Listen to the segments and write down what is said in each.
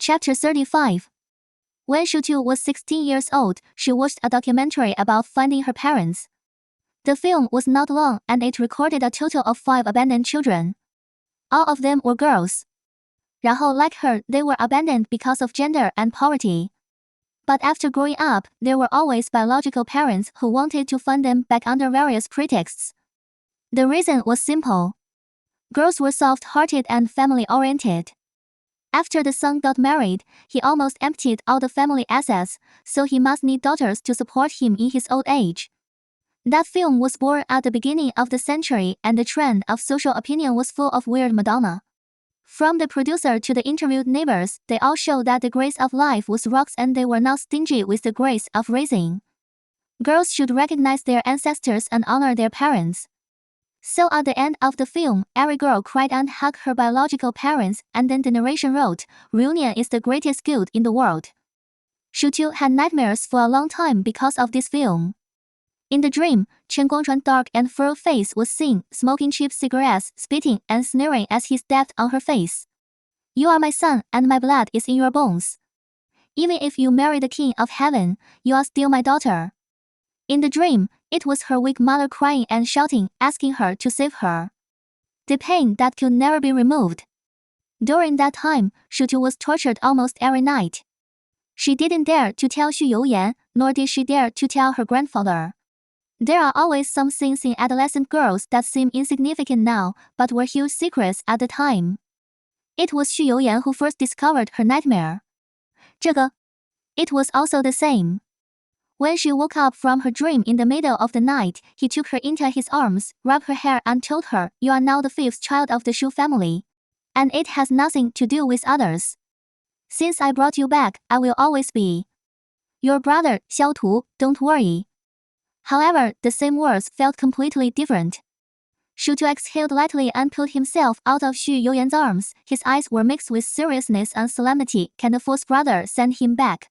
Chapter 35. When Xúxú was 16 years old, she watched a documentary about finding her parents. The film was not long and it recorded a total of 5 abandoned children. All of them were girls. 然后, like her, they were abandoned because of gender and poverty. But after growing up, there were always biological parents who wanted to find them back under various pretexts. The reason was simple. Girls were soft-hearted and family-oriented. After the son got married, he almost emptied all the family assets, so he must need daughters to support him in his old age. That film was born at the beginning of the century and the trend of social opinion was full of weird Madonna. From the producer to the interviewed neighbors, they all showed that the grace of life was rocks and they were not stingy with the grace of raising. Girls should recognize their ancestors and honor their parents. So at the end of the film, every girl cried and hugged her biological parents, and then the narration wrote, "Reunion is the greatest good in the world." Xúxú had nightmares for a long time because of this film. In the dream, Chen Guangchuan's dark and furrowed face was seen, smoking cheap cigarettes, spitting, and sneering as he stepped on her face. "You are my son, and my blood is in your bones. Even if you marry the king of heaven, you are still my daughter." In the dream, it was her weak mother crying and shouting, asking her to save her. The pain that could never be removed. During that time, Xúxú was tortured almost every night. She didn't dare to tell Xu Youyan, nor did she dare to tell her grandfather. There are always some things in adolescent girls that seem insignificant now, but were huge secrets at the time. It was Xu Youyan who first discovered her nightmare. 这个, it was also the same. When she woke up from her dream in the middle of the night, he took her into his arms, rubbed her hair and told her, "You are now the 5th child of the Xu family. And it has nothing to do with others. Since I brought you back, I will always be your brother, Xiao Tu, don't worry." However, the same words felt completely different. Xúxú exhaled lightly and pulled himself out of Xu Youyan's arms. His eyes were mixed with seriousness and solemnity. "Can the 4th brother send him back?"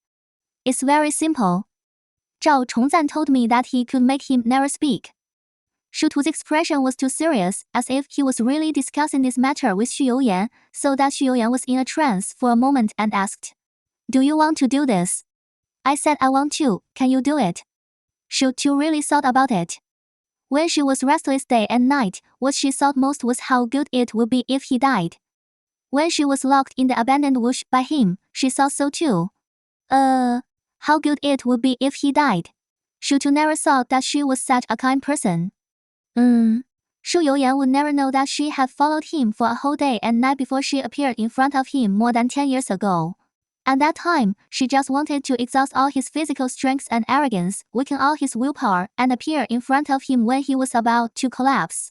"It's very simple. Zhao Chongzan told me that he could make him never speak." Xúxú's expression was too serious, as if he was really discussing this matter with Xu Youyan, so that Xu Youyan was in a trance for a moment and asked, "Do you want to do this?" "I said I want to, can you do it?" Xúxú really thought about it. When she was restless day and night, what she thought most was how good it would be if he died. When she was locked in the abandoned woods by him, she thought so too. How good it would be if he died. Xúxú never thought that she was such a kind person. Xu Youyan would never know that she had followed him for a whole day and night before she appeared in front of him more than 10 years ago. At that time, she just wanted to exhaust all his physical strength and arrogance, weaken all his willpower, and appear in front of him when he was about to collapse.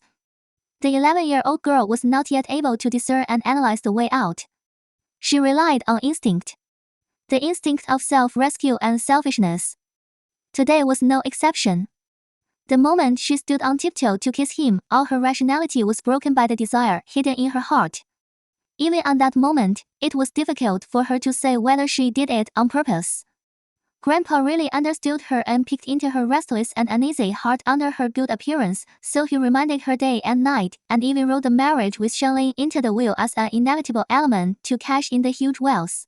The 11-year-old girl was not yet able to discern and analyze the way out. She relied on instinct. The instinct of self-rescue and selfishness. Today was no exception. The moment she stood on tiptoe to kiss him, all her rationality was broken by the desire hidden in her heart. Even at that moment, it was difficult for her to say whether she did it on purpose. Grandpa really understood her and peeked into her restless and uneasy heart under her good appearance, so he reminded her day and night, and even wrote the marriage with Shenlin into the will as an inevitable element to cash in the huge wealth.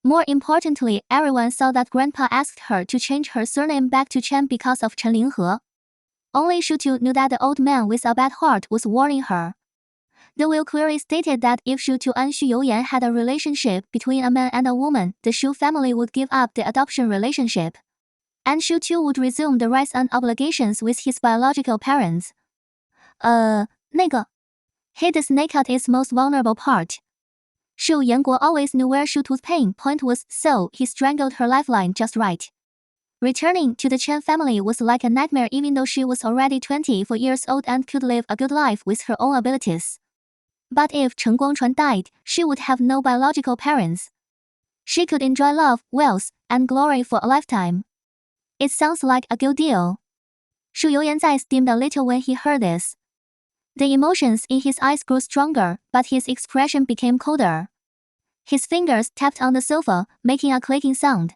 More importantly, everyone saw that Grandpa asked her to change her surname back to Chen because of Chen Linghe. Only Xúxú knew that the old man with a bad heart was warning her. The will clearly stated that if Xúxú and Xu Youyan had a relationship between a man and a woman, the Xu family would give up the adoption relationship. And Xúxú would resume the rights and obligations with his biological parents. 那个. Hit the snake at its most vulnerable part. Shu Yanguo always knew where Xúxú's pain point was, so he strangled her lifeline just right. Returning to the Chen family was like a nightmare even though she was already 24 years old and could live a good life with her own abilities. But if Chen Guangchuan died, she would have no biological parents. She could enjoy love, wealth, and glory for a lifetime. It sounds like a good deal. Xu Youyan's eyes dimmed a little when he heard this. The emotions in his eyes grew stronger, but his expression became colder. His fingers tapped on the sofa, making a clicking sound.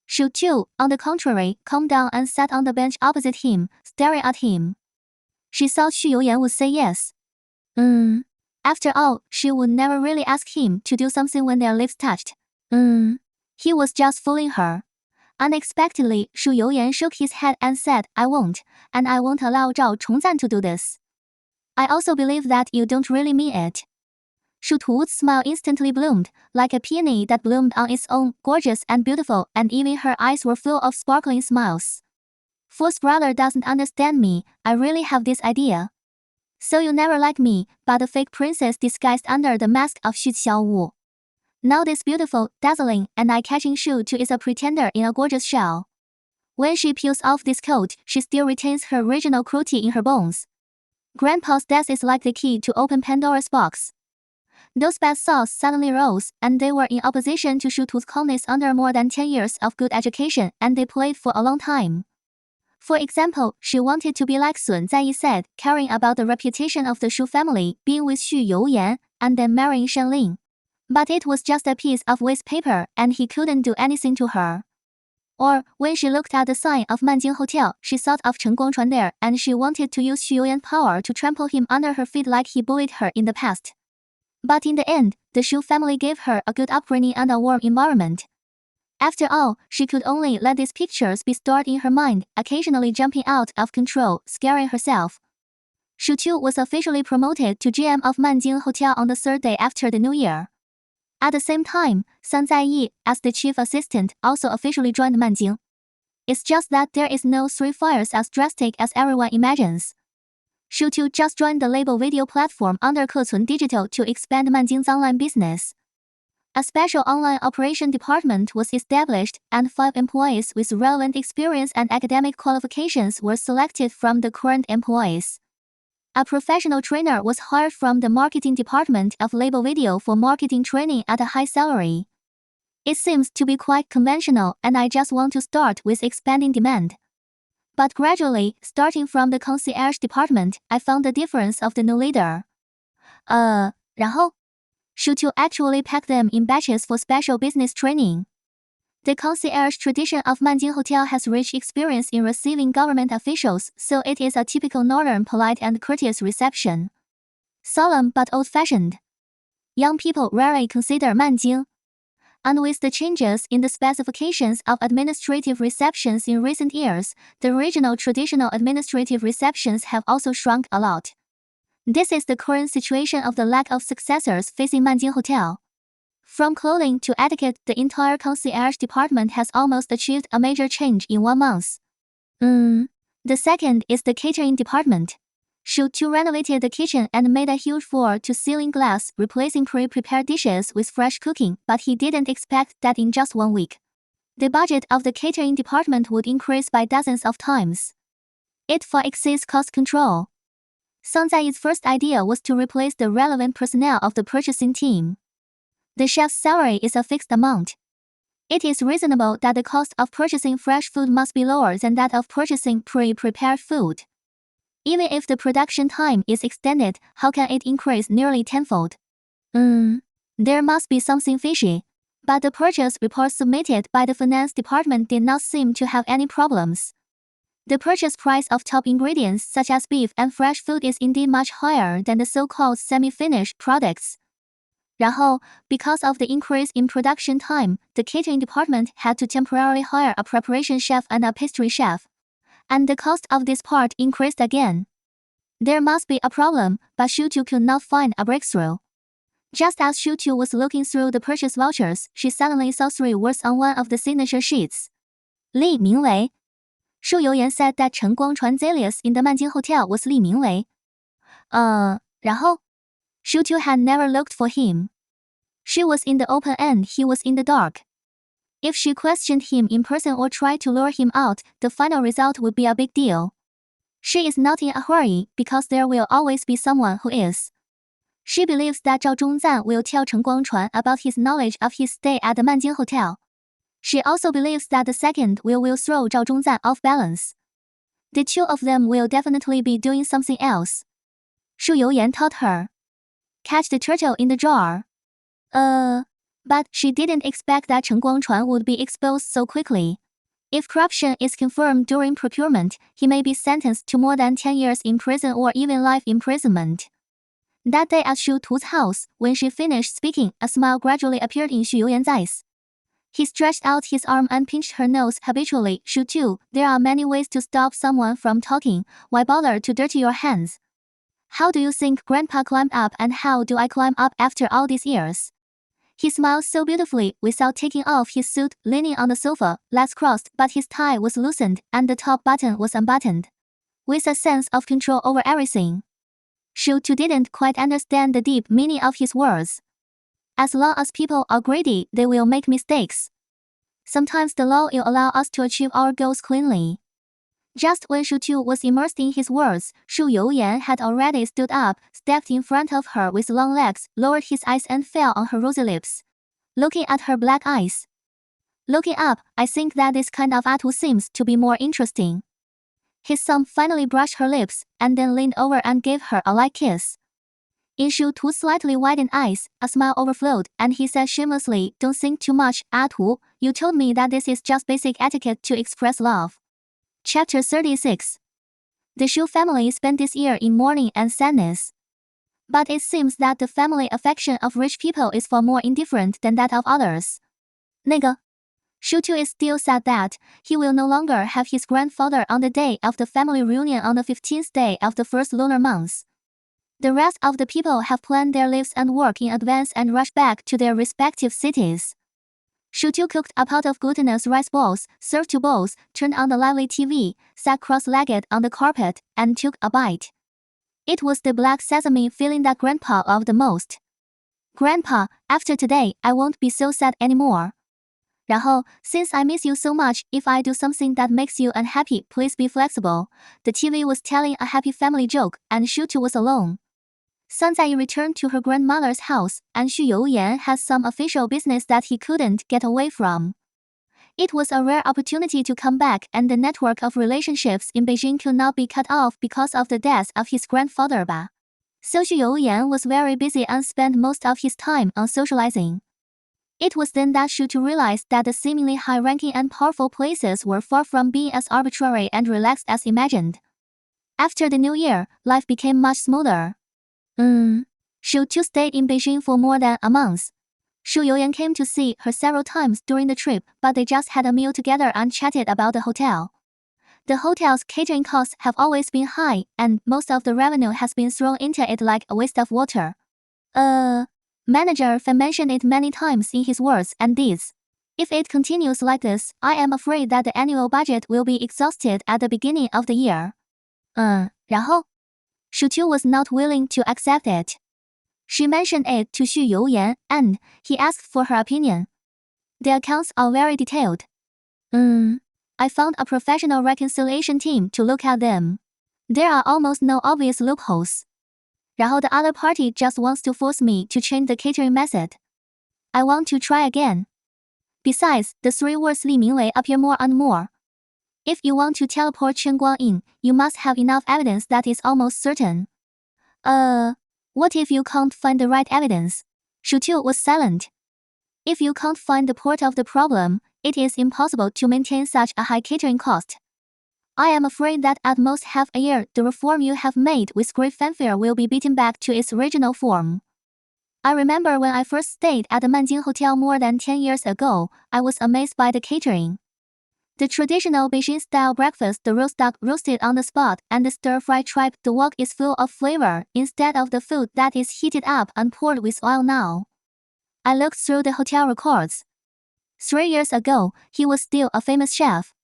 Xúxú, on the contrary, calmed down and sat on the bench opposite him, staring at him. She thought Xu Youyan would say yes. After all, she would never really ask him to do something when their lips touched. He was just fooling her. Unexpectedly, Shu Youyan shook his head and said, I won't allow Zhao Chongzan to do this. I also believe that you don't really mean it. Shu Tu's smile instantly bloomed, like a peony that bloomed on its own, gorgeous and beautiful, and even her eyes were full of sparkling smiles. Four's brother doesn't understand me, I really have this idea. So you never liked me, but the fake princess disguised under the mask of Xu Xiaowu. Now this beautiful, dazzling, and eye-catching Shu Tu is a pretender in a gorgeous shell. When she peels off this coat, she still retains her original cruelty in her bones. Grandpa's death is like the key to open Pandora's box. Those bad thoughts suddenly rose, and they were in opposition to Shu Tu's calmness under more than 10 years of good education, and they played for a long time. For example, she wanted to be like Sun Zaiyi said, caring about the reputation of the Shu family, being with Xu Youyan, and then marrying Shen Ling. But it was just a piece of waste paper, and he couldn't do anything to her. Or, when she looked at the sign of Manjing Hotel, she thought of Chen Guangchuan there, and she wanted to use Xu Youyan's power to trample him under her feet like he bullied her in the past. But in the end, the Shu family gave her a good upbringing and a warm environment. After all, she could only let these pictures be stored in her mind, occasionally jumping out of control, scaring herself. Shu Tu was officially promoted to GM of Manjing Hotel on the 3rd day after the New Year. At the same time, Sun Zaiyi, as the chief assistant, also officially joined Manjing. It's just that there is no 3 fires as drastic as everyone imagines. Shu Tu just joined the label video platform under Kecun Digital to expand Manjing's online business. A special online operation department was established, and 5 employees with relevant experience and academic qualifications were selected from the current employees. A professional trainer was hired from the marketing department of label video for marketing training at a high salary. It seems to be quite conventional, and I just want to start with expanding demand. But gradually, starting from the concierge department, I found the difference of the new leader. 然后 Shu Tu actually packed them in batches for special business training. The concierge tradition of Manjing Hotel has rich experience in receiving government officials, so it is a typical northern polite and courteous reception. Solemn but old-fashioned. Young people rarely consider Manjing. And with the changes in the specifications of administrative receptions in recent years, the regional traditional administrative receptions have also shrunk a lot. This is the current situation of the lack of successors facing Manjing Hotel. From clothing to etiquette, the entire concierge department has almost achieved a major change in 1 month. The second is the catering department. Shu Tu renovated the kitchen and made a huge floor-to-ceiling glass, replacing pre-prepared dishes with fresh cooking, but he didn't expect that in just 1 week. The budget of the catering department would increase by dozens of times. It far exceeds cost control. Sun Zaiyi's first idea was to replace the relevant personnel of the purchasing team. The chef's salary is a fixed amount. It is reasonable that the cost of purchasing fresh food must be lower than that of purchasing pre-prepared food. Even if the production time is extended, how can it increase nearly tenfold? There must be something fishy. But the purchase report submitted by the finance department did not seem to have any problems. The purchase price of top ingredients such as beef and fresh food is indeed much higher than the so-called semi-finished products. 然后, because of the increase in production time, the catering department had to temporarily hire a preparation chef and a pastry chef. And the cost of this part increased again. There must be a problem, but Shu Tu could not find a breakthrough. Just as Shu Tu was looking through the purchase vouchers, she suddenly saw 3 words on one of the signature sheets. Li Mingwei. Shu Youyan said that Chen Guangchuan's alias in the Manjing Hotel was Li Mingwei. 然后? Shu Tu had never looked for him. She was in the open and he was in the dark. If she questioned him in person or tried to lure him out, the final result would be a big deal. She is not in a hurry because there will always be someone who is. She believes that Zhao Zhongzan will tell Chen Guangchuan about his knowledge of his stay at the Manjing Hotel. She also believes that the second will throw Zhao Zhongzan off balance. The 2 of them will definitely be doing something else. Shu Youyan taught her. Catch the turtle in the jar. But she didn't expect that Chen Guangchuan would be exposed so quickly. If corruption is confirmed during procurement, he may be sentenced to more than 10 years in prison or even life imprisonment. That day at Shu Tu's house, when she finished speaking, a smile gradually appeared in Xu Youyan's eyes. He stretched out his arm and pinched her nose habitually. Xúxú, there are many ways to stop someone from talking. Why bother to dirty your hands? How do you think Grandpa climbed up and how do I climb up after all these years? He smiled so beautifully without taking off his suit, leaning on the sofa, legs crossed, but his tie was loosened and the top button was unbuttoned. With a sense of control over everything. Xúxú didn't quite understand the deep meaning of his words. As long as people are greedy, they will make mistakes. Sometimes the law will allow us to achieve our goals cleanly. Just when Xúxú was immersed in his words, Xu Youyan had already stood up, stepped in front of her with long legs, lowered his eyes and fell on her rosy lips. Looking at her black eyes. Looking up, I think that this kind of atu seems to be more interesting. His thumb finally brushed her lips, and then leaned over and gave her a light kiss. In Xúxú's slightly widened eyes, a smile overflowed, and he said shamelessly, "Don't think too much, Atu. You told me that this is just basic etiquette to express love." Chapter 36. The Xu family spent this year in mourning and sadness. But it seems that the family affection of rich people is far more indifferent than that of others. 那个 Xúxú is still sad that he will no longer have his grandfather on the day of the family reunion on the 15th day of the first lunar month. The rest of the people have planned their lives and work in advance and rush back to their respective cities. Xúxú cooked a pot of glutinous rice balls, served two bowls, turned on the lively TV, sat cross-legged on the carpet, and took a bite. It was the black sesame feeling that Grandpa loved the most. "Grandpa, after today, I won't be so sad anymore. 然后, since I miss you so much, if I do something that makes you unhappy, please be flexible." The TV was telling a happy family joke, and Xúxú was alone. Sanzai returned to her grandmother's house, and Xu Youyan had some official business that he couldn't get away from. It was a rare opportunity to come back, and the network of relationships in Beijing could not be cut off because of the death of his grandfather Ba. So Xu Youyan was very busy and spent most of his time on socializing. It was then that Xúxú realized that the seemingly high-ranking and powerful places were far from being as arbitrary and relaxed as imagined. After the new year, life became much smoother. Xúxú stayed in Beijing for more than a month. Xu Youyan came to see her several times during the trip, but they just had a meal together and chatted about the hotel. The hotel's catering costs have always been high, and most of the revenue has been thrown into it like a waste of water. Manager Fan mentioned it many times in his words and deeds. If it continues like this, I am afraid that the annual budget will be exhausted at the beginning of the year. 然后 Xúxú was not willing to accept it. She mentioned it to Xu Youyan, and he asked for her opinion. The accounts are very detailed. I found a professional reconciliation team to look at them. There are almost no obvious loopholes. 然后 the other party just wants to force me to change the catering method. I want to try again. Besides, the three words 李明伟 appear more and more. If you want to teleport Chen Guangyin, you must have enough evidence that is almost certain. What if you can't find the right evidence? Xúxú was silent. If you can't find the port of the problem, it is impossible to maintain such a high catering cost. I am afraid that at most half a year, the reform you have made with great fanfare will be beaten back to its original form. I remember when I first stayed at the Manjing Hotel more than 10 years ago, I was amazed by the catering. The traditional Beijing-style breakfast, the roast duck roasted on the spot, and the stir-fried tripe, the wok is full of flavor, instead of the food that is heated up and poured with oil now. I looked through the hotel records. 3 years ago, he was still a famous chef.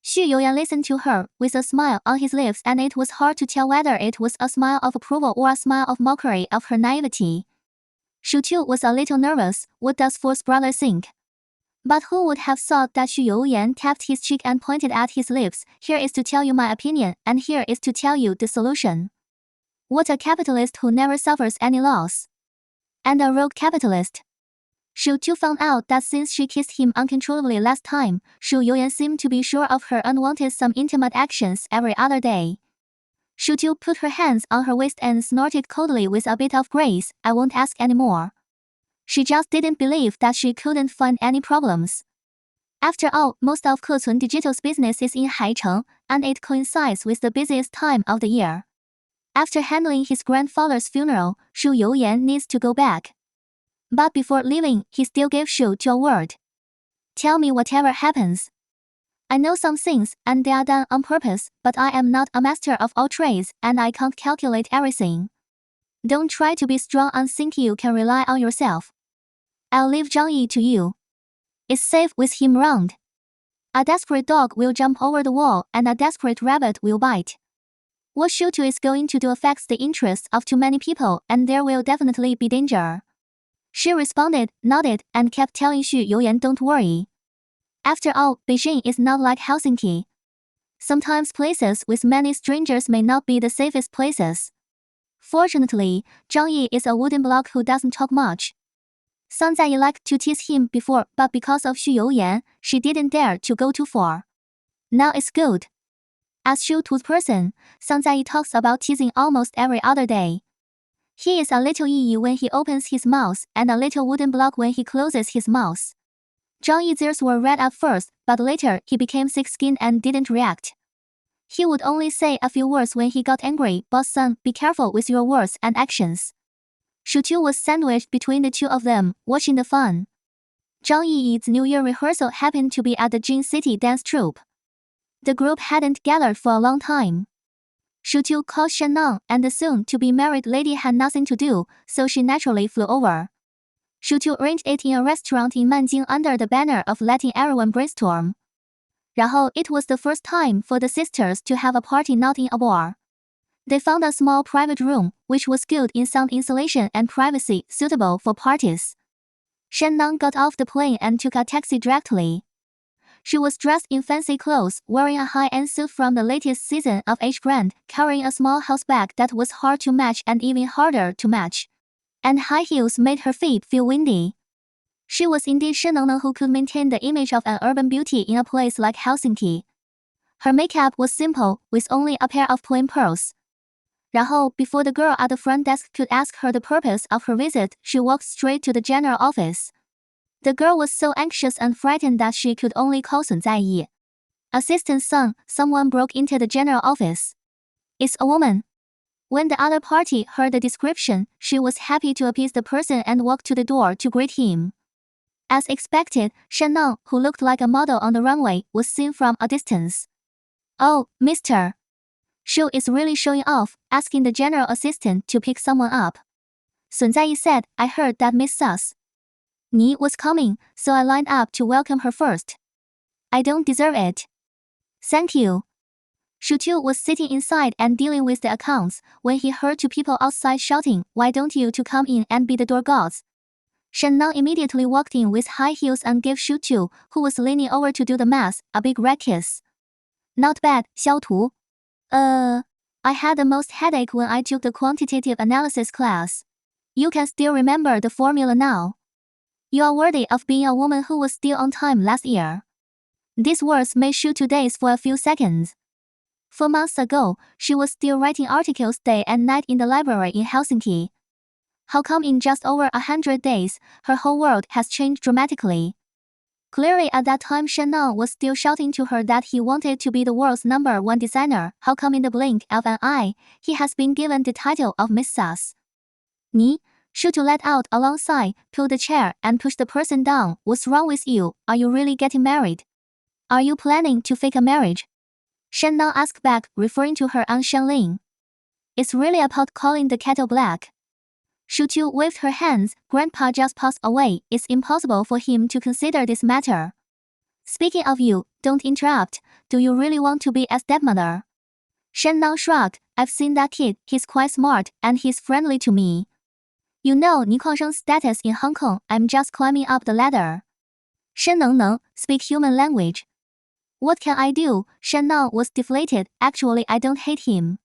Xu Youyan listened to her, with a smile on his lips, and it was hard to tell whether it was a smile of approval or a smile of mockery of her naivety. Xúxú was a little nervous. What does fourth brother think? But who would have thought that Xu Youyan tapped his cheek and pointed at his lips? Here is to tell you my opinion, and here is to tell you the solution. What a capitalist who never suffers any loss. And a rogue capitalist. Xúxú found out that since she kissed him uncontrollably last time, Xu Youyan seemed to be sure of her and wanted some intimate actions every other day. Xúxú put her hands on her waist and snorted coldly with a bit of grace. I won't ask any more. She just didn't believe that she couldn't find any problems. After all, most of Kecun Digital's business is in Haicheng, and it coincides with the busiest time of the year. After handling his grandfather's funeral, Xu Youyan needs to go back. But before leaving, he still gave Xúxú a word. Tell me whatever happens. I know some things, and they are done on purpose, but I am not a master of all trades, and I can't calculate everything. Don't try to be strong and think you can rely on yourself. I'll leave Zhang Yi to you. It's safe with him round. A desperate dog will jump over the wall, and a desperate rabbit will bite. What Xúxú is going to do affects the interests of too many people, and there will definitely be danger. She responded, nodded, and kept telling Xu Youyan, don't worry. After all, Beijing is not like Helsinki. Sometimes places with many strangers may not be the safest places. Fortunately, Zhang Yi is a wooden block who doesn't talk much. Sun Ziyi liked to tease him before, but because of Xu Youyan, she didn't dare to go too far. Now it's good. As Xúxú's person, Sun Ziyi talks about teasing almost every other day. He is a little yi when he opens his mouth and a little wooden block when he closes his mouth. Zhang Yi's ears were red at first, but later he became thick-skinned and didn't react. He would only say a few words when he got angry. Boss Sun, be careful with your words and actions. Xúxú was sandwiched between the two of them, watching the fun. Zhang Yi's New Year rehearsal happened to be at the Jin City dance troupe. The group hadn't gathered for a long time. Xúxú called Shen Nang, and the soon-to-be married lady had nothing to do, so she naturally flew over. Xúxú arranged it in a restaurant in Nanjing under the banner of letting everyone brainstorm. 然后 it was the first time for the sisters to have a party not in a bar. They found a small private room, which was good in sound insulation and privacy, suitable for parties. Shen Nang got off the plane and took a taxi directly. She was dressed in fancy clothes, wearing a high-end suit from the latest season of H brand, carrying a small house bag that was hard to match and even harder to match. And high heels made her feet feel windy. She was indeed Shen Nang who could maintain the image of an urban beauty in a place like Helsinki. Her makeup was simple, with only a pair of plain pearls. 然后, before the girl at the front desk could ask her the purpose of her visit, she walked straight to the general office. The girl was so anxious and frightened that she could only call Sun Ziyi. Assistant Sun, someone broke into the general office. It's a woman. When the other party heard the description, she was happy to appease the person and walked to the door to greet him. As expected, Shen Nang, who looked like a model on the runway, was seen from a distance. Oh, Mr. Xu is really showing off, asking the general assistant to pick someone up. Sun Ziyi said, I heard that Miss Sus Ni was coming, so I lined up to welcome her first. I don't deserve it. Thank you. Xúxú was sitting inside and dealing with the accounts when he heard two people outside shouting, why don't you two come in and be the door gods? Shen Nang immediately walked in with high heels and gave Xúxú, who was leaning over to do the math, a big red kiss. Not bad, Xiaotu. I had the most headache when I took the quantitative analysis class. You can still remember the formula now. You are worthy of being a woman who was still on time last year. These words made Xúxú daze for a few seconds. 4 months ago, she was still writing articles day and night in the library in Helsinki. How come in just over 100 days, her whole world has changed dramatically? Clearly at that time Shen Nang was still shouting to her that he wanted to be the world's #1 designer. How come in the blink of an eye, he has been given the title of Miss Sus Ni? Xúxú let out a long sigh, pulled the chair, and pushed the person down. What's wrong with you? Are you really getting married? Are you planning to fake a marriage? Shen Nang asked back, referring to her Aunt Shanling. It's really about calling the kettle black. Xúxú waved her hands. Grandpa just passed away. It's impossible for him to consider this matter. Speaking of you, don't interrupt. Do you really want to be a stepmother? Shen Nang shrugged. I've seen that kid. He's quite smart, and he's friendly to me. You know Ni Kuangsheng's status in Hong Kong. I'm just climbing up the ladder. Shen Nang, speak human language. What can I do? Shen Nang was deflated. Actually, I don't hate him.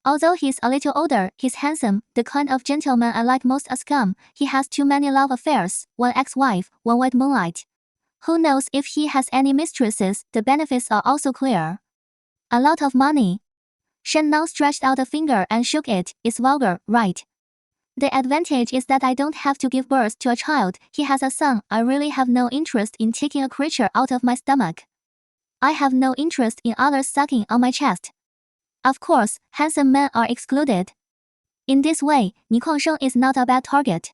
Although he's a little older, he's handsome, the kind of gentleman I like most. A scum. He has too many love affairs, one ex-wife, one white moonlight. Who knows if he has any mistresses? The benefits are also clear. A lot of money. Shen Nang stretched out a finger and shook it. It's vulgar, right? The advantage is that I don't have to give birth to a child. He has a son. I really have no interest in taking a creature out of my stomach. I have no interest in others sucking on my chest. Of course, handsome men are excluded. In this way, Ni Kuangsheng is not a bad target.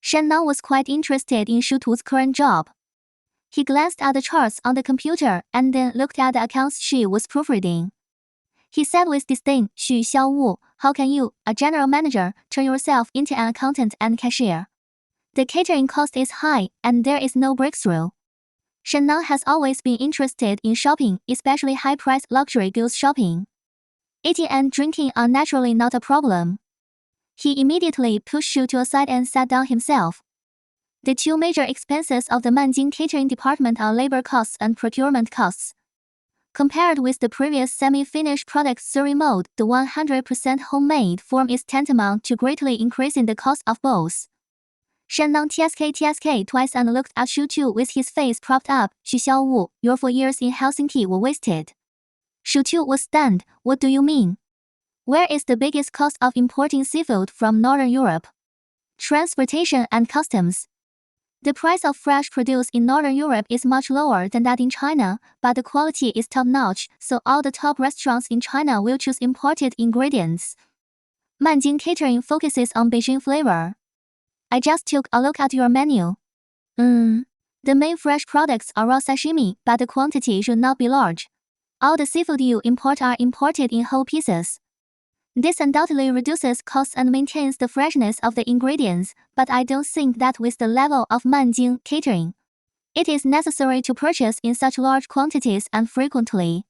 Shen Nang was quite interested in Xúxú's current job. He glanced at the charts on the computer and then looked at the accounts she was proofreading. He said with disdain, Xu Xiaowu, how can you, a general manager, turn yourself into an accountant and cashier? The catering cost is high, and there is no breakthrough. Shennan has always been interested in shopping, especially high-priced luxury goods shopping. Eating and drinking are naturally not a problem. He immediately pushed Xu to a side and sat down himself. The two major expenses of the Manjing catering department are labor costs and procurement costs. Compared with the previous semi-finished product Suri mode, the 100% homemade form is tantamount to greatly increasing the cost of both. Shennan tsk twice and looked at Xu Tu with his face propped up. Xu Xiaowu, your 4 years in Helsinki were wasted. Xu Tu was stunned. What do you mean? Where is the biggest cost of importing seafood from Northern Europe? Transportation and customs. The price of fresh produce in Northern Europe is much lower than that in China, but the quality is top-notch, so all the top restaurants in China will choose imported ingredients. Manjing Catering focuses on Beijing flavor. I just took a look at your menu. The main fresh products are raw sashimi, but the quantity should not be large. All the seafood you import are imported in whole pieces. This undoubtedly reduces costs and maintains the freshness of the ingredients, but I don't think that with the level of Manjing Catering, it is necessary to purchase in such large quantities and frequently.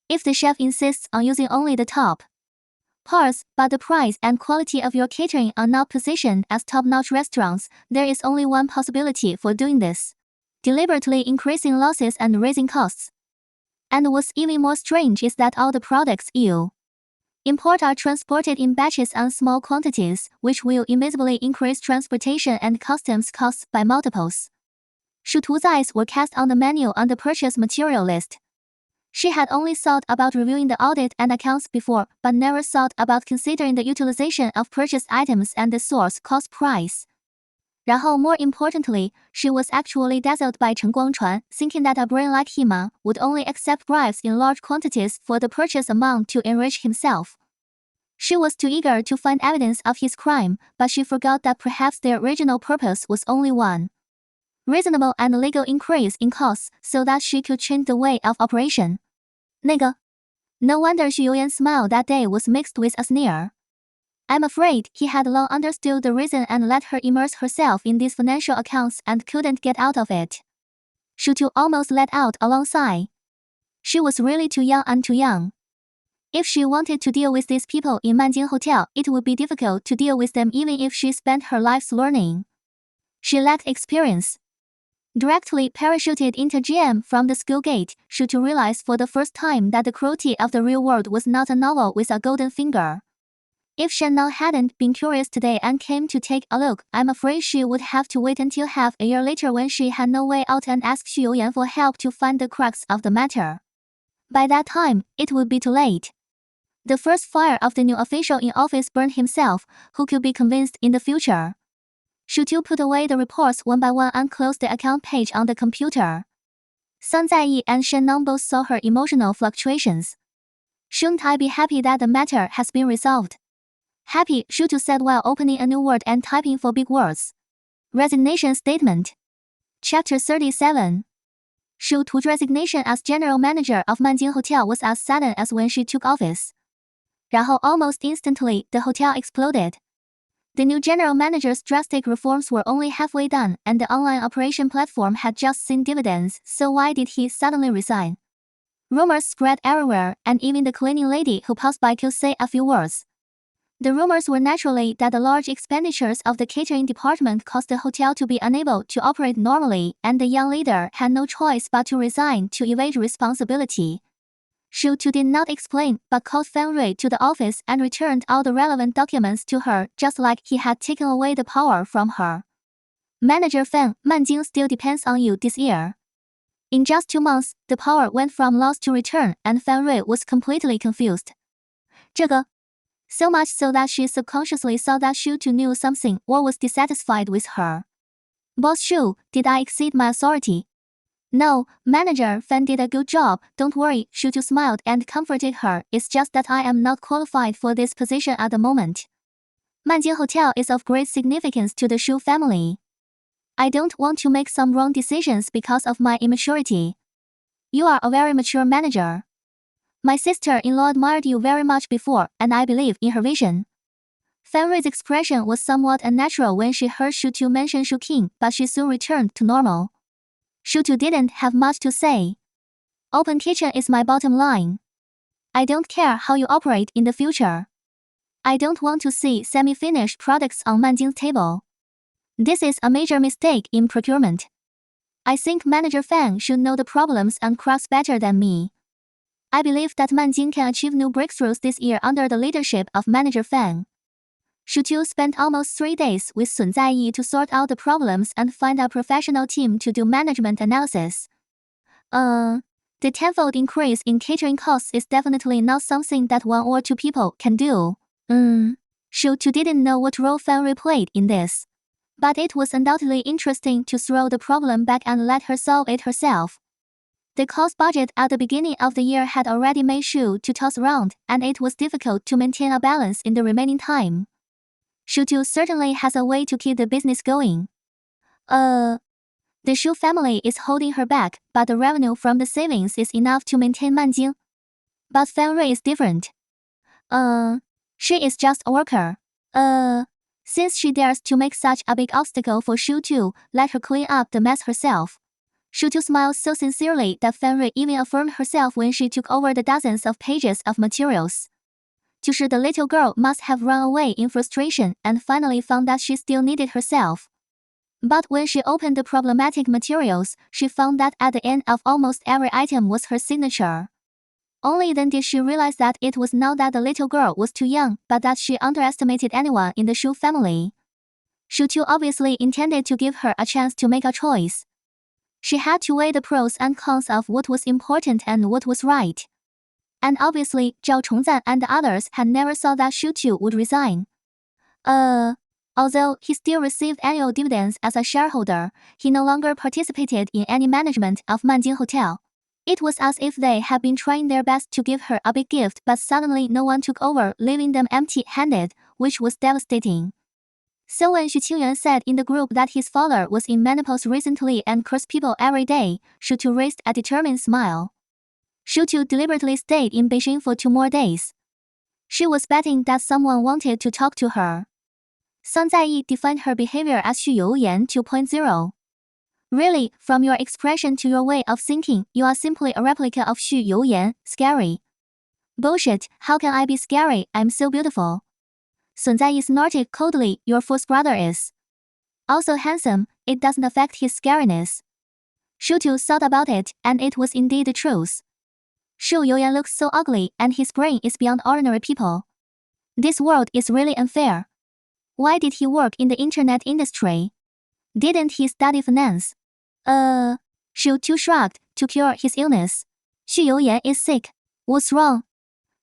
If the chef insists on using only the top parts, but the price and quality of your catering are not positioned as top-notch restaurants, there is only one possibility for doing this: deliberately increasing losses and raising costs. And what's even more strange is that all the products you import are transported in batches and small quantities, which will invisibly increase transportation and customs costs by multiples. Shu Tu's eyes were cast on the menu on the purchase material list. She had only thought about reviewing the audit and accounts before, but never thought about considering the utilization of purchased items and the source cost price. 然后, more importantly, she was actually dazzled by Chen Guangchuan, thinking that a brain like him would only accept bribes in large quantities for the purchase amount to enrich himself. She was too eager to find evidence of his crime, but she forgot that perhaps their original purpose was only one: reasonable and legal increase in costs so that she could change the way of operation. 那个? No wonder Xu Youyan smile that day was mixed with a sneer. I'm afraid he had long understood the reason and let her immerse herself in these financial accounts and couldn't get out of it. Xu Tu almost let out a long sigh. She was really too young and too young. If she wanted to deal with these people in Manjing Hotel, it would be difficult to deal with them even if she spent her life learning. She lacked experience. Directly parachuted into GM from the school gate, Xu Tu realized for the first time that the cruelty of the real world was not a novel with a golden finger. If Shennan hadn't been curious today and came to take a look, I'm afraid she would have to wait until half a year later when she had no way out and ask Xu Youyan for help to find the crux of the matter. By that time, it would be too late. The first fire of the new official in office burned himself, who could be convinced in the future. Xu Tu put away the reports one by one and closed the account page on the computer. Sun Zaiyi and Shennan both saw her emotional fluctuations. Shouldn't I be happy that the matter has been resolved? Happy, Xu Tu said while opening a new word and typing for big words. Resignation statement. Chapter 37. Xu Tu's resignation as general manager of Manjing Hotel was as sudden as when she took office. 然后 almost instantly, the hotel exploded. The new general manager's drastic reforms were only halfway done, and the online operation platform had just seen dividends, so why did he suddenly resign? Rumors spread everywhere, and even the cleaning lady who passed by could say a few words. The rumors were naturally that the large expenditures of the catering department caused the hotel to be unable to operate normally, and the young leader had no choice but to resign to evade responsibility. Xu Tu did not explain, but called Fan Rui to the office and returned all the relevant documents to her, just like he had taken away the power from her. Manager Fan, Manjing still depends on you this year. In just 2 months, the power went from lost to return, and Fan Rui was completely confused. 这个 So much so that she subconsciously saw that Xu Tu knew something or was dissatisfied with her. Boss Xu, did I exceed my authority? No, Manager Fan did a good job, don't worry, Xu Tu smiled and comforted her, it's just that I am not qualified for this position at the moment. Manjing Hotel is of great significance to the Xu family. I don't want to make some wrong decisions because of my immaturity. You are a very mature manager. My sister-in-law admired you very much before, and I believe in her vision. Fan Rui's expression was somewhat unnatural when she heard Xúxú mention Xu King, but she soon returned to normal. Xúxú didn't have much to say. Open kitchen is my bottom line. I don't care how you operate in the future. I don't want to see semi-finished products on Manjing's table. This is a major mistake in procurement. I think Manager Fan should know the problems and cracks better than me. I believe that Manjing can achieve new breakthroughs this year under the leadership of Manager Fan. Xúxú spent almost 3 days with Sun Zaiyi to sort out the problems and find a professional team to do management analysis. The tenfold increase in catering costs is definitely not something that 1 or 2 people can do. Xúxú didn't know what role Fan Rui played in this. But it was undoubtedly interesting to throw the problem back and let her solve it herself. The cost budget at the beginning of the year had already made Xu to toss around, and it was difficult to maintain a balance in the remaining time. Xúxú certainly has a way to keep the business going. The Xu family is holding her back, but the revenue from the savings is enough to maintain Manjing. But Fan Rui is different. She is just a worker. Since she dares to make such a big obstacle for Xu to let her clean up the mess herself. Xúxú smiled so sincerely that Fan Rui even affirmed herself when she took over the dozens of pages of materials. 就是 the little girl must have run away in frustration and finally found that she still needed herself. But when she opened the problematic materials, she found that at the end of almost every item was her signature. Only then did she realize that it was not that the little girl was too young, but that she underestimated anyone in the Xu family. Xúxú obviously intended to give her a chance to make a choice. She had to weigh the pros and cons of what was important and what was right. And obviously, Zhao Chongzan and the others had never thought that Xúxú would resign. Although he still received annual dividends as a shareholder, he no longer participated in any management of Manjing Hotel. It was as if they had been trying their best to give her a big gift, but suddenly no one took over, leaving them empty-handed, which was devastating. So when Xu Qingyuan said in the group that his father was in menopause recently and cursed people every day, Xúxú raised a determined smile. Xúxú deliberately stayed in Beijing for 2 more days. She was betting that someone wanted to talk to her. Sun Zaiyi defined her behavior as Xu Youyan 2.0. Really, from your expression to your way of thinking, you are simply a replica of Xu Youyan, scary. Bullshit, how can I be scary? I'm so beautiful. Sun Zaiyi snorted coldly, your fourth brother is also handsome, it doesn't affect his scariness. Xúxú thought about it, and it was indeed the truth. Xu Youyan looks so ugly, and his brain is beyond ordinary people. This world is really unfair. Why did he work in the internet industry? Didn't he study finance? Xu Tu shrugged, to cure his illness. Xu Youyan is sick. What's wrong?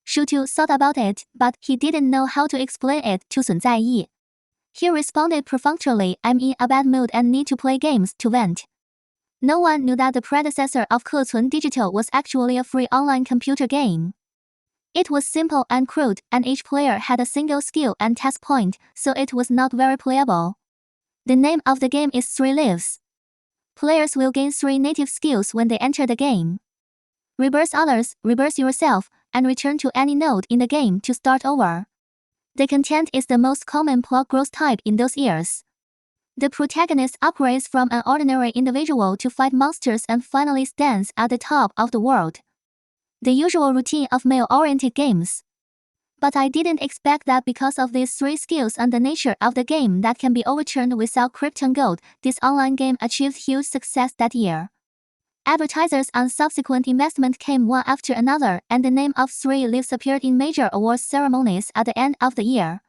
Xu Tu thought about it, but he didn't know how to explain it to Sun Zaiyi. He responded perfunctorily, I'm in a bad mood and need to play games to vent. No one knew that the predecessor of Kecun Digital was actually a free online computer game. It was simple and crude, and each player had a single skill and task point, so it was not very playable. The name of the game is 3 Lives. Players will gain 3 native skills when they enter the game. Reverse others, reverse yourself, and return to any node in the game to start over. The content is the most common plot growth type in those years. The protagonist upgrades from an ordinary individual to fight monsters and finally stands at the top of the world. The usual routine of male-oriented games. But I didn't expect that because of these 3 skills and the nature of the game that can be overturned without Krypton Gold, this online game achieved huge success that year. Advertisers and subsequent investment came one after another, and the name of 3 Lives appeared in major awards ceremonies at the end of the year.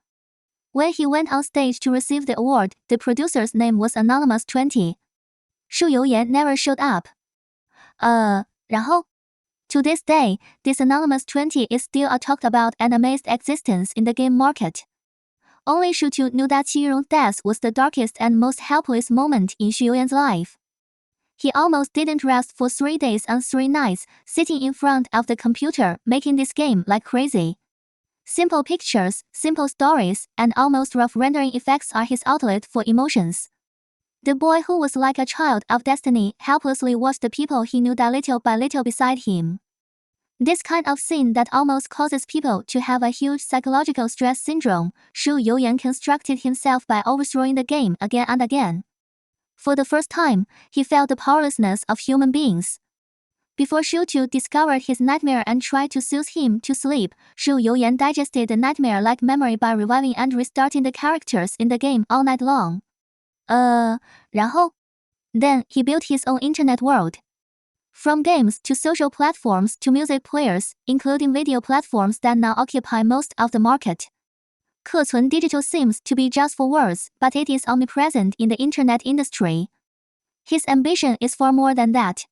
When he went on stage to receive the award, the producer's name was Anonymous 20. Xu Youyan never showed up. 然后? To this day, this Anonymous 20 is still a talked about and amazed existence in the game market. Only Xúxú knew that Qi Yirong's death was the darkest and most helpless moment in Xu Youyan's life. He almost didn't rest for 3 days and 3 nights, sitting in front of the computer making this game like crazy. Simple pictures, simple stories, and almost rough rendering effects are his outlet for emotions. The boy who was like a child of destiny helplessly watched the people he knew die little by little beside him. This kind of scene that almost causes people to have a huge psychological stress syndrome, Xu Youyan constructed himself by overthrowing the game again and again. For the first time, he felt the powerlessness of human beings. Before Xúxú discovered his nightmare and tried to soothe him to sleep, Xu Youyan digested the nightmare-like memory by reviving and restarting the characters in the game all night long. 然后? Then he built his own internet world. From games to social platforms to music players, including video platforms that now occupy most of the market. 客存 digital seems to be just for words, but it is omnipresent in the internet industry. His ambition is far more than that.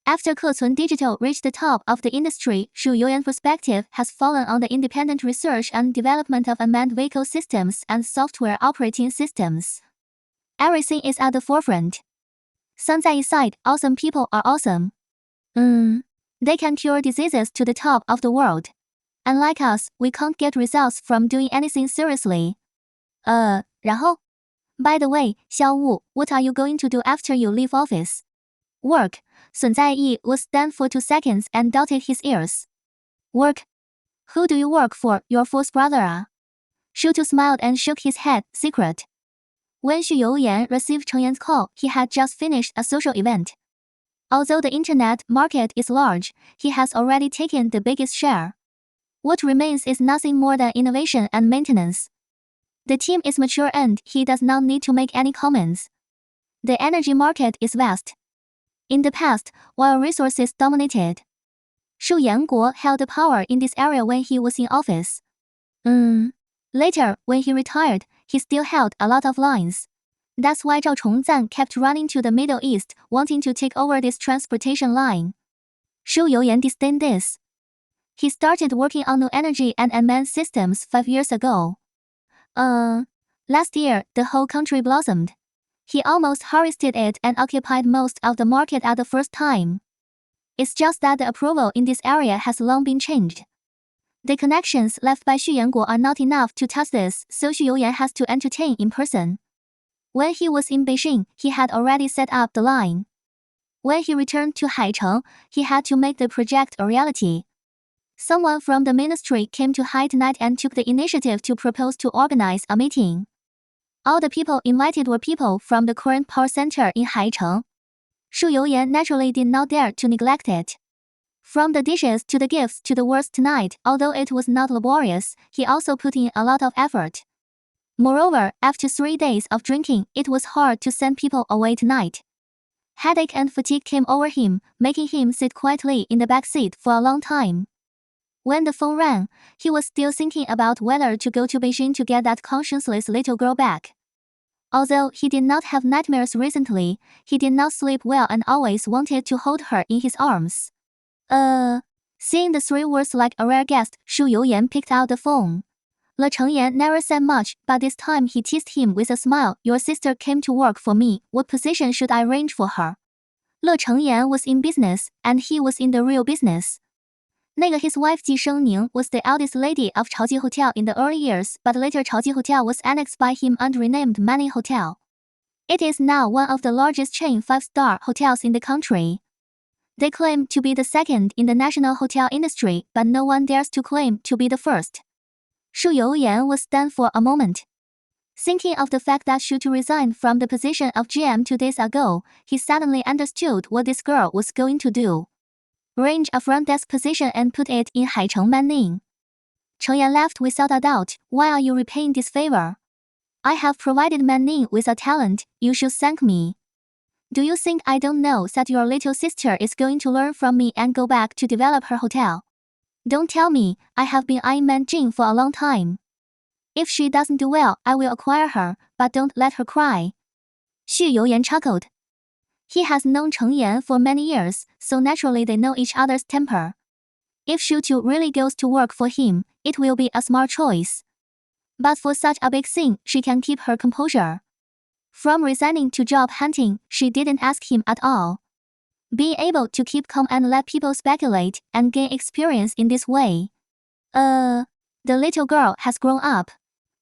After 客存 digital reached the top of the industry, Xu Youyan's perspective has fallen on the independent research and development of unmanned vehicle systems and software operating systems. Everything is at the forefront. Sun Zai aside, awesome people are awesome. They can cure diseases to the top of the world. Unlike us, we can't get results from doing anything seriously. 然后? By the way, Xiao Wu, what are you going to do after you leave office? Work. Sun Zai was stunned for 2 seconds and dotted his ears. Work? Who do you work for, your fourth brother? Xúxú smiled and shook his head, secret. When Xu Youyan received Cheng Yan's call, he had just finished a social event. Although the internet market is large, he has already taken the biggest share. What remains is nothing more than innovation and maintenance. The team is mature and he does not need to make any comments. The energy market is vast. In the past, while resources dominated, Shu Yanguo held the power in this area when he was in office. Later, when he retired, he still held a lot of lines. That's why Zhao Chongzan kept running to the Middle East, wanting to take over this transportation line. Xu Youyan disdained this. He started working on new energy and unmanned systems 5 years ago. Last year, the whole country blossomed. He almost harvested it and occupied most of the market at the first time. It's just that the approval in this area has long been changed. The connections left by Xu Yanguo are not enough to test this, so Xu Youyan has to entertain in person. When he was in Beijing, he had already set up the line. When he returned to Haicheng, he had to make the project a reality. Someone from the ministry came to Hai tonight and took the initiative to propose to organize a meeting. All the people invited were people from the current power center in Haicheng. Xu Youyan naturally did not dare to neglect it. From the dishes to the gifts to the words tonight, although it was not laborious, he also put in a lot of effort. Moreover, after 3 days of drinking, it was hard to send people away tonight. Headache and fatigue came over him, making him sit quietly in the back seat for a long time. When the phone rang, he was still thinking about whether to go to Beijing to get that conscienceless little girl back. Although he did not have nightmares recently, he did not sleep well and always wanted to hold her in his arms. Seeing the 3 words like a rare guest, Xu Youyan picked out the phone. Le Chengyan never said much, but this time he teased him with a smile. Your sister came to work for me. What position should I arrange for her? Le Chengyan was in business, and he was in the real business. His wife Ji Shengning was the eldest lady of Chaoji Hotel in the early years, but later Chaoji Hotel was annexed by him and renamed Manning Hotel. It is now one of the largest chain 5-star hotels in the country. They claim to be the second in the national hotel industry, but no one dares to claim to be the first. Xu Youyan was stunned for a moment. Thinking of the fact that Xu resigned from the position of GM 2 days ago, he suddenly understood what this girl was going to do. Arrange a front desk position and put it in Haicheng Manning. Cheng Yan laughed without a doubt. Why are you repaying this favor? I have provided Manning with a talent, you should thank me. Do you think I don't know that your little sister is going to learn from me and go back to develop her hotel? Don't tell me, I have been eyeing Man Jing for a long time. If she doesn't do well, I will acquire her, but don't let her cry. Xu Youyan chuckled. He has known Cheng Yan for many years, so naturally they know each other's temper. If Xu really goes to work for him, it will be a smart choice. But for such a big thing, she can keep her composure. From resigning to job hunting, she didn't ask him at all. Being able to keep calm and let people speculate and gain experience in this way. The little girl has grown up.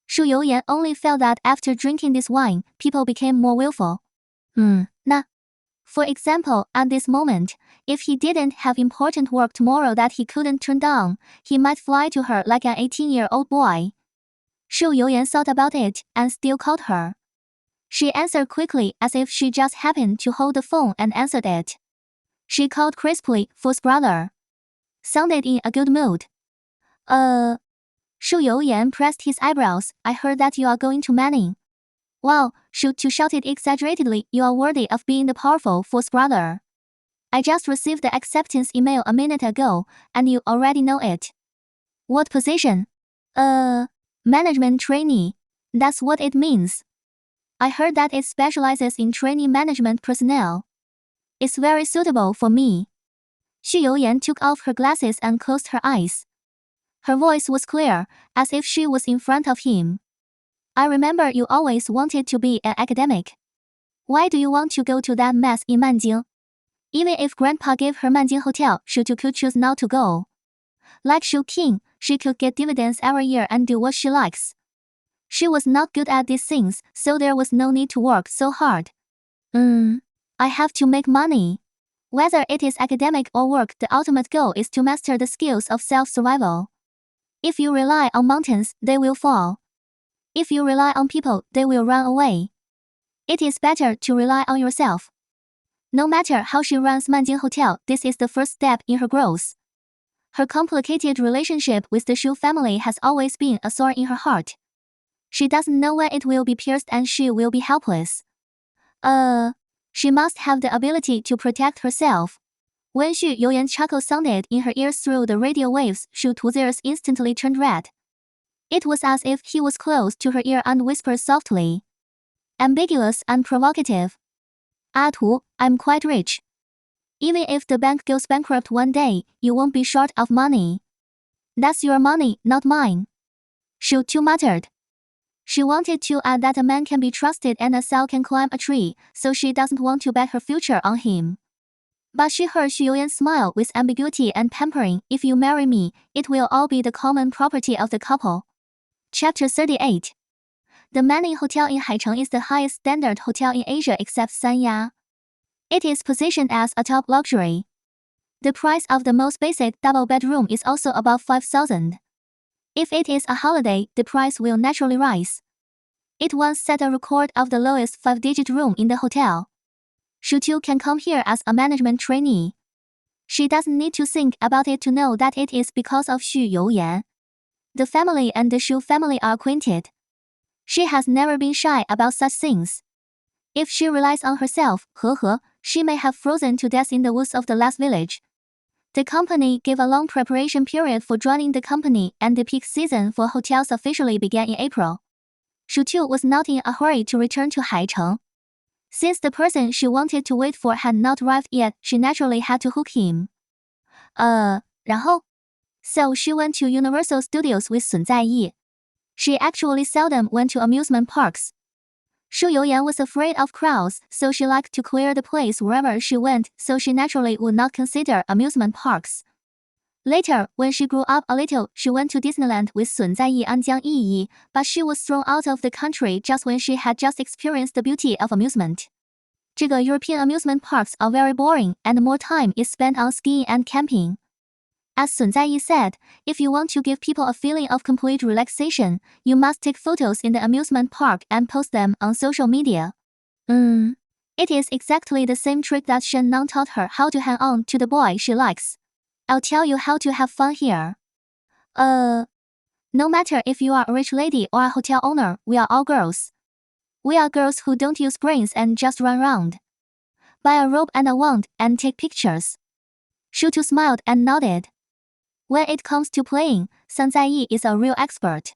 Xu Youyan only felt that after drinking this wine, people became more willful. 那 For example, at this moment, if he didn't have important work tomorrow that he couldn't turn down, he might fly to her like an 18-year-old boy. Shu Youyan thought about it and still called her. She answered quickly as if she just happened to hold the phone and answered it. She called crisply, Fu's brother. Sounded in a good mood. Shu Youyan pressed his eyebrows. I heard that you are going to Manning. Wow, Shu Tu shouted exaggeratedly, you are worthy of being the powerful Fu's brother. I just received the acceptance email a minute ago, and you already know it. What position? Management trainee. That's what it means. I heard that it specializes in training management personnel. It's very suitable for me. Xu Youyan took off her glasses and closed her eyes. Her voice was clear, as if she was in front of him. I remember you always wanted to be an academic. Why do you want to go to that mess in Manjing? Even if Grandpa gave her Manjing Hotel, Shu Tu could choose not to go. Like Shu King, she could get dividends every year and do what she likes. She was not good at these things, so there was no need to work so hard. I have to make money. Whether it is academic or work, the ultimate goal is to master the skills of self-survival. If you rely on mountains, they will fall. If you rely on people, they will run away. It is better to rely on yourself. No matter how she runs Manjing Hotel, this is the first step in her growth. Her complicated relationship with the Shu family has always been a thorn in her heart. She doesn't know when it will be pierced and she will be helpless. She must have the ability to protect herself. When Xu Youyan's chuckle sounded in her ears through the radio waves, Shu Tu's ears instantly turned red. It was as if he was close to her ear and whispered softly. Ambiguous and provocative. Tu, I'm quite rich. Even if the bank goes bankrupt one day, you won't be short of money. That's your money, not mine. Shu Tu muttered. She wanted to add that a man can be trusted and a cell can climb a tree, so she doesn't want to bet her future on him. But she heard Xu Youyan smile with ambiguity and pampering. If you marry me, it will all be the common property of the couple. Chapter 38. The Manning Hotel in Haicheng is the highest standard hotel in Asia except Sanya. It is positioned as a top luxury. The price of the most basic double bedroom is also above 5,000. If it is a holiday, the price will naturally rise. It once set a record of the lowest 5-digit room in the hotel. Shu Tu can come here as a management trainee. She doesn't need to think about it to know that it is because of Xu Youyan. The family and the Shu family are acquainted. She has never been shy about such things. If she relies on herself, she may have frozen to death in the woods of the last village. The company gave a long preparation period for joining the company, and the peak season for hotels officially began in April. Shu Tu was not in a hurry to return to Haicheng. Since the person she wanted to wait for had not arrived yet, she naturally had to hook him. 然后? So she went to Universal Studios with Sun Zaiyi. She actually seldom went to amusement parks. Xu Youyan was afraid of crowds, so she liked to clear the place wherever she went, so she naturally would not consider amusement parks. Later, when she grew up a little, she went to Disneyland with Sun Zaiyi and Jiang Yiyi, but she was thrown out of the country just when she had just experienced the beauty of amusement. 这个 European amusement parks are very boring, and more time is spent on skiing and camping. As Sun Zaiyi said, if you want to give people a feeling of complete relaxation, you must take photos in the amusement park and post them on social media. It is exactly the same trick that Shen Nang taught her how to hang on to the boy she likes. I'll tell you how to have fun here. No matter if you are a rich lady or a hotel owner, we are all girls. We are girls who don't use brains and just run around. Buy a robe and a wand and take pictures. Shu Tu smiled and nodded. When it comes to playing, Sun Zaiyi is a real expert.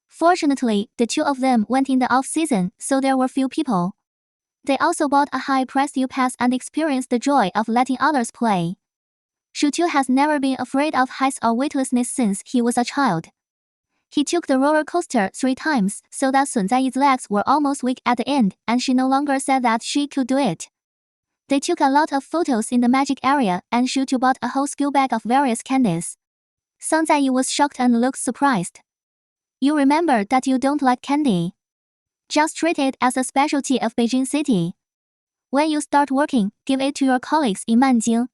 Fortunately, the two of them went in the off-season, so there were few people. They also bought a high-priced U-Pass and experienced the joy of letting others play. Shu Tu has never been afraid of heights or weightlessness since he was a child. He took the roller coaster 3 times, so that Sun Zaiyi's legs were almost weak at the end, and she no longer said that she could do it. They took a lot of photos in the magic area, and Shu Tu bought a whole school bag of various candies. Sun Zaiyi was shocked and looked surprised. You remember that you don't like candy. Just treat it as a specialty of Beijing City. When you start working, give it to your colleagues in Nanjing.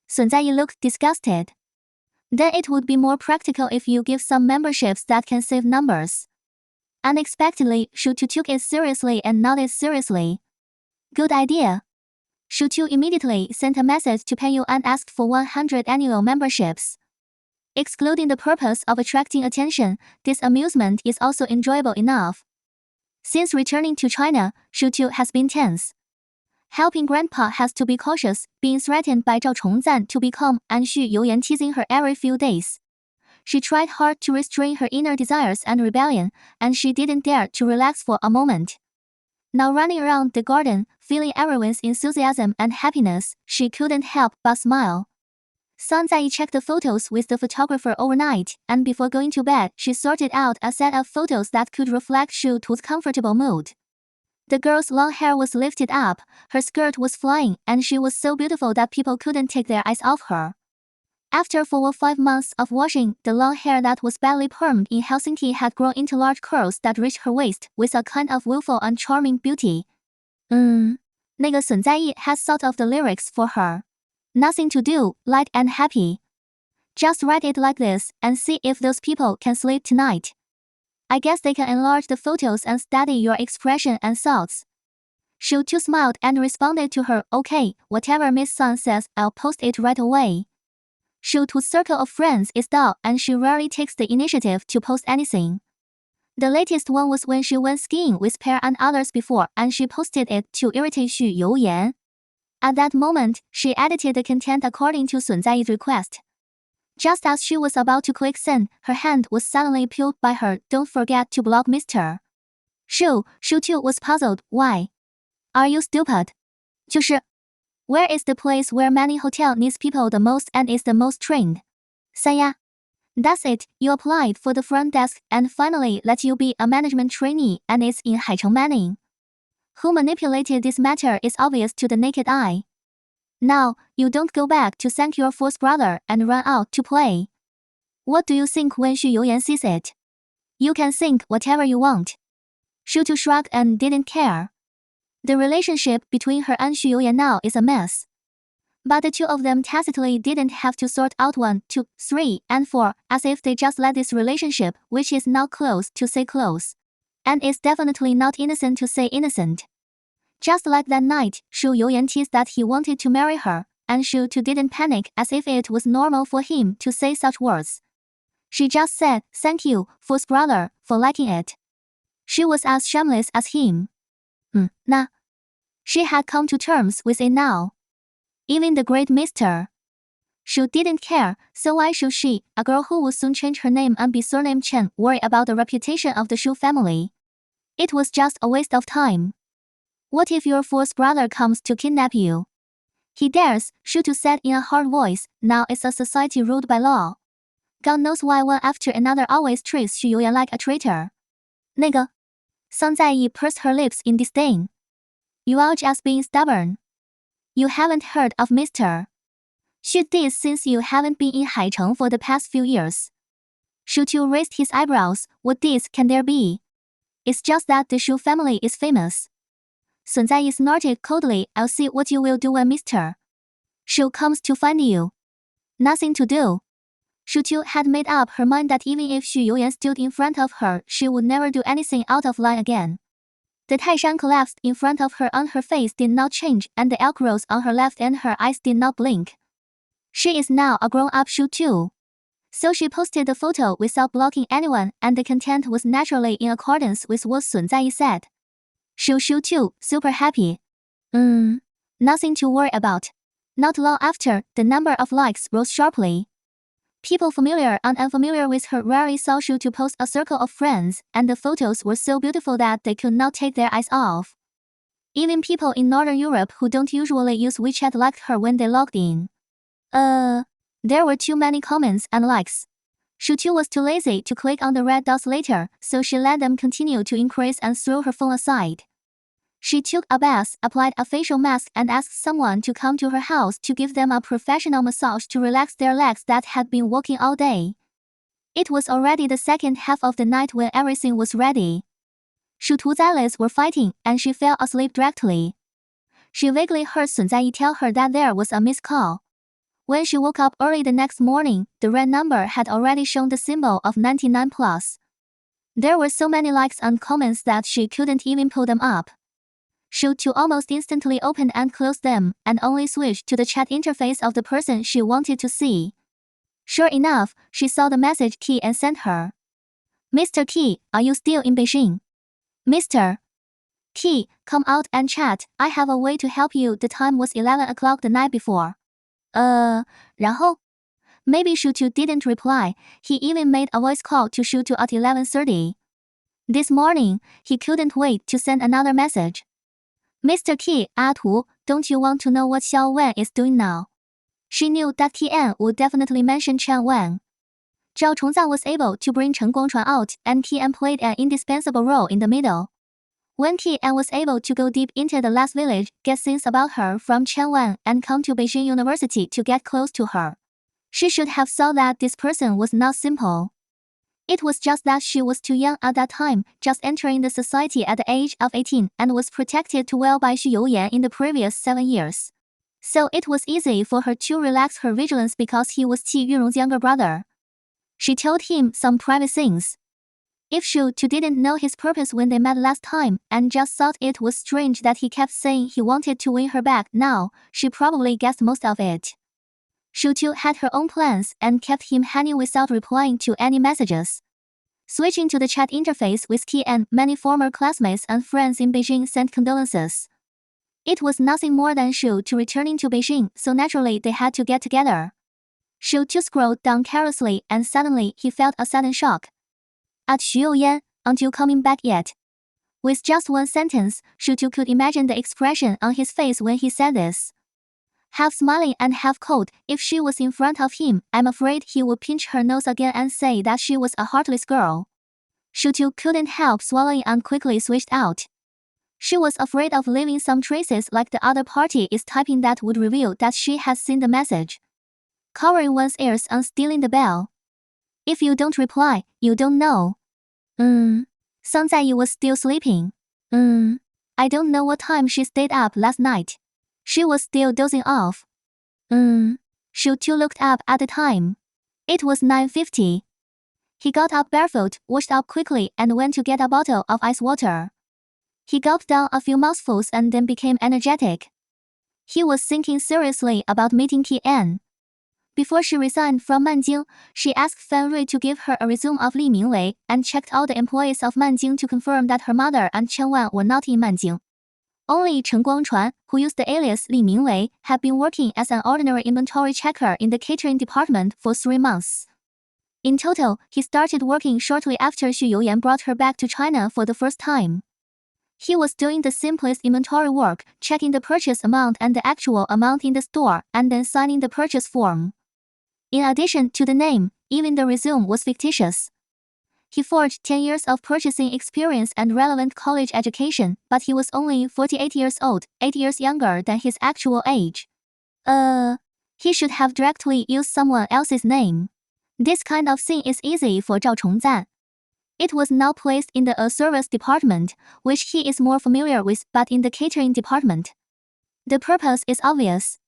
Sun Zaiyi looked disgusted. Then it would be more practical if you give some memberships that can save numbers. Unexpectedly, Xu Tu took it seriously and nodded seriously. Good idea. Xu Tu immediately sent a message to Pei Yu and asked for 100 annual memberships. Excluding the purpose of attracting attention, this amusement is also enjoyable enough. Since returning to China, Xu Tu has been tense. Helping Grandpa has to be cautious, being threatened by Zhao Chongzan to become and Xu Youyan teasing her every few days. She tried hard to restrain her inner desires and rebellion, and she didn't dare to relax for a moment. Now running around the garden, feeling everyone's enthusiasm and happiness, she couldn't help but smile. Sun Zaiyi checked the photos with the photographer overnight, and before going to bed, she sorted out a set of photos that could reflect Xu Tu's comfortable mood. The girl's long hair was lifted up, her skirt was flying, and she was so beautiful that people couldn't take their eyes off her. After 4 or 5 months of washing, the long hair that was badly permed in Helsinki had grown into large curls that reached her waist, with a kind of willful and charming beauty. 那个Sun Zaiyi has thought of the lyrics for her. Nothing to do, light and happy. Just write it like this, and see if those people can sleep tonight. I guess they can enlarge the photos and study your expression and thoughts. Xu Tu smiled and responded to her, okay, whatever Miss Sun says, I'll post it right away. Xu Tu's circle of friends is dull, and she rarely takes the initiative to post anything. The latest one was when she went skiing with Per and others before, and she posted it to irritate Xu Youyan. At that moment, she edited the content according to Sun Zaiyi's request. Just as she was about to click send, her hand was suddenly pulled by her. Don't forget to block Mr. Xu Tu was puzzled. Why? Are you stupid? 就是 Where is the place where many hotel needs people the most and is the most trained? 三呀 That's it, you applied for the front desk and finally let you be a management trainee and it's in Haicheng Manning. Who manipulated this matter is obvious to the naked eye. Now, you don't go back to thank your fourth brother and run out to play. What do you think when Xu Youyan sees it? You can think whatever you want. Xu Tu shrugged and didn't care. The relationship between her and Xu Youyan now is a mess. But the two of them tacitly didn't have to sort out 1, 2, 3, and 4, as if they just let this relationship, which is not close, to say close. And is definitely not innocent to say innocent. Just like that night, Xu Youyan teased that he wanted to marry her, and Xu Tu didn't panic as if it was normal for him to say such words. She just said, thank you, fourth brother, for liking it. She was as shameless as him. She had come to terms with it now. Even the great Mr. Xu didn't care, so why should she, a girl who would soon change her name and be surnamed Chen, worry about the reputation of the Xu family? It was just a waste of time. What if your fourth brother comes to kidnap you? He dares, Xu Tu said in a hard voice. Now it's a society ruled by law. God knows why one after another always treats Xu Youyan like a traitor. 那个 Sun Zaiyi pursed her lips in disdain. You are just being stubborn. You haven't heard of Mr. Xu this since you haven't been in Haicheng for the past few years. Xu Tu raised his eyebrows. What this can there be? It's just that the Xu family is famous. Sun Zaiyi snorted coldly. I'll see what you will do when Mr. Xu comes to find you. Nothing to do. Xu Tu had made up her mind that even if Xu Youyan stood in front of her, she would never do anything out of line again. The Taishan collapsed in front of her and her face did not change, and the elk rose on her left and her eyes did not blink. She is now a grown-up Xu Tu. So she posted the photo without blocking anyone, and the content was naturally in accordance with what Sun Zaiyi said. Xu Tu, super happy. Nothing to worry about. Not long after, the number of likes rose sharply. People familiar and unfamiliar with her rarely saw Xu Tu post a circle of friends, and the photos were so beautiful that they could not take their eyes off. Even people in Northern Europe who don't usually use WeChat liked her when they logged in. There were too many comments and likes. Xu Tu was too lazy to click on the red dots later, so she let them continue to increase and threw her phone aside. She took a bath, applied a facial mask and asked someone to come to her house to give them a professional massage to relax their legs that had been working all day. It was already the second half of the night when everything was ready. Xu Tu's eyelids were fighting, and she fell asleep directly. she vaguely heard Sun Zaiyi tell her that there was a missed call. When she woke up early the next morning, the red number had already shown the symbol of 99 plus. There were so many likes and comments that she couldn't even pull them up. Xúxú almost instantly opened and closed them, and only switched to the chat interface of the person she wanted to see. Sure enough, she saw the message Qi An sent her. Mr. Qi, are you still in Beijing? Mr. Qi, come out and chat, I have a way to help you. The time was 11 o'clock the night before. 然后? Maybe Xúxú didn't reply. He even made a voice call to Xúxú at 11:30. This morning, he couldn't wait to send another message. Mr. Qi,阿图, don't you want to know what Xiao Wan is doing now? She knew that Qi An would definitely mention Chen Wan. Zhao Chongzan was able to bring Chen Guangchuan out, and Qi An played an indispensable role in the middle. When Qi An was able to go deep into the last village, get things about her from Chen Wan, and come to Beijing University to get close to her, she should have saw that this person was not simple. It was just that she was too young at that time, just entering the society at the age of 18, and was protected too well by Xu Youyan in the previous 7 years. So it was easy for her to relax her vigilance because he was Qi Yunrong's younger brother. She told him some private things. If Xúxú didn't know his purpose when they met last time, and just thought it was strange that he kept saying he wanted to win her back now, she probably guessed most of it. Xúxú had her own plans and kept him hanging without replying to any messages. Switching to the chat interface with Qi An, many former classmates and friends in Beijing sent condolences. It was nothing more than Xúxú returning to Beijing, so naturally they had to get together. Xúxú scrolled down carelessly, and suddenly he felt a sudden shock. At Xu Youyan, aren't you coming back yet? With just one sentence, Xúxú could imagine the expression on his face when he said this. Half smiling and half cold, if she was in front of him, I'm afraid he would pinch her nose again and say that she was a heartless girl. Xúxú couldn't help swallowing and quickly switched out. She was afraid of leaving some traces like the other party is typing that would reveal that she has seen the message. Covering one's ears and stealing the bell. If you don't reply, you don't know. Sun Zaiyi was still sleeping. I don't know what time she stayed up last night. She was still dozing off. Xúxú looked up at the time. It was 9:50. He got up barefoot, washed up quickly, and went to get a bottle of ice water. He gulped down a few mouthfuls and then became energetic. He was thinking seriously about meeting Qi An. Before she resigned from Manjing, she asked Fan Rui to give her a resume of Li Mingwei, and checked all the employees of Manjing to confirm that her mother and Chen Wan were not in Manjing. Only Chen Guangchuan, who used the alias Li Mingwei, had been working as an ordinary inventory checker in the catering department for 3 months. In total, he started working shortly after Xu Youyan brought her back to China for the first time. He was doing the simplest inventory work, checking the purchase amount and the actual amount in the store, and then signing the purchase form. In addition to the name, even the resume was fictitious. He forged 10 years of purchasing experience and relevant college education, but he was only 48 years old, 8 years younger than his actual age. He should have directly used someone else's name. This kind of thing is easy for Zhao Chongzan. It was now placed in the service department, which he is more familiar with, but in the catering department. The purpose is obvious.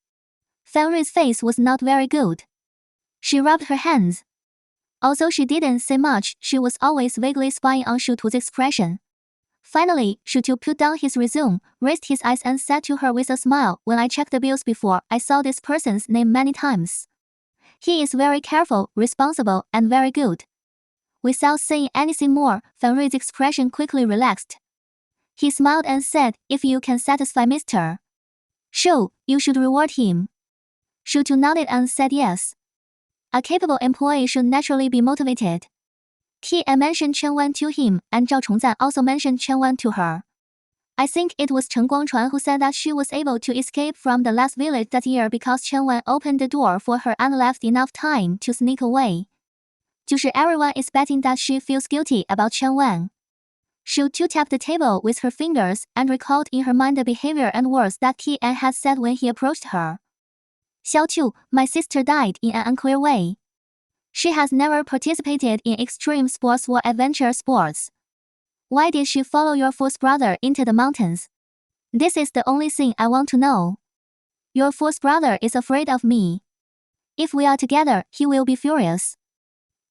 Fan Rui's face was not very good. She rubbed her hands. Although she didn't say much, she was always vaguely spying on Xúxú's expression. Finally, Xúxú put down his resume, raised his eyes and said to her with a smile, when I checked the bills before, I saw this person's name many times. He is very careful, responsible, and very good. Without saying anything more, Fan Rui's expression quickly relaxed. He smiled and said, if you can satisfy Mr. Xu, you should reward him. Xúxú nodded and said yes. A capable employee should naturally be motivated. Qi An mentioned Chen Wan to him, and Zhao Chongzan also mentioned Chen Wan to her. I think it was Chen Guangchuan who said that she was able to escape from the last village that year because Chen Wan opened the door for her and left enough time to sneak away. 就是 everyone is betting that she feels guilty about Chen Wan. Xúxú tapped the table with her fingers and recalled in her mind the behavior and words that Qi An had said when he approached her. Xiao, my sister died in an unclear way. She has never participated in extreme sports or adventure sports. Why did she follow your fourth brother into the mountains? This is the only thing I want to know. Your fourth brother is afraid of me. If we are together, he will be furious.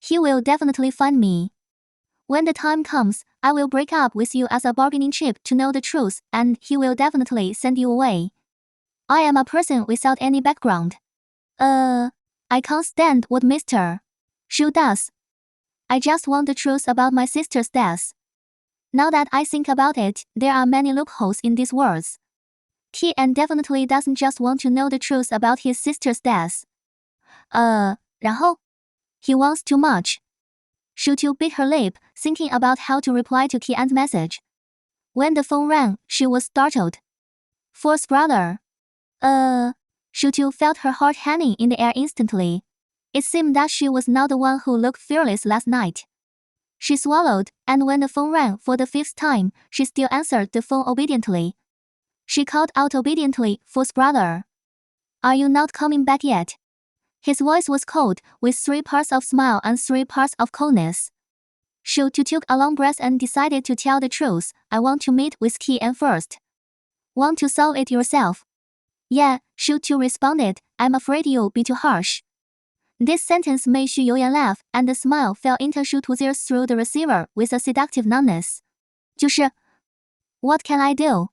He will definitely find me. When the time comes, I will break up with you as a bargaining chip to know the truth, and he will definitely send you away. I am a person without any background. I can't stand what Mr. Xu does. I just want the truth about my sister's death. Now that I think about it, there are many loopholes in these words. Tian definitely doesn't just want to know the truth about his sister's death. 然后? He wants too much. Xúxú bit her lip, thinking about how to reply to Tian's message. When the phone rang, she was startled. Fourth brother. Xúxú felt her heart hanging in the air instantly. It seemed that she was not the one who looked fearless last night. She swallowed, and when the phone rang for the fifth time, she still answered the phone obediently. She called out obediently, "Fourth brother. Are you not coming back yet?" His voice was cold, with 3 parts of smile and 3 parts of coldness. Xúxú took a long breath and decided to tell the truth. "I want to meet with Tian first." "Want to solve it yourself?" "Yeah," Xúxú responded. "I'm afraid you'll be too harsh." This sentence made Xu Youyan laugh, and the smile fell into Xúxú's ears through the receiver with a seductive numbness. 就是 What can I do?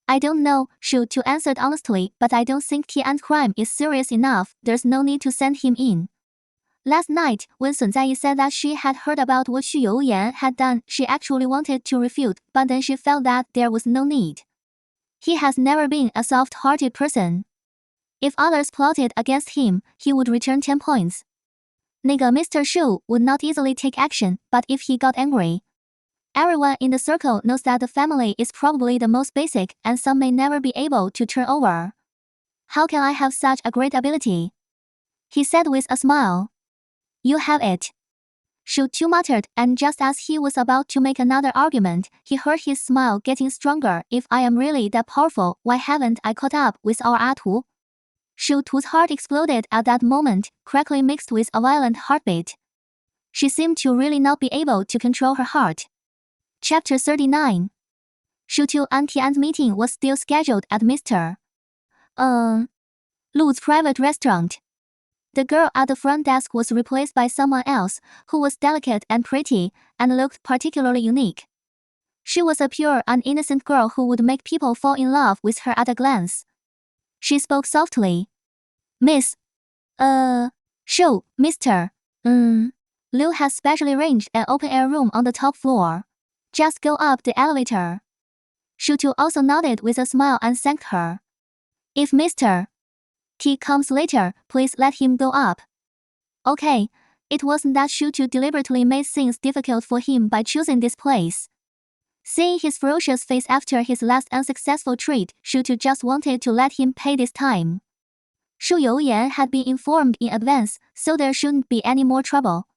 I don't know, Xúxú answered honestly, but I don't think Tian's crime is serious enough. There's no need to send him in. Last night, when Sun Zaiyi said that she had heard about what Xu Youyan had done, she actually wanted to refute, but then she felt that there was no need. He has never been a soft-hearted person. If others plotted against him, he would return 10 points. 那个 Mr. Xu would not easily take action, but if he got angry. Everyone in the circle knows that the family is probably the most basic, and some may never be able to turn over. How can I have such a great ability? He said with a smile. You have it. Xúxú muttered, and just as he was about to make another argument, he heard his smile getting stronger. If I am really that powerful, why haven't I caught up with our Atu? Xúxú's heart exploded at that moment, crackling mixed with a violent heartbeat. She seemed to really not be able to control her heart. Chapter 39. Xúxú and Tian's meeting was still scheduled at Mr. Lu's private restaurant. The girl at the front desk was replaced by someone else, who was delicate and pretty, and looked particularly unique. She was a pure and innocent girl who would make people fall in love with her at a glance. She spoke softly. Miss. Xu, Mr. Liu has specially arranged an open-air room on the top floor. Just go up the elevator. Xúxú also nodded with a smile and thanked her. If Mr. T comes later, please let him go up. Okay, it wasn't that Xúxú deliberately made things difficult for him by choosing this place. Seeing his ferocious face after his last unsuccessful treat, Xúxú just wanted to let him pay this time. Xu Youyan had been informed in advance, so there shouldn't be any more trouble.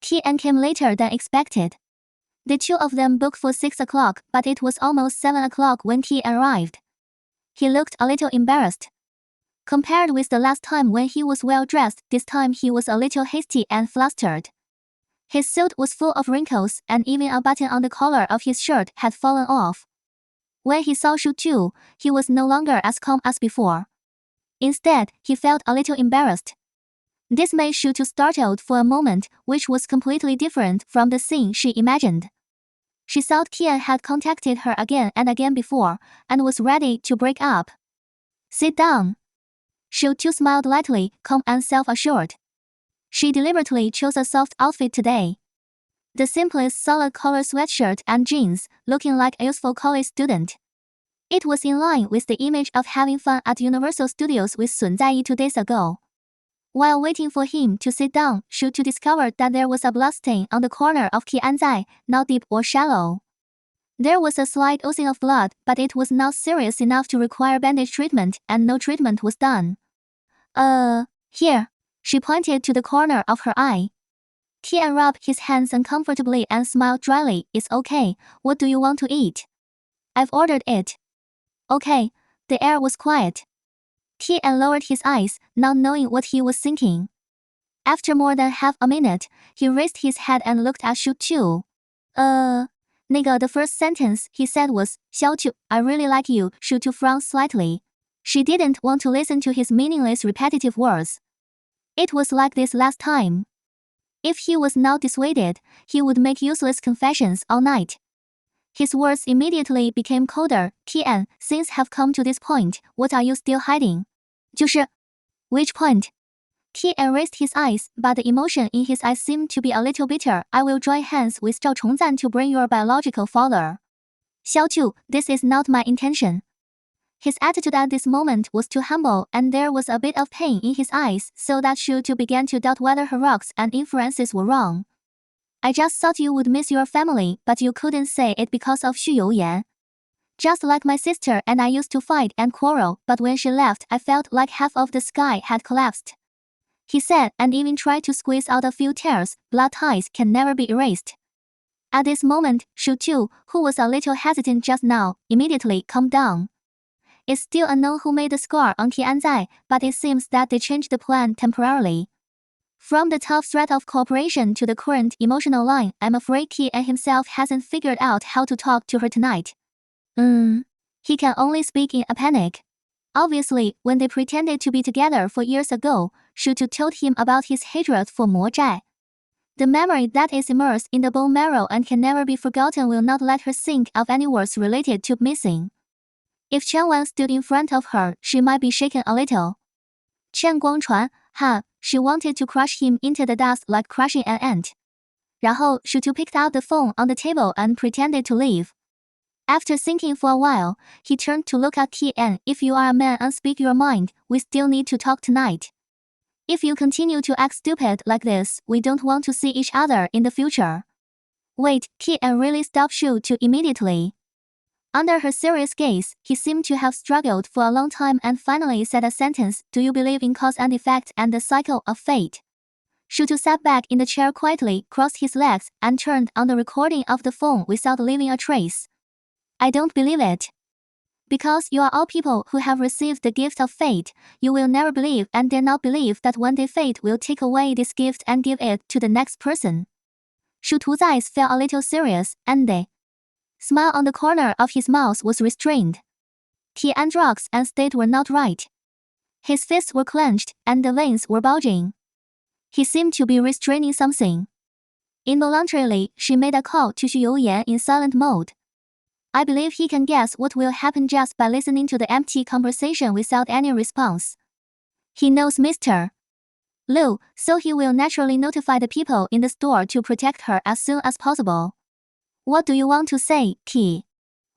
Tian came later than expected. The two of them booked for 6 o'clock, but it was almost 7 o'clock when Tian arrived. He looked a little embarrassed. Compared with the last time when he was well dressed, this time he was a little hasty and flustered. His suit was full of wrinkles, and even a button on the collar of his shirt had fallen off. When he saw Xúxú, he was no longer as calm as before. Instead, he felt a little embarrassed. This made Xúxú startled for a moment, which was completely different from the scene she imagined. She thought Tian had contacted her again and again before, and was ready to break up. Sit down. Xúxú smiled lightly, calm and self-assured. She deliberately chose a soft outfit today. The simplest solid-color sweatshirt and jeans, looking like a useful college student. It was in line with the image of having fun at Universal Studios with Sun Zaiyi 2 days ago. While waiting for him to sit down, Xúxú discovered that there was a bloodstain on the corner of Tian's eye, not deep or shallow. There was a slight oozing of blood, but it was not serious enough to require bandage treatment, and no treatment was done. Here. She pointed to the corner of her eye. Tian rubbed his hands uncomfortably and smiled dryly. It's okay. What do you want to eat? I've ordered it. Okay. The air was quiet. Tian lowered his eyes, not knowing what he was thinking. After more than half a minute, he raised his head and looked at Xúxú. The first sentence he said was, Xúxú, I really like you. Xúxú frowned slightly. She didn't want to listen to his meaningless repetitive words. It was like this last time. If he was not dissuaded, he would make useless confessions all night. His words immediately became colder. Tian, things have come to this point, what are you still hiding? 就是 Which point? Tian raised his eyes, but the emotion in his eyes seemed to be a little bitter. I will join hands with Zhao Chongzan to bring your biological father. Xúxú, this is not my intention. His attitude at this moment was too humble, and there was a bit of pain in his eyes, so that Xúxú began to doubt whether her rocks and inferences were wrong. I just thought you would miss your family, but you couldn't say it because of Xu Youyan. Just like my sister and I used to fight and quarrel, but when she left, I felt like half of the sky had collapsed. He said, and even tried to squeeze out a few tears. Blood ties can never be erased. At this moment, Xúxú, who was a little hesitant just now, immediately calmed down. It's still unknown who made the scar on Tianzai, but it seems that they changed the plan temporarily. From the tough threat of cooperation to the current emotional line, I'm afraid Tian himself hasn't figured out how to talk to her tonight. He can only speak in a panic. Obviously, when they pretended to be together for years ago, Xúxú told him about his hatred for Mo Zhai. The memory that is immersed in the bone marrow and can never be forgotten will not let her think of any words related to missing. If Chen Wan stood in front of her, she might be shaken a little. Chen Guangchuan, she wanted to crush him into the dust like crushing an ant. 然后 Xúxú picked up the phone on the table and pretended to leave. After thinking for a while, he turned to look at Tian. If you are a man and speak your mind, we still need to talk tonight. If you continue to act stupid like this, we don't want to see each other in the future. Wait, Tian really stopped Xúxú immediately. Under her serious gaze, he seemed to have struggled for a long time and finally said a sentence. Do you believe in cause and effect and the cycle of fate? Xúxú sat back in the chair quietly, crossed his legs, and turned on the recording of the phone without leaving a trace. I don't believe it. Because you are all people who have received the gift of fate, you will never believe and dare not believe that one day fate will take away this gift and give it to the next person. Xúxú's eyes felt a little serious, and the smile on the corner of his mouth was restrained. Tian's rocks and state were not right. His fists were clenched, and the veins were bulging. He seemed to be restraining something. Involuntarily, she made a call to Xu Youyan in silent mode. I believe he can guess what will happen just by listening to the empty conversation without any response. He knows Mr. Liu, so he will naturally notify the people in the store to protect her as soon as possible. What do you want to say, Ki?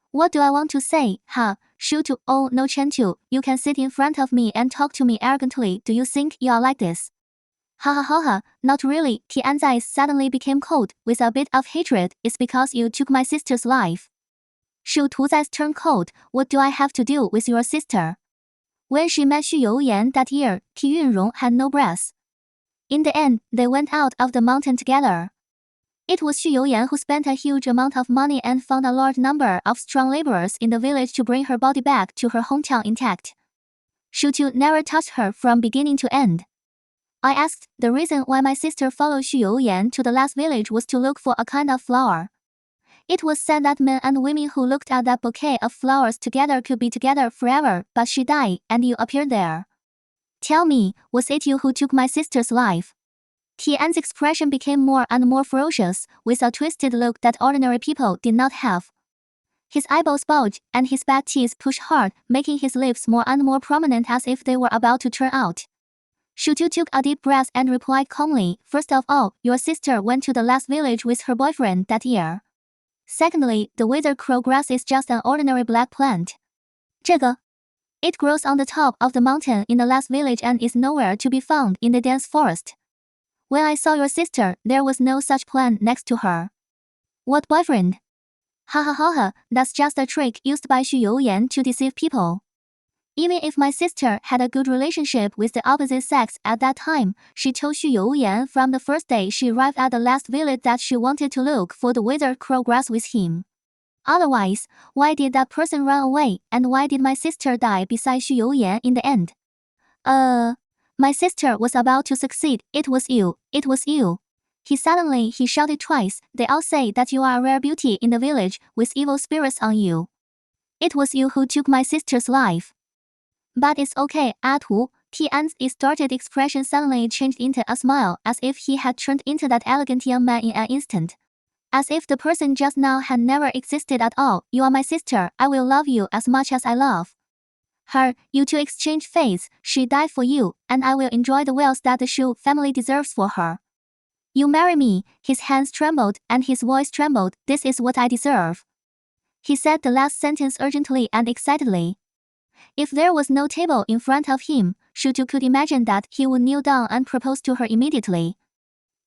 What do I want to say, Xúxú? Oh no, Chen-tu, you can sit in front of me and talk to me arrogantly. Do you think you are like this? Not really. Tian's eyes suddenly became cold, with a bit of hatred. It's because you took my sister's life. Xúxú's eyes turned cold. What do I have to do with your sister? When she met Xu Youyan that year, Qi Yunrong had no breath. In the end, they went out of the mountain together. It was Xu Youyan who spent a huge amount of money and found a large number of strong laborers in the village to bring her body back to her hometown intact. Xúxú never touched her from beginning to end. I asked, the reason why my sister followed Xu Youyan to the last village was to look for a kind of flower. It was said that men and women who looked at that bouquet of flowers together could be together forever, but she died, and you appeared there. Tell me, was it you who took my sister's life? Tian's expression became more and more ferocious, with a twisted look that ordinary people did not have. His eyeballs bulged, and his back teeth pushed hard, making his lips more and more prominent as if they were about to turn out. Xúxú took a deep breath and replied calmly, first of all, your sister went to the last village with her boyfriend that year. Secondly, the withered crowgrass is just an ordinary black plant. 这个 It grows on the top of the mountain in the last village and is nowhere to be found in the dense forest. When I saw your sister, there was no such plant next to her. What boyfriend? That's just a trick used by Xu Youyan to deceive people. Even if my sister had a good relationship with the opposite sex at that time, she told Xu Youyan from the first day she arrived at the last village that she wanted to look for the withered crowgrass with him. Otherwise, why did that person run away, and why did my sister die beside Xu Youyan in the end? My sister was about to succeed. It was you. He shouted twice. They all say that you are a rare beauty in the village with evil spirits on you. It was you who took my sister's life. But it's okay, Atu. Tian's distorted expression suddenly changed into a smile, as if he had turned into that elegant young man in an instant. As if the person just now had never existed at all. You are my sister. I will love you as much as I love her. You two exchange fates. She died for you, and I will enjoy the wealth that the Xu family deserves for her. You marry me. His hands trembled, and his voice trembled. This is what I deserve. He said the last sentence urgently and excitedly. If there was no table in front of him, Xúxú could imagine that he would kneel down and propose to her immediately.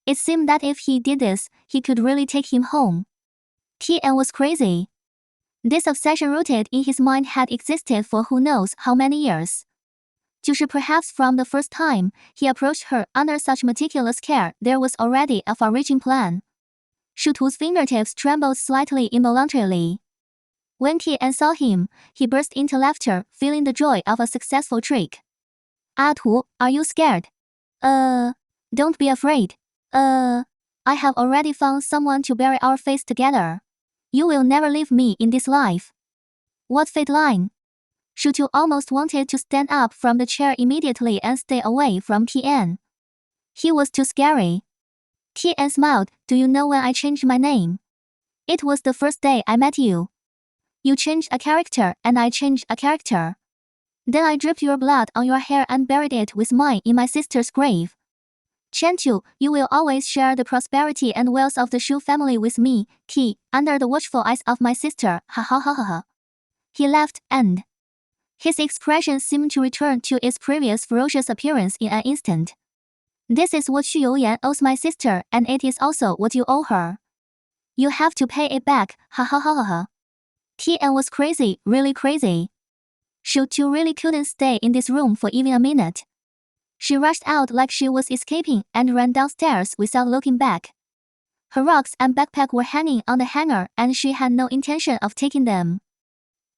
It seemed that if he did this, he could really take him home. Tian was crazy. This obsession rooted in his mind had existed for who knows how many years. Perhaps from the first time he approached her under such meticulous care, there was already a far-reaching plan. Xúxú's fingertips trembled slightly involuntarily. When Tian saw him, he burst into laughter, feeling the joy of a successful trick. Atu, are you scared? Don't be afraid. I have already found someone to bury our fates together. You will never leave me in this life. What fate line? Xúxú almost wanted to stand up from the chair immediately and stay away from Tian. He was too scary. Tian smiled. Do you know when I changed my name? It was the first day I met you. You changed a character and I changed a character. Then I dripped your blood on your hair and buried it with mine in my sister's grave. Chentu, you will always share the prosperity and wealth of the Xu family with me, T, under the watchful eyes of my sister, ha ha ha ha ha. He laughed, and his expression seemed to return to its previous ferocious appearance in an instant. This is what Xu Youyan owes my sister, and it is also what you owe her. You have to pay it back, ha ha ha ha ha. Tian was crazy, really crazy. Xúxú really couldn't stay in this room for even a minute. She rushed out like she was escaping and ran downstairs without looking back. Her rocks and backpack were hanging on the hanger and she had no intention of taking them.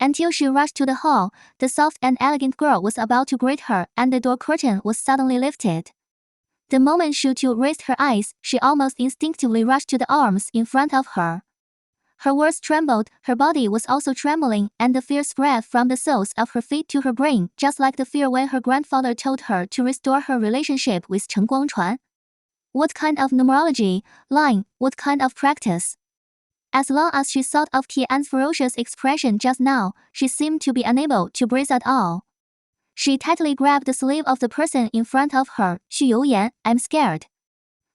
Until she rushed to the hall, the soft and elegant girl was about to greet her and the door curtain was suddenly lifted. The moment Xúxú raised her eyes, she almost instinctively rushed to the arms in front of her. Her words trembled, her body was also trembling, and the fear spread from the soles of her feet to her brain, just like the fear when her grandfather told her to restore her relationship with Chen Guangchuan. What kind of numerology, line, what kind of practice? As long as she thought of Tian's ferocious expression just now, she seemed to be unable to breathe at all. She tightly grabbed the sleeve of the person in front of her. Xu Youyan, I'm scared.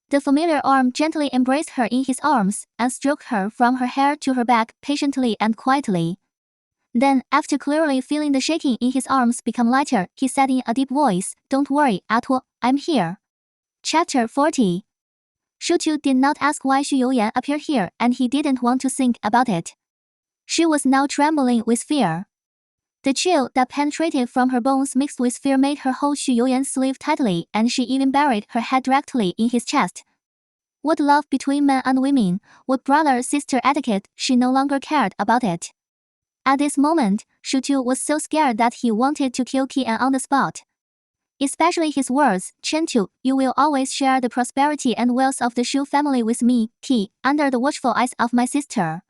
The familiar arm gently embraced her in his arms and stroked her from her hair to her back patiently and quietly. Then, after clearly feeling the shaking in his arms become lighter, he said in a deep voice, Don't worry, Atu, I'm here. Chapter 40. Xúxú did not ask why Xu Youyan appeared here, and he didn't want to think about it. She was now trembling with fear. The chill that penetrated from her bones mixed with fear made her hold Xu Youyan's sleeve tightly, and she even buried her head directly in his chest. What love between men and women, what brother-sister etiquette, she no longer cared about it. At this moment, Xúxú was so scared that he wanted to kill Tian on the spot. Especially his words, Chentu, you will always share the prosperity and wealth of the Xu family with me, T, under the watchful eyes of my sister.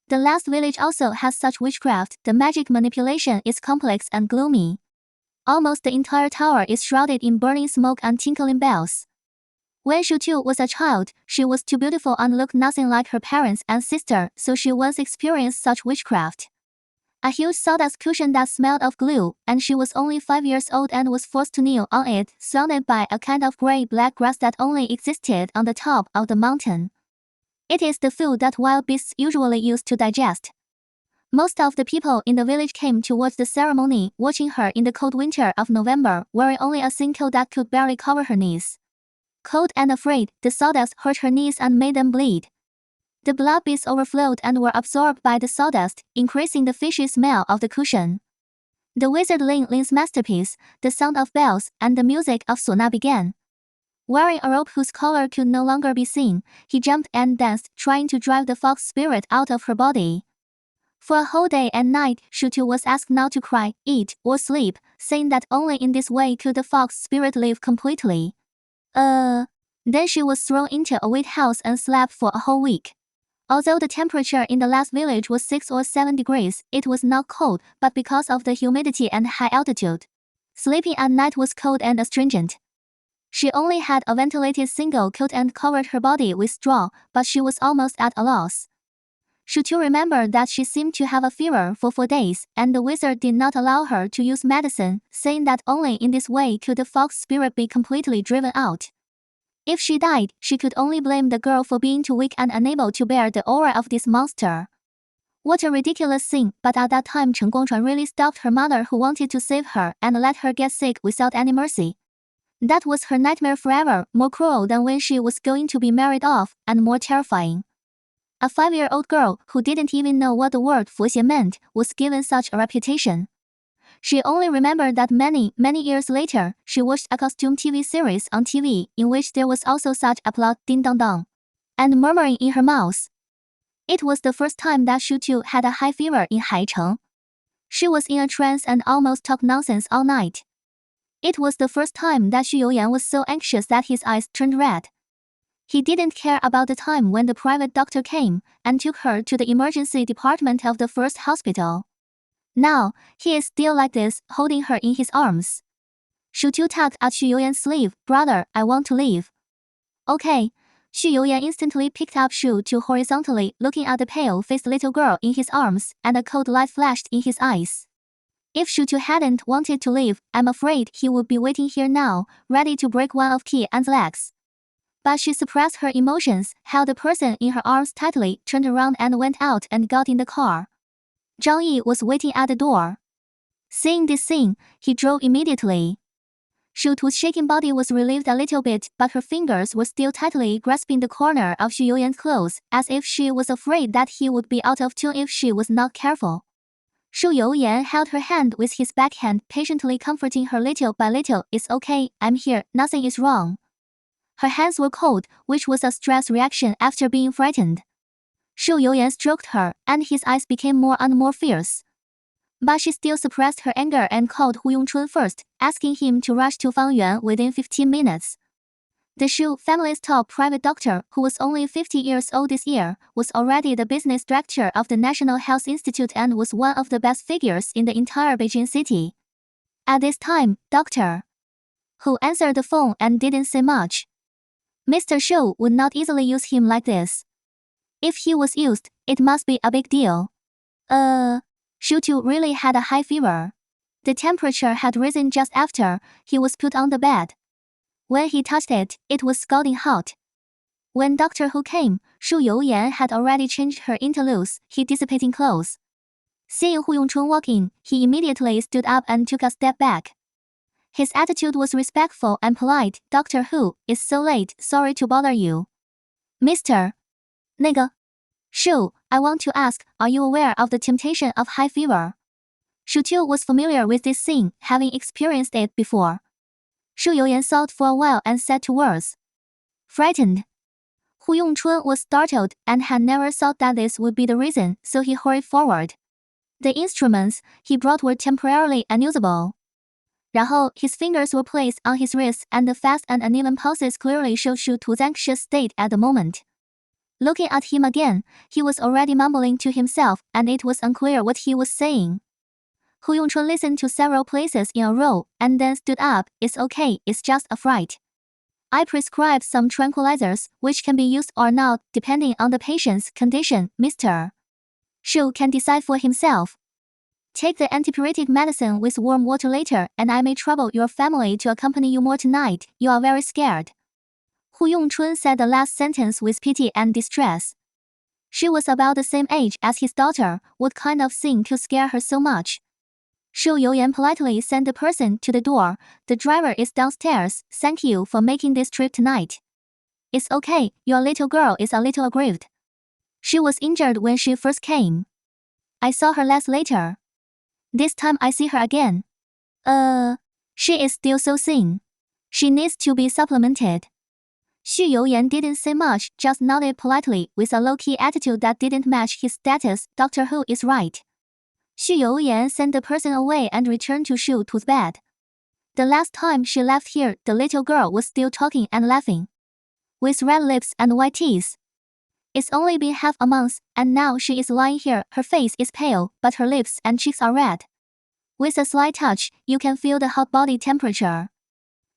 The last village also has such witchcraft. The magic manipulation is complex and gloomy. Almost the entire tower is shrouded in burning smoke and tinkling bells. When Xúxú was a child, she was too beautiful and looked nothing like her parents and sister, so she once experienced such witchcraft. A huge sawdust cushion that smelled of glue, and she was only 5 years old and was forced to kneel on it, surrounded by a kind of gray-black grass that only existed on the top of the mountain. It is the food that wild beasts usually use to digest. Most of the people in the village came to watch the ceremony, watching her in the cold winter of November, wearing only a thin coat that could barely cover her knees. Cold and afraid, the sawdust hurt her knees and made them bleed. The blood beads overflowed and were absorbed by the sawdust, increasing the fishy smell of the cushion. The wizard Lin's masterpiece, the sound of bells, and the music of Sona began. Wearing a robe whose color could no longer be seen, he jumped and danced, trying to drive the fox spirit out of her body. For a whole day and night, Xúxú was asked not to cry, eat, or sleep, saying that only in this way could the fox spirit live completely. Then she was thrown into a wet house and slept for a whole week. Although the temperature in the last village was 6 or 7 degrees, it was not cold, but because of the humidity and high altitude, sleeping at night was cold and astringent. She only had a ventilated single coat and covered her body with straw, but she was almost at a loss. Xúxú remembered that she seemed to have a fever for 4 days, and the wizard did not allow her to use medicine, saying that only in this way could the fox spirit be completely driven out. If she died, she could only blame the girl for being too weak and unable to bear the aura of this monster. What a ridiculous thing, but at that time Chen Gongchuan really stopped her mother who wanted to save her and let her get sick without any mercy. That was her nightmare forever, more cruel than when she was going to be married off, and more terrifying. A 5-year-old girl who didn't even know what the word 佛邪 meant was given such a reputation. She only remembered that many years later, she watched a costume TV series on TV in which there was also such a plot ding dong dong, and murmuring in her mouth. It was the first time that Xúxú had a high fever in Haicheng. She was in a trance and almost talked nonsense all night. It was the first time that Xu Youyan was so anxious that his eyes turned red. He didn't care about the time when the private doctor came and took her to the emergency department of the first hospital. Now, he is still like this, holding her in his arms. Xúxú tugged at Xu Youyan's sleeve. Brother, I want to leave. Okay. Xu Youyan instantly picked up Xúxú horizontally, looking at the pale-faced little girl in his arms, and a cold light flashed in his eyes. If Xúxú hadn't wanted to leave, I'm afraid he would be waiting here now, ready to break one of Qi An's legs. But she suppressed her emotions, held the person in her arms tightly, turned around and went out and got in the car. Zhang Yi was waiting at the door. Seeing this scene, he drove immediately. Xúxú's shaking body was relieved a little bit, but her fingers were still tightly grasping the corner of Xu Youyan's clothes, as if she was afraid that he would be out of tune if she was not careful. Xu Youyan held her hand with his backhand, patiently comforting her little by little. It's okay, I'm here, nothing is wrong. Her hands were cold, which was a stress reaction after being frightened. Xu Youyan stroked her, and his eyes became more and more fierce. But she still suppressed her anger and called Hu Yongchun first, asking him to rush to Fangyuan within 15 minutes. The Xu family's top private doctor, who was only 50 years old this year, was already the business director of the National Health Institute and was one of the best figures in the entire Beijing city. At this time, Dr. Hu answered the phone and didn't say much. Mr. Xu would not easily use him like this. If he was used, it must be a big deal. Xúxú really had a high fever. The temperature had risen just after he was put on the bed. When he touched it, it was scalding hot. When Dr. Hu came, Xu Youyan had already changed her into loose, heat-dissipating clothes. Seeing Hu Yongchun walk in, he immediately stood up and took a step back. His attitude was respectful and polite. Dr. Hu, it's so late, sorry to bother you. Mr. Xu, I want to ask, are you aware of the temptation of high fever? Xúxú was familiar with this scene, having experienced it before. Xu Youyan thought for a while and said 2 words. Frightened. Hu Yongchun was startled and had never thought that this would be the reason, so he hurried forward. The instruments he brought were temporarily unusable. 然后, his fingers were placed on his wrists and the fast and uneven pulses clearly showed Xu Tu's anxious state at the moment. Looking at him again, he was already mumbling to himself, and it was unclear what he was saying. Hu Yongchun listened to several places in a row, and then stood up. It's okay, it's just a fright. I prescribed some tranquilizers, which can be used or not, depending on the patient's condition. Mr. Xu can decide for himself. Take the antipyretic medicine with warm water later, and I may trouble your family to accompany you more tonight. You are very scared. Hu Yongchun said the last sentence with pity and distress. She was about the same age as his daughter. What kind of thing could scare her so much? Xu Youyan politely sent the person to the door. The driver is downstairs. Thank you for making this trip tonight. It's okay, your little girl is a little aggrieved. She was injured when she first came. I saw her last later. This time I see her again. She is still so thin. She needs to be supplemented. Xu Youyan didn't say much, just nodded politely, with a low-key attitude that didn't match his status. Dr. Hu is right. Xu Youyan sent the person away and returned to Xu Tu's bed. The last time she left here, the little girl was still talking and laughing. with red lips and white teeth. It's only been half a month, and now she is lying here. Her face is pale, but her lips and cheeks are red. With a slight touch, you can feel the hot body temperature.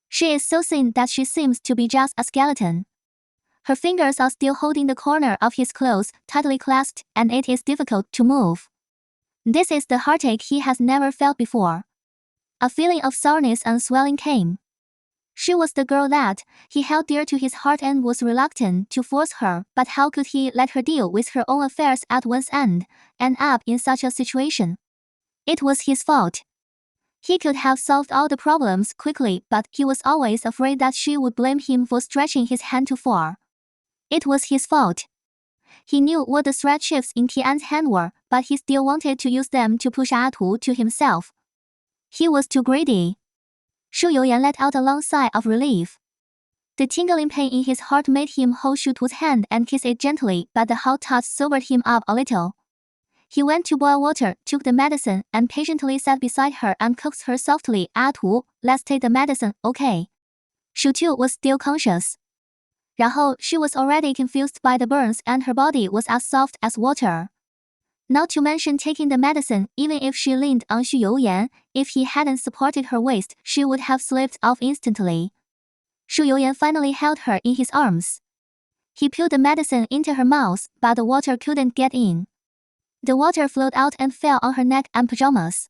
She is so thin that she seems to be just a skeleton. Her fingers are still holding the corner of his clothes, tightly clasped, and it is difficult to move. This is the heartache he has never felt before. A feeling of soreness and swelling came. She was the girl that he held dear to his heart and was reluctant to force her, but how could he let her deal with her own affairs at one's end up in such a situation? It was his fault. He could have solved all the problems quickly, but he was always afraid that she would blame him for stretching his hand too far. It was his fault. He knew what the thread shifts in Tian's hand were, but he still wanted to use them to push Tu to himself. He was too greedy. Shu Youyan let out a long sigh of relief. The tingling pain in his heart made him hold Shu Tu's hand and kiss it gently, but the hot touch sobered him up a little. He went to boil water, took the medicine, and patiently sat beside her and coaxed her softly. Tu, let's take the medicine, okay? Shu Tu was still conscious. 然后 she was already confused by the burns and her body was as soft as water. Not to mention taking the medicine, even if she leaned on Xu Youyan, if he hadn't supported her waist, she would have slipped off instantly. Xu Youyan finally held her in his arms. He poured the medicine into her mouth, but the water couldn't get in. The water flowed out and fell on her neck and pajamas.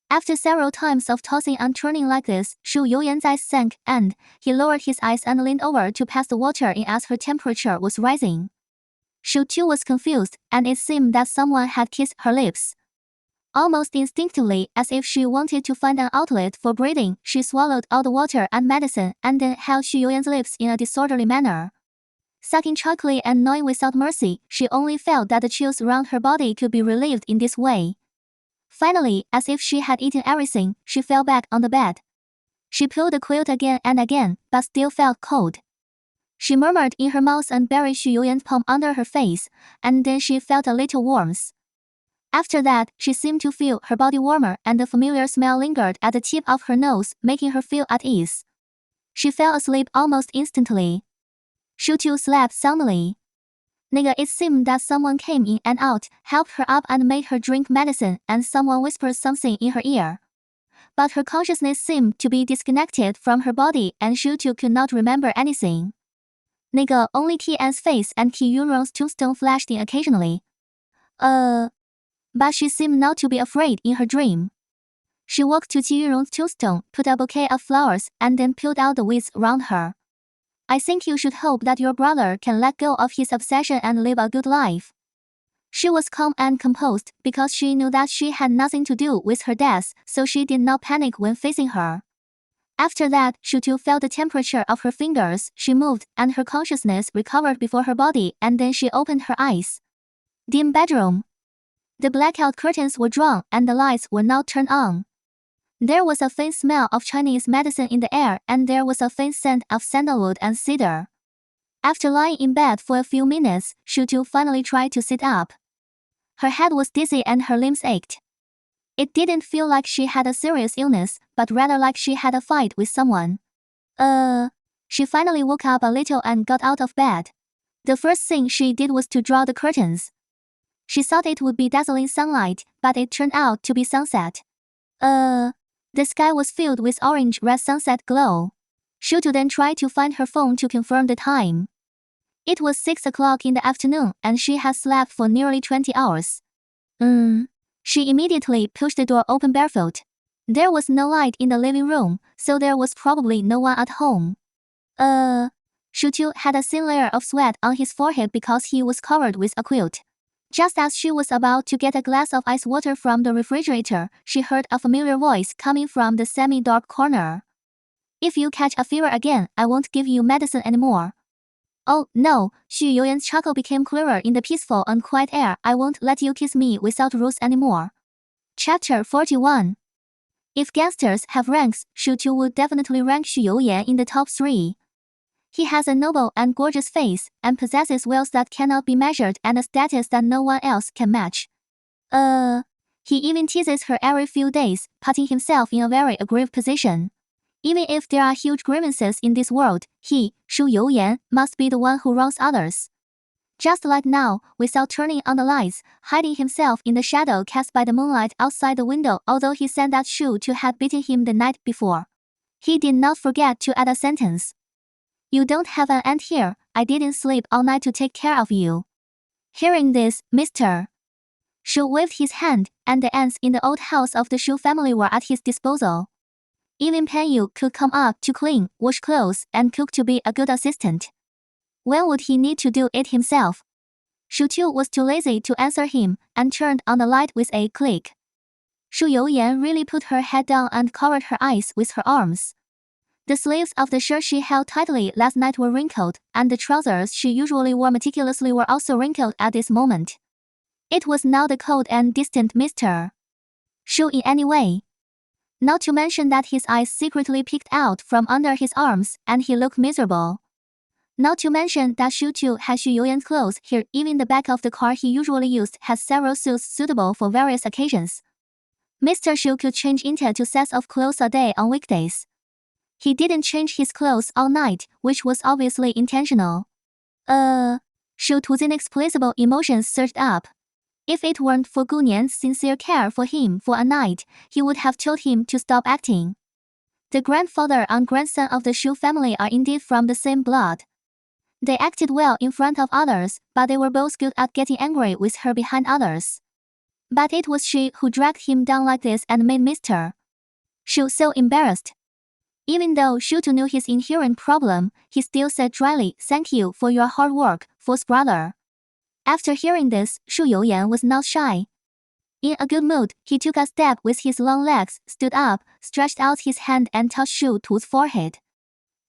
After several times of tossing and turning like this, Xu Youyan's eyes sank, and he lowered his eyes and leaned over to pass the water in as her temperature was rising. Shu Tu was confused, and it seemed that someone had kissed her lips. Almost instinctively, as if she wanted to find an outlet for breathing, she swallowed all the water and medicine and then held Xu Youyan's lips in a disorderly manner. Sucking chokily and gnawing without mercy, she only felt that the chills around her body could be relieved in this way. Finally, as if she had eaten everything, she fell back on the bed. She pulled the quilt again and again, but still felt cold. She murmured in her mouth and buried Xu Youyan's palm under her face, and then she felt a little warmth. After that, she seemed to feel her body warmer and the familiar smell lingered at the tip of her nose, making her feel at ease. She fell asleep almost instantly. Shu Tu slept soundly. It seemed that someone came in and out, helped her up and made her drink medicine, and someone whispered something in her ear. But her consciousness seemed to be disconnected from her body and Shu Tu could not remember anything. Only Tian's face and Qi Yunrong's tombstone flashed in occasionally. But she seemed not to be afraid in her dream. She walked to Qi Yunrong's tombstone, put a bouquet of flowers, and then peeled out the weeds around her. I think you should hope that your brother can let go of his obsession and live a good life. She was calm and composed because she knew that she had nothing to do with her death, so she did not panic when facing her. After that, Shu Tu felt the temperature of her fingers, she moved, and her consciousness recovered before her body, and then she opened her eyes. Dim bedroom. The blackout curtains were drawn and the lights were now turned on. There was a faint smell of Chinese medicine in the air, and there was a faint scent of sandalwood and cedar. After lying in bed for a few minutes, Shu Tu finally tried to sit up. Her head was dizzy and her limbs ached. It didn't feel like she had a serious illness, but rather like she had a fight with someone. She finally woke up a little and got out of bed. The first thing she did was to draw the curtains. She thought it would be dazzling sunlight, but it turned out to be sunset. The sky was filled with orange-red sunset glow. Shu Tu then tried to find her phone to confirm the time. It was 6 o'clock in the afternoon, and she had slept for nearly 20 hours. She immediately pushed the door open barefoot. There was no light in the living room, so there was probably no one at home. Shu Tu had a thin layer of sweat on his forehead because he was covered with a quilt. Just as she was about to get a glass of ice water from the refrigerator, she heard a familiar voice coming from the semi-dark corner. If you catch a fever again, I won't give you medicine anymore. Oh, no, Xu Youyan's chuckle became clearer in the peaceful and quiet air. I won't let you kiss me without rules anymore. Chapter 41. If gangsters have ranks, Shu Tu would definitely rank Xu Youyan in the top 3. He has a noble and gorgeous face, and possesses wealth that cannot be measured and a status that no one else can match. He even teases her every few days, putting himself in a very aggrieved position. Even if there are huge grievances in this world, he, Xu Youyan, must be the one who wrongs others. Just like now, without turning on the lights, hiding himself in the shadow cast by the moonlight outside the window, although he said that Xu had beaten him the night before. He did not forget to add a sentence. You don't have an aunt here, I didn't sleep all night to take care of you. Hearing this, Mr. Xu waved his hand, and the ants in the old house of the Xu family were at his disposal. Even Pan Yu could come up to clean, wash clothes, and cook to be a good assistant. When would he need to do it himself? Xu Qiu was too lazy to answer him, and turned on the light with a click. Xu Youyan really put her head down and covered her eyes with her arms. The sleeves of the shirt she held tightly last night were wrinkled, and the trousers she usually wore meticulously were also wrinkled at this moment. It was now the cold and distant Mr. Xu in any way. Not to mention that his eyes secretly peeked out from under his arms, and he looked miserable. Not to mention that Xu Qiu had Xu Youyan's clothes here. Even the back of the car he usually used has several suits suitable for various occasions. Mr. Xu could change into 2 sets of clothes a day on weekdays. He didn't change his clothes all night, which was obviously intentional. Xu Tu's inexplicable emotions surged up. If it weren't for Gu Nian's sincere care for him for a night, he would have told him to stop acting. The grandfather and grandson of the Xu family are indeed from the same blood. They acted well in front of others, but they were both good at getting angry with her behind others. But it was she who dragged him down like this and made Mr. Xu so embarrassed. Even though Xu knew his inherent problem, he still said dryly, "Thank you for your hard work, false brother." After hearing this, Xu Youyan was not shy. In a good mood, he took a step with his long legs, stood up, stretched out his hand and touched Xu Tu's forehead.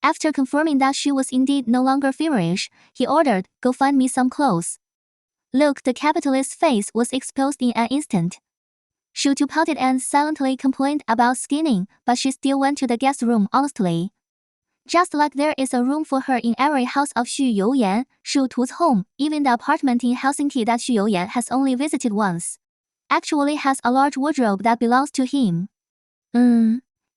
After confirming that she was indeed no longer feverish, he ordered, "Go find me some clothes." Look, the capitalist's face was exposed in an instant. Xu Tu pouted and silently complained about skinning, but she still went to the guest room honestly. Just like there is a room for her in every house of Xu Youyan, Xu Tu's home, even the apartment in Helsinki that Xu Youyan has only visited once, actually has a large wardrobe that belongs to him.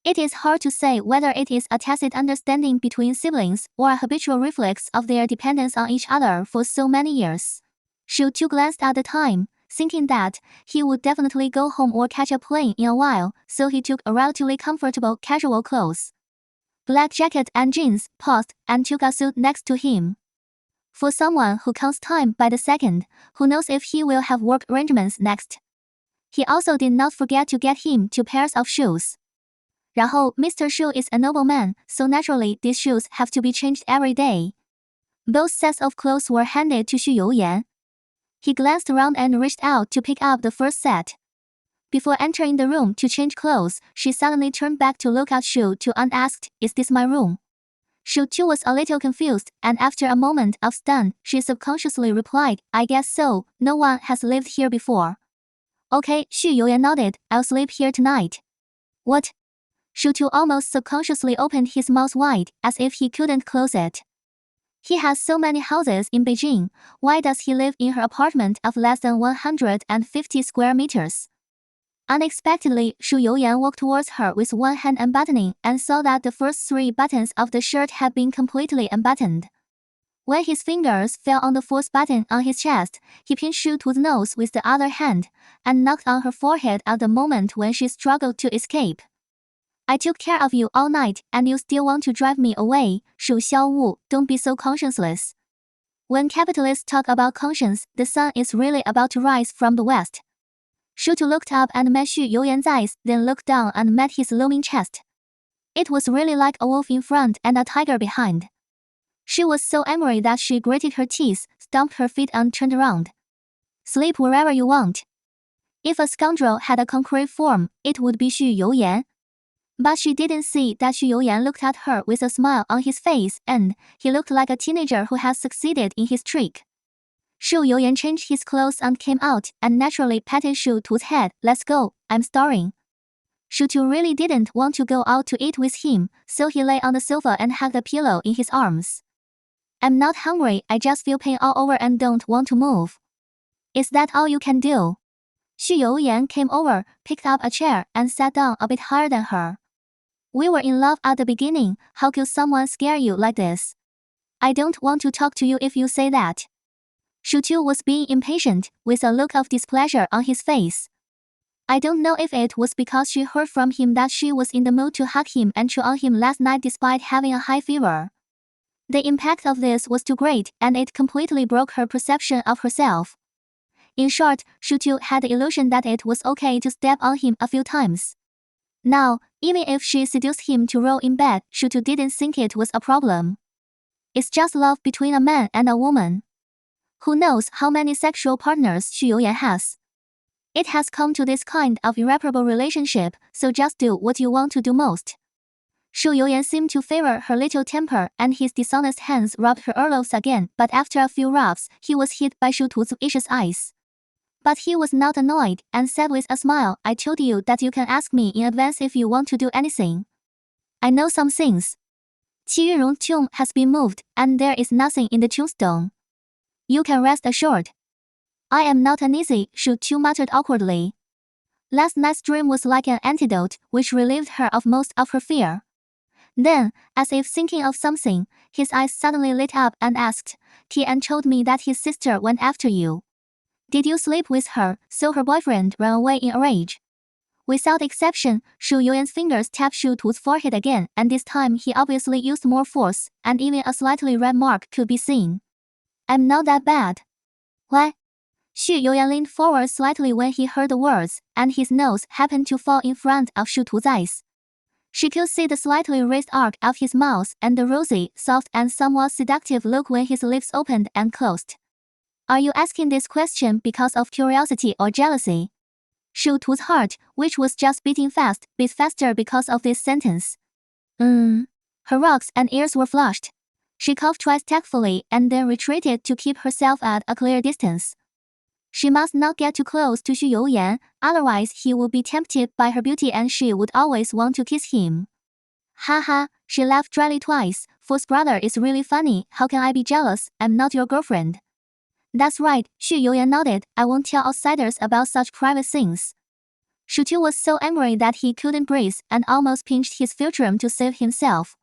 It is hard to say whether it is a tacit understanding between siblings or a habitual reflex of their dependence on each other for so many years. Xu Tu glanced at the time, thinking that he would definitely go home or catch a plane in a while, so he took a relatively comfortable casual clothes. Black jacket and jeans, paused, and took a suit next to him. For someone who counts time by the second, who knows if he will have work arrangements next. He also did not forget to get him 2 pairs of shoes. 然后, Mr. Xu is a nobleman, so naturally these shoes have to be changed every day. Both sets of clothes were handed to Xu Youyan. He glanced around and reached out to pick up the first set. Before entering the room to change clothes, she suddenly turned back to look at Xu Tu and asked, "Is this my room?" Xu Tu was a little confused, and after a moment of stun, she subconsciously replied, "I guess so, no one has lived here before." "Okay," Xu Youyan nodded, "I'll sleep here tonight." "What?" Xu Tu almost subconsciously opened his mouth wide, as if he couldn't close it. He has so many houses in Beijing, why does he live in her apartment of less than 150 square meters? Unexpectedly, Xu Youyan walked towards her with one hand unbuttoning and saw that the first 3 buttons of the shirt had been completely unbuttoned. When his fingers fell on the 4th button on his chest, he pinned Xu Tu's nose with the other hand, and knocked on her forehead at the moment when she struggled to escape. "I took care of you all night, and you still want to drive me away, Shu Xiaowu, don't be so conscienceless." When capitalists talk about conscience, the sun is really about to rise from the west. Xu Tu looked up and met Xu Youyan's eyes, then looked down and met his looming chest. It was really like a wolf in front and a tiger behind. She was so angry that she gritted her teeth, stomped her feet and turned around. "Sleep wherever you want." If a scoundrel had a concrete form, it would be Xu Youyan. But she didn't see that Xu Youyan looked at her with a smile on his face, and he looked like a teenager who has succeeded in his trick. Xu Youyan changed his clothes and came out, and naturally patted Xu Tu's head. "Let's go, I'm starving." Xu Tu really didn't want to go out to eat with him, so he lay on the sofa and hugged the pillow in his arms. "I'm not hungry, I just feel pain all over and don't want to move." "Is that all you can do?" Xu Youyan came over, picked up a chair, and sat down a bit higher than her. We were in love at the beginning, how could someone scare you like this? I don't want to talk to you if you say that. Xúxú was being impatient, with a look of displeasure on his face. I don't know if it was because she heard from him that she was in the mood to hug him and chew on him last night despite having a high fever. The impact of this was too great, and it completely broke her perception of herself. In short, Xúxú had the illusion that it was okay to step on him a few times. Now, even if she seduced him to roll in bed, Xúxú didn't think it was a problem. It's just love between a man and a woman. Who knows how many sexual partners Xu Youyan has? It has come to this kind of irreparable relationship, so just do what you want to do most. Xu Youyan seemed to favor her little temper, and his dishonest hands rubbed her earlobes again, but after a few rubs, he was hit by Xu Tu's vicious eyes. But he was not annoyed, and said with a smile, I told you that you can ask me in advance if you want to do anything. I know some things. Qi Yunrong's tomb has been moved, and there is nothing in the tombstone. You can rest assured. I am not uneasy, Xu Tu muttered awkwardly. Last night's dream was like an antidote, which relieved her of most of her fear. Then, as if thinking of something, his eyes suddenly lit up and asked, Tian told me that his sister went after you. Did you sleep with her, so her boyfriend ran away in a rage? Without exception, Xu Youyan's fingers tapped Xu Tu's forehead again, and this time he obviously used more force, and even a slightly red mark could be seen. I'm not that bad. Why? Xu Youyan leaned forward slightly when he heard the words, and his nose happened to fall in front of Xu Tu's eyes. She could see the slightly raised arc of his mouth and the rosy, soft and somewhat seductive look when his lips opened and closed. Are you asking this question because of curiosity or jealousy? Xu Tu's heart, which was just beating fast, beat faster because of this sentence. Her rocks and ears were flushed. She coughed twice tactfully and then retreated to keep herself at a clear distance. She must not get too close to Xu Youyan, otherwise he would be tempted by her beauty and she would always want to kiss him. Ha ha, she laughed dryly twice. Fu's brother is really funny, how can I be jealous? I'm not your girlfriend. That's right, Xu Youyan nodded, I won't tell outsiders about such private things. Xu Tu was so angry that he couldn't breathe and almost pinched his philtrum to save himself.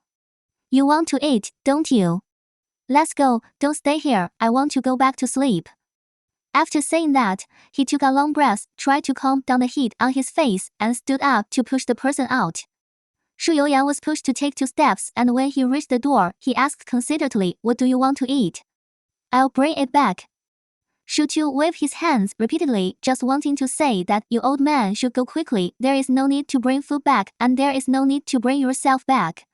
You want to eat, don't you? Let's go, don't stay here, I want to go back to sleep. After saying that, he took a long breath, tried to calm down the heat on his face, and stood up to push the person out. Xu Youyan was pushed to take 2 steps, and when he reached the door, he asked considerately, What do you want to eat? I'll bring it back. Xu Tu waved his hands repeatedly, just wanting to say that you old man should go quickly, there is no need to bring food back, and there is no need to bring yourself back.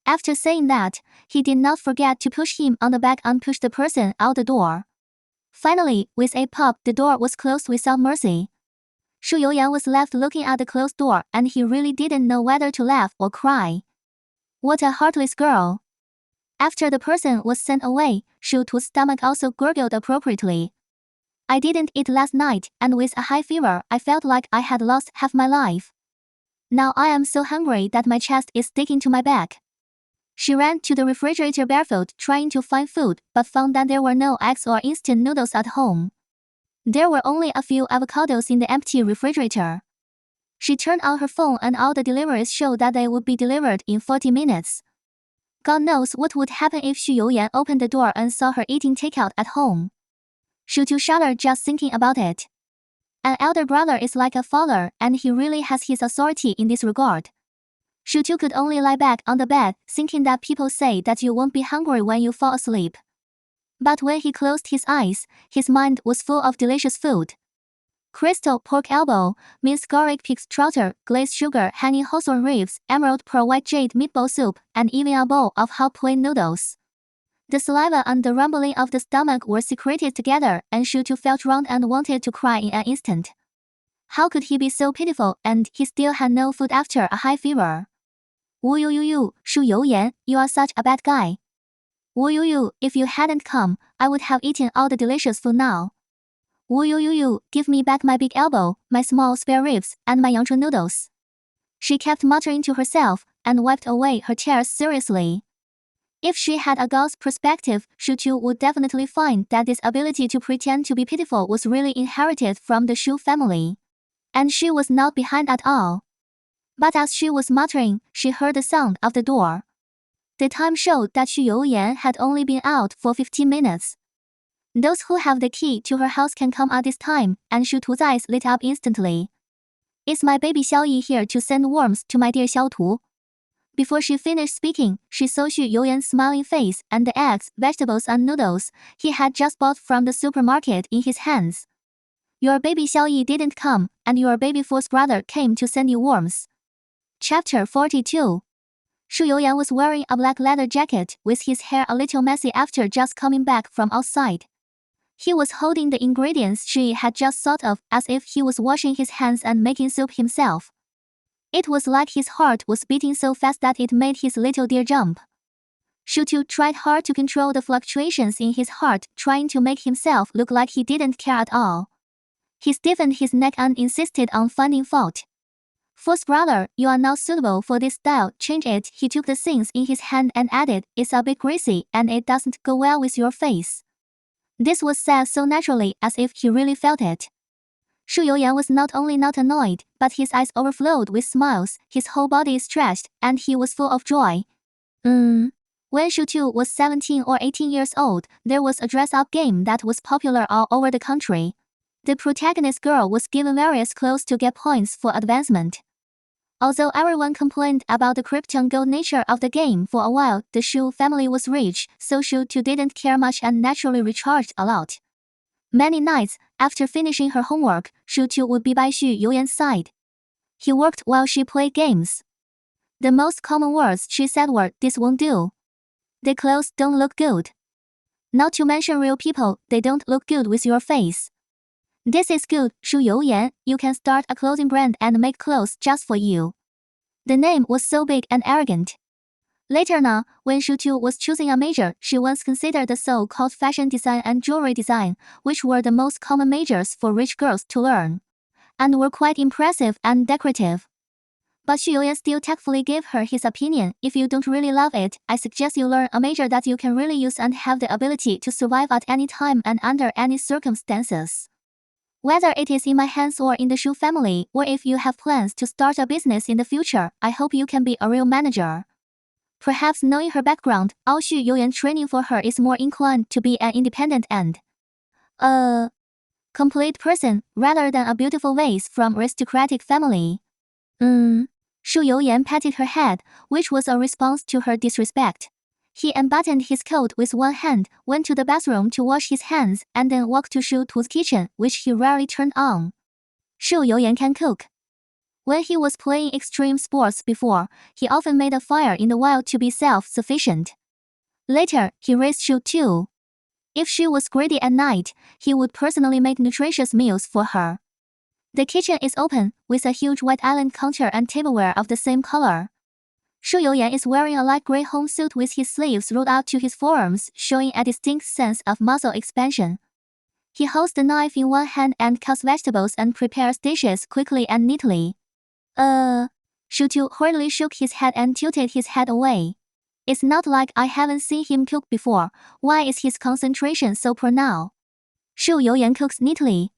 After saying that, he did not forget to push him on the back and push the person out the door. Finally, with a pop, the door was closed without mercy. Xu Youyan was left looking at the closed door, and he really didn't know whether to laugh or cry. What a heartless girl. After the person was sent away, Xu Tu's stomach also gurgled appropriately. I didn't eat last night, and with a high fever, I felt like I had lost half my life. Now I am so hungry that my chest is sticking to my back. She ran to the refrigerator barefoot, trying to find food, but found that there were no eggs or instant noodles at home. There were only a few avocados in the empty refrigerator. She turned on her phone and all the deliveries showed that they would be delivered in 40 minutes. God knows what would happen if Xu Youyan opened the door and saw her eating takeout at home. Xu Tu shuddered just thinking about it. An elder brother is like a father, and he really has his authority in this regard. Xu Tu could only lie back on the bed, thinking that people say that you won't be hungry when you fall asleep. But when he closed his eyes, his mind was full of delicious food. Crystal pork elbow, minced garlic pig's trotter, glazed sugar hanging hawthorn ribs, emerald pearl white jade meatball soup, and even a bowl of hot plain noodles. The saliva and the rumbling of the stomach were secreted together, and Xu Tu felt round and wanted to cry in an instant. How could he be so pitiful, and he still had no food after a high fever? Wu Yu, Xu Youyan, you are such a bad guy. Wu Yu, if you hadn't come, I would have eaten all the delicious food now. Wu Yu, give me back my big elbow, my small spare ribs, and my yangzhou noodles. She kept muttering to herself, and wiped away her tears seriously. If she had a God's perspective, Xu Tu would definitely find that this ability to pretend to be pitiful was really inherited from the Xu family. And she was not behind at all. But as she was muttering, she heard the sound of the door. The time showed that Xu Youyan had only been out for 15 minutes. Those who have the key to her house can come at this time, and Shu Tu's eyes lit up instantly. Is my baby Xiaoyi here to send worms to my dear Xiao Tu? Before she finished speaking, she saw Xu Youyan's smiling face and the eggs, vegetables and noodles he had just bought from the supermarket in his hands. Your baby Xiaoyi didn't come, and your baby fourth brother came to send you worms. Chapter 42. Xu Youyan was wearing a black leather jacket with his hair a little messy after just coming back from outside. He was holding the ingredients she had just thought of as if he was washing his hands and making soup himself. It was like his heart was beating so fast that it made his little deer jump. Xu Tu tried hard to control the fluctuations in his heart, trying to make himself look like he didn't care at all. He stiffened his neck and insisted on finding fault. Fourth brother, you are not suitable for this style, change it. He took the things in his hand and added, it's a bit greasy and it doesn't go well with your face. This was said so naturally as if he really felt it. Xu Youyan was not only not annoyed, but his eyes overflowed with smiles, his whole body stretched, and he was full of joy. When Xu Tu was 17 or 18 years old, there was a dress-up game that was popular all over the country. The protagonist girl was given various clothes to get points for advancement. Although everyone complained about the krypton gold nature of the game for a while, the Xu family was rich, so Xu Tu didn't care much and naturally recharged a lot. Many nights, after finishing her homework, Xu Tu would be by Xu Youyan's side. He worked while she played games. The most common words she said were, this won't do. The clothes don't look good. Not to mention real people, they don't look good with your face. This is good, Xu Youyan, you can start a clothing brand and make clothes just for you. The name was so big and arrogant. Later on, when Xu Tu was choosing a major, she once considered the so-called fashion design and jewelry design, which were the most common majors for rich girls to learn, and were quite impressive and decorative. But Xu Youyan still tactfully gave her his opinion, if you don't really love it, I suggest you learn a major that you can really use and have the ability to survive at any time and under any circumstances. Whether it is in my hands or in the Xu family, or if you have plans to start a business in the future, I hope you can be a real manager. Perhaps knowing her background, all Xu Youyan training for her is more inclined to be an independent and a complete person, rather than a beautiful vase from aristocratic family. Xu Youyan patted her head, which was a response to her disrespect. He unbuttoned his coat with one hand, went to the bathroom to wash his hands, and then walked to Xu Tu's kitchen, which he rarely turned on. Xu Youyan can cook. When he was playing extreme sports before, he often made a fire in the wild to be self-sufficient. Later, he raised Xu too. If she was greedy at night, he would personally make nutritious meals for her. The kitchen is open, with a huge white island counter and tableware of the same color. Xu Youyan is wearing a light gray home suit with his sleeves rolled out to his forearms, showing a distinct sense of muscle expansion. He holds the knife in one hand and cuts vegetables and prepares dishes quickly and neatly. Xu Tu hurriedly shook his head and tilted his head away. It's not like I haven't seen him cook before, why is his concentration so poor now? Xu Youyan cooks neatly.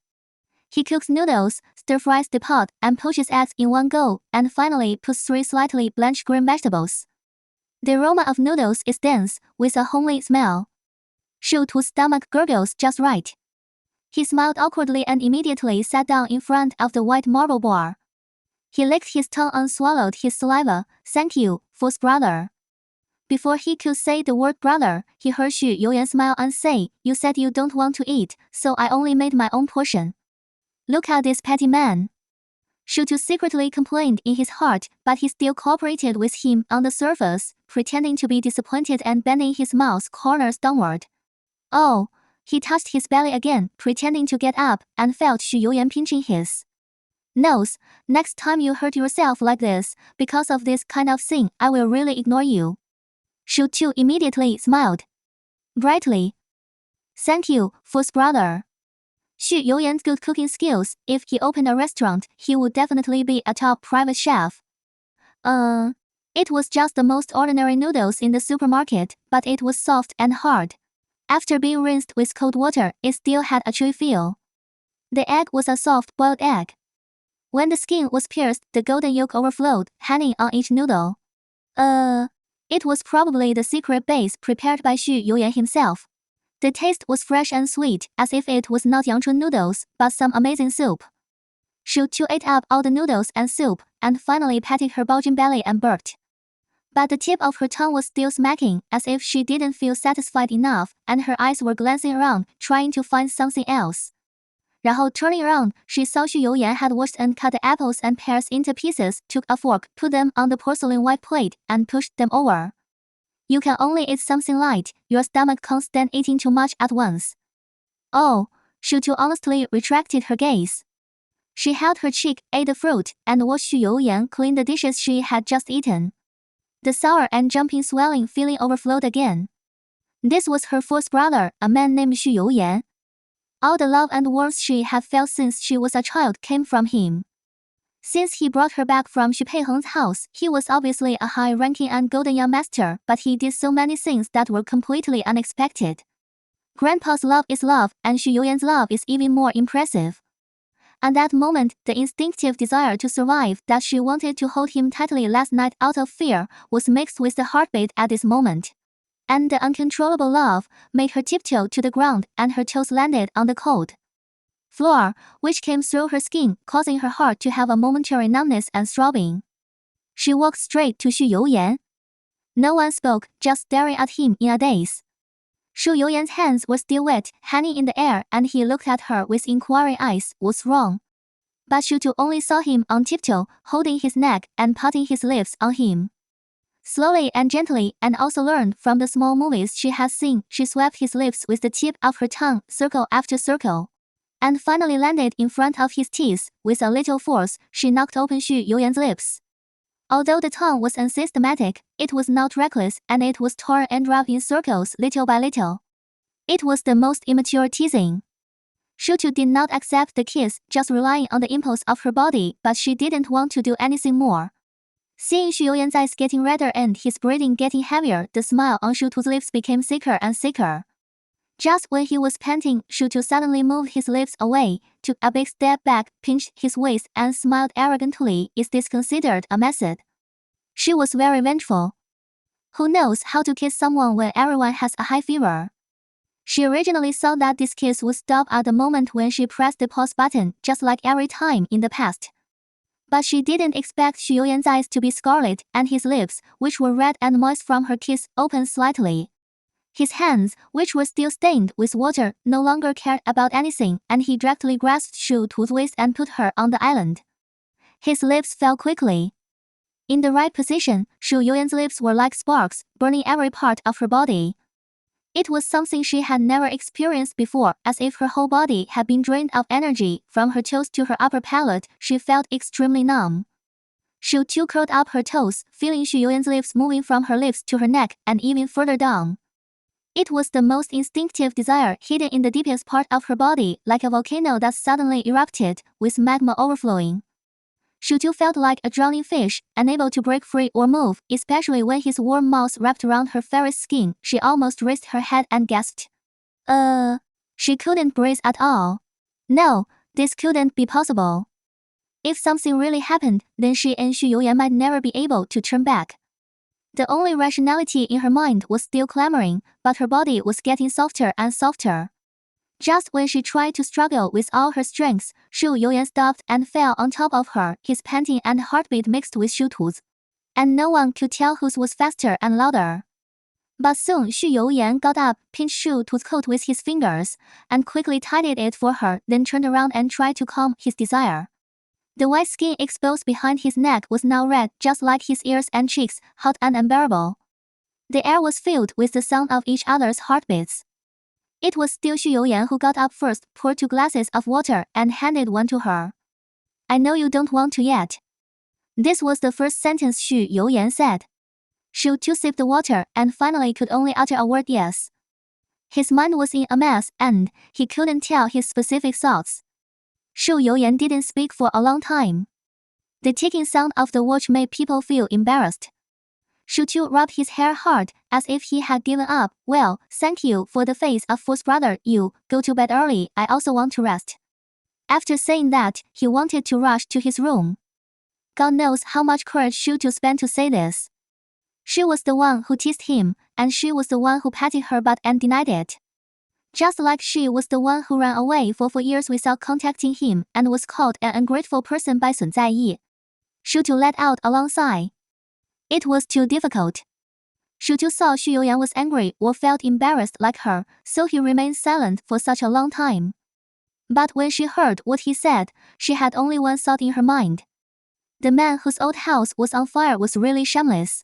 He cooks noodles, stir-fries the pot, and poaches eggs in one go, and finally puts 3 slightly blanched green vegetables. The aroma of noodles is dense, with a homely smell. Xu Tu's stomach gurgles just right. He smiled awkwardly and immediately sat down in front of the white marble bar. He licked his tongue and swallowed his saliva. Thank you, fourth brother. Before he could say the word brother, he heard Xu Youyan smile and say, you said you don't want to eat, so I only made my own portion. Look at this petty man. Xu Tu secretly complained in his heart, but he still cooperated with him on the surface, pretending to be disappointed and bending his mouth corners downward. Oh, he touched his belly again, pretending to get up, and felt Xu Youyan pinching his nose. Next time you hurt yourself like this, because of this kind of thing, I will really ignore you. Xu Tu immediately smiled brightly. Thank you, fourth brother. Xu Youyan's good cooking skills, if he opened a restaurant, he would definitely be a top private chef. It was just the most ordinary noodles in the supermarket, but it was soft and hard. After being rinsed with cold water, it still had a chewy feel. The egg was a soft boiled egg. When the skin was pierced, the golden yolk overflowed, hanging on each noodle. It was probably the secret base prepared by Xu Youyan himself. The taste was fresh and sweet, as if it was not Yangchun noodles, but some amazing soup. Xúxú ate up all the noodles and soup, and finally patted her bulging belly and burped. But the tip of her tongue was still smacking, as if she didn't feel satisfied enough, and her eyes were glancing around, trying to find something else. 然后 turning around, she saw Xu Youyan had washed and cut the apples and pears into pieces, took a fork, put them on the porcelain white plate, and pushed them over. You can only eat something light, your stomach can't stand eating too much at once. Oh, Xúxú honestly retracted her gaze. She held her cheek, ate the fruit, and watched Xu Youyan clean the dishes she had just eaten. The sour and jumping swelling feeling overflowed again. This was her fourth brother, a man named Xu Youyan. All the love and warmth she had felt since she was a child came from him. Since he brought her back from Xu Peiheng's house, he was obviously a high-ranking and golden young master, but he did so many things that were completely unexpected. Grandpa's love is love, and Xu Youyan's love is even more impressive. At that moment, the instinctive desire to survive that she wanted to hold him tightly last night out of fear was mixed with the heartbeat at this moment. And the uncontrollable love made her tiptoe to the ground, and her toes landed on the cold floor, which came through her skin, causing her heart to have a momentary numbness and throbbing. She walked straight to Xu Youyan. No one spoke, just staring at him in a daze. Xu Youyan's hands were still wet, hanging in the air, and he looked at her with inquiring eyes. What's wrong? But Xúxú only saw him on tiptoe, holding his neck and putting his lips on him. Slowly and gently, and also learned from the small movies she had seen, she swept his lips with the tip of her tongue, circle after circle, and finally landed in front of his teeth. With a little force, she knocked open Xu Youyan's lips. Although the tongue was unsystematic, it was not reckless, and it was torn and rubbed in circles little by little. It was the most immature teasing. Xúxú did not accept the kiss, just relying on the impulse of her body, but she didn't want to do anything more. Seeing Xu Youyan's eyes getting redder and his breathing getting heavier, the smile on Xúxú's lips became thicker and thicker. Just when he was panting, Xúxú suddenly moved his lips away, took a big step back, pinched his waist, and smiled arrogantly. Is this considered a method? She was very vengeful. Who knows how to kiss someone when everyone has a high fever? She originally thought that this kiss would stop at the moment when she pressed the pause button, just like every time in the past. But she didn't expect Xu Youyan's eyes to be scarlet, and his lips, which were red and moist from her kiss, opened slightly. His hands, which were still stained with water, no longer cared about anything, and he directly grasped Xúxú's waist and put her on the island. His lips fell quickly. In the right position, Xu Youyan's lips were like sparks, burning every part of her body. It was something she had never experienced before, as if her whole body had been drained of energy. From her toes to her upper palate, she felt extremely numb. Xúxú curled up her toes, feeling Xu Youyan's lips moving from her lips to her neck and even further down. It was the most instinctive desire hidden in the deepest part of her body, like a volcano that suddenly erupted, with magma overflowing. Xúxú felt like a drowning fish, unable to break free or move, especially when his warm mouth wrapped around her fairest skin. She almost raised her head and gasped. She couldn't breathe at all. No, this couldn't be possible. If something really happened, then she and Xu Youyan might never be able to turn back. The only rationality in her mind was still clamoring, but her body was getting softer and softer. Just when she tried to struggle with all her strength, Xu Youyan stopped and fell on top of her, his panting and heartbeat mixed with Xúxú's. And no one could tell whose was faster and louder. But soon Xu Youyan got up, pinched Xúxú's coat with his fingers, and quickly tidied it for her, then turned around and tried to calm his desire. The white skin exposed behind his neck was now red, just like his ears and cheeks, hot and unbearable. The air was filled with the sound of each other's heartbeats. It was still Xu Youyan who got up first, poured 2 glasses of water, and handed one to her. I know you don't want to yet. This was the first sentence Xu Youyan said. Xúxú sipped the water, and finally could only utter a word yes. His mind was in a mess, and he couldn't tell his specific thoughts. Xu Youyan didn't speak for a long time. The ticking sound of the watch made people feel embarrassed. Xúxú rubbed his hair hard, as if he had given up. Well, thank you for the face of fourth brother. You go to bed early. I also want to rest. After saying that, he wanted to rush to his room. God knows how much courage Xúxú spent to say this. She was the one who teased him, and she was the one who patted her butt and denied it. Just like she was the one who ran away for 4 years without contacting him and was called an ungrateful person by Sun Zaiyi. Xúxú let out a long sigh. It was too difficult. Xúxú saw Xu Youyan was angry or felt embarrassed like her, so he remained silent for such a long time. But when she heard what he said, she had only one thought in her mind. The man whose old house was on fire was really shameless.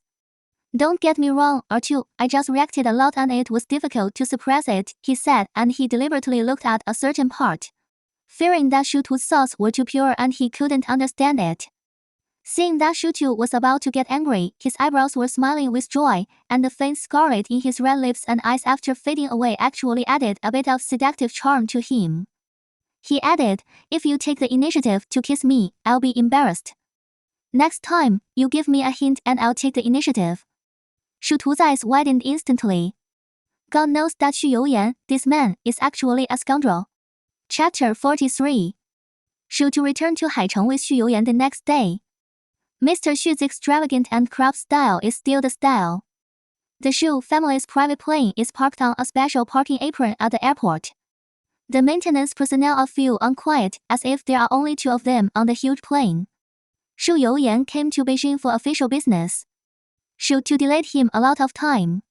Don't get me wrong, Artu, I just reacted a lot and it was difficult to suppress it, he said, and he deliberately looked at a certain part, fearing that Xúxú's thoughts were too pure and he couldn't understand it. Seeing that Xúxú was about to get angry, his eyebrows were smiling with joy, and the faint scarlet in his red lips and eyes after fading away actually added a bit of seductive charm to him. He added, if you take the initiative to kiss me, I'll be embarrassed. Next time, you give me a hint and I'll take the initiative. Xúxú's eyes widened instantly. God knows that Xu Youyan, this man, is actually a scoundrel. Chapter 43. Xúxú returned to Haicheng with Xu Youyan the next day. Mr. Xu's extravagant and corrupt style is still the style. The Xu family's private plane is parked on a special parking apron at the airport. The maintenance personnel feel unquiet, as if there are only 2 of them on the huge plane. Xu Youyan came to Beijing for official business. Xúxú delayed him a lot of time.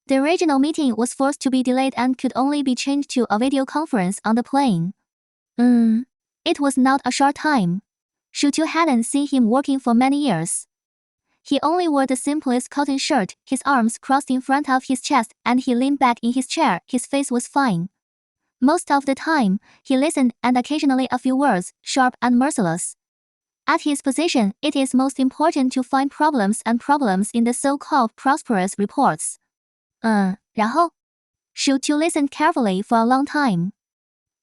The regional meeting was forced to be delayed and could only be changed to a video conference on the plane. It was not a short time. Xúxú hadn't seen him working for many years. He only wore the simplest cotton shirt, his arms crossed in front of his chest, and he leaned back in his chair. His face was fine. Most of the time, he listened and occasionally a few words, sharp and merciless. At his position, it is most important to find problems in the so-called prosperous reports. 然后? Xúxú listened carefully for a long time.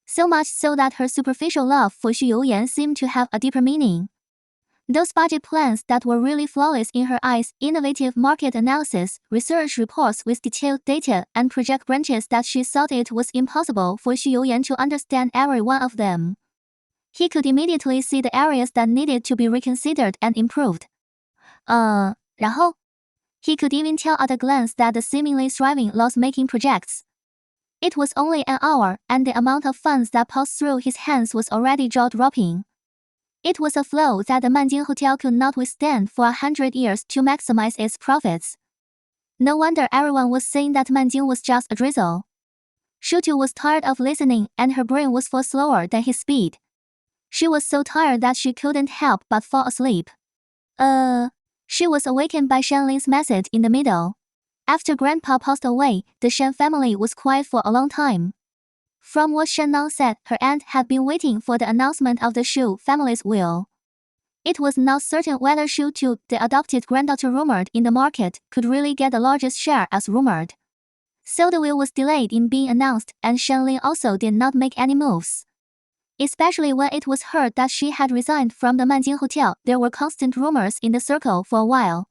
So much so that her superficial love for Xu Youyan seemed to have a deeper meaning. Those budget plans that were really flawless in her eyes, innovative market analysis, research reports with detailed data, and project branches that she thought it was impossible for Xu Youyan to understand every one of them. He could immediately see the areas that needed to be reconsidered and improved. 然后? He could even tell at a glance that the seemingly thriving loss-making projects. It was only an hour, and the amount of funds that passed through his hands was already jaw-dropping. It was a flow that the Manjing Hotel could not withstand for 100 years to maximize its profits. No wonder everyone was saying that Manjing was just a drizzle. Xúxú was tired of listening, and her brain was far slower than his speed. She was so tired that she couldn't help but fall asleep. She was awakened by Shanlin's message in the middle. After Grandpa passed away, the Shan family was quiet for a long time. From what Shan said, her aunt had been waiting for the announcement of the Xu family's will. It was not certain whether Xúxú, the adopted granddaughter rumored in the market, could really get the largest share as rumored. So the will was delayed in being announced, and Shanlin also did not make any moves. Especially when it was heard that she had resigned from the Manjing Hotel, there were constant rumors in the circle for a while.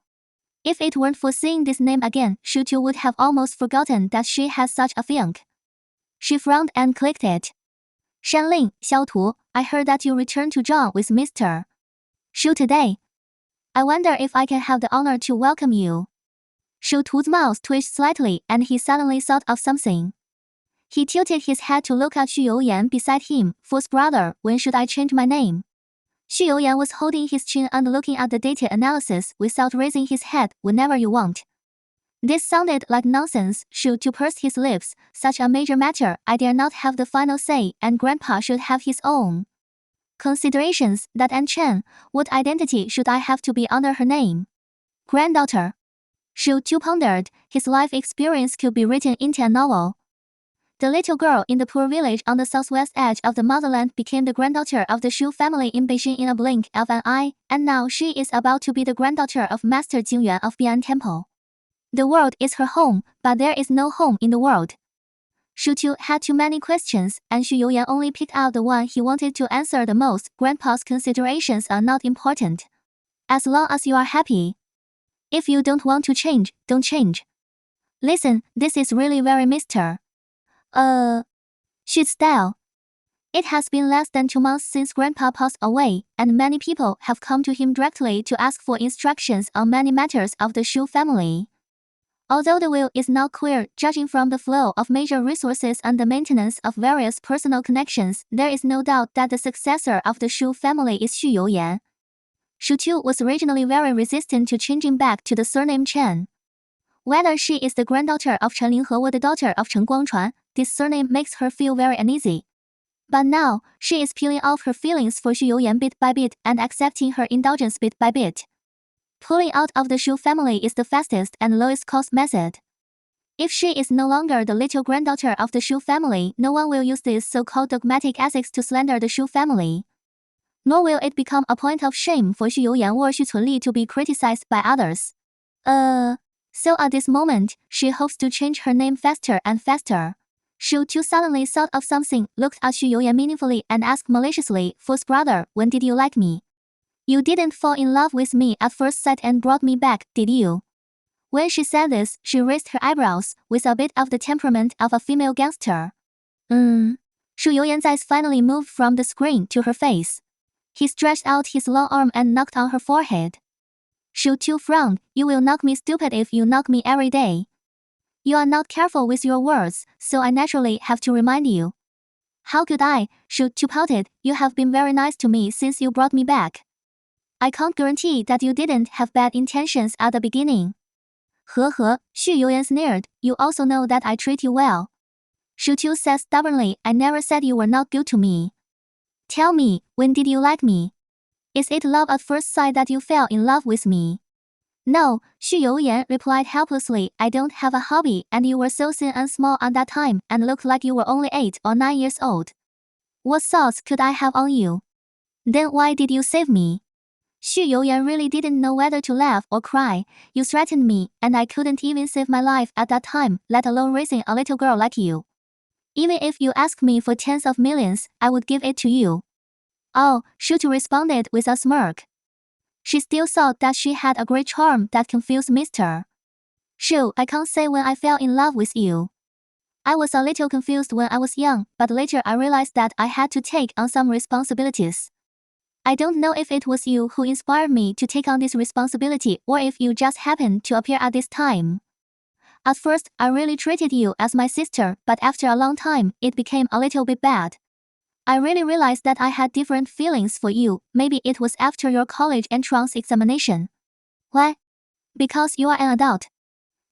If it weren't for seeing this name again, Xúxú would have almost forgotten that she had such a fiancé. She frowned and clicked it. Shanlin, Xiaotu, I heard that you returned to Zhang with Mr. Xu today. I wonder if I can have the honor to welcome you. Xúxú's mouth twitched slightly and he suddenly thought of something. He tilted his head to look at Xu Youyan beside him. Fourth brother, when should I change my name? Xu Youyan was holding his chin and looking at the data analysis without raising his head. Whenever you want. This sounded like nonsense. Xúxú pursed his lips. Such a major matter, I dare not have the final say, and Grandpa should have his own considerations. That Aunt Chen, what identity should I have to be under her name? Granddaughter. Xúxú pondered. His life experience could be written into a novel. The little girl in the poor village on the southwest edge of the motherland became the granddaughter of the Xu family in Beijing in a blink of an eye, and now she is about to be the granddaughter of Master Jingyuan of Bian Temple. The world is her home, but there is no home in the world. Xúxú had too many questions, and Xu Youyan only picked out the one he wanted to answer the most. Grandpa's considerations are not important. As long as you are happy. If you don't want to change, don't change. Listen, this is really very Mr. Xu's style. It has been less than 2 months since Grandpa passed away, and many people have come to him directly to ask for instructions on many matters of the Xu family. Although the will is not clear, judging from the flow of major resources and the maintenance of various personal connections, there is no doubt that the successor of the Xu family is Xu Youyan. Xu Tu was originally very resistant to changing back to the surname Chen. Whether she is the granddaughter of Chen Linghe or the daughter of Chen Guangchuan, this surname makes her feel very uneasy. But now, she is peeling off her feelings for Xu Youyan bit by bit and accepting her indulgence bit by bit. Pulling out of the Xu family is the fastest and lowest cost method. If she is no longer the little granddaughter of the Xu family, no one will use these so-called dogmatic ethics to slander the Xu family. Nor will it become a point of shame for Xu Youyan or Xu Cunli to be criticized by others. So at this moment, she hopes to change her name faster and faster. Xu Tu suddenly thought of something, looked at Xu Youyan meaningfully and asked maliciously, "Fourth brother, when did you like me? You didn't fall in love with me at first sight and brought me back, did you?" When she said this, she raised her eyebrows, with a bit of the temperament of a female gangster. Xu Youyan's eyes finally moved from the screen to her face. He stretched out his long arm and knocked on her forehead. Xu Tu frowned. "You will knock me stupid if you knock me every day. You are not careful with your words, so I naturally have to remind you." "How could I?" Xu Tu pouted. "You have been very nice to me since you brought me back. I can't guarantee that you didn't have bad intentions at the beginning." Xu Youyan sneered. "You also know that I treat you well." Xu Tu said stubbornly, "I never said you were not good to me. Tell me, when did you like me? Is it love at first sight that you fell in love with me?" "No," Xu Youyan replied helplessly, "I don't have a hobby, and you were so thin and small at that time and looked like you were only 8 or 9 years old. What thoughts could I have on you? Then why did you save me?" Xu Youyan really didn't know whether to laugh or cry. "You threatened me, and I couldn't even save my life at that time, let alone raising a little girl like you. Even if you asked me for tens of millions, I would give it to you." "Oh," Xu Tu responded with a smirk. She still thought that she had a great charm that confused Mr. Xu. "I can't say when I fell in love with you. I was a little confused when I was young, but later I realized that I had to take on some responsibilities. I don't know if it was you who inspired me to take on this responsibility or if you just happened to appear at this time. At first, I really treated you as my sister, but after a long time, it became a little bit bad. I really realized that I had different feelings for you. Maybe it was after your college entrance examination." "Why?" "Because you are an adult,"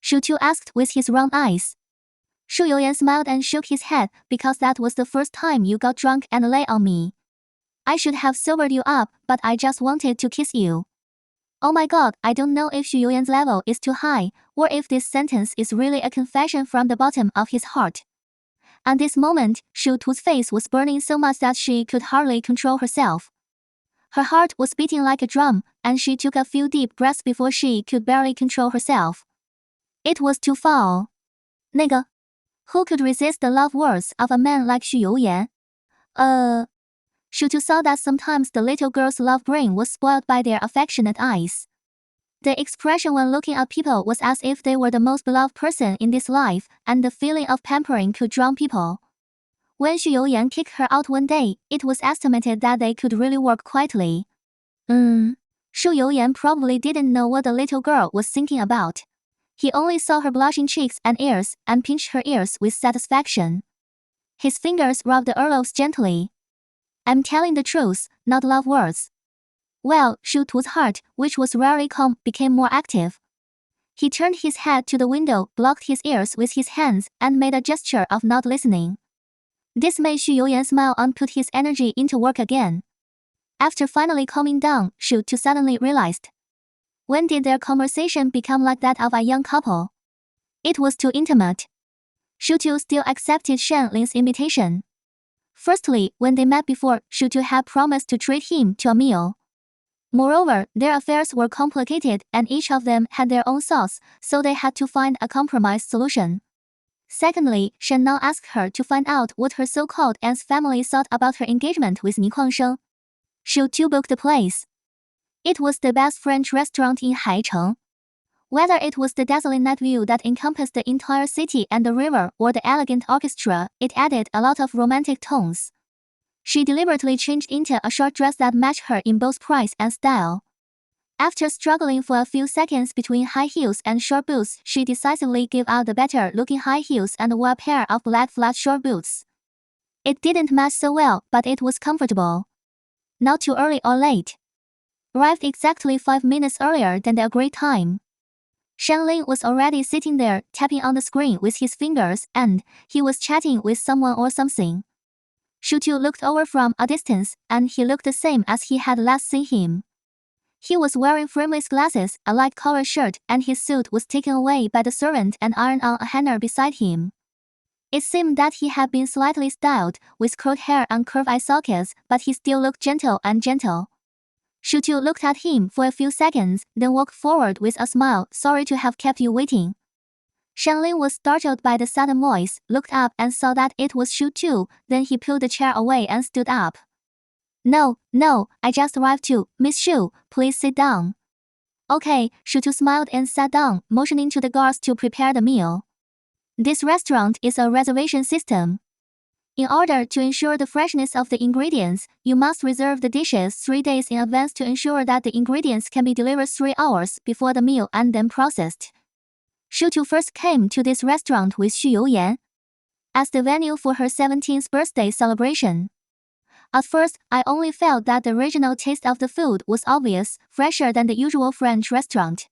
Xu Tu asked with his round eyes. Xu Youyan smiled and shook his head. "Because that was the first time you got drunk and lay on me. I should have sobered you up, but I just wanted to kiss you." Oh my god, I don't know if Xu Youyan's level is too high, or if this sentence is really a confession from the bottom of his heart. At this moment, Xu Tu's face was burning so much that she could hardly control herself. Her heart was beating like a drum, and she took a few deep breaths before she could barely control herself. It was too foul. 那个, who could resist the love words of a man like Xu Youyan? Xu Tu saw that sometimes the little girl's love brain was spoiled by their affectionate eyes. The expression when looking at people was as if they were the most beloved person in this life, and the feeling of pampering could drown people. When Xu Youyan kicked her out one day, it was estimated that they could really work quietly. Xu Youyan probably didn't know what the little girl was thinking about. He only saw her blushing cheeks and ears, and pinched her ears with satisfaction. His fingers rubbed the earlobes gently. "I'm telling the truth, not love words." Well, Xu Tu's heart, which was rarely calm, became more active. He turned his head to the window, blocked his ears with his hands, and made a gesture of not listening. This made Xu Youyan smile and put his energy into work again. After finally calming down, Xu Tu suddenly realized. When did their conversation become like that of a young couple? It was too intimate. Xu Tu still accepted Shen Lin's invitation. Firstly, when they met before, Xu Tu had promised to treat him to a meal. Moreover, their affairs were complicated and each of them had their own thoughts, so they had to find a compromise solution. Secondly, Shen now asked her to find out what her so-called aunt's family thought about her engagement with Ni Kuangsheng. Xu Tu booked the place. It was the best French restaurant in Haicheng. Whether it was the dazzling night view that encompassed the entire city and the river or the elegant orchestra, it added a lot of romantic tones. She deliberately changed into a short dress that matched her in both price and style. After struggling for a few seconds between high heels and short boots, she decisively gave out the better-looking high heels and wore a pair of black flat short boots. It didn't match so well, but it was comfortable. Not too early or late. Arrived exactly 5 minutes earlier than the agreed time. Shanling was already sitting there, tapping on the screen with his fingers, and he was chatting with someone or something. Xúxú looked over from a distance, and he looked the same as he had last seen him. He was wearing frameless glasses, a light colored shirt, and his suit was taken away by the servant and ironed on a hanger beside him. It seemed that he had been slightly styled, with curled hair and curved eye sockets, but he still looked gentle and gentle. Xúxú looked at him for a few seconds, then walked forward with a smile. "Sorry to have kept you waiting." Shanling was startled by the sudden voice, looked up and saw that it was Xúxú, then he pulled the chair away and stood up. No, I just arrived too, Miss Xu, please sit down." "Okay," Xúxú smiled and sat down, motioning to the guards to prepare the meal. This restaurant is a reservation system. In order to ensure the freshness of the ingredients, you must reserve the dishes 3 days in advance to ensure that the ingredients can be delivered 3 hours before the meal and then processed. Xúxú first came to this restaurant with Xu Youyan as the venue for her 17th birthday celebration. At first, I only felt that the original taste of the food was obvious, fresher than the usual French restaurant.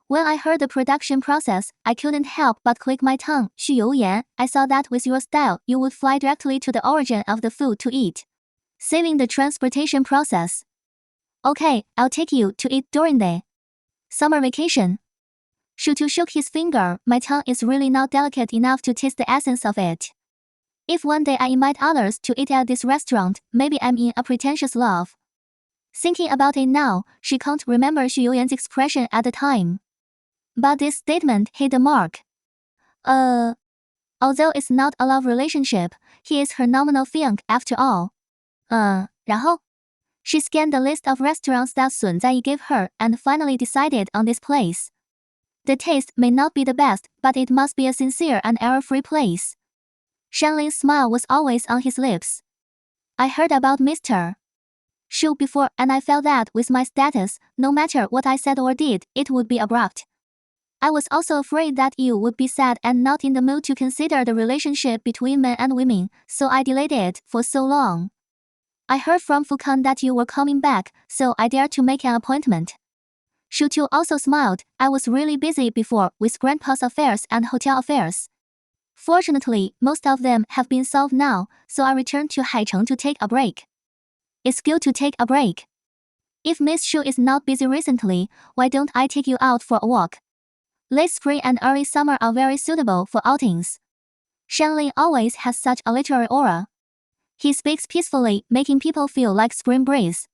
When I heard the production process, I couldn't help but click my tongue. "Xu Youyan, I saw that with your style, you would fly directly to the origin of the food to eat, saving the transportation process." "Okay, I'll take you to eat during the summer vacation." Xúxú shook his finger. "My tongue is really not delicate enough to taste the essence of it. If one day I invite others to eat at this restaurant, maybe I'm in a pretentious love." Thinking about it now, she can't remember Xu Youyan's expression at the time. But this statement hit the mark. Although it's not a love relationship, he is her nominal fiancé after all. 然后 She scanned the list of restaurants that Sun Zaiyi gave her and finally decided on this place. The taste may not be the best, but it must be a sincere and error-free place. Shanling's smile was always on his lips. "I heard about Mr. Xu before, and I felt that with my status, no matter what I said or did, it would be abrupt. I was also afraid that you would be sad and not in the mood to consider the relationship between men and women, so I delayed it for so long. I heard from Fukan that you were coming back, so I dared to make an appointment." Xúxú also smiled. "I was really busy before with Grandpa's affairs and hotel affairs. Fortunately, most of them have been solved now, so I returned to Haicheng to take a break." "It's good to take a break. If Miss Xu is not busy recently, why don't I take you out for a walk? Late spring and early summer are very suitable for outings." Shanling always has such a literary aura. He speaks peacefully, making people feel like spring breeze.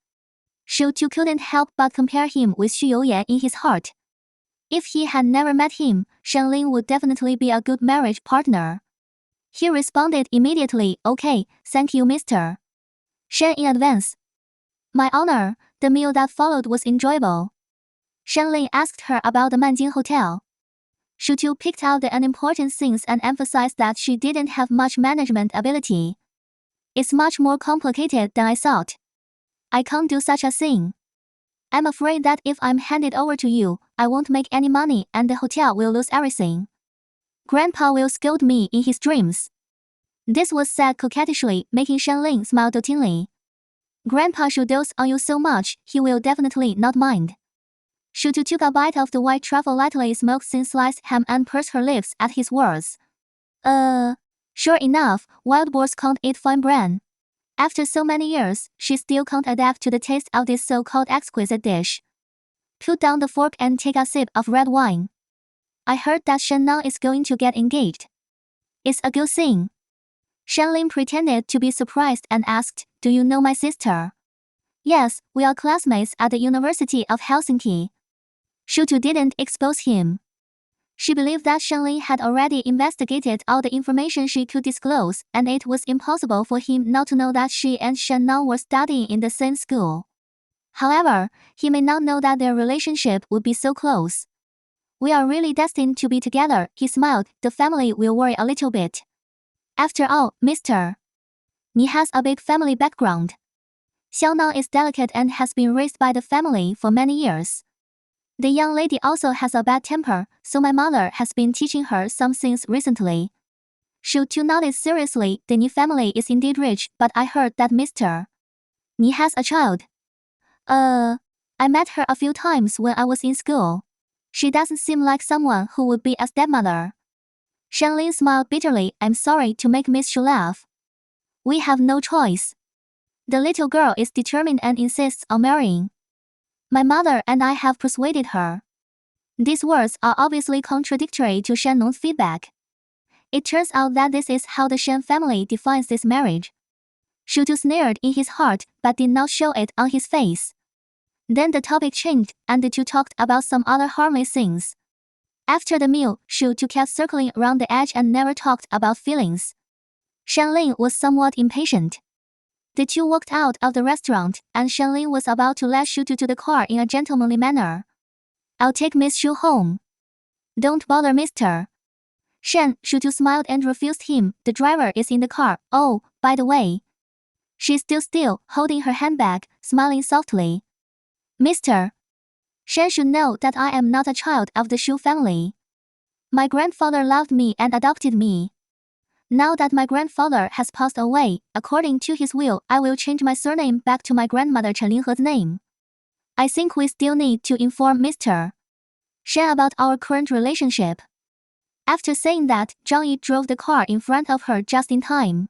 Xúxú couldn't help but compare him with Xu Youyan in his heart. If he had never met him, Shanling would definitely be a good marriage partner. He responded immediately, "Okay, thank you Mr. Shen in advance." "My honor." The meal that followed was enjoyable. Shanling asked her about the Manjing Hotel. Xúxú picked out the unimportant things and emphasized that she didn't have much management ability. "It's much more complicated than I thought. I can't do such a thing. I'm afraid that if I'm handed over to you, I won't make any money and the hotel will lose everything. Grandpa will scold me in his dreams." This was said coquettishly, making Shanling smile dotingly. "Grandpa should dote on you so much, he will definitely not mind." Xúxú took a bite of the white truffle lightly smoked thin sliced ham and pursed her lips at his words. Sure enough, wild boars can't eat fine bran. After so many years, she still can't adapt to the taste of this so-called exquisite dish. Put down the fork and take a sip of red wine. "I heard that Shannon is going to get engaged. It's a good thing." Shanling pretended to be surprised and asked, "Do you know my sister?" "Yes, we are classmates at the University of Helsinki." Xúxú didn't expose him. She believed that Shanling had already investigated all the information she could disclose, and it was impossible for him not to know that she and Shannon were studying in the same school. However, he may not know that their relationship would be so close. "We are really destined to be together," he smiled. "The family will worry a little bit. After all, Mr. Ni has a big family background. Xiaonang is delicate and has been raised by the family for many years. The young lady also has a bad temper, so my mother has been teaching her some things recently. Shu Tu nodded seriously. The Ni family is indeed rich, but I heard that Mr. Ni has a child. I met her a few times when I was in school. She doesn't seem like someone who would be a stepmother. Shanlin smiled bitterly. I'm sorry to make Miss Shu laugh. We have no choice. The little girl is determined and insists on marrying. My mother and I have persuaded her. These words are obviously contradictory to Shan Nong's feedback. It turns out that this is how the Shan family defines this marriage. Shu Tu sneered in his heart but did not show it on his face. Then the topic changed, and the two talked about some other harmless things. After the meal, Shu Tu kept circling around the edge and never talked about feelings. Shanlin was somewhat impatient. The two walked out of the restaurant, and Shanlin was about to let Shu Tu to the car in a gentlemanly manner. I'll take Miss Shu home. Don't bother, mister. Shu Tu smiled and refused him. The driver is in the car. Oh, by the way. She stood still, holding her handbag, smiling softly. Mister. Shan should know that I am not a child of the Shu family. My grandfather loved me and adopted me. Now that my grandfather has passed away, according to his will, I will change my surname back to my grandmother Chen Linghe's name. I think we still need to inform Mr. Shan about our current relationship. After saying that, Zhang Yi drove the car in front of her just in time.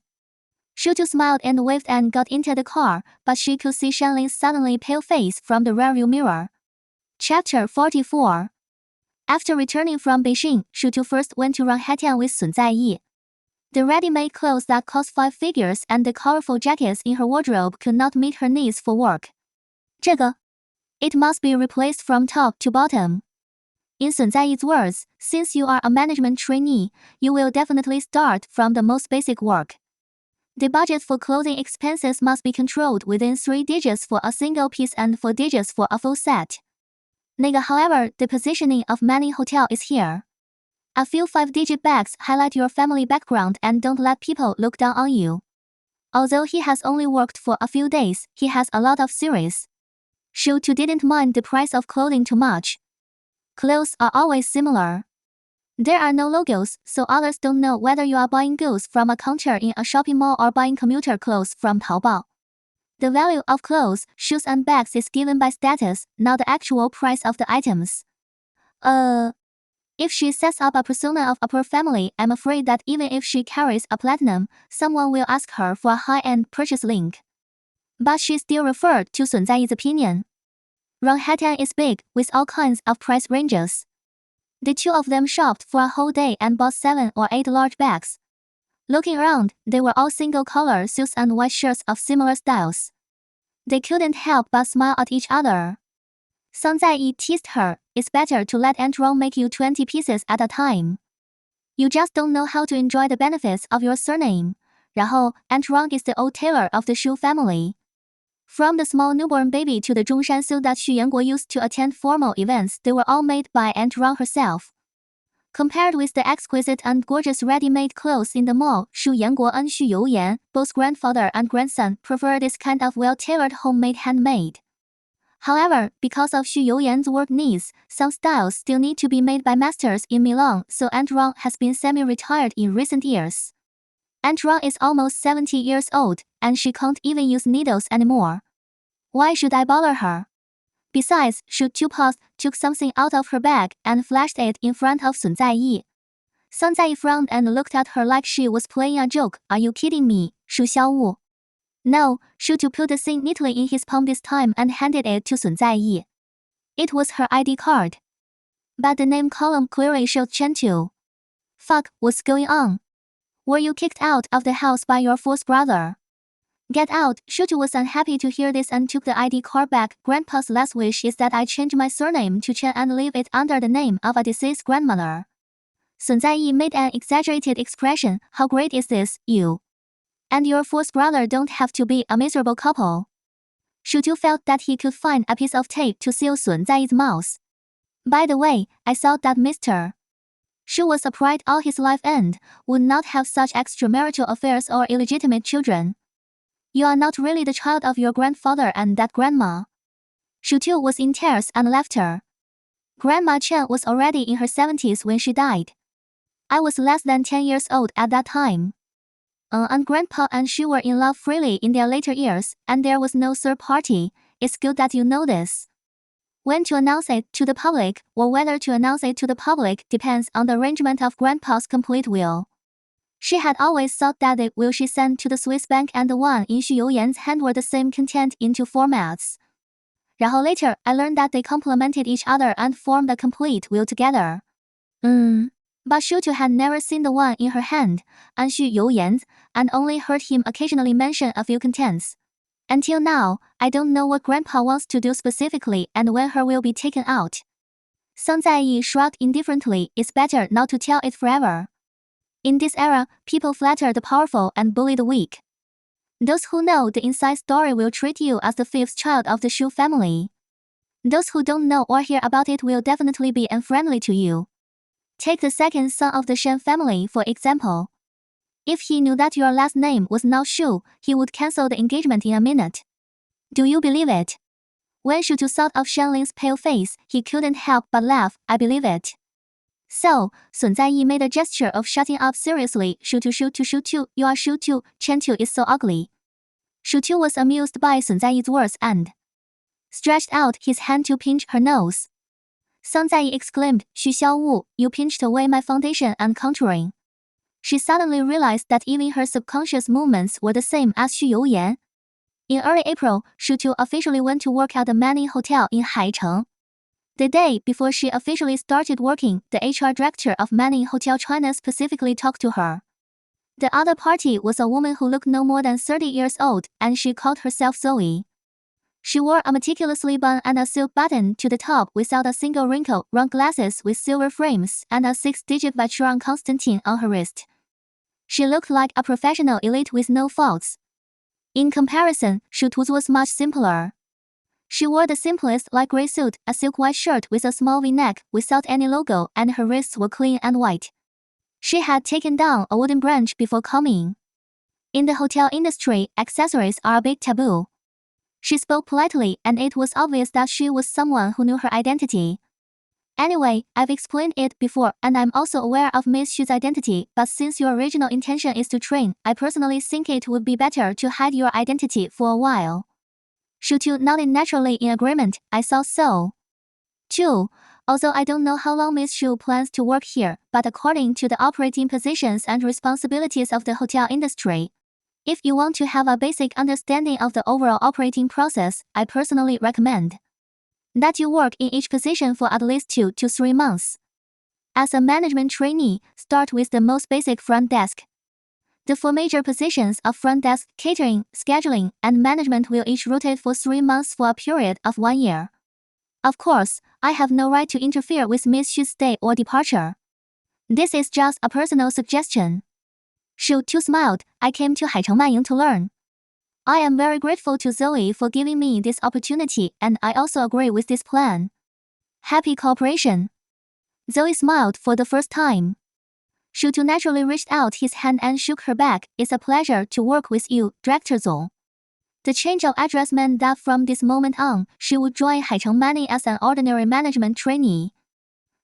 Shu Tu smiled and waved and got into the car, but she could see Shanlin's suddenly pale face from the rearview mirror. Chapter 44. After returning from Beijing, Shu Tu first went to Ranghatian with Sun Zaiyi. The ready-made clothes that cost 5 figures and the colorful jackets in her wardrobe could not meet her needs for work. 这个 It must be replaced from top to bottom. In Sun Zaiyi's words, since you are a management trainee, you will definitely start from the most basic work. The budget for clothing expenses must be controlled within 3 digits for a single piece and 4 digits for a full set. However, the positioning of many hotels is here. A few 5-digit bags highlight your family background and don't let people look down on you. Although he has only worked for a few days, he has a lot of series. Shu Tu didn't mind the price of clothing too much. Clothes are always similar. There are no logos, so others don't know whether you are buying goods from a counter in a shopping mall or buying commuter clothes from Taobao. The value of clothes, shoes and bags is given by status, not the actual price of the items. If she sets up a persona of a poor family, I'm afraid that even if she carries a platinum, someone will ask her for a high-end purchase link. But she still referred to Sun Zaiyi's opinion. Ranghatian is big, with all kinds of price ranges. The two of them shopped for a whole day and bought 7 or 8 large bags. Looking around, they were all single-color suits and white shirts of similar styles. They couldn't help but smile at each other. Sun Zaiyi teased her, it's better to let Aunt Rong make you 20 pieces at a time. You just don't know how to enjoy the benefits of your surname. 然后, Aunt Rong is the old tailor of the Shu family. From the small newborn baby to the Zhongshan suit that Xu Yanguo used to attend formal events, they were all made by Aunt Rong herself. Compared with the exquisite and gorgeous ready-made clothes in the mall, Xu Yanguo and Xu Youyan, both grandfather and grandson, prefer this kind of well-tailored homemade handmade. However, because of Xu Youyan's work needs, some styles still need to be made by masters in Milan, so Aunt Rong has been semi-retired in recent years. Aunt Rong is almost 70 years old, and she can't even use needles anymore. Why should I bother her? Besides, Shu Tu paused, took something out of her bag, and flashed it in front of Sun Zaiyi. Sun Zaiyi frowned and looked at her like she was playing a joke. Are you kidding me, Shu Xiaowu? No, Shu Tu put the thing neatly in his palm this time and handed it to Sun Zaiyi. It was her ID card. But the name column clearly showed Chen Tu. Fuck, what's going on? Were you kicked out of the house by your fourth brother? Get out. Shu Tu was unhappy to hear this and took the ID card back. Grandpa's last wish is that I change my surname to Chen and leave it under the name of a deceased grandmother. Sun Zaiyi made an exaggerated expression. How great is this, you? And your fourth brother don't have to be a miserable couple. Shu Tu felt that he could find a piece of tape to seal Sun Zaiyi's mouth. By the way, I thought that Mr. Shu was upright all his life and would not have such extramarital affairs or illegitimate children. You are not really the child of your grandfather and that grandma. Xúxú was in tears and left her. Grandma Chen was already in her 70s when she died. I was less than 10 years old at that time. And Grandpa and she were in love freely in their later years, and there was no third party. It's good that you know this. When to announce it to the public, or whether to announce it to the public, depends on the arrangement of Grandpa's complete will. She had always thought that the will she sent to the Swiss bank and the one in Xu Youyan's hand were the same content in two formats. 然后 later, I learned that they complemented each other and formed a complete will together. But Xúxú had never seen the one in her hand, and Xu Youyan's, and only heard him occasionally mention a few contents. Until now, I don't know what Grandpa wants to do specifically and when her will be taken out. Song Zaiyi shrugged indifferently. It's better not to tell it forever. In this era, people flatter the powerful and bully the weak. Those who know the inside story will treat you as the fifth child of the Xu family. Those who don't know or hear about it will definitely be unfriendly to you. Take the second son of the Shen family, for example. If he knew that your last name was not Xu, he would cancel the engagement in a minute. Do you believe it? When Xúxú thought of Shenling's pale face, he couldn't help but laugh. I believe it. So, Sun Zaiyi made a gesture of shutting up seriously. Xúxú, you are Xúxú, Chen is so ugly. Xúxú was amused by Sun Zaiyi's words and stretched out his hand to pinch her nose. Song Zaiyi exclaimed, Xu Xiaowu, you pinched away my foundation and contouring. She suddenly realized that even her subconscious movements were the same as Xu Youyan. In early April, Xúxú officially went to work at the Manning Hotel in Haicheng. The day before she officially started working, the HR director of Manning Hotel China specifically talked to her. The other party was a woman who looked no more than 30 years old, and she called herself Zoe. She wore a meticulously bun and a silk button to the top without a single wrinkle, round glasses with silver frames, and a 6-digit Vacheron Constantin on her wrist. She looked like a professional elite with no faults. In comparison, Xúxú's was much simpler. She wore the simplest light gray suit, a silk white shirt with a small V-neck without any logo, and her wrists were clean and white. She had taken down a wooden branch before coming. In the hotel industry, accessories are a big taboo. She spoke politely, and it was obvious that she was someone who knew her identity. Anyway, I've explained it before, and I'm also aware of Miss Xu's identity, but since your original intention is to train, I personally think it would be better to hide your identity for a while. Xúxú nodded naturally in agreement. I thought so. 2. Although I don't know how long Miss Xu plans to work here, but according to the operating positions and responsibilities of the hotel industry, if you want to have a basic understanding of the overall operating process, I personally recommend that you work in each position for at least 2 to 3 months. As a management trainee, start with the most basic front desk. The 4 major positions of front desk, catering, scheduling, and management will each rotate for 3 months for a period of 1 year. Of course, I have no right to interfere with Miss Xu's stay or departure. This is just a personal suggestion. Xu too smiled. I came to Haicheng Manying to learn. I am very grateful to Zoe for giving me this opportunity, and I also agree with this plan. Happy cooperation. Zoe smiled for the first time. Xúxú naturally reached out his hand and shook her back. It's a pleasure to work with you, Director Zong. The change of address meant that from this moment on, she would join Haicheng Manying as an ordinary management trainee.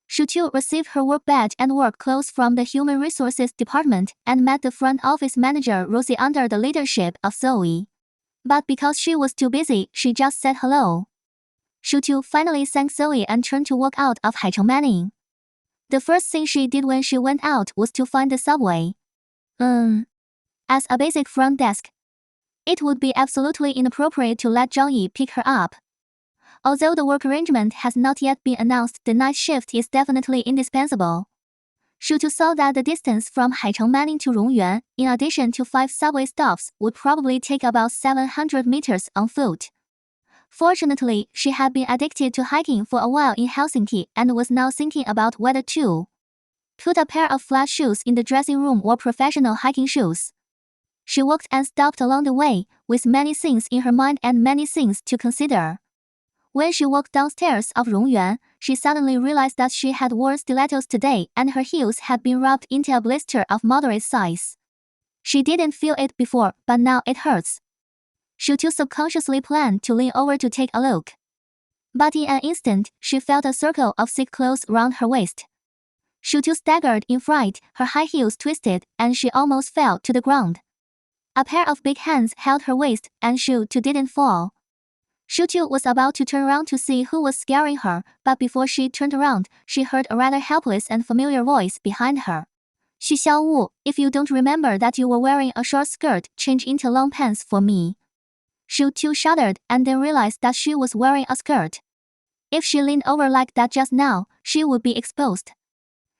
Xúxú received her work badge and work clothes from the Human Resources Department and met the front office manager Rosie under the leadership of Zoe. But because she was too busy, she just said hello. Xúxú finally thanked Zoe and turned to walk out of Haicheng Manying. The first thing she did when she went out was to find the subway. As a basic front desk, it would be absolutely inappropriate to let Zhang Yi pick her up. Although the work arrangement has not yet been announced, the night shift is definitely indispensable. Xúxú saw that the distance from Haicheng Manying to Rongyuan, in addition to 5 subway stops, would probably take about 700 meters on foot. Fortunately, she had been addicted to hiking for a while in Helsinki and was now thinking about whether to put a pair of flat shoes in the dressing room or professional hiking shoes. She walked and stopped along the way, with many things in her mind and many things to consider. When she walked downstairs of Rongyuan, she suddenly realized that she had worn stilettos today and her heels had been rubbed into a blister of moderate size. She didn't feel it before, but now it hurts. Xúxú subconsciously planned to lean over to take a look. But in an instant, she felt a circle of thick clothes round her waist. Xúxú staggered in fright, her high heels twisted, and she almost fell to the ground. A pair of big hands held her waist, and she too didn't fall. Xúxú was about to turn around to see who was scaring her, but before she turned around, she heard a rather helpless and familiar voice behind her. Xu Xiaowu, if you don't remember that you were wearing a short skirt, change into long pants for me. Xúxú shuddered and then realized that she was wearing a skirt. If she leaned over like that just now, she would be exposed.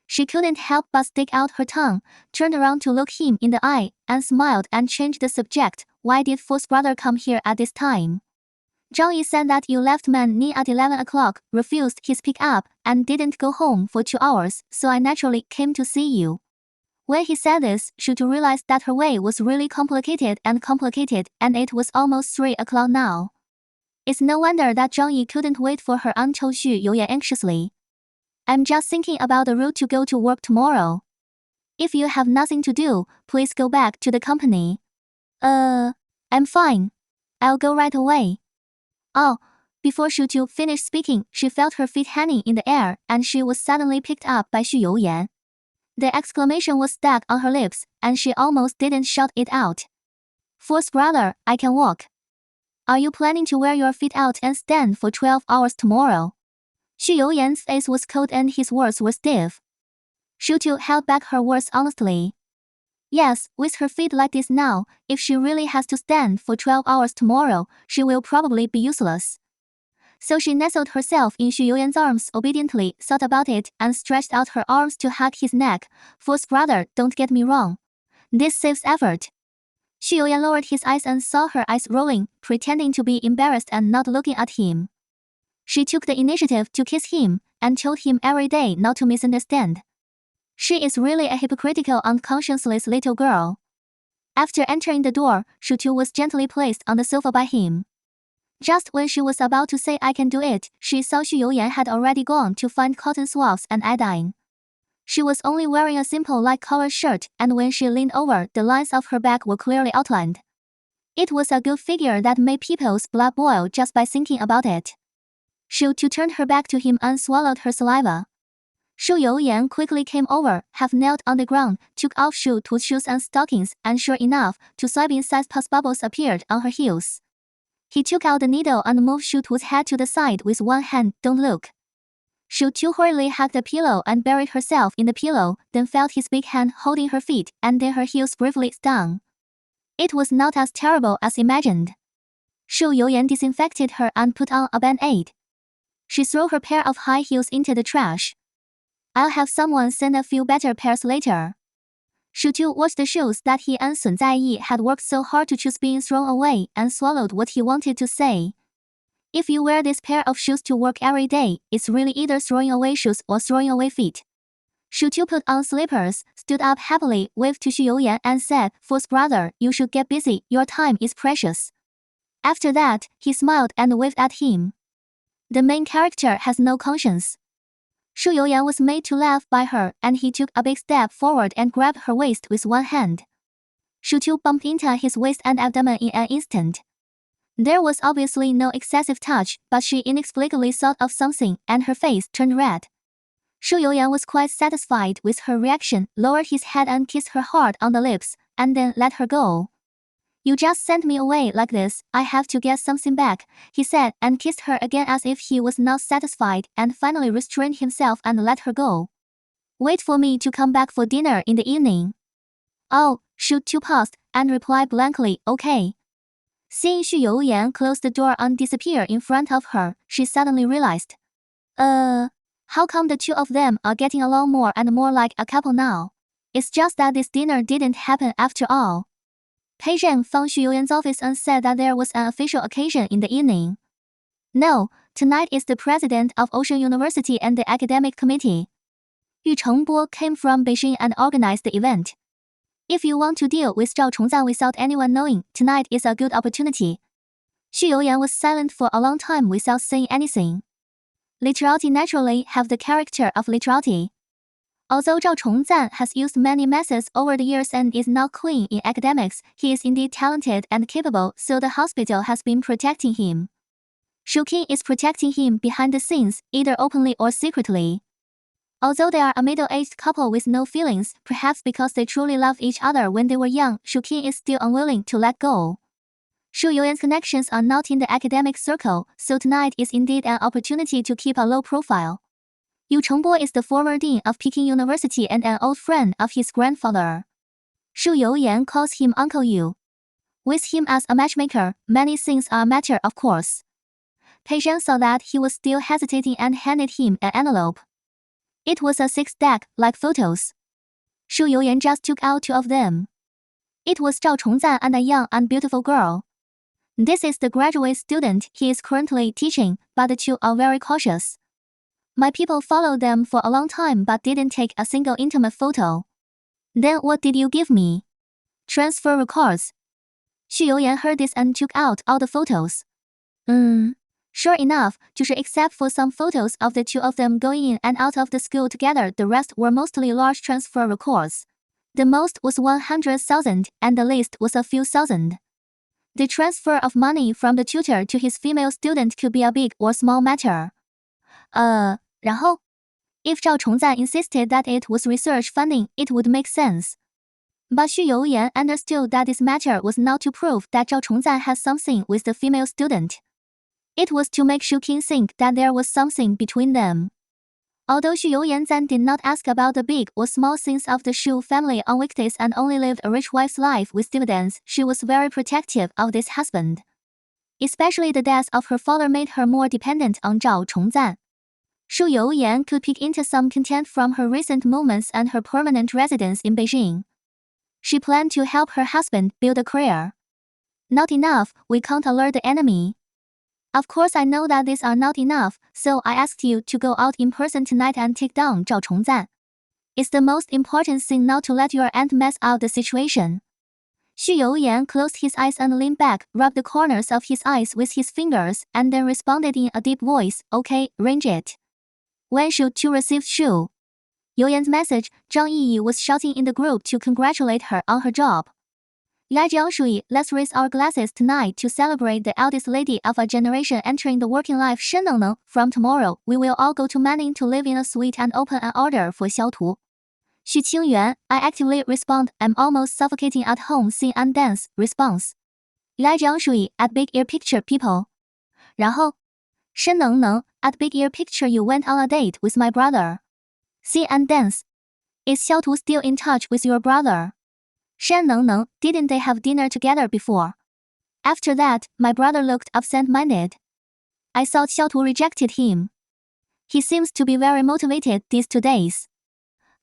She couldn't help but stick out her tongue, turned around to look him in the eye, and smiled and changed the subject. Why did Fo's brother come here at this time? Zhang Yi said that you left Man Ni at 11 o'clock, refused his pick-up, and didn't go home for 2 hours, so I naturally came to see you. When he said this, Xúxú realized that her way was really complicated, and it was almost 3 o'clock now. It's no wonder that Zhang Yi couldn't wait for her aunt told Xu Youyan anxiously. I'm just thinking about the route to go to work tomorrow. If you have nothing to do, please go back to the company. I'm fine. I'll go right away. Oh, before Xúxú finished speaking, she felt her feet hanging in the air, and she was suddenly picked up by Xu Youyan. The exclamation was stuck on her lips, and she almost didn't shout it out. Fourth brother, I can walk. Are you planning to wear your feet out and stand for 12 hours tomorrow? Xu Youyan's face was cold and his words were stiff. Xúxú held back her words honestly. Yes, with her feet like this now, if she really has to stand for 12 hours tomorrow, she will probably be useless. So she nestled herself in Xu Youyan's arms obediently, thought about it, and stretched out her arms to hug his neck. Fourth brother, don't get me wrong. This saves effort. Xu Youyan lowered his eyes and saw her eyes rolling, pretending to be embarrassed and not looking at him. She took the initiative to kiss him, and told him every day not to misunderstand. She is really a hypocritical and conscienceless little girl. After entering the door, Xúxú was gently placed on the sofa by him. Just when she was about to say I can do it, she saw Xu Youyan had already gone to find cotton swabs and iodine. She was only wearing a simple light colored shirt, and when she leaned over, the lines of her back were clearly outlined. It was a good figure that made people's blood boil just by thinking about it. Xúxú turned her back to him and swallowed her saliva. Xu Youyan quickly came over, half knelt on the ground, took off Xúxú's shoes and stockings, and sure enough, 2 soybean-sized pus bubbles appeared on her heels. He took out the needle and moved Xúxú's head to the side with one hand. Don't look. Xúxú hurriedly hugged the pillow and buried herself in the pillow, then felt his big hand holding her feet, and then her heels briefly stung. It was not as terrible as imagined. Xu Youyan disinfected her and put on a band-aid. She threw her pair of high heels into the trash. I'll have someone send a few better pairs later. Xúxú watched the shoes that he and Sun Zaiyi had worked so hard to choose being thrown away, and swallowed what he wanted to say. If you wear this pair of shoes to work every day, it's really either throwing away shoes or throwing away feet. Xúxú put on slippers, stood up happily, waved to Xu Youyan and said, Fourth brother, you should get busy, your time is precious. After that, he smiled and waved at him. The main character has no conscience. Xu Youyan was made to laugh by her, and he took a big step forward and grabbed her waist with one hand. Xúxú bumped into his waist and abdomen in an instant. There was obviously no excessive touch, but she inexplicably thought of something, and her face turned red. Xu Youyan was quite satisfied with her reaction, lowered his head and kissed her hard on the lips, and then let her go. You just sent me away like this, I have to get something back, he said, and kissed her again as if he was not satisfied, and finally restrained himself and let her go. Wait for me to come back for dinner in the evening. Oh, Xúxú paused, and replied blankly, okay. Seeing Xu Youyan close the door and disappear in front of her, she suddenly realized. How come the two of them are getting along more and more like a couple now? It's just that this dinner didn't happen after all. Pei Zheng found Xu Youyan's office and said that there was an official occasion in the evening. No, tonight is the president of Ocean University and the academic committee. Yu Chengbo came from Beijing and organized the event. If you want to deal with Zhao Chongzan without anyone knowing, tonight is a good opportunity. Xu Youyan was silent for a long time without saying anything. Literality naturally have the character of literality. Although Zhao Chongzan has used many methods over the years and is now queen in academics, he is indeed talented and capable, so the hospital has been protecting him. Shu Qing is protecting him behind the scenes, either openly or secretly. Although they are a middle-aged couple with no feelings, perhaps because they truly loved each other when they were young, Shu Qing is still unwilling to let go. Shu Youyan's connections are not in the academic circle, so tonight is indeed an opportunity to keep a low profile. Yu Chengbo is the former dean of Peking University and an old friend of his grandfather. Shu Youyan calls him Uncle Yu. With him as a matchmaker, many things are a matter of course. Pei Zhang saw that he was still hesitating and handed him an envelope. It was a 6-stack, like photos. Shu Youyan just took out 2 of them. It was Zhao Chongzan and a young and beautiful girl. This is the graduate student he is currently teaching, but the 2 are very cautious. My people followed them for a long time but didn't take a single intimate photo. Then what did you give me? Transfer records. Xu Youyan heard this and took out all the photos. Sure enough, 就是 except for some photos of the 2 of them going in and out of the school together, the rest were mostly large transfer records. The most was 100,000 and the least was a few thousand. The transfer of money from the tutor to his female student could be a big or small matter. 然后 If Zhao Chongzan insisted that it was research funding, it would make sense. But Xu Youyan understood that this matter was not to prove that Zhao Chongzan has something with the female student. It was to make Shu Qing think that there was something between them. Although Xu Youyan then did not ask about the big or small things of the Shu family on weekdays and only lived a rich wife's life with dividends, she was very protective of this husband. Especially the death of her father made her more dependent on Zhao Chongzan. Shu Youyan could pick into some content from her recent movements and her permanent residence in Beijing. She planned to help her husband build a career. Not enough, we can't alert the enemy. Of course I know that these are not enough, so I asked you to go out in person tonight and take down Zhao Chongzan. It's the most important thing not to let your aunt mess up the situation. Xu Youyan closed his eyes and leaned back, rubbed the corners of his eyes with his fingers, and then responded in a deep voice, okay, arrange it. When Shu Tu received Xu Youyan's message, Zhang Yiyi was shouting in the group to congratulate her on her job. Ya Jiangshui, let's raise our glasses tonight to celebrate the eldest lady of a generation entering the working life. Shen Neng. From tomorrow, we will all go to Manning to live in a suite and open an order for Xiaotu. Xu Qingyuan, I actively respond, I'm almost suffocating at home. Sing and dance, response. Ya Jiangshui, at Big Ear Picture people. 然后 Shen Neng, at Big Ear Picture you went on a date with my brother. Sing and dance. Is Xiaotu still in touch with your brother? Shen Neng, didn't they have dinner together before? After that, my brother looked absent-minded. I thought Xiaotu rejected him. He seems to be very motivated these 2 days.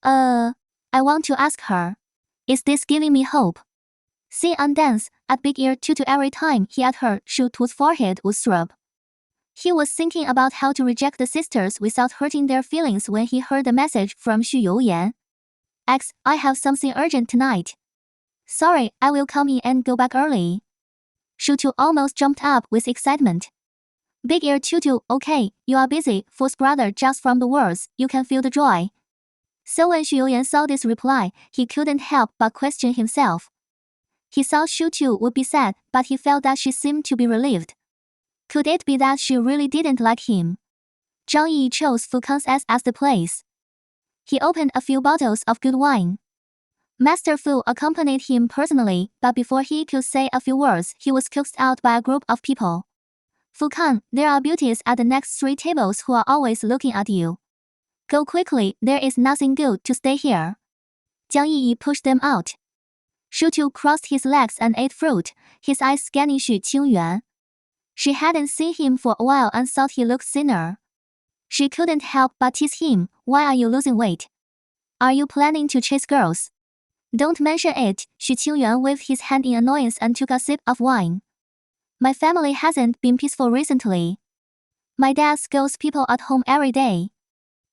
I want to ask her. Is this giving me hope? Sing and dance, at Big Ear Tutu every time he at her, Shu Tu's forehead would throb. He was thinking about how to reject the sisters without hurting their feelings when he heard the message from Xu Youyan. X, I have something urgent tonight. Sorry, I will come in and go back early. Shu Tu almost jumped up with excitement. Big Ear Tutu, okay, you are busy, fourth brother. Just from the words, you can feel the joy. So when Xu Youyan saw this reply, he couldn't help but question himself. He thought Shu Tu would be sad, but he felt that she seemed to be relieved. Could it be that she really didn't like him? Zhang Yi chose Fukan's as the place. He opened a few bottles of good wine. Master Fu accompanied him personally, but before he could say a few words, he was coaxed out by a group of people. Fukan, there are beauties at the next 3 tables who are always looking at you. Go quickly, there is nothing good to stay here. Jiang Yi pushed them out. Shu Tu crossed his legs and ate fruit, his eyes scanning Xu Qingyuan. She hadn't seen him for a while and thought he looked thinner. She couldn't help but tease him, why are you losing weight? Are you planning to chase girls? Don't mention it, Xu Qingyuan waved his hand in annoyance and took a sip of wine. My family hasn't been peaceful recently. My dad scolds people at home every day.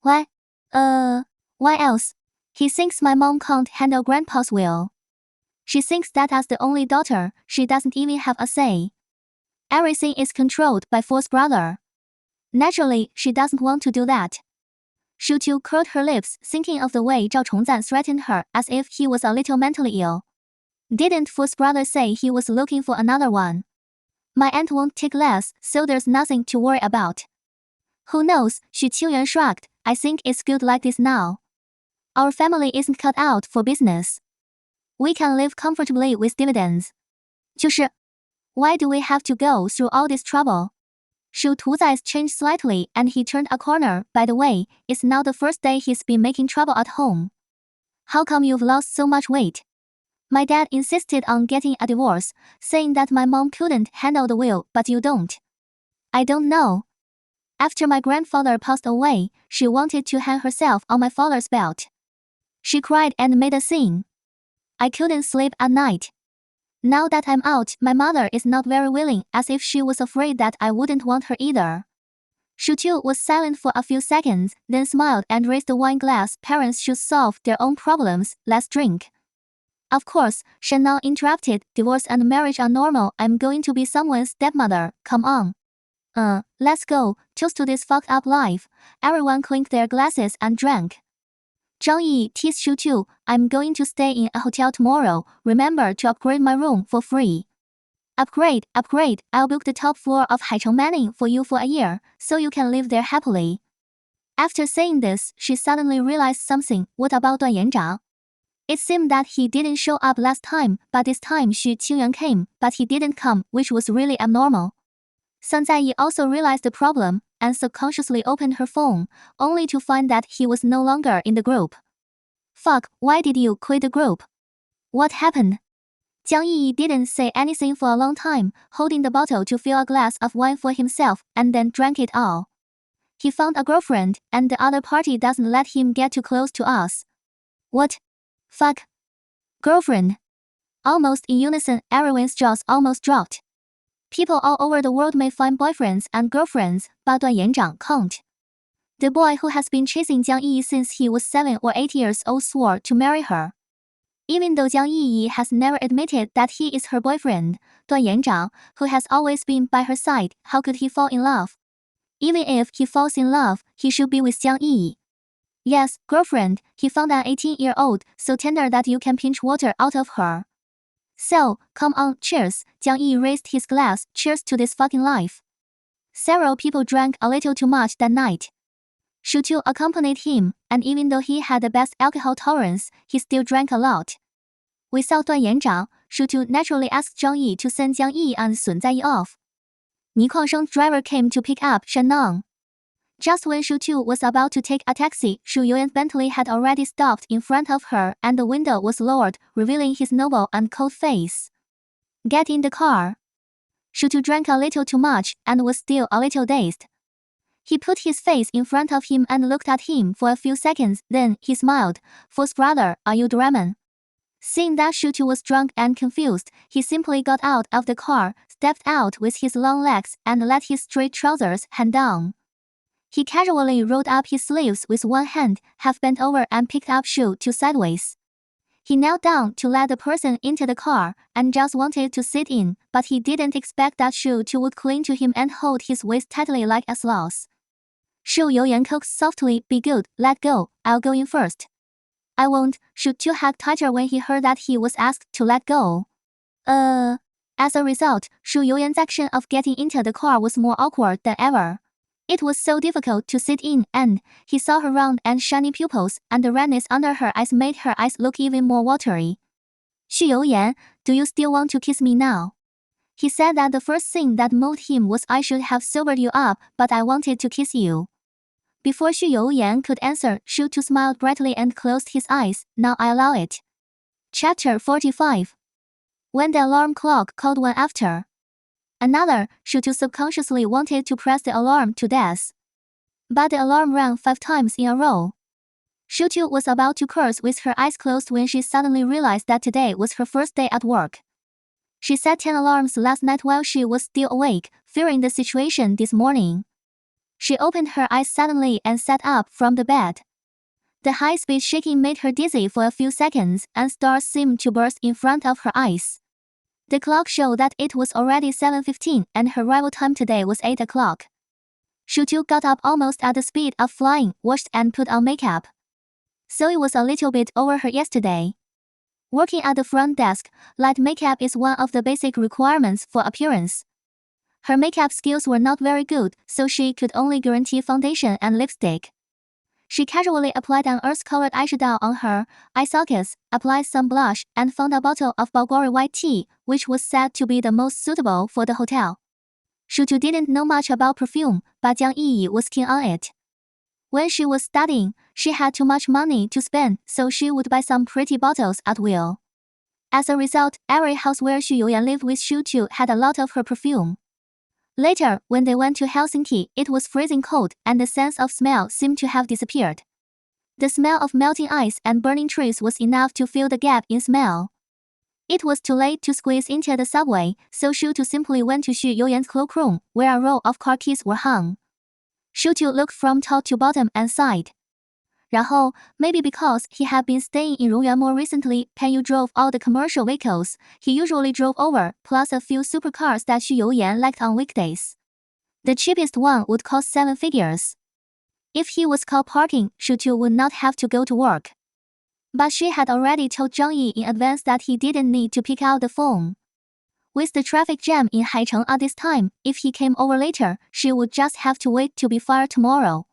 Why? Why else? He thinks my mom can't handle grandpa's will. She thinks that as the only daughter, she doesn't even have a say. Everything is controlled by fourth brother. Naturally, she doesn't want to do that. Xúxú curled her lips, thinking of the way Zhao Chongzan threatened her as if he was a little mentally ill. Didn't Fu's brother say he was looking for another one? My aunt won't take less, so there's nothing to worry about. Who knows, Xu Qingyuan shrugged. I think it's good like this now. Our family isn't cut out for business. We can live comfortably with dividends. 就是 Why do we have to go through all this trouble? Shu Tu's eyes changed slightly and he turned a corner. By the way, it's now the first day he's been making trouble at home. How come you've lost so much weight? My dad insisted on getting a divorce, saying that my mom couldn't handle the will, but you don't. I don't know. After my grandfather passed away, she wanted to hang herself on my father's belt. She cried and made a scene. I couldn't sleep at night. Now that I'm out, my mother is not very willing, as if she was afraid that I wouldn't want her either. Xúxú was silent for a few seconds, then smiled and raised the wine glass. Parents should solve their own problems, let's drink. Of course, Shannon interrupted. Divorce and marriage are normal. I'm going to be someone's stepmother, come on. Let's go, toast to this fucked up life. Everyone clinked their glasses and drank. Zhang Yi teased Xúxú, I'm going to stay in a hotel tomorrow. Remember to upgrade my room for free. Upgrade, I'll book the top floor of Haicheng Manning for you for a year, so you can live there happily. After saying this, she suddenly realized something. What about Duan Yanzhang? It seemed that he didn't show up last time, but this time Xu Qingyuan came, but he didn't come, which was really abnormal. Sun Zaiyi also realized the problem, and subconsciously opened her phone, only to find that he was no longer in the group. Fuck, why did you quit the group? What happened? Jiang Yi didn't say anything for a long time, holding the bottle to fill a glass of wine for himself, and then drank it all. He found a girlfriend, and the other party doesn't let him get too close to us. What? Fuck. Girlfriend. Almost in unison, everyone's jaws almost dropped. People all over the world may find boyfriends and girlfriends, but Duan Yanzhang can't. The boy who has been chasing Jiang Yi since he was 7 or 8 years old swore to marry her. Even though Jiang Yi has never admitted that he is her boyfriend, Duan Yanzhang, who has always been by her side, how could he fall in love? Even if he falls in love, he should be with Jiang Yi. Yes, girlfriend, he found an 18-year-old, so tender that you can pinch water out of her. So, come on, cheers. Jiang Yi raised his glass. Cheers to this fucking life. Several people drank a little too much that night. Xúxú accompanied him, and even though he had the best alcohol tolerance, he still drank a lot. Without Duan Yanzhang, Xúxú naturally asked Zhang Yi to send Jiang Yi and Sun Zaiyi off. Ni Kuangsheng's driver came to pick up Shannon. Just when Xúxú was about to take a taxi, Shu Youyan's Bentley had already stopped in front of her and the window was lowered, revealing his noble and cold face. Get in the car. Xúxú drank a little too much and was still a little dazed. He put his face in front of him and looked at him for a few seconds, then he smiled. Fu's brother, are you Doraemon? Seeing that Xúxú was drunk and confused, he simply got out of the car, stepped out with his long legs, and let his straight trousers hang down. He casually rolled up his sleeves with one hand, half bent over and picked up Xúxú sideways. He knelt down to let the person into the car, and just wanted to sit in, but he didn't expect that Xúxú would cling to him and hold his waist tightly like a sloth. Shu Youyan coaxed softly, be good, let go, I'll go in first. I won't. Xúxú hugged tighter when he heard that he was asked to let go. As a result, Shu Youyan's action of getting into the car was more awkward than ever. It was so difficult to sit in, and he saw her round and shiny pupils, and the redness under her eyes made her eyes look even more watery. Xu Youyan, do you still want to kiss me now? He said that the first thing that moved him was I should have sobered you up, but I wanted to kiss you. Before Xu Youyan could answer, Xúxú smiled brightly and closed his eyes. Now I allow it. Chapter 45. When the alarm clock called one after another, Xúxú subconsciously wanted to press the alarm to death. But the alarm rang 5 times in a row. Xúxú was about to curse with her eyes closed when she suddenly realized that today was her first day at work. She set 10 alarms last night while she was still awake, fearing the situation this morning. She opened her eyes suddenly and sat up from the bed. The high-speed shaking made her dizzy for a few seconds, and stars seemed to burst in front of her eyes. The clock showed that it was already 7:15 and her arrival time today was 8 o'clock. Xúxú got up almost at the speed of flying, washed and put on makeup. So it was a little bit over her yesterday. Working at the front desk, light makeup is one of the basic requirements for appearance. Her makeup skills were not very good, so she could only guarantee foundation and lipstick. She casually applied an earth-colored eyeshadow on her eye sockets, applied some blush, and found a bottle of Bulgari white tea, which was said to be the most suitable for the hotel. Xúxú didn't know much about perfume, but Jiang Yi was keen on it. When she was studying, she had too much money to spend, so she would buy some pretty bottles at will. As a result, every house where Xu Youyan lived with Xúxú had a lot of her perfume. Later, when they went to Helsinki, it was freezing cold, and the sense of smell seemed to have disappeared. The smell of melting ice and burning trees was enough to fill the gap in smell. It was too late to squeeze into the subway, so Xúxú simply went to Xu Youyan's cloakroom, where a row of car keys were hung. Xúxú looked from top to bottom and sighed. 然后, maybe because he had been staying in Rongyuan more recently, Panyu drove all the commercial vehicles he usually drove over, plus a few supercars that Xu Youyan liked on weekdays. The cheapest one would cost 7 figures. If he was caught parking, Xúxú would not have to go to work. But she had already told Jiang Yi in advance that he didn't need to pick out the phone. With the traffic jam in Haicheng at this time, if he came over later, she would just have to wait to be fired tomorrow.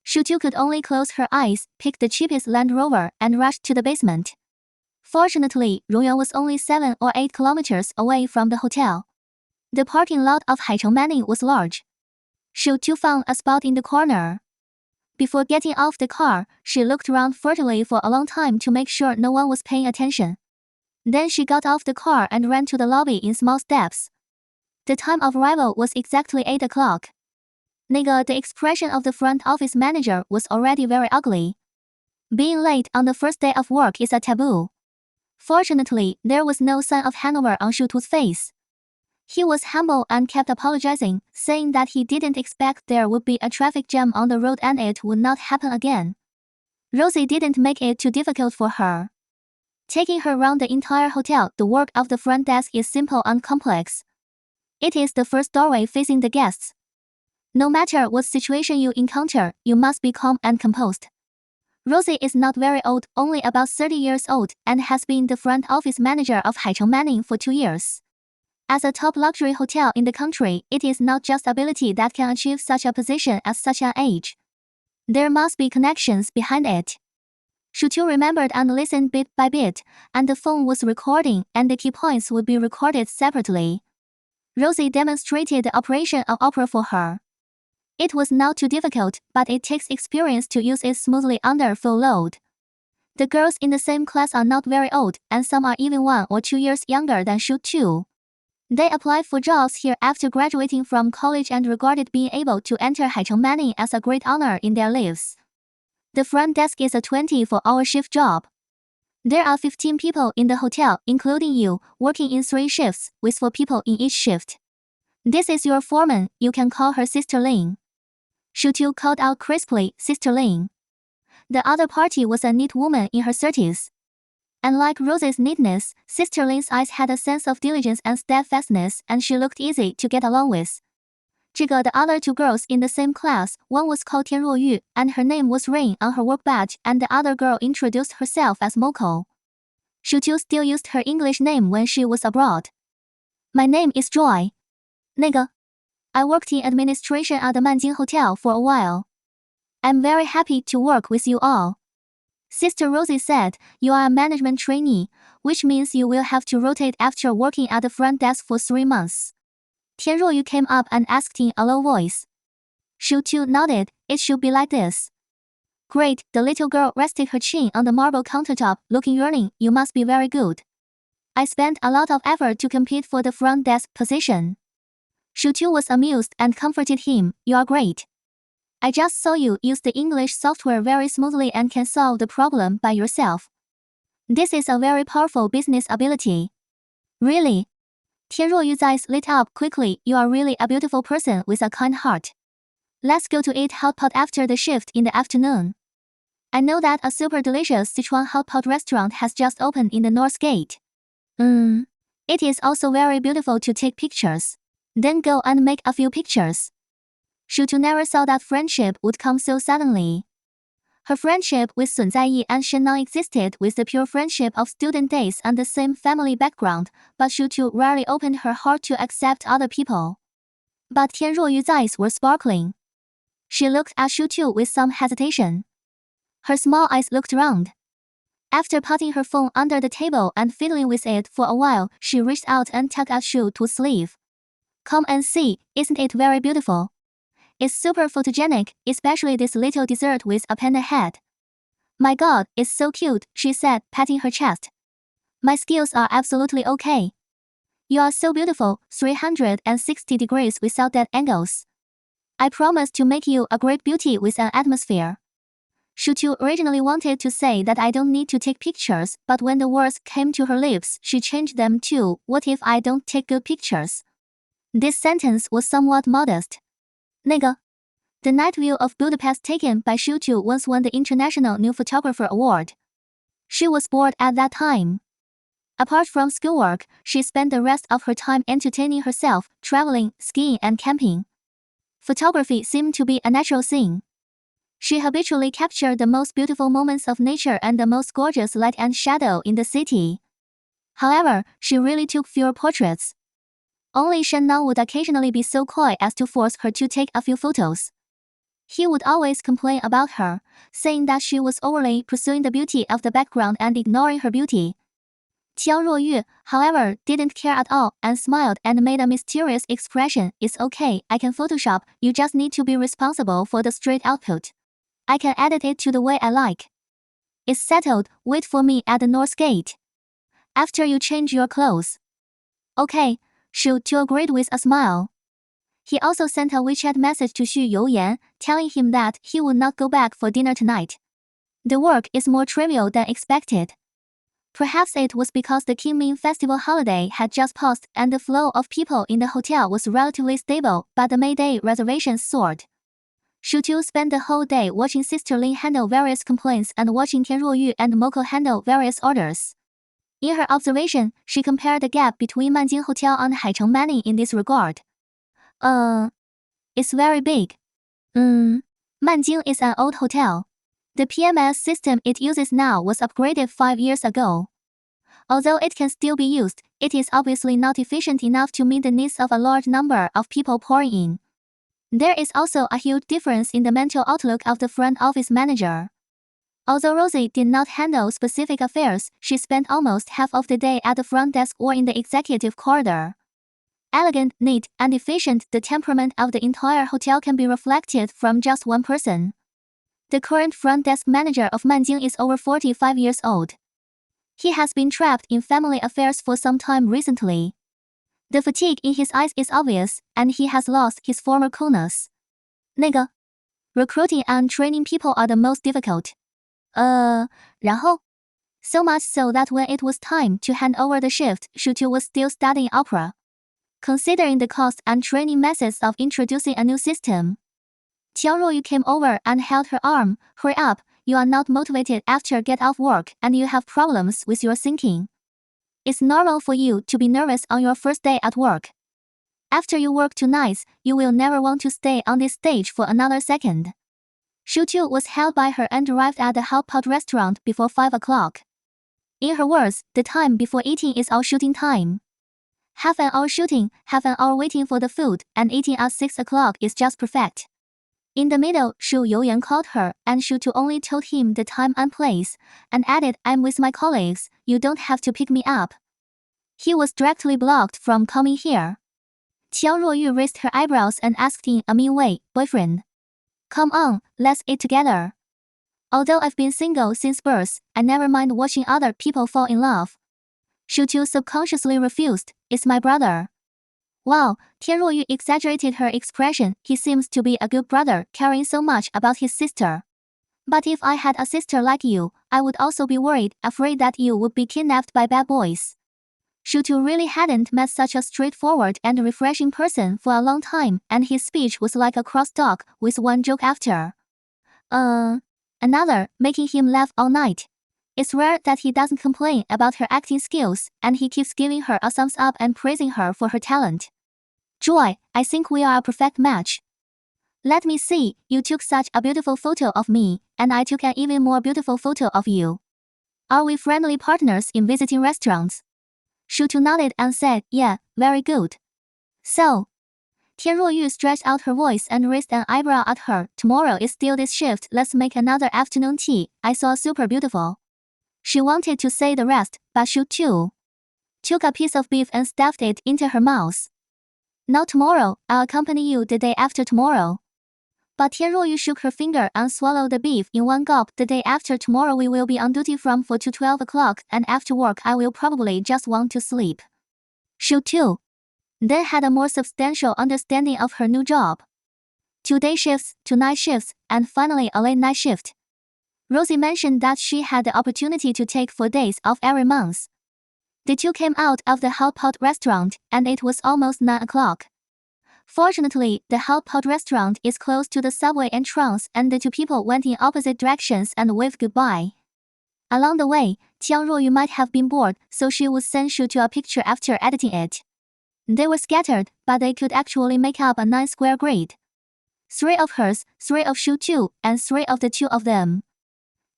Xúxú could only close her eyes, pick the cheapest Land Rover, and rush to the basement. Fortunately, Rongyuan was only 7 or 8 kilometers away from the hotel. The parking lot of Haicheng Manning was large. Xúxú found a spot in the corner. Before getting off the car, she looked around furtively for a long time to make sure no one was paying attention. Then she got off the car and ran to the lobby in small steps. The time of arrival was exactly 8 o'clock. The expression of the front office manager was already very ugly. Being late on the first day of work is a taboo. Fortunately, there was no sign of hangover on Xúxú's face. He was humble and kept apologizing, saying that he didn't expect there would be a traffic jam on the road and it would not happen again. Rosie didn't make it too difficult for her. Taking her around the entire hotel, the work of the front desk is simple and complex. It is the first doorway facing the guests. No matter what situation you encounter, you must be calm and composed. Rosie is not very old, only about 30 years old, and has been the front office manager of Haicheng Manning for 2 years. As a top luxury hotel in the country, it is not just ability that can achieve such a position at such an age. There must be connections behind it. Xúxú remembered and listened bit by bit, and the phone was recording, and the key points would be recorded separately. Rosie demonstrated the operation of opera for her. It was not too difficult, but it takes experience to use it smoothly under full load. The girls in the same class are not very old, and some are even 1 or 2 years younger than Xúxú. They applied for jobs here after graduating from college and regarded being able to enter Haicheng Manning as a great honor in their lives. The front desk is a 24-hour shift job. There are 15 people in the hotel, including you, working in 3 shifts, with 4 people in each shift. This is your foreman, you can call her Sister Lin. Xúxú called out crisply, Sister Lin. The other party was a neat woman in her 30s. Unlike Rosie's neatness, Sister Lin's eyes had a sense of diligence and steadfastness, and she looked easy to get along with. The other 2 girls in the same class, one was called Tianruoyu, and her name was Rain on her work badge, and the other girl introduced herself as Moko. Xúxú still used her English name when she was abroad. My name is Joy. I worked in administration at the Manjing Hotel for a while. I'm very happy to work with you all. Sister Rosie said, you are a management trainee, which means you will have to rotate after working at the front desk for 3 months. Tianruoyu came up and asked in a low voice. Xúxú nodded, it should be like this. Great, the little girl rested her chin on the marble countertop, looking yearning, you must be very good. I spent a lot of effort to compete for the front desk position. Xúxú was amused and comforted him, you are great. I just saw you use the English software very smoothly and can solve the problem by yourself. This is a very powerful business ability. Really? Tianruoyu's eyes lit up quickly, you are really a beautiful person with a kind heart. Let's go to eat hot pot after the shift in the afternoon. I know that a super delicious Sichuan hot pot restaurant has just opened in the North Gate. It is also very beautiful to take pictures. Then go and make a few pictures. Xúxú never thought that friendship would come so suddenly. Her friendship with Sun Zaiyi and Shennan existed with the pure friendship of student days and the same family background, but Xúxú rarely opened her heart to accept other people. But Tian Ruoyu's eyes were sparkling. She looked at Xúxú with some hesitation. Her small eyes looked round. After putting her phone under the table and fiddling with it for a while, she reached out and tugged at Xúxú's sleeve. Come and see, isn't it very beautiful? It's super photogenic, especially this little dessert with a panda head. My god, it's so cute, she said, patting her chest. My skills are absolutely okay. You are so beautiful, 360 degrees without dead angles. I promise to make you a great beauty with an atmosphere. Xúxú originally wanted to say that I don't need to take pictures, but when the words came to her lips, she changed them to, what if I don't take good pictures? This sentence was somewhat modest. 那个 The night view of Budapest taken by Xúxú once won the International New Photographer Award. She was bored at that time. Apart from schoolwork, she spent the rest of her time entertaining herself, traveling, skiing and camping. Photography seemed to be a natural thing. She habitually captured the most beautiful moments of nature and the most gorgeous light and shadow in the city. However, she really took fewer portraits. Only Shennan would occasionally be so coy as to force her to take a few photos. He would always complain about her, saying that she was overly pursuing the beauty of the background and ignoring her beauty. Tian Ruoyu, however, didn't care at all and smiled and made a mysterious expression. It's okay, I can Photoshop, you just need to be responsible for the straight output. I can edit it to the way I like. It's settled, wait for me at the North Gate. After you change your clothes. Okay, Xúxú agreed with a smile. He also sent a WeChat message to Xu Youyan, telling him that he would not go back for dinner tonight. The work is more trivial than expected. Perhaps it was because the Qingming Festival holiday had just passed and the flow of people in the hotel was relatively stable, but the May Day reservations soared. Xúxú spent the whole day watching Sister Lin handle various complaints and watching Tian Ruoyu and Moko handle various orders. In her observation, she compared the gap between Manjing Hotel and Haicheng Manning in this regard. It's very big. Manjing is an old hotel. The PMS system it uses now was upgraded 5 years ago. Although it can still be used, it is obviously not efficient enough to meet the needs of a large number of people pouring in. There is also a huge difference in the mental outlook of the front office manager. Although Rosie did not handle specific affairs, she spent almost half of the day at the front desk or in the executive corridor. Elegant, neat, and efficient, the temperament of the entire hotel can be reflected from just one person. The current front desk manager of Manjing is over 45 years old. He has been trapped in family affairs for some time recently. The fatigue in his eyes is obvious, and he has lost his former coolness. 那个 Recruiting and training people are the most difficult. 然后 So much so that when it was time to hand over the shift, Xúxú was still studying opera. Considering the cost and training methods of introducing a new system, Tian Ruoyu came over and held her arm. Hurry up, you are not motivated after get off work and you have problems with your thinking. It's normal for you to be nervous on your first day at work. After you work 2 nights, you will never want to stay on this stage for another second. Xúxú was held by her and arrived at the hot pot restaurant before 5 o'clock. In her words, the time before eating is all shooting time. Half an hour shooting, half an hour waiting for the food, and eating at 6 o'clock is just perfect. In the middle, Xu Youyan called her, and Xúxú only told him the time and place, and added, I'm with my colleagues, you don't have to pick me up. He was directly blocked from coming here. Tian Ruoyu raised her eyebrows and asked in a mean way, boyfriend. Come on, let's eat together. Although I've been single since birth, I never mind watching other people fall in love. Xúxú subconsciously refused, it's my brother. Wow, Tian Ruoyu exaggerated her expression, he seems to be a good brother, caring so much about his sister. But if I had a sister like you, I would also be worried, afraid that you would be kidnapped by bad boys. Xúxú really hadn't met such a straightforward and refreshing person for a long time, and his speech was like a crosstalk, with one joke after another, making him laugh all night. It's rare that he doesn't complain about her acting skills, and he keeps giving her a thumbs up and praising her for her talent. Joy, I think we are a perfect match. Let me see, you took such a beautiful photo of me, and I took an even more beautiful photo of you. Are we friendly partners in visiting restaurants? Xúxú nodded and said, yeah, very good. So, Tian Ruoyu stretched out her voice and raised an eyebrow at her. Tomorrow is still this shift, let's make another afternoon tea. I saw super beautiful. She wanted to say the rest, but Xúxú took a piece of beef and stuffed it into her mouth. Not tomorrow, I'll accompany you the day after tomorrow. But Tian Ruoyu shook her finger and swallowed the beef in one gulp. The day after tomorrow we will be on duty from 4 to 12 o'clock, and after work I will probably just want to sleep. Xúxú then had a more substantial understanding of her new job. 2 day shifts, 2 night shifts, and finally a late night shift. Rosie mentioned that she had the opportunity to take 4 days off every month. The two came out of the hot pot restaurant, and it was almost 9 o'clock. Fortunately, the hot pot restaurant is close to the subway entrance, and the two people went in opposite directions and waved goodbye. Along the way, Tian Ruoyu might have been bored, so she would send Xúxú a picture after editing it. They were scattered, but they could actually make up a 9-square grid. 3 of hers, 3 of Xúxú, and 3 of the 2 of them.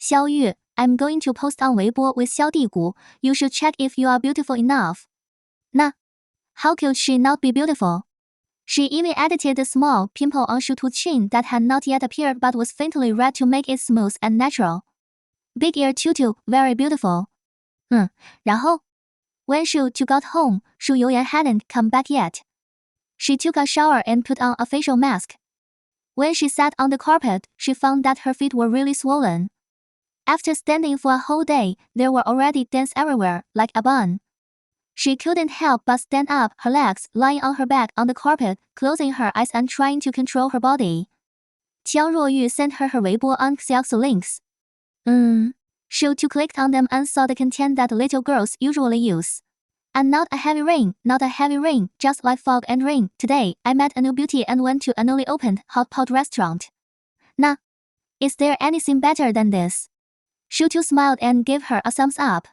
Xiao Yu, I'm going to post on Weibo with Xiao Digu. You should check if you are beautiful enough. Nah. How could she not be beautiful? She even edited the small pimple on Xúxú's chin that had not yet appeared but was faintly red to make it smooth and natural. Big ear tutu, very beautiful. 然后 When Xúxú got home, Shu Youyan hadn't come back yet. She took a shower and put on a facial mask. When she sat on the carpet, she found that her feet were really swollen. After standing for a whole day, there were already dents everywhere, like a bun. She couldn't help but stand up, her legs lying on her back on the carpet, closing her eyes and trying to control her body. Tian Ruoyu sent her Weibo on Xúxú links. Xúxú clicked on them and saw the content that little girls usually use. And not a heavy rain, just like fog and rain. Today, I met a new beauty and went to a newly opened hot pot restaurant. Nah. Is there anything better than this? Xúxú smiled and gave her a thumbs up.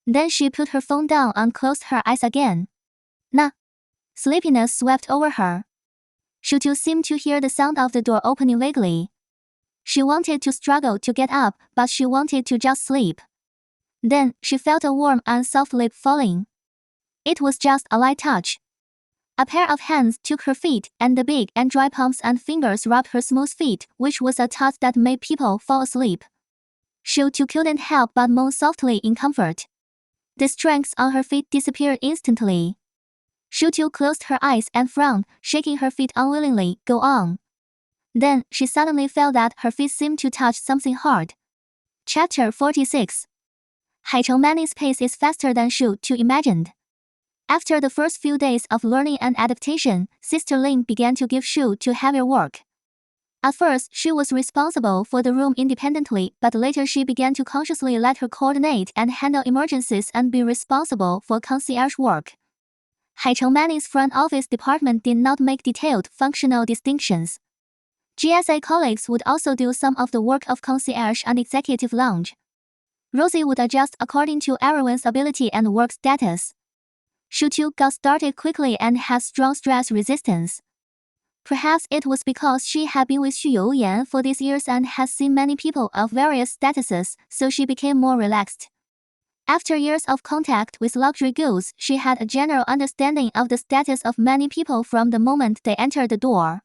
Then she put her phone down and closed her eyes again. Nah. Sleepiness swept over her. Xúxú seemed to hear the sound of the door opening vaguely. She wanted to struggle to get up, but she wanted to just sleep. Then, she felt a warm and soft lip falling. It was just a light touch. A pair of hands took her feet, and the big and dry palms and fingers rubbed her smooth feet, which was a touch that made people fall asleep. Xúxú couldn't help but moan softly in comfort. The strength on her feet disappeared instantly. Xúxú closed her eyes and frowned, shaking her feet unwillingly. Go on. Then, she suddenly felt that her feet seemed to touch something hard. Chapter 46. Haicheng Manny's pace is faster than Xúxú imagined. After the first few days of learning and adaptation, Sister Ling began to give Xúxú heavier work. At first, she was responsible for the room independently, but later she began to consciously let her coordinate and handle emergencies and be responsible for concierge work. Haicheng Manny's front office department did not make detailed functional distinctions. GSA colleagues would also do some of the work of concierge and executive lounge. Rosie would adjust according to everyone's ability and work status. Xúxú got started quickly and had strong stress resistance. Perhaps it was because she had been with Xu Youyan for these years and had seen many people of various statuses, so she became more relaxed. After years of contact with luxury goods, she had a general understanding of the status of many people from the moment they entered the door.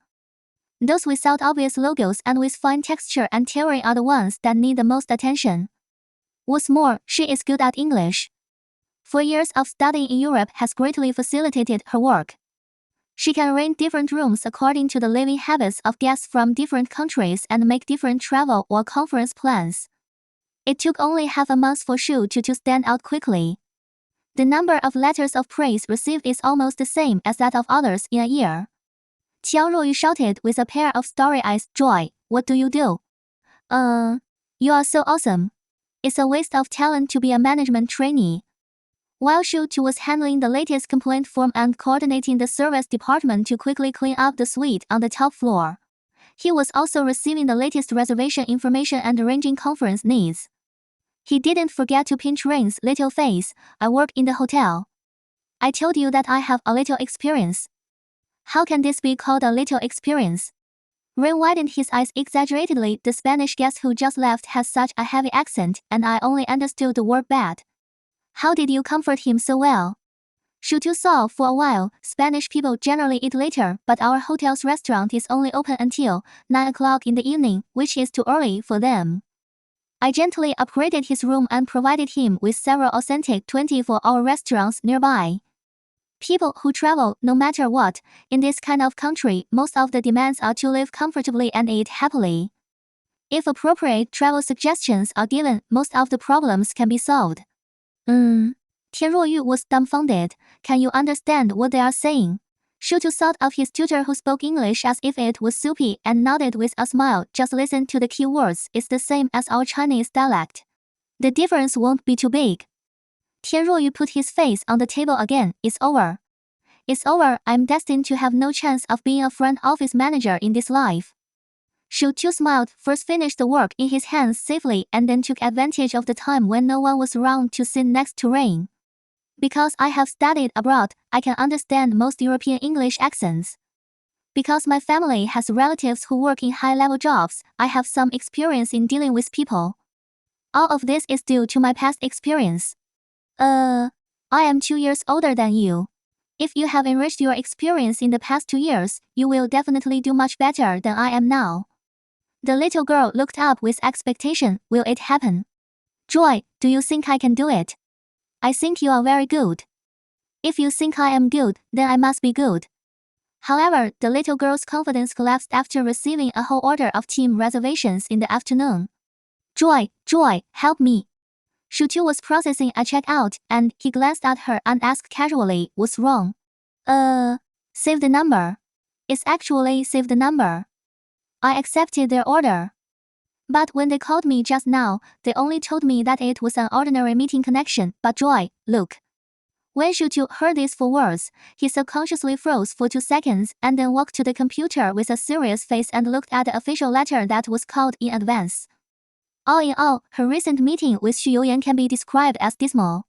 Those without obvious logos and with fine texture and terrain are the ones that need the most attention. What's more, she is good at English. 4 years of studying in Europe has greatly facilitated her work. She can arrange different rooms according to the living habits of guests from different countries and make different travel or conference plans. It took only half a month for Xúxú to stand out quickly. The number of letters of praise received is almost the same as that of others in a year. Tian Ruoyu shouted with a pair of starry eyes, Joy, what do? You are so awesome. It's a waste of talent to be a management trainee. While Xúxú was handling the latest complaint form and coordinating the service department to quickly clean up the suite on the top floor, he was also receiving the latest reservation information and arranging conference needs. He didn't forget to pinch Rain's little face. I work in the hotel. I told you that I have a little experience. How can this be called a little experience? Ray widened his eyes exaggeratedly. The Spanish guest who just left has such a heavy accent, and I only understood the word bad. How did you comfort him so well? Xúxú saw for a while. Spanish people generally eat later, but our hotel's restaurant is only open until 9 o'clock in the evening, which is too early for them. I gently upgraded his room and provided him with several authentic 24-hour restaurants nearby. People who travel, no matter what, in this kind of country, most of the demands are to live comfortably and eat happily. If appropriate travel suggestions are given, most of the problems can be solved. Tian Ruoyu was dumbfounded. Can you understand what they are saying? Xúxú thought of his tutor who spoke English as if it was soupy and nodded with a smile. Just listen to the key words. It's the same as our Chinese dialect. The difference won't be too big. Tian Ruoyu put his face on the table again. It's over. It's over. I'm destined to have no chance of being a front office manager in this life. Xúxú smiled, first finished the work in his hands safely and then took advantage of the time when no one was around to sit next to Rain. Because I have studied abroad, I can understand most European English accents. Because my family has relatives who work in high-level jobs, I have some experience in dealing with people. All of this is due to my past experience. I am 2 years older than you. If you have enriched your experience in the past 2 years, you will definitely do much better than I am now. The little girl looked up with expectation. Will it happen? Joy, do you think I can do it? I think you are very good. If you think I am good, then I must be good. However, the little girl's confidence collapsed after receiving a whole order of team reservations in the afternoon. Joy, help me. Xúxú was processing a checkout, and he glanced at her and asked casually, what's wrong? Save the number. It's actually save the number. I accepted their order. But when they called me just now, they only told me that it was an ordinary meeting connection. But Joy, look. When Xúxú heard these 4 words, he subconsciously froze for 2 seconds and then walked to the computer with a serious face and looked at the official letter that was called in advance. All in all, her recent meeting with Xu Youyan can be described as dismal.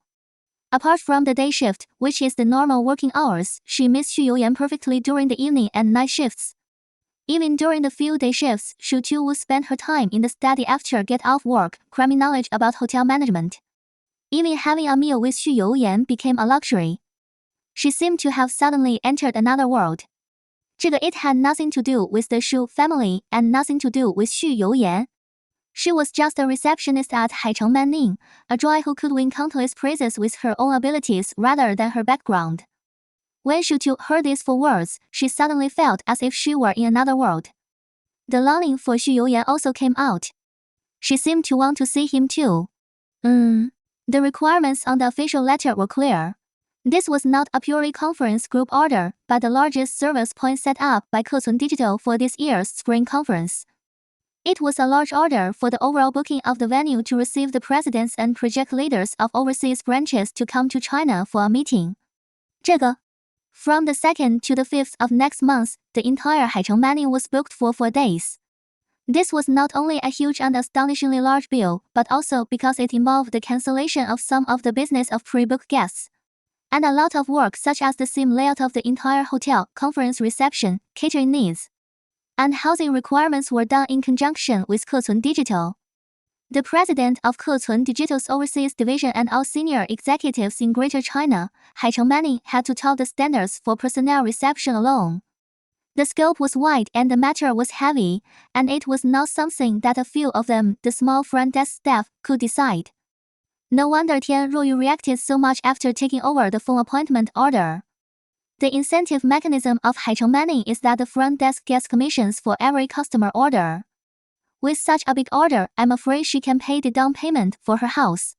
Apart from the day shift, which is the normal working hours, she missed Xu Youyan perfectly during the evening and night shifts. Even during the few day shifts, Xúxú would spend her time in the study after get off work, cramming knowledge about hotel management. Even having a meal with Xu Youyan became a luxury. She seemed to have suddenly entered another world. It had nothing to do with the Xu family and nothing to do with Xu Youyan. She was just a receptionist at Haicheng Manning, a Joy who could win countless praises with her own abilities rather than her background. When Xúxú heard these 4 words, she suddenly felt as if she were in another world. The longing for Xu Youyan also came out. She seemed to want to see him too. The requirements on the official letter were clear. This was not a purely conference group order, but the largest service point set up by Kecun Digital for this year's spring conference. It was a large order for the overall booking of the venue to receive the presidents and project leaders of overseas branches to come to China for a meeting. From the 2nd to the 5th of next month, the entire Haicheng Manning was booked for 4 days. This was not only a huge and astonishingly large bill, but also because it involved the cancellation of some of the business of pre-booked guests. And a lot of work such as the same layout of the entire hotel, conference reception, catering needs, and housing requirements were done in conjunction with Kecun Digital. The president of Kecun Digital's overseas division and all senior executives in Greater China, Haicheng Manning, had to top the standards for personnel reception alone. The scope was wide and the matter was heavy, and it was not something that a few of them, the small front desk staff, could decide. No wonder Tian Ruoyu reacted so much after taking over the phone appointment order. The incentive mechanism of Haicheng Manning is that the front desk gets commissions for every customer order. With such a big order, I'm afraid she can pay the down payment for her house.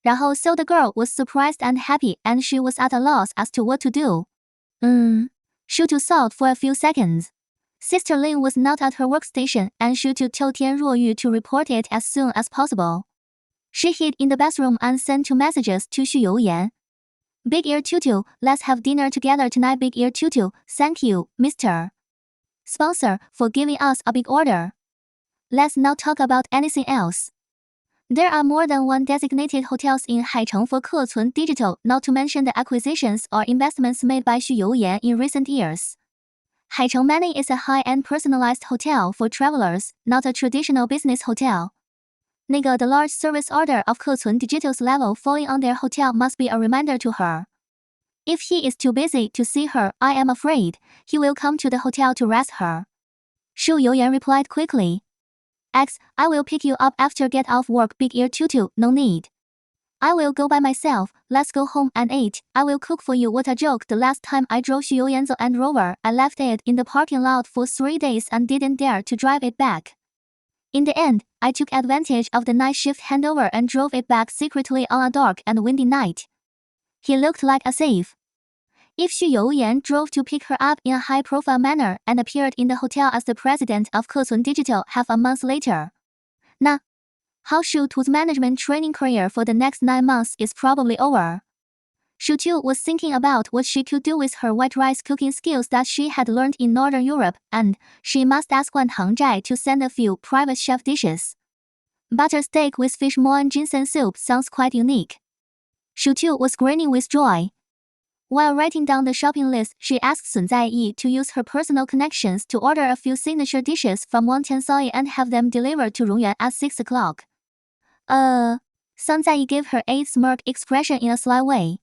So the girl was surprised and happy, and she was at a loss as to what to do. Xúxú thought for a few seconds. Sister Lin was not at her workstation, and Xúxú told Tian Ruoyu to report it as soon as possible. She hid in the bathroom and sent 2 messages to Xu Youyan. Big Ear Tutu, let's have dinner together tonight. Big Ear Tutu, thank you, Mr. Sponsor, for giving us a big order. Let's not talk about anything else. There are more than 1 designated hotels in Haicheng for Kecun Digital, not to mention the acquisitions or investments made by Xu Youyan in recent years. Haicheng Manning is a high-end personalized hotel for travelers, not a traditional business hotel. The large service order of Xúxú Digital's level falling on their hotel must be a reminder to her. If he is too busy to see her, I am afraid he will come to the hotel to rest her. Shu Youyan replied quickly. I will pick you up after get off work. Big ear tutu, no need. I will go by myself, let's go home and eat. I will cook for you. What a joke. The last time I drove Xu Youyan's Land Rover, I left it in the parking lot for 3 days and didn't dare to drive it back. In the end, I took advantage of the night shift handover and drove it back secretly on a dark and windy night. He looked like a thief. If Xu Youyan drove to pick her up in a high-profile manner and appeared in the hotel as the president of Xúxú Digital half a month later, how Xu Tu's management training career for the next 9 months is probably over. Xu Tu was thinking about what she could do with her white rice cooking skills that she had learned in Northern Europe, and she must ask Guan Hangjai to send a few private chef dishes. Butter steak with fish maw and ginseng soup sounds quite unique. Xu Tu was grinning with joy. While writing down the shopping list, she asked Sun Zaiyi to use her personal connections to order a few signature dishes from Wang Tiansai and have them delivered to Rongyuan at 6 o'clock. Sun Zaiyi gave her a smirk expression in a sly way.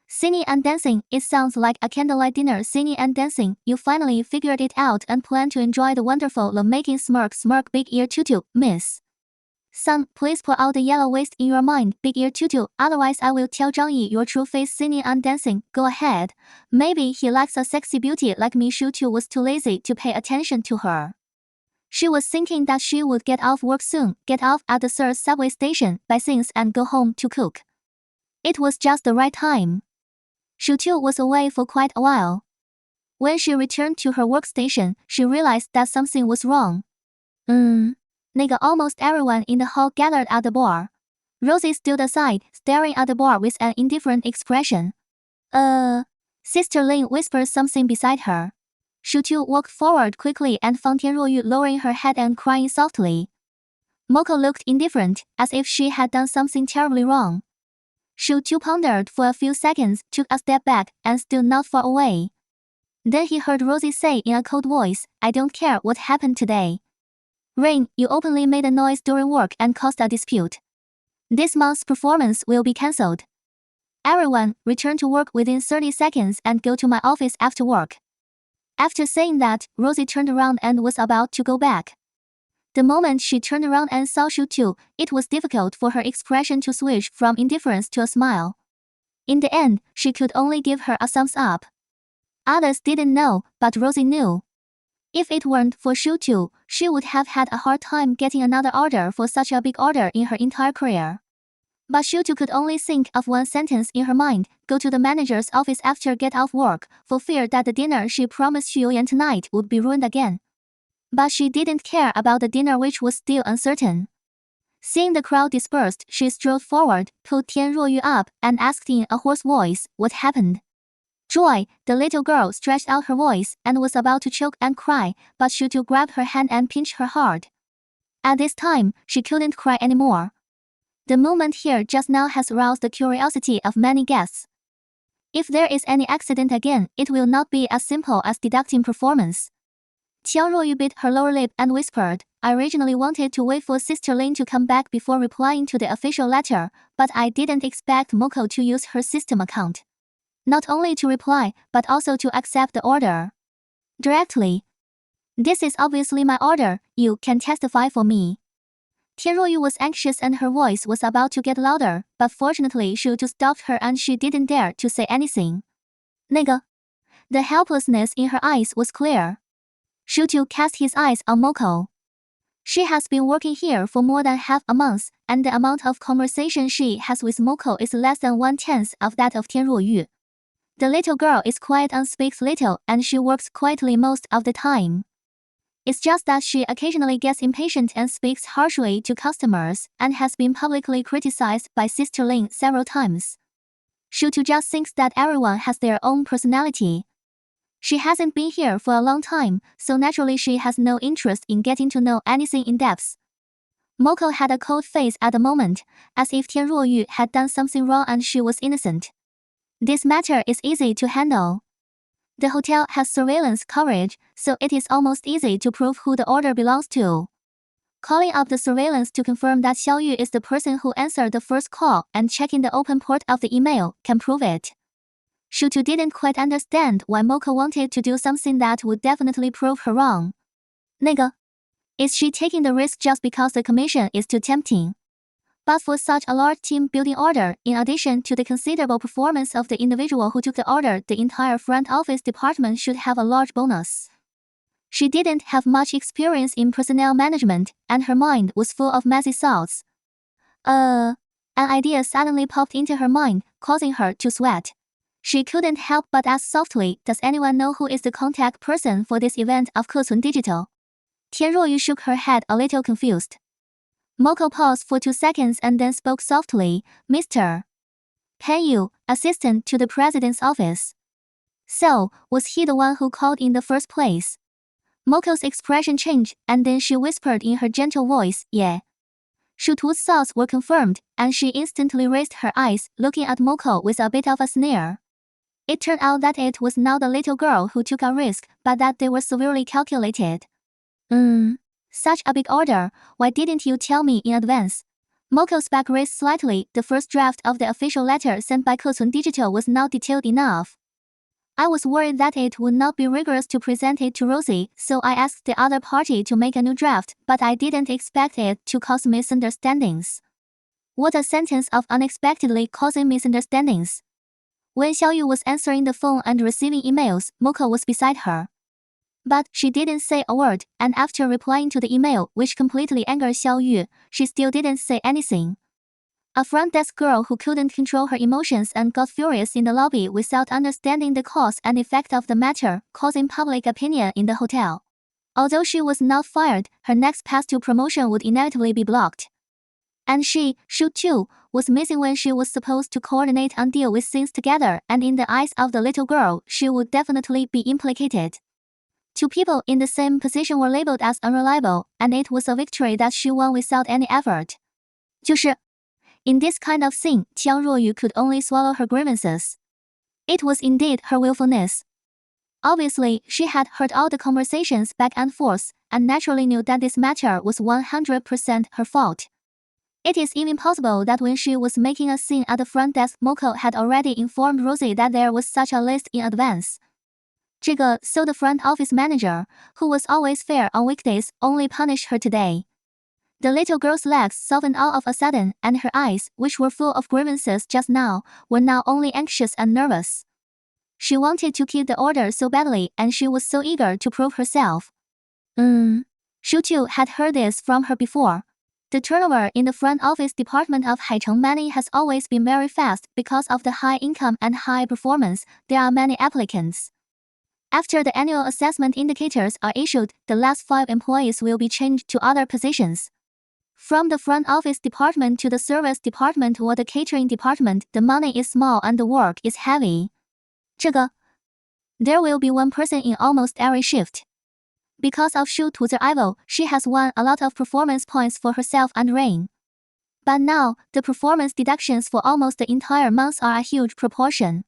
Singing and dancing, it sounds like a candlelight dinner. Singing and dancing, you finally figured it out and plan to enjoy the wonderful love-making. Smirk. Big ear tutu, miss. Son, please put out the yellow waist in your mind. Big ear tutu, otherwise I will tell Zhang Yi your true face. Singing and dancing, go ahead. Maybe he likes a sexy beauty like me. Xu Tu was too lazy to pay attention to her. She was thinking that she would get off work soon, get off at the third subway station, buy things and go home to cook. It was just the right time. Xu Tu was away for quite a while. When she returned to her workstation, she realized that something was wrong. Almost everyone in the hall gathered at the bar. Rosie stood aside, staring at the bar with an indifferent expression. Sister Lin whispered something beside her. Xu Tu walked forward quickly and found Tian Ruoyu lowering her head and crying softly. Moko looked indifferent, as if she had done something terribly wrong. Xu Tu pondered for a few seconds, took a step back, and stood not far away. Then he heard Rosie say in a cold voice, I don't care what happened today. Rain, you openly made a noise during work and caused a dispute. This month's performance will be cancelled. Everyone, return to work within 30 seconds and go to my office after work. After saying that, Rosie turned around and was about to go back. The moment she turned around and saw Xu Tu, it was difficult for her expression to switch from indifference to a smile. In the end, she could only give her a thumbs up. Others didn't know, but Rosie knew. If it weren't for Xu Tu, she would have had a hard time getting another order for such a big order in her entire career. But Xu Tu could only think of one sentence in her mind, go to the manager's office after get off work, for fear that the dinner she promised Xu Youyan tonight would be ruined again. But she didn't care about the dinner, which was still uncertain. Seeing the crowd dispersed, she strode forward, pulled Tian Ruoyu up, and asked in a hoarse voice, what happened? Joy, the little girl stretched out her voice and was about to choke and cry, but Xu Tu grabbed her hand and pinched her hard. At this time, she couldn't cry anymore. The moment here just now has aroused the curiosity of many guests. If there is any accident again, it will not be as simple as deducting performance. Tian Ruoyu bit her lower lip and whispered, I originally wanted to wait for Sister Lin to come back before replying to the official letter, but I didn't expect Moko to use her system account. Not only to reply, but also to accept the order directly. This is obviously my order, you can testify for me. Tian Ruoyu was anxious and her voice was about to get louder, but fortunately Xu Tu stopped her and she didn't dare to say anything. The helplessness in her eyes was clear. Xu Tu cast his eyes on Moko. She has been working here for more than half a month, and the amount of conversation she has with Moko is less than 1/10 of that of Tian Ruoyu. The little girl is quiet and speaks little, and she works quietly most of the time. It's just that she occasionally gets impatient and speaks harshly to customers, and has been publicly criticized by Sister Lin several times. Xu Tu just thinks that everyone has their own personality. She hasn't been here for a long time, so naturally she has no interest in getting to know anything in depth. Moko had a cold face at the moment, as if Tian Ruoyu had done something wrong and she was innocent. This matter is easy to handle. The hotel has surveillance coverage, so it is almost easy to prove who the order belongs to. Calling up the surveillance to confirm that Xiaoyu is the person who answered the first call and checking the open port of the email can prove it. Xúxú didn't quite understand why Moko wanted to do something that would definitely prove her wrong. 那个, is she taking the risk just because the commission is too tempting? But for such a large team-building order, in addition to the considerable performance of the individual who took the order, the entire front office department should have a large bonus. She didn't have much experience in personnel management, and her mind was full of messy thoughts. An idea suddenly popped into her mind, causing her to sweat. She couldn't help but ask softly, does anyone know who is the contact person for this event of Xúxú Digital? Tian Ruoyu shook her head a little confused. Moko paused for 2 seconds and then spoke softly, Mr. Pan Yu, assistant to the president's office. So, was he the one who called in the first place? Moko's expression changed, and then she whispered in her gentle voice, yeah. Xúxú's thoughts were confirmed, and she instantly raised her eyes, looking at Moko with a bit of a sneer. It turned out that it was not the little girl who took a risk, but that they were severely calculated. Such a big order, why didn't you tell me in advance? Moko's back raised slightly. The first draft of the official letter sent by Xúxú Digital was not detailed enough. I was worried that it would not be rigorous to present it to Rosie, so I asked the other party to make a new draft, but I didn't expect it to cause misunderstandings. What a sentence of unexpectedly causing misunderstandings. When Xiaoyu was answering the phone and receiving emails, Moko was beside her. But she didn't say a word, and after replying to the email, which completely angered Xiaoyu, she still didn't say anything. A front desk girl who couldn't control her emotions and got furious in the lobby without understanding the cause and effect of the matter, causing public opinion in the hotel. Although she was not fired, her next path to promotion would inevitably be blocked. And she, Xúxú, was missing when she was supposed to coordinate and deal with things together, and in the eyes of the little girl, she would definitely be implicated. 2 people in the same position were labeled as unreliable, and it was a victory that she won without any effort. 就是 in this kind of thing, Tian Ruoyu could only swallow her grievances. It was indeed her willfulness. Obviously, she had heard all the conversations back and forth, and naturally knew that this matter was 100% her fault. It is even possible that when she was making a scene at the front desk, Moko had already informed Rosie that there was such a list in advance. 这个, so the front office manager, who was always fair on weekdays, only punished her today. The little girl's legs softened all of a sudden, and her eyes, which were full of grievances just now, were now only anxious and nervous. She wanted to keep the order so badly, and she was so eager to prove herself. Xúxú had heard this from her before. The turnover in the front office department of Haicheng Many has always been very fast because of the high income and high performance. There are many applicants. After the annual assessment indicators are issued, the last 5 employees will be changed to other positions. From the front office department to the service department or the catering department, the money is small and the work is heavy. 这个, there will be 1 person in almost every shift. Because of Xúxú's arrival, she has won a lot of performance points for herself and Rain. But now, the performance deductions for almost the entire month are a huge proportion.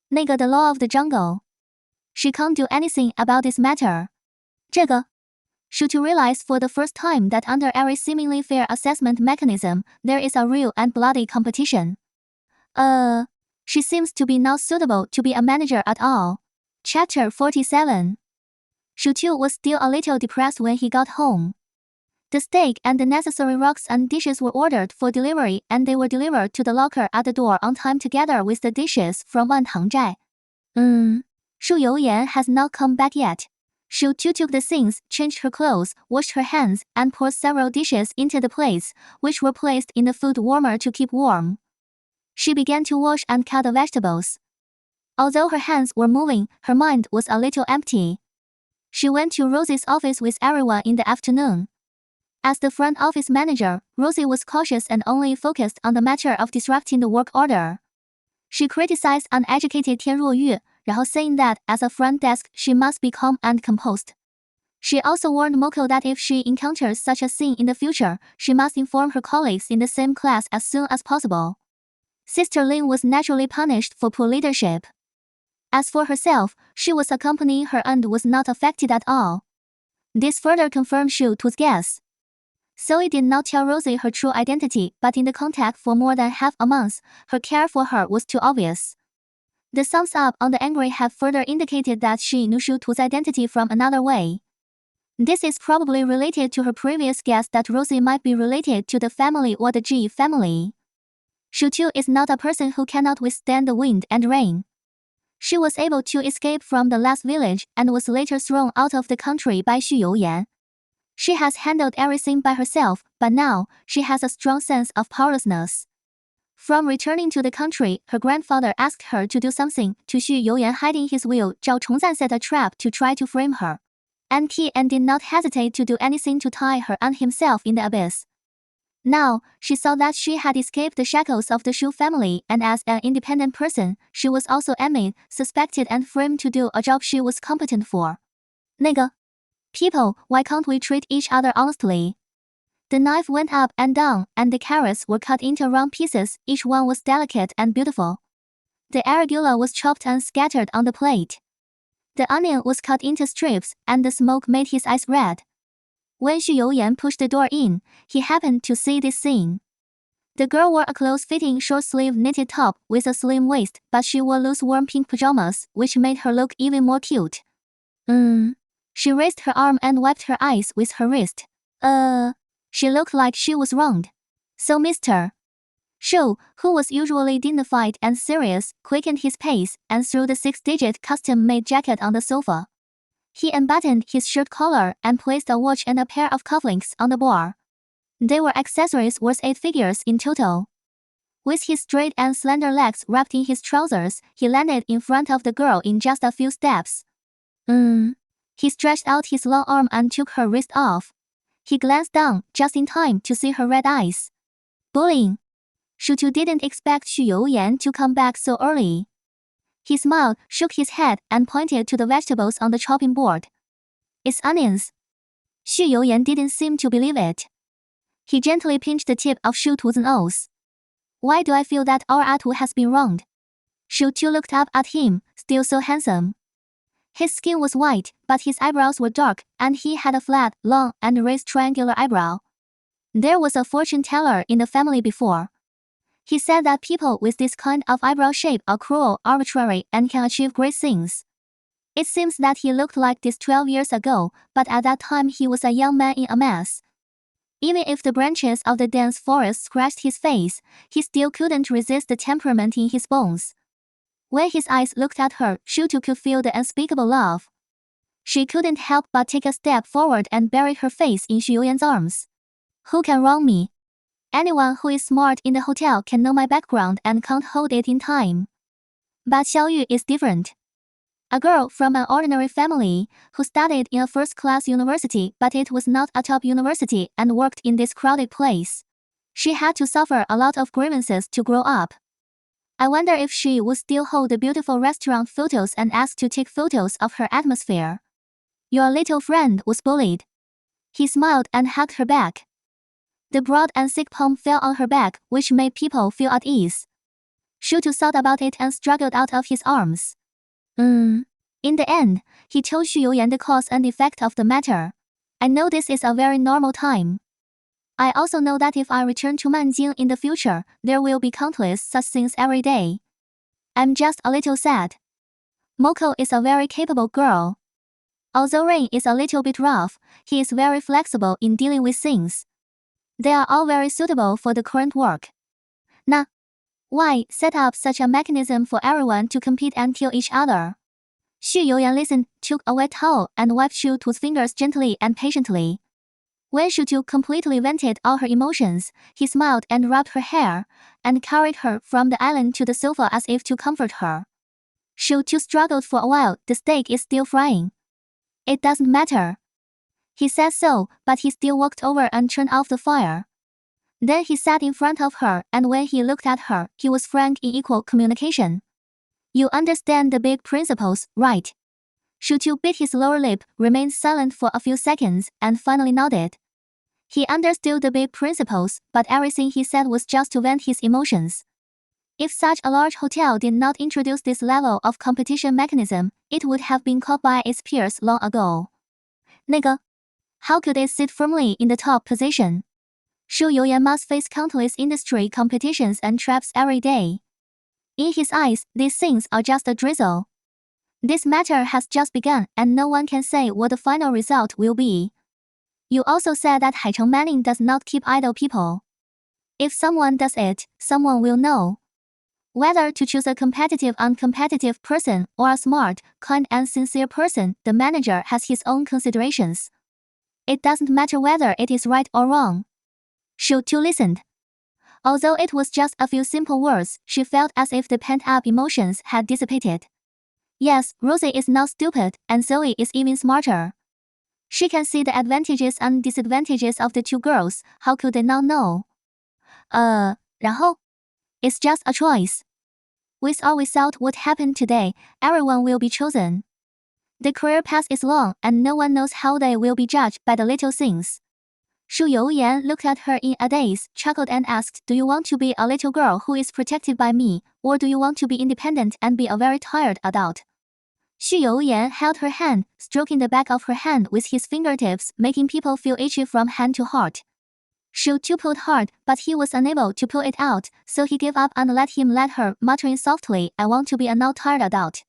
那个 the law of the jungle. She can't do anything about this matter. 这个. Xúxú realized for the first time that under every seemingly fair assessment mechanism, there is a real and bloody competition. She seems to be not suitable to be a manager at all. Chapter 47. Xúxú was still a little depressed when he got home. The steak and the necessary rocks and dishes were ordered for delivery, and they were delivered to the locker at the door on time together with the dishes from Wantangzhai. Shu Youyan has not come back yet. Xúxú took the things, changed her clothes, washed her hands, and poured several dishes into the plates, which were placed in the food warmer to keep warm. She began to wash and cut the vegetables. Although her hands were moving, her mind was a little empty. She went to Rosie's office with everyone in the afternoon. As the front office manager, Rosie was cautious and only focused on the matter of disrupting the work order. She criticized uneducated Tian Ruoyu, 然后 saying that, as a front desk, she must be calm and composed. She also warned Moko that if she encounters such a scene in the future, she must inform her colleagues in the same class as soon as possible. Sister Lin was naturally punished for poor leadership. As for herself, she was accompanying her and was not affected at all. This further confirmed Xúxú's guess. Zoe did not tell Rosie her true identity, but in the contact for more than half a month, her care for her was too obvious. The thumbs up on the angry have further indicated that she knew Xúxú's identity from another way. This is probably related to her previous guess that Rosie might be related to the family or the G family. Xúxú is not a person who cannot withstand the wind and rain. She was able to escape from the last village and was later thrown out of the country by Xu Youyan. She has handled everything by herself, but now, she has a strong sense of powerlessness. From returning to the country, her grandfather asked her to do something to Xu Youyan hiding his will. Zhao Chongzan set a trap to try to frame her. And Qian did not hesitate to do anything to tie her and himself in the abyss. Now, she saw that she had escaped the shackles of the Xu family, and as an independent person, she was also envied, suspected and framed to do a job she was competent for. 那个 People, why can't we treat each other honestly? The knife went up and down, and the carrots were cut into round pieces, each one was delicate and beautiful. The arugula was chopped and scattered on the plate. The onion was cut into strips, and the smoke made his eyes red. When Xu Youyan pushed the door in, he happened to see this scene. The girl wore a close-fitting short-sleeved knitted top with a slim waist, but she wore loose warm pink pajamas, which made her look even more cute. She raised her arm and wiped her eyes with her wrist. She looked like she was wronged. So Mr. Xu, who was usually dignified and serious, quickened his pace and threw the 6-digit custom-made jacket on the sofa. He unbuttoned his shirt collar and placed a watch and a pair of cufflinks on the bar. They were accessories worth 8 figures in total. With his straight and slender legs wrapped in his trousers, he landed in front of the girl in just a few steps. He stretched out his long arm and took her wrist off. He glanced down, just in time to see her red eyes. Bullying. Xúxú didn't expect Xu Youyan to come back so early. He smiled, shook his head, and pointed to the vegetables on the chopping board. It's onions. Xu Youyan didn't seem to believe it. He gently pinched the tip of Xúxú's nose. Why do I feel that our Atu has been wronged? Xúxú looked up at him, still so handsome. His skin was white, but his eyebrows were dark, and he had a flat, long, and raised triangular eyebrow. There was a fortune teller in the family before. He said that people with this kind of eyebrow shape are cruel, arbitrary, and can achieve great things. It seems that he looked like this 12 years ago, but at that time he was a young man in a mess. Even if the branches of the dense forest scratched his face, he still couldn't resist the temperament in his bones. When his eyes looked at her, Xúxú could feel the unspeakable love. She couldn't help but take a step forward and buried her face in Xu Youyan's arms. Who can wrong me? Anyone who is smart in the hotel can know my background and can't hold it in time. But Xiaoyu is different. A girl from an ordinary family, who studied in a first-class university but it was not a top university and worked in this crowded place. She had to suffer a lot of grievances to grow up. I wonder if she would still hold the beautiful restaurant photos and ask to take photos of her atmosphere. Your little friend was bullied. He smiled and hugged her back. The broad and thick palm fell on her back, which made people feel at ease. Xúxú thought about it and struggled out of his arms. In the end, he told Xu Youyan the cause and effect of the matter. I know this is a very normal time. I also know that if I return to Manjing in the future, there will be countless such things every day. I'm just a little sad. Moko is a very capable girl. Although Rain is a little bit rough, he is very flexible in dealing with things. They are all very suitable for the current work. Why set up such a mechanism for everyone to compete and kill each other? Xu Youyan listened, took a wet towel, and wiped Xúxú's fingers gently and patiently. When Xúxú completely vented all her emotions, he smiled and rubbed her hair, and carried her from the island to the sofa as if to comfort her. Xúxú struggled for a while. The steak is still frying. It doesn't matter. He said so, but he still walked over and turned off the fire. Then he sat in front of her, and when he looked at her, he was frank in equal communication. You understand the big principles, right? Xúxú bit his lower lip, remained silent for a few seconds, and finally nodded. He understood the big principles, but everything he said was just to vent his emotions. If such a large hotel did not introduce this level of competition mechanism, it would have been caught by its peers long ago. 那个 How could it sit firmly in the top position? Xu Youyan must face countless industry competitions and traps every day. In his eyes, these things are just a drizzle. This matter has just begun, and no one can say what the final result will be. You also said that Haicheng Manning does not keep idle people. If someone does it, someone will know. Whether to choose a competitive, uncompetitive person or a smart, kind and sincere person, the manager has his own considerations. It doesn't matter whether it is right or wrong. Xúxú listened. Although it was just a few simple words, she felt as if the pent-up emotions had dissipated. Yes, Rosie is not stupid, and Zoe is even smarter. She can see the advantages and disadvantages of the two girls. How could they not know? 然后? It's just a choice. With or without what happened today, everyone will be chosen. The career path is long, and no one knows how they will be judged by the little things. Xu Youyan looked at her in a daze, chuckled and asked, Do you want to be a little girl who is protected by me, or do you want to be independent and be a very tired adult? Xu Youyan held her hand, stroking the back of her hand with his fingertips, making people feel itchy from hand to heart. Xúxú pulled hard, but he was unable to pull it out, so he gave up and let her, muttering softly, I want to be a not tired adult.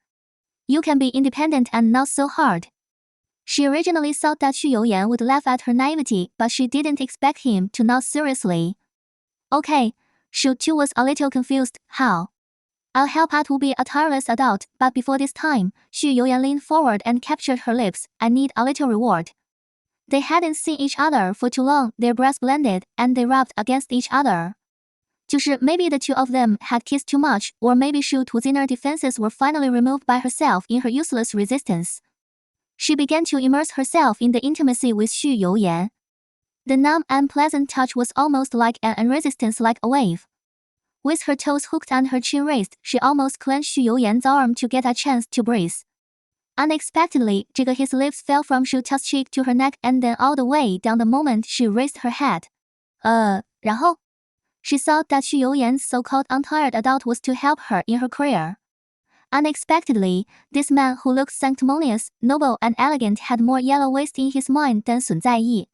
You can be independent and not so hard. She originally thought that Xu Youyan would laugh at her naivety, but she didn't expect him to not seriously. Okay, Xúxú was a little confused. How? I'll help out to be a tireless adult, but before this time, Xu Youyan leaned forward and captured her lips. I need a little reward. They hadn't seen each other for too long, their breaths blended, and they rubbed against each other. 就是 maybe the two of them had kissed too much, or maybe Xúxú's inner defenses were finally removed by herself in her useless resistance. She began to immerse herself in the intimacy with Xu Youyan. The numb and pleasant touch was almost like an resistance like a wave. With her toes hooked and her chin raised, she almost clenched Xu Youyan's arm to get a chance to breathe. Unexpectedly, his lips fell from Xúxú's cheek to her neck and then all the way down the moment she raised her head. 然后? She thought that Xu Youyan's so-called untired adult was to help her in her career. Unexpectedly, this man who looked sanctimonious, noble and elegant had more yellow waste in his mind than Sun Zaiyi.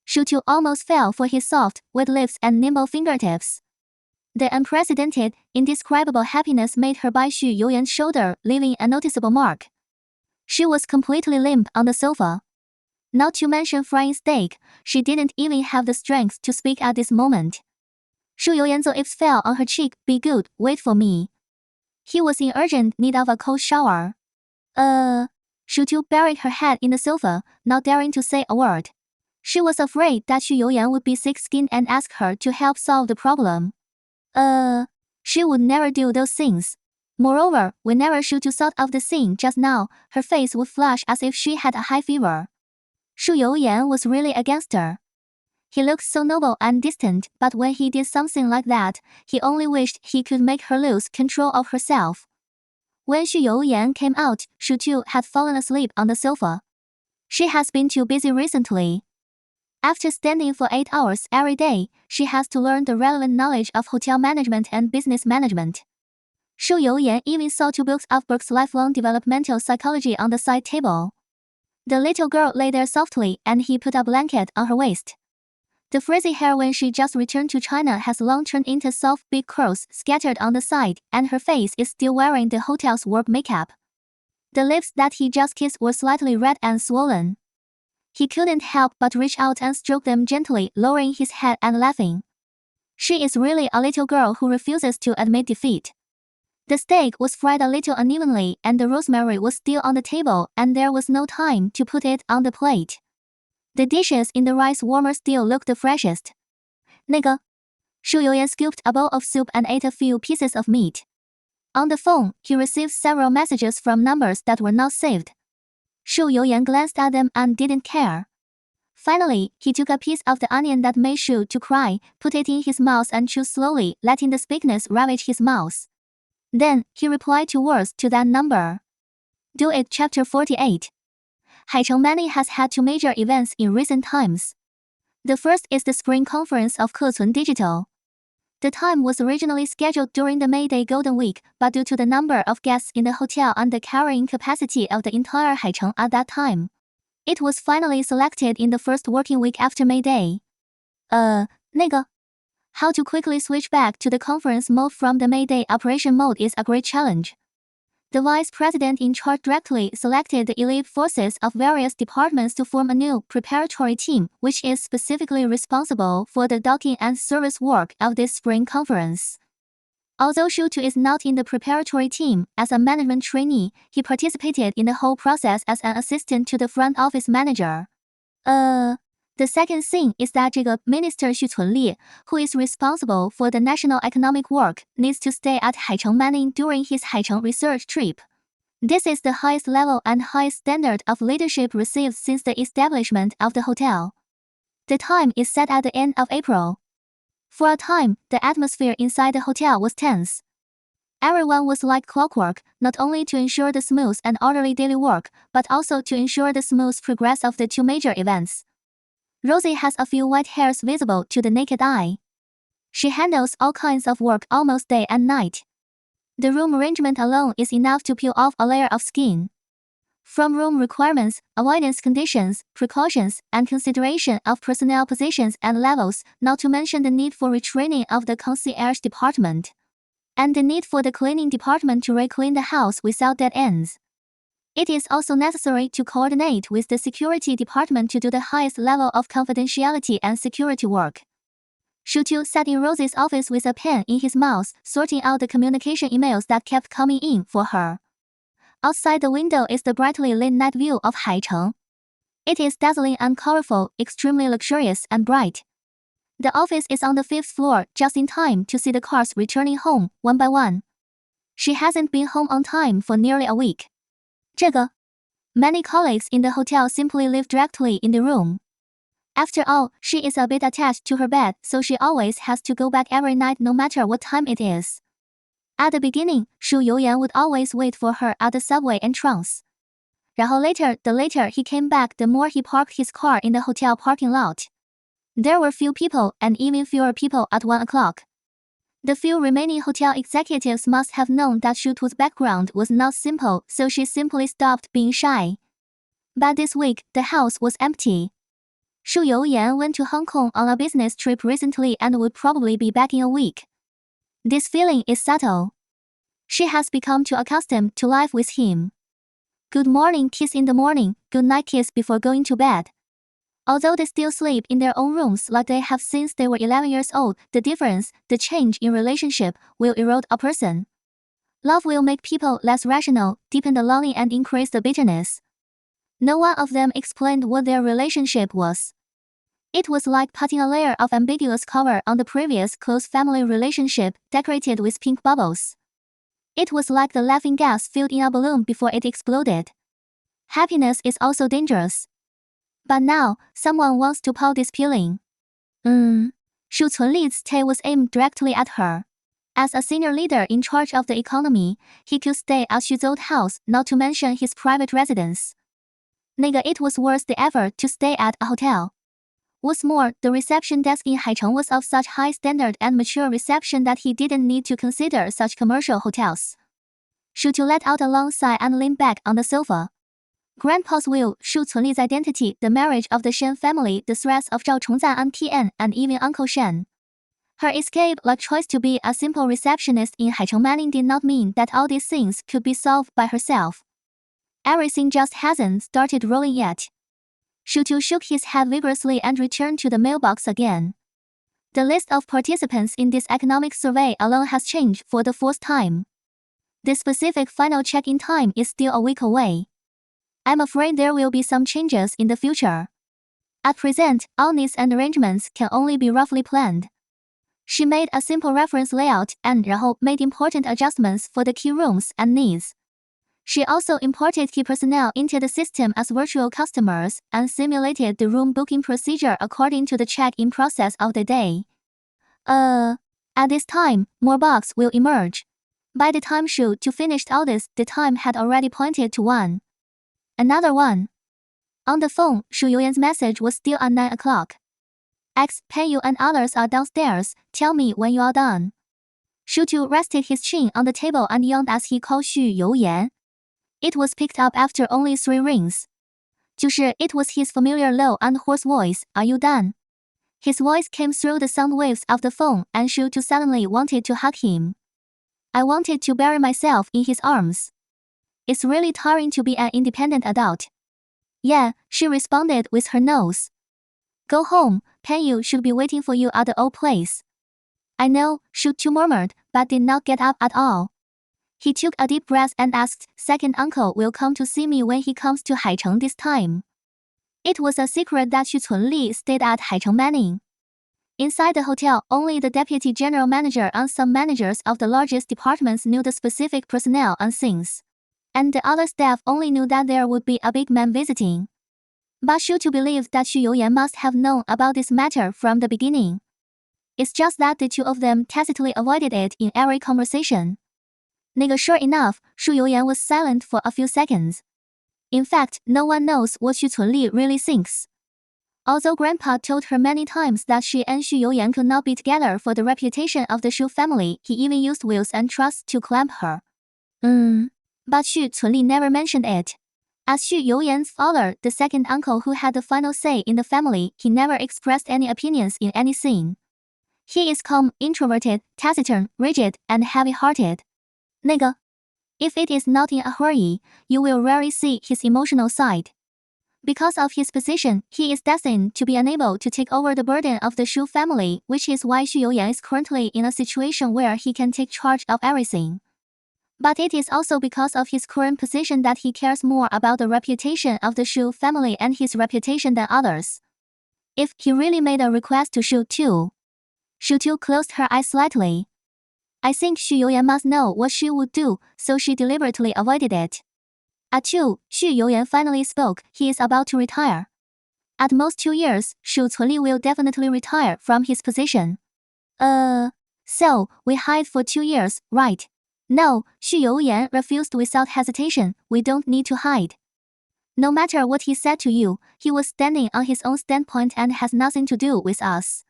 Xúxú almost fell for his soft, wet lips and nimble fingertips. The unprecedented, indescribable happiness made her bite Xu Youyan's shoulder, leaving a noticeable mark. She was completely limp on the sofa. Not to mention frying steak, she didn't even have the strength to speak at this moment. Xu Youyan's lips fell on her cheek. Be good, wait for me. He was in urgent need of a cold shower. Xúxú buried her head in the sofa, not daring to say a word. She was afraid that Xu Youyan would be thick-skinned and ask her to help solve the problem. She would never do those things. Moreover, whenever Xúxú thought of the scene just now, her face would flush as if she had a high fever. Xu Youyan was really against her. He looked so noble and distant, but when he did something like that, he only wished he could make her lose control of herself. When Xu Youyan came out, Xúxú had fallen asleep on the sofa. She has been too busy recently. After standing for 8 hours every day, she has to learn the relevant knowledge of hotel management and business management. Xu Youyan even saw 2 books of Burke's Lifelong Developmental Psychology on the side table. The little girl lay there softly, and he put a blanket on her waist. The frizzy hair when she just returned to China has long turned into soft big curls scattered on the side, and her face is still wearing the hotel's work makeup. The lips that he just kissed were slightly red and swollen. He couldn't help but reach out and stroke them gently, lowering his head and laughing. She is really a little girl who refuses to admit defeat. The steak was fried a little unevenly, and the rosemary was still on the table, and there was no time to put it on the plate. The dishes in the rice warmer still looked the freshest. 那个? Xu Youyan scooped a bowl of soup and ate a few pieces of meat. On the phone, he received several messages from numbers that were not saved. Xu Youyan glanced at them and didn't care. Finally, he took a piece of the onion that made Xu to cry, put it in his mouth and chewed slowly, letting the spikiness ravage his mouth. Then, he replied 2 words to that number. Do it. Chapter 48. Haicheng Manning has had 2 major events in recent times. The first is the spring conference of Kecun Digital. The time was originally scheduled during the May Day Golden Week, but due to the number of guests in the hotel and the carrying capacity of the entire Haicheng at that time, it was finally selected in the first working week after May Day. 那个 How to quickly switch back to the conference mode from the May Day operation mode is a great challenge. The vice president in charge directly selected the elite forces of various departments to form a new preparatory team, which is specifically responsible for the docking and service work of this spring conference. Although Xúxú is not in the preparatory team as a management trainee, he participated in the whole process as an assistant to the front office manager. The second thing is that 这个 Minister Xu Cunli, who is responsible for the national economic work, needs to stay at Haicheng Manning during his Haicheng research trip. This is the highest level and highest standard of leadership received since the establishment of the hotel. The time is set at the end of April. For a time, the atmosphere inside the hotel was tense. Everyone was like clockwork, not only to ensure the smooth and orderly daily work, but also to ensure the smooth progress of the two major events. Rosie has a few white hairs visible to the naked eye. She handles all kinds of work almost day and night. The room arrangement alone is enough to peel off a layer of skin. From room requirements, avoidance conditions, precautions, and consideration of personnel positions and levels, not to mention the need for retraining of the concierge department, and the need for the cleaning department to re-clean the house without dead ends. It is also necessary to coordinate with the security department to do the highest level of confidentiality and security work. Xúxú sat in Rosie's office with a pen in his mouth, sorting out the communication emails that kept coming in for her. Outside the window is the brightly lit night view of Haicheng. It is dazzling and colorful, extremely luxurious and bright. The office is on the 5th floor, just in time to see the cars returning home, one by one. She hasn't been home on time for nearly a week. 这个 Many colleagues in the hotel simply live directly in the room. After all, she is a bit attached to her bed, so she always has to go back every night no matter what time it is. At the beginning, Shu Youyan would always wait for her at the subway entrance. 然后 the later he came back, the more he parked his car in the hotel parking lot. There were few people and even fewer people at 1 o'clock. The few remaining hotel executives must have known that Xúxú's background was not simple, so she simply stopped being shy. But this week, the house was empty. Shu Youyan went to Hong Kong on a business trip recently and would probably be back in a week. This feeling is subtle. She has become too accustomed to life with him. Good morning kiss in the morning, good night kiss before going to bed. Although they still sleep in their own rooms like they have since they were 11 years old, the difference, the change in relationship, will erode a person. Love will make people less rational, deepen the longing and increase the bitterness. No one of them explained what their relationship was. It was like putting a layer of ambiguous cover on the previous close family relationship, decorated with pink bubbles. It was like the laughing gas filled in a balloon before it exploded. Happiness is also dangerous. But now, someone wants to pull this peeling. Xu Cunli's stay was aimed directly at her. As a senior leader in charge of the economy, he could stay at Xu's old house, not to mention his private residence. It was worth the effort to stay at a hotel. What's more, the reception desk in Haicheng was of such high standard and mature reception that he didn't need to consider such commercial hotels. Xu let out a long sigh and leaned back on the sofa. Grandpa's will, Xu Cunli's identity, the marriage of the Shen family, the threats of Zhao Chongzan and Tian, and even Uncle Shen. Her escape-like choice to be a simple receptionist in Haicheng Manning did not mean that all these things could be solved by herself. Everything just hasn't started rolling yet. Xu shook his head vigorously and returned to the mailbox again. The list of participants in this economic survey alone has changed for the 4th time. The specific final check-in time is still a week away. I'm afraid there will be some changes in the future. At present, all needs and arrangements can only be roughly planned. She made a simple reference layout and 然后 made important adjustments for the key rooms and needs. She also imported key personnel into the system as virtual customers and simulated the room booking procedure according to the check-in process of the day. At this time, more bugs will emerge. By the time Xu finished all this, the time had already pointed to 1. Another one. On the phone, Shu Youyan's message was still at 9 o'clock. X, Pei and others are downstairs. Tell me when you are done. Xúxú rested his chin on the table and yawned as he called Xu Youyan. It was picked up after only 3 rings. 就是, it was his familiar low and hoarse voice. Are you done? His voice came through the sound waves of the phone, and Xúxú suddenly wanted to hug him. I wanted to bury myself in his arms. It's really tiring to be an independent adult. Yeah, she responded with her nose. Go home, Pei should be waiting for you at the old place. I know, Xúxú murmured, but did not get up at all. He took a deep breath and asked, second uncle will come to see me when he comes to Haicheng this time. It was a secret that Xu Cunli stayed at Haicheng Manning. Inside the hotel, only the deputy general manager and some managers of the largest departments knew the specific personnel and things. And the other staff only knew that there would be a big man visiting. But Xúxú believed that Xu Youyan must have known about this matter from the beginning. It's just that the two of them tacitly avoided it in every conversation. Sure enough, Xu Youyan was silent for a few seconds. In fact, no one knows what Xu Cunli really thinks. Although Grandpa told her many times that she and Xu Youyan could not be together for the reputation of the Xu family, he even used wills and trusts to clamp her. But Xu Cunli never mentioned it. As Xu Youyan's father, the second uncle who had the final say in the family, he never expressed any opinions in any scene. He is calm, introverted, taciturn, rigid, and heavy-hearted. If it is not in a hurry, you will rarely see his emotional side. Because of his position, he is destined to be unable to take over the burden of the Xu family, which is why Xu Youyan is currently in a situation where he can take charge of everything. But it is also because of his current position that he cares more about the reputation of the Xu family and his reputation than others. If he really made a request to Xúxú closed her eyes slightly. I think Xu Youyan must know what she would do, so she deliberately avoided it. Xu Youyan finally spoke. He is about to retire. At most 2 years, Xu Cunli will definitely retire from his position. So, we hide for 2 years, right? No, Xu Youyan refused without hesitation. We don't need to hide. No matter what he said to you, he was standing on his own standpoint and has nothing to do with us.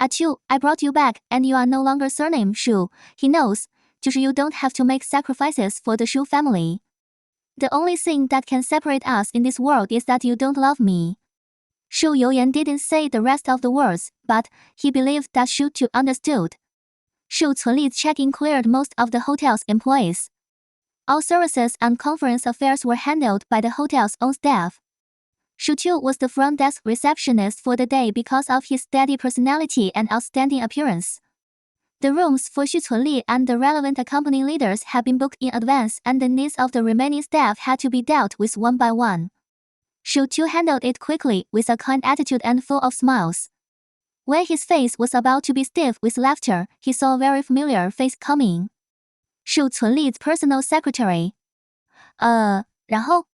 Xu, I brought you back, and you are no longer surname Xu. He knows, 就是 you don't have to make sacrifices for the Xu family. The only thing that can separate us in this world is that you don't love me. Xu Youyan didn't say the rest of the words, but he believed that Xúxú understood. Xu Cunli's check-in cleared most of the hotel's employees. All services and conference affairs were handled by the hotel's own staff. Xúxú was the front desk receptionist for the day because of his steady personality and outstanding appearance. The rooms for Xu Cunli and the relevant accompanying leaders had been booked in advance, and the needs of the remaining staff had to be dealt with one by one. Xúxú handled it quickly, with a kind attitude and full of smiles. When his face was about to be stiff with laughter, he saw a very familiar face coming. Xu Cunli's personal secretary. 然后?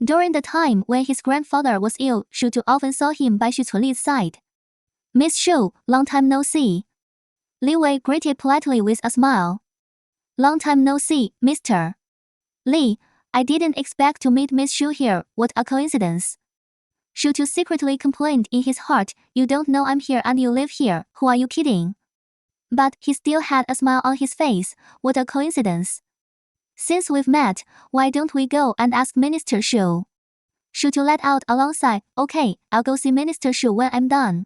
During the time when his grandfather was ill, Xúxú often saw him by Xu Cunli's side. Miss Xu, long time no see. Li Wei greeted politely with a smile. Long time no see, Mr. Li. I didn't expect to meet Miss Xu here. What a coincidence. Xúxú secretly complained in his heart, you don't know I'm here and you live here. Who are you kidding? But he still had a smile on his face. What a coincidence. Since we've met, why don't we go and ask Minister Xu? Xúxú let out a long sigh. Okay, I'll go see Minister Xu when I'm done.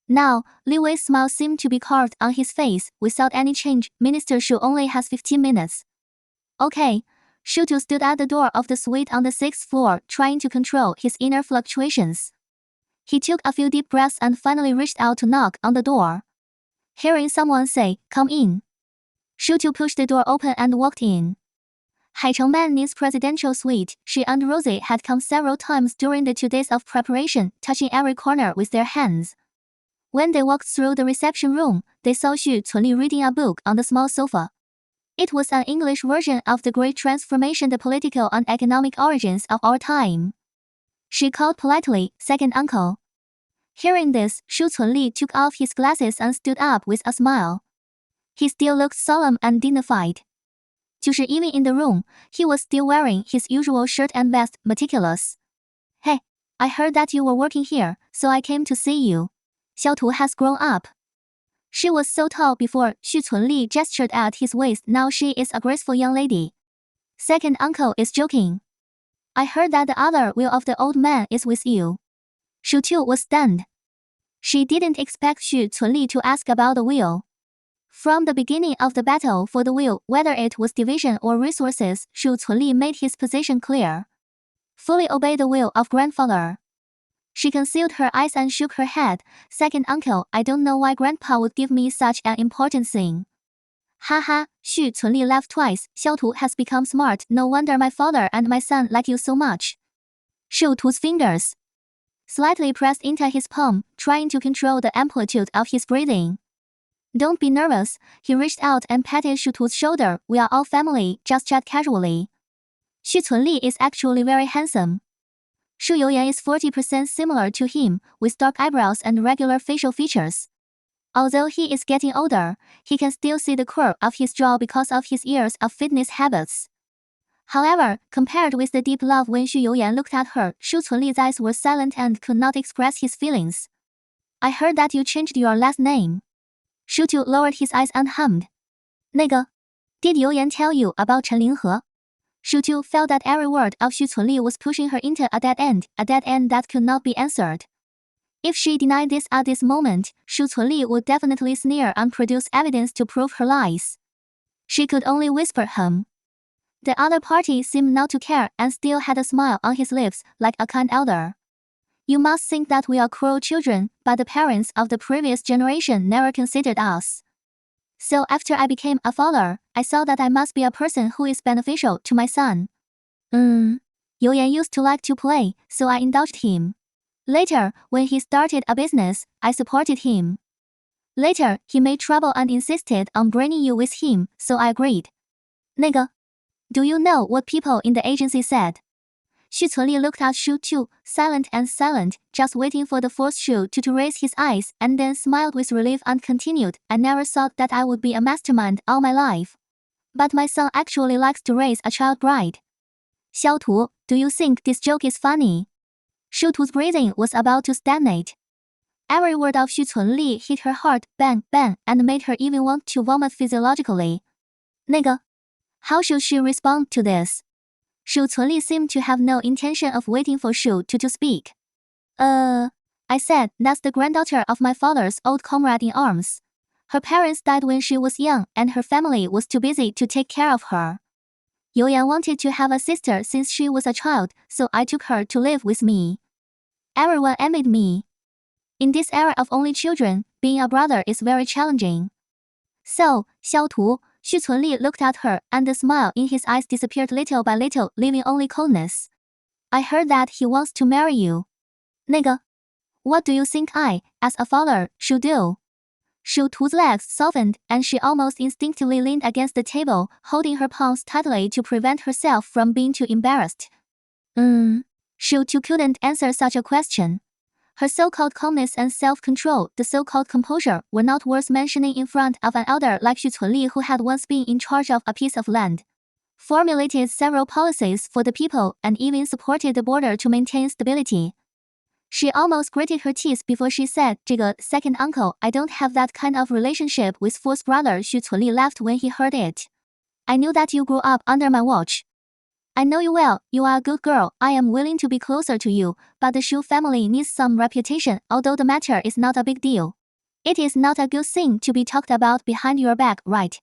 Now, Li Wei's smile seemed to be carved on his face. Without any change, Minister Xu only has 15 minutes. Okay. Xúxú stood at the door of the suite on the 6th floor, trying to control his inner fluctuations. He took a few deep breaths and finally reached out to knock on the door. Hearing someone say, come in, Xúxú pushed the door open and walked in. Haicheng Manning's presidential suite. She and Rosie had come several times during the 2 days of preparation, touching every corner with their hands. When they walked through the reception room, they saw Xu Cunli reading a book on the small sofa. It was an English version of The Great Transformation, the political and economic origins of our time. She called politely, second uncle. Hearing this, Xu Cunli took off his glasses and stood up with a smile. He still looked solemn and dignified. 就是 even in the room, he was still wearing his usual shirt and vest, meticulous. Hey, I heard that you were working here, so I came to see you. Xiaotu has grown up. She was so tall before, Xu Cunli gestured at his waist, now she is a graceful young lady. Second uncle is joking. I heard that the other will of the old man is with you. Shu Tu was stunned. She didn't expect Xu Cunli to ask about the will. From the beginning of the battle for the will, whether it was division or resources, Xu Cunli made his position clear. Fully obey the will of grandfather. She concealed her eyes and shook her head. Second uncle, I don't know why grandpa would give me such an important thing. Haha, Xu Cunli laughed twice. Xiaotu has become smart, no wonder my father and my son like you so much. Shu Tu's fingers slightly pressed into his palm, trying to control the amplitude of his breathing. Don't be nervous, he reached out and patted Shu Tu's shoulder. We are all family, just chat casually. Xu Cunli is actually very handsome. Shu Youyan is 40% similar to him, with dark eyebrows and regular facial features. Although he is getting older, he can still see the curve of his jaw because of his years of fitness habits. However, compared with the deep love when Xu Youyan looked at her, Shu Cunli's eyes were silent and could not express his feelings. I heard that you changed your last name. Shu Tu lowered his eyes and hummed. 那个, did Youyan tell you about Chen Linghe? Shu Tu felt that every word of Xu Cunli was pushing her into a dead end that could not be answered. If she denied this at this moment, Xu Cunli would definitely sneer and produce evidence to prove her lies. She could only whisper him. The other party seemed not to care and still had a smile on his lips, like a kind elder. You must think that we are cruel children, but the parents of the previous generation never considered us. So after I became a father, I saw that I must be a person who is beneficial to my son. Youyan used to like to play, so I indulged him. Later, when he started a business, I supported him. Later, he made trouble and insisted on bringing you with him, so I agreed. 那个, do you know what people in the agency said? Xu Cunli looked at Shu Tu, silent, just waiting for the fourth Shu to raise his eyes, and then smiled with relief and continued, I never thought that I would be a mastermind all my life. But my son actually likes to raise a child bride. Xiaotu, do you think this joke is funny? Shu Tu's breathing was about to stagnate. Every word of Xu Cunli hit her heart, bang, bang, and made her even want to vomit physiologically. 那个, how should she respond to this? Xu Cunli seemed to have no intention of waiting for Shu to speak. I said, that's the granddaughter of my father's old comrade in arms. Her parents died when she was young, and her family was too busy to take care of her. Youyan wanted to have a sister since she was a child, so I took her to live with me. Everyone envied me. In this era of only children, being a brother is very challenging. So, Xiaotu, Xu Cunli looked at her, and the smile in his eyes disappeared little by little, leaving only coldness. I heard that he wants to marry you. 那个, what do you think I, as a father, should do? Shu Tu's legs softened, and she almost instinctively leaned against the table, holding her palms tightly to prevent herself from being too embarrassed. Shu Tu couldn't answer such a question. Her so-called calmness and self-control, the so-called composure, were not worth mentioning in front of an elder like Xu Cunli, who had once been in charge of a piece of land, formulated several policies for the people, and even supported the border to maintain stability. She almost gritted her teeth before she said, 这个, second uncle, I don't have that kind of relationship with fourth brother. Xu Cunli laughed when he heard it. I knew that you grew up under my watch. I know you well, you are a good girl, I am willing to be closer to you, but the Shu family needs some reputation, although the matter is not a big deal. It is not a good thing to be talked about behind your back, right?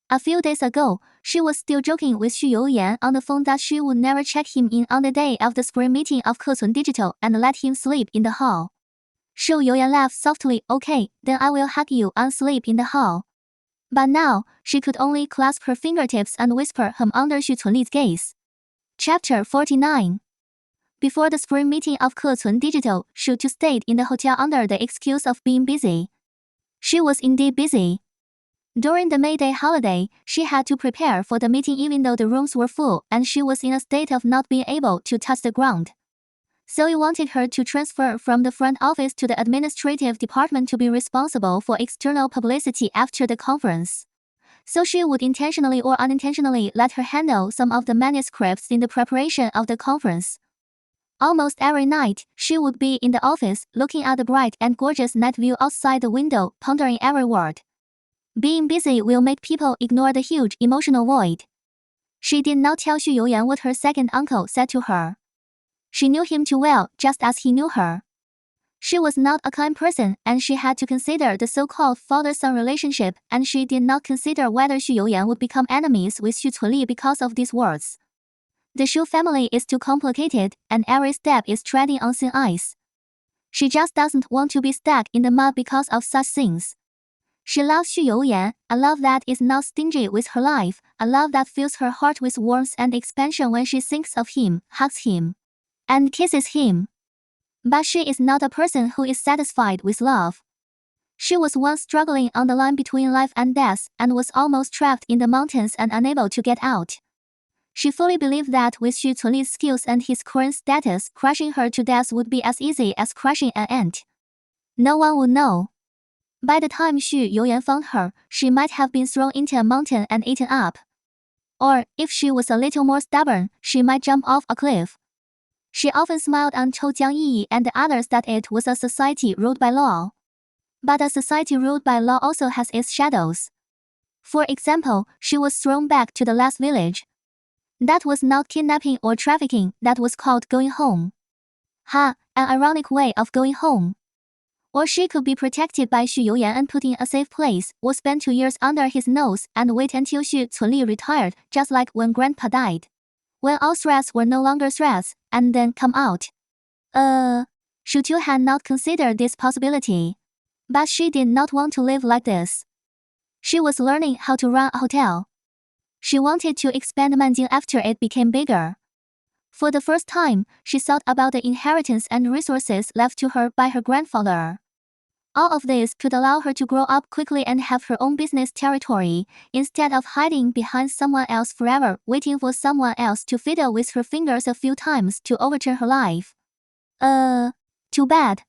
A few days ago, she was still joking with Xu Youyan on the phone that she would never check him in on the day of the spring meeting of Kecun Digital and let him sleep in the hall. Xu Youyan laughed softly. Okay, then I will hug you and sleep in the hall. But now, she could only clasp her fingertips and whisper him under Xu Cunli's gaze. Chapter 49. Before the spring meeting of Kecun Digital, Xu Tu stayed in the hotel under the excuse of being busy. She was indeed busy. During the May Day holiday, she had to prepare for the meeting even though the rooms were full, and she was in a state of not being able to touch the ground. So you wanted her to transfer from the front office to the administrative department to be responsible for external publicity after the conference. So she would intentionally or unintentionally let her handle some of the manuscripts in the preparation of the conference. Almost every night, she would be in the office, looking at the bright and gorgeous night view outside the window, pondering every word. Being busy will make people ignore the huge emotional void. She did not tell Xu Youyan what her second uncle said to her. She knew him too well, just as he knew her. She was not a kind person, and she had to consider the so-called father-son relationship, and she did not consider whether Xu Youyan would become enemies with Xu Cunli because of these words. The Xu family is too complicated, and every step is treading on thin ice. She just doesn't want to be stuck in the mud because of such things. She loves Xu Youyan, a love that is not stingy with her life, a love that fills her heart with warmth and expansion when she thinks of him, hugs him, and kisses him. But she is not a person who is satisfied with love. She was once struggling on the line between life and death, and was almost trapped in the mountains and unable to get out. She fully believed that with Xu Cunli's skills and his current status, crushing her to death would be as easy as crushing an ant. No one would know. By the time Xu Youyan found her, she might have been thrown into a mountain and eaten up. Or, if she was a little more stubborn, she might jump off a cliff. She often smiled and told Jiang Yi and the others that it was a society ruled by law. But a society ruled by law also has its shadows. For example, she was thrown back to the last village. That was not kidnapping or trafficking, that was called going home. Ha, an ironic way of going home. Or she could be protected by Xu Youyan and put in a safe place, or spend 2 years under his nose and wait until Xu Cunli retired, just like when Grandpa died. When all threats were no longer threats, and then come out. Xu Tu had not considered this possibility. But she did not want to live like this. She was learning how to run a hotel. She wanted to expand Manjing after it became bigger. For the first time, she thought about the inheritance and resources left to her by her grandfather. All of this could allow her to grow up quickly and have her own business territory, instead of hiding behind someone else forever, waiting for someone else to fiddle with her fingers a few times to overturn her life. Too bad.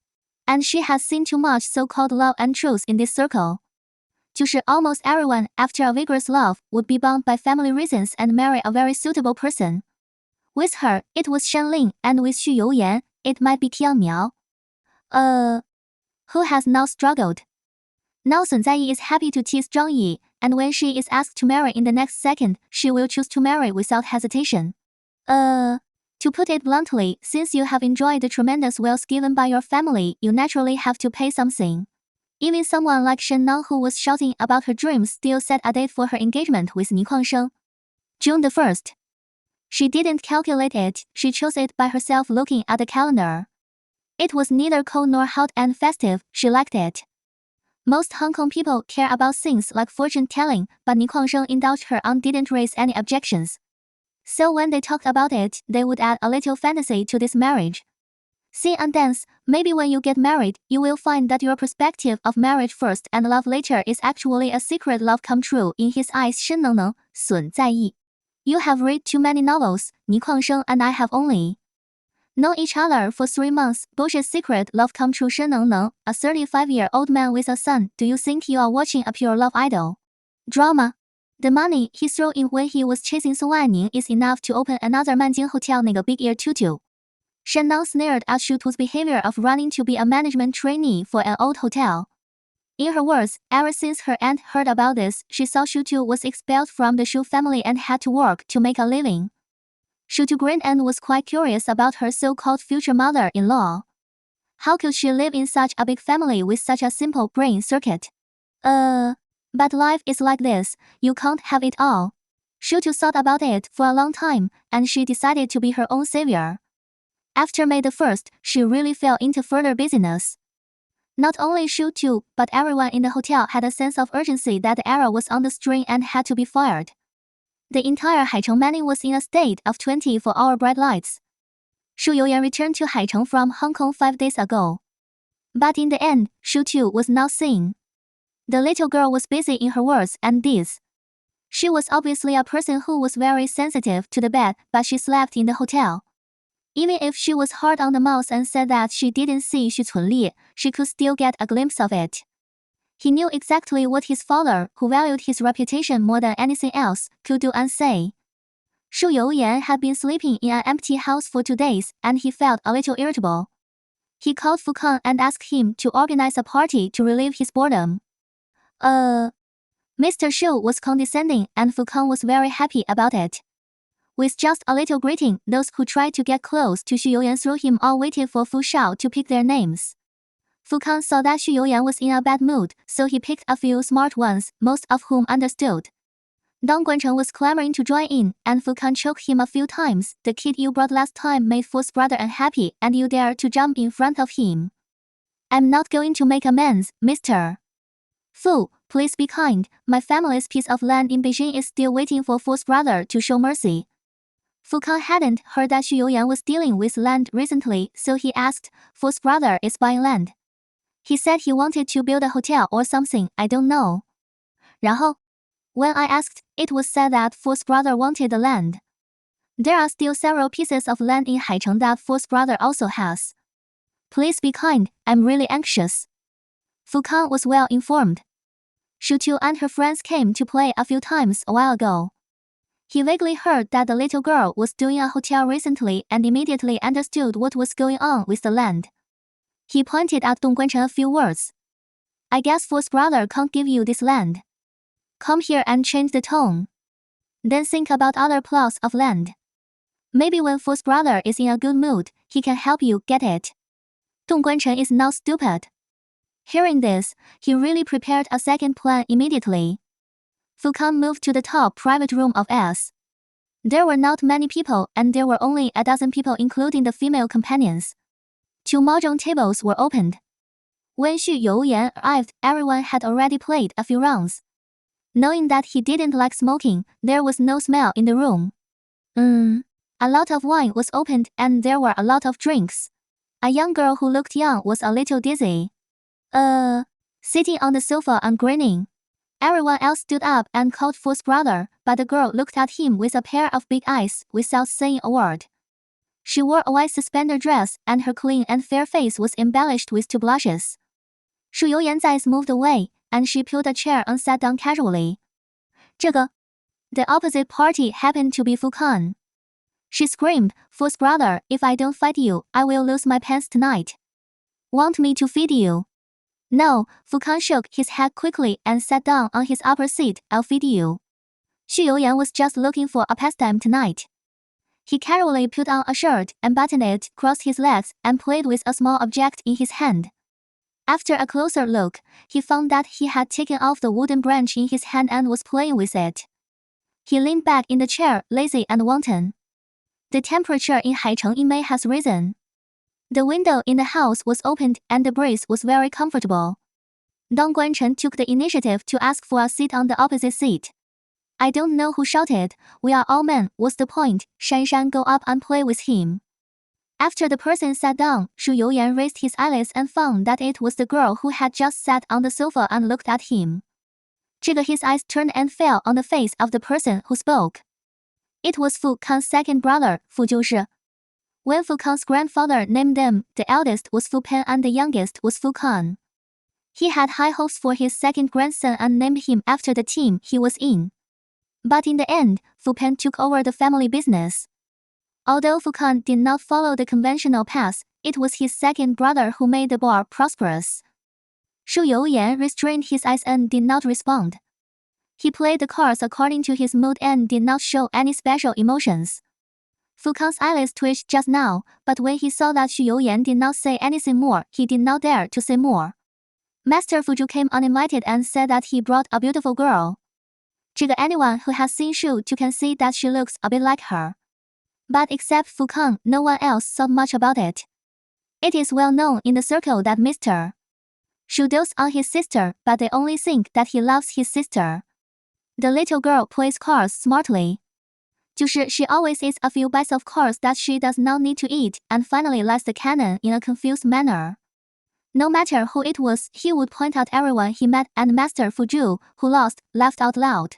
And she has seen too much so-called love and truth in this circle. 就是 almost everyone, after a vigorous love, would be bound by family reasons and marry a very suitable person. With her, it was Shen Ling, and with Xu Youyan, it might be Tian Miao. Who has not struggled? Now Sun Zaiyi is happy to tease Zhang Yi, and when she is asked to marry in the next second, she will choose to marry without hesitation. To put it bluntly, since you have enjoyed the tremendous wealth given by your family, you naturally have to pay something. Even someone like Shen Nang, who was shouting about her dreams, still set a date for her engagement with Ni Kuangsheng. June the 1st. She didn't calculate it, she chose it by herself looking at the calendar. It was neither cold nor hot and festive, she liked it. Most Hong Kong people care about things like fortune-telling, but Ni Kuangsheng indulged her and didn't raise any objections. So when they talked about it, they would add a little fantasy to this marriage. Sing and dance, maybe when you get married, you will find that your perspective of marriage first and love later is actually a secret love come true in his eyes. Shen Neng, Sun Zaiyi. You have read too many novels, Ni Kuangsheng and I have only known each other for 3 months. Bullshit secret love come true. Shen Neng, a 35-year-old man with a son. Do you think you are watching a pure love idol drama? The money he threw in when he was chasing Song Aining is enough to open another Manjing hotel. 那个 big ear tutu. Shen Nang sneered at Xu Tu's behavior of running to be a management trainee for an old hotel. In her words, ever since her aunt heard about this, she saw Xu Tu was expelled from the Xu family and had to work to make a living. Xu Tu grinned and was quite curious about her so-called future mother-in-law. How could she live in such a big family with such a simple brain circuit? But life is like this, you can't have it all. Xu Tu thought about it for a long time, and she decided to be her own savior. After May the 1st, she really fell into further busyness. Not only Xu Tu, but everyone in the hotel had a sense of urgency that the era was on the string and had to be fired. The entire Haicheng Manning was in a state of 24-hour bright lights. Xu Youyan returned to Haicheng from Hong Kong 5 days ago. But in the end, Xu Tu was not seen. The little girl was busy in her words and deeds. She was obviously a person who was very sensitive to the bed, but she slept in the hotel. Even if she was hard on the mouth and said that she didn't see Xu Cunli, she could still get a glimpse of it. He knew exactly what his father, who valued his reputation more than anything else, could do and say. Shu Youyan had been sleeping in an empty house for 2 days, and he felt a little irritable. He called Fu Kan and asked him to organize a party to relieve his boredom. Mr. Shu was condescending, and Fu Kan was very happy about it. With just a little greeting, those who tried to get close to Shu Youyan through him all waited for Fu Shao to pick their names. Fu Kan saw that Shu Youyan was in a bad mood, so he picked a few smart ones, most of whom understood. Dong Guancheng was clamoring to join in, and Fu Kan choked him a few times. The kid you brought last time made Fu's brother unhappy, and you dare to jump in front of him. I'm not going to make amends, Mr. Fu, please be kind. My family's piece of land in Beijing is still waiting for Fu's brother to show mercy. Fu Kan hadn't heard that Shu Youyan was dealing with land recently, so he asked, Fu's brother is buying land. He said he wanted to build a hotel or something, I don't know. 然后, when I asked, it was said that Fu's brother wanted the land. There are still several pieces of land in Haicheng that Fu's brother also has. Please be kind, I'm really anxious. Fu Kan was well informed. Shu Tu and her friends came to play a few times a while ago. He vaguely heard that the little girl was doing a hotel recently and immediately understood what was going on with the land. He pointed at Dong Guancheng a few words. I guess Fu's brother can't give you this land. Come here and change the tone. Then think about other plots of land. Maybe when Fu's brother is in a good mood, he can help you get it. Dong Guancheng is not stupid. Hearing this, he really prepared a second plan immediately. Fu Kan moved to the top private room of S. There were not many people, and there were only a dozen people including the female companions. 2 mahjong tables were opened. When Shu Youyan arrived, everyone had already played a few rounds. Knowing that he didn't like smoking, there was no smell in the room. A lot of wine was opened and there were a lot of drinks. A young girl who looked young was a little dizzy. Sitting on the sofa and grinning. Everyone else stood up and called Fu's brother, but the girl looked at him with a pair of big eyes without saying a word. She wore a white suspender dress, and her clean and fair face was embellished with 2 blushes. Shu Youyan's eyes moved away, and she pulled a chair and sat down casually. 这个, the opposite party happened to be Fu Kan. She screamed, Fu's brother, if I don't fight you, I will lose my pants tonight. Want me to feed you? No, Fu Kan shook his head quickly and sat down on his upper seat. I'll feed you. Shu Youyan was just looking for a pastime tonight. He casually put on a shirt and buttoned it, crossed his legs, and played with a small object in his hand. After a closer look, he found that he had taken off the wooden branch in his hand and was playing with it. He leaned back in the chair, lazy and wanton. The temperature in Haicheng in May has risen. The window in the house was opened and the breeze was very comfortable. Dong Guancheng took the initiative to ask for a seat on the opposite seat. I don't know who shouted, we are all men, what's the point? Shan Shan, go up and play with him. After the person sat down, Shu Youyan raised his eyelids and found that it was the girl who had just sat on the sofa and looked at him. His eyes turned and fell on the face of the person who spoke. It was Fu Kan's second brother, Fu Jiushi. When Fu Kan's grandfather named them, the eldest was Fu Pen and the youngest was Fu Kan. He had high hopes for his second grandson and named him after the team he was in. But in the end, Fu Pen took over the family business. Although Fu Kan did not follow the conventional path, it was his second brother who made the bar prosperous. Shu Youyan restrained his eyes and did not respond. He played the cards according to his mood and did not show any special emotions. Fu Kan's eyelids twitched just now, but when he saw that Shu Youyan did not say anything more, he did not dare to say more. Master Fuzhu came uninvited and said that he brought a beautiful girl. Anyone who has seen Shu Tu can see that she looks a bit like her. But except Fu Kan, no one else thought much about it. It is well known in the circle that Mr. Shu dotes on his sister, but they only think that he loves his sister. The little girl plays cards smartly. She always eats a few bites of cards that she does not need to eat, and finally lights the cannon in a confused manner. No matter who it was, he would point out everyone he met, and Master Fuzhu, who lost, laughed out loud.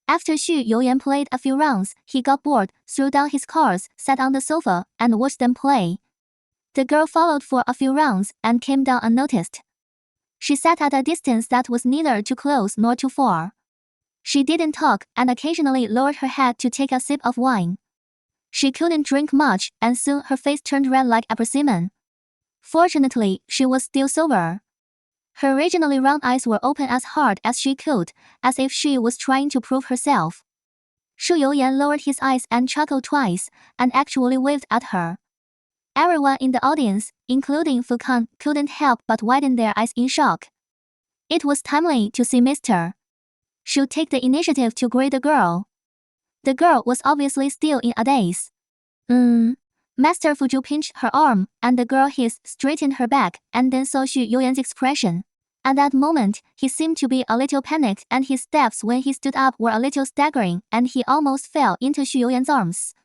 After Shu Youyan played a few rounds, he got bored, threw down his cards, sat on the sofa, and watched them play. The girl followed for a few rounds and came down unnoticed. She sat at a distance that was neither too close nor too far. She didn't talk and occasionally lowered her head to take a sip of wine. She couldn't drink much, and soon her face turned red like a persimmon. Fortunately, she was still sober. Her originally round eyes were open as hard as she could, as if she was trying to prove herself. Shu Youyan lowered his eyes and chuckled twice, and actually waved at her. Everyone in the audience, including Fukan, couldn't help but widen their eyes in shock. It was timely to see Mr. Shu take the initiative to greet the girl. The girl was obviously still in a daze. Master Fuju pinched her arm, and the girl hissed, straightened her back, and then saw Shu Youyan's expression. At that moment, he seemed to be a little panicked, and his steps when he stood up were a little staggering, and he almost fell into Shu Youyan's arms.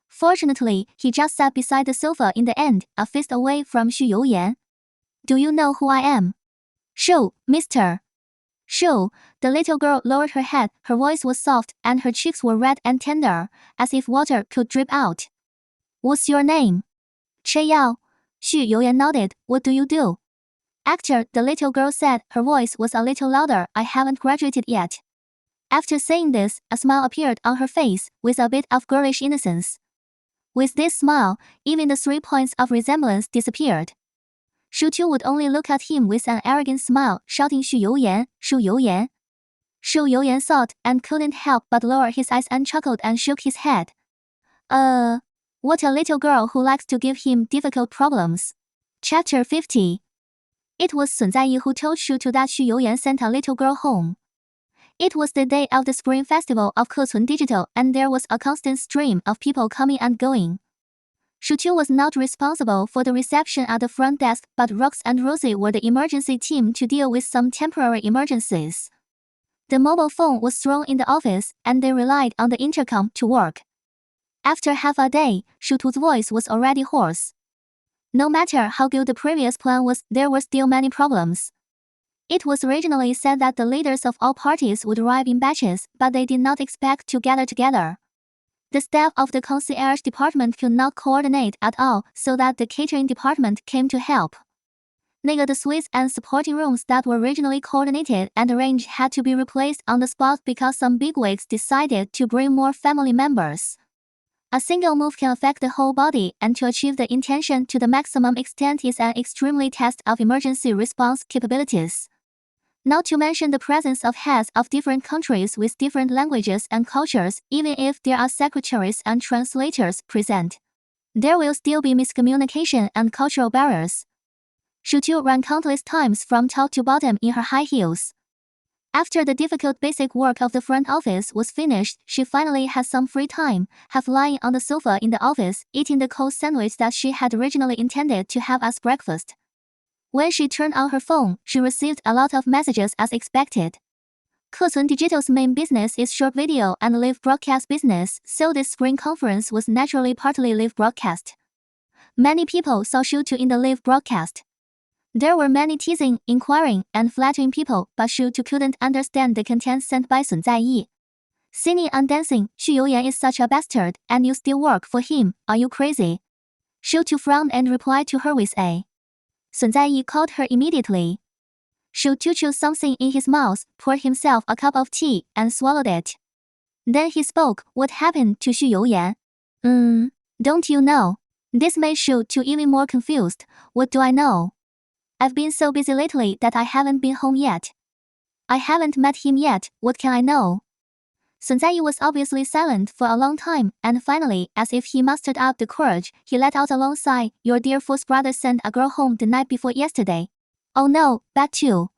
Fortunately, he just sat beside the sofa in the end, a fist away from Shu Youyan. Do you know who I am? Shu, Mr. Shu. The little girl lowered her head, her voice was soft, and her cheeks were red and tender, as if water could drip out. What's your name? Che Yao. Shu Youyan nodded. What do you do? Actor, the little girl said, her voice was a little louder. I haven't graduated yet. After saying this, a smile appeared on her face, with a bit of girlish innocence. With this smile, even the 3 points of resemblance disappeared. Shu Tu would only look at him with an arrogant smile, shouting Shu Youyan, Shu Youyan. Shu Youyan thought and couldn't help but lower his eyes and chuckled and shook his head. What a little girl who likes to give him difficult problems. Chapter 50. It was Sun Zaiyi who told Shu Tu that Shu Youyan sent a little girl home. It was the day of the Spring Festival of Kecun Digital, and there was a constant stream of people coming and going. Shu Tu was not responsible for the reception at the front desk, but Rox and Rosie were the emergency team to deal with some temporary emergencies. The mobile phone was thrown in the office, and they relied on the intercom to work. After half a day, Shu Tu's voice was already hoarse. No matter how good the previous plan was, there were still many problems. It was originally said that the leaders of all parties would arrive in batches, but they did not expect to gather together. The staff of the concierge department could not coordinate at all, so that the catering department came to help. The suites and supporting rooms that were originally coordinated and arranged had to be replaced on the spot because some bigwigs decided to bring more family members. A single move can affect the whole body, and to achieve the intention to the maximum extent is an extremely test of emergency response capabilities. Not to mention the presence of heads of different countries with different languages and cultures, even if there are secretaries and translators present. There will still be miscommunication and cultural barriers. Shu Tu ran countless times from top to bottom in her high heels. After the difficult basic work of the front office was finished, she finally had some free time, half lying on the sofa in the office, eating the cold sandwich that she had originally intended to have as breakfast. When she turned on her phone, she received a lot of messages as expected. Kecun Digital's main business is short video and live broadcast business, so this spring conference was naturally partly live broadcast. Many people saw Shu Tu in the live broadcast. There were many teasing, inquiring, and flattering people, but Shu Tu couldn't understand the content sent by Sun Zaiyi. Singing and dancing, Shu Youyan is such a bastard, and you still work for him, are you crazy? Shu Tu frowned and replied to her with a. Sun Zaiyi called her immediately. Shu Tu chewed something in his mouth, poured himself a cup of tea, and swallowed it. Then he spoke. What happened to Shu Youyan? Don't you know? This made Shu Tu even more confused. What do I know? I've been so busy lately that I haven't been home yet. I haven't met him yet, what can I know? Sun Zaiyi was obviously silent for a long time, and finally, as if he mustered up the courage, he let out a long sigh. Your dear fourth brother sent a girl home the night before yesterday. Oh no, back to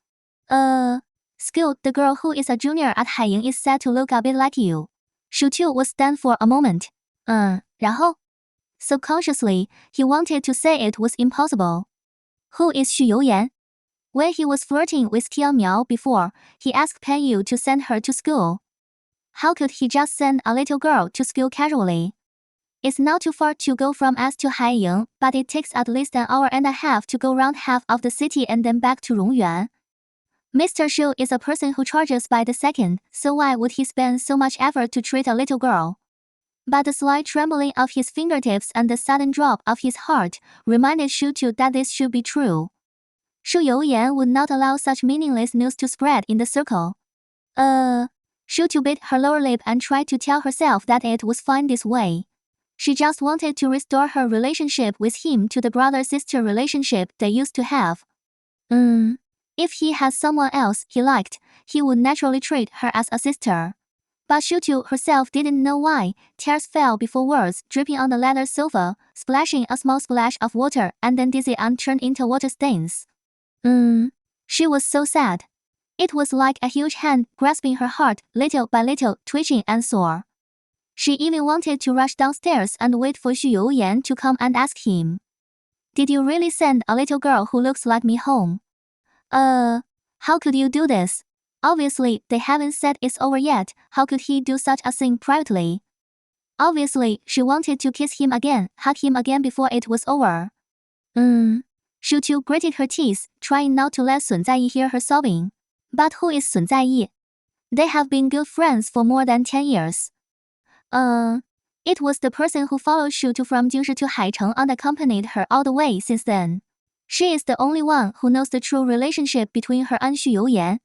school. The girl who is a junior at Haiying is said to look a bit like you. Shu Tu was stunned for a moment. 然后? Subconsciously, he wanted to say it was impossible. Who is Shu Youyan? When he was flirting with Tian Miao before, he asked Pan Yu to send her to school. How could he just send a little girl to school casually? It's not too far to go from us to Haiying, but it takes at least an hour and a half to go round half of the city and then back to Rongyuan. Mr. Shu is a person who charges by the second, so why would he spend so much effort to treat a little girl? But the slight trembling of his fingertips and the sudden drop of his heart reminded Shu Tu that this should be true. Shu Youyan would not allow such meaningless news to spread in the circle. Xúxú bit her lower lip and tried to tell herself that it was fine this way. She just wanted to restore her relationship with him to the brother-sister relationship they used to have. If he had someone else he liked, he would naturally treat her as a sister. But Xúxú herself didn't know why. Tears fell before words, dripping on the leather sofa, splashing a small splash of water, and then dizzy and turned into water stains. She was so sad. It was like a huge hand grasping her heart, little by little, twitching and sore. She even wanted to rush downstairs and wait for Xu Youyan to come and ask him, "Did you really send a little girl who looks like me home? How could you do this? Obviously, they haven't said it's over yet. How could he do such a thing privately?" Obviously, she wanted to kiss him again, hug him again before it was over. Xúxú gritted her teeth, trying not to let Sun Zaiyi hear her sobbing. But who is Sun Zaiyi? They have been good friends for more than 10 years. It was the person who followed Xúxú from Jingshi to Haicheng and accompanied her all the way since then. She is the only one who knows the true relationship between her and Xu Youyan.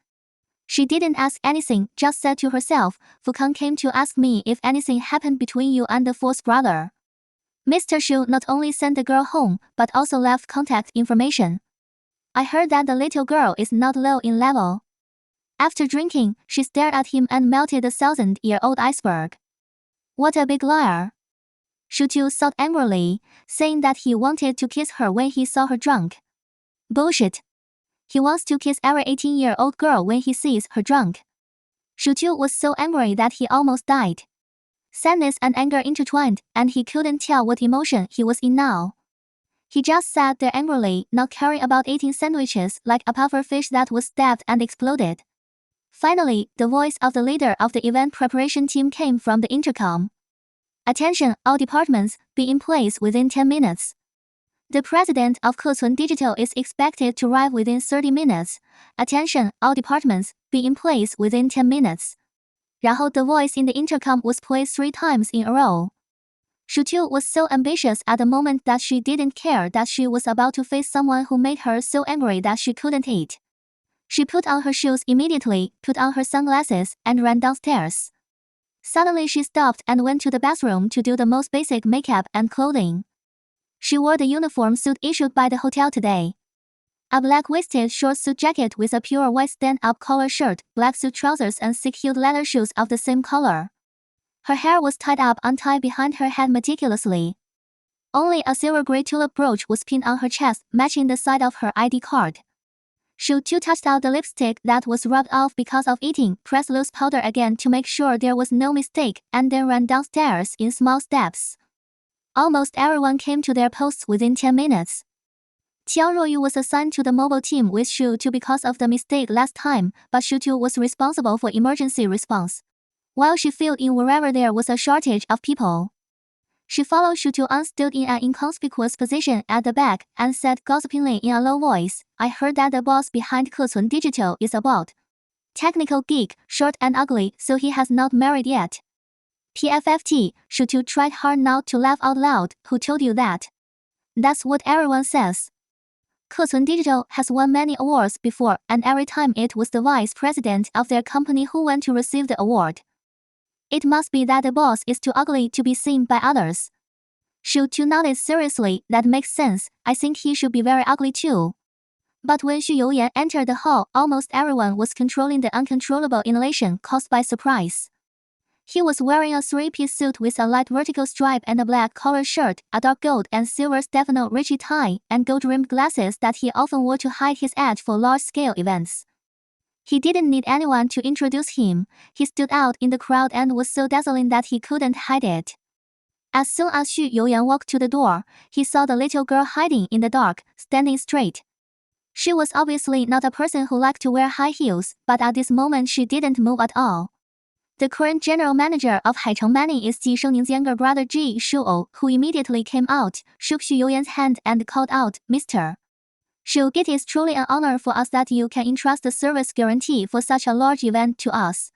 She didn't ask anything, just said to herself, "Fukang came to ask me if anything happened between you and the fourth brother. Mr. Xu not only sent the girl home, but also left contact information. I heard that the little girl is not low in level." After drinking, she stared at him and melted the 1,000-year-old iceberg. What a big liar. Xúxú thought angrily, saying that he wanted to kiss her when he saw her drunk. Bullshit. He wants to kiss every 18-year-old girl when he sees her drunk. Xúxú was so angry that he almost died. Sadness and anger intertwined, and he couldn't tell what emotion he was in now. He just sat there angrily, not caring about eating sandwiches like a puffer fish that was stabbed and exploded. Finally, the voice of the leader of the event preparation team came from the intercom. "Attention, all departments, be in place within 10 minutes. The president of Xúxú Digital is expected to arrive within 30 minutes. Attention, all departments, be in place within 10 minutes. 然后 the voice in the intercom was played 3 times in a row. Xúxú was so ambitious at the moment that she didn't care that she was about to face someone who made her so angry that she couldn't eat. She put on her shoes immediately, put on her sunglasses, and ran downstairs. Suddenly she stopped and went to the bathroom to do the most basic makeup and clothing. She wore the uniform suit issued by the hotel today. A black-waisted short suit jacket with a pure white stand-up collar shirt, black suit trousers and thick-heeled leather shoes of the same color. Her hair was tied up untied behind her head meticulously. Only a silver-gray tulip brooch was pinned on her chest, matching the side of her ID card. Xúxú touched out the lipstick that was rubbed off because of eating, pressed loose powder again to make sure there was no mistake, and then ran downstairs in small steps. Almost everyone came to their posts within 10 minutes. Jiang Ruoyu was assigned to the mobile team with Xúxú because of the mistake last time, but Xúxú was responsible for emergency response, while she filled in wherever there was a shortage of people. She followed Xúxú and stood in an inconspicuous position at the back and said gossipingly in a low voice, "I heard that the boss behind Xúxú Digital is a bald, technical geek, short and ugly, so he has not married yet." PFFT, Xúxú tried hard not to laugh out loud. "Who told you that?" "That's what everyone says. Xúxú Digital has won many awards before, and every time it was the vice president of their company who went to receive the award. It must be that the boss is too ugly to be seen by others." Xúxú nodded seriously. "That makes sense. I think he should be very ugly too." But when Xu Youyan entered the hall, almost everyone was controlling the uncontrollable inhalation caused by surprise. He was wearing a 3-piece suit with a light vertical stripe and a black collar shirt, a dark gold and silver Stefano Ricci tie, and gold-rimmed glasses that he often wore to hide his age for large-scale events. He didn't need anyone to introduce him. He stood out in the crowd and was so dazzling that he couldn't hide it. As soon as Xu Youyan walked to the door, he saw the little girl hiding in the dark, standing straight. She was obviously not a person who liked to wear high heels, but at this moment she didn't move at all. The current general manager of Haicheng Mining is Ji Shengning's younger brother Ji Shuo, who immediately came out, shook Xu Youyan's hand and called out, "Mr. Xu, it is truly an honor for us that you can entrust the service guarantee for such a large event to us."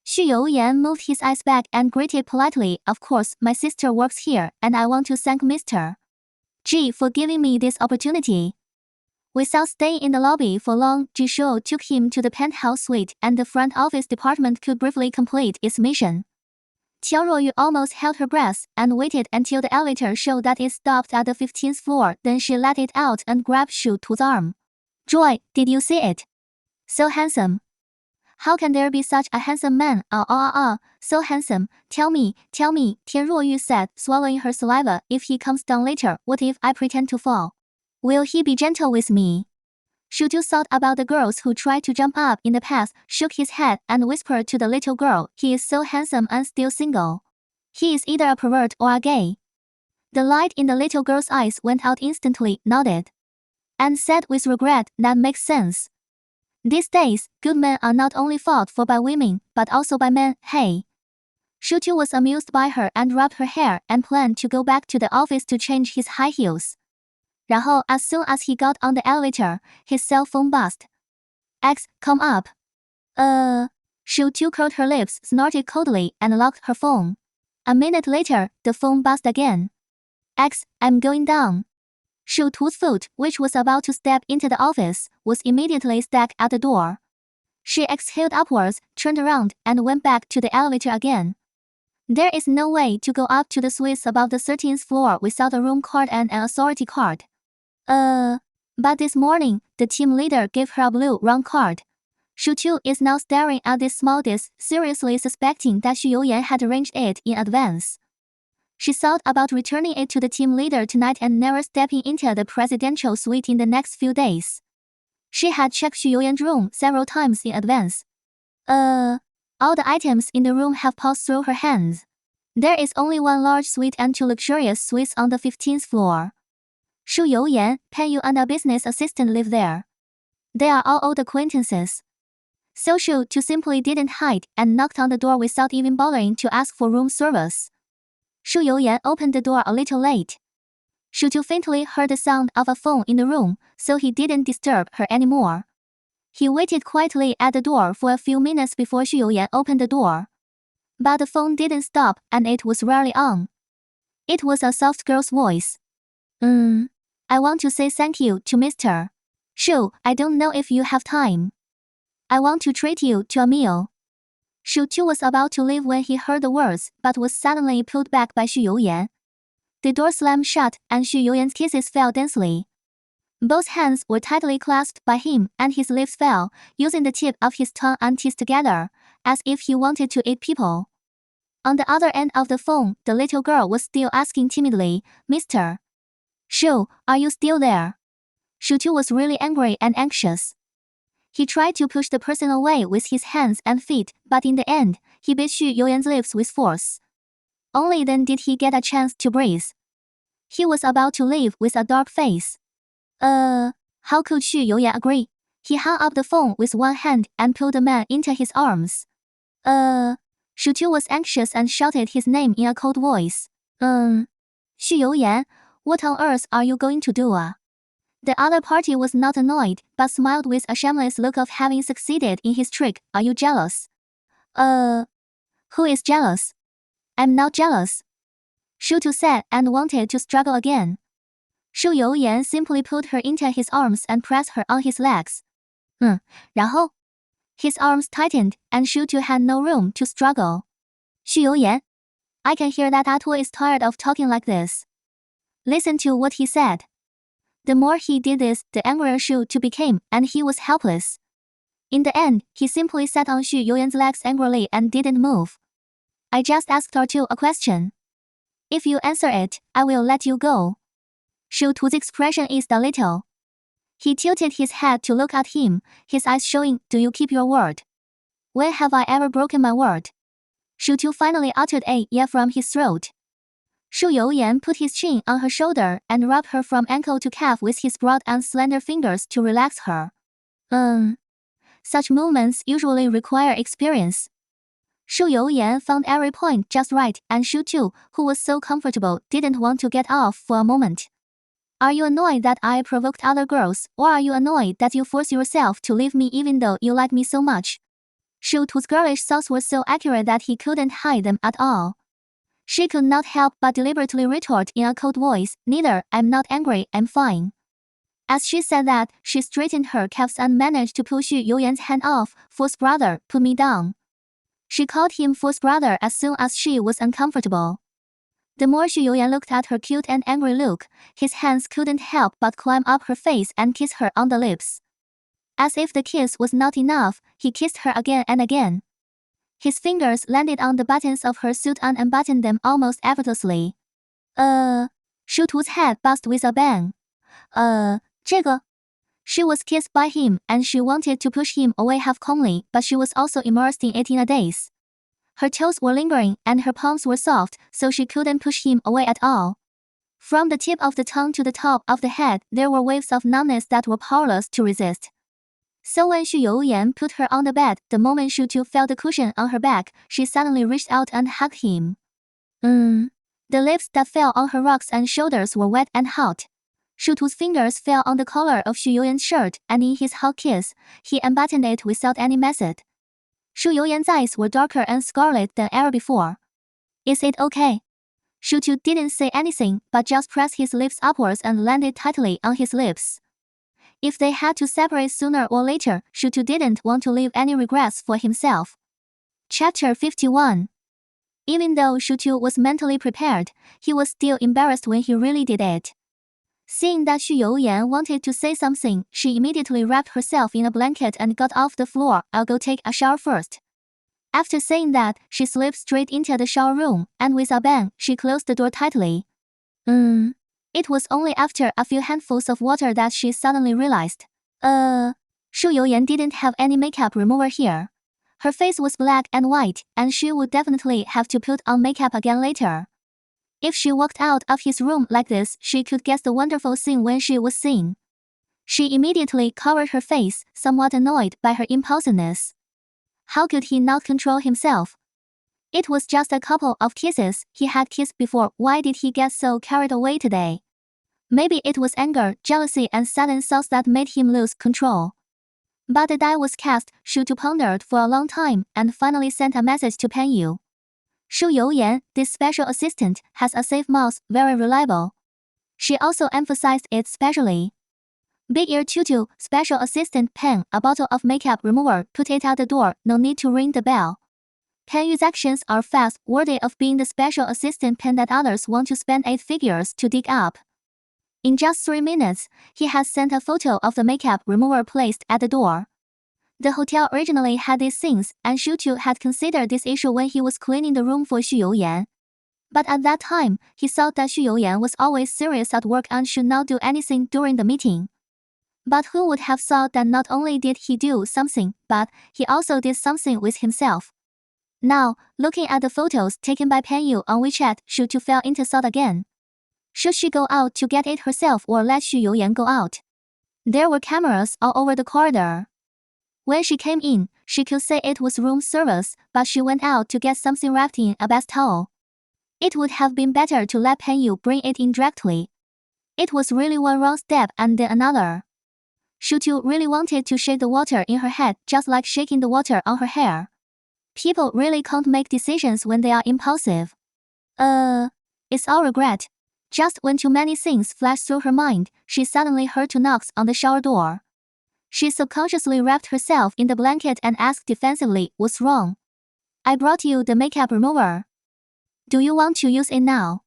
Xu Youyan moved his eyes back and greeted politely, "Of course, my sister works here, and I want to thank Mr. Ji for giving me this opportunity." Without staying in the lobby for long, Xúxú took him to the penthouse suite and the front office department could briefly complete its mission. Qiao Ruoyu almost held her breath and waited until the elevator showed that it stopped at the 15th floor, then she let it out and grabbed Xu Tu's arm. Joy, did you see it? So handsome. How can there be such a handsome man? So handsome. Tell me, Tian Ruoyu said, swallowing her saliva. If he comes down later, what if I pretend to fall? Will he be gentle with me? Xu Tu thought about the girls who tried to jump up in the past, shook his head, and whispered to the little girl, he is so handsome and still single. He is either a pervert or a gay. The light in the little girl's eyes went out instantly, nodded, and said with regret, that makes sense. These days, good men are not only fought for by women, but also by men, hey. Xu Tu was amused by her and rubbed her hair and planned to go back to the office to change his high heels. 然后, as soon as he got on the elevator, his cell phone buzzed. X, come up. Xu Tu curled her lips, snorted coldly, and locked her phone. A minute later, the phone buzzed again. X, I'm going down. Xu Tu's foot, which was about to step into the office, was immediately stuck at the door. She exhaled upwards, turned around, and went back to the elevator again. There is no way to go up to the suites above the 13th floor without a room card and an authority card. But this morning, the team leader gave her a blue round card. Xu Tu is now staring at this small disc, seriously suspecting that Xu Youyan had arranged it in advance. She thought about returning it to the team leader tonight and never stepping into the presidential suite in the next few days. She had checked Xu Youyan's room several times in advance. All the items in the room have passed through her hands. There is only one large suite and two luxurious suites on the 15th floor. Xu Youyan, Pan Yu and a business assistant live there. They are all old acquaintances. So Xu Tu simply didn't hide and knocked on the door without even bothering to ask for room service. Xu Youyan opened the door a little late. Xu Tu faintly heard the sound of a phone in the room, so he didn't disturb her anymore. He waited quietly at the door for a few minutes before Xu Youyan opened the door. But the phone didn't stop and it was rarely on. It was a soft girl's voice. I want to say thank you to Mr. Xu. I don't know if you have time. I want to treat you to a meal. Xu Tu was about to leave when he heard the words, but was suddenly pulled back by Xu Youyan. The door slammed shut, and Xu Youyan's kisses fell densely. Both hands were tightly clasped by him, and his lips fell, using the tip of his tongue and teeth together, as if he wanted to eat people. On the other end of the phone, the little girl was still asking timidly, Mr. Xu, are you still there? Xu Tu was really angry and anxious. He tried to push the person away with his hands and feet, but in the end, he bit Xu Youyan's lips with force. Only then did he get a chance to breathe. He was about to leave with a dark face. How could Xu Youyan agree? He hung up the phone with one hand and pulled the man into his arms. Xu Tu was anxious and shouted his name in a cold voice. Xu Youyan, what on earth are you going to do? The other party was not annoyed, but smiled with a shameless look of having succeeded in his trick. Are you jealous? Who is jealous? I'm not jealous. Xu Tu said and wanted to struggle again. Xu Youyan simply pulled her into his arms and pressed her on his legs. 然后? His arms tightened, and Xu Tu had no room to struggle. Xu Youyan, I can hear that Atu is tired of talking like this. Listen to what he said. The more he did this, the angrier Xu Tu became, and he was helpless. In the end, he simply sat on Xu Youyan's legs angrily and didn't move. I just asked Atu a question. If you answer it, I will let you go. Xu Tu's expression eased a little. He tilted his head to look at him, his eyes showing, do you keep your word? When have I ever broken my word? Xu Tu finally uttered a yeah from his throat. Xu Youyan put his chin on her shoulder and rubbed her from ankle to calf with his broad and slender fingers to relax her. Such movements usually require experience. Xu Youyan found every point just right, and Xu Tu, who was so comfortable, didn't want to get off for a moment. Are you annoyed that I provoked other girls, or are you annoyed that you force yourself to leave me even though you like me so much? Xu Tu's girlish thoughts were so accurate that he couldn't hide them at all. She could not help but deliberately retort in a cold voice, neither, I'm not angry, I'm fine. As she said that, she straightened her calves and managed to pull Xu Youyan's hand off. False brother, put me down. She called him false brother as soon as she was uncomfortable. The more Xu Youyan looked at her cute and angry look, his hands couldn't help but climb up her face and kiss her on the lips. As if the kiss was not enough, he kissed her again and again. His fingers landed on the buttons of her suit and unbuttoned them almost effortlessly. Xúxú's head buzzed with a bang. 这个. She was kissed by him, and she wanted to push him away half calmly, but she was also immersed in it in a daze. Her toes were lingering, and her palms were soft, so she couldn't push him away at all. From the tip of the tongue to the top of the head, there were waves of numbness that were powerless to resist. So when Xu Youyan put her on the bed, the moment Xúxú felt the cushion on her back, she suddenly reached out and hugged him. The lips that fell on her rocks and shoulders were wet and hot. Xúxú's fingers fell on the collar of Xu Youyan's shirt, and in his hot kiss, he unbuttoned it without any method. Xu Youyan's eyes were darker and scarlet than ever before. Is it okay? Xúxú didn't say anything, but just pressed his lips upwards and landed tightly on his lips. If they had to separate sooner or later, Xúxú didn't want to leave any regrets for himself. Chapter 51. Even though Xúxú was mentally prepared, he was still embarrassed when he really did it. Seeing that Xu Youyan wanted to say something, she immediately wrapped herself in a blanket and got off the floor. I'll go take a shower first. After saying that, she slipped straight into the shower room, and with a bang, she closed the door tightly. It was only after a few handfuls of water that she suddenly realized. Xu Youyan didn't have any makeup remover here. Her face was black and white, and she would definitely have to put on makeup again later. If she walked out of his room like this, she could guess the wonderful scene when she was seen. She immediately covered her face, somewhat annoyed by her impulsiveness. How could he not control himself? It was just a couple of kisses. He had kissed before. Why did he get so carried away today? Maybe it was anger, jealousy, and sudden thoughts that made him lose control. But the die was cast. Xúxú pondered for a long time and finally sent a message to Pan Yu. Xu Youyan, this special assistant, has a safe mouth, very reliable. She also emphasized it specially. Big ear tutu, special assistant Pan, a bottle of makeup remover, put it at the door, no need to ring the bell. Pan Yu's actions are fast, worthy of being the special assistant Pan that others want to spend 8 figures to dig up. In just 3 minutes, he has sent a photo of the makeup remover placed at the door. The hotel originally had these things, and Xúxú had considered this issue when he was cleaning the room for Xu Youyan. But at that time, he thought that Xu Youyan was always serious at work and should not do anything during the meeting. But who would have thought that not only did he do something, but he also did something with himself? Now, looking at the photos taken by Pan Yu on WeChat, Xúxú fell into thought again. Should she go out to get it herself or let Xu Youyan go out? There were cameras all over the corridor. When she came in, she could say it was room service, but she went out to get something wrapped in a bath towel. It would have been better to let Pan Yu bring it in directly. It was really one wrong step and then another. Xúxú really wanted to shake the water in her head just like shaking the water on her hair. People really can't make decisions when they are impulsive. It's all regret. Just when too many things flashed through her mind, she suddenly heard 2 knocks on the shower door. She subconsciously wrapped herself in the blanket and asked defensively, what's wrong? I brought you the makeup remover. Do you want to use it now?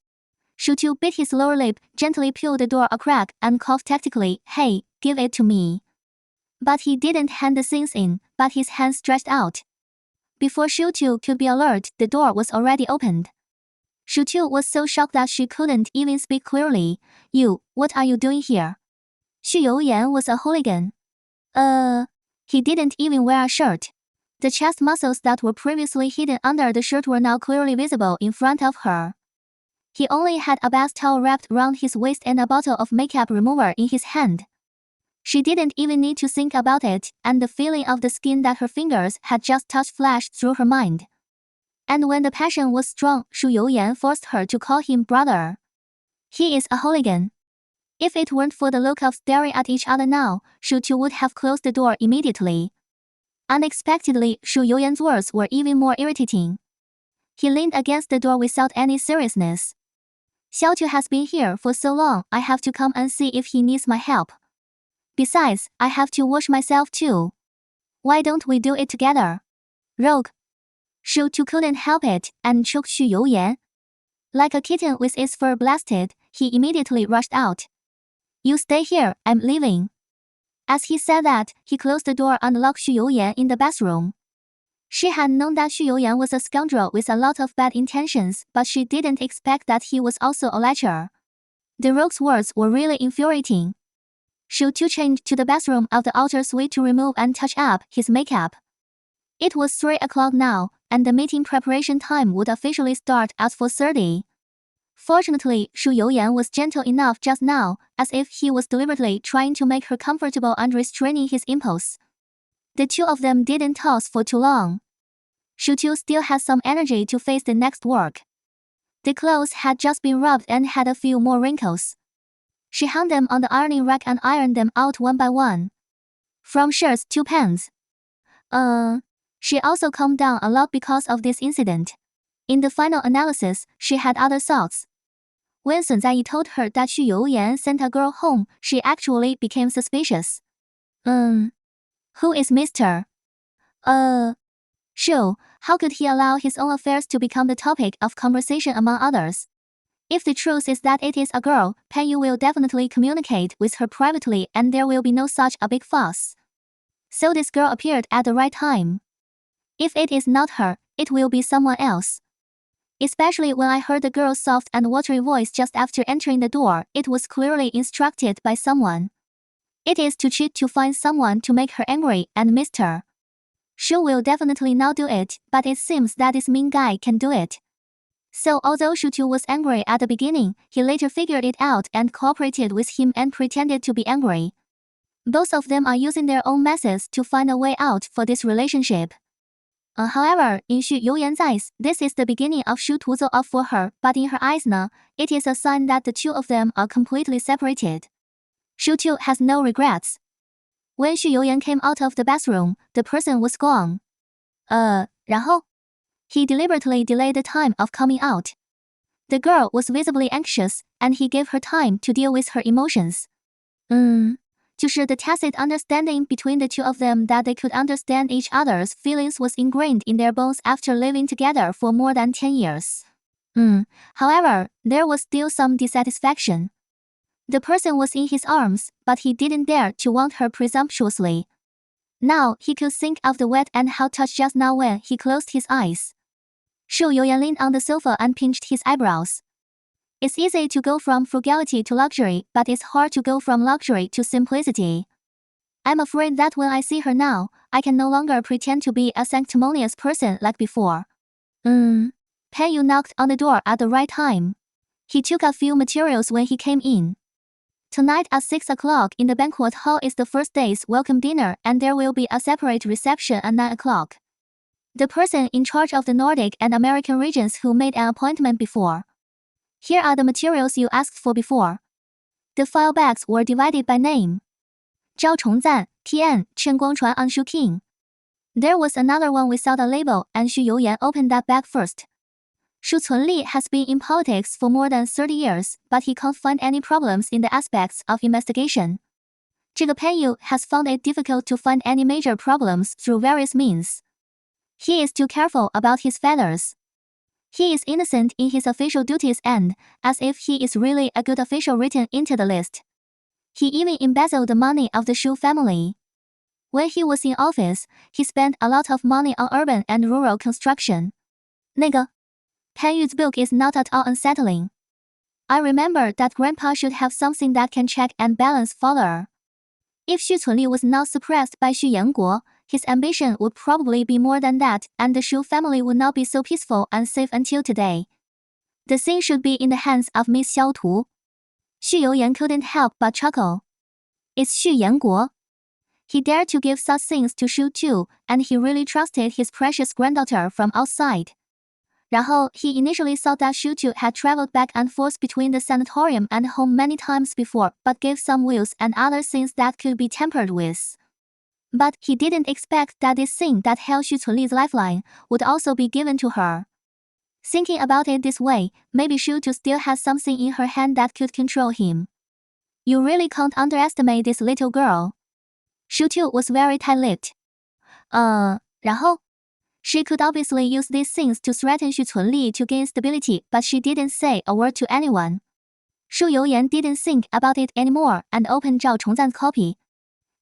Xúxú bit his lower lip, gently peeled the door a crack, and coughed tactically, hey, give it to me. But he didn't hand the things in, but his hand stretched out. Before Xúxú could be alert, the door was already opened. Xúxú was so shocked that she couldn't even speak clearly. You, what are you doing here? Xu Youyan was a hooligan. He didn't even wear a shirt. The chest muscles that were previously hidden under the shirt were now clearly visible in front of her. He only had a bath towel wrapped around his waist and a bottle of makeup remover in his hand. She didn't even need to think about it, and the feeling of the skin that her fingers had just touched flashed through her mind. And when the passion was strong, Xu Youyan forced her to call him brother. He is a hooligan. If it weren't for the look of staring at each other now, Xúxú would have closed the door immediately. Unexpectedly, Xu Youyan's words were even more irritating. He leaned against the door without any seriousness. Xiaoqiu has been here for so long, I have to come and see if he needs my help. Besides, I have to wash myself too. Why don't we do it together? Rogue. Xúxú couldn't help it and choked Xu Youyan. Like a kitten with its fur blasted, he immediately rushed out. You stay here, I'm leaving. As he said that, he closed the door and locked Xu Youyan in the bathroom. She had known that Xu Youyan was a scoundrel with a lot of bad intentions, but she didn't expect that he was also a lecher. The rogue's words were really infuriating. Xúxú changed to the bathroom of the outer suite to remove and touch up his makeup. It was 3 o'clock now, and the meeting preparation time would officially start at 4:30. Fortunately, Xu Youyan was gentle enough just now, as if he was deliberately trying to make her comfortable and restraining his impulse. The two of them didn't toss for too long. Xúxú still had some energy to face the next work. The clothes had just been rubbed and had a few more wrinkles. She hung them on the ironing rack and ironed them out one by one. From shirts to pants. She also calmed down a lot because of this incident. In the final analysis, she had other thoughts. When Sun Zaiyi told her that Xu Youyan sent a girl home, she actually became suspicious. Who is Mr. Xu? How could he allow his own affairs to become the topic of conversation among others? If the truth is that it is a girl, Pan Yu will definitely communicate with her privately and there will be no such a big fuss. So this girl appeared at the right time. If it is not her, it will be someone else. Especially when I heard the girl's soft and watery voice just after entering the door, it was clearly instructed by someone. It is to cheat to find someone to make her angry and Mr. Xu will definitely not do it, but it seems that this mean guy can do it. So although Xúxú was angry at the beginning, he later figured it out and cooperated with him and pretended to be angry. Both of them are using their own methods to find a way out for this relationship. However, in Xu Youyan's eyes, this is the beginning of Xu Tuzo off for her, but in her eyes now, it is a sign that the two of them are completely separated. Xúxú has no regrets. When Xu Youyan came out of the bathroom, the person was gone. 然后? He deliberately delayed the time of coming out. The girl was visibly anxious, and he gave her time to deal with her emotions. 就是the tacit understanding between the two of them that they could understand each other's feelings was ingrained in their bones after living together for more than 10 years. However, there was still some dissatisfaction. The person was in his arms, but he didn't dare to want her presumptuously. Now he could think of the wet and hot touch just now when he closed his eyes. Xu Youyan leaned on the sofa and pinched his eyebrows. It's easy to go from frugality to luxury, but it's hard to go from luxury to simplicity. I'm afraid that when I see her now, I can no longer pretend to be a sanctimonious person like before. Pan Yu knocked on the door at the right time. He took a few materials when he came in. Tonight at 6 o'clock in the banquet hall is the first day's welcome dinner, and there will be a separate reception at 9 o'clock. The person in charge of the Nordic and American regions who made an appointment before. Here are the materials you asked for before. The file bags were divided by name. Zhao Chongzan, TN, Chen Guangchuan Anshu King. There was another one without a label, and Xu Youyan opened that bag first. Shu Cunli has been in politics for more than 30 years, but he can't find any problems in the aspects of investigation. 这个 Pan Yu has found it difficult to find any major problems through various means. He is too careful about his feathers. He is innocent in his official duties and, as if he is really a good official written into the list. He even embezzled the money of the Xu family. When he was in office, he spent a lot of money on urban and rural construction. 那个 Pan Yu's book is not at all unsettling. I remember that Grandpa should have something that can check and balance father. If Xu Cunli was not suppressed by Xu Yanguo, his ambition would probably be more than that, and the Xu family would not be so peaceful and safe until today. The thing should be in the hands of Miss Xiao Tu. Xu Youyan couldn't help but chuckle. It's Xu Yanguo. He dared to give such things to Xu too, and he really trusted his precious granddaughter from outside. 然后, he initially thought that Xu Tu had traveled back and forth between the sanatorium and home many times before, but gave some wills and other things that could be tampered with. But he didn't expect that this thing that held Xu Cunli's lifeline would also be given to her. Thinking about it this way, maybe Xu Tu still has something in her hand that could control him. You really can't underestimate this little girl. Xúxú was very tight-lipped. 然后? She could obviously use these things to threaten Xu Cunli to gain stability, but she didn't say a word to anyone. Shu Youyan didn't think about it anymore and opened Zhao Chongzan's copy.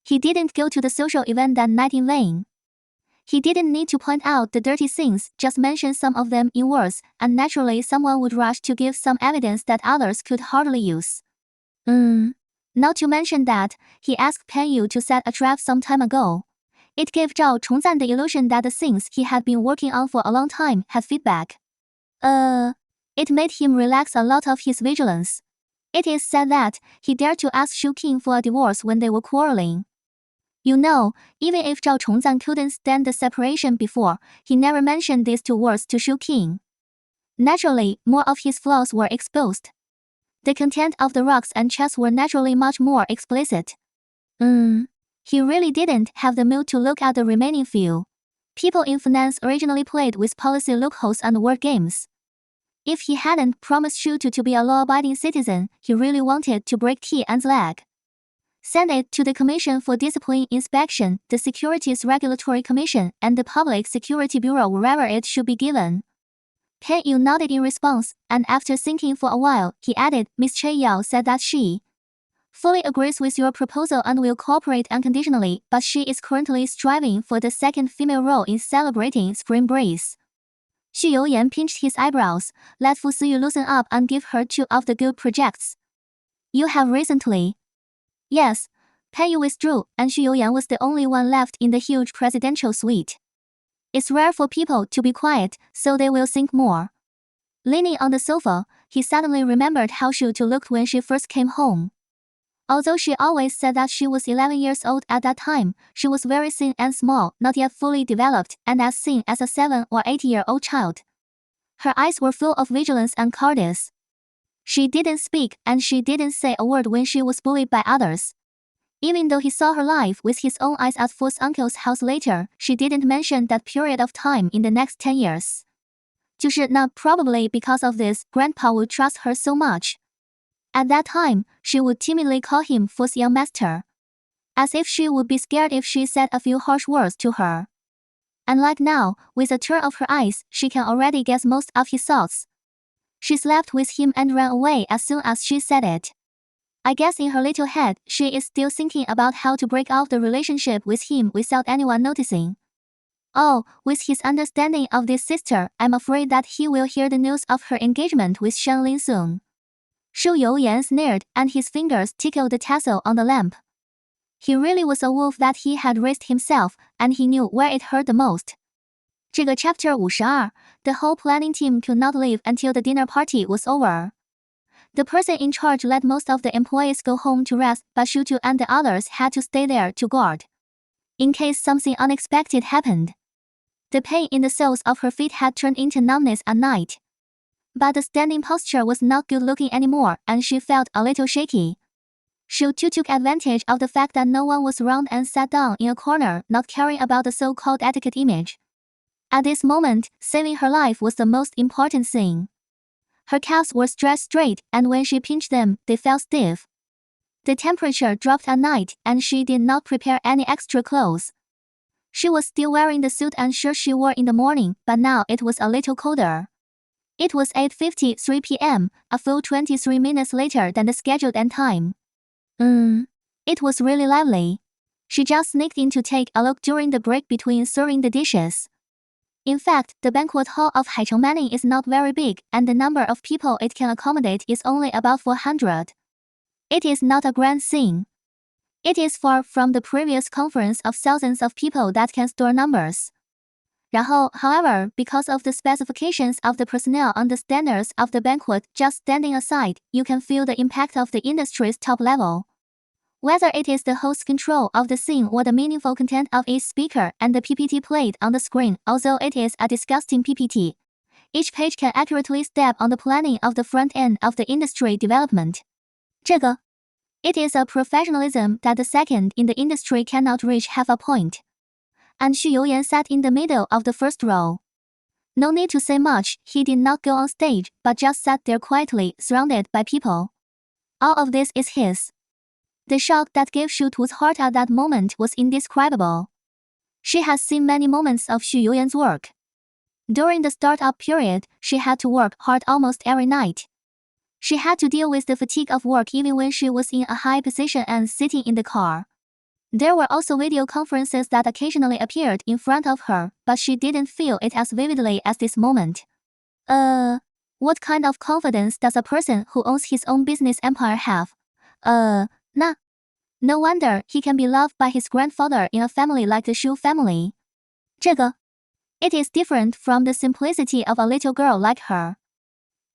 He didn't go to the social event that night in vain. He didn't need to point out the dirty things, just mention some of them in words, and naturally someone would rush to give some evidence that others could hardly use. Not to mention that, he asked Pan Yu to set a trap some time ago. It gave Zhao Chongzan the illusion that the things he had been working on for a long time had feedback. It made him relax a lot of his vigilance. It is said that he dared to ask Shu Qing for a divorce when they were quarreling. You know, even if Zhao Chongzan couldn't stand the separation before, he never mentioned these two words to Shu Qing. Naturally, more of his flaws were exposed. The content of the rocks and chests were naturally much more explicit. He really didn't have the mood to look at the remaining few. People in finance originally played with policy loopholes and word games. If he hadn't promised Shu to be a law-abiding citizen, he really wanted to break Tian's leg. Send it to the Commission for Discipline Inspection, the Securities Regulatory Commission, and the Public Security Bureau wherever it should be given. Pan Yu nodded in response, and after thinking for a while, he added, Miss Che Yao said that she fully agrees with your proposal and will cooperate unconditionally, but she is currently striving for the second female role in celebrating Spring Breeze. Xu Youyan pinched his eyebrows. Let Fu Siyu loosen up and give her two of the good projects. You have recently? Yes. Pan Yu withdrew, and Xu Youyan was the only one left in the huge presidential suite. It's rare for people to be quiet, so they will think more. Leaning on the sofa, he suddenly remembered how Xu Tu looked when she first came home. Although she always said that she was 11 years old at that time, she was very thin and small, not yet fully developed, and as thin as a 7 or 8-year-old child. Her eyes were full of vigilance and cowardice. She didn't speak, and she didn't say a word when she was bullied by others. Even though he saw her live with his own eyes at Fu's uncle's house later, she didn't mention that period of time in the next 10 years. 就是not probably because of this, Grandpa would trust her so much. At that time, she would timidly call him Fu's young master. As if she would be scared if she said a few harsh words to her. Unlike now, with a turn of her eyes, she can already guess most of his thoughts. She slept with him and ran away as soon as she said it. I guess in her little head, she is still thinking about how to break off the relationship with him without anyone noticing. Oh, with his understanding of this sister, I'm afraid that he will hear the news of her engagement with Shan Lin soon. Shu Youyan sneered, and his fingers tickled the tassel on the lamp. He really was a wolf that he had raised himself, and he knew where it hurt the most. 这个 Chapter 52, the whole planning team could not leave until the dinner party was over. The person in charge let most of the employees go home to rest, but Xu Tu and the others had to stay there to guard. In case something unexpected happened. The pain in the soles of her feet had turned into numbness at night. But the standing posture was not good looking anymore, and she felt a little shaky. Xu Tu took advantage of the fact that no one was around and sat down in a corner, not caring about the so-called etiquette image. At this moment, saving her life was the most important thing. Her calves were stretched straight, and when she pinched them, they felt stiff. The temperature dropped at night, and she did not prepare any extra clothes. She was still wearing the suit and shirt she wore in the morning, but now it was a little colder. It was 8:53 p.m., a full 23 minutes later than the scheduled end time. It was really lively. She just sneaked in to take a look during the break between serving the dishes. In fact, the banquet hall of Haicheng Manning is not very big, and the number of people it can accommodate is only about 400. It is not a grand scene. It is far from the previous conference of thousands of people that can store numbers. 然后, however, because of the specifications of the personnel and the standards of the banquet just standing aside, you can feel the impact of the industry's top level. Whether it is the host's control of the scene or the meaningful content of each speaker and the PPT played on the screen, although it is a disgusting PPT. Each page can accurately step on the planning of the front end of the industry development. 这个, it is a professionalism that the second in the industry cannot reach half a point. And Xu Youyan sat in the middle of the first row. No need to say much, he did not go on stage, but just sat there quietly, surrounded by people. All of this is his. The shock that gave Xúxú's heart at that moment was indescribable. She has seen many moments of Xu Youyan's work. During the startup period, she had to work hard almost every night. She had to deal with the fatigue of work even when she was in a high position and sitting in the car. There were also video conferences that occasionally appeared in front of her, but she didn't feel it as vividly as this moment. What kind of confidence does a person who owns his own business empire have? No wonder he can be loved by his grandfather in a family like the Xu family. 这个 It is different from the simplicity of a little girl like her.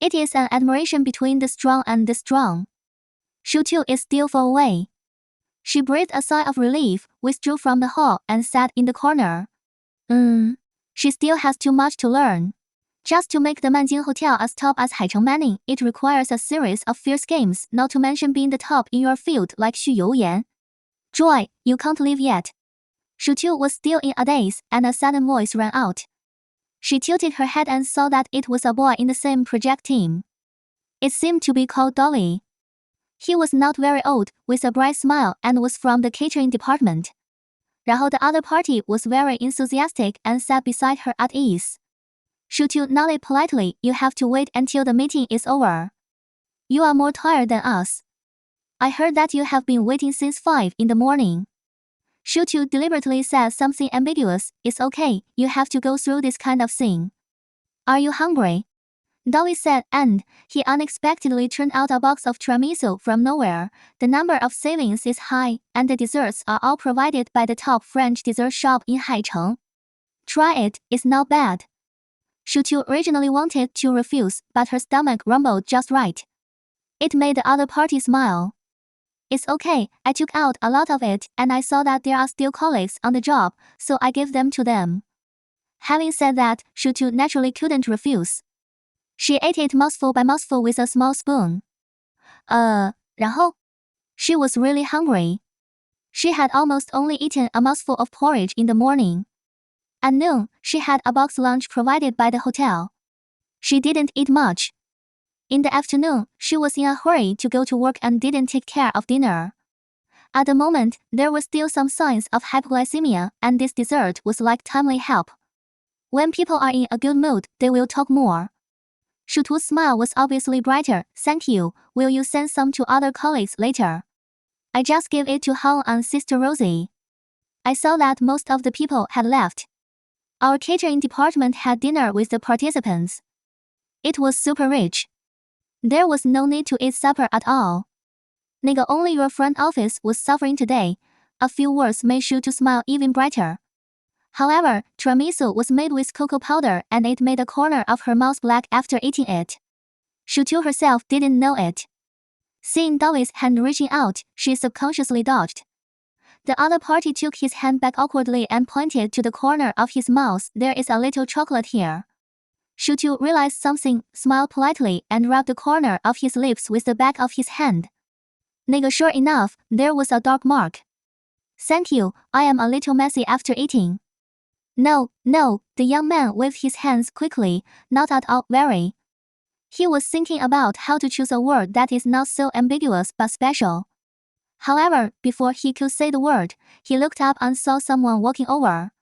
It is an admiration between the strong and the strong. Xúxú is still far away. She breathed a sigh of relief, withdrew from the hall, and sat in the corner. She still has too much to learn. Just to make the Manjing Hotel as top as Haicheng Manning, it requires a series of fierce games, not to mention being the top in your field like Xu Youyan. Joy, you can't leave yet. Xúxú was still in a daze, and a sudden voice rang out. She tilted her head and saw that it was a boy in the same project team. It seemed to be called Dolly. He was not very old, with a bright smile, and was from the catering department. 然后 the other party was very enthusiastic and sat beside her at ease. Xúxú nodded politely. You have to wait until the meeting is over. You are more tired than us. I heard that you have been waiting since 5 in the morning. Xúxú deliberately said something ambiguous. It's okay, you have to go through this kind of thing. Are you hungry? Dolly said, and he unexpectedly turned out a box of tiramisu from nowhere. The number of savings is high, and the desserts are all provided by the top French dessert shop in Haicheng. Try it, it's not bad. Xúxú originally wanted to refuse, but her stomach rumbled just right. It made the other party smile. It's okay, I took out a lot of it, and I saw that there are still colleagues on the job, so I gave them to them. Having said that, Xúxú naturally couldn't refuse. She ate it mouthful by mouthful with a small spoon. 然后? She was really hungry. She had almost only eaten a mouthful of porridge in the morning. At noon, she had a box lunch provided by the hotel. She didn't eat much. In the afternoon, she was in a hurry to go to work and didn't take care of dinner. At the moment, there were still some signs of hypoglycemia, and this dessert was like timely help. When people are in a good mood, they will talk more. Xúxú's smile was obviously brighter. Thank you. Will you send some to other colleagues later? I just gave it to Han and Sister Rosie. I saw that most of the people had left. Our catering department had dinner with the participants. It was super rich. There was no need to eat supper at all. 那个 only your front office was suffering today. A few words made Xúxú smile even brighter. However, tiramisu was made with cocoa powder and it made a corner of her mouth black after eating it. Xúxú herself didn't know it. Seeing Dolly's hand reaching out, she subconsciously dodged. The other party took his hand back awkwardly and pointed to the corner of his mouth. There is a little chocolate here. Xúxú realized something, smiled politely, and rubbed the corner of his lips with the back of his hand. 那个 sure enough, there was a dark mark. Thank you, I am a little messy after eating. No, the young man waved his hands quickly, not at all very. He was thinking about how to choose a word that is not so ambiguous but special. However, before he could say the word, he looked up and saw someone walking over.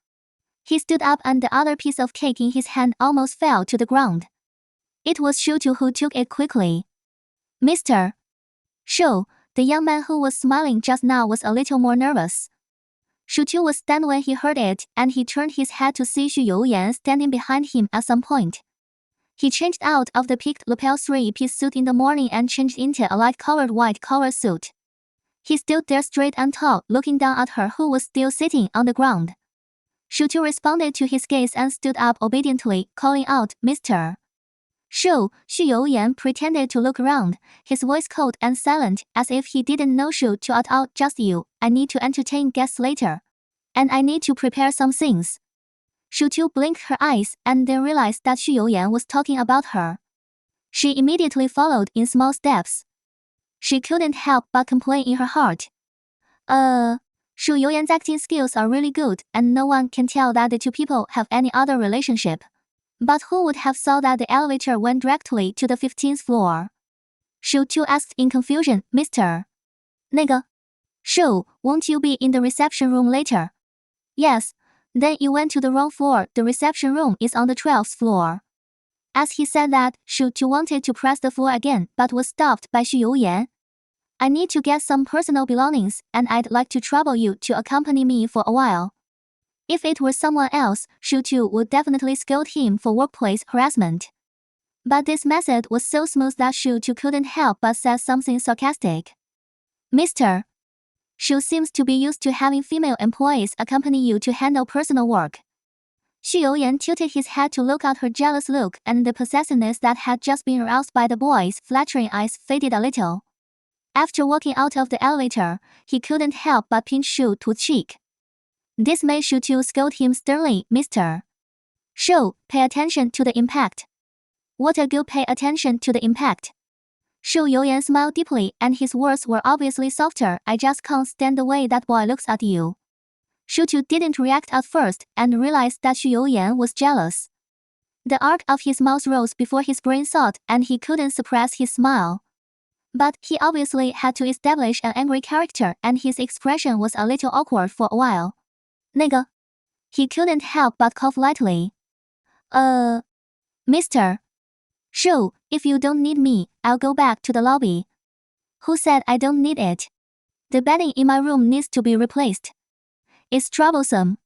He stood up and the other piece of cake in his hand almost fell to the ground. It was Xúxú who took it quickly. Mr. Xu, the young man who was smiling just now was a little more nervous. Xúxú was stunned when he heard it, and he turned his head to see Xu Youyan standing behind him at some point. He changed out of the peaked lapel three-piece suit in the morning and changed into a light-colored white collar suit. He stood there straight and tall, looking down at her who was still sitting on the ground. Xúxú responded to his gaze and stood up obediently, calling out, Mr. Xu Youyan pretended to look around, his voice cold and silent, as if he didn't know Xúxú at all. Just you, I need to entertain guests later. And I need to prepare some things. Xúxú blinked her eyes and then realized that Xu Youyan was talking about her. She immediately followed in small steps. She couldn't help but complain in her heart. Xu Youyan's acting skills are really good, and no one can tell that the two people have any other relationship. But who would have thought that the elevator went directly to the 15th floor? Xúxú asked in confusion, Mr. 那个 Shoo, won't you be in the reception room later? Yes. Then you went to the wrong floor. The reception room is on the 12th floor. As he said that, Xúxú wanted to press the floor again but was stopped by Xu Youyan. I need to get some personal belongings, and I'd like to trouble you to accompany me for a while. If it were someone else, Xúxú would definitely scold him for workplace harassment. But this method was so smooth that Xúxú couldn't help but say something sarcastic. Mr. Xu seems to be used to having female employees accompany you to handle personal work. Xu Youyan tilted his head to look at her jealous look, and the possessiveness that had just been aroused by the boy's flattering eyes faded a little. After walking out of the elevator, he couldn't help but pinch Xu to the cheek. This made Xúxú scold him sternly. Mr. Xu, pay attention to the impact. What a good pay attention to the impact. Xu Youyan smiled deeply, and his words were obviously softer. I just can't stand the way that boy looks at you. Xúxú didn't react at first and realized that Xu Youyan was jealous. The arc of his mouth rose before his brain thought, and he couldn't suppress his smile. But he obviously had to establish an angry character, and his expression was a little awkward for a while. 那个 He couldn't help but cough lightly. Mr. Xu, if you don't need me, I'll go back to the lobby. Who said I don't need it? The bedding in my room needs to be replaced. It's troublesome.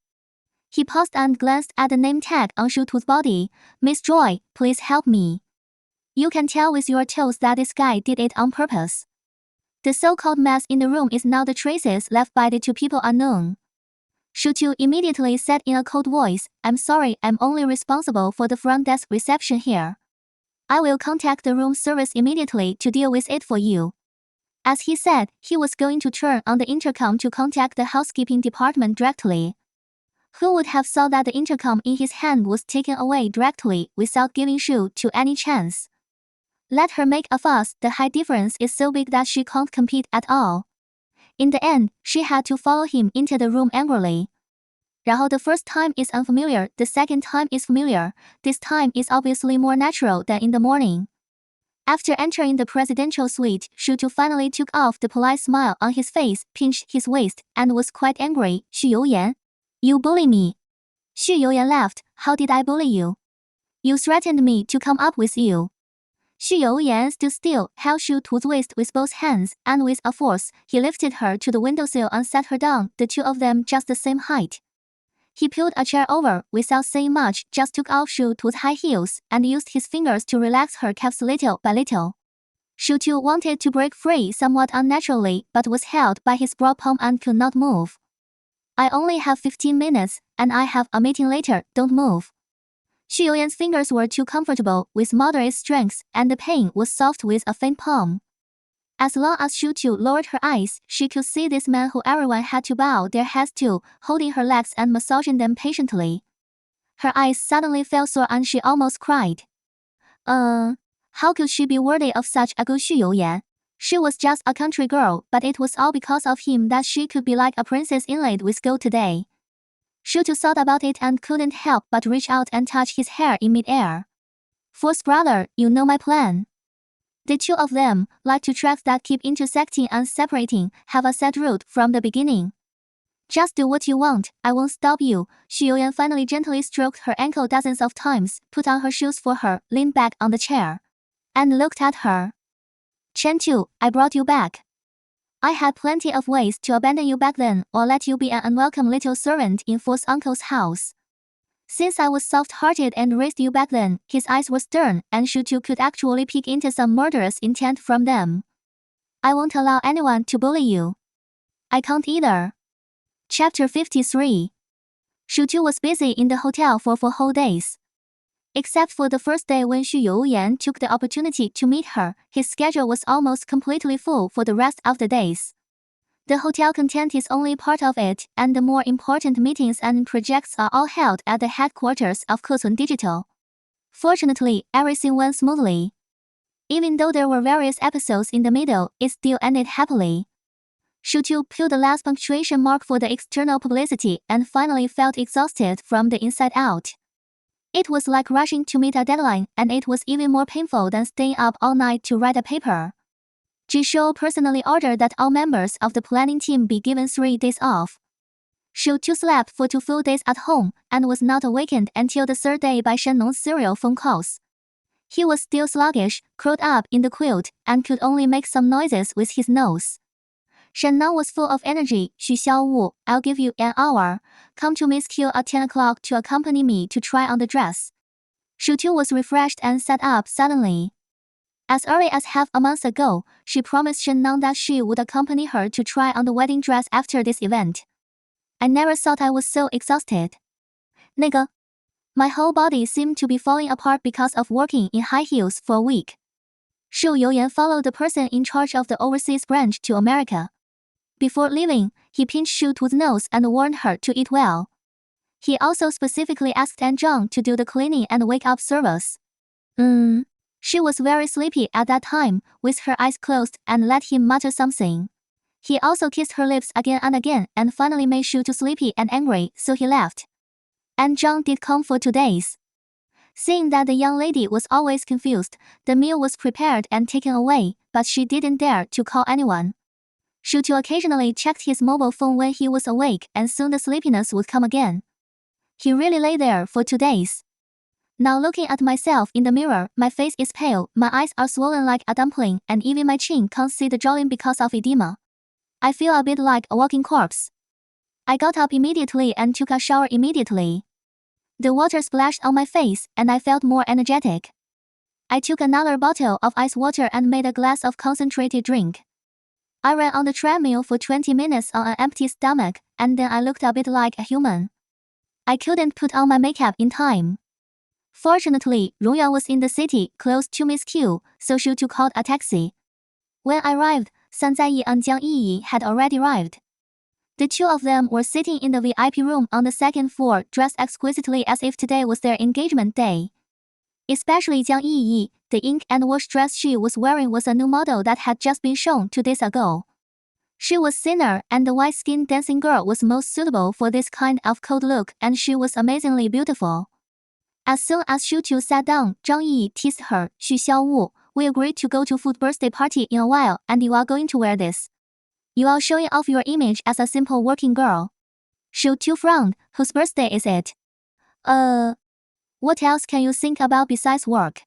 He paused and glanced at the name tag on Xúxú's body. Miss Joy, please help me. You can tell with your toes that this guy did it on purpose. The so-called mess in the room is now the traces left by the two people unknown. Xúxú immediately said in a cold voice, I'm sorry, I'm only responsible for the front desk reception here. I will contact the room service immediately to deal with it for you. As he said, he was going to turn on the intercom to contact the housekeeping department directly. Who would have thought that the intercom in his hand was taken away directly without giving Xu any chance? Let her make a fuss, the height difference is so big that she can't compete at all. In the end, she had to follow him into the room angrily. 然后 the first time is unfamiliar, the second time is familiar, this time is obviously more natural than in the morning. After entering the presidential suite, Xúxú finally took off the polite smile on his face, pinched his waist, and was quite angry. Xu Youyan, you bully me. Xu Youyan laughed. How did I bully you? You threatened me to come up with you. Xu Youyan stood still, held Xúxú's waist with both hands, and with a force, he lifted her to the windowsill and sat her down, the two of them just the same height. He pulled a chair over, without saying much, just took off Xúxú's high heels, and used his fingers to relax her calves little by little. Xúxú wanted to break free somewhat unnaturally, but was held by his broad palm and could not move. I only have 15 minutes, and I have a meeting later, don't move. Xu Youyan's fingers were too comfortable, with moderate strength, and the pain was soft with a faint palm. As long as Xúxú lowered her eyes, she could see this man who everyone had to bow their heads to, holding her legs and massaging them patiently. Her eyes suddenly felt sore and she almost cried. How could she be worthy of such a good Xu Youyan? She was just a country girl, but it was all because of him that she could be like a princess inlaid with gold today. Xúxú thought about it and couldn't help but reach out and touch his hair in mid-air. Fourth brother, you know my plan. The two of them, like two tracks that keep intersecting and separating, have a set route from the beginning. Just do what you want, I won't stop you. Xu Youyan finally gently stroked her ankle dozens of times, put on her shoes for her, leaned back on the chair, and looked at her. Chen Tu, I brought you back. I had plenty of ways to abandon you back then, or let you be an unwelcome little servant in fourth uncle's house. Since I was soft-hearted and raised you back then, his eyes were stern, and Xúxú could actually peek into some murderous intent from them. I won't allow anyone to bully you. I can't either. Chapter 53. Xúxú was busy in the hotel for 4 whole days. Except for the first day when Xu Youyan took the opportunity to meet her, his schedule was almost completely full for the rest of the days. The hotel content is only part of it, and the more important meetings and projects are all held at the headquarters of Xúxú Digital. Fortunately, everything went smoothly. Even though there were various episodes in the middle, it still ended happily. Xúxú peeled the last punctuation mark for the external publicity and finally felt exhausted from the inside out. It was like rushing to meet a deadline, and it was even more painful than staying up all night to write a paper. Xúxú personally ordered that all members of the planning team be given 3 days off. Xúxú slept for 2 full days at home and was not awakened until the 3rd day by Shannong's serial phone calls. He was still sluggish, curled up in the quilt, and could only make some noises with his nose. Shannong was full of energy. Xu Xiaowu, I'll give you an hour. Come to Miss Q at 10 o'clock to accompany me to try on the dress. Xu Tu was refreshed and sat up suddenly. As early as half a month ago, she promised Shannong that she would accompany her to try on the wedding dress after this event. I never thought I was so exhausted. 那个 My whole body seemed to be falling apart because of working in high heels for a week. Shu Youyan followed the person in charge of the overseas branch to America. Before leaving, he pinched Shu Tu's nose and warned her to eat well. He also specifically asked Aunt Zhang to do the cleaning and wake-up service. She was very sleepy at that time, with her eyes closed, and let him mutter something. He also kissed her lips again and again and finally made Shu Tu sleepy and angry, so he left. Aunt Zhang did come for 2 days. Seeing that the young lady was always confused, the meal was prepared and taken away, but she didn't dare to call anyone. Shu Tu occasionally checked his mobile phone when he was awake, and soon the sleepiness would come again. He really lay there for 2 days. Now looking at myself in the mirror, my face is pale, my eyes are swollen like a dumpling, and even my chin can't see the drawing because of edema. I feel a bit like a walking corpse. I got up immediately and took a shower immediately. The water splashed on my face, and I felt more energetic. I took another bottle of ice water and made a glass of concentrated drink. I ran on the treadmill for 20 minutes on an empty stomach, and then I looked a bit like a human. I couldn't put on my makeup in time. Fortunately, Rongyang was in the city, close to Miss Q, so Shu Tu called a taxi. When I arrived, San Zaiyi and Jiang Yiyi had already arrived. The two of them were sitting in the VIP room on the 2nd floor, dressed exquisitely as if today was their engagement day. Especially Jiang Yiyi, the ink and wash dress she was wearing was a new model that had just been shown 2 days ago. She was thinner, and the white-skinned dancing girl was most suitable for this kind of cold look, and she was amazingly beautiful. As soon as Shu Tu sat down, Zhang Yi teased her. Xu Xiaowu, we agreed to go to food birthday party in a while, and you are going to wear this. You are showing off your image as a simple working girl. Shu Tu frowned. Whose birthday is it? What else can you think about besides work?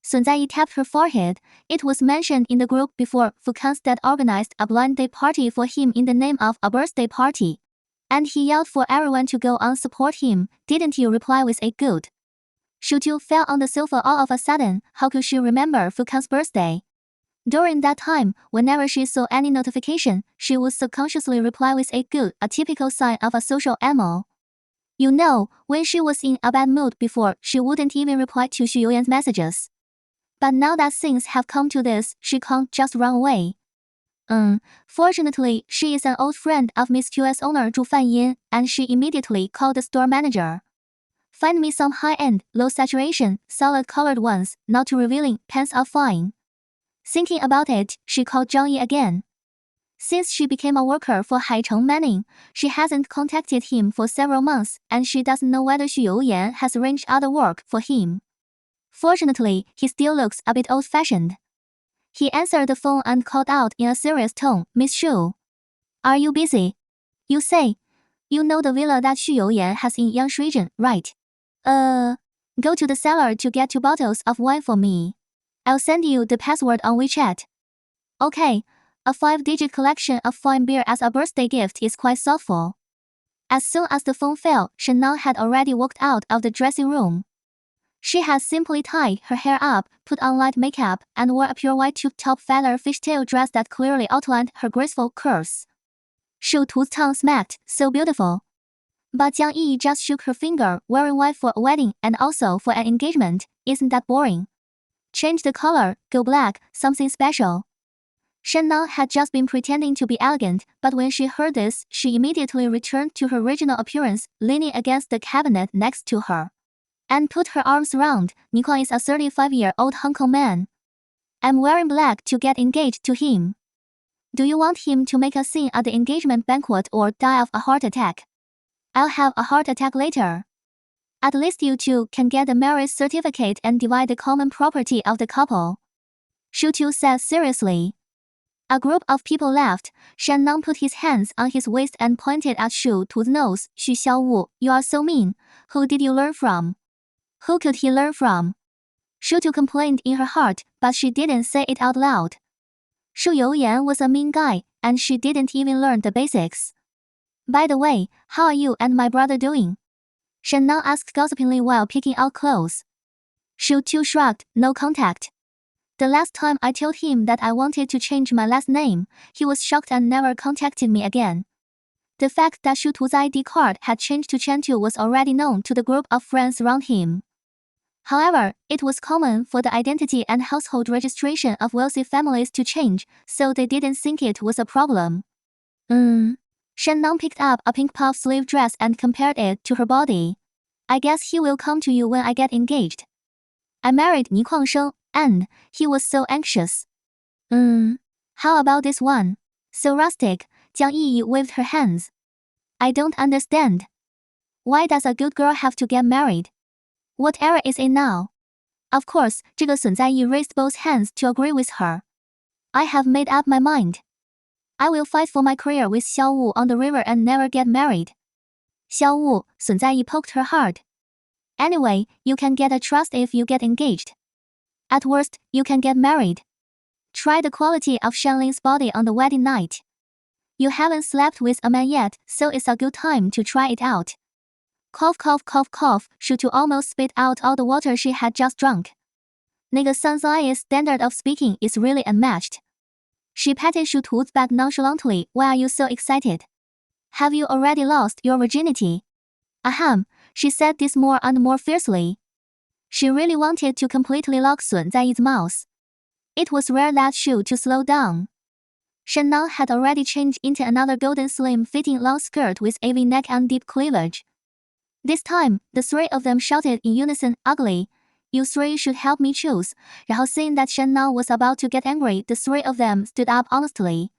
Sun Zaiyi tapped her forehead. It was mentioned in the group before. Fukan's dad organized a blind date party for him in the name of a birthday party. And he yelled for everyone to go and support him. Didn't you reply with a good? Shu Tu fell on the sofa all of a sudden. How could she remember Fukan's birthday? During that time, whenever she saw any notification, she would subconsciously reply with a good, a typical sign of a social animal. You know, when she was in a bad mood before, she wouldn't even reply to Xu Youyan's messages. But now that things have come to this, she can't just run away. Fortunately, she is an old friend of Miss Q's owner Zhu Fanyin, and she immediately called the store manager. Find me some high-end, low-saturation, solid-colored ones, not too revealing, pants are fine. Thinking about it, she called Zhang Yi again. Since she became a worker for Haicheng Manning, she hasn't contacted him for several months, and she doesn't know whether Xu Youyan has arranged other work for him. Fortunately, he still looks a bit old-fashioned. He answered the phone and called out in a serious tone, Miss Shu. Are you busy? You say, you know the villa that Xu Youyan has in Yangshui region, right? Go to the cellar to get 2 bottles of wine for me. I'll send you the password on WeChat. Okay, a 5-digit collection of fine beer as a birthday gift is quite thoughtful. As soon as the phone fell, Shannong had already walked out of the dressing room. She had simply tied her hair up, put on light makeup, and wore a pure white tube-top feather fishtail dress that clearly outlined her graceful curves. Shu Tu's tongue smacked, so beautiful. But Jiang Yi just shook her finger. Wearing white for a wedding and also for an engagement, isn't that boring? Change the color, go black, something special. Shannong had just been pretending to be elegant, but when she heard this, she immediately returned to her original appearance, leaning against the cabinet next to her. And put her arms around. Niquan is a 35-year-old Hong Kong man. I'm wearing black to get engaged to him. Do you want him to make a scene at the engagement banquet or die of a heart attack? I'll have a heart attack later. At least you two can get the marriage certificate and divide the common property of the couple. Shu Tu said seriously. A group of people laughed. Shannon put his hands on his waist and pointed at Xu Tu's nose. Xu Xiaowu, you are so mean. Who did you learn from? Who could he learn from? Xu Tu complained in her heart, but she didn't say it out loud. Shu Youyan was a mean guy, and she didn't even learn the basics. By the way, how are you and my brother doing? Shannon asked gossipingly while picking out clothes. Shu Tu shrugged, no contact. The last time I told him that I wanted to change my last name, he was shocked and never contacted me again. The fact that Xu Tu's ID card had changed to Chen Tu was already known to the group of friends around him. However, it was common for the identity and household registration of wealthy families to change, so they didn't think it was a problem. Shannon picked up a pink puff sleeve dress and compared it to her body. I guess he will come to you when I get engaged. I married Ni Kuangsheng, and he was so anxious. How about this one? So rustic. Jiang Yi waved her hands. I don't understand. Why does a good girl have to get married? What era is it now? Of course, 这个损在意 raised both hands to agree with her. I have made up my mind. I will fight for my career with Xiao Wu on the river and never get married. Xiao Wu, 损在意 poked her hard. Anyway, you can get a trust if you get engaged. At worst, you can get married. Try the quality of Shanling's body on the wedding night. You haven't slept with a man yet, so it's a good time to try it out. Cough, cough, cough, cough. Xu Tu almost spit out all the water she had just drunk. 那个 Sanzai's standard of speaking is really unmatched. She patted Xu Tu's back nonchalantly. Why are you so excited? Have you already lost your virginity? Ahem, she said this more and more fiercely. She really wanted to completely lock Sun Zaiyi's mouth. It was rare that Xu to slow down. Shannon had already changed into another golden slim-fitting long skirt with a V-neck and deep cleavage. This time, the three of them shouted in unison, ugly. You three should help me choose. 然后 seeing that Shannon was about to get angry, the three of them stood up honestly.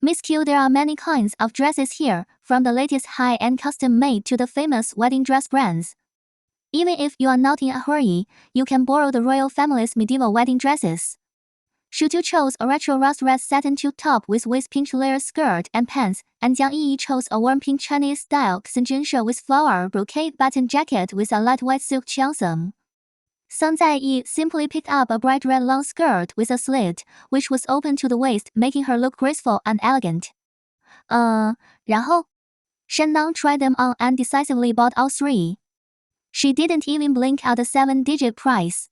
Miss Q, there are many kinds of dresses here, from the latest high-end custom-made to the famous wedding dress brands. Even if you are not in a hurry, you can borrow the royal family's medieval wedding dresses. Xu Tu chose a retro rust red satin tube top with pinch layer skirt and pants, and Jiang Yi chose a warm pink Chinese-style xinjun shirt with flower brocade button jacket with a light white silk cheongsam. Sun Zaiyi simply picked up a bright red long skirt with a slit, which was open to the waist, making her look graceful and elegant. 然后? Shannon tried them on and decisively bought all three. She didn't even blink at the 7-digit price.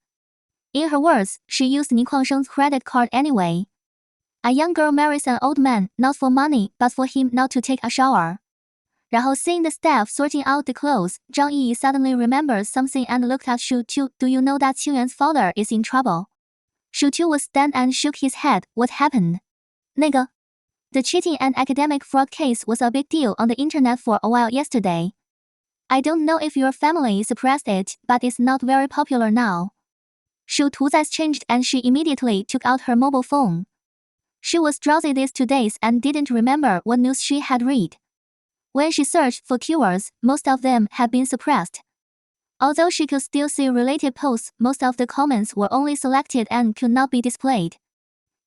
In her words, she used Ni Kuangsheng's credit card anyway. A young girl marries an old man, not for money, but for him not to take a shower. 然后 seeing the staff sorting out the clothes, Zhang Yi suddenly remembered something and looked at Xu Tu. Do you know that Qingyuan's father is in trouble? Xu Tu was stunned and shook his head. What happened? 那个? The cheating and academic fraud case was a big deal on the internet for a while yesterday. I don't know if your family suppressed it, but it's not very popular now. Xu Tu's eyes changed and she immediately took out her mobile phone. She was drowsy these 2 days and didn't remember what news she had read. When she searched for keywords, most of them had been suppressed. Although she could still see related posts, most of the comments were only selected and could not be displayed.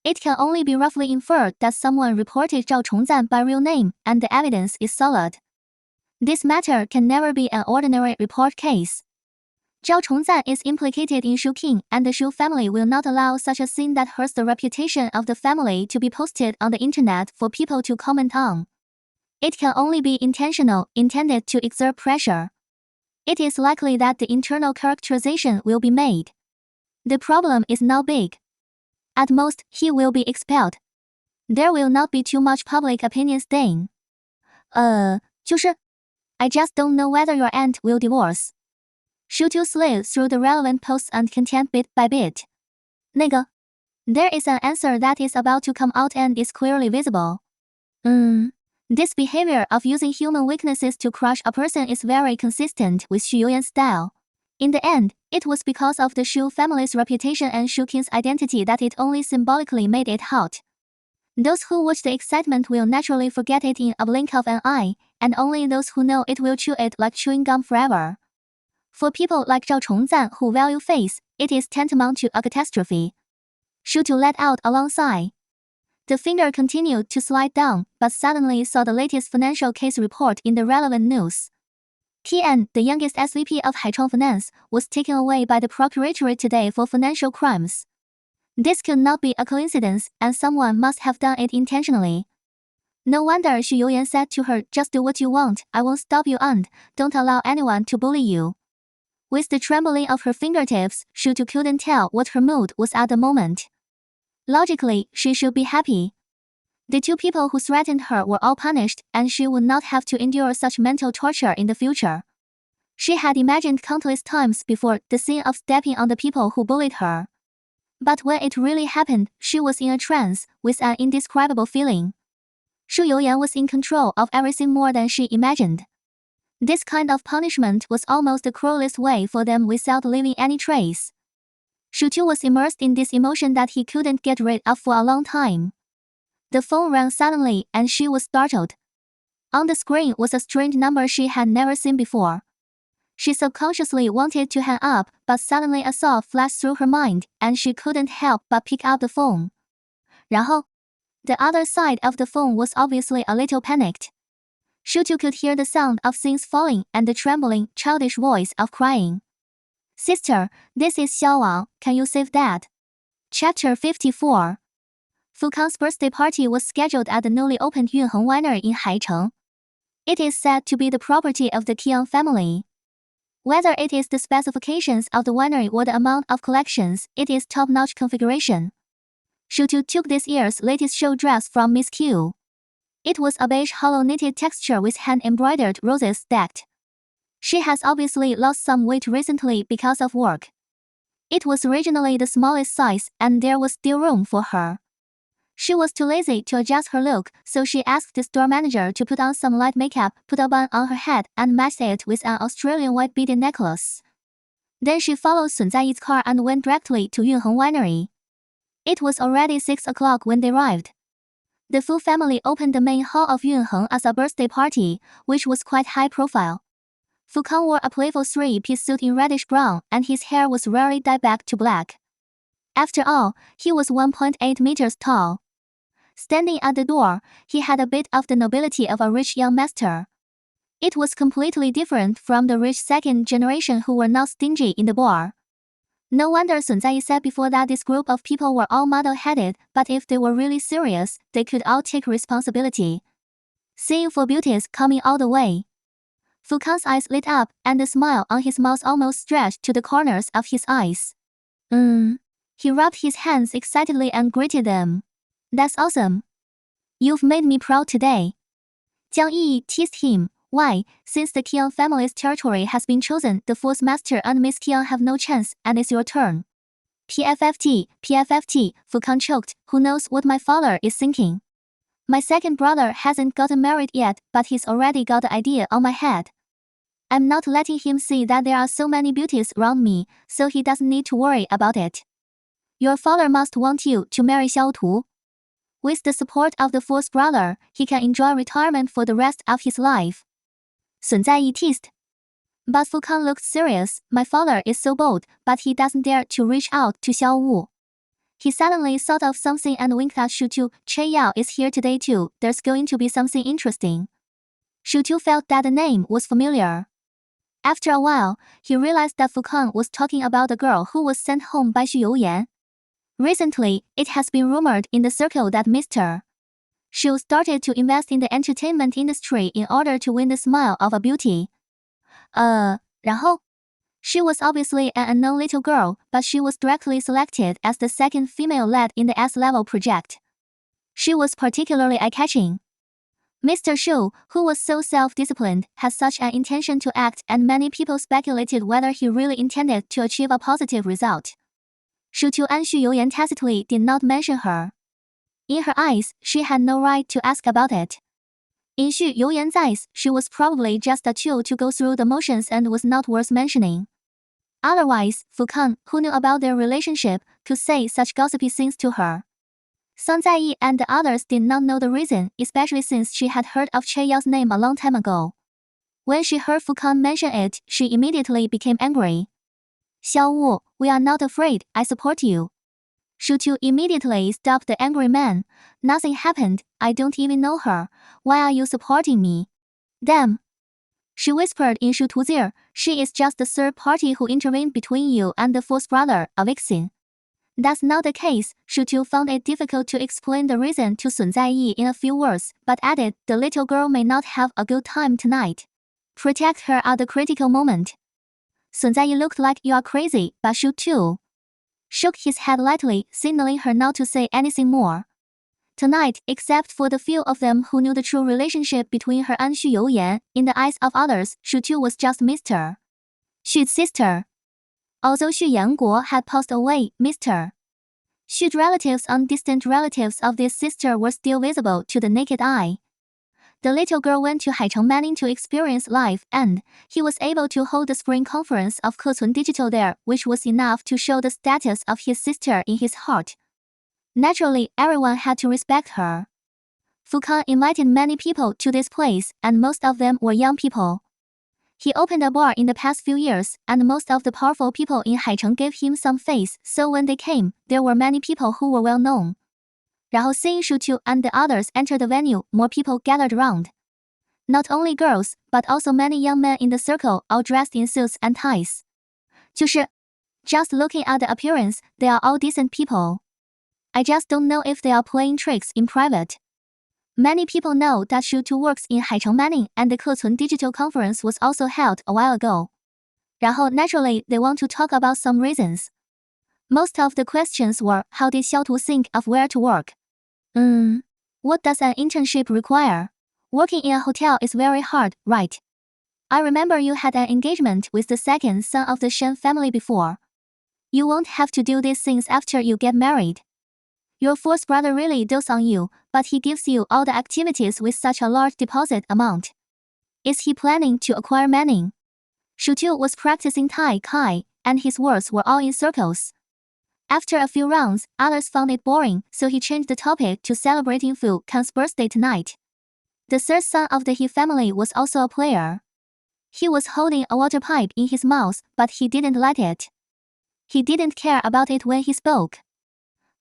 It can only be roughly inferred that someone reported Zhao Chongzan by real name, and the evidence is solid. This matter can never be an ordinary report case. Zhao Chongzan is implicated in Shu King, and the Shu family will not allow such a sin that hurts the reputation of the family to be posted on the internet for people to comment on. It can only be intentional, intended to exert pressure. It is likely that the internal characterization will be made. The problem is not big. At most, he will be expelled. There will not be too much public opinion stain. 就是, I just don't know whether your aunt will divorce. Xu Tu slid through the relevant posts and content bit by bit. 那个, there is an answer that is about to come out and is clearly visible. This behavior of using human weaknesses to crush a person is very consistent with Xu Youyan's style. In the end, it was because of the Xu family's reputation and Xu Qing's identity that it only symbolically made it hot. Those who watch the excitement will naturally forget it in a blink of an eye, and only those who know it will chew it like chewing gum forever. For people like Zhao Chongzan who value face, it is tantamount to a catastrophe. Xu Tu let out a long sigh. The finger continued to slide down, but suddenly saw the latest financial case report in the relevant news. Tian, the youngest SVP of Haichuang Finance, was taken away by the Procuratorate today for financial crimes. This could not be a coincidence, and someone must have done it intentionally. No wonder Xu Youyan said to her, "Just do what you want, I won't stop you and don't allow anyone to bully you." With the trembling of her fingertips, Xúxú couldn't tell what her mood was at the moment. Logically, she should be happy. The two people who threatened her were all punished, and she would not have to endure such mental torture in the future. She had imagined countless times before the scene of stepping on the people who bullied her. But when it really happened, she was in a trance, with an indescribable feeling. Xu Youyan was in control of everything more than she imagined. This kind of punishment was almost the cruelest way for them without leaving any trace. Xúxú was immersed in this emotion that he couldn't get rid of for a long time. The phone rang suddenly, and she was startled. On the screen was a strange number she had never seen before. She subconsciously wanted to hang up, but suddenly a thought flashed through her mind, and she couldn't help but pick up the phone. 然后, the other side of the phone was obviously a little panicked. Xúxú could hear the sound of things falling and the trembling, childish voice of crying. "Sister, this is Xiaowang, can you save Dad?" Chapter 54. Fukang's birthday party was scheduled at the newly opened Yunheng Winery in Haicheng. It is said to be the property of the Qiang family. Whether it is the specifications of the winery or the amount of collections, it is top-notch configuration. Xúxú took this year's latest show dress from Miss Q. It was a beige hollow knitted texture with hand-embroidered roses stacked. She has obviously lost some weight recently because of work. It was originally the smallest size, and there was still room for her. She was too lazy to adjust her look, so she asked the store manager to put on some light makeup, put a bun on her head, and matched it with an Australian white beaded necklace. Then she followed Sun Zaiyi's car and went directly to Yunheng Winery. It was already 6 o'clock when they arrived. The Fu family opened the main hall of Yunheng as a birthday party, which was quite high profile. Fukang wore a playful three-piece suit in reddish brown, and his hair was rarely dyed back to black. After all, he was 1.8 meters tall. Standing at the door, he had a bit of the nobility of a rich young master. It was completely different from the rich second generation who were not stingy in the bar. No wonder Sun Zaiyi said before that this group of people were all muddle-headed, but if they were really serious, they could all take responsibility. Seeing four beauties coming all the way, Fukang's eyes lit up, and the smile on his mouth almost stretched to the corners of his eyes. He rubbed his hands excitedly and greeted them. "That's awesome. You've made me proud today." Jiang Yi teased him. "Why, since the Qiang family's territory has been chosen, the fourth master and Miss Qiang have no chance, and it's your turn." PFFT, Fukang choked. "Who knows what my father is thinking? My second brother hasn't gotten married yet, but he's already got the idea on my head. I'm not letting him see that there are so many beauties around me, so he doesn't need to worry about it. Your father must want you to marry Xiao Tu. With the support of the fourth brother, he can enjoy retirement for the rest of his life." Sun Zaiyi teased. But Fukang looked serious. "My father is so bold, but he doesn't dare to reach out to Xiao Wu." He suddenly thought of something and winked at Xúxú. "Che Yao is here today too, there's going to be something interesting." Xúxú felt that the name was familiar. After a while, he realized that Fukang was talking about the girl who was sent home by Xu Youyan. Recently, it has been rumored in the circle that Mr. Xu started to invest in the entertainment industry in order to win the smile of a beauty. 然后? She was obviously an unknown little girl, but she was directly selected as the second female lead in the S-level project. She was particularly eye-catching. Mr. Xu, who was so self-disciplined, had such an intention to act, and many people speculated whether he really intended to achieve a positive result. Xúxú and Xu Youyan tacitly did not mention her. In her eyes, she had no right to ask about it. In Xu Youyan's eyes, she was probably just a tool to go through the motions and was not worth mentioning. Otherwise, Fukang, who knew about their relationship, could say such gossipy things to her. Sun Zaiyi and the others did not know the reason, especially since she had heard of Che Yao's name a long time ago. When she heard Fukang mention it, she immediately became angry. "Xiao Wu, we are not afraid, I support you." Xúxú immediately stopped the angry man. Nothing happened, I don't even know her. Why are you supporting me? Damn. She whispered in Xúxú's ear, she is just the third party who intervened between you and the fourth brother, a vixen. That's not the case. Xúxú found it difficult to explain the reason to Sun Zaiyi in a few words, but added, the little girl may not have a good time tonight. Protect her at the critical moment. Sun Zaiyi looked like you are crazy, but Xúxú shook his head lightly, signaling her not to say anything more. Tonight, except for the few of them who knew the true relationship between her and Xu Youyan, in the eyes of others, Xúxú was just Mr. Xu's sister. Although Xu Yanguo had passed away, Mr. Xu's relatives and distant relatives of this sister were still visible to the naked eye. The little girl went to Haicheng Manning to experience life, and he was able to hold the spring conference of Kecun Digital there, which was enough to show the status of his sister in his heart. Naturally, everyone had to respect her. Fukan invited many people to this place, and most of them were young people. He opened a bar in the past few years, and most of the powerful people in Haicheng gave him some face, so when they came, there were many people who were well known. 然后 seeing Xúxú and the others enter the venue, more people gathered around. Not only girls, but also many young men in the circle, all dressed in suits and ties. 就是 just looking at the appearance, they are all decent people. I just don't know if they are playing tricks in private. Many people know that Xúxú works in Haicheng Manning, and the Kecun Digital Conference was also held a while ago. 然后 naturally, they want to talk about some reasons. Most of the questions were, how did Xiaotu think of where to work? What does an internship require? Working in a hotel is very hard, right? I remember you had an engagement with the second son of the Shen family before. You won't have to do these things after you get married. Your fourth brother really dotes on you, but he gives you all the activities with such a large deposit amount. Is he planning to acquire Manning? Xúxú was practicing Tai Kai, and his words were all in circles. After a few rounds, others found it boring, so he changed the topic to celebrating Fu Kan's birthday tonight. The third son of the He family was also a player. He was holding a water pipe in his mouth, but he didn't light it. He didn't care about it when he spoke.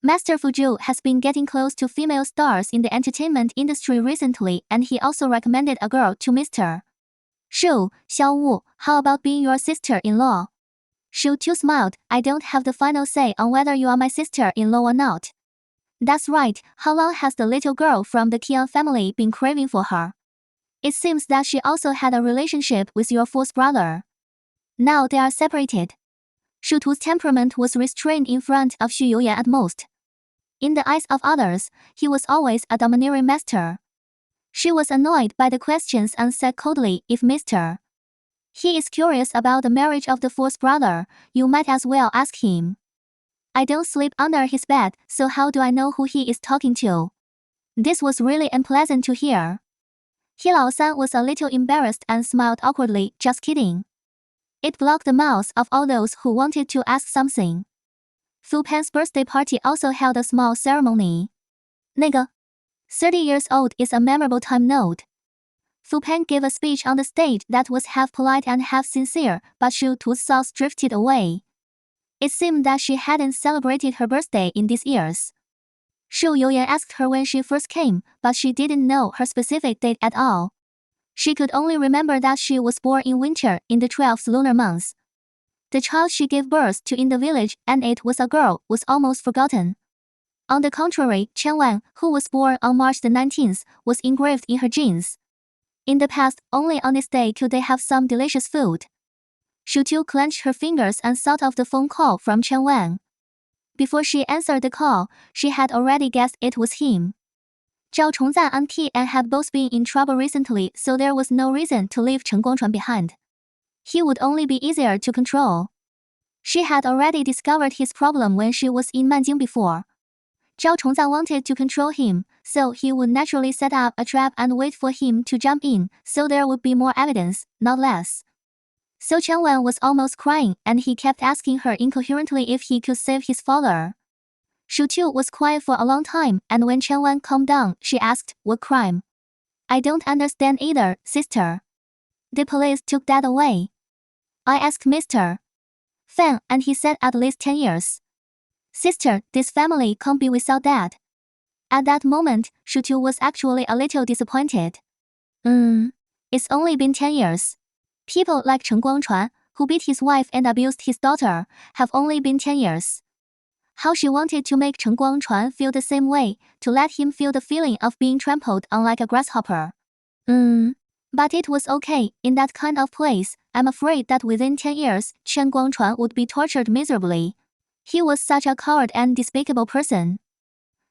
Master Fuzhou has been getting close to female stars in the entertainment industry recently, and he also recommended a girl to Mr. Xu, Xiao Wu. How about being your sister-in-law? Xu too smiled. I don't have the final say on whether you are my sister-in-law or not. That's right. How long has the little girl from the Qian family been craving for her? It seems that she also had a relationship with your fourth brother. Now they are separated. Xúxú's temperament was restrained in front of Xu Youyan at most. In the eyes of others, he was always a domineering master. She was annoyed by the questions and said coldly, if Mr. He is curious about the marriage of the fourth brother, you might as well ask him. I don't sleep under his bed, so how do I know who he is talking to? This was really unpleasant to hear. He Lao-san was a little embarrassed and smiled awkwardly, just kidding. It blocked the mouths of all those who wanted to ask something. Fu Pan's birthday party also held a small ceremony. 那个 30 years old is a memorable time note. Fu Pan gave a speech on the stage that was half polite and half sincere, but Xúxú's thoughts drifted away. It seemed that she hadn't celebrated her birthday in these years. Xu Youyan asked her when she first came, but she didn't know her specific date at all. She could only remember that she was born in winter in the 12th lunar month. The child she gave birth to in the village, and it was a girl, was almost forgotten. On the contrary, Chen Wan, who was born on March the 19th, was engraved in her genes. In the past, only on this day could they have some delicious food. Xúxú clenched her fingers and thought of the phone call from Chen Wan. Before she answered the call, she had already guessed it was him. Zhao Chongzan and Tian had both been in trouble recently, so there was no reason to leave Chen Guangchuan behind. He would only be easier to control. She had already discovered his problem when she was in Manjing before. Zhao Chongzan wanted to control him, so he would naturally set up a trap and wait for him to jump in, so there would be more evidence, not less. So Chen Wan was almost crying, and he kept asking her incoherently if he could save his father. Xúxú was quiet for a long time, and when Chen Wan calmed down, she asked, what crime? I don't understand either, sister. The police took that away. I asked Mr. Fan, and he said at least 10 years. Sister, this family can't be without that. At that moment, Xúxú was actually a little disappointed. It's only been 10 years. People like Chen Guangchuan, who beat his wife and abused his daughter, have only been 10 years. How she wanted to make Chen Guangchuan feel the same way, to let him feel the feeling of being trampled on like a grasshopper. But it was okay, in that kind of place. I'm afraid that within 10 years, Chen Guangchuan would be tortured miserably. He was such a coward and despicable person.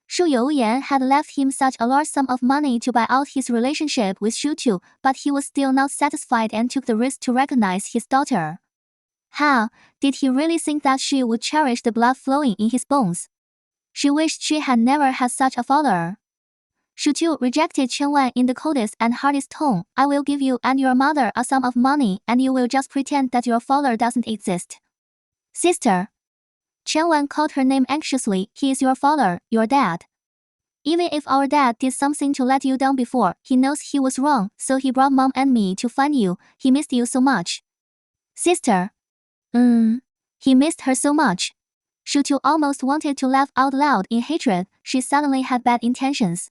Shu Youyan had left him such a large sum of money to buy out his relationship with Xúxú, but he was still not satisfied and took the risk to recognize his daughter. How did he really think that she would cherish the blood flowing in his bones? She wished she had never had such a father. Xúxú rejected Chen Wan in the coldest and hardest tone. I will give you and your mother a sum of money, and you will just pretend that your father doesn't exist. Sister. Chen Wan called her name anxiously. He is your father, your dad. Even if our dad did something to let you down before, he knows he was wrong, so he brought mom and me to find you. He missed you so much. Sister. He missed her so much. Xúxú almost wanted to laugh out loud in hatred. She suddenly had bad intentions.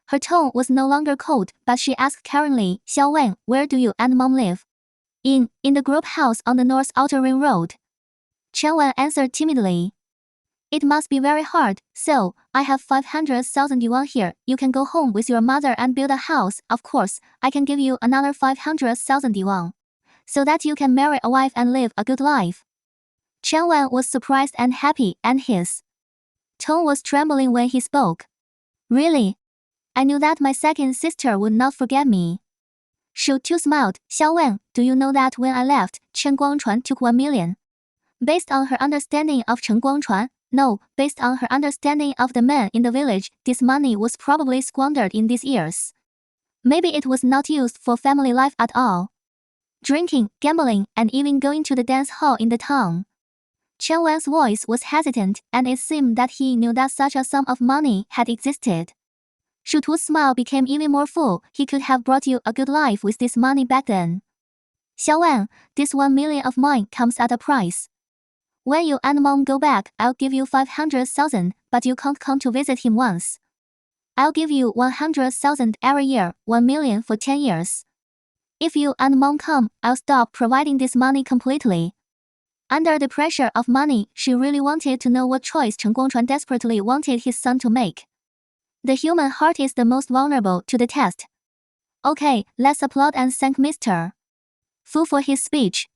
Her tone was no longer cold, but she asked caringly, Xiao Wen, where do you and mom live? In the group house on the North Outer Ring Road. Chen Wan answered timidly. It must be very hard, so, I have 500,000 yuan here. You can go home with your mother and build a house. Of course, I can give you another 500,000 yuan. So that you can marry a wife and live a good life. Chen Wan was surprised and happy, and his tone was trembling when he spoke. Really? I knew that my second sister would not forget me. Xúxú smiled. Xiao Wen, do you know that when I left, Chen Guangchuan took 1 million? Based on her understanding of Chen Guangchuan, no, based on her understanding of the men in the village, this money was probably squandered in these years. Maybe it was not used for family life at all. Drinking, gambling, and even going to the dance hall in the town. Chen Wan's voice was hesitant, and it seemed that he knew that such a sum of money had existed. Xúxú's smile became even more full. He could have brought you a good life with this money back then. Xiao Wan, this 1 million of mine comes at a price. When you and mom go back, I'll give you 500,000, but you can't come to visit him once. I'll give you 100,000 every year, 1 million for 10 years. If you and mom come, I'll stop providing this money completely. Under the pressure of money, she really wanted to know what choice Chen Guangchuan desperately wanted his son to make. The human heart is the most vulnerable to the test. Okay, let's applaud and thank Mr. Fu for his speech.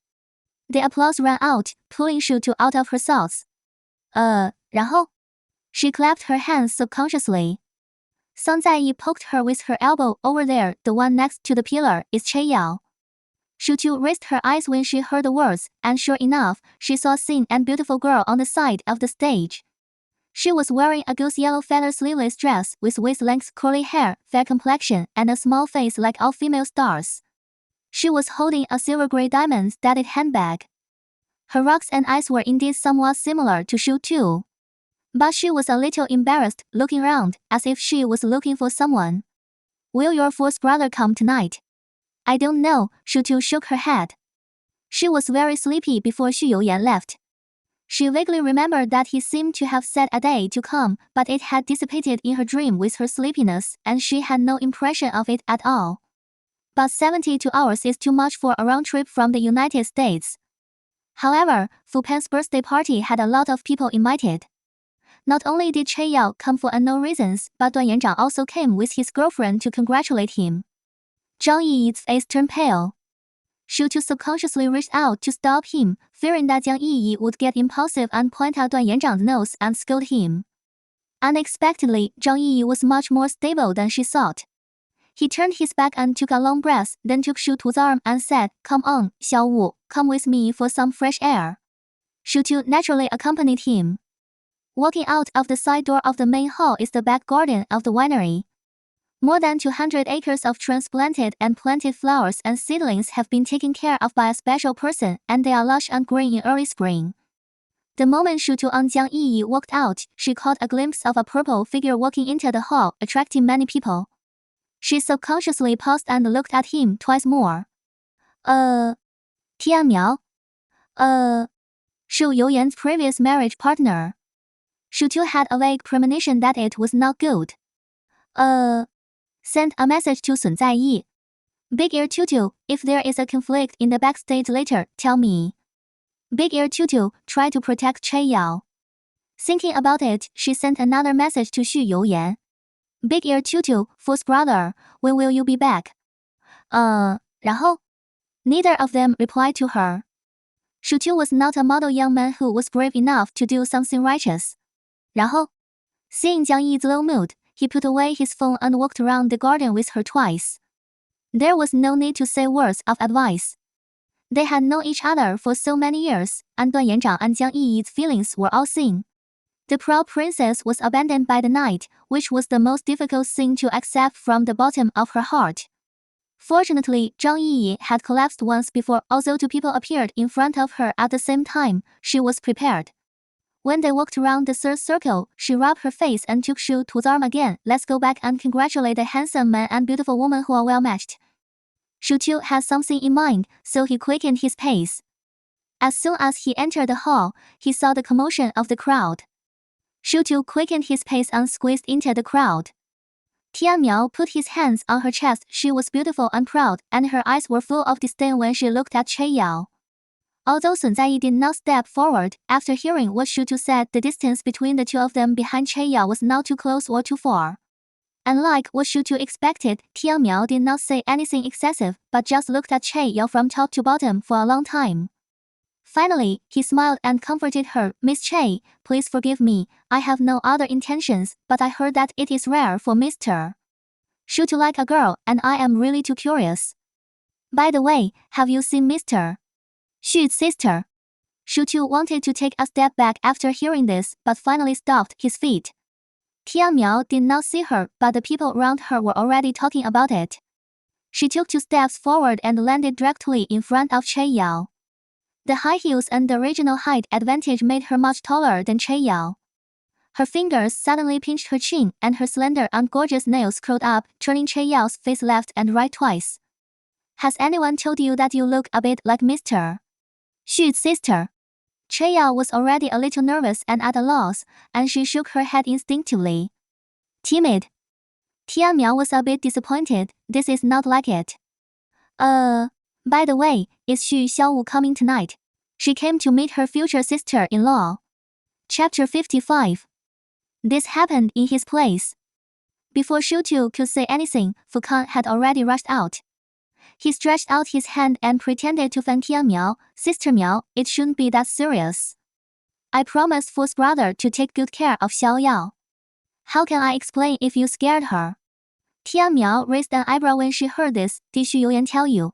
The applause ran out, pulling Xúxú out of her thoughts. 然后? She clapped her hands subconsciously. Song Zaiyi poked her with her elbow. Over there, the one next to the pillar, is Che Yao. Xúxú raised her eyes when she heard the words, and sure enough, she saw a thin and beautiful girl on the side of the stage. She was wearing a goose yellow feather sleeveless dress with waist-length curly hair, fair complexion, and a small face like all female stars. She was holding a silver-gray diamond-studded handbag. Her rocks and eyes were indeed somewhat similar to Xúxú. But she was a little embarrassed, looking around, as if she was looking for someone. Will your fourth brother come tonight? I don't know, Xúxú shook her head. She was very sleepy before Xu Youyan left. She vaguely remembered that he seemed to have set a day to come, but it had dissipated in her dream with her sleepiness, and she had no impression of it at all. But 72 hours is too much for a round trip from the United States. However, Fu Pan's birthday party had a lot of people invited. Not only did Che Yao come for unknown reasons, but Duan Yanzhang also came with his girlfriend to congratulate him. Zhang Yiyi's face turned pale. Xúxú subconsciously reached out to stop him, fearing that Jiang Yiyi would get impulsive and point out Duan Yanzhang's nose and scold him. Unexpectedly, Zhang Yiyi was much more stable than she thought. He turned his back and took a long breath, then took Xúxú's arm and said, Come on, Xiao Wu, come with me for some fresh air. Xúxú naturally accompanied him. Walking out of the side door of the main hall is the back garden of the winery. More than 200 acres of transplanted and planted flowers and seedlings have been taken care of by a special person, and they are lush and green in early spring. The moment Xúxú and Jiang Yiyi walked out, she caught a glimpse of a purple figure walking into the hall, attracting many people. She subconsciously paused and looked at him twice more. Tian Miao? Shu Youyan's previous marriage partner. Xúxú had a vague premonition that it was not good. Send a message to Sun Zaiyi. Big Ear Tutu, if there is a conflict in the backstage later, tell me. Big Ear Tutu, try to protect Chei Yao. Thinking about it, she sent another message to Xu Youyan. Big Ear Tutu, fourth brother, when will you be back? 然后? Neither of them replied to her. Xúxú was not a model young man who was brave enough to do something righteous. 然后? Seeing Jiang Yi's low mood, he put away his phone and walked around the garden with her twice. There was no need to say words of advice. They had known each other for so many years, and Duan Yanzhang and Jiang Yi's feelings were all seen. The proud princess was abandoned by the night, which was the most difficult thing to accept from the bottom of her heart. Fortunately, Zhang Yi had collapsed once before, although two people appeared in front of her at the same time, she was prepared. When they walked around the third circle, she rubbed her face and took Xu Tu's arm again. Let's go back and congratulate the handsome man and beautiful woman who are well matched. Xu Tu had something in mind, so he quickened his pace. As soon as he entered the hall, he saw the commotion of the crowd. Xu Tu quickened his pace and squeezed into the crowd. Tian Miao put his hands on her chest. She was beautiful and proud, and her eyes were full of disdain when she looked at Chei Yao. Although Sun Zaiyi did not step forward, after hearing what Xu Tu said, the distance between the two of them behind Chei Yao was not too close or too far. Unlike what Xu Tu expected, Tian Miao did not say anything excessive, but just looked at Chei Yao from top to bottom for a long time. Finally, he smiled and comforted her. Miss Chei, please forgive me, I have no other intentions, but I heard that it is rare for Mr. Xu to like a girl, and I am really too curious. By the way, have you seen Mr. Xu's sister? Xu Tu wanted to take a step back after hearing this, but finally stopped his feet. Tian Miao did not see her, but the people around her were already talking about it. She took 2 steps forward and landed directly in front of Chei Yao. The high heels and the regional height advantage made her much taller than Chei Yao. Her fingers suddenly pinched her chin, and her slender and gorgeous nails curled up, turning Chei Yao's face left and right twice. Has anyone told you that you look a bit like Mr. Xu's sister? Chei Yao was already a little nervous and at a loss, and she shook her head instinctively. Timid. Tian Miao was a bit disappointed. This is not like it. By the way, is Xu Xiaowu coming tonight? She came to meet her future sister-in-law. Chapter 55. This happened in his place. Before Xu Tu could say anything, Fu Kan had already rushed out. He stretched out his hand and pretended to fan Tian Miao. Sister Miao, it shouldn't be that serious. I promised fourth brother to take good care of Xiao Yao. How can I explain if you scared her? Tian Miao raised an eyebrow when she heard this. Did Xu Youyan tell you?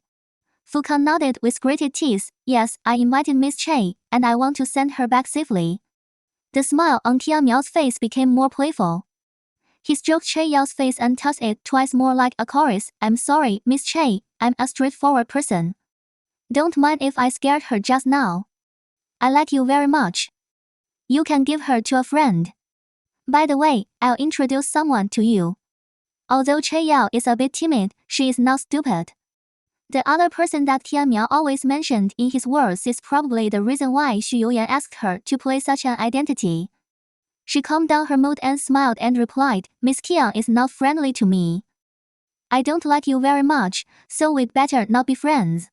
Fu Kan nodded with gritted teeth. Yes, I invited Miss Chei, and I want to send her back safely. The smile on Tian Miao's face became more playful. He stroked Chei Yao's face and tossed it twice more like a chorus. I'm sorry, Miss Chei, I'm a straightforward person. Don't mind if I scared her just now. I like you very much. You can give her to a friend. By the way, I'll introduce someone to you. Although Chei Yao is a bit timid, she is not stupid. The other person that Tian Miao always mentioned in his words is probably the reason why Xu Youyan asked her to play such an identity. She calmed down her mood and smiled and replied, Miss Qiang is not friendly to me. I don't like you very much, so we'd better not be friends.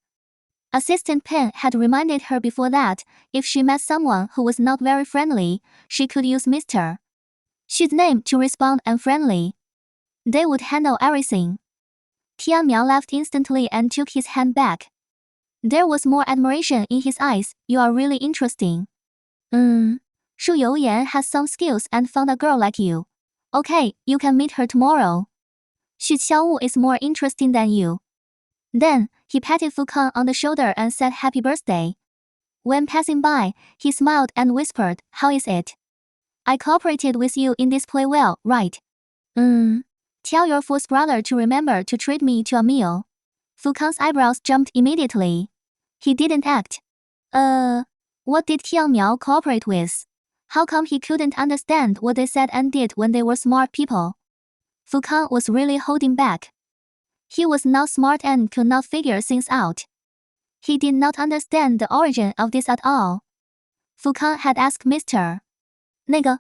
Assistant Pen had reminded her before that, if she met someone who was not very friendly, she could use Mr. Xu's name to respond unfriendly. They would handle everything. Tian Miao laughed instantly and took his hand back. There was more admiration in his eyes. You are really interesting. Xu Youyan has some skills and found a girl like you. Okay, you can meet her tomorrow. Xu Xiaowu is more interesting than you. Then, he patted Fu Kan on the shoulder and said happy birthday. When passing by, he smiled and whispered, how is it? I cooperated with you in this play well, right? Tell your fourth brother to remember to treat me to a meal. Fu Kan's eyebrows jumped immediately. He didn't act. What did Tian Miao cooperate with? How come he couldn't understand what they said and did when they were smart people? Fu Kan was really holding back. He was not smart and could not figure things out. He did not understand the origin of this at all. Fu Kan had asked Mr. 那个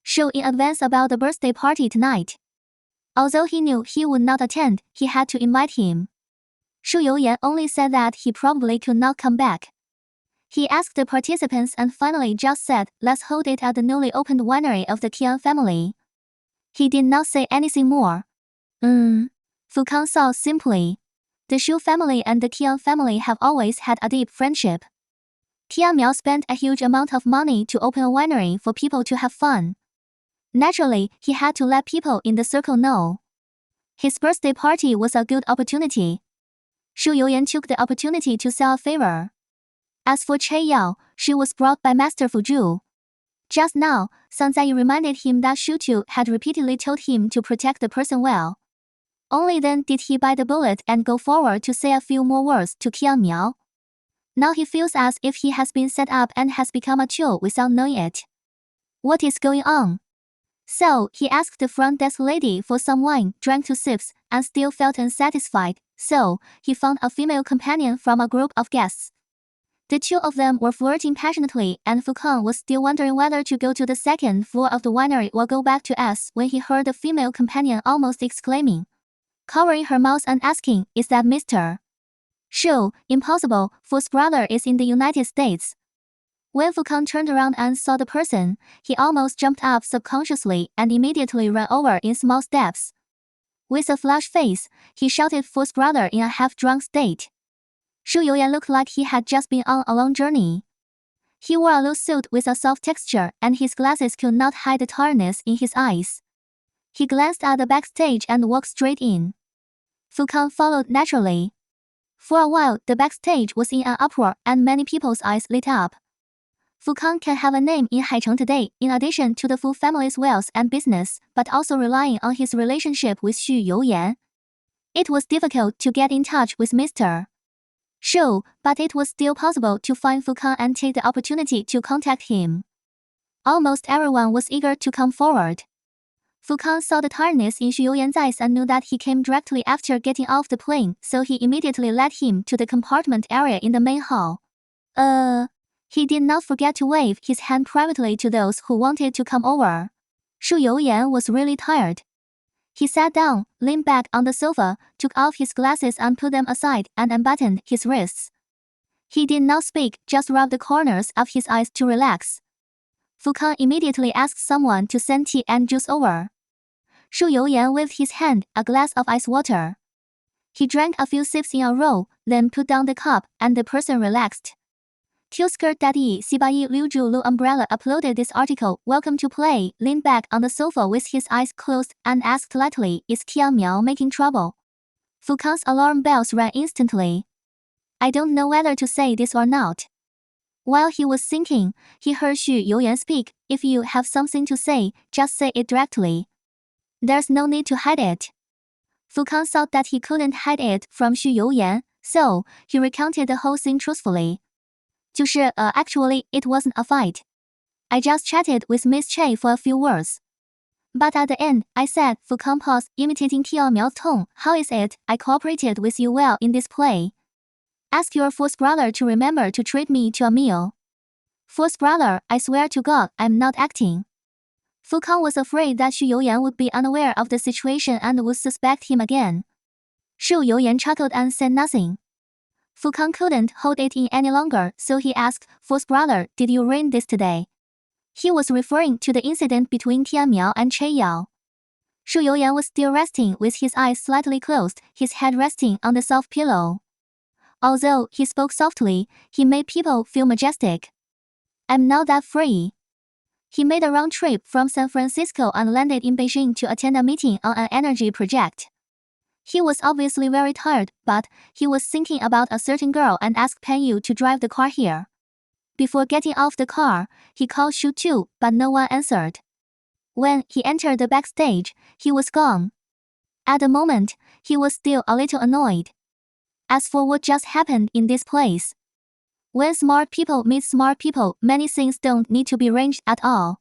Xu in advance about the birthday party tonight. Although he knew he would not attend, he had to invite him. Shu Youyan only said that he probably could not come back. He asked the participants and finally just said, "Let's hold it at the newly opened winery of the Qian family." He did not say anything more. Fu Kang thought simply. The Shu family and the Qian family have always had a deep friendship. Tian Miao spent a huge amount of money to open a winery for people to have fun. Naturally, he had to let people in the circle know. His birthday party was a good opportunity. Shu Youyan took the opportunity to sell a favor. As for Chei Yao, she was brought by Master Fu Zhu. Just now, Sang Zai reminded him that Shu Tu had repeatedly told him to protect the person well. Only then did he bite the bullet and go forward to say a few more words to Qian Miao. Now he feels as if he has been set up and has become a tool without knowing it. What is going on? So, he asked the front desk lady for some wine, drank 2 sips, and still felt unsatisfied, so, he found a female companion from a group of guests. The two of them were flirting passionately, and Fu Kang was still wondering whether to go to the second floor of the winery or go back to S when he heard the female companion almost exclaiming, covering her mouth and asking, "Is that Mr. Shu?" Impossible, Fu's brother is in the United States. When Fu Kang turned around and saw the person, he almost jumped up subconsciously and immediately ran over in small steps. With a flushed face, he shouted Fu's brother in a half-drunk state. Shu Youyan looked like he had just been on a long journey. He wore a loose suit with a soft texture, and his glasses could not hide the tiredness in his eyes. He glanced at the backstage and walked straight in. Fu Kang followed naturally. For a while, the backstage was in an uproar and many people's eyes lit up. Fu Kang can have a name in Haicheng today, in addition to the Fu family's wealth and business, but also relying on his relationship with Xu Youyan. It was difficult to get in touch with Mr. Shu, but it was still possible to find Fu Kang and take the opportunity to contact him. Almost everyone was eager to come forward. Fu Kang saw the tiredness in Xu Youyan's eyes and knew that he came directly after getting off the plane, so he immediately led him to the compartment area in the main hall. He did not forget to wave his hand privately to those who wanted to come over. Xu Youyan was really tired. He sat down, leaned back on the sofa, took off his glasses and put them aside and unbuttoned his wrists. He did not speak, just rubbed the corners of his eyes to relax. Fu Kang immediately asked someone to send tea and juice over. Xu Youyan waved his hand, a glass of ice water. He drank a few sips in a row, then put down the cup, and the person relaxed. Skirt.e Sibai Liu Zhu Lu Umbrella uploaded this article. Welcome to play, leaned back on the sofa with his eyes closed and asked lightly, "Is Qian Miao making trouble?" Fu Kang's alarm bells rang instantly. I don't know whether to say this or not. While he was thinking, he heard Xu Youyan speak, "If you have something to say, just say it directly. There's no need to hide it." Fu Kang thought that he couldn't hide it from Xu Youyan, so he recounted the whole thing truthfully. Actually, it wasn't a fight. I just chatted with Miss Chei for a few words. But at the end, I said, Fu Kang paused, imitating Qian Miao's tone, "How is it? I cooperated with you well in this play. Ask your fourth brother to remember to treat me to a meal." Fourth brother, I swear to God, I'm not acting. Fu Kang was afraid that Xu Youyan would be unaware of the situation and would suspect him again. Xu Youyan chuckled and said nothing. Fu Kang couldn't hold it in any longer, so he asked, "Fourth brother, did you rain this today?" He was referring to the incident between Tian Miao and Chei Yao. Xu Youyan was still resting with his eyes slightly closed, his head resting on the soft pillow. Although he spoke softly, he made people feel majestic. I'm not that free. He made a round trip from San Francisco and landed in Beijing to attend a meeting on an energy project. He was obviously very tired, but he was thinking about a certain girl and asked Pan Yu to drive the car here. Before getting off the car, he called Xu Tu, but no one answered. When he entered the backstage, he was gone. At the moment, he was still a little annoyed. As for what just happened in this place, when smart people meet smart people, many things don't need to be arranged at all.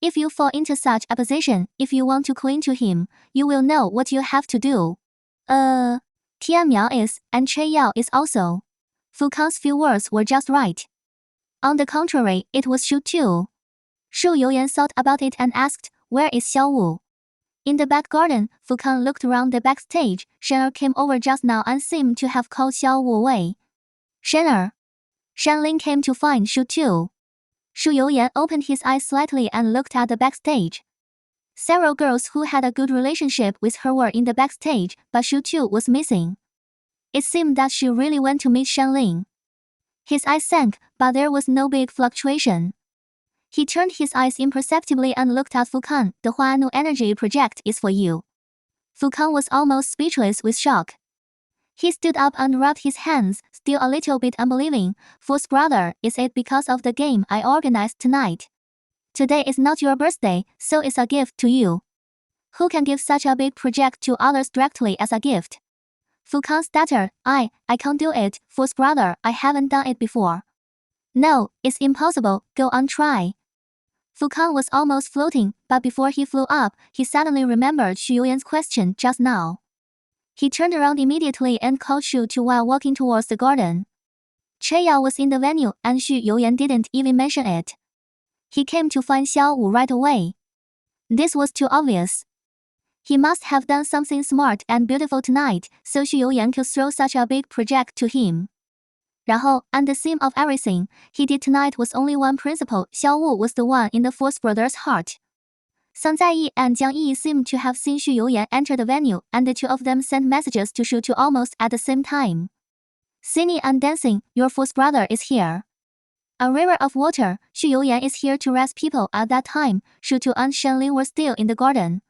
If you fall into such a position, if you want to cling to him, you will know what you have to do. Tian Miao is, and Chei Yao is also. Fu Kang's few words were just right. On the contrary, it was Xu Tu. Shu Youyan thought about it and asked, "Where is Xiaowu?" In the back garden, Fukan looked around the backstage. Shen came over just now and seemed to have called Xiaowu away. Shen Shanling came to find Shu too. Shu Youyan opened his eyes slightly and looked at the backstage. Several girls who had a good relationship with her were in the backstage, but Shu too was missing. It seemed that she really went to meet Shanling. His eyes sank, but there was no big fluctuation. He turned his eyes imperceptibly and looked at Fukan. "The Huanu energy project is for you." Fukan was almost speechless with shock. He stood up and rubbed his hands, still a little bit unbelieving. "Fourth brother, is it because of the game I organized tonight? Today is not your birthday, so it's a gift to you. Who can give such a big project to others directly as a gift?" Fukan stuttered. I can't do it, fourth brother, I haven't done it before." "No, it's impossible, go on try." Fukan was almost floating, but before he flew up, he suddenly remembered Xu Youyan's question just now. He turned around immediately and called Shu Tu while walking towards the garden. Cheyao was in the venue and Xu Youyan didn't even mention it. He came to find Xiaowu right away. This was too obvious. He must have done something smart and beautiful tonight, so Xu Youyan could throw such a big project to him. 然后, and the theme of everything he did tonight was only one principle: Xiaowu was the one in the fourth brother's heart. Sang Zaiyi and Jiang Yi seemed to have seen Xu Youyan enter the venue, and the two of them sent messages to Shu Tu almost at the same time. "Singing and dancing, your fourth brother is here. A river of water, Xu Youyan is here to rest people." At that time, Shu Tu and Shenling were still in the garden.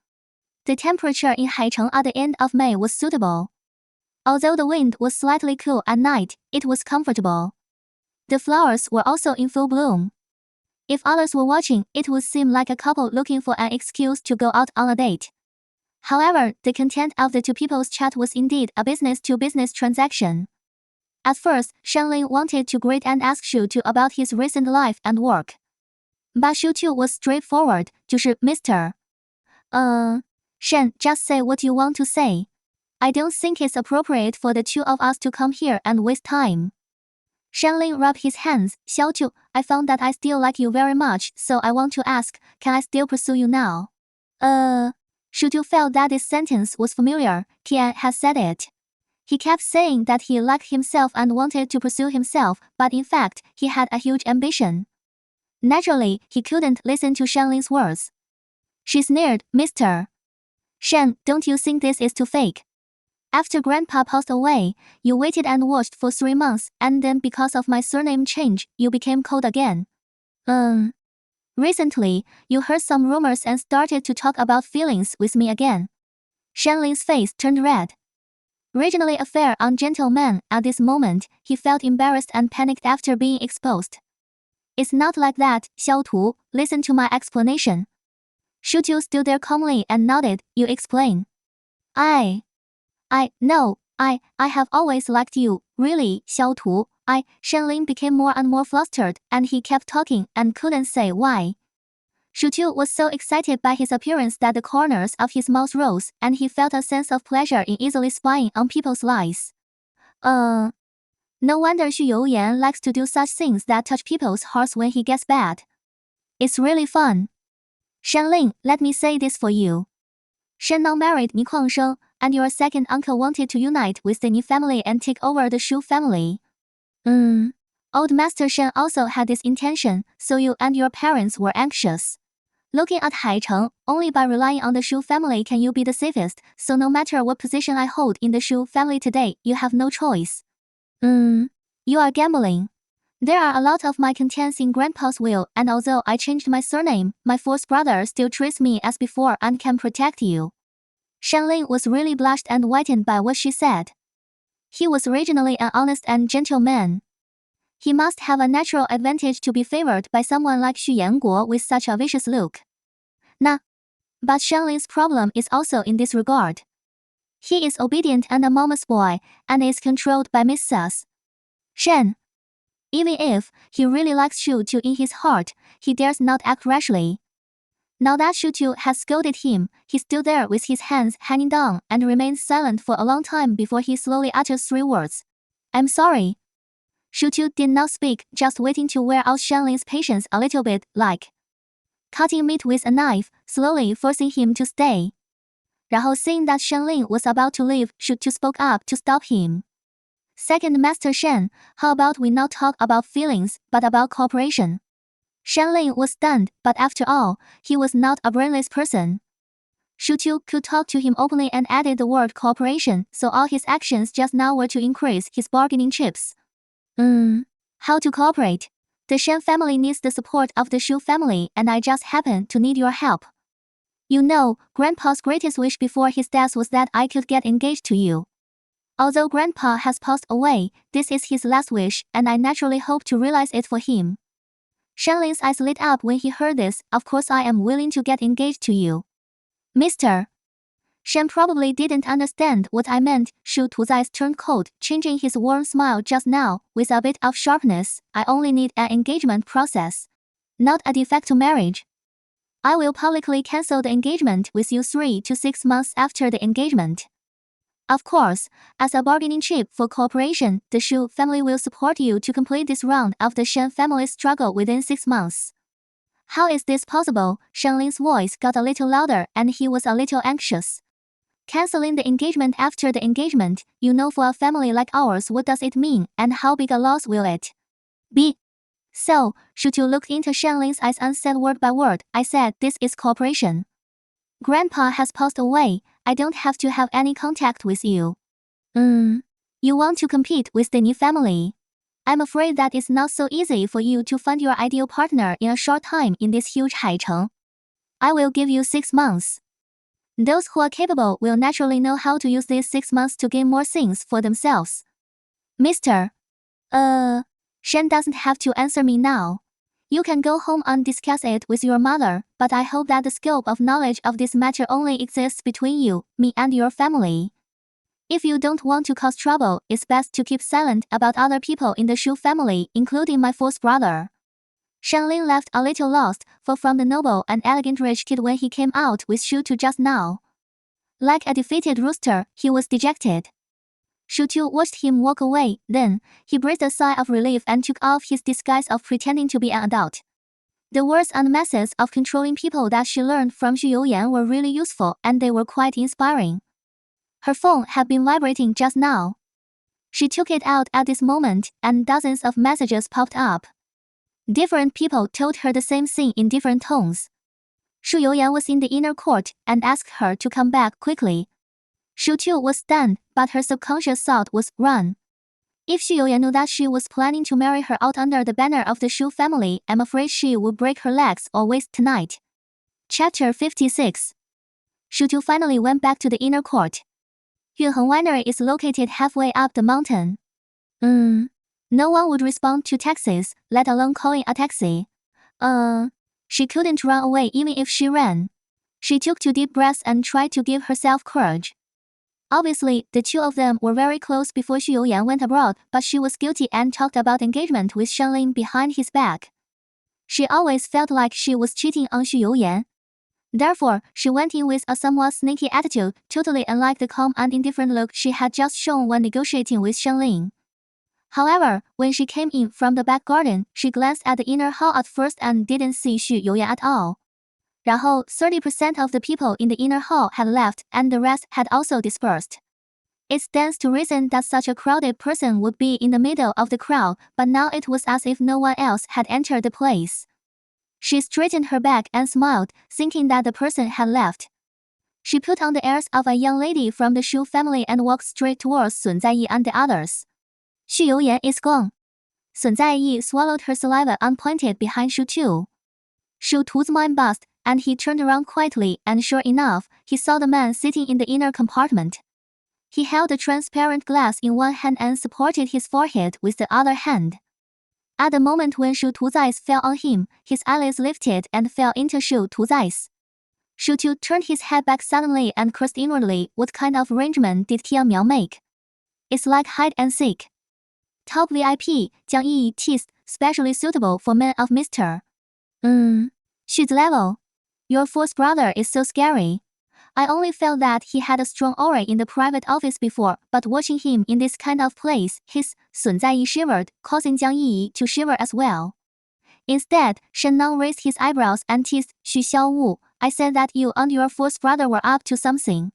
The temperature in Haicheng at the end of May was suitable. Although the wind was slightly cool at night, it was comfortable. The flowers were also in full bloom. If others were watching, it would seem like a couple looking for an excuse to go out on a date. However, the content of the two people's chat was indeed a business-to-business transaction. At first, Shanling wanted to greet and ask Shu Tu about his recent life and work. But Shu Tu was straightforward, 就是 Mr. Shen, just say what you want to say. I don't think it's appropriate for the two of us to come here and waste time. Shanling rubbed his hands. "Xiao Tu, I found that I still like you very much, so I want to ask, can I still pursue you now?" Shu Tu felt that this sentence was familiar. Qian had said it. He kept saying that he liked himself and wanted to pursue himself, but in fact, he had a huge ambition. Naturally, he couldn't listen to Shanling's words. She sneered, "Mr. Shen, don't you think this is too fake? After Grandpa passed away, you waited and watched for 3 months, and then because of my surname change, you became cold again. Recently, you heard some rumors and started to talk about feelings with me again." Shanling's face turned red. Originally a fair and gentle man, at this moment, he felt embarrassed and panicked after being exposed. "It's not like that, Xiao Tu, listen to my explanation." Shu Tu stood there calmly and nodded. "You explain." I have always liked you, really, Xiao Tu." Shenling became more and more flustered, and he kept talking and couldn't say why. Shu Tu was so excited by his appearance that the corners of his mouth rose, and he felt a sense of pleasure in easily spying on people's lies. No wonder Xu Youyan likes to do such things that touch people's hearts when he gets bad. It's really fun. Shenling, let me say this for you. Shen now married Ni Kuangsheng, and your second uncle wanted to unite with the Ni family and take over the Shu family. Old Master Shen also had this intention, so you and your parents were anxious. Looking at Haicheng, only by relying on the Shu family can you be the safest, so no matter what position I hold in the Shu family today, you have no choice. You are gambling. There are a lot of my contents in Grandpa's will, and although I changed my surname, my fourth brother still treats me as before and can protect you." Shanling was really blushed and whitened by what she said. He was originally an honest and gentle man. He must have a natural advantage to be favored by someone like Xu Yanguo with such a vicious look. But Shanling's problem is also in this regard. He is obedient and a mama's boy, and is controlled by Mrs. Shen. Even if he really likes Shu Tu in his heart, he dares not act rashly. Now that Shu Tu had scolded him, he stood there with his hands hanging down and remained silent for a long time before he slowly uttered 3 words. "I'm sorry." Shu Tu did not speak, just waiting to wear out Shanling's patience a little bit, like. cutting meat with a knife, slowly forcing him to stay. 然后 seeing that Shenlin was about to leave, Xúxú spoke up to stop him. Second Master Shen, how about we not talk about feelings, but about cooperation? Shenlin was stunned, but after all, he was not a brainless person. Xúxú could talk to him openly and added the word cooperation, so all his actions just now were to increase his bargaining chips. How to cooperate? The Shen family needs the support of the Xu family, and I just happen to need your help. You know, Grandpa's greatest wish before his death was that I could get engaged to you. Although Grandpa has passed away, this is his last wish, and I naturally hope to realize it for him. Shenlin's eyes lit up when he heard this. Of course I am willing to get engaged to you. Mr. Shen probably didn't understand what I meant. Xu Tu's eyes turned cold, changing his warm smile just now, with a bit of sharpness. I only need an engagement process, not a de facto marriage. I will publicly cancel the engagement with you 3 to 6 months after the engagement. Of course, as a bargaining chip for cooperation, the Xu family will support you to complete this round of the Shen family's struggle within 6 months. How is this possible? Shenlin's voice got a little louder and he was a little anxious. Canceling the engagement after the engagement, you know, for a family like ours, what does it mean, and how big a loss will it be? So, Xúxú looked into Shenlin's eyes and said word by word, I said this is cooperation. Grandpa has passed away, I don't have to have any contact with you. You want to compete with the Ni family. I'm afraid that it's not so easy for you to find your ideal partner in a short time in this huge Haicheng. I will give you 6 months. Those who are capable will naturally know how to use these 6 months to gain more things for themselves. Mr. Shen doesn't have to answer me now. You can go home and discuss it with your mother, but I hope that the scope of knowledge of this matter only exists between you, me and your family. If you don't want to cause trouble, it's best to keep silent about other people in the Xu family, including my 4th brother. Shenlin left a little lost, for from the noble and elegant rich kid when he came out with Xu to just now. Like a defeated rooster, he was dejected. Xúxú watched him walk away, then, he breathed a sigh of relief and took off his disguise of pretending to be an adult. The words and methods of controlling people that she learned from Xu Youyan were really useful and they were quite inspiring. Her phone had been vibrating just now. She took it out at this moment and dozens of messages popped up. Different people told her the same thing in different tones. Xu Youyan was in the inner court and asked her to come back quickly. Xúxú was stunned, but her subconscious thought was, run. If Xu Youyan knew that she was planning to marry her out under the banner of the Xu family, I'm afraid she would break her legs or waste tonight. Chapter 56. Xúxú finally went back to the inner court. Yunheng Winery is located halfway up the mountain. No one would respond to taxis, let alone calling a taxi. She couldn't run away even if she ran. She took 2 deep breaths and tried to give herself courage. Obviously, the 2 of them were very close before Xu Youyan went abroad, but she was guilty and talked about engagement with Shenlin behind his back. She always felt like she was cheating on Xu Youyan. Therefore, she went in with a somewhat sneaky attitude, totally unlike the calm and indifferent look she had just shown when negotiating with Shenlin. However, when she came in from the back garden, she glanced at the inner hall at first and didn't see Xu Youyan at all. 然后 30% of the people in the inner hall had left and the rest had also dispersed. It stands to reason that such a crowded person would be in the middle of the crowd, but now it was as if no one else had entered the place. She straightened her back and smiled, thinking that the person had left. She put on the airs of a young lady from the Xu family and walked straight towards Sun Zaiyi and the others. Xu Youyan is gone. Sun Zaiyi swallowed her saliva and pointed behind Xúxú. Xu Tu's mind buzzed, and he turned around quietly, and sure enough, he saw the man sitting in the inner compartment. He held a transparent glass in one hand and supported his forehead with the other hand. At the moment when Xu Tu's eyes fell on him, his eyelids lifted and fell into Xu Tu's eyes. Xu Tu turned his head back suddenly and cursed inwardly. What kind of arrangement did Tia Miao make? It's like hide and seek. Top VIP, Jiang Yi teased, specially suitable for men of Mr. Xu's level. Your 4th brother is so scary. I only felt that he had a strong aura in the private office before, but watching him in this kind of place, his Sun Zaiyi shivered, causing Jiang Yi to shiver as well. Instead, Shennan raised his eyebrows and teased Xu Xiaowu. I said that you and your fourth brother were up to something.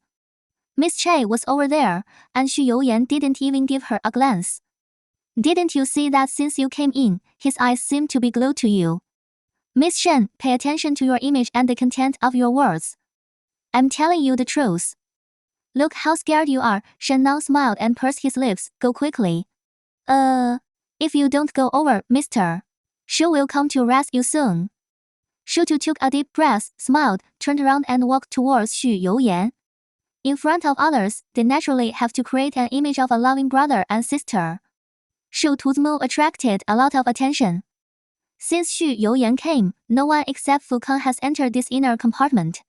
Miss Che was over there, and Xu Youyan didn't even give her a glance. Didn't you see that since you came in, his eyes seemed to be glued to you? Miss Shen, pay attention to your image and the content of your words. I'm telling you the truth. Look how scared you are. Shennan smiled and pursed his lips. Go quickly. If you don't go over, Mr. Xu will come to arrest you soon. Xu Tu took a deep breath, smiled, turned around and walked towards Xu Youyan. In front of others, they naturally have to create an image of a loving brother and sister. Xu Tu's move attracted a lot of attention. Since Xu Youyan came, no one except Fu Kan has entered this inner compartment.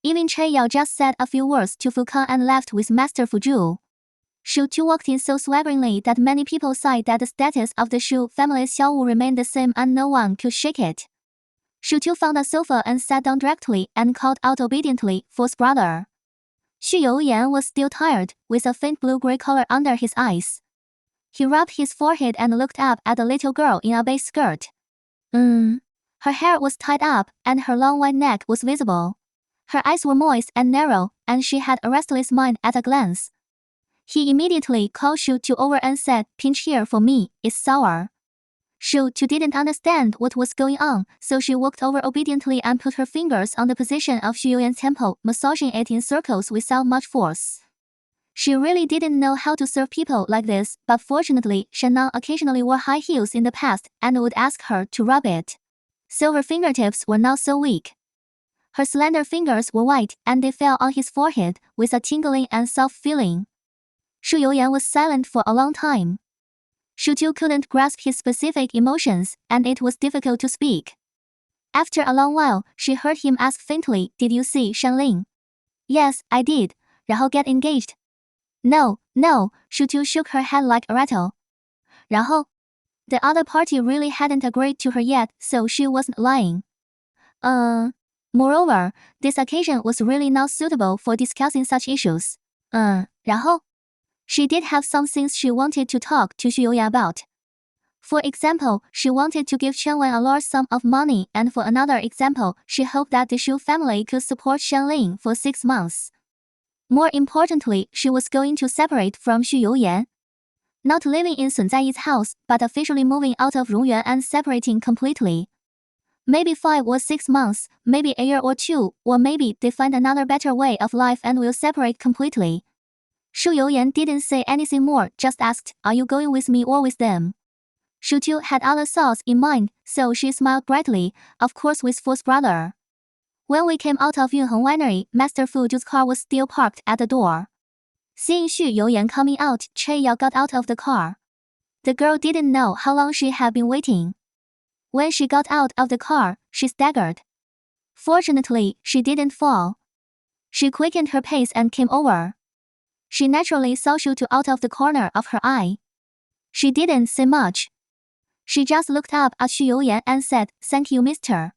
Even Che Yao just said a few words to Fu Kan and left with Master Fu Zhu. Xu Tu walked in so swaggeringly that many people sighed that the status of the Xu family's Xiaowu remained the same and no one could shake it. Xu Tu found a sofa and sat down directly and called out obediently, "Fourth brother." Xu Youyan was still tired, with a faint blue-gray color under his eyes. He rubbed his forehead and looked up at the little girl in a beige skirt. Her hair was tied up, and her long white neck was visible. Her eyes were moist and narrow, and she had a restless mind at a glance. He immediately called Xu Tu over and said, "Pinch here for me, it's sour." Xu Tu didn't understand what was going on, so she walked over obediently and put her fingers on the position of Xu Youyan's temple, massaging it in circles without much force. She really didn't know how to serve people like this, but fortunately, Shennan occasionally wore high heels in the past and would ask her to rub it. So her fingertips were not so weak. Her slender fingers were white, and they fell on his forehead with a tingling and soft feeling. Xu Youyan was silent for a long time. Xu Tu couldn't grasp his specific emotions, and it was difficult to speak. After a long while, she heard him ask faintly, "Did you see Shanling?" "Yes, I did. 然后 get engaged?" No, Xu Tu shook her head like a rattle. 然后? The other party really hadn't agreed to her yet, so she wasn't lying. Moreover, this occasion was really not suitable for discussing such issues. 然后? She did have some things she wanted to talk to Xu Youyan about. For example, she wanted to give Chen Wen a large sum of money, and for another example, she hoped that the Xu family could support Shanling for 6 months. More importantly, she was going to separate from Xu Youyan. Not living in Sun Zaiyi's house, but officially moving out of Rongyuan and separating completely. Maybe 5 or 6 months, maybe a year or 2, or maybe they find another better way of life and will separate completely. Xu Youyan didn't say anything more, just asked, "Are you going with me or with them?" Xu Tu had other thoughts in mind, so she smiled brightly, "Of course with fourth brother." When we came out of Yunheng Winery, Master Fu Zhu's car was still parked at the door. Seeing Xu Youyan coming out, Che Yao got out of the car. The girl didn't know how long she had been waiting. When she got out of the car, she staggered. Fortunately, she didn't fall. She quickened her pace and came over. She naturally saw Xu Tu out of the corner of her eye. She didn't say much. She just looked up at Xu Youyan and said, "Thank you, Mr.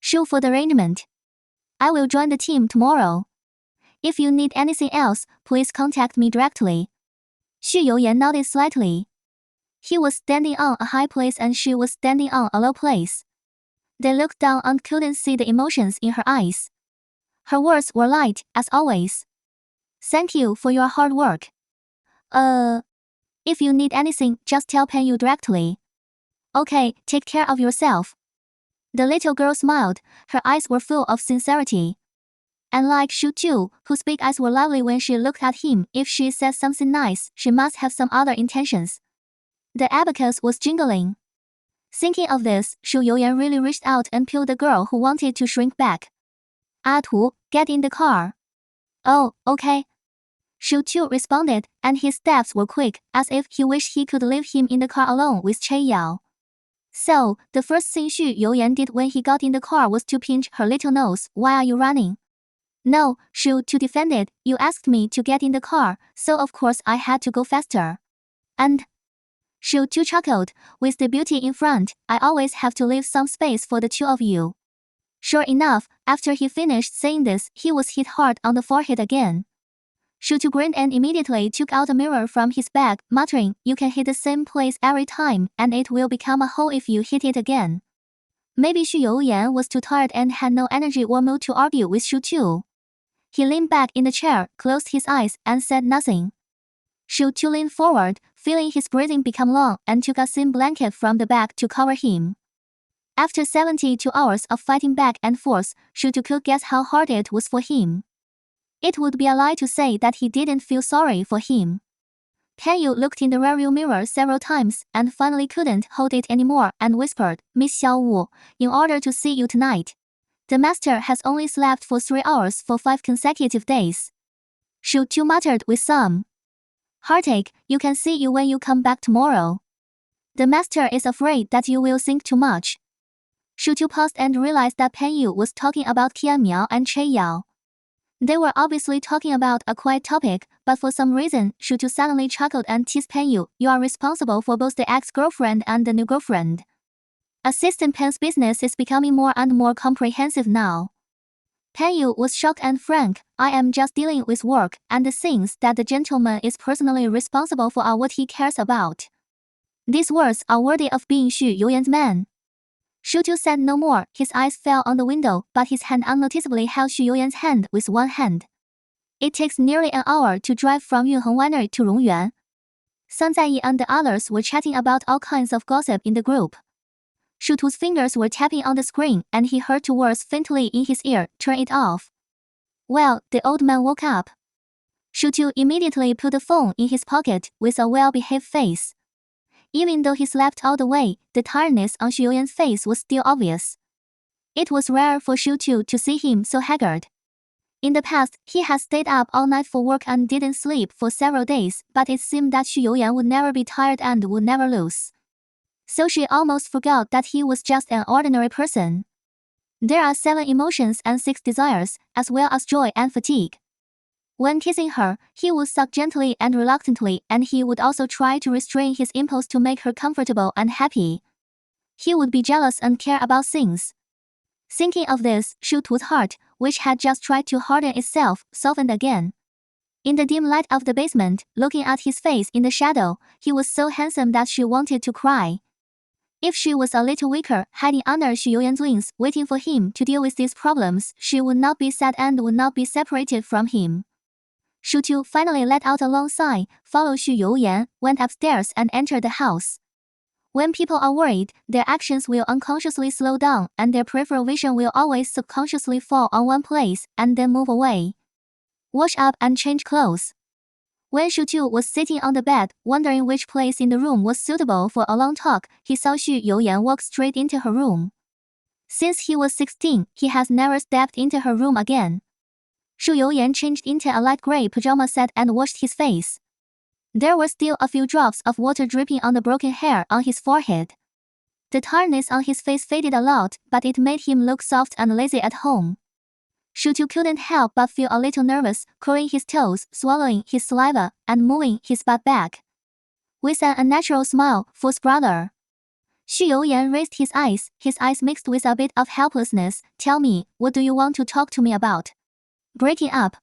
Xu, for the arrangement. I will join the team tomorrow. If you need anything else, please contact me directly." Xu Youyan nodded slightly. He was standing on a high place and she was standing on a low place. They looked down and couldn't see the emotions in her eyes. Her words were light, as always. "Thank you for your hard work. If you need anything, just tell Pan Yu directly. Okay, take care of yourself." The little girl smiled, her eyes were full of sincerity. Unlike Xu Tu, whose big eyes were lovely when she looked at him, if she said something nice, she must have some other intentions. The abacus was jingling. Thinking of this, Xu Youyan really reached out and pulled the girl who wanted to shrink back. "Ah Tu, get in the car." "Oh, okay." Xu Tu responded, and his steps were quick, as if he wished he could leave him in the car alone with Che Yao. So, the first thing Xu Youyan did when he got in the car was to pinch her little nose. "Why are you running?" "No," Xu Tu defended, "you asked me to get in the car, so of course I had to go faster." "And?" Xu Tu chuckled, "With the beauty in front, I always have to leave some space for the two of you." Sure enough, after he finished saying this, he was hit hard on the forehead again. Xu Tu grinned and immediately took out a mirror from his bag, muttering, "You can hit the same place every time, and it will become a hole if you hit it again." Maybe Xu Youyan was too tired and had no energy or mood to argue with Xúxú. He leaned back in the chair, closed his eyes, and said nothing. Xúxú leaned forward, feeling his breathing become long, and took a thin blanket from the bag to cover him. After 72 hours of fighting back and forth, Xúxú could guess how hard it was for him. It would be a lie to say that he didn't feel sorry for him. Pan Yu looked in the rearview mirror several times and finally couldn't hold it anymore and whispered, "Miss Xiaowu, in order to see you tonight. The master has only slept for 3 hours for 5 consecutive days." Xúxú muttered with some heartache, "You can see you when you come back tomorrow. The master is afraid that you will think too much." Xúxú paused and realized that Pan Yu was talking about Qian Miao and Che Yao. They were obviously talking about a quiet topic, but for some reason, Xúxú suddenly chuckled and teased Pan Yu, "You are responsible for both the ex-girlfriend and the new girlfriend. Assistant Pan's business is becoming more and more comprehensive now." Pan Yu was shocked and frank, "I am just dealing with work, and the things that the gentleman is personally responsible for are what he cares about." These words are worthy of being Xu Youyan's man. Xúxú said no more. His eyes fell on the window, but his hand unnoticeably held Xu Youyan's hand with one hand. It takes nearly an hour to drive from Yunheng Winery to Rongyuan. Sun Zaiyi and the others were chatting about all kinds of gossip in the group. Xúxú's fingers were tapping on the screen, and he heard two words faintly in his ear, "Turn it off." Well, the old man woke up. Xúxú immediately put the phone in his pocket with a well-behaved face. Even though he slept all the way, the tiredness on Xu Youyan's face was still obvious. It was rare for Xúxú to see him so haggard. In the past, he had stayed up all night for work and didn't sleep for several days, but it seemed that Xu Youyan would never be tired and would never lose. So she almost forgot that he was just an ordinary person. There are 7 emotions and 6 desires, as well as joy and fatigue. When kissing her, he would suck gently and reluctantly, and he would also try to restrain his impulse to make her comfortable and happy. He would be jealous and care about things. Thinking of this, Xúxú's heart, which had just tried to harden itself, softened again. In the dim light of the basement, looking at his face in the shadow, he was so handsome that she wanted to cry. If she was a little weaker, hiding under Xu Youyan's wings, waiting for him to deal with these problems, she would not be sad and would not be separated from him. Xúxú finally let out a long sigh, followed Xu Youyan, went upstairs and entered the house. When people are worried, their actions will unconsciously slow down, and their peripheral vision will always subconsciously fall on one place, and then move away. Wash up and change clothes. When Xúxú was sitting on the bed, wondering which place in the room was suitable for a long talk, he saw Xu Youyan walk straight into her room. Since he was 16, he has never stepped into her room again. Xu Youyan changed into a light gray pajama set and washed his face. There were still a few drops of water dripping on the broken hair on his forehead. The tiredness on his face faded a lot, but it made him look soft and lazy at home. Xúxú couldn't help but feel a little nervous, curling his toes, swallowing his saliva, and moving his butt back. With an unnatural smile, "False brother." Xu Youyan raised his eyes mixed with a bit of helplessness. "Tell me, what do you want to talk to me about?" "Breaking up.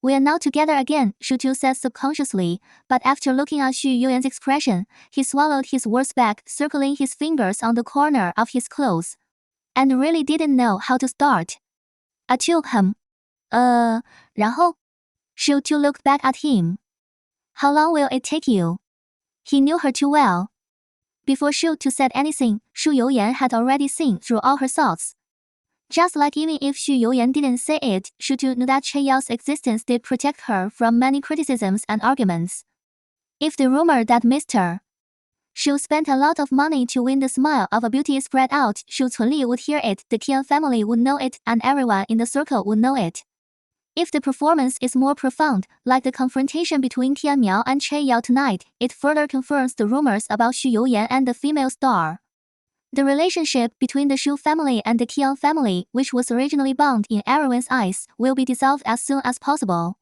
We are now together again," Xúxú said subconsciously, but after looking at Xu Youyan's expression, he swallowed his words back, circling his fingers on the corner of his clothes. And really didn't know how to start. "然后?" Xúxú looked back at him. "How long will it take you?" He knew her too well. Before Xúxú said anything, Xu Youyan had already seen through all her thoughts. Just like even if Xu Youyan didn't say it, Xúxú knew that Che Yao's existence did protect her from many criticisms and arguments. If the rumor that Mr. Xu spent a lot of money to win the smile of a beauty spread out, Xu Cunli would hear it, the Qian family would know it, and everyone in the circle would know it. If the performance is more profound, like the confrontation between Qian Miao and Che Yao tonight, it further confirms the rumors about Xu Youyan and the female star. The relationship between the Xu family and the Qian family, which was originally bound in everyone's eyes, will be dissolved as soon as possible.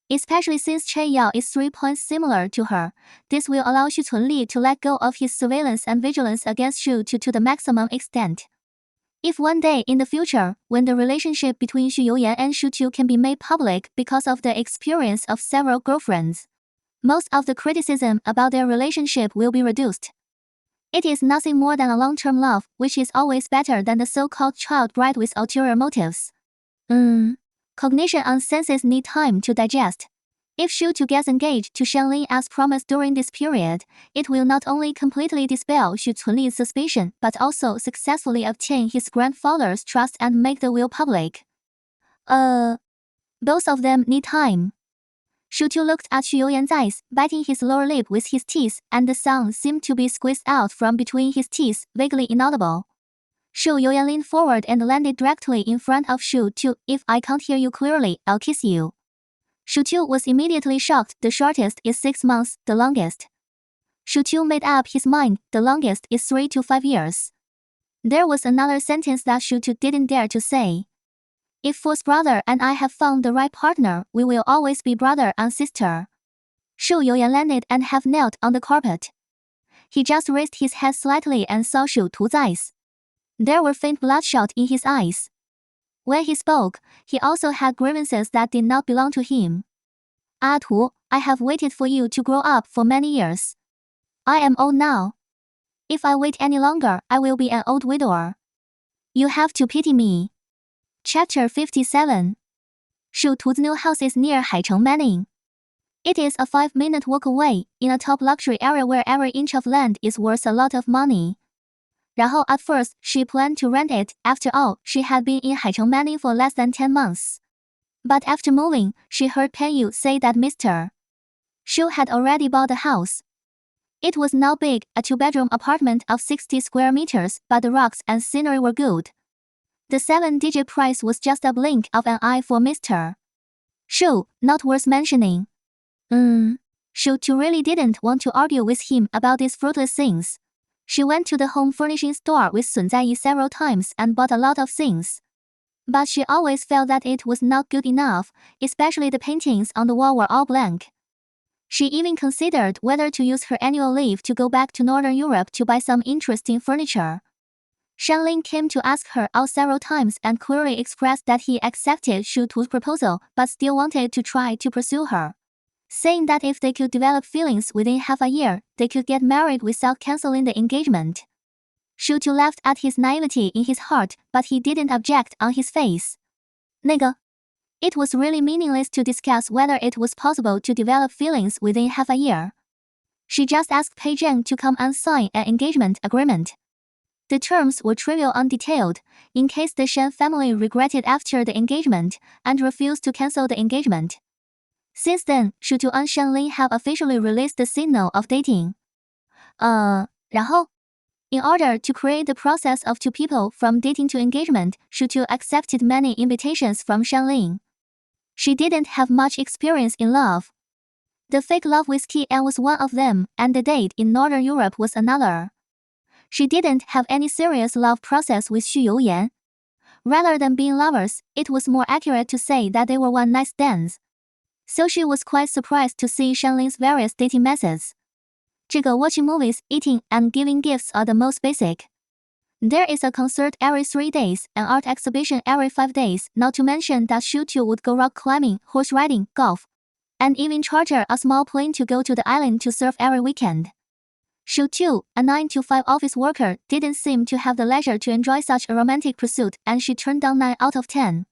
Especially since Che Yao is 3 points similar to her, this will allow Xu Cunli to let go of his surveillance and vigilance against Xu to the maximum extent. If one day in the future, when the relationship between Xu Youyan and Xúxú can be made public because of the experience of several girlfriends, most of the criticism about their relationship will be reduced. It is nothing more than a long-term love, which is always better than the so-called child bride with ulterior motives. Cognition and senses need time to digest. If Xúxú gets engaged to Shanlin as promised during this period, it will not only completely dispel Xu Cunli's suspicion but also successfully obtain his grandfather's trust and make the will public. Both of them need time. Xúxú looked at Xu Youyan's eyes, biting his lower lip with his teeth, and the sound seemed to be squeezed out from between his teeth, vaguely inaudible. Xu Youyan leaned forward and landed directly in front of Xúxú. If I can't hear you clearly, I'll kiss you. Xúxú was immediately shocked. The shortest is 6 months, the longest. Xúxú made up his mind, the longest is 3 to 5 years. There was another sentence that Xúxú didn't dare to say. If Fu's brother and I have found the right partner, we will always be brother and sister. Xu Youyan landed and half knelt on the carpet. He just raised his head slightly and saw Xu Tu's eyes. There were faint bloodshot in his eyes. When he spoke, he also had grievances that did not belong to him. Ah Tu, I have waited for you to grow up for many years. I am old now. If I wait any longer, I will be an old widower. You have to pity me. Chapter 57. Xu Tu's new house is near Haicheng Manning. It is a 5-minute walk away, in a top luxury area where every inch of land is worth a lot of money. 然后 at first, she planned to rent it. After all, she had been in Haicheng Manning for less than 10 months. But after moving, she heard Pan Yu say that Mr. Xu had already bought the house. It was now big, a 2-bedroom apartment of 60 square meters, but the rocks and scenery were good. The 7-digit price was just a blink of an eye for Mr. Xu, not worth mentioning. Xu really didn't want to argue with him about these fruitless things. She went to the home furnishing store with Sun Zaiyi several times and bought a lot of things. But she always felt that it was not good enough, especially the paintings on the wall were all blank. She even considered whether to use her annual leave to go back to Northern Europe to buy some interesting furniture. Shanlin came to ask her out several times and clearly expressed that he accepted Xu Tu's proposal but still wanted to try to pursue her, saying that if they could develop feelings within half a year, they could get married without canceling the engagement. Xu Tu laughed at his naivety in his heart, but he didn't object on his face. 那个, it was really meaningless to discuss whether it was possible to develop feelings within half a year. She just asked Pei Zheng to come and sign an engagement agreement. The terms were trivial and detailed, in case the Shen family regretted after the engagement and refused to cancel the engagement. Since then, Xu Tu and Shanlin have officially released the signal of dating. 然后? In order to create the process of two people from dating to engagement, Xu Tu accepted many invitations from Shanlin. She didn't have much experience in love. The fake love with Qian was one of them, and the date in Northern Europe was another. She didn't have any serious love process with Xu Youyan. Rather than being lovers, it was more accurate to say that they were one-night stands. So she was quite surprised to see Shanlin's various dating methods. 这个 watching movies, eating, and giving gifts are the most basic. There is a concert every 3 days, an art exhibition every 5 days, not to mention that Xu Tu would go rock climbing, horse riding, golf, and even charter a small plane to go to the island to surf every weekend. Xu Tu, a 9-to-5 office worker, didn't seem to have the leisure to enjoy such a romantic pursuit, and she turned down 9 out of 10.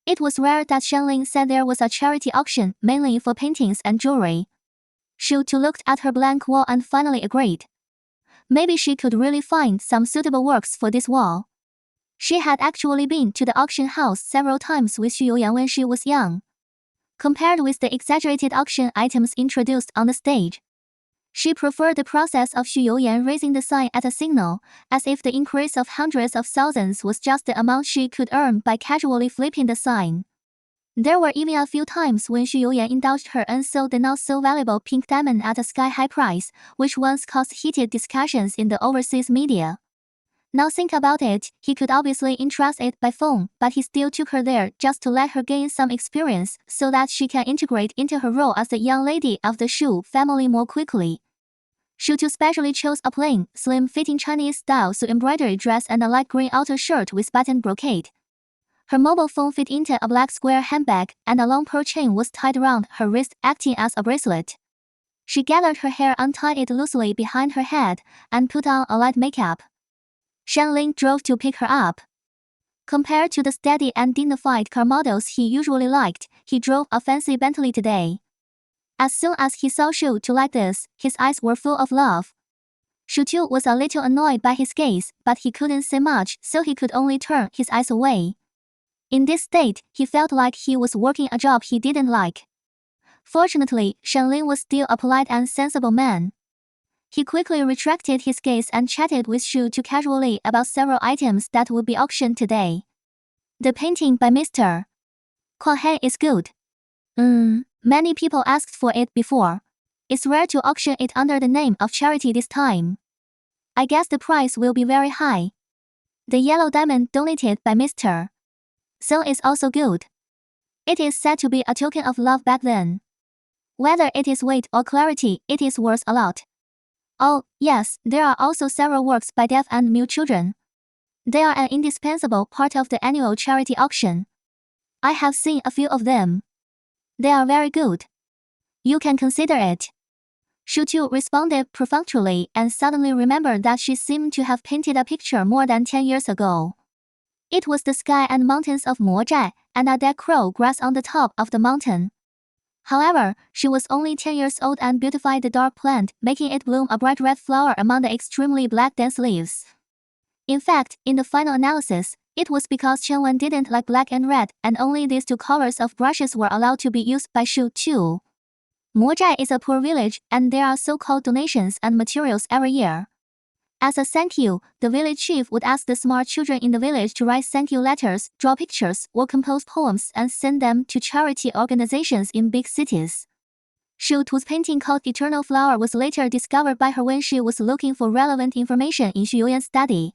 It was rare that Shanlin said there was a charity auction, mainly for paintings and jewelry. Xu Tu looked at her blank wall and finally agreed. Maybe she could really find some suitable works for this wall. She had actually been to the auction house several times with Xu Youyan when she was young. Compared with the exaggerated auction items introduced on the stage, she preferred the process of Xu Youyan raising the sign at a signal, as if the increase of hundreds of thousands was just the amount she could earn by casually flipping the sign. There were even a few times when Xu Youyan indulged her and sold the not-so-valuable pink diamond at a sky-high price, which once caused heated discussions in the overseas media. Now think about it, he could obviously entrust it by phone, but he still took her there just to let her gain some experience so that she can integrate into her role as the young lady of the Xu family more quickly. Xu Tu specially chose a plain, slim-fitting Chinese-style suit embroidery dress and a light green outer shirt with button brocade. Her mobile phone fit into a black square handbag, and a long pearl chain was tied around her wrist, acting as a bracelet. She gathered her hair, untied it loosely behind her head, and put on a light makeup. Shanling drove to pick her up. Compared to the steady and dignified car models he usually liked, he drove a fancy Bentley today. As soon as he saw Xúxú like this, his eyes were full of love. Xúxú was a little annoyed by his gaze, but he couldn't say much, so he could only turn his eyes away. In this state, he felt like he was working a job he didn't like. Fortunately, Shanling was still a polite and sensible man. He quickly retracted his gaze and chatted with Xúxú casually about several items that would be auctioned today. The painting by Mr. Kwang Hai is good. Many people asked for it before. It's rare to auction it under the name of charity this time. I guess the price will be very high. The yellow diamond donated by Mr. Song is also good. It is said to be a token of love back then. Whether it is weight or clarity, it is worth a lot. Oh, yes, there are also several works by deaf and mute children. They are an indispensable part of the annual charity auction. I have seen a few of them. They are very good. You can consider it. Xúxú responded perfunctorily and suddenly remembered that she seemed to have painted a picture more than 10 years ago. It was the sky and mountains of Mozhai, and a dead crow grass on the top of the mountain. However, she was only 10 years old and beautified the dark plant, making it bloom a bright red flower among the extremely black dense leaves. In fact, in the final analysis, it was because Chen Wen didn't like black and red, and only these two colors of brushes were allowed to be used by Xúxú. Mozhai is a poor village, and there are so-called donations and materials every year. As a thank you, the village chief would ask the smart children in the village to write thank you letters, draw pictures, or compose poems and send them to charity organizations in big cities. Xúxú's painting called Eternal Flower was later discovered by her when she was looking for relevant information in Xu Youyan's study.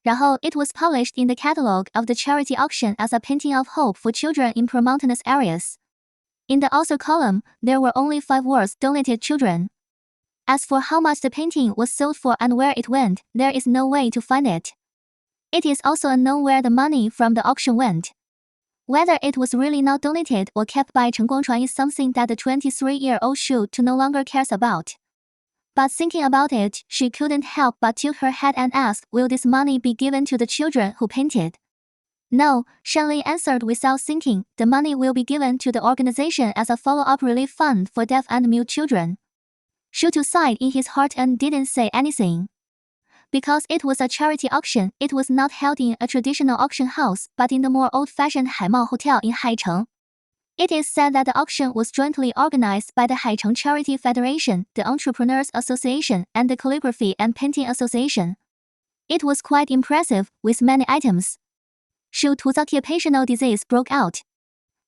然后 it was published in the catalog of the charity auction as a painting of hope for children in poor mountainous areas. In the author column, there were only 5 words: donated children. As for how much the painting was sold for and where it went, there is no way to find it. It is also unknown where the money from the auction went. Whether it was really not donated or kept by Chen Guangchuan is something that the 23-year-old Xúxú no longer cares about. But thinking about it, she couldn't help but tilt her head and ask, will this money be given to the children who painted? No, Shanli answered without thinking, the money will be given to the organization as a follow-up relief fund for deaf and mute children. Xúxú sighed in his heart and didn't say anything. Because it was a charity auction, it was not held in a traditional auction house, but in the more old-fashioned Haimao Hotel in Haicheng. It is said that the auction was jointly organized by the Haicheng Charity Federation, the Entrepreneurs Association, and the Calligraphy and Painting Association. It was quite impressive, with many items. Xúxú's occupational disease broke out.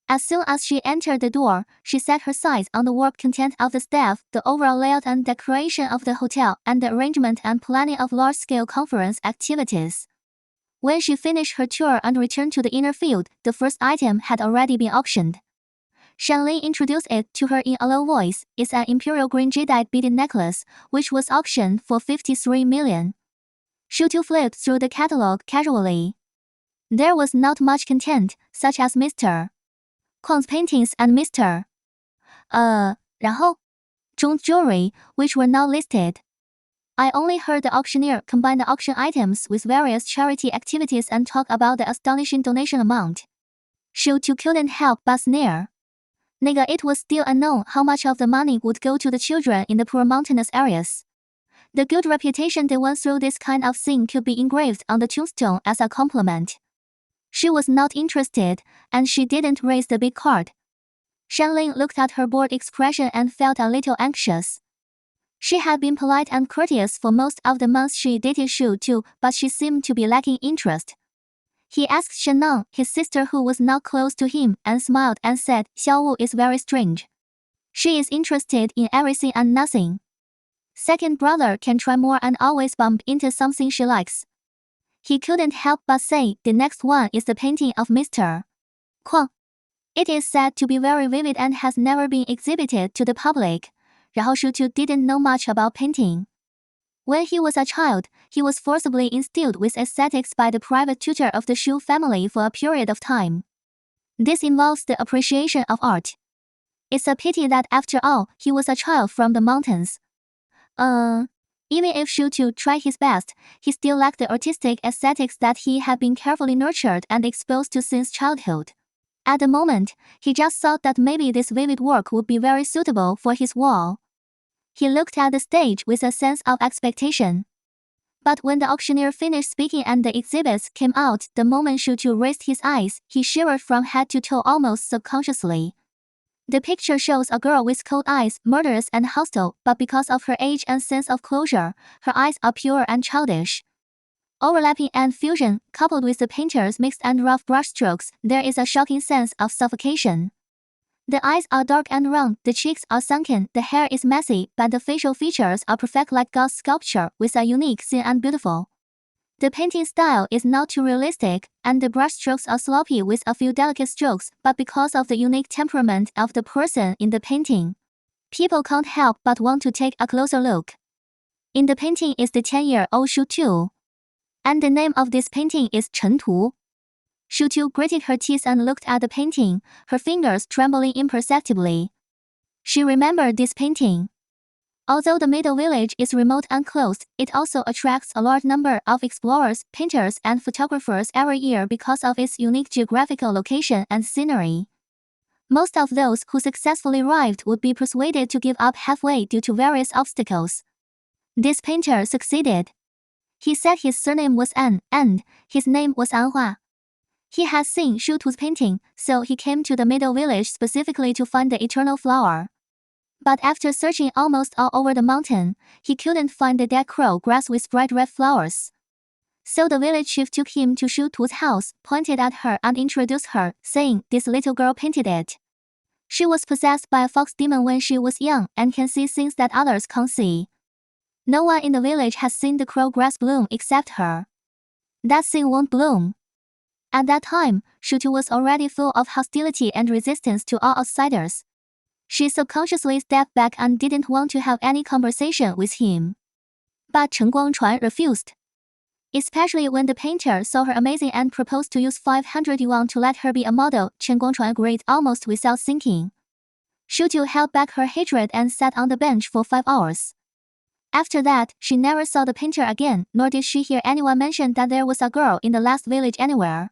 As soon as she entered the door, she set her sights on the work content of the staff, the overall layout and decoration of the hotel, and the arrangement and planning of large-scale conference activities. When she finished her tour and returned to the inner field, the first item had already been auctioned. Shanli introduced it to her in a low voice. It's an imperial green jadeite beaded necklace, which was auctioned for 53 million. Xúxú flipped through the catalog casually. There was not much content, such as Mr. Kwang's paintings and Mr. 然后 Zhong's jewelry, which were not listed. I only heard the auctioneer combine the auction items with various charity activities and talk about the astonishing donation amount. Xúxú couldn't help but sneer. It was still unknown how much of the money would go to the children in the poor mountainous areas. The good reputation they won through this kind of thing could be engraved on the tombstone as a compliment. She was not interested, and she didn't raise the big card. Shanling looked at her bored expression and felt a little anxious. She had been polite and courteous for most of the months she dated Xúxú, but she seemed to be lacking interest. He asked Shenang, his sister who was not close to him, and smiled and said, Xiaowu is very strange. She is interested in everything and nothing. Second brother can try more and always bump into something she likes. He couldn't help but say, the next one is the painting of Mr. Kwang. It is said to be very vivid and has never been exhibited to the public. 然后 Xúxú didn't know much about painting. When he was a child, he was forcibly instilled with aesthetics by the private tutor of the Xu family for a period of time. This involves the appreciation of art. It's a pity that after all, he was a child from the mountains. Even if Xúxú tried his best, he still lacked the artistic aesthetics that he had been carefully nurtured and exposed to since childhood. At the moment, he just thought that maybe this vivid work would be very suitable for his wall. He looked at the stage with a sense of expectation. But when the auctioneer finished speaking and the exhibits came out, the moment Xúxú raised his eyes, he shivered from head to toe almost subconsciously. The picture shows a girl with cold eyes, murderous and hostile, but because of her age and sense of closure, her eyes are pure and childish. Overlapping and fusion, coupled with the painter's mixed and rough brushstrokes, there is a shocking sense of suffocation. The eyes are dark and round, the cheeks are sunken, the hair is messy, but the facial features are perfect like God's sculpture, with a unique scene and beautiful. The painting style is not too realistic, and the brushstrokes are sloppy with a few delicate strokes, but because of the unique temperament of the person in the painting, people can't help but want to take a closer look. In the painting is the 10-year-old Xúxú, and the name of this painting is Chen Tu. Xúxú gritted her teeth and looked at the painting, her fingers trembling imperceptibly. She remembered this painting. Although the middle village is remote and closed, it also attracts a large number of explorers, painters, and photographers every year because of its unique geographical location and scenery. Most of those who successfully arrived would be persuaded to give up halfway due to various obstacles. This painter succeeded. He said his surname was An, and his name was Anhua. He had seen Xúxú's painting, so he came to the middle village specifically to find the eternal flower. But after searching almost all over the mountain, he couldn't find the dead crow grass with bright red flowers. So the village chief took him to Xúxú's house, pointed at her and introduced her, saying, "This little girl painted it. She was possessed by a fox demon when she was young and can see things that others can't see. No one in the village has seen the crow grass bloom except her. That thing won't bloom." At that time, Xúxú was already full of hostility and resistance to all outsiders. She subconsciously stepped back and didn't want to have any conversation with him. But Chen Guangchuan refused. Especially when the painter saw her amazing and proposed to use 500 yuan to let her be a model, Chen Guangchuan agreed almost without thinking. Xúxú held back her hatred and sat on the bench for 5 hours. After that, she never saw the painter again, nor did she hear anyone mention that there was a girl in the last village anywhere.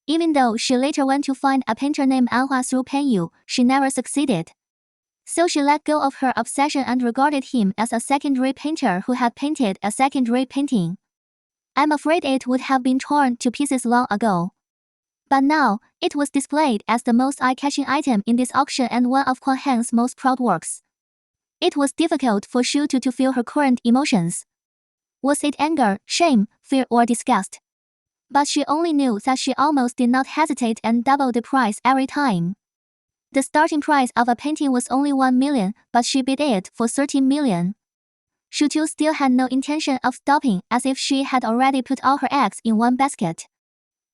Even though she later went to find a painter named Anhua through Penyu, she never succeeded. So she let go of her obsession and regarded him as a second-rate painter who had painted a second-rate painting. I'm afraid it would have been torn to pieces long ago. But now, it was displayed as the most eye-catching item in this auction and one of Quan Heng's most proud works. It was difficult for Xúxú to feel her current emotions. Was it anger, shame, fear, or disgust? But she only knew that she almost did not hesitate and doubled the price every time. The starting price of a painting was only 1 million, but she bid it for 13 million. Xúxú still had no intention of stopping, as if she had already put all her eggs in one basket.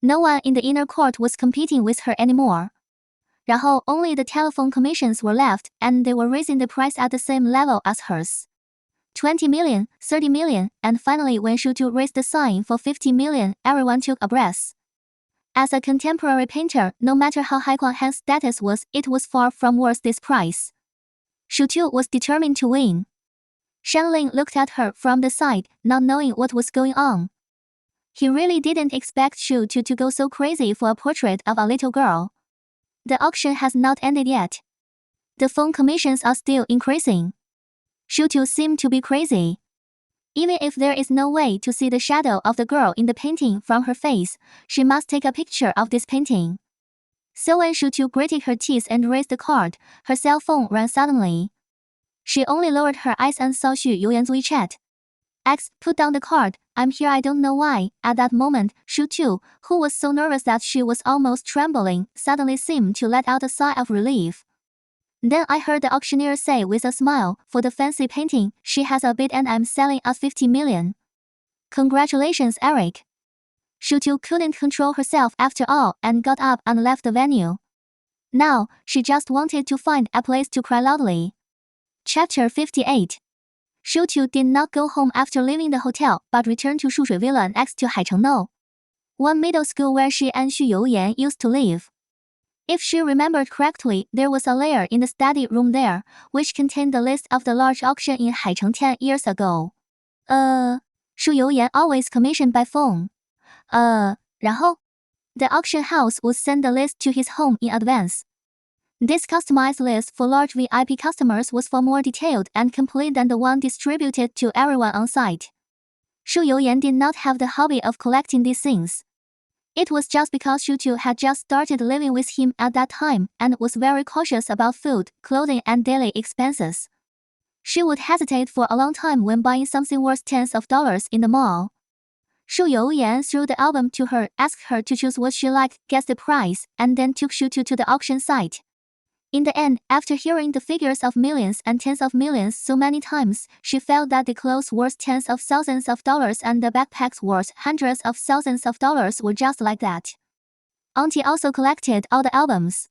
No one in the inner court was competing with her anymore. 然后 only the telephone commissions were left, and they were raising the price at the same level as hers. 20 million, 30 million, and finally when Xúxú raised the sign for 50 million, everyone took a breath. As a contemporary painter, no matter how high Quan Heng's status was, it was far from worth this price. Xúxú was determined to win. Shanling looked at her from the side, not knowing what was going on. He really didn't expect Xúxú to go so crazy for a portrait of a little girl. The auction has not ended yet. The phone commissions are still increasing. Xúxú seemed to be crazy. Even if there is no way to see the shadow of the girl in the painting from her face, she must take a picture of this painting. So when Xúxú gritted her teeth and raised the card, her cell phone rang suddenly. She only lowered her eyes and saw Xu Youyan's WeChat. X, put down the card, I'm here, I don't know why. At that moment, Xúxú, who was so nervous that she was almost trembling, suddenly seemed to let out a sigh of relief. Then I heard the auctioneer say with a smile, for the fancy painting, she has a bid and I'm selling at 50 million. Congratulations, Eric. Xúxú couldn't control herself after all and got up and left the venue. Now, she just wanted to find a place to cry loudly. Chapter 58. Xúxú did not go home after leaving the hotel, but returned to Shushui Villa next to Haichengnou, one middle school where she and Xu Youyan used to live. If she remembered correctly, there was a layer in the study room there, which contained the list of the large auction in Haicheng 10 years ago. 树油盐 always commissioned by phone. 然后 The auction house would send the list to his home in advance. This customized list for large VIP customers was far more detailed and complete than the one distributed to everyone on site. Shu Youyan did not have the hobby of collecting these things. It was just because Xúxú had just started living with him at that time and was very cautious about food, clothing, and daily expenses. She would hesitate for a long time when buying something worth tens of dollars in the mall. Shu Youyan threw the album to her, asked her to choose what she liked, guessed the price, and then took Xúxú to the auction site. In the end, after hearing the figures of millions and tens of millions so many times, she felt that the clothes worth tens of thousands of dollars and the backpacks worth hundreds of thousands of dollars were just like that. Auntie also collected all the albums.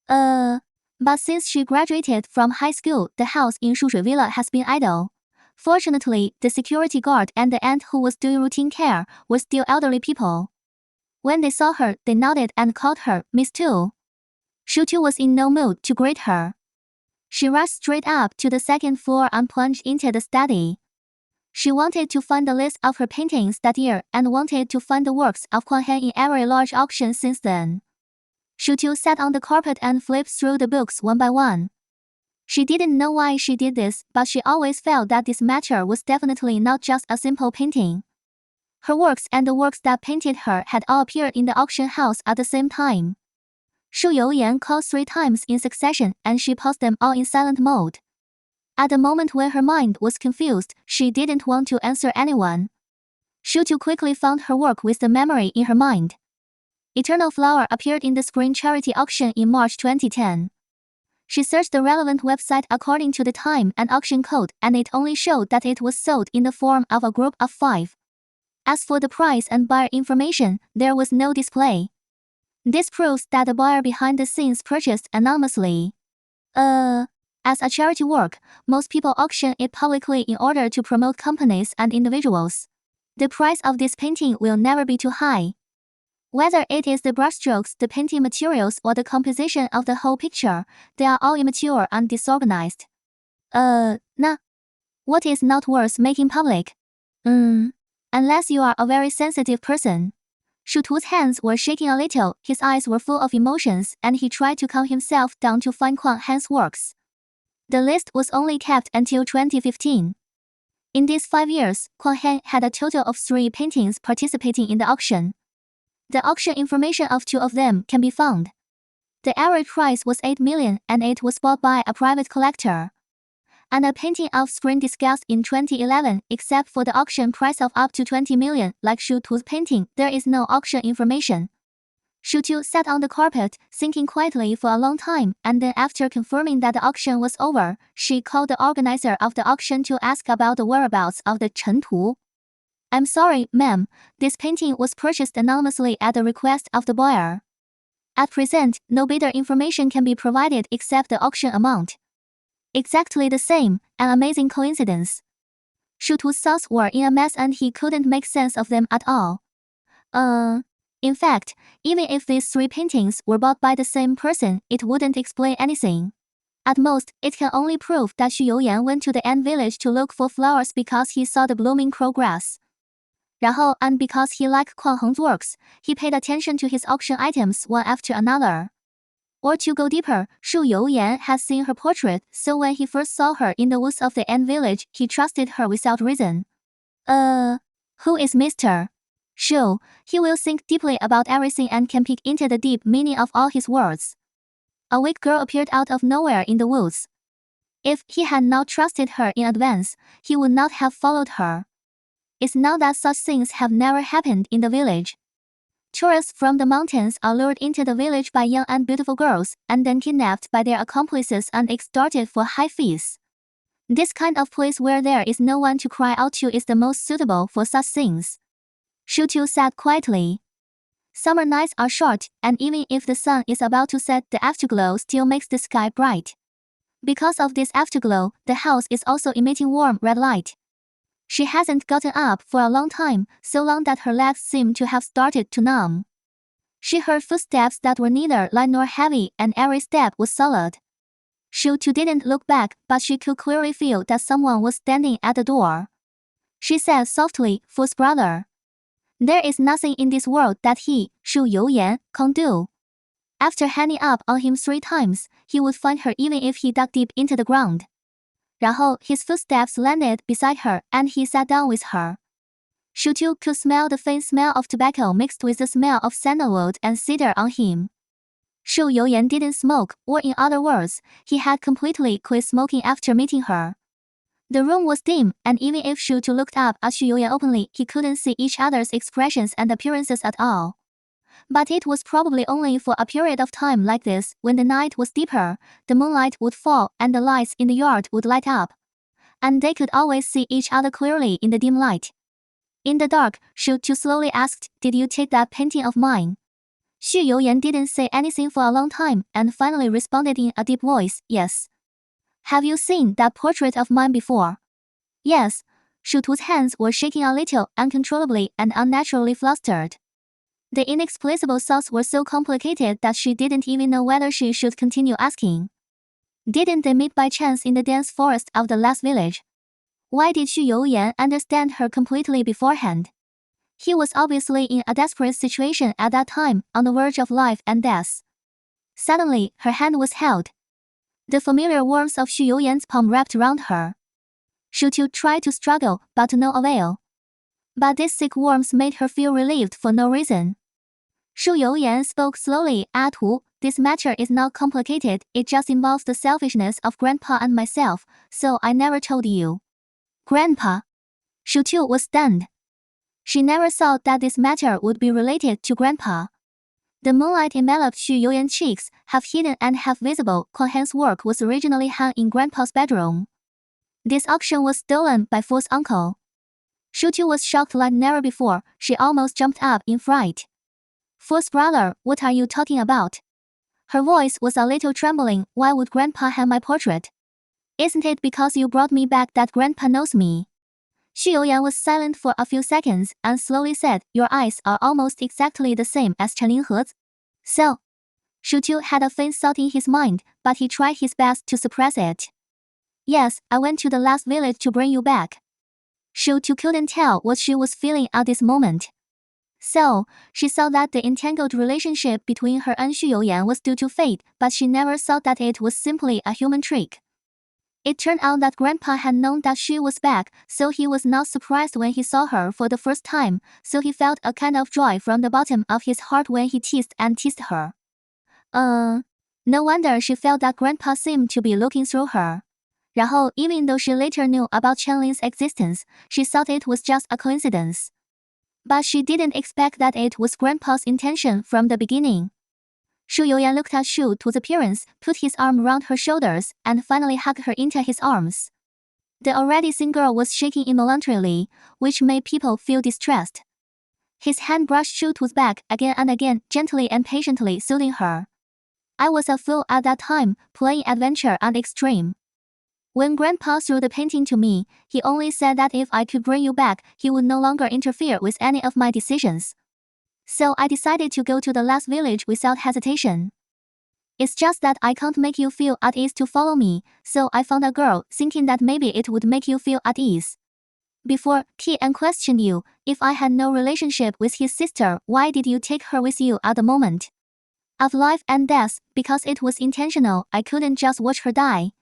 But since she graduated from high school, the house in Xúxú Villa has been idle. Fortunately, the security guard and the aunt who was doing routine care were still elderly people. When they saw her, they nodded and called her Miss Tu. Xúxú was in no mood to greet her. She rushed straight up to the second floor and plunged into the study. She wanted to find the list of her paintings that year and wanted to find the works of Kuan Han in every large auction since then. Xúxú sat on the carpet and flipped through the books one by one. She didn't know why she did this, but she always felt that this matter was definitely not just a simple painting. Her works and the works that painted her had all appeared in the auction house at the same time. Shu Youyan called 3 times in succession and she paused them all in silent mode. At the moment when her mind was confused, she didn't want to answer anyone. Xúxú quickly found her work with the memory in her mind. Eternal Flower appeared in the Spring Charity Auction in March 2010. She searched the relevant website according to the time and auction code, and it only showed that it was sold in the form of a group of 5. As for the price and buyer information, there was no display. This proves that the buyer behind the scenes purchased anonymously. As a charity work, most people auction it publicly in order to promote companies and individuals. The price of this painting will never be too high. Whether it is the brushstrokes, the painting materials, or the composition of the whole picture, they are all immature and disorganized. What is not worth making public? Unless you are a very sensitive person. Xúxú's hands were shaking a little, his eyes were full of emotions, and he tried to calm himself down to find Kuan Han's works. The list was only kept until 2015. In these 5 years, Kuan Han had a total of 3 paintings participating in the auction. The auction information of 2 of them can be found. The average price was 8 million and it was bought by a private collector. And a painting of Spring discussed in 2011, except for the auction price of up to 20 million, like Xúxú's painting, there is no auction information. Xúxú sat on the carpet, thinking quietly for a long time, and then after confirming that the auction was over, she called the organizer of the auction to ask about the whereabouts of the Chen Tu. I'm sorry, ma'am, this painting was purchased anonymously at the request of the buyer. At present, no bidder information can be provided except the auction amount. Exactly the same, an amazing coincidence. Xúxú's thoughts were in a mess and he couldn't make sense of them at all. In fact, even if these 3 paintings were bought by the same person, it wouldn't explain anything. At most, it can only prove that Shu Youyan went to the ant village to look for flowers because he saw the blooming crowgrass. 然后, and because he liked Kuan Heng's works, he paid attention to his auction items one after another. Or to go deeper, Shu Youyan had seen her portrait, so when he first saw her in the woods of the ant village, he trusted her without reason. Who is Mr. Shu? He will think deeply about everything and can peek into the deep meaning of all his words. A weak girl appeared out of nowhere in the woods. If he had not trusted her in advance, he would not have followed her. It's not that such things have never happened in the village. Tourists from the mountains are lured into the village by young and beautiful girls, and then kidnapped by their accomplices and extorted for high fees. This kind of place where there is no one to cry out to is the most suitable for such things. Xúxú sat quietly. Summer nights are short, and even if the sun is about to set, the afterglow still makes the sky bright. Because of this afterglow, the house is also emitting warm red light. She hasn't gotten up for a long time, so long that her legs seem to have started to numb. She heard footsteps that were neither light nor heavy, and every step was solid. Xúxú didn't look back, but she could clearly feel that someone was standing at the door. She said softly, "Fool's brother. There is nothing in this world that he, Shu Youyan, can't do." After hanging up on him 3 times, he would find her even if he dug deep into the ground. 然后 his footsteps landed beside her, and he sat down with her. Xúxú could smell the faint smell of tobacco mixed with the smell of sandalwood and cedar on him. Shu Youyan didn't smoke, or in other words, he had completely quit smoking after meeting her. The room was dim, and even if Xúxú looked up at Shu Youyan openly, he couldn't see each other's expressions and appearances at all. But it was probably only for a period of time like this, when the night was deeper, the moonlight would fall and the lights in the yard would light up. And they could always see each other clearly in the dim light. In the dark, Xúxú slowly asked, "Did you take that painting of mine?" Xu Youyan didn't say anything for a long time and finally responded in a deep voice, "Yes." "Have you seen that portrait of mine before?" "Yes." Xúxú's hands were shaking a little uncontrollably and unnaturally flustered. The inexplicable thoughts were so complicated that she didn't even know whether she should continue asking. Didn't they meet by chance in the dense forest of the last village? Why did Xu Youyan understand her completely beforehand? He was obviously in a desperate situation at that time, on the verge of life and death. Suddenly, her hand was held. The familiar warmth of Xu Youyan's palm wrapped around her. Xúxú tried to struggle, but to no avail. But this sick warmth made her feel relieved for no reason. Xu Youyan spoke slowly, "Atu, this matter is not complicated, it just involves the selfishness of Grandpa and myself, so I never told you." "Grandpa?" Xúxú was stunned. She never thought that this matter would be related to Grandpa. The moonlight enveloped Xu Youyan's cheeks, half hidden and half visible. Kuan Han's work was originally hung in Grandpa's bedroom. This auction was stolen by Fu's uncle. Xúxú was shocked like never before. She almost jumped up in fright. "Fu's brother, what are you talking about?" Her voice was a little trembling. "Why would Grandpa hang my portrait? Isn't it because you brought me back that Grandpa knows me?" Xu Youyan was silent for a few seconds and slowly said, "Your eyes are almost exactly the same as Chen Linghe's." "So?" Xúxú had a faint thought in his mind, but he tried his best to suppress it. "Yes, I went to the last village to bring you back." Xúxú couldn't tell what she was feeling at this moment. So, she saw that the entangled relationship between her and Xu Youyan was due to fate, but she never thought that it was simply a human trick. It turned out that Grandpa had known that she was back, so he was not surprised when he saw her for the first time, so he felt a kind of joy from the bottom of his heart when he teased and teased her. No wonder she felt that Grandpa seemed to be looking through her. 然后, even though she later knew about Chenling's existence, she thought it was just a coincidence. But she didn't expect that it was Grandpa's intention from the beginning. Xu Youyan looked at Xúxú's appearance, put his arm around her shoulders, and finally hugged her into his arms. The already thin girl was shaking involuntarily, which made people feel distressed. His hand brushed Xúxú's back again and again, gently and patiently soothing her. "I was a fool at that time, playing adventure and extreme. When Grandpa threw the painting to me, he only said that if I could bring you back, he would no longer interfere with any of my decisions. So I decided to go to the last village without hesitation. It's just that I can't make you feel at ease to follow me, so I found a girl, thinking that maybe it would make you feel at ease. Before T.N. questioned you, if I had no relationship with his sister, why did you take her with you at the moment of life and death? Because it was intentional, I couldn't just watch her die."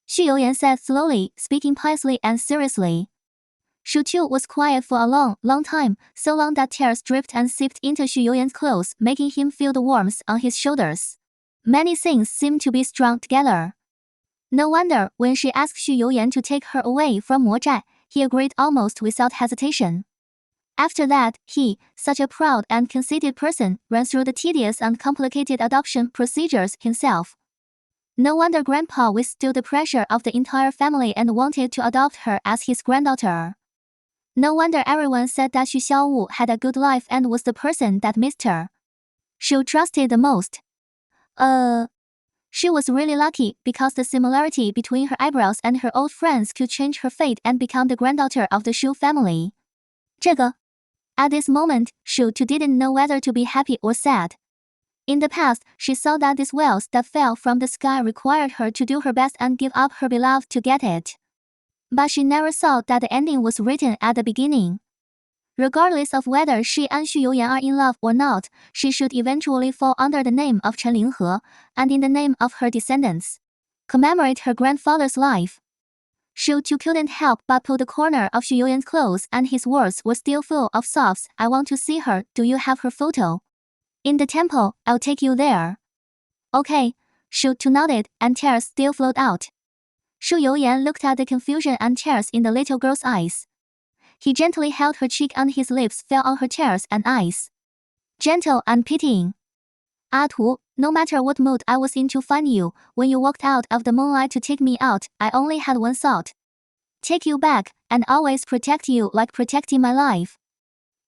Xu Youyan said slowly, speaking piously and seriously. Xúxú was quiet for a long time, so long that tears dripped and seeped into Xu Youyan's clothes, making him feel the warmth on his shoulders. Many things seemed to be strung together. No wonder, when she asked Xu Youyan to take her away from Mozhai, he agreed almost without hesitation. After that, he, such a proud and conceited person, ran through the tedious and complicated adoption procedures himself. No wonder Grandpa withstood the pressure of the entire family and wanted to adopt her as his granddaughter. No wonder everyone said that Xu Xiaowu had a good life and was the person that missed her. She trusted the most. She was really lucky because the similarity between her eyebrows and her old friends could change her fate and become the granddaughter of the Xu family. 这个 At this moment, Xúxú didn't know whether to be happy or sad. In the past, she saw that this wealth that fell from the sky required her to do her best and give up her beloved to get it. But she never thought that the ending was written at the beginning. Regardless of whether she and Xu Youyan are in love or not, she should eventually fall under the name of Chen Linghe, and in the name of her descendants, commemorate her grandfather's life. Xúxú couldn't help but pull the corner of Xu Youyan's clothes, and his words were still full of sobs. I want to see her. Do you have her photo? In the temple, I'll take you there. Okay, Xúxú nodded, and tears still flowed out. Xu Youyan looked at the confusion and tears in the little girl's eyes. He gently held her cheek and his lips fell on her tears and eyes. Gentle and pitying. Tu, no matter what mood I was in to find you, when you walked out of the moonlight to take me out, I only had one thought. Take you back, and always protect you like protecting my life.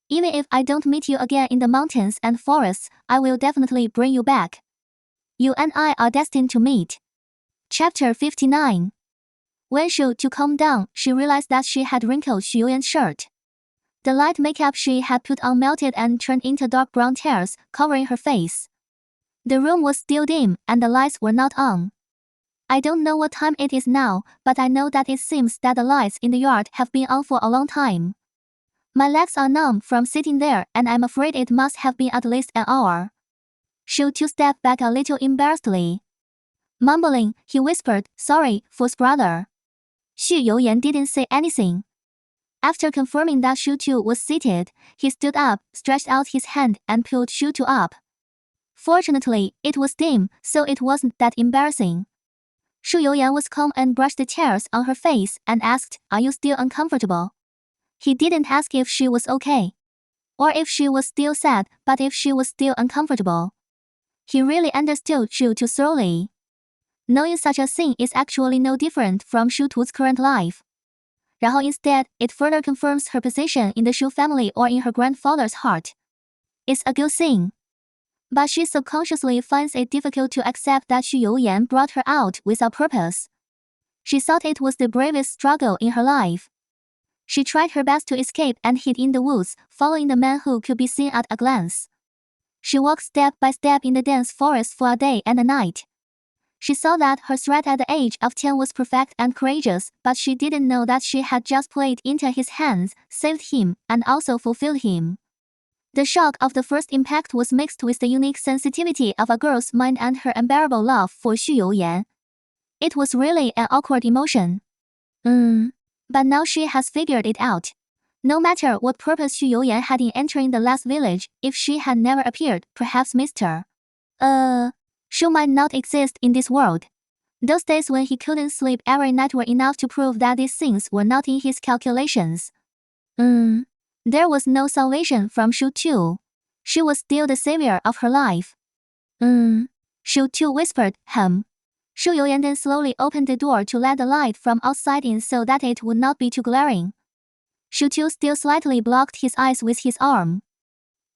Even if I don't meet you again in the mountains and forests, I will definitely bring you back. You and I are destined to meet. Chapter 59. When Xúxú calmed down, she realized that she had wrinkled Xu Youyan's shirt. The light makeup she had put on melted and turned into dark brown tears, covering her face. The room was still dim, and the lights were not on. I don't know what time it is now, but I know that it seems that the lights in the yard have been on for a long time. My legs are numb from sitting there, and I'm afraid it must have been at least an hour. Xúxú stepped back a little embarrassedly. Mumbling, he whispered, Sorry, false brother. Xu Youyan didn't say anything. After confirming that Xúxú was seated, he stood up, stretched out his hand, and pulled Xúxú up. Fortunately, it was dim, so it wasn't that embarrassing. Xu Youyan was calm and brushed the tears on her face and asked, Are you still uncomfortable? He didn't ask if she was okay, or if she was still sad, but if she was still uncomfortable. He really understood Xúxú thoroughly. Knowing such a thing is actually no different from Xúxú's current life. 然后 instead, it further confirms her position in the Xu family or in her grandfather's heart. It's a good thing. But she subconsciously finds it difficult to accept that Xu Youyan brought her out without purpose. She thought it was the bravest struggle in her life. She tried her best to escape and hid in the woods, following the man who could be seen at a glance. She walked step by step in the dense forest for a day and a night. She saw that her threat at the age of 10 was perfect and courageous, but she didn't know that she had just played into his hands, saved him, and also fulfilled him. The shock of the first impact was mixed with the unique sensitivity of a girl's mind and her unbearable love for Xu Youyan. It was really an awkward emotion. But now she has figured it out. No matter what purpose Xu Youyan had in entering the last village, if she had never appeared, perhaps Mr. Xu might not exist in this world. Those days when he couldn't sleep every night were enough to prove that these things were not in his calculations. There was no salvation from Xúxú. She was still the savior of her life. Xúxú whispered, Xu Youyan then slowly opened the door to let the light from outside in so that it would not be too glaring. Xúxú still slightly blocked his eyes with his arm.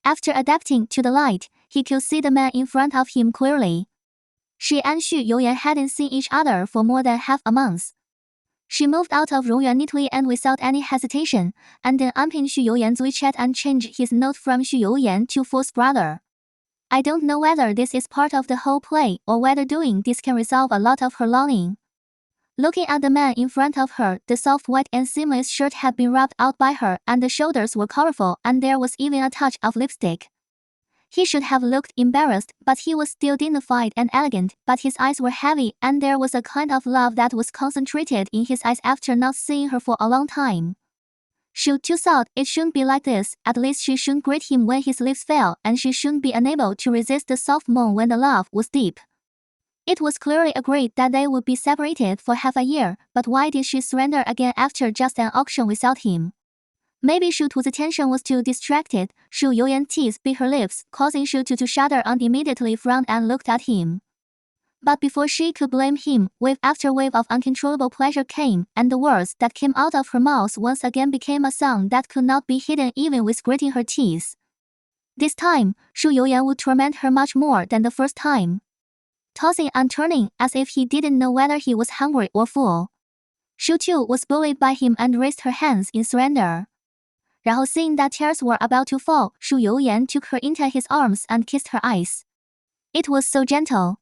After adapting to the light, he could see the man in front of him clearly. She and Xu Youyan hadn't seen each other for more than half a month. She moved out of Rongyuan neatly and without any hesitation, and then unpinned Xu Youyan's WeChat and changed his note from Xu Youyan to false brother. I don't know whether this is part of the whole play or whether doing this can resolve a lot of her longing. Looking at the man in front of her, the soft white and seamless shirt had been rubbed out by her, and the shoulders were colorful, and there was even a touch of lipstick. He should have looked embarrassed, but he was still dignified and elegant, but his eyes were heavy, and there was a kind of love that was concentrated in his eyes after not seeing her for a long time. Xúxú thought it shouldn't be like this, at least she shouldn't greet him when his lips fell, and she shouldn't be unable to resist the soft moan when the love was deep. It was clearly agreed that they would be separated for half a year, but why did she surrender again after just an auction without him? Maybe Xúxú's attention was too distracted. Xu Youyan's teeth bit her lips, causing Xúxú to shudder and immediately frowned and looked at him. But before she could blame him, wave after wave of uncontrollable pleasure came, and the words that came out of her mouth once again became a sound that could not be hidden even with gritting her teeth. This time, Xu Youyan would torment her much more than the first time. Tossing and turning as if he didn't know whether he was hungry or full, Xúxú was bullied by him and raised her hands in surrender. 然后 seeing that tears were about to fall, Shu Youyan took her into his arms and kissed her eyes. It was so gentle.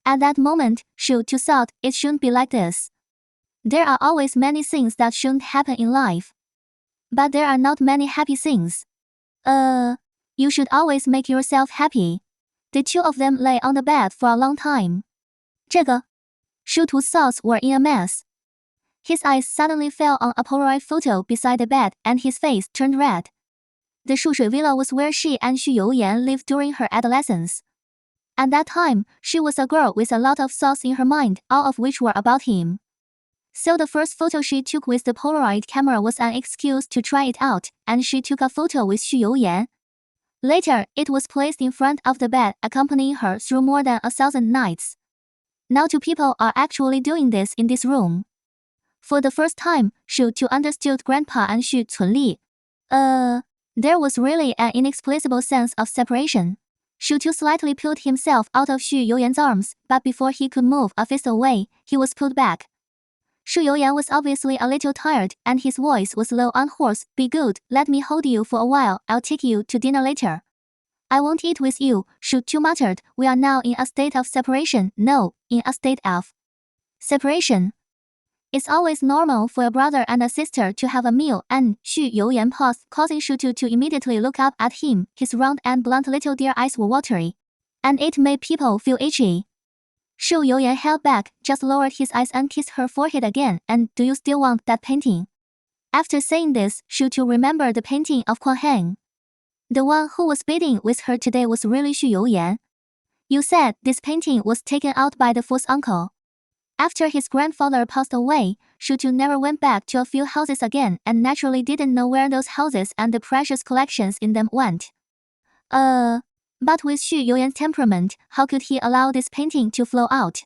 At that moment, Shu Tu thought it shouldn't be like this. There are always many things that shouldn't happen in life. But there are not many happy things. You should always make yourself happy. The two of them lay on the bed for a long time. 这个 Shu Tu's thoughts were in a mess. His eyes suddenly fell on a Polaroid photo beside the bed and his face turned red. The Shushui Villa was where she and Xu Youyan lived during her adolescence. At that time, she was a girl with a lot of thoughts in her mind, all of which were about him. So the first photo she took with the Polaroid camera was an excuse to try it out, and she took a photo with Xu Youyan. Later, it was placed in front of the bed, accompanying her through more than 1,000 nights. Now two people are actually doing this in this room. For the first time, Shu Tu understood Grandpa and Xu Cunli. There was really an inexplicable sense of separation. Shu Tu slightly pulled himself out of Xu Youyan's arms, but before he could move a fist away, he was pulled back. Xu Youyan was obviously a little tired, and his voice was low and hoarse. Be good, let me hold you for a while, I'll take you to dinner later. I won't eat with you, Shu Tu muttered. We are now in a state of separation. No, in a state of separation. It's always normal for a brother and a sister to have a meal, and Xu Youyan paused, causing Shu Tu to immediately look up at him. His round and blunt little deer eyes were watery, and it made people feel itchy. Shu Youyan held back, just lowered his eyes and kissed her forehead again. And do you still want that painting? After saying this, Shu Tu remembered the painting of Kuan Heng. The one who was bidding with her today was really Xu Youyan. You said this painting was taken out by the fourth uncle. After his grandfather passed away, Shu Tu never went back to a few houses again and naturally didn't know where those houses and the precious collections in them went. But with Xu Youyan's temperament, how could he allow this painting to flow out?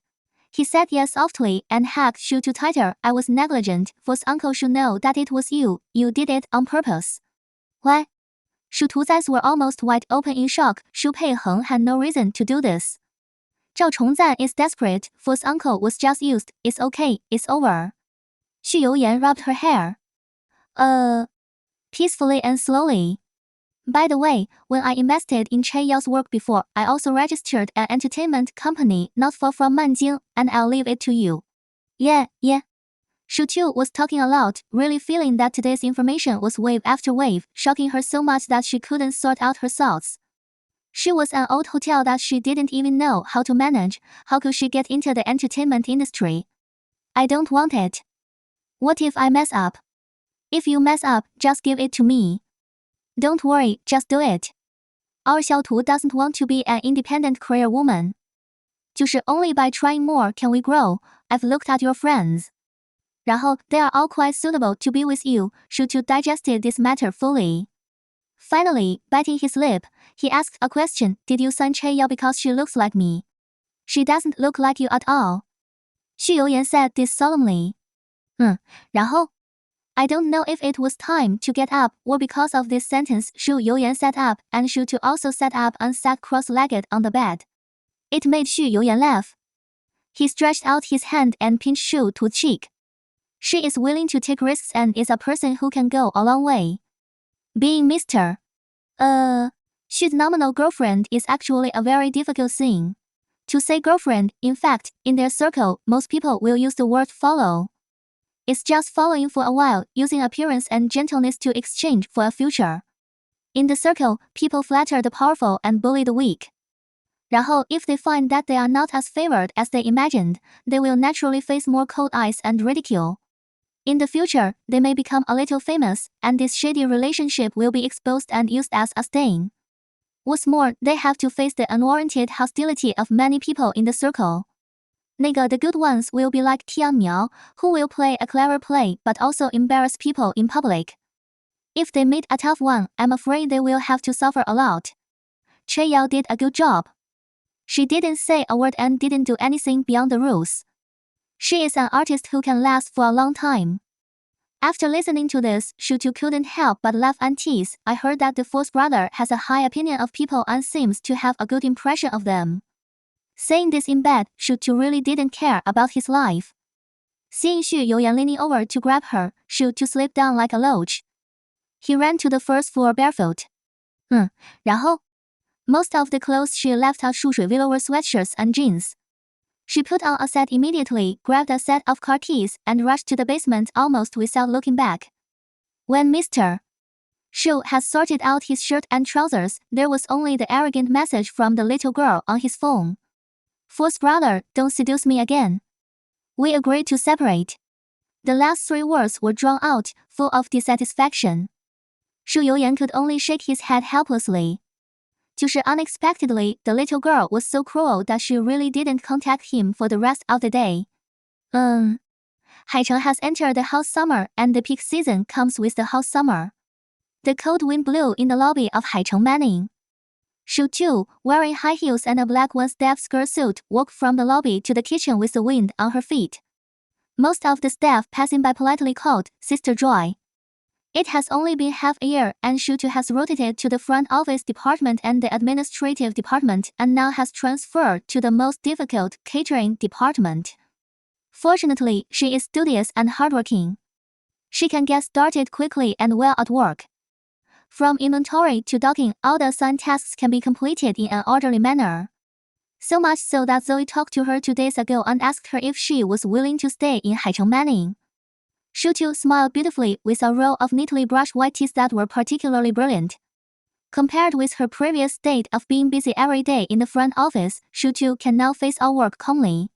He said yes softly and hugged Shu Tu tighter. I was negligent. Fourth uncle should know that it was you. You did it on purpose. Why? Shu Tu's eyes were almost wide open in shock. Shu Peiheng had no reason to do this. Zhao Chongzan is desperate. Fourth uncle was just used. It's okay. It's over. Xu Youyan rubbed her hair. Peacefully and slowly. By the way, when I invested in Che Yao's work before, I also registered an entertainment company not far from Manjing, and I'll leave it to you. Yeah. Shu Tu was talking aloud, really feeling that today's information was wave after wave, shocking her so much that she couldn't sort out her thoughts. She was an old hotel that she didn't even know how to manage. How could she get into the entertainment industry? I don't want it. What if I mess up? If you mess up, just give it to me. Don't worry, just do it. Our Xiaotu doesn't want to be an independent career woman. 就是 only by trying more can we grow. I've looked at your friends. 然后 they are all quite suitable to be with you. Shu Tu digested this matter fully. Finally, biting his lip, he asked a question. Did you sign Che Yao because she looks like me? She doesn't look like you at all. Xu Youyan said this solemnly. 然后 I don't know if it was time to get up or because of this sentence. Xu Youyan sat up, and Shu Tu also sat up and sat cross-legged on the bed. It made Xu Youyan laugh. He stretched out his hand and pinched Shu Tu's cheek. She is willing to take risks and is a person who can go a long way. Being Mr. Xu's nominal girlfriend is actually a very difficult thing. To say girlfriend, in fact, in their circle, most people will use the word follow. It's just following for a while, using appearance and gentleness to exchange for a future. In the circle, people flatter the powerful and bully the weak. 然后, if they find that they are not as favored as they imagined, they will naturally face more cold eyes and ridicule. In the future, they may become a little famous, and this shady relationship will be exposed and used as a stain. What's more, they have to face the unwarranted hostility of many people in the circle. The good ones will be like Tian Miao, who will play a clever play but also embarrass people in public. If they meet a tough one, I'm afraid they will have to suffer a lot. Che Yao did a good job. She didn't say a word and didn't do anything beyond the rules. She is an artist who can last for a long time. After listening to this, Shu Tu couldn't help but laugh and tease. I heard that the fourth brother has a high opinion of people and seems to have a good impression of them. Saying this in bed, Shu Tu really didn't care about his life. Seeing Xu Youyan leaning over to grab her, Shu Tu slipped down like a loach. He ran to the first floor barefoot. 然后 Most of the clothes she left are Xúxú velour sweatshirts and jeans. She put on a set immediately, grabbed a set of car keys, and rushed to the basement almost without looking back. When Mr. Xu had sorted out his shirt and trousers, there was only the arrogant message from the little girl on his phone. False brother, don't seduce me again. We agreed to separate. The last 3 words were drawn out, full of dissatisfaction. Shu Youyan could only shake his head helplessly. 就是 unexpectedly, the little girl was so cruel that she really didn't contact him for the rest of the day. Haicheng has entered the hot summer, and the peak season comes with the hot summer. The cold wind blew in the lobby of Haicheng Manning. Shu Tu, wearing high heels and a black one-step skirt suit, walked from the lobby to the kitchen with the wind on her feet. Most of the staff passing by politely called Sister Joy. It has only been half a year, and Shu Tu has rotated to the front office department and the administrative department, and now has transferred to the most difficult catering department. Fortunately, she is studious and hardworking. She can get started quickly and well at work. From inventory to docking, all the assigned tasks can be completed in an orderly manner. So much so that Zoe talked to her 2 days ago and asked her if she was willing to stay in Haicheng Manning. Shu Tu smiled beautifully with a row of neatly brushed white teeth that were particularly brilliant. Compared with her previous state of being busy every day in the front office, Shu Tu can now face all work calmly.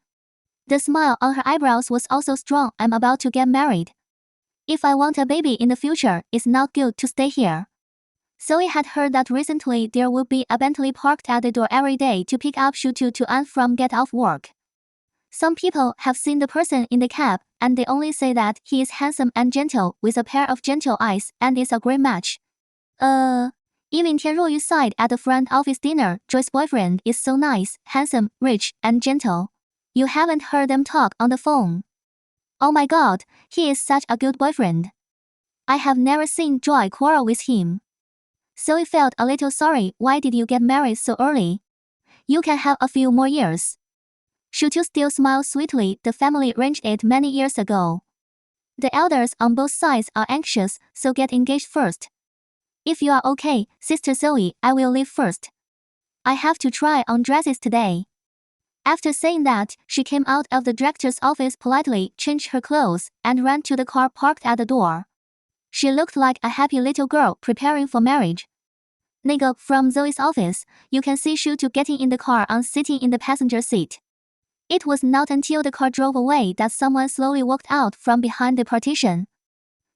The smile on her eyebrows was also strong. I'm about to get married. If I want a baby in the future, it's not good to stay here. Zoe had heard that recently there would be a Bentley parked at the door every day to pick up Shu Tu to and from get off work. Some people have seen the person in the cab, and they only say that he is handsome and gentle with a pair of gentle eyes and is a great match. Even Tian Ruoyu sighed at the front office dinner. Joy's boyfriend is so nice, handsome, rich, and gentle. You haven't heard them talk on the phone. Oh my god, he is such a good boyfriend. I have never seen Joy quarrel with him. Zoe felt a little sorry. Why did you get married so early? You can have a few more years. Shu Tu still smiled sweetly. The family arranged it many years ago. The elders on both sides are anxious, so get engaged first. If you are okay, Sister Zoe, I will leave first. I have to try on dresses today. After saying that, she came out of the director's office politely, changed her clothes, and ran to the car parked at the door. She looked like a happy little girl preparing for marriage. 那个, from Zoe's office, you can see Shu Tu getting in the car and sitting in the passenger seat. It was not until the car drove away that someone slowly walked out from behind the partition.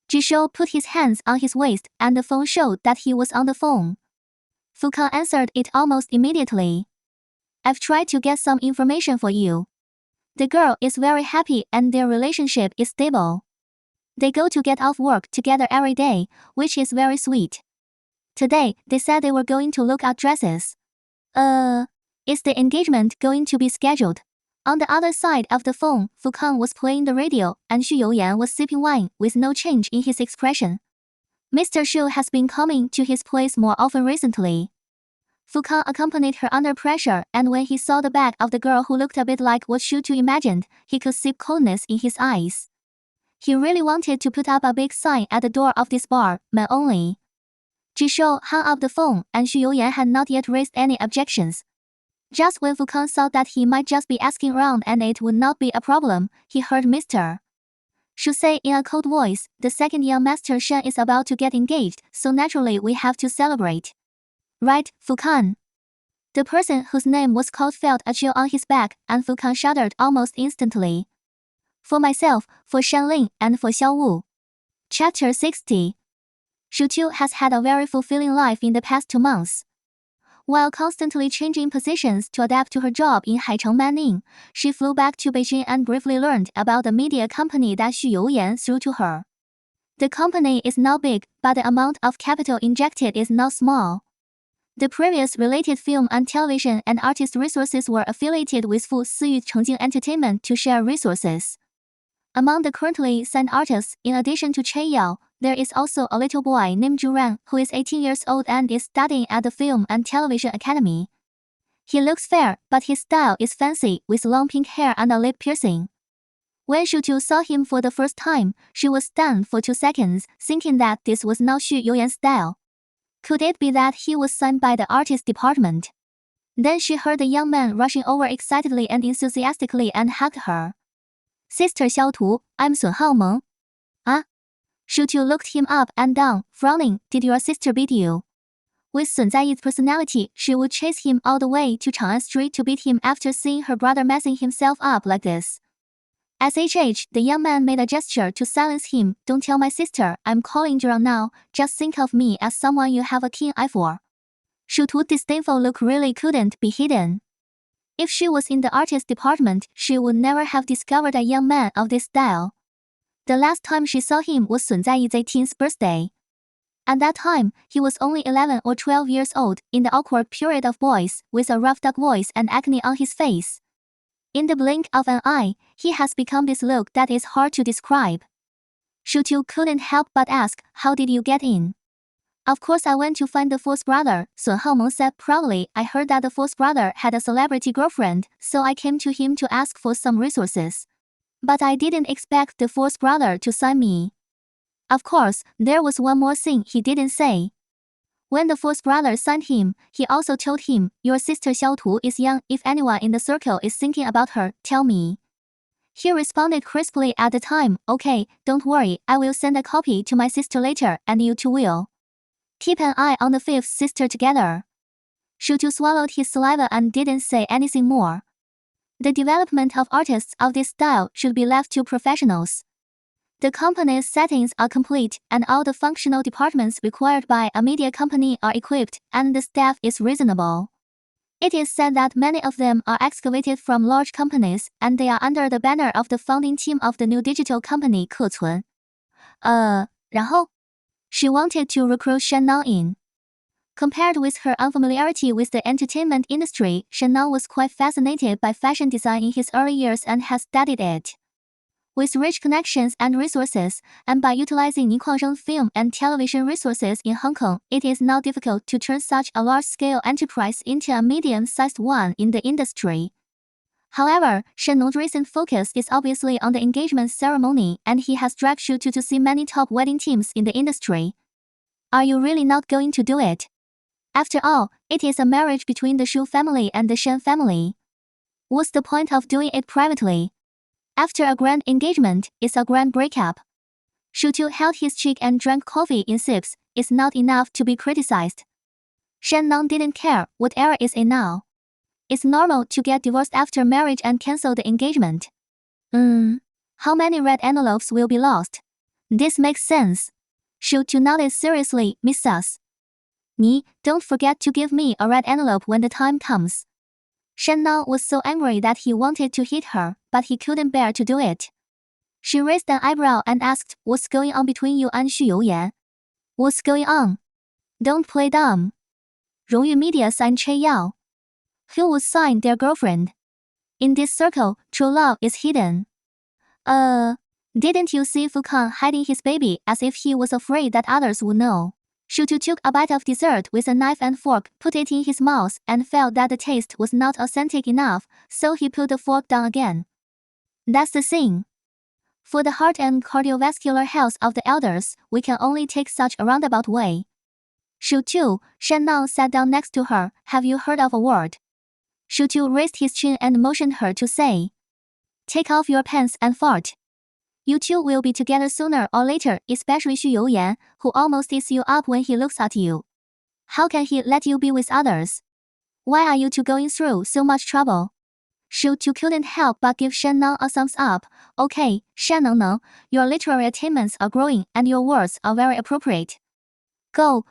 Jishou put his hands on his waist, and the phone showed that he was on the phone. Fukan answered it almost immediately. I've tried to get some information for you. The girl is very happy and their relationship is stable. They go to get off work together every day, which is very sweet. Today, they said they were going to look at dresses. Is the engagement going to be scheduled? On the other side of the phone, Fukan was playing the radio, and Xu Youyan was sipping wine with no change in his expression. Mr. Xu has been coming to his place more often recently. Fukan accompanied her under pressure, and when he saw the back of the girl who looked a bit like what Shu Tu imagined, he could see coldness in his eyes. He really wanted to put up a big sign at the door of this bar, men only. Jishou hung up the phone, and Xu Youyan had not yet raised any objections. Just when Fukan thought that he might just be asking around and it would not be a problem, he heard Mr. Shu say in a cold voice, the second young master Shen is about to get engaged, so naturally we have to celebrate. Right, Fukan? The person whose name was called felt a chill on his back, and Fukan shuddered almost instantly. For myself, for Shanling, and for Xiao Wu. Chapter 60. Shu Tu has had a very fulfilling life in the past 2 months. While constantly changing positions to adapt to her job in Haicheng Manning, she flew back to Beijing and briefly learned about the media company that Xu Youyan threw to her. The company is not big, but the amount of capital injected is not small. The previous related film and television and artist resources were affiliated with Fu Siyu Chengjing Entertainment to share resources. Among the currently signed artists, in addition to Chen Yao, there is also a little boy named Zhu Ran, who is 18 years old and is studying at the Film and Television Academy. He looks fair, but his style is fancy, with long pink hair and a lip piercing. When Xúxú saw him for the first time, she was stunned for 2 seconds, thinking that this was not Xu Youyan's style. Could it be that he was signed by the artist department? Then she heard the young man rushing over excitedly and enthusiastically and hugged her. Sister Xiaotu, I'm Sun Haomeng. Ah? Xúxú looked him up and down, frowning. Did your sister beat you? With Sun Zaiyi's personality, she would chase him all the way to Chang'an Street to beat him after seeing her brother messing himself up like this. SHH, the young man made a gesture to silence him. Don't tell my sister, I'm calling Zhang now, just think of me as someone you have a keen eye for. Xúxú's disdainful look really couldn't be hidden. If she was in the artist department, she would never have discovered a young man of this style. The last time she saw him was Sun Zaiyi's 18th birthday. At that time, he was only 11 or 12 years old, in the awkward period of boys, with a rough duck voice and acne on his face. In the blink of an eye, he has become this look that is hard to describe. Xúxú couldn't help but ask, how did you get in? Of course I went to find the fourth brother, Sun Haomeng said proudly. I heard that the fourth brother had a celebrity girlfriend, so I came to him to ask for some resources. But I didn't expect the fourth brother to sign me. Of course, there was one more thing he didn't say. When the fourth brother signed him, he also told him, your sister Xiaotu is young, if anyone in the circle is thinking about her, tell me. He responded crisply at the time, okay, don't worry, I will send a copy to my sister later, and you too will. Keep an eye on the fifth sister together. Xúxú swallowed his saliva and didn't say anything more. The development of artists of this style should be left to professionals. The company's settings are complete, and all the functional departments required by a media company are equipped, and the staff is reasonable. It is said that many of them are excavated from large companies, and they are under the banner of the founding team of the new digital company Kecun. 然后? She wanted to recruit Shen Nang in. Compared with her unfamiliarity with the entertainment industry, Shen Nang was quite fascinated by fashion design in his early years and has studied it. With rich connections and resources, and by utilizing Niquangzheng's film and television resources in Hong Kong, it is now difficult to turn such a large-scale enterprise into a medium-sized one in the industry. However, Shen Nong's recent focus is obviously on the engagement ceremony, and he has dragged Xúxú to see many top wedding teams in the industry. Are you really not going to do it? After all, it is a marriage between the Xu family and the Shen family. What's the point of doing it privately? After a grand engagement, it's a grand breakup. Xúxú held his cheek and drank coffee in sips. It's not enough to be criticized. Shen Nang didn't care. What era is it now? It's normal to get divorced after marriage and cancel the engagement. How many red envelopes will be lost? This makes sense. Xúxú nodded seriously, Miss Sus. Don't forget to give me a red envelope when the time comes. Shen Nang was so angry that he wanted to hit her, but he couldn't bear to do it. She raised an eyebrow and asked, what's going on between you and Xu Youyan? What's going on? Don't play dumb. Rongyu Media signed Che Yao. Who would sign their girlfriend? In this circle, true love is hidden. Didn't you see Fukan hiding his baby as if he was afraid that others would know? Xúxú took a bite of dessert with a knife and fork, put it in his mouth, and felt that the taste was not authentic enough, so he put the fork down again. That's the thing. For the heart and cardiovascular health of the elders, we can only take such a roundabout way. Xúxú, Shen Nang sat down next to her. Have you heard of a word? Xúxú raised his chin and motioned her to say. Take off your pants and fart. You two will be together sooner or later, especially Xu Youyan, who almost eats you up when he looks at you. How can he let you be with others? Why are you two going through so much trouble? Xúxú couldn't help but give Shen Nang a thumbs up. Okay, Shen Nang, your literary attainments are growing and your words are very appropriate. Go,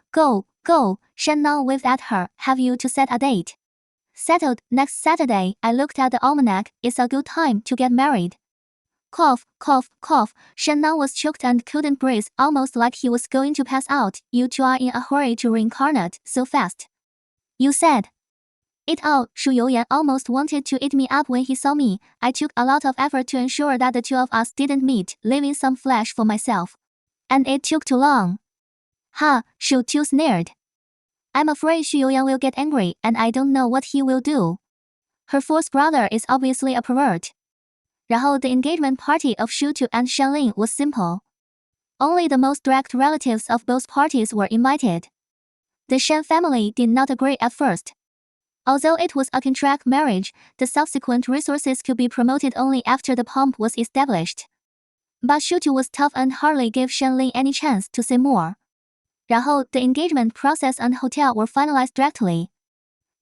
Shen Nang waved at her. Have you to set a date? Settled, next Saturday. I looked at the almanac. It's a good time to get married. Cough. Shen Nang was choked and couldn't breathe, almost like he was going to pass out. You two are in a hurry to reincarnate so fast. You said it all. Xu Youyan almost wanted to eat me up when he saw me. I took a lot of effort to ensure that the two of us didn't meet, leaving some flesh for myself. And it took too long. Ha, Xúxú sneered. I'm afraid Xu Youyan will get angry, and I don't know what he will do. Her fourth brother is obviously a pervert. 然后 the engagement party of Xúxú and Shanlin was simple. Only the most direct relatives of both parties were invited. The Shan family did not agree at first. Although it was a contract marriage, the subsequent resources could be promoted only after the pomp was established. But Xúxú was tough and hardly gave Shanlin any chance to say more. 然后 the engagement process and hotel were finalized directly.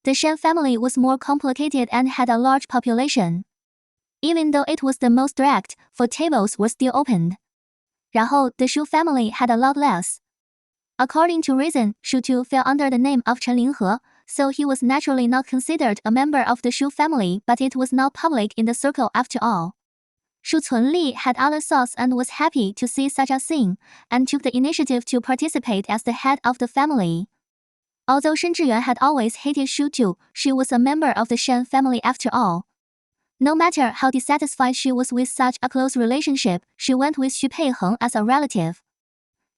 The Shan family was more complicated and had a large population. Even though it was the most direct, 4 tables were still opened. 然后 the Xu family had a lot less. According to reason, Xúxú fell under the name of Chen Linghe, so he was naturally not considered a member of the Xu family, but it was not public in the circle after all. Shu Cunli had other thoughts and was happy to see such a scene, and took the initiative to participate as the head of the family. Although Shen Zhiyuan had always hated Xúxú, she was a member of the Shen family after all. No matter how dissatisfied she was with such a close relationship, she went with Xu Peiheng as a relative.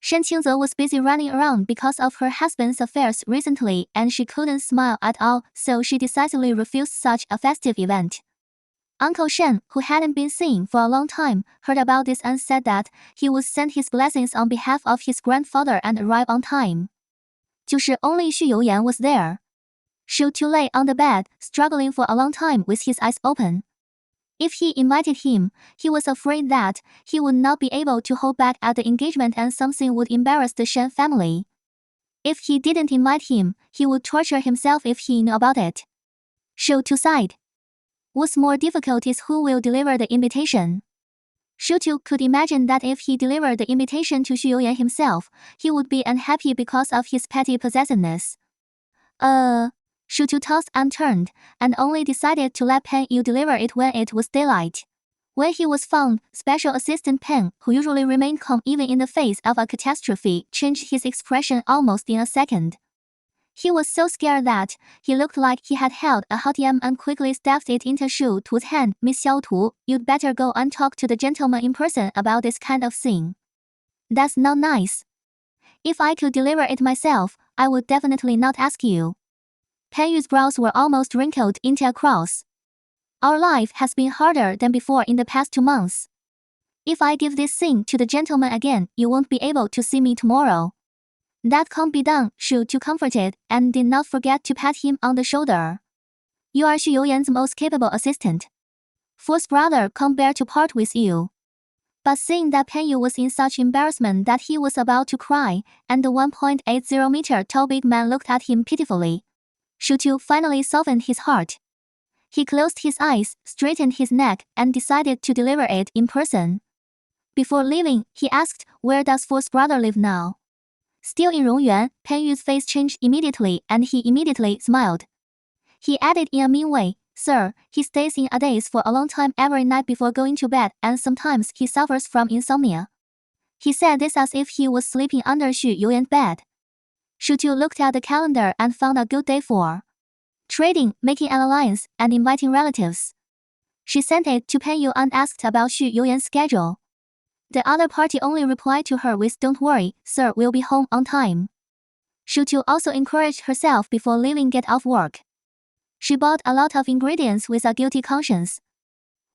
Shen Qingze was busy running around because of her husband's affairs recently, and she couldn't smile at all, so she decisively refused such a festive event. Uncle Shen, who hadn't been seen for a long time, heard about this and said that he would send his blessings on behalf of his grandfather and arrive on time. 就是 only Xu Youyan was there. Xu Tu lay on the bed, struggling for a long time with his eyes open. If he invited him, he was afraid that he would not be able to hold back at the engagement and something would embarrass the Shen family. If he didn't invite him, he would torture himself if he knew about it. Xu Tu sighed. What's more difficult is who will deliver the invitation. Xu Tu could imagine that if he delivered the invitation to Xu Youyan himself, he would be unhappy because of his petty possessiveness. Xu Tu tossed and turned, and only decided to let Pan Yu deliver it when it was daylight. When he was found, Special Assistant Pan, who usually remained calm even in the face of a catastrophe, changed his expression almost in a second. He was so scared that he looked like he had held a hot yam and quickly stuffed it into Xu Tu's hand. Miss Xiao Tu, you'd better go and talk to the gentleman in person about this kind of thing. That's not nice. If I could deliver it myself, I would definitely not ask you. Pan Yu's brows were almost wrinkled into a cross. Our life has been harder than before in the past 2 months. If I give this thing to the gentleman again, you won't be able to see me tomorrow. That can't be done, Xu Tu comforted, and did not forget to pat him on the shoulder. You are Xu Youyan's most capable assistant. Fourth brother can't bear to part with you. But seeing that Pan Yu was in such embarrassment that he was about to cry, and the 1.80-meter tall big man looked at him pitifully, Xu Tu finally softened his heart. He closed his eyes, straightened his neck, and decided to deliver it in person. Before leaving, he asked, where does fourth brother live now? Still in Rongyuan, Pan Yu's face changed immediately and he immediately smiled. He added in a mean way, sir, he stays in a daze for a long time every night before going to bed and sometimes he suffers from insomnia. He said this as if he was sleeping under Xu Youyan's bed. Xu Tu looked at the calendar and found a good day for trading, making an alliance, and inviting relatives. She sent it to Pan Yu and asked about Xu Youyan's schedule. The other party only replied to her with don't worry, sir, we'll be home on time. Xu Tu also encouraged herself before leaving get off work. She bought a lot of ingredients with a guilty conscience.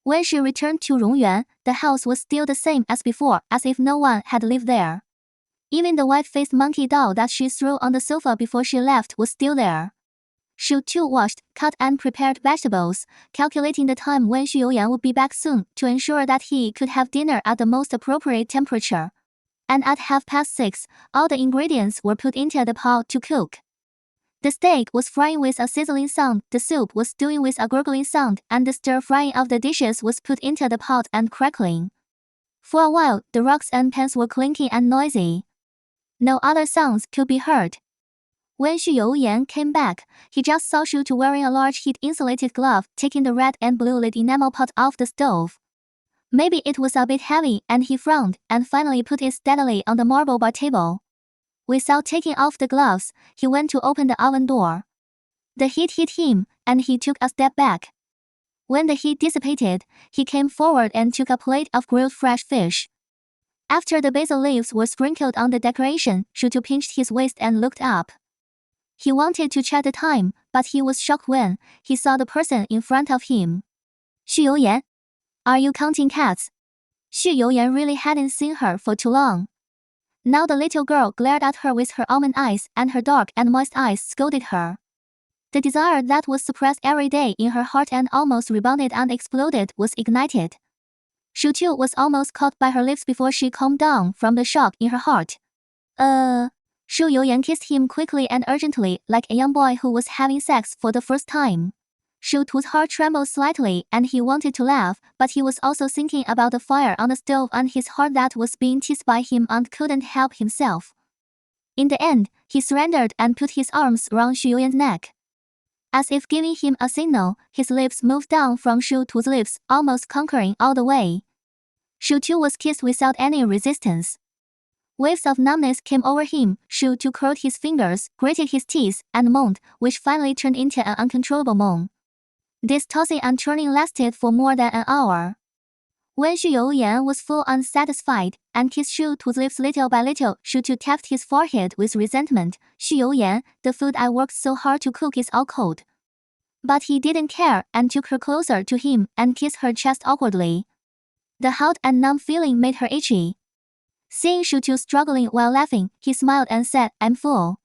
When she returned to Rongyuan, the house was still the same as before, as if no one had lived there. Even the white-faced monkey doll that she threw on the sofa before she left was still there. Xu Tu washed, cut and prepared vegetables, calculating the time when Xu Youyan would be back soon to ensure that he could have dinner at the most appropriate temperature. And at 6:30, all the ingredients were put into the pot to cook. The steak was frying with a sizzling sound, the soup was stewing with a gurgling sound, and the stir-frying of the dishes was put into the pot and crackling. For a while, the rocks and pans were clinking and noisy. No other sounds could be heard. When Xu Youyan came back, he just saw Xu Tu wearing a large heat-insulated glove, taking the red and blue lid enamel pot off the stove. Maybe it was a bit heavy, and he frowned, and finally put it steadily on the marble bar table. Without taking off the gloves, he went to open the oven door. The heat hit him, and he took a step back. When the heat dissipated, he came forward and took a plate of grilled fresh fish. After the basil leaves were sprinkled on the decoration, Xu Tu pinched his waist and looked up. He wanted to check the time, but he was shocked when he saw the person in front of him. Xu Youyan. Are you counting cats? Xu Youyan really hadn't seen her for too long. Now the little girl glared at her with her almond eyes, and her dark and moist eyes scolded her. The desire that was suppressed every day in her heart and almost rebounded and exploded was ignited. Xúxú was almost caught by her lips before she calmed down from the shock in her heart. Xu Youyan kissed him quickly and urgently, like a young boy who was having sex for the first time. Xu Tu's heart trembled slightly and he wanted to laugh, but he was also thinking about the fire on the stove and his heart that was being teased by him and couldn't help himself. In the end, he surrendered and put his arms around Xu Youyan's neck. As if giving him a signal, his lips moved down from Xu Tu's lips, almost conquering all the way. Xu Tu was kissed without any resistance. Waves of numbness came over him. Xu Tu curled his fingers, gritted his teeth, and moaned, which finally turned into an uncontrollable moan. This tossing and turning lasted for more than an hour. When Xu Youyan was full unsatisfied and kissed Xu Tu's lips little by little, Xu Tu tapped his forehead with resentment. Xu Youyan, the food I worked so hard to cook is all cold. But he didn't care and took her closer to him and kissed her chest awkwardly. The hot and numb feeling made her itchy. Seeing Xu Tu struggling while laughing, he smiled and said, "I'm full."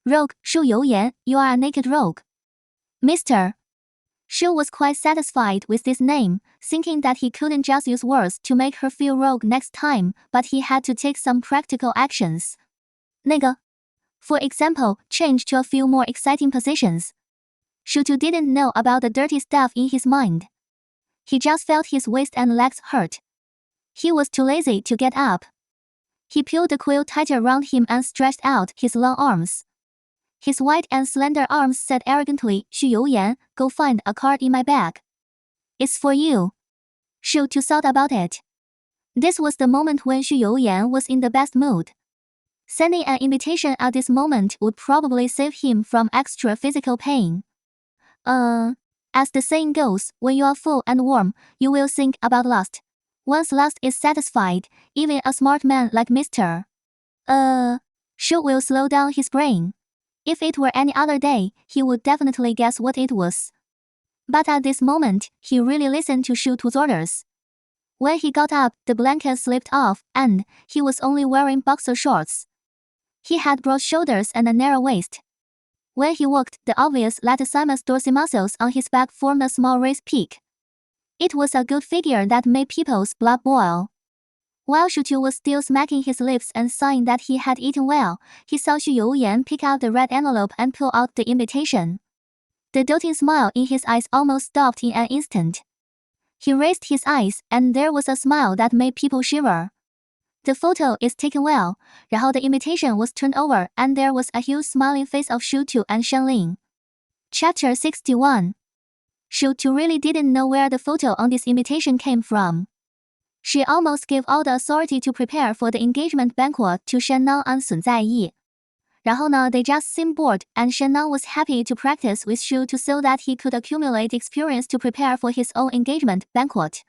"Rogue, Xu Youyan, you are a naked rogue." "Mr. Xu was quite satisfied with this name, thinking that he couldn't just use words to make her feel rogue next time, but he had to take some practical actions. 那个, for example, change to a few more exciting positions. Xu Tu didn't know about the dirty stuff in his mind. He just felt his waist and legs hurt. He was too lazy to get up. He pulled the quilt tighter around him and stretched out his long arms. His white and slender arms said arrogantly, "Xu Youyan, go find a card in my bag. It's for you." Xu Tu thought about it. This was the moment when Xu Youyan was in the best mood. Sending an invitation at this moment would probably save him from extra physical pain. As the saying goes, when you are full and warm, you will think about lust. Once lust is satisfied, even a smart man like Mr. Xu will slow down his brain. If it were any other day, he would definitely guess what it was. But at this moment, he really listened to Xu Tu's orders. When he got up, the blanket slipped off, and he was only wearing boxer shorts. He had broad shoulders and a narrow waist. When he walked, the obvious latissimus dorsi muscles on his back formed a small raised peak. It was a good figure that made people's blood boil. While Xu Tu was still smacking his lips and sighing that he had eaten well, he saw Xu Youyan pick out the red envelope and pull out the invitation. The doting smile in his eyes almost stopped in an instant. He raised his eyes, and there was a smile that made people shiver. The photo is taken well, 然后 the invitation was turned over, and there was a huge smiling face of Xu Tu and Shenling. Chapter 61. Xu Tu really didn't know where the photo on this invitation came from. She almost gave all the authority to prepare for the engagement banquet to Shenlang and Sun Zaiyi. 然后呢, they just seemed bored, and Shenlang was happy to practice with Xu Tu so that he could accumulate experience to prepare for his own engagement banquet.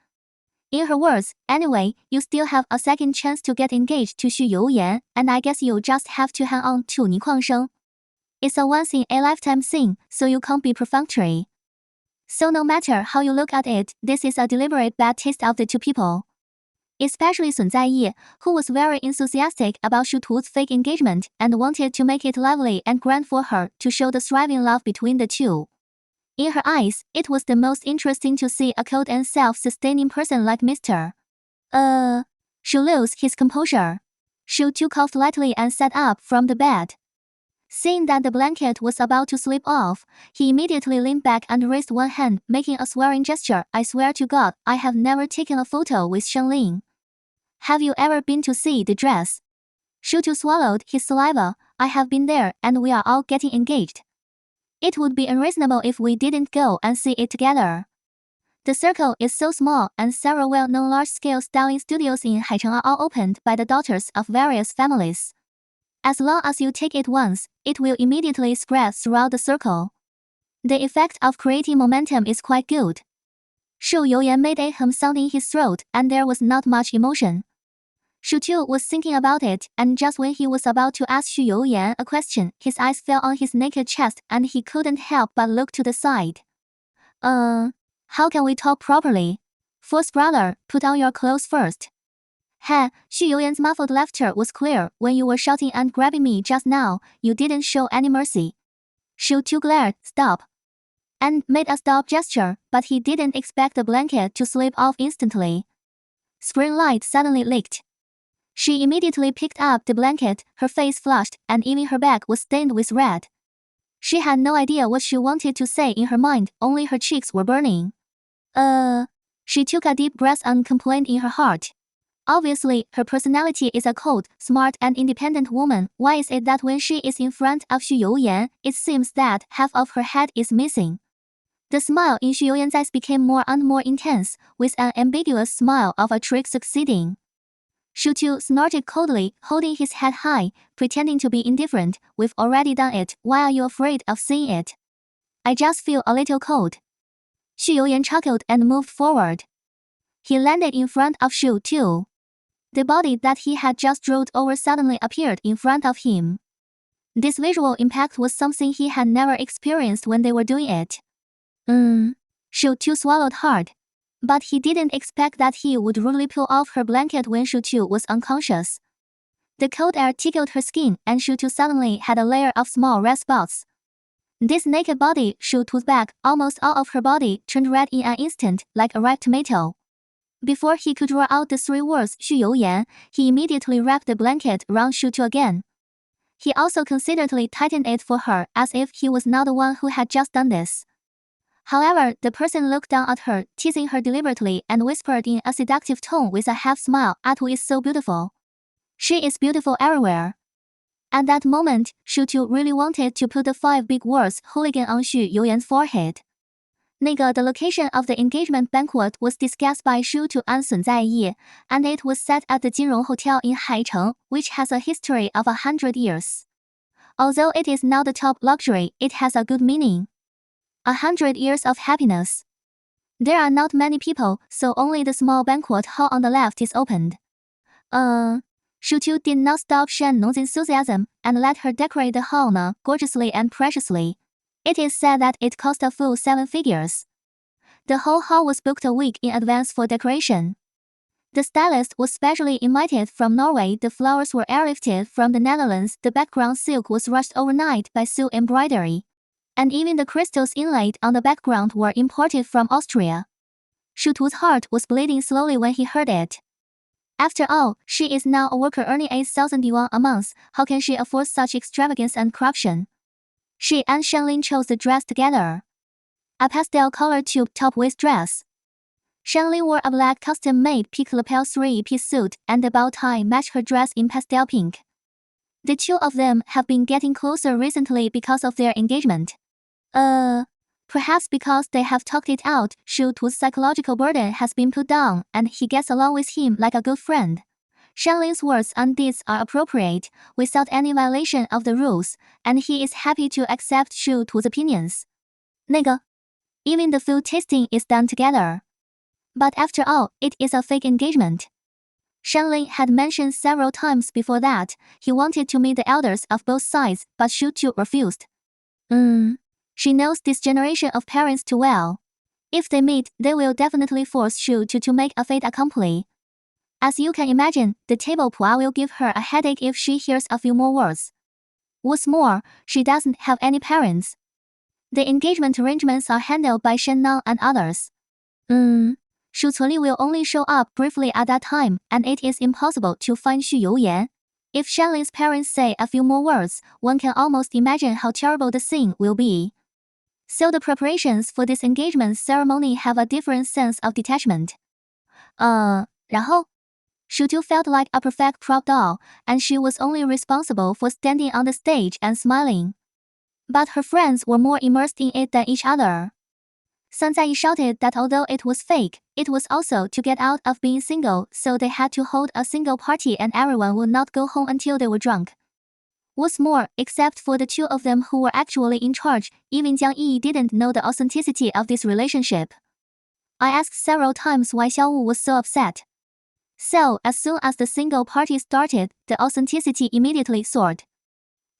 In her words, "Anyway, you still have a second chance to get engaged to Xu Youyan, and I guess you just have to hang on to Ni Kuangsheng. It's a once-in-a-lifetime thing, so you can't be perfunctory. So no matter how you look at it, this is a deliberate bad taste of the two people." Especially Sun Zaiyi, who was very enthusiastic about Xu Tu's fake engagement and wanted to make it lovely and grand for her to show the thriving love between the two. In her eyes, it was the most interesting to see a cold and self-sustaining person like Mr. Xu lose his composure. Xu Tu coughed lightly and sat up from the bed. Seeing that the blanket was about to slip off, he immediately leaned back and raised one hand, making a swearing gesture. "I swear to God, I have never taken a photo with Shenling. Have you ever been to see the dress?" Xu Tu swallowed his saliva. "I have been there, and we are all getting engaged. It would be unreasonable if we didn't go and see it together. The circle is so small, and several well-known large-scale styling studios in Haicheng are all opened by the daughters of various families. As long as you take it once, it will immediately spread throughout the circle. The effect of creating momentum is quite good." Xu Youyan made a hum sound in his throat, and there was not much emotion. Xu Tu was thinking about it, and just when he was about to ask Xu Youyan a question, his eyes fell on his naked chest, and he couldn't help but look to the side. How can we talk properly? Fourth brother, put on your clothes first. Heh, Xu Youyan's muffled laughter was clear. When you were shouting and grabbing me just now, you didn't show any mercy. Xu Tu glared, stop, and made a stop gesture, but he didn't expect the blanket to slip off instantly. Spring light suddenly leaked. She immediately picked up the blanket, her face flushed, and even her back was stained with red. She had no idea what she wanted to say in her mind, only her cheeks were burning. She took a deep breath and complained in her heart. Obviously, her personality is a cold, smart and independent woman. Why is it that when she is in front of Xu Youyan, it seems that half of her head is missing? The smile in Xu Youyan's eyes became more and more intense, with an ambiguous smile of a trick succeeding. Xu Tu snorted coldly, holding his head high, pretending to be indifferent. We've already done it. Why are you afraid of seeing it? I just feel a little cold. Xu Youyan chuckled and moved forward. He landed in front of Xu Tu. The body that he had just rolled over suddenly appeared in front of him. This visual impact was something he had never experienced when they were doing it. Xu Tu swallowed hard. But he didn't expect that he would rudely pull off her blanket when Xu Tu was unconscious. The cold air tickled her skin, and Xu Tu suddenly had a layer of small red spots. This naked body, Xu Tu's back, almost all of her body, turned red in an instant, like a ripe tomato. Before he could roar out the three words Xu Youyan, he immediately wrapped the blanket around Xu Tu again. He also considerately tightened it for her, as if he was not the one who had just done this. However, the person looked down at her, teasing her deliberately, and whispered in a seductive tone with a half-smile, Atu is so beautiful. She is beautiful everywhere. At that moment, Xu Tu really wanted to put the 5 big words hooligan on Xu Youyan's forehead. The location of the engagement banquet was discussed by Xu Tu and Sun Zaiyi, and it was set at the Jinrong Hotel in Haicheng, which has a history of 100 years. Although it is not the top luxury, it has a good meaning. 100 years of happiness. There are not many people, so only the small banquet hall on the left is opened. Xu Tu did not stop Shen Nong's enthusiasm, and let her decorate the hall gorgeously and preciously. It is said that it cost a full 7 figures. The whole hall was booked a week in advance for decoration. The stylist was specially invited from Norway. The flowers were airlifted from the Netherlands. The background silk was rushed overnight by silk embroidery. And even the crystals inlaid on the background were imported from Austria. Xu Tu's heart was bleeding slowly when he heard it. After all, she is now a worker earning 8,000 yuan a month. How can she afford such extravagance and corruption? She and Shanlin chose the dress together. A pastel-colored tube top-waist dress. Shanlin wore a black custom-made pink lapel 3-piece suit, and the bow tie matched her dress in pastel pink. The two of them have been getting closer recently because of their engagement. Perhaps because they have talked it out, Xu Tu's psychological burden has been put down, and he gets along with him like a good friend. Shanlin's words and deeds are appropriate, without any violation of the rules, and he is happy to accept Xu Tu's opinions. Even the food tasting is done together. But after all, it is a fake engagement. Shanlin had mentioned several times before that he wanted to meet the elders of both sides, but Xu Tu refused. She knows this generation of parents too well. If they meet, they will definitely force Xu Tu to make a fait accompli. As you can imagine, the table pua will give her a headache if she hears a few more words. What's more, she doesn't have any parents. The engagement arrangements are handled by Shen Nang and others. Xu Celi will only show up briefly at that time, and it is impossible to find Xu Youyan. If Shanlin's parents say a few more words, one can almost imagine how terrible the scene will be. So the preparations for this engagement ceremony have a different sense of detachment. 然后? Xu Tu felt like a perfect prop doll, and she was only responsible for standing on the stage and smiling. But her friends were more immersed in it than each other. Sun Zaiyi shouted that although it was fake, it was also to get out of being single, so they had to hold a single party and everyone would not go home until they were drunk. What's more, except for the two of them who were actually in charge, even Jiang Yi didn't know the authenticity of this relationship. I asked several times why Xiao Wu was so upset. So, as soon as the single party started, the authenticity immediately soared.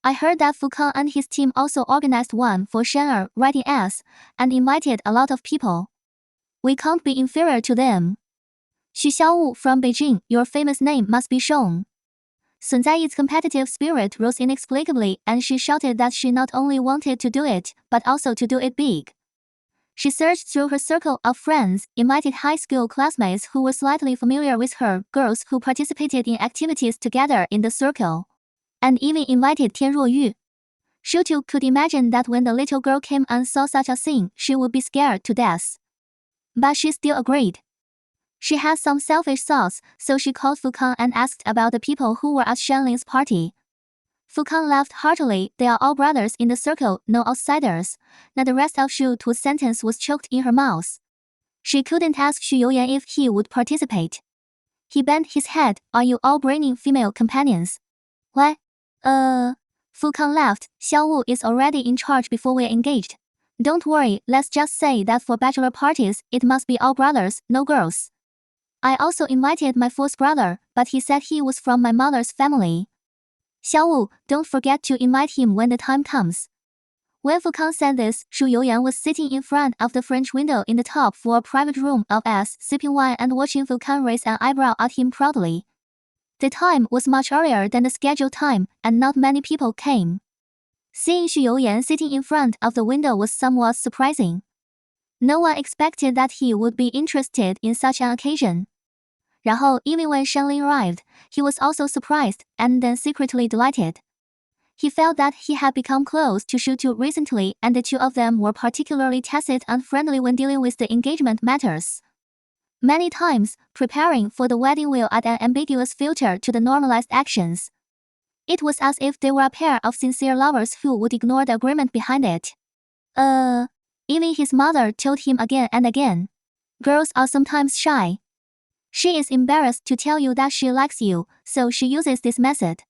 I heard that Fu Kang and his team also organized one for Shen Er, writing S, and invited a lot of people. We can't be inferior to them. Xu Xiaowu from Beijing, your famous name must be shown. Sun Zaiyi's competitive spirit rose inexplicably, and she shouted that she not only wanted to do it, but also to do it big. She searched through her circle of friends, invited high school classmates who were slightly familiar with her, girls who participated in activities together in the circle, and even invited Tian Ruoyu. Xúxú could imagine that when the little girl came and saw such a scene, she would be scared to death. But she still agreed. She had some selfish thoughts, so she called Fukang and asked about the people who were at Shanling's party. Fukang laughed heartily. They are all brothers in the circle, no outsiders. Now the rest of Xu Tu's sentence was choked in her mouth. She couldn't ask Xu Youyan if he would participate. He bent his head. Are you all bringing female companions? Why? Fukang laughed. Xiaowu is already in charge before we're engaged. Don't worry, let's just say that for bachelor parties, it must be all brothers, no girls. I also invited my fourth brother, but he said he was from my mother's family. Xiaowu, don't forget to invite him when the time comes. When Fukang said this, Xu Youyan was sitting in front of the French window in the top floor private room of S, sipping wine and watching Fukang raise an eyebrow at him proudly. The time was much earlier than the scheduled time, and not many people came. Seeing Xu Youyan sitting in front of the window was somewhat surprising. No one expected that he would be interested in such an occasion. 然后, even when Shanling arrived, he was also surprised, and then secretly delighted. He felt that he had become close to Xu Tu recently, and the two of them were particularly tacit and friendly when dealing with the engagement matters. Many times, preparing for the wedding will add an ambiguous filter to the normalized actions. It was as if they were a pair of sincere lovers who would ignore the agreement behind it. Even his mother told him again and again. Girls are sometimes shy. She is embarrassed to tell you that she likes you, so she uses this method.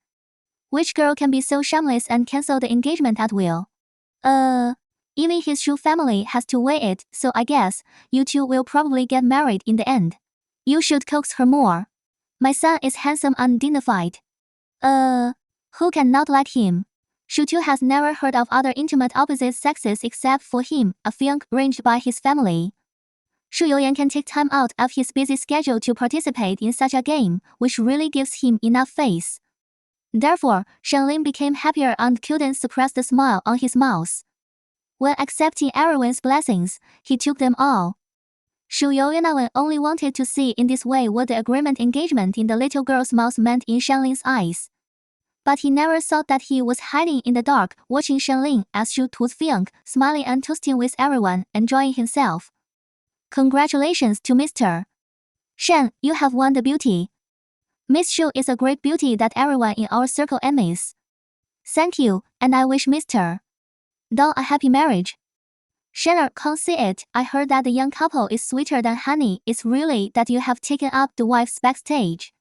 Which girl can be so shameless and cancel the engagement at will? Even his Xu family has to weigh it, so I guess you two will probably get married in the end. You should coax her more. My son is handsome and dignified. Who can not like him? Xu Tu has never heard of other intimate opposite sexes except for him, a fiancé arranged by his family. Xu Youyan can take time out of his busy schedule to participate in such a game, which really gives him enough face. Therefore, Shanling became happier and couldn't suppress the smile on his mouth. When accepting everyone's blessings, he took them all. Xu Youyan only wanted to see in this way what the agreement engagement in the little girl's mouth meant in Shanling's eyes. But he never thought that he was hiding in the dark, watching Shanling as Xu Tu's fiancé, smiling and toasting with everyone, enjoying himself. Congratulations to Mr. Shen, you have won the beauty. Miss Xu is a great beauty that everyone in our circle envies. Thank you, and I wish Mr. Dong a happy marriage. Shenner can't see it. I heard that the young couple is sweeter than honey. It's really that you have taken up the wife's backstage.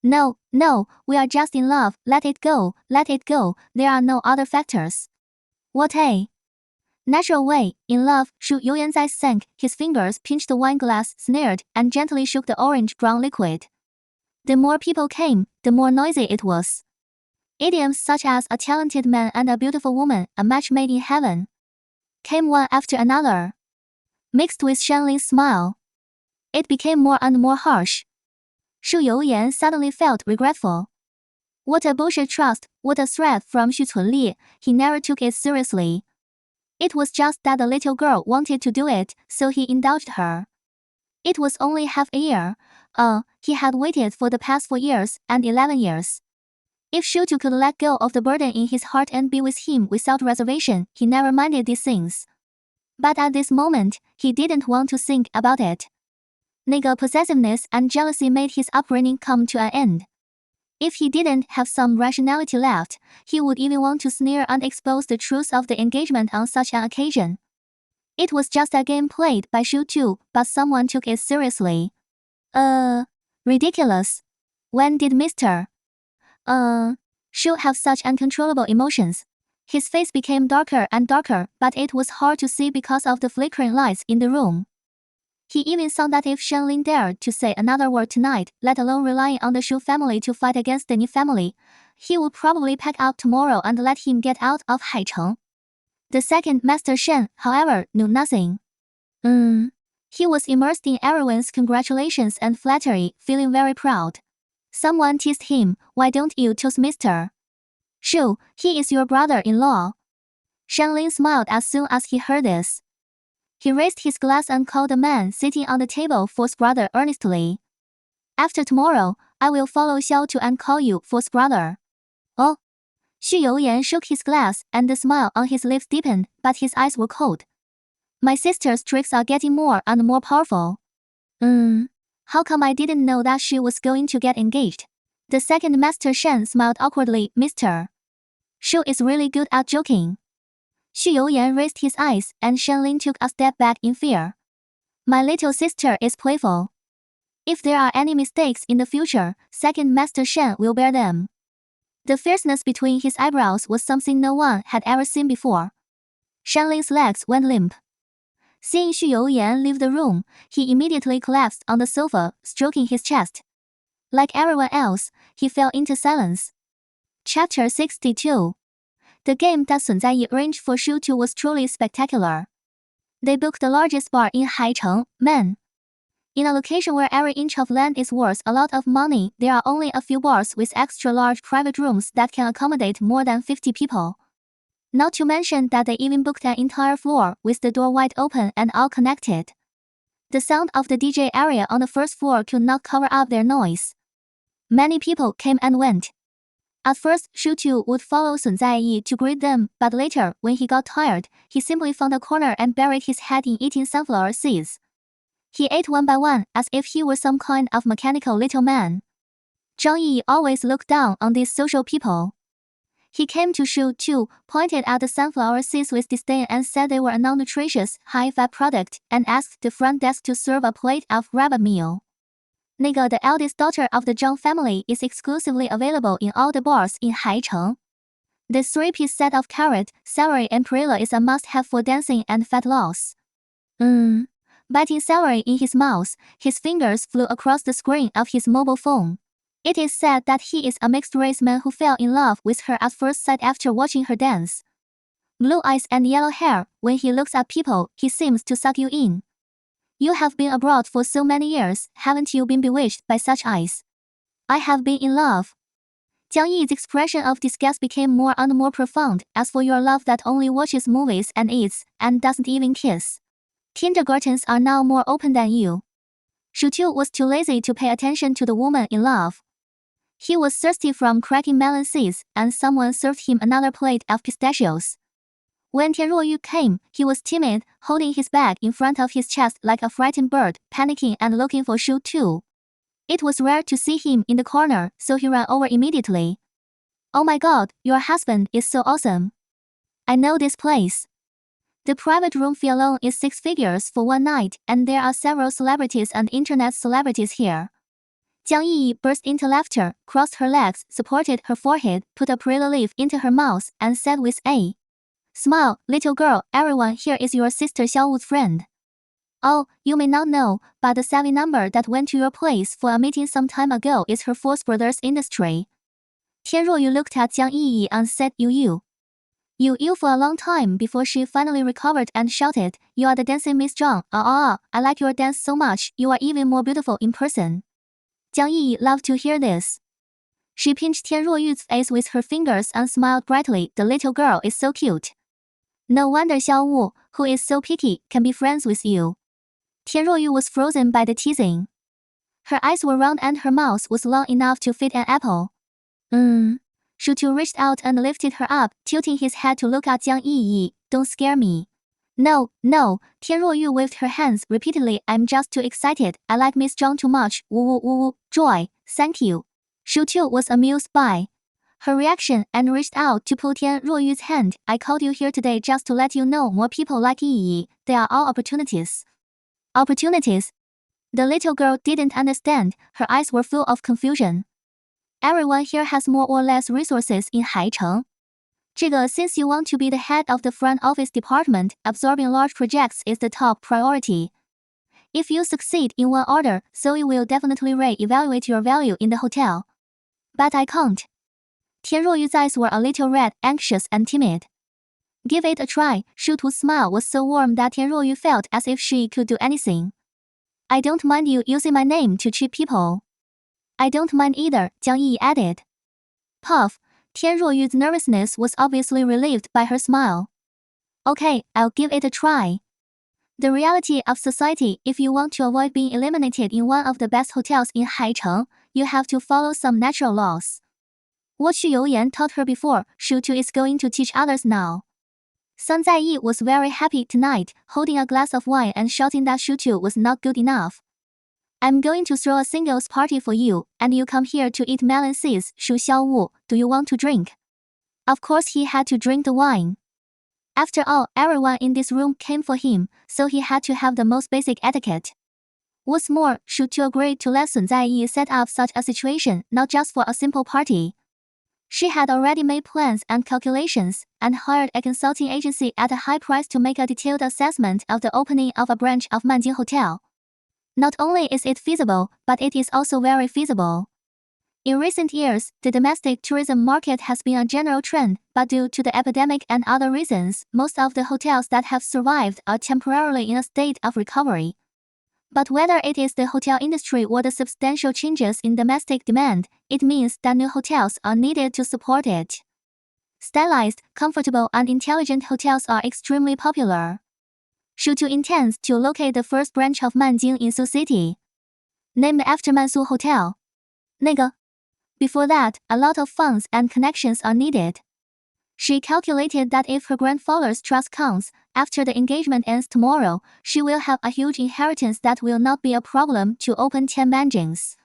No, we are just in love. Let it go. There are no other factors. What a natural way, in love. Xu Youyan's eyes sank, his fingers pinched the wine glass, sneered, and gently shook the orange-brown liquid. The more people came, the more noisy it was. Idioms such as a talented man and a beautiful woman, a match made in heaven, came one after another, mixed with Shanling's smile. It became more and more harsh. Xu Youyan suddenly felt regretful. What a bullshit trust, what a threat from Xu Cunli. He never took it seriously. It was just that the little girl wanted to do it, so he indulged her. It was only half a year. He had waited for the past 4 years and 11 years. If Xu Tu could let go of the burden in his heart and be with him without reservation, he never minded these things. But at this moment, he didn't want to think about it. 那个 possessiveness and jealousy made his upbringing come to an end. If he didn't have some rationality left, he would even want to sneer and expose the truth of the engagement on such an occasion. It was just a game played by Xu Tu, but someone took it seriously. Ridiculous. When did Mr. Xu have such uncontrollable emotions? His face became darker and darker, but it was hard to see because of the flickering lights in the room. He even thought that if Shanling dared to say another word tonight, let alone relying on the Xu family to fight against the Ni family, he would probably pack up tomorrow and let him get out of Haicheng. The second Master Shen, however, knew nothing. He was immersed in everyone's congratulations and flattery, feeling very proud. Someone teased him, "Why don't you toast Mr. Xu? He is your brother-in-law." Shanlin smiled as soon as he heard this. He raised his glass and called the man sitting on the table Fo's brother earnestly. "After tomorrow, I will follow Xiao Tu and call you Fo's brother." "Oh." Xu Youyan shook his glass and the smile on his lips deepened, but his eyes were cold. "My sister's tricks are getting more and more powerful." How come I didn't know that she was going to get engaged?" The second Master Shen smiled awkwardly. "Mr. Xu is really good at joking." Xu Youyan raised his eyes and Shanlin took a step back in fear. "My little sister is playful. If there are any mistakes in the future, second Master Shen will bear them." The fierceness between his eyebrows was something no one had ever seen before. Shanlin's legs went limp. Seeing Xu Youyan leave the room, he immediately collapsed on the sofa, stroking his chest. Like everyone else, he fell into silence. Chapter 62. The game that Sun Zaiyi arranged for Xu Tu was truly spectacular. They booked the largest bar in Haicheng, Men. In a location where every inch of land is worth a lot of money, there are only a few bars with extra-large private rooms that can accommodate more than 50 people. Not to mention that they even booked an entire floor with the door wide open and all connected. The sound of the DJ area on the first floor could not cover up their noise. Many people came and went. At first, Xu Tu would follow Sun Zaiyi to greet them, but later, when he got tired, he simply found a corner and buried his head in eating sunflower seeds. He ate one by one, as if he were some kind of mechanical little man. Zhang Yi always looked down on these social people. He came to Xu Tu, pointed at the sunflower seeds with disdain and said they were a non-nutritious, high-fat product, and asked the front desk to serve a plate of rabbit meal. "Nigga, the eldest daughter of the Zhang family, is exclusively available in all the bars in Haicheng. This 3-piece set of carrot, celery and perilla is a must-have for dancing and fat loss." Biting celery in his mouth, his fingers flew across the screen of his mobile phone. It is said that he is a mixed-race man who fell in love with her at first sight after watching her dance. Blue eyes and yellow hair, when he looks at people, he seems to suck you in. You have been abroad for so many years, haven't you been bewitched by such eyes? "I have been in love." Jiang Yi's expression of disgust became more and more profound. "As for your love that only watches movies and eats, and doesn't even kiss. Kindergartens are now more open than you." Xu Tu was too lazy to pay attention to the woman in love. He was thirsty from cracking melon seeds, and someone served him another plate of pistachios. When Tian Ruoyu came, he was timid, holding his bag in front of his chest like a frightened bird, panicking and looking for Xu Tu. It was rare to see him in the corner, so he ran over immediately. "Oh my god, your husband is so awesome. I know this place. The private room fee alone is 6 figures for one night, and there are several celebrities and internet celebrities here." Jiang Yi burst into laughter, crossed her legs, supported her forehead, put a perilla leaf into her mouth, and said with a smile, "Little girl, everyone here is your sister Xiaowu's friend. Oh, you may not know, but the savvy number that went to your place for a meeting some time ago is her 4th brother's industry." Tian Ruoyu looked at Jiang Yi and said, You for a long time before she finally recovered and shouted, "You are the dancing Miss Zhang. I like your dance so much, you are even more beautiful in person." Jiang Yi loved to hear this. She pinched Tian Ruoyu's face with her fingers and smiled brightly. "The little girl is so cute. No wonder Xiao Wu, who is so picky, can be friends with you." Tian Ruoyu was frozen by the teasing. Her eyes were round and her mouth was long enough to fit an apple. Xu Tu reached out and lifted her up, tilting his head to look at Jiang Yi. "Don't scare me." No, Tian Ruoyu waved her hands repeatedly. "I'm just too excited. I like Miss Zhang too much. Woo, joy, thank you." Xu Tu was amused by her reaction and reached out to pull Tian Ruoyu's hand. "I called you here today just to let you know more people like Yi. They are all opportunities." Opportunities? The little girl didn't understand. Her eyes were full of confusion. "Everyone here has more or less resources in Haicheng. Since you want to be the head of the front office department, absorbing large projects is the top priority. If you succeed in one order, so it will definitely re-evaluate your value in the hotel." "But I can't." Tian Ruoyu's eyes were a little red, anxious and timid. "Give it a try." Xu Tu's smile was so warm that Tian Ruoyu felt as if she could do anything. I don't mind you using my name to cheat people. I don't mind either, Jiang Yi added. Puff, Tian Ruoyu's nervousness was obviously relieved by her smile. Okay, I'll give it a try. The reality of society: if you want to avoid being eliminated in one of the best hotels in Haicheng, you have to follow some natural laws. What Xu Youyan taught her before, Xu Tu is going to teach others now. Sun Zaiyi was very happy tonight, holding a glass of wine and shouting that Xu Tu was not good enough. I'm going to throw a singles party for you, and you come here to eat melon seeds. Shu Xiaowu, do you want to drink? Of course he had to drink the wine. After all, everyone in this room came for him, so he had to have the most basic etiquette. What's more, Xu Tu agreed to let Sun Zaiyi set up such a situation, not just for a simple party. She had already made plans and calculations, and hired a consulting agency at a high price to make a detailed assessment of the opening of a branch of Manjing Hotel. Not only is it feasible, but it is also very feasible. In recent years, the domestic tourism market has been a general trend, but due to the epidemic and other reasons, most of the hotels that have survived are temporarily in a state of recovery. But whether it is the hotel industry or the substantial changes in domestic demand, it means that new hotels are needed to support it. Stylized, comfortable, and intelligent hotels are extremely popular. Xu Tu intends to locate the first branch of Manjing in Su City, named after Mansu Hotel. Before that, a lot of funds and connections are needed. She calculated that if her grandfather's trust counts, after the engagement ends tomorrow, she will have a huge inheritance that will not be a problem to open 10 Manjings.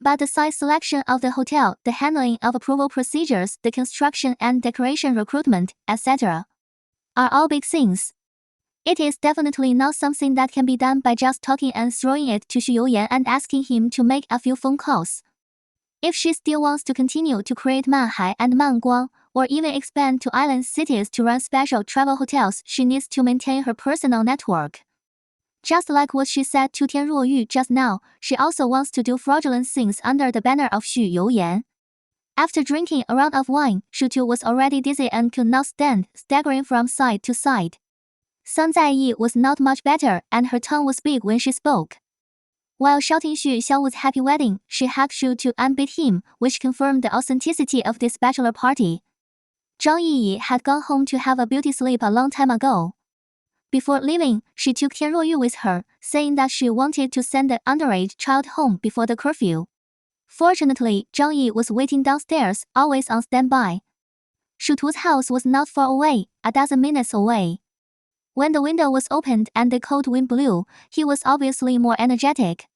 But the site selection of the hotel, the handling of approval procedures, the construction and decoration recruitment, etc., are all big things. It is definitely not something that can be done by just talking and throwing it to Xu Youyan and asking him to make a few phone calls. If she still wants to continue to create Manhai and Manguang, or even expand to island cities to run special travel hotels, she needs to maintain her personal network. Just like what she said to Tian Ruoyu just now, she also wants to do fraudulent things under the banner of Xu Youyan. After drinking a round of wine, Xu Tu was already dizzy and could not stand, staggering from side to side. Sun Zaiyi was not much better, and her tongue was big when she spoke. While shouting Xu Xiaowu's happy wedding, she hugged Xu Tu and beat him, which confirmed the authenticity of this bachelor party. Zhang Yiyi had gone home to have a beauty sleep a long time ago. Before leaving, she took Tian Ruoyu with her, saying that she wanted to send the underage child home before the curfew. Fortunately, Zhang Yi was waiting downstairs, always on standby. Shu Tu's house was not far away, a dozen minutes away. When the window was opened and the cold wind blew, he was obviously more energetic.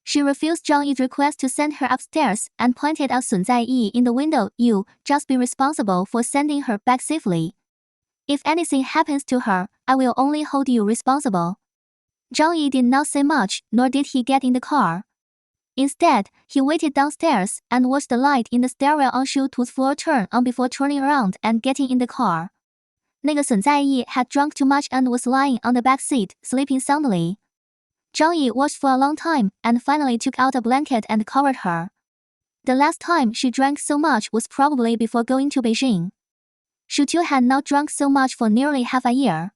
She refused Zhang Yi's request to send her upstairs and pointed out Sun Zaiyi in the window. You, just be responsible for sending her back safely. If anything happens to her, I will only hold you responsible. Zhang Yi did not say much, nor did he get in the car. Instead, he waited downstairs and watched the light in the stairwell on Shu Tu's floor turn on before turning around and getting in the car. Sun Zaiyi had drunk too much and was lying on the back seat, sleeping soundly. Zhang Yi watched for a long time and finally took out a blanket and covered her. The last time she drank so much was probably before going to Beijing. Shu Tu had not drunk so much for nearly half a year.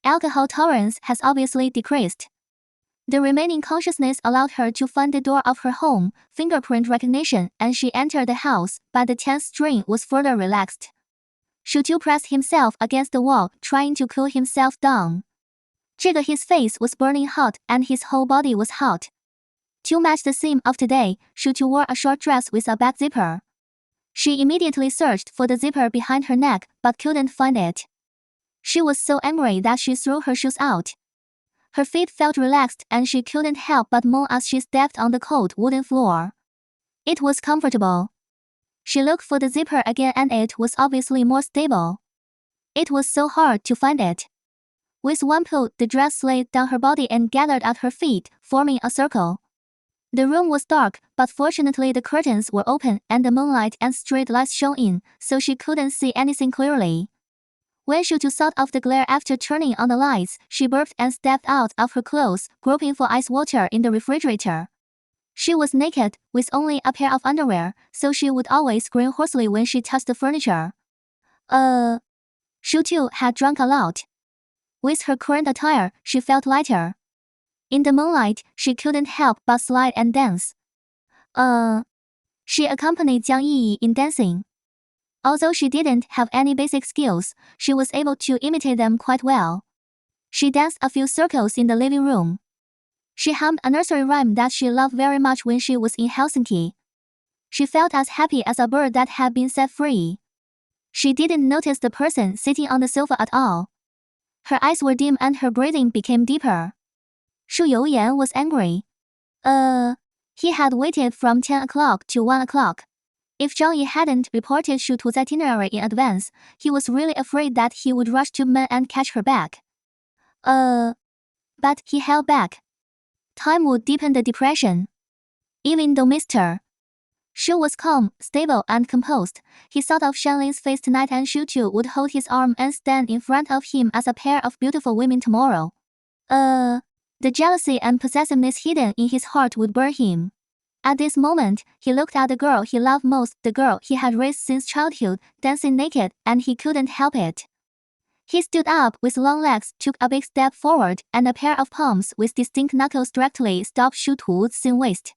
Alcohol tolerance has obviously decreased. The remaining consciousness allowed her to find the door of her home, fingerprint recognition, and she entered the house, but the tense strain was further relaxed. Shu Tu pressed himself against the wall, trying to cool himself down. His face was burning hot and his whole body was hot. To match the theme of today, Shu Tu wore a short dress with a back zipper. She immediately searched for the zipper behind her neck, but couldn't find it. She was so angry that she threw her shoes out. Her feet felt relaxed and she couldn't help but moan as she stepped on the cold wooden floor. It was comfortable. She looked for the zipper again and it was obviously more stable. It was so hard to find it. With one pull, the dress slid down her body and gathered at her feet, forming a circle. The room was dark, but fortunately the curtains were open and the moonlight and street lights shone in, so she couldn't see anything clearly. When Shu Tu thought of the glare after turning on the lights, she burped and stepped out of her clothes, groping for ice water in the refrigerator. She was naked, with only a pair of underwear, so she would always scream hoarsely when she touched the furniture. Shu Tu had drunk a lot. With her current attire, she felt lighter. In the moonlight, she couldn't help but slide and dance. She accompanied Jiang Yi in dancing. Although she didn't have any basic skills, she was able to imitate them quite well. She danced a few circles in the living room. She hummed a nursery rhyme that she loved very much when she was in Helsinki. She felt as happy as a bird that had been set free. She didn't notice the person sitting on the sofa at all. Her eyes were dim and her breathing became deeper. Shu Youyan was angry. He had waited from 10 o'clock to 1 o'clock. If Zhang Yi hadn't reported Shu Tu's itinerary in advance, he was really afraid that he would rush to men and catch her back. But he held back. Time would deepen the depression. Even though Mr. Shu was calm, stable, and composed, he thought of Shanlin's face tonight and Shu Tu would hold his arm and stand in front of him as a pair of beautiful women tomorrow. The jealousy and possessiveness hidden in his heart would burn him. At this moment, he looked at the girl he loved most, the girl he had raised since childhood, dancing naked, and he couldn't help it. He stood up with long legs, took a big step forward, and a pair of palms with distinct knuckles directly stopped Shu Tu's thin waist.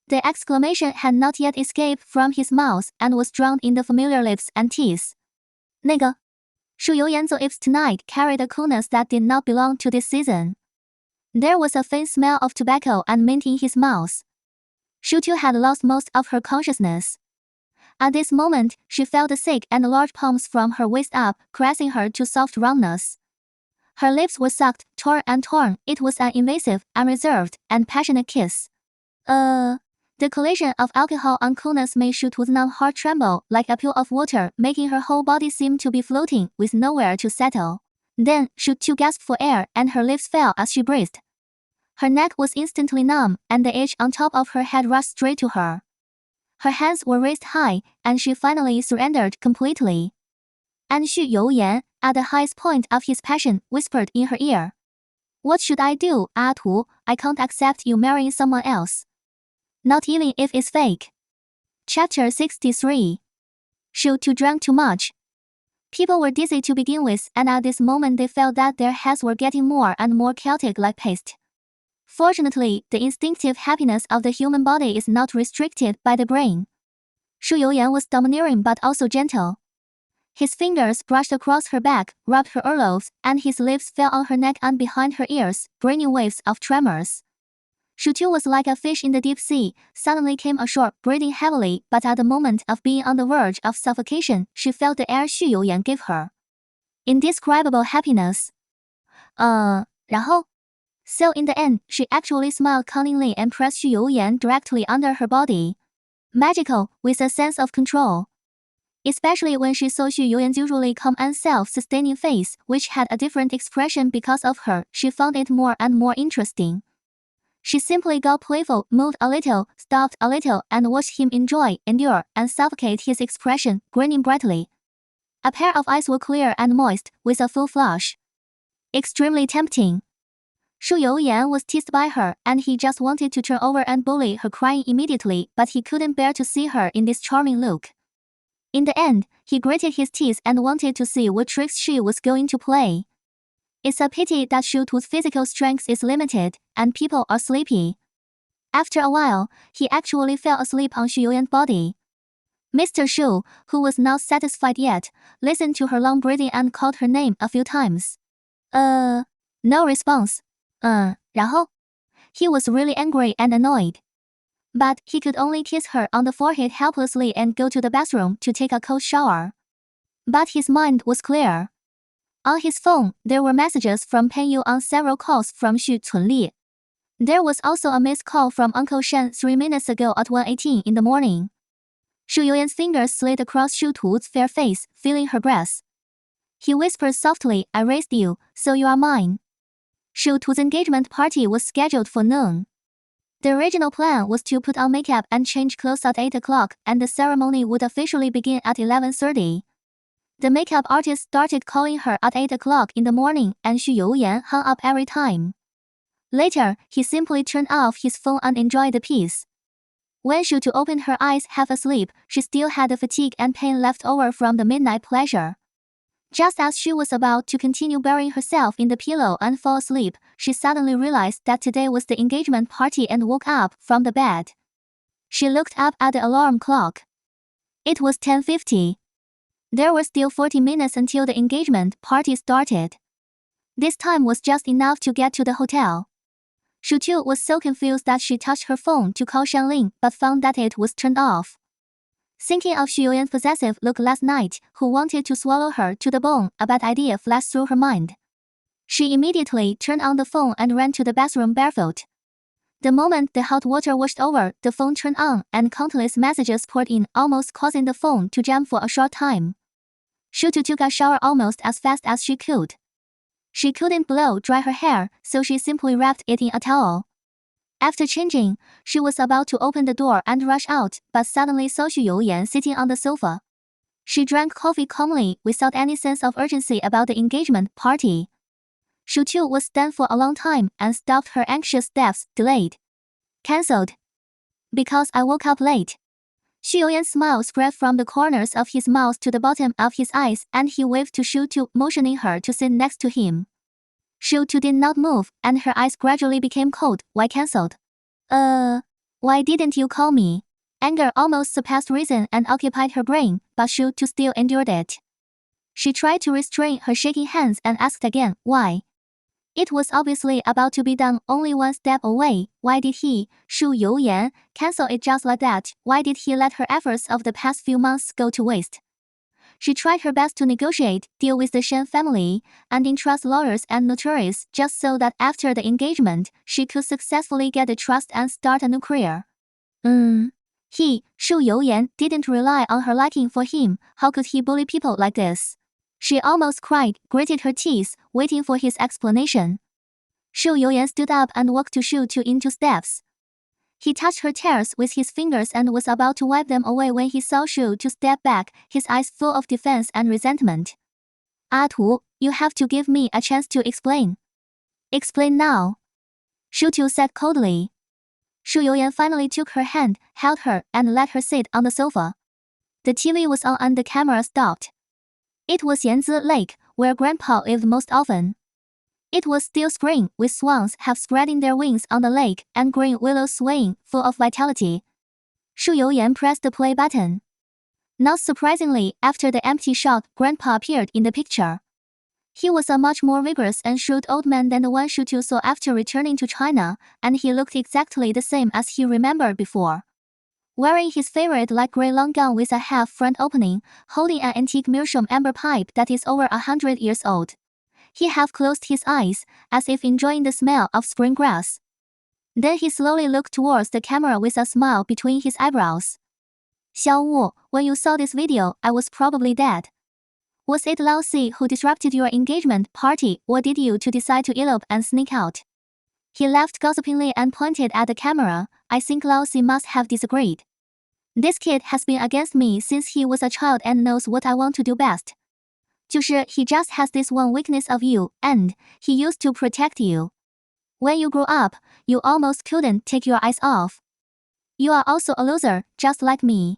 The exclamation had not yet escaped from his mouth and was drowned in the familiar lips and teeth. 那个 Shu Youyan's lips tonight carried a coolness that did not belong to this season. There was a faint smell of tobacco and mint in his mouth. Shu Tu had lost most of her consciousness. At this moment, she felt the thick and large palms from her waist up, caressing her to soft roundness. Her lips were sucked, torn and torn. It was an invasive, unreserved, and passionate kiss. The collision of alcohol and coolness made Shu Tu's numb heart tremble like a pool of water, making her whole body seem to be floating, with nowhere to settle. Then, Shu Tu gasped for air, and her lips fell as she breathed. Her neck was instantly numb, and the itch on top of her head rushed straight to her. Her hands were raised high, and she finally surrendered completely. And Shu Youyan, at the highest point of his passion, whispered in her ear. What should I do, Ah Tu? I can't accept you marrying someone else. Not even if it's fake. Chapter 63. Shu Tu drank too much. People were dizzy to begin with, and at this moment they felt that their heads were getting more and more chaotic like paste. Fortunately, the instinctive happiness of the human body is not restricted by the brain. Shu Youyan was domineering but also gentle. His fingers brushed across her back, rubbed her earlobes, and his lips fell on her neck and behind her ears, bringing waves of tremors. Shu Tu was like a fish in the deep sea, suddenly came ashore, breathing heavily, but at the moment of being on the verge of suffocation, she felt the air Shu Youyan gave her. Indescribable happiness. 然后? So in the end, she actually smiled cunningly and pressed Shu Youyan directly under her body. Magical, with a sense of control. Especially when she saw Shu Youyan's usually calm and self-sustaining face, which had a different expression because of her, she found it more and more interesting. She simply got playful, moved a little, stopped a little, and watched him enjoy, endure, and suffocate his expression, grinning brightly. A pair of eyes were clear and moist, with a full flush. Extremely tempting. Shu Youyan was teased by her, and he just wanted to turn over and bully her, crying immediately, but he couldn't bear to see her in this charming look. In the end, he gritted his teeth and wanted to see what tricks she was going to play. It's a pity that Shu Tu's physical strength is limited, and people are sleepy. After a while, he actually fell asleep on Shu Youyan's body. Mr. Shu, who was not satisfied yet, listened to her long breathing and called her name a few times. No response. 然后? He was really angry and annoyed. But he could only kiss her on the forehead helplessly and go to the bathroom to take a cold shower. But his mind was clear. On his phone, there were messages from Pen Yu on several calls from Xu Cunli. There was also a missed call from Uncle Shen 3 minutes ago at 1:18 in the morning. Shu Youyan's fingers slid across Shu Tu's fair face, feeling her breath. He whispered softly, I raised you, so you are mine. Shu Tu's engagement party was scheduled for noon. The original plan was to put on makeup and change clothes at 8 o'clock, and the ceremony would officially begin at 11:30. The makeup artist started calling her at 8 o'clock in the morning, and Shu Youyan hung up every time. Later, he simply turned off his phone and enjoyed the peace. When Shu Tu opened her eyes half asleep, she still had the fatigue and pain left over from the midnight pleasure. Just as she was about to continue burying herself in the pillow and fall asleep, she suddenly realized that today was the engagement party and woke up from the bed. She looked up at the alarm clock. It was 10:50. There were still 40 minutes until the engagement party started. This time was just enough to get to the hotel. Xúxú was so confused that she touched her phone to call Shanling but found that it was turned off. Thinking of Xu Youyan's possessive look last night, who wanted to swallow her to the bone, a bad idea flashed through her mind. She immediately turned on the phone and ran to the bathroom barefoot. The moment the hot water washed over, the phone turned on and countless messages poured in, almost causing the phone to jam for a short time. Xúxú took a shower almost as fast as she could. She couldn't blow dry her hair, so she simply wrapped it in a towel. After changing, she was about to open the door and rush out, but suddenly saw Xu Youyan sitting on the sofa. She drank coffee calmly, without any sense of urgency about the engagement party. Xúxú was stunned for a long time and stopped her anxious steps, delayed. Cancelled. Because I woke up late. Xu Youyan's smile spread from the corners of his mouth to the bottom of his eyes, and he waved to Xúxú, motioning her to sit next to him. Xúxú did not move, and her eyes gradually became cold. Why cancelled? Why didn't you call me? Anger almost surpassed reason and occupied her brain, but Xúxú still endured it. She tried to restrain her shaking hands and asked again, why? It was obviously about to be done, only one step away. Why did he, Xu Youyan, cancel it just like that? Why did he let her efforts of the past few months go to waste? She tried her best to negotiate, deal with the Shen family, and entrust lawyers and notaries, just so that after the engagement, she could successfully get the trust and start a new career. He, Xu Youyan, didn't rely on her liking for him. How could he bully people like this? She almost cried, gritted her teeth, waiting for his explanation. Xu Youyan stood up and walked to Xúxú in 2 steps. He touched her tears with his fingers and was about to wipe them away when he saw Xúxú step back, his eyes full of defense and resentment. Tu, you have to give me a chance to explain. Explain now. Xúxú said coldly. Xu Youyan finally took her hand, held her, and let her sit on the sofa. The TV was on and the camera stopped. It was Yanzi Lake, where Grandpa lived most often. It was still spring, with swans half spreading their wings on the lake and green willows swaying, full of vitality. Xu Youyan pressed the play button. Not surprisingly, after the empty shot, Grandpa appeared in the picture. He was a much more vigorous and shrewd old man than the one Xúxú saw after returning to China, and he looked exactly the same as he remembered before. Wearing his favorite light gray long gown with a half front opening, holding an antique meerschaum amber pipe that is over 100 years old. He half closed his eyes, as if enjoying the smell of spring grass. Then he slowly looked towards the camera with a smile between his eyebrows. Xiaowu, when you saw this video, I was probably dead. Was it Lao Si who disrupted your engagement party, or did you two decide to elope and sneak out? He laughed gossipingly and pointed at the camera. I think Lao Si must have disagreed. This kid has been against me since he was a child and knows what I want to do best. 就是 he just has this one weakness of you, and he used to protect you. When you grew up, you almost couldn't take your eyes off. You are also a loser, just like me.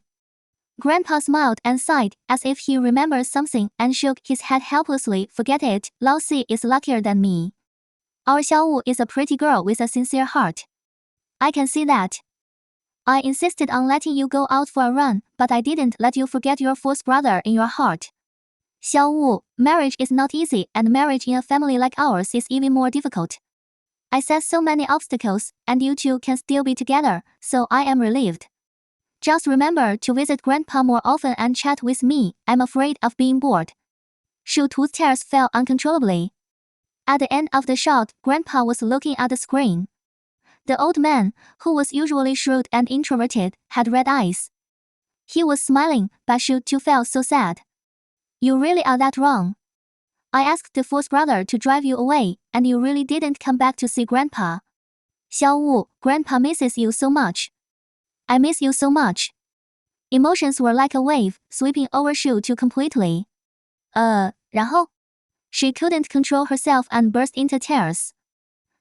Grandpa smiled and sighed, as if he remembered something, and shook his head helplessly. Forget it, Lao Si is luckier than me. Our Xiaowu is a pretty girl with a sincere heart. I can see that. I insisted on letting you go out for a run, but I didn't let you forget your fourth brother in your heart. Xiaowu, marriage is not easy, and marriage in a family like ours is even more difficult. I set so many obstacles, and you two can still be together, so I am relieved. Just remember to visit Grandpa more often and chat with me. I'm afraid of being bored. Xúxú's tears fell uncontrollably. At the end of the shot, Grandpa was looking at the screen. The old man, who was usually shrewd and introverted, had red eyes. He was smiling, but Xúxú felt so sad. You really are that wrong. I asked the fourth brother to drive you away, and you really didn't come back to see Grandpa. Xiaowu, Grandpa misses you so much. I miss you so much. Emotions were like a wave, sweeping over Xúxú completely. 然后? She couldn't control herself and burst into tears.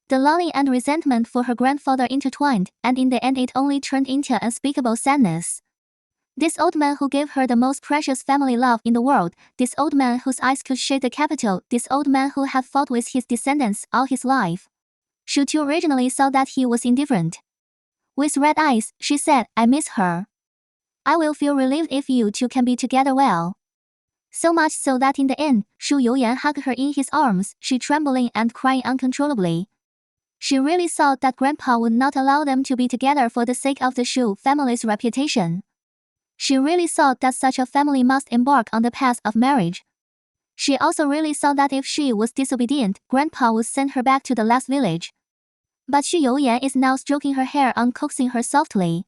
The longing and resentment for her grandfather intertwined, and in the end it only turned into unspeakable sadness. This old man who gave her the most precious family love in the world, this old man whose eyes could shade the capital, this old man who had fought with his descendants all his life. Xúxú originally saw that he was indifferent. With red eyes, she said, "I miss her. I will feel relieved if you two can be together well." So much so that in the end, Shu Youyan hugged her in his arms, she trembling and crying uncontrollably. She really thought that Grandpa would not allow them to be together for the sake of the Shu family's reputation. She really thought that such a family must embark on the path of marriage. She also really thought that if she was disobedient, Grandpa would send her back to the last village. But Xu Youyan is now stroking her hair and coaxing her softly.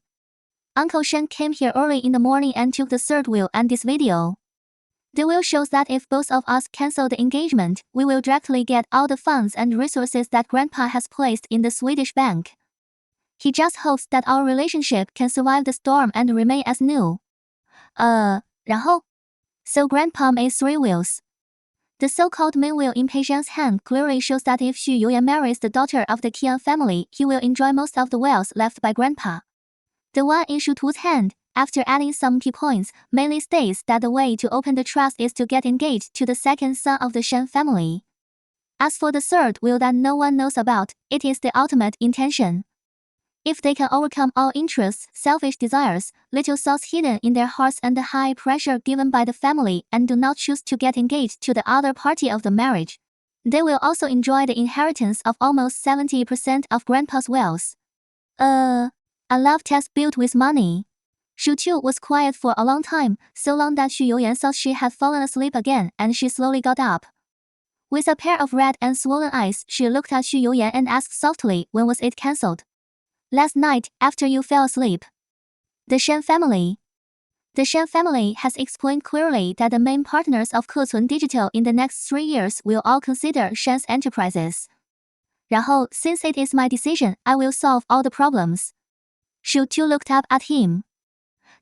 Uncle Shen came here early in the morning and took the third will and this video. The will shows that if both of us cancel the engagement, we will directly get all the funds and resources that Grandpa has placed in the Swedish bank. He just hopes that our relationship can survive the storm and remain as new. 然后? So Grandpa made 3 wills. The so-called main will in Peixiang's hand clearly shows that if Xu Youyan marries the daughter of the Qian family, he will enjoy most of the wealth left by Grandpa. The one in Shu Tu's hand, after adding some key points, mainly states that the way to open the trust is to get engaged to the second son of the Shen family. As for the third will that no one knows about, it is the ultimate intention. If they can overcome all interests, selfish desires, little thoughts hidden in their hearts and the high pressure given by the family and do not choose to get engaged to the other party of the marriage, they will also enjoy the inheritance of almost 70% of Grandpa's wealth. A love test built with money. Xúxú was quiet for a long time, so long that Xu Youyan thought she had fallen asleep again, and she slowly got up. With a pair of red and swollen eyes, she looked at Xu Youyan and asked softly, "When was it cancelled?" "Last night, after you fell asleep." The Shen family. The Shen family has explained clearly that the main partners of Kecun Digital in the next 3 years will all consider Shen's enterprises. 然后, since it is my decision, I will solve all the problems. Xúxú looked up at him.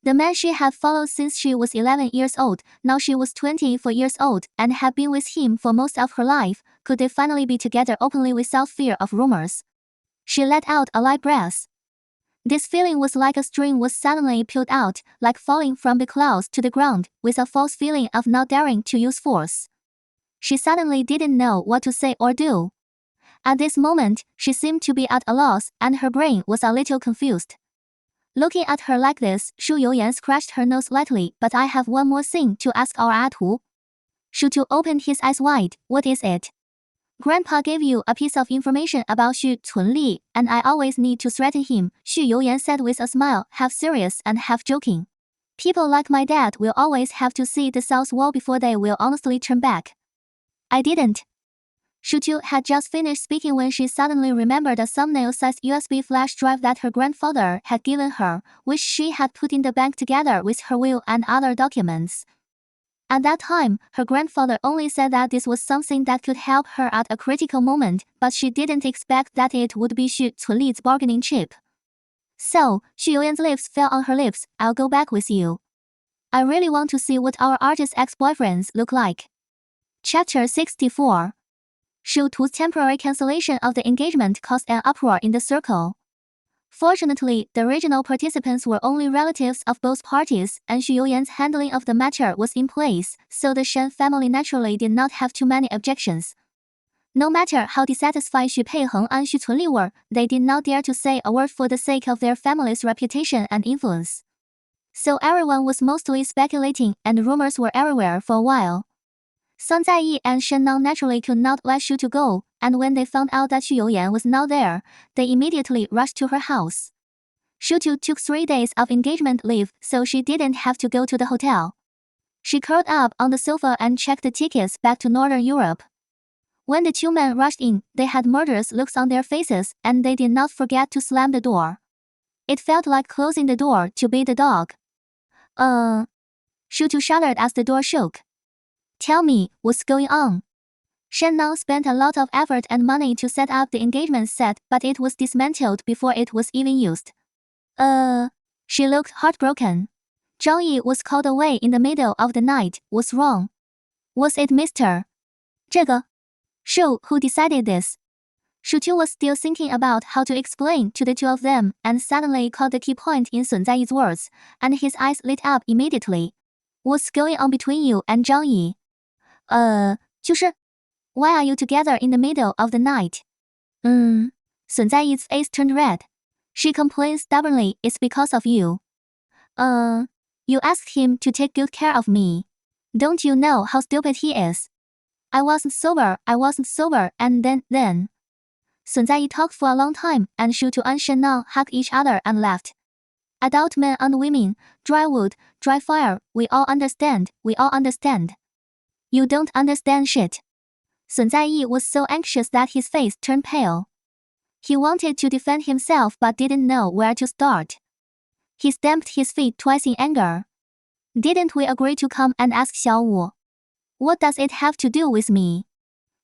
The man she had followed since she was 11 years old, now she was 24 years old, and had been with him for most of her life, could they finally be together openly without fear of rumors? She let out a light breath. This feeling was like a string was suddenly pulled out, like falling from the clouds to the ground, with a false feeling of not daring to use force. She suddenly didn't know what to say or do. At this moment, she seemed to be at a loss, and her brain was a little confused. Looking at her like this, Xu Youyan scratched her nose lightly. "But I have one more thing to ask our Atu." Xúxú opened his eyes wide. "What is it?" "Grandpa gave you a piece of information about Xu Cunli, and I always need to threaten him," Xu Youyan said with a smile, half serious and half joking. "People like my dad will always have to see the south wall before they will honestly turn back." "I didn't." Xúxú had just finished speaking when she suddenly remembered a thumbnail-sized USB flash drive that her grandfather had given her, which she had put in the bank together with her will and other documents. At that time, her grandfather only said that this was something that could help her at a critical moment, but she didn't expect that it would be Xu Cunli's bargaining chip. So, Xu Youyan's lips fell on her lips. "I'll go back with you. I really want to see what our artist ex-boyfriends look like." Chapter 64. Xu Tu's temporary cancellation of the engagement caused an uproar in the circle. Fortunately, the original participants were only relatives of both parties, and Xu Youyan's handling of the matter was in place, so the Shen family naturally did not have too many objections. No matter how dissatisfied Xu Peiheng and Xu Cunli were, they did not dare to say a word for the sake of their family's reputation and influence. So everyone was mostly speculating, and rumors were everywhere for a while. Sun Zaiyi and Shen Nang naturally could not let Xu Tu go, and when they found out that Xu Youyan was not there, they immediately rushed to her house. Xu Tu took 3 days of engagement leave, so she didn't have to go to the hotel. She curled up on the sofa and checked the tickets back to Northern Europe. When the 2 men rushed in, they had murderous looks on their faces, and they did not forget to slam the door. It felt like closing the door to beat the dog. Xu Tu shuddered as the door shook. "Tell me, what's going on?" Shen Nang spent a lot of effort and money to set up the engagement set, but it was dismantled before it was even used. She looked heartbroken. Zhang Yi was called away in the middle of the night. What's wrong? Was it Mr. 这个? Shu, who decided this? Xúxú was still thinking about how to explain to the two of them and suddenly caught the key point in Sun Zaiyi's words, and his eyes lit up immediately. What's going on between you and Zhang Yi? 就是 Why are you together in the middle of the night? Sun Zaiyi's face turned red. She complained stubbornly, it's because of you. You asked him to take good care of me. Don't you know how stupid he is? I wasn't sober, and then. Sun Zaiyi talked for a long time, and Xúxú and Shen hugged each other and laughed. Adult men and women, dry wood, dry fire, we all understand. You don't understand shit. Sun Zaiyi was so anxious that his face turned pale. He wanted to defend himself but didn't know where to start. He stamped his feet twice in anger. Didn't we agree to come and ask Xiaowu? What does it have to do with me?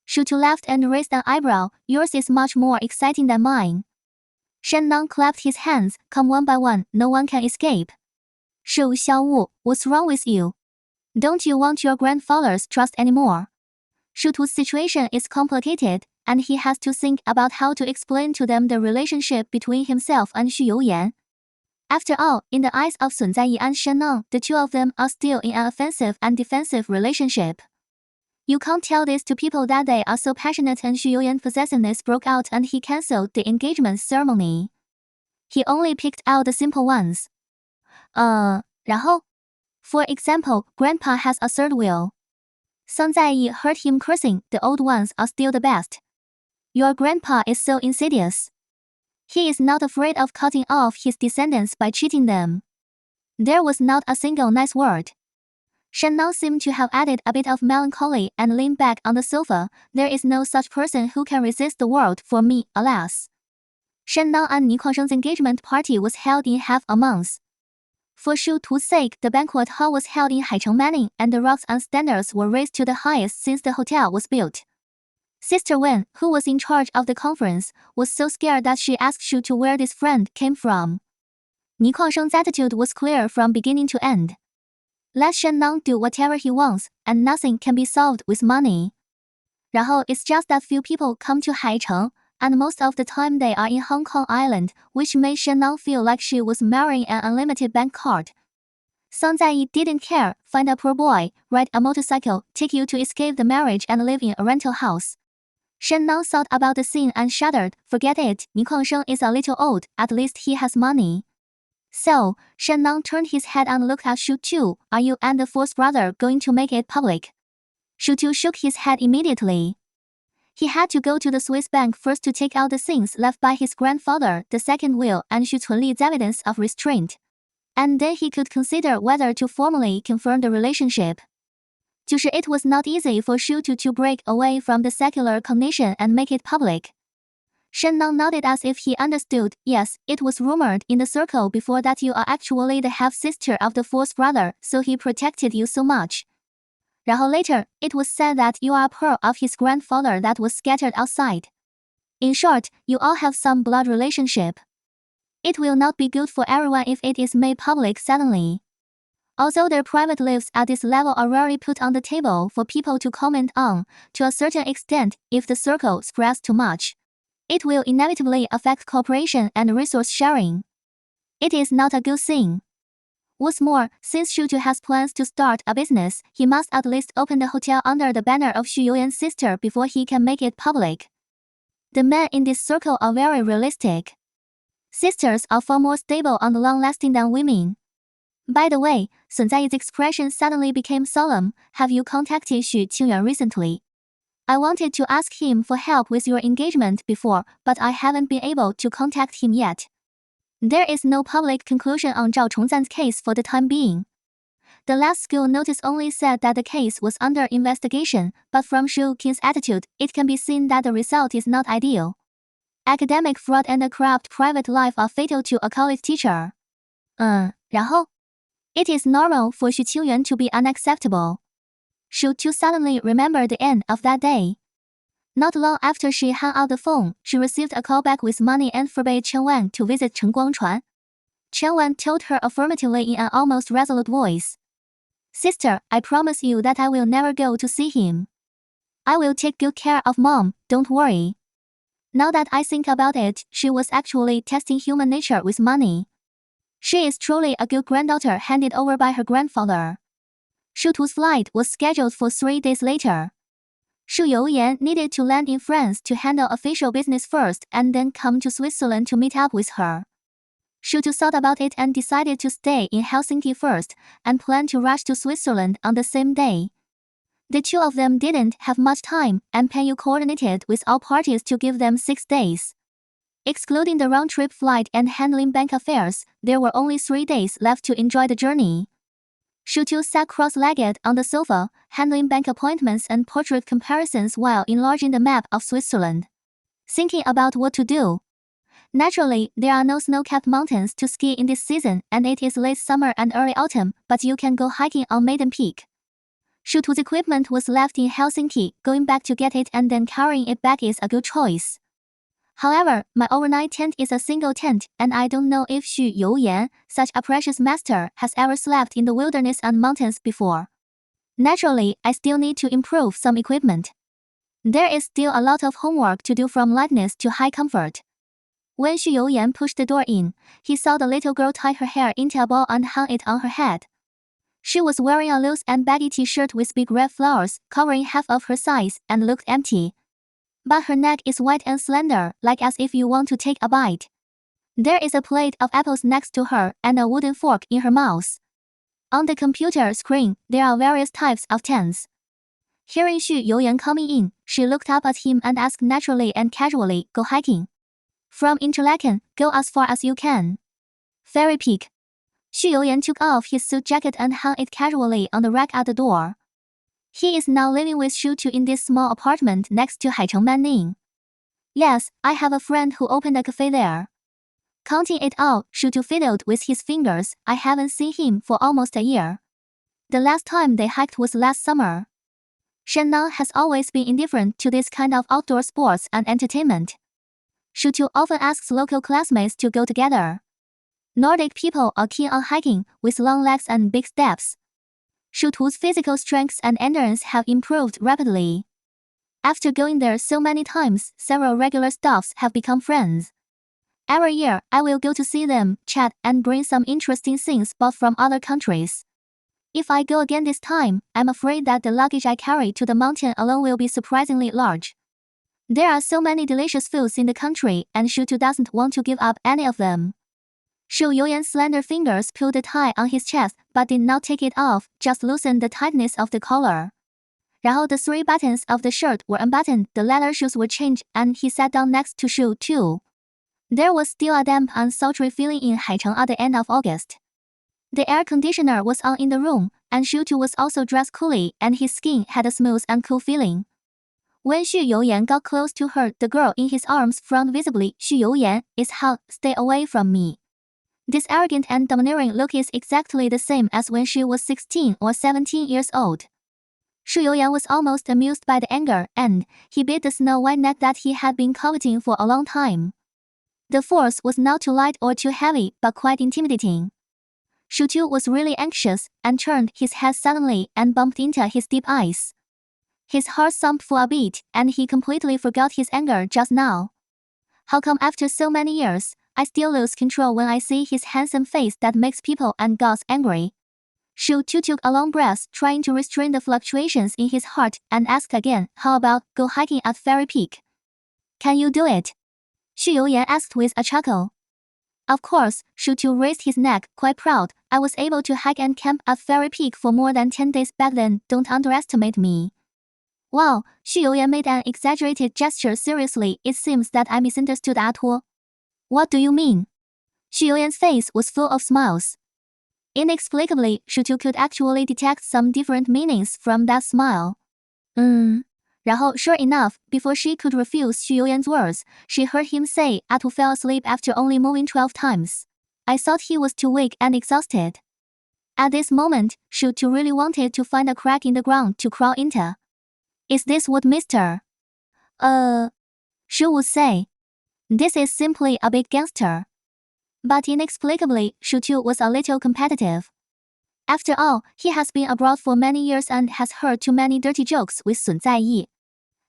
Xúxú laughed and raised an eyebrow. Yours is much more exciting than mine. Shen clapped his hands. Come one by one, no one can escape. Xiaowu, what's wrong with you? Don't you want your grandfather's trust anymore? Xúxú's situation is complicated, and he has to think about how to explain to them the relationship between himself and Xu Youyan. After all, in the eyes of Sun Zaiyi and Shen, the two of them are still in an offensive and defensive relationship. You can't tell this to people that they are so passionate, and Xu Youyan's possessiveness broke out and he cancelled the engagement ceremony. He only picked out the simple ones. 然后? For example, Grandpa has a third wheel. Sun Zaiyi heard him cursing. The old ones are still the best. Your grandpa is so insidious. He is not afraid of cutting off his descendants by cheating them. There was not a single nice word. Shen seemed to have added a bit of melancholy and leaned back on the sofa. There is no such person who can resist the world for me, alas. Shen and Ni Kuangsheng's engagement party was held in half a month. For Xúxú's sake, the banquet hall was held in Haicheng Manning, and the rocks and standards were raised to the highest since the hotel was built. Sister Wen, who was in charge of the conference, was so scared that she asked Xúxú where this friend came from. Ni Kuangsheng's attitude was clear from beginning to end. Let Shen do whatever he wants, and nothing can be solved with money. 然后 it's just that few people come to Haicheng, and most of the time they are in Hong Kong Island, which made Shen feel like she was marrying an unlimited bank card. Sun Zaiyi didn't care. Find a poor boy, ride a motorcycle, take you to escape the marriage and live in a rental house. Shen thought about the scene and shuddered. Forget it, Ni Kuangsheng is a little old, at least he has money. So, Shen turned his head and looked at Xúxú. Are you and the fourth brother going to make it public? Xúxú shook his head immediately. He had to go to the Swiss bank first to take out the things left by his grandfather, the second will, and Xu Cunli's evidence of restraint. And then he could consider whether to formally confirm the relationship. 就是 it was not easy for Xúxú to break away from the secular cognition and make it public. Shen nodded as if he understood. Yes, it was rumored in the circle before that you are actually the half-sister of the fourth brother, so he protected you so much. 然后 later, it was said that you are a pearl of his grandfather that was scattered outside. In short, you all have some blood relationship. It will not be good for everyone if it is made public suddenly. Although their private lives at this level are rarely put on the table for people to comment on, to a certain extent, if the circle spreads too much, it will inevitably affect cooperation and resource sharing. It is not a good thing. What's more, since Xúxú has plans to start a business, he must at least open the hotel under the banner of Xu Youyan's sister before he can make it public. The men in this circle are very realistic. Sisters are far more stable and long-lasting than women. By the way, Sun Zaiyi's expression suddenly became solemn. Have you contacted Xu Qingyuan recently? I wanted to ask him for help with your engagement before, but I haven't been able to contact him yet. There is no public conclusion on Zhao Chongzan's case for the time being. The last school notice only said that the case was under investigation, but from Xu Qin's attitude, it can be seen that the result is not ideal. Academic fraud and a corrupt private life are fatal to a college teacher. 然后? It is normal for Xu Qingyuan to be unacceptable. Xúxú suddenly remembered the end of that day. Not long after she hung up the phone, she received a call back with money and forbade Chen Wan to visit Chen Guangchuan. Chen Wan told her affirmatively in an almost resolute voice. Sister, I promise you that I will never go to see him. I will take good care of Mom, don't worry. Now that I think about it, she was actually testing human nature with money. She is truly a good granddaughter handed over by her grandfather. Xúxú's flight was scheduled for 3 days later. Xu Youyan needed to land in France to handle official business first and then come to Switzerland to meet up with her. Xúxú thought about it and decided to stay in Helsinki first and planned to rush to Switzerland on the same day. The two of them didn't have much time, and Penyu coordinated with all parties to give them 6 days. Excluding the round-trip flight and handling bank affairs, there were only 3 days left to enjoy the journey. Xúxú sat cross-legged on the sofa, handling bank appointments and portrait comparisons while enlarging the map of Switzerland. Thinking about what to do. Naturally, there are no snow-capped mountains to ski in this season, and it is late summer and early autumn, but you can go hiking on Maiden Peak. Xúxú's equipment was left in Helsinki. Going back to get it and then carrying it back is a good choice. However, my overnight tent is a single tent, and I don't know if Xu Youyan, such a precious master, has ever slept in the wilderness and mountains before. Naturally, I still need to improve some equipment. There is still a lot of homework to do, from lightness to high comfort. When Xu Youyan pushed the door in, he saw the little girl tie her hair into a ball and hung it on her head. She was wearing a loose and baggy t-shirt with big red flowers covering half of her sides and looked empty. But her neck is white and slender, like as if you want to take a bite. There is a plate of apples next to her and a wooden fork in her mouth. On the computer screen, there are various types of tents. Hearing Xu Youyan coming in, she looked up at him and asked naturally and casually, "Go hiking?" "From Interlaken, go as far as you can." "Fairy Peak." Xu Youyan took off his suit jacket and hung it casually on the rack at the door. He is now living with Xúxú in this small apartment next to Haicheng Manning. "Yes, I have a friend who opened a cafe there." Counting it out, Xúxú fiddled with his fingers. "I haven't seen him for almost a year. The last time they hiked was last summer." Shannon has always been indifferent to this kind of outdoor sports and entertainment. Xúxú often asks local classmates to go together. Nordic people are keen on hiking, with long legs and big steps. Xúxú's physical strength and endurance have improved rapidly. After going there so many times, several regular staffs have become friends. Every year, I will go to see them, chat, and bring some interesting things bought from other countries. If I go again this time, I'm afraid that the luggage I carry to the mountain alone will be surprisingly large. There are so many delicious foods in the country, and Xúxú doesn't want to give up any of them. Xu Youyan's slender fingers pulled the tie on his chest, but did not take it off, just loosened the tightness of the collar. 然后 the 3 buttons of the shirt were unbuttoned, the leather shoes were changed, and he sat down next to Xu too. There was still a damp and sultry feeling in Haicheng at the end of August. The air conditioner was on in the room, and Xu too was also dressed coolly, and his skin had a smooth and cool feeling. When Xu Youyan got close to her, the girl in his arms frowned visibly. "Xu Youyan, it's hot, stay away from me." This arrogant and domineering look is exactly the same as when she was 16 or 17 years old. Xu Youyan was almost amused by the anger, and he bit the snow-white neck that he had been coveting for a long time. The force was not too light or too heavy, but quite intimidating. Xúxú was really anxious, and turned his head suddenly and bumped into his deep eyes. His heart thumped for a beat, and he completely forgot his anger just now. How come after so many years, I still lose control when I see his handsome face that makes people and gods angry? Xúxú took a long breath, trying to restrain the fluctuations in his heart, and asked again, "How about go hiking at Fairy Peak? Can you do it?" Xu Youyan asked with a chuckle. Of course, Xúxú raised his neck, quite proud. "I was able to hike and camp at Fairy Peak for more than 10 days back then, don't underestimate me." "Wow," Xu Youyan made an exaggerated gesture. "Seriously, it seems that I misunderstood at all." "What do you mean?" Xu Youyan's face was full of smiles. Inexplicably, Xúxú could actually detect some different meanings from that smile. 然后 sure enough, before she could refuse Xu Youyan's words, she heard him say, "Atu fell asleep after only moving 12 times. I thought he was too weak and exhausted." At this moment, Xúxú really wanted to find a crack in the ground to crawl into. "Is this what Mr. Xu would say? This is simply a big gangster." But inexplicably, Xúxú was a little competitive. After all, he has been abroad for many years and has heard too many dirty jokes with Sun Zaiyi.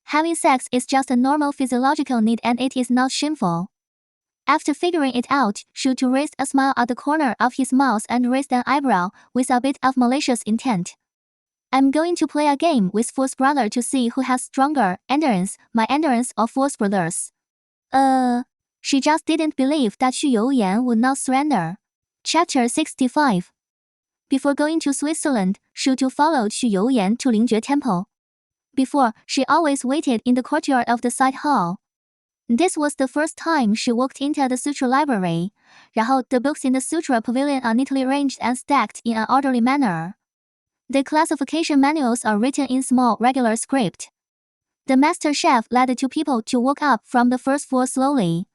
Having sex is just a normal physiological need and it is not shameful. After figuring it out, Xúxú raised a smile at the corner of his mouth and raised an eyebrow with a bit of malicious intent. I'm going to play a game with Force Brother to see who has stronger endurance, my endurance or Force Brothers. She just didn't believe that Xu Youyan would not surrender. Chapter 65. Before going to Switzerland, Xúxú followed Xu Youyan to Lingjue Temple. Before, she always waited in the courtyard of the side hall. This was the first time she walked into the sutra library. 然后, the books in the sutra pavilion are neatly arranged and stacked in an orderly manner. The classification manuals are written in small, regular script. The master chef led the two people to walk up from the first floor slowly.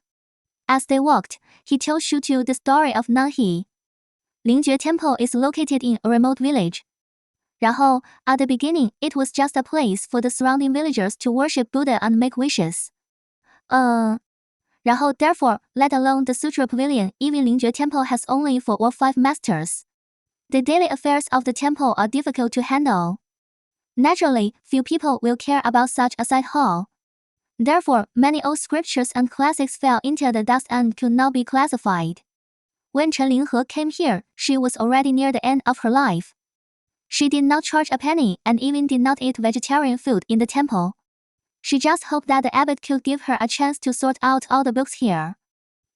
As they walked, he told Xúxú the story of Nanhe. Lingjue Temple is located in a remote village. 然后, at the beginning, it was just a place for the surrounding villagers to worship Buddha and make wishes. 然后, therefore, let alone the sutra pavilion, even Lingjue Temple has only 4 or 5 masters. The daily affairs of the temple are difficult to handle. Naturally, few people will care about such a side hall. Therefore, many old scriptures and classics fell into the dust and could not be classified. When Chen Linghe came here, she was already near the end of her life. She did not charge a penny and even did not eat vegetarian food in the temple. She just hoped that the abbot could give her a chance to sort out all the books here.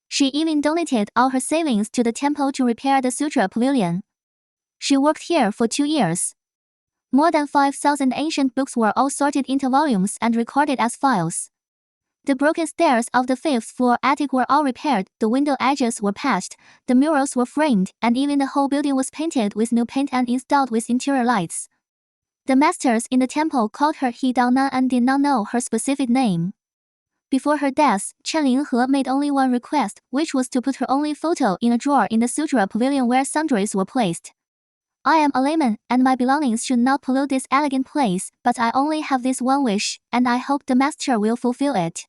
She even donated all her savings to the temple to repair the sutra pavilion. She worked here for 2 years. More than 5,000 ancient books were all sorted into volumes and recorded as files. The broken stairs of the 5th floor attic were all repaired, the window edges were patched, the murals were framed, and even the whole building was painted with new paint and installed with interior lights. The masters in the temple called her He Dao Nan and did not know her specific name. Before her death, Chen Linghe made only one request, which was to put her only photo in a drawer in the sutra pavilion where sundries were placed. I am a layman, and my belongings should not pollute this elegant place, but I only have this one wish, and I hope the master will fulfill it.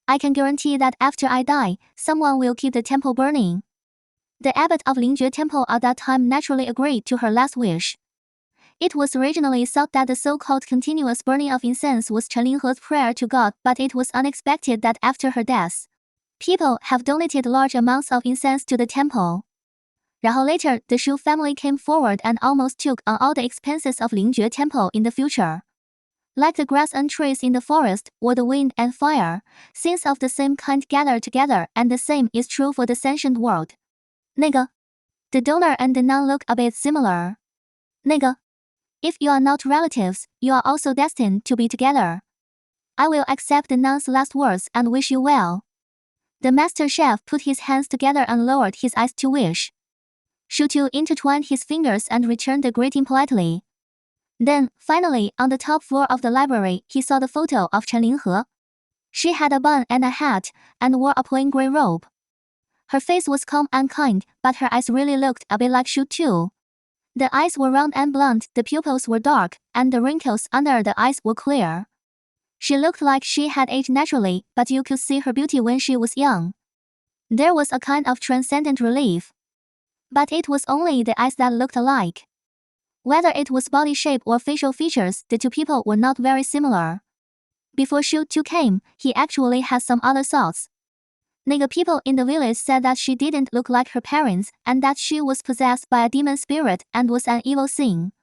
I can guarantee that after I die, someone will keep the temple burning. The abbot of Lingjue Temple at that time naturally agreed to her last wish. It was originally thought that the so-called continuous burning of incense was Chen Linghe's prayer to God, but it was unexpected that after her death, people have donated large amounts of incense to the temple. 然后 later, the Xu family came forward and almost took on all the expenses of Lingjue Temple in the future. Like the grass and trees in the forest, or the wind and fire, things of the same kind gather together, and the same is true for the sentient world. 那个, the donor and the nun look a bit similar. 那个, if you are not relatives, you are also destined to be together. I will accept the nun's last words and wish you well. The master chef put his hands together and lowered his eyes to wish. Xúxú intertwined his fingers and returned the greeting politely. Then, finally, on the top floor of the library, he saw the photo of Chen Linghe. She had a bun and a hat, and wore a plain gray robe. Her face was calm and kind, but her eyes really looked a bit like Xu too. The eyes were round and blunt, the pupils were dark, and the wrinkles under the eyes were clear. She looked like she had aged naturally, but you could see her beauty when she was young. There was a kind of transcendent relief. But it was only the eyes that looked alike. Whether it was body shape or facial features, the two people were not very similar. Before Xúxú came, he actually had some other thoughts. 那个 people in the village said that she didn't look like her parents, and that she was possessed by a demon spirit and was an evil thing.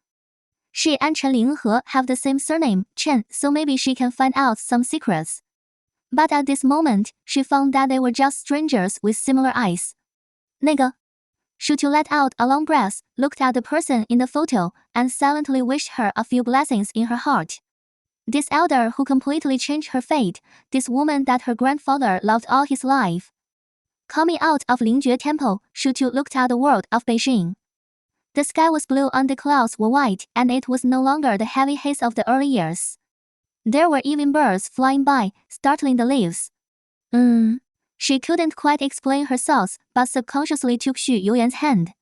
She and Chen Linghe have the same surname, Chen, so maybe she can find out some secrets. But at this moment, she found that they were just strangers with similar eyes. 那个 Xúxú let out a long breath, looked at the person in the photo, and silently wished her a few blessings in her heart. This elder who completely changed her fate, this woman that her grandfather loved all his life. Coming out of Lingjue Temple, Xúxú looked at the world of Beijing. The sky was blue and the clouds were white, and it was no longer the heavy haze of the early years. There were even birds flying by, startling the leaves. She couldn't quite explain her thoughts, but subconsciously took Xu Youyan's hand.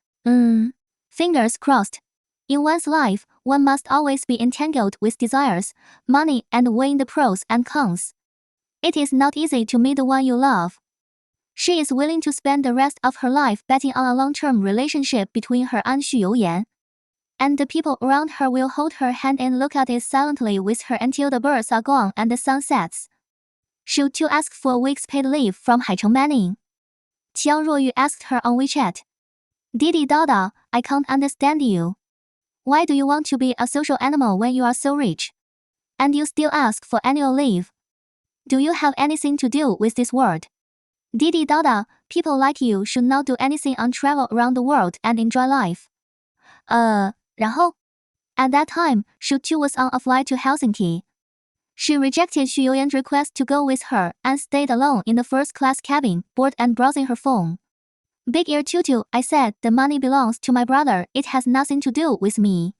Fingers crossed. In one's life, one must always be entangled with desires, money, and weighing the pros and cons. It is not easy to meet the one you love. She is willing to spend the rest of her life betting on a long-term relationship between her and Xu Youyan. and the people around her will hold her hand and look at it silently with her until the birds are gone and the sun sets. Should you ask for a week's paid leave from Haicheng Manning? Qiang Ruoyu asked her on WeChat. Didi Dada, I can't understand you. Why do you want to be a social animal when you are so rich? And you still ask for annual leave? Do you have anything to do with this world? Didi Dada, people like you should not do anything on travel around the world and enjoy life. 然后? At that time, Xúxú was on a flight to Helsinki. She rejected Xu Youyan's request to go with her and stayed alone in the first-class cabin, bored and browsing her phone. Big ear tutu, I said, the money belongs to my brother, it has nothing to do with me.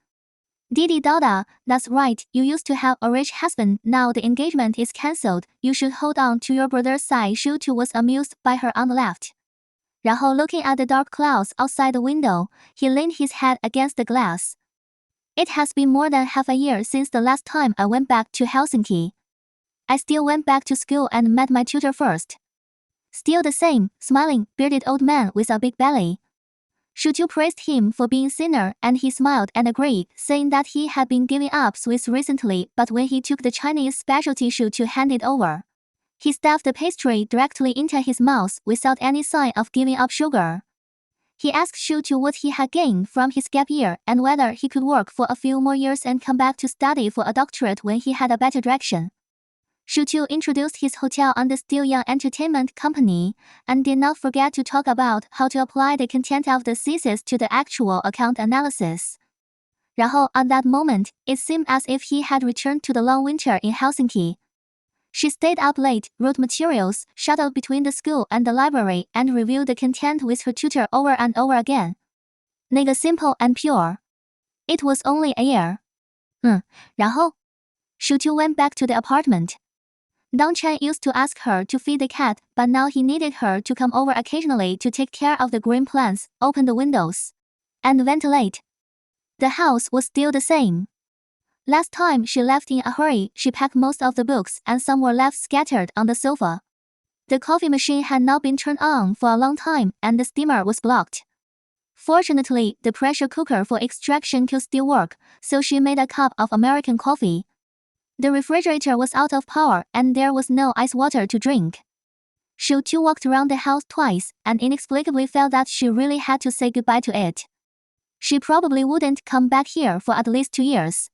Didi Dada, that's right, you used to have a rich husband, now the engagement is cancelled, you should hold on to your brother's side. Xúxú was amused by her on the left. 然后 looking at the dark clouds outside the window, he leaned his head against the glass. It has been more than half a year since the last time I went back to Helsinki. I still went back to school and met my tutor first. Still the same, smiling, bearded old man with a big belly. Xúxú praised him for being thinner and he smiled and agreed, saying that he had been giving up sweets recently, but when he took the Chinese specialty Xúxú handed over, he stuffed the pastry directly into his mouth without any sign of giving up sugar. He asked Xúxú what he had gained from his gap year and whether he could work for a few more years and come back to study for a doctorate when he had a better direction. Xúxú introduced his hotel on the Still Young Entertainment Company and did not forget to talk about how to apply the content of the thesis to the actual account analysis. 然后 at that moment, it seemed as if he had returned to the long winter in Helsinki. She stayed up late, wrote materials, shuttled between the school and the library, and reviewed the content with her tutor over and over again. 那个 simple and pure. It was only a year. 然后 Xúxú went back to the apartment. Dong Chen used to ask her to feed the cat, but now he needed her to come over occasionally to take care of the green plants, open the windows, and ventilate. The house was still the same. Last time she left in a hurry, she packed most of the books and some were left scattered on the sofa. The coffee machine had not been turned on for a long time and the steamer was blocked. Fortunately, the pressure cooker for extraction could still work, so she made a cup of American coffee. The refrigerator was out of power and there was no ice water to drink. Xúxú walked around the house twice and inexplicably felt that she really had to say goodbye to it. She probably wouldn't come back here for at least 2 years.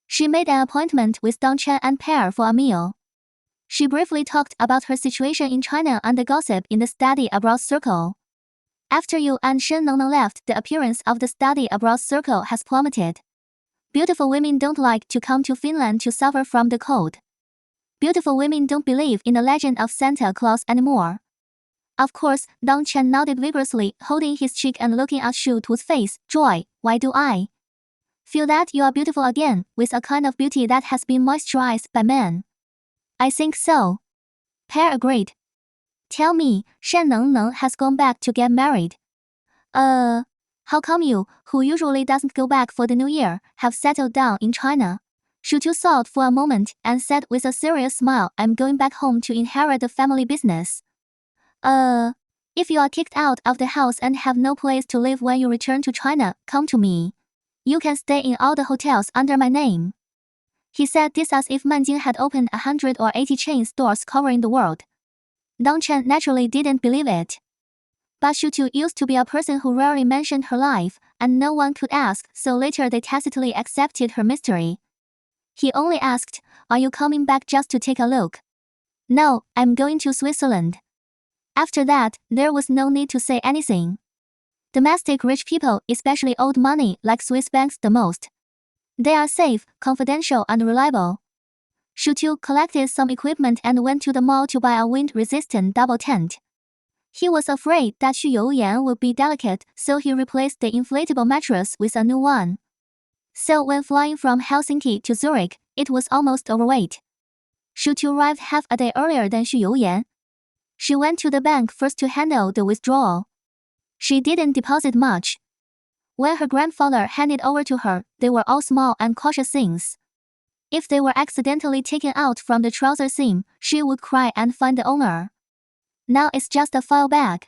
She made an appointment with Dong Chen and Pear for a meal. She briefly talked about her situation in China and the gossip in the study abroad circle. After you and Shen Nongnong left, the appearance of the study abroad circle has plummeted. Beautiful women don't like to come to Finland to suffer from the cold. Beautiful women don't believe in the legend of Santa Claus anymore. Of course, Dong Chen nodded vigorously, holding his cheek and looking at Xúxú's face. Joy, why do I feel that you are beautiful again, with a kind of beauty that has been moisturized by men? I think so. Pear agreed. Tell me, Shen Nongnong has gone back to get married. How come you, who usually doesn't go back for the new year, have settled down in China? Xúxú thought for a moment and said with a serious smile, I'm going back home to inherit the family business. If you are kicked out of the house and have no place to live when you return to China, come to me. You can stay in all the hotels under my name. He said this as if Manjing had opened 100 or 80 chain stores covering the world. Dong Chen naturally didn't believe it. But Xúxú used to be a person who rarely mentioned her life, and no one could ask, so later they tacitly accepted her mystery. He only asked, are you coming back just to take a look? No, I'm going to Switzerland. After that, there was no need to say anything. Domestic rich people, especially old money, like Swiss banks the most. They are safe, confidential and reliable. Xúxú collected some equipment and went to the mall to buy a wind-resistant double tent. He was afraid that Xu Youyan would be delicate, so he replaced the inflatable mattress with a new one. So when flying from Helsinki to Zurich, it was almost overweight. Xúxú arrived half a day earlier than Xu Youyan. She went to the bank first to handle the withdrawal. She didn't deposit much. When her grandfather handed over to her, they were all small and cautious things. If they were accidentally taken out from the trouser seam, she would cry and find the owner. Now it's just a file bag.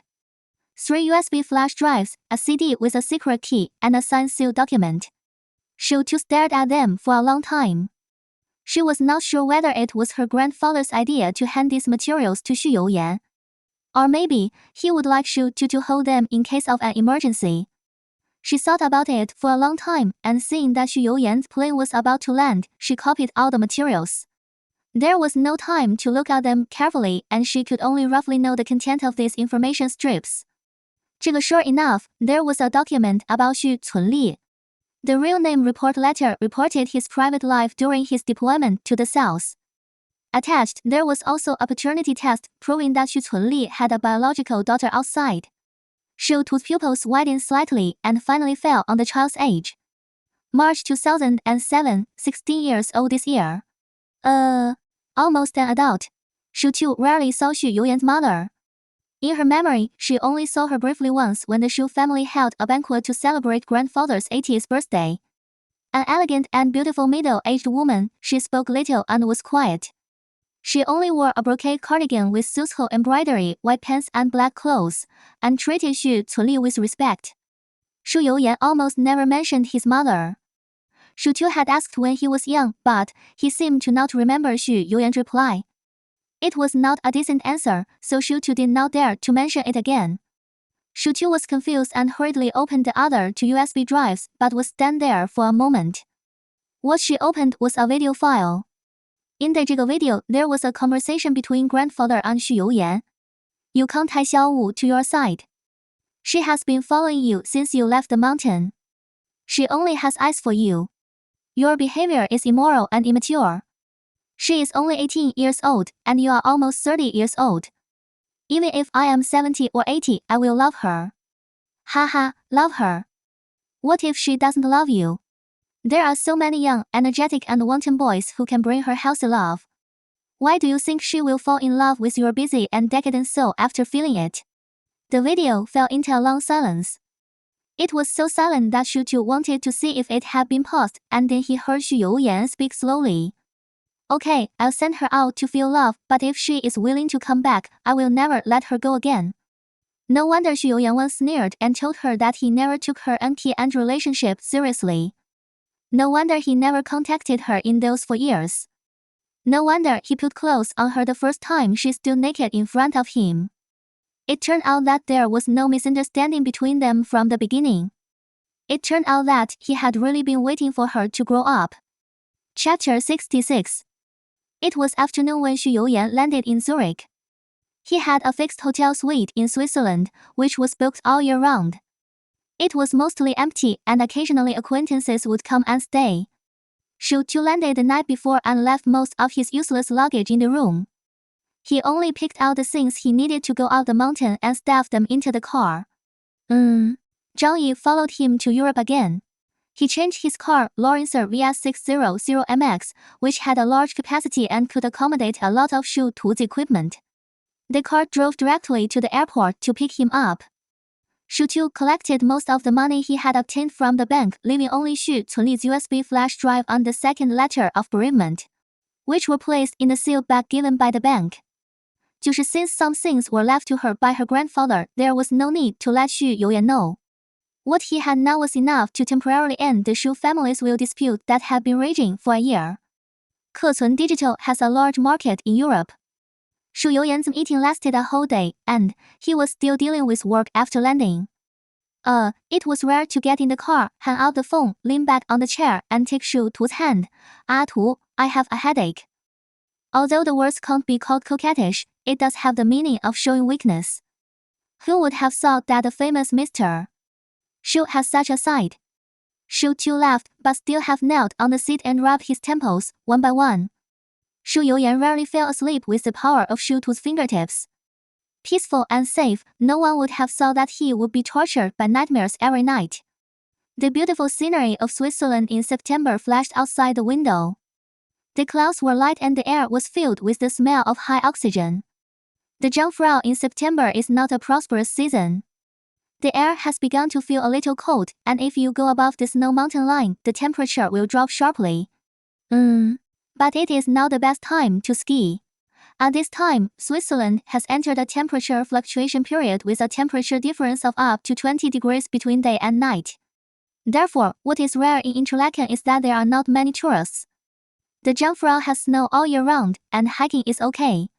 3 USB flash drives, a CD with a secret key, and a signed sealed document. Xúxú stared at them for a long time. She was not sure whether it was her grandfather's idea to hand these materials to Xu Youyan. Or maybe he would like Xúxú to hold them in case of an emergency. She thought about it for a long time, and seeing that Xu Youyan's plane was about to land, she copied all the materials. There was no time to look at them carefully, and she could only roughly know the content of these information strips. Sure enough, there was a document about Xu Cunli. The real name report letter reported his private life during his deployment to the south. Attached, there was also a paternity test proving that Xu Cunli had a biological daughter outside. Xúxú's pupils widened slightly and finally fell on the child's age. March 2007, 16 years old this year. Almost an adult. Xúxú rarely saw Xu Youyan's mother. In her memory, she only saw her briefly once when the Xu family held a banquet to celebrate grandfather's 80th birthday. An elegant and beautiful middle-aged woman, she spoke little and was quiet. She only wore a brocade cardigan with Xúxú embroidery, white pants and black clothes, and treated Xu Cunli with respect. Xu Youyan almost never mentioned his mother. Xúxú had asked when he was young, but he seemed to not remember Xu Youyan's reply. It was not a decent answer, so Xúxú did not dare to mention it again. Xúxú was confused and hurriedly opened the other two USB drives, but was stand there for a moment. What she opened was a video file. In the video, there was a conversation between grandfather and Xu Youyan. You can't tie Xiaowu to your side. She has been following you since you left the mountain. She only has eyes for you. Your behavior is immoral and immature. She is only 18 years old, and you are almost 30 years old. Even if I am 70 or 80, I will love her. Haha, love her. What if she doesn't love you? There are so many young, energetic and wanton boys who can bring her healthy love. Why do you think she will fall in love with your busy and decadent soul after feeling it? The video fell into a long silence. It was so silent that Xúxú wanted to see if it had been paused, and then he heard Xu Youyan speak slowly. Okay, I'll send her out to feel love, but if she is willing to come back, I will never let her go again. No wonder Xu Youyan once sneered and told her that he never took her empty-end relationship seriously. No wonder he never contacted her in those 4 years. No wonder he put clothes on her the first time she stood naked in front of him. It turned out that there was no misunderstanding between them from the beginning. It turned out that he had really been waiting for her to grow up. Chapter 66. It was afternoon when Xu Youyan landed in Zurich. He had a fixed hotel suite in Switzerland, which was booked all year round. It was mostly empty, and occasionally acquaintances would come and stay. Xúxú landed the night before and left most of his useless luggage in the room. He only picked out the things he needed to go up the mountain and stuffed them into the car. Zhang Yi followed him to Europe again. He changed his car, Lancer VS600MX, which had a large capacity and could accommodate a lot of Xúxú's equipment. The car drove directly to the airport to pick him up. Xúxú collected most of the money he had obtained from the bank, leaving only Xu Cunli's USB flash drive and the second letter of bereavement, which were placed in the sealed bag given by the bank. Since some things were left to her by her grandfather, there was no need to let Xu Youyan know. What he had now was enough to temporarily end the Xu family's will dispute that had been raging for a year. Kecun Digital has a large market in Europe. Xu Youyan's meeting lasted a whole day, and he was still dealing with work after landing. It was rare to get in the car, hang up the phone, lean back on the chair, and take Xúxú's hand. Tu, I have a headache. Although the words can't be called coquettish, it does have the meaning of showing weakness. Who would have thought that the famous Mr. Xu has such a side? Xúxú laughed, but still half knelt on the seat and rubbed his temples, one by one. Xu Youyan rarely fell asleep with the power of Xúxú's fingertips. Peaceful and safe, no one would have thought that he would be tortured by nightmares every night. The beautiful scenery of Switzerland in September flashed outside the window. The clouds were light and the air was filled with the smell of high oxygen. The Jungfrau in September is not a prosperous season. The air has begun to feel a little cold, and if you go above the snow mountain line, the temperature will drop sharply. But it is now the best time to ski. At this time, Switzerland has entered a temperature fluctuation period with a temperature difference of up to 20 degrees between day and night. Therefore, what is rare in Interlaken is that there are not many tourists. The Jungfrau has snow all year round, and hiking is okay.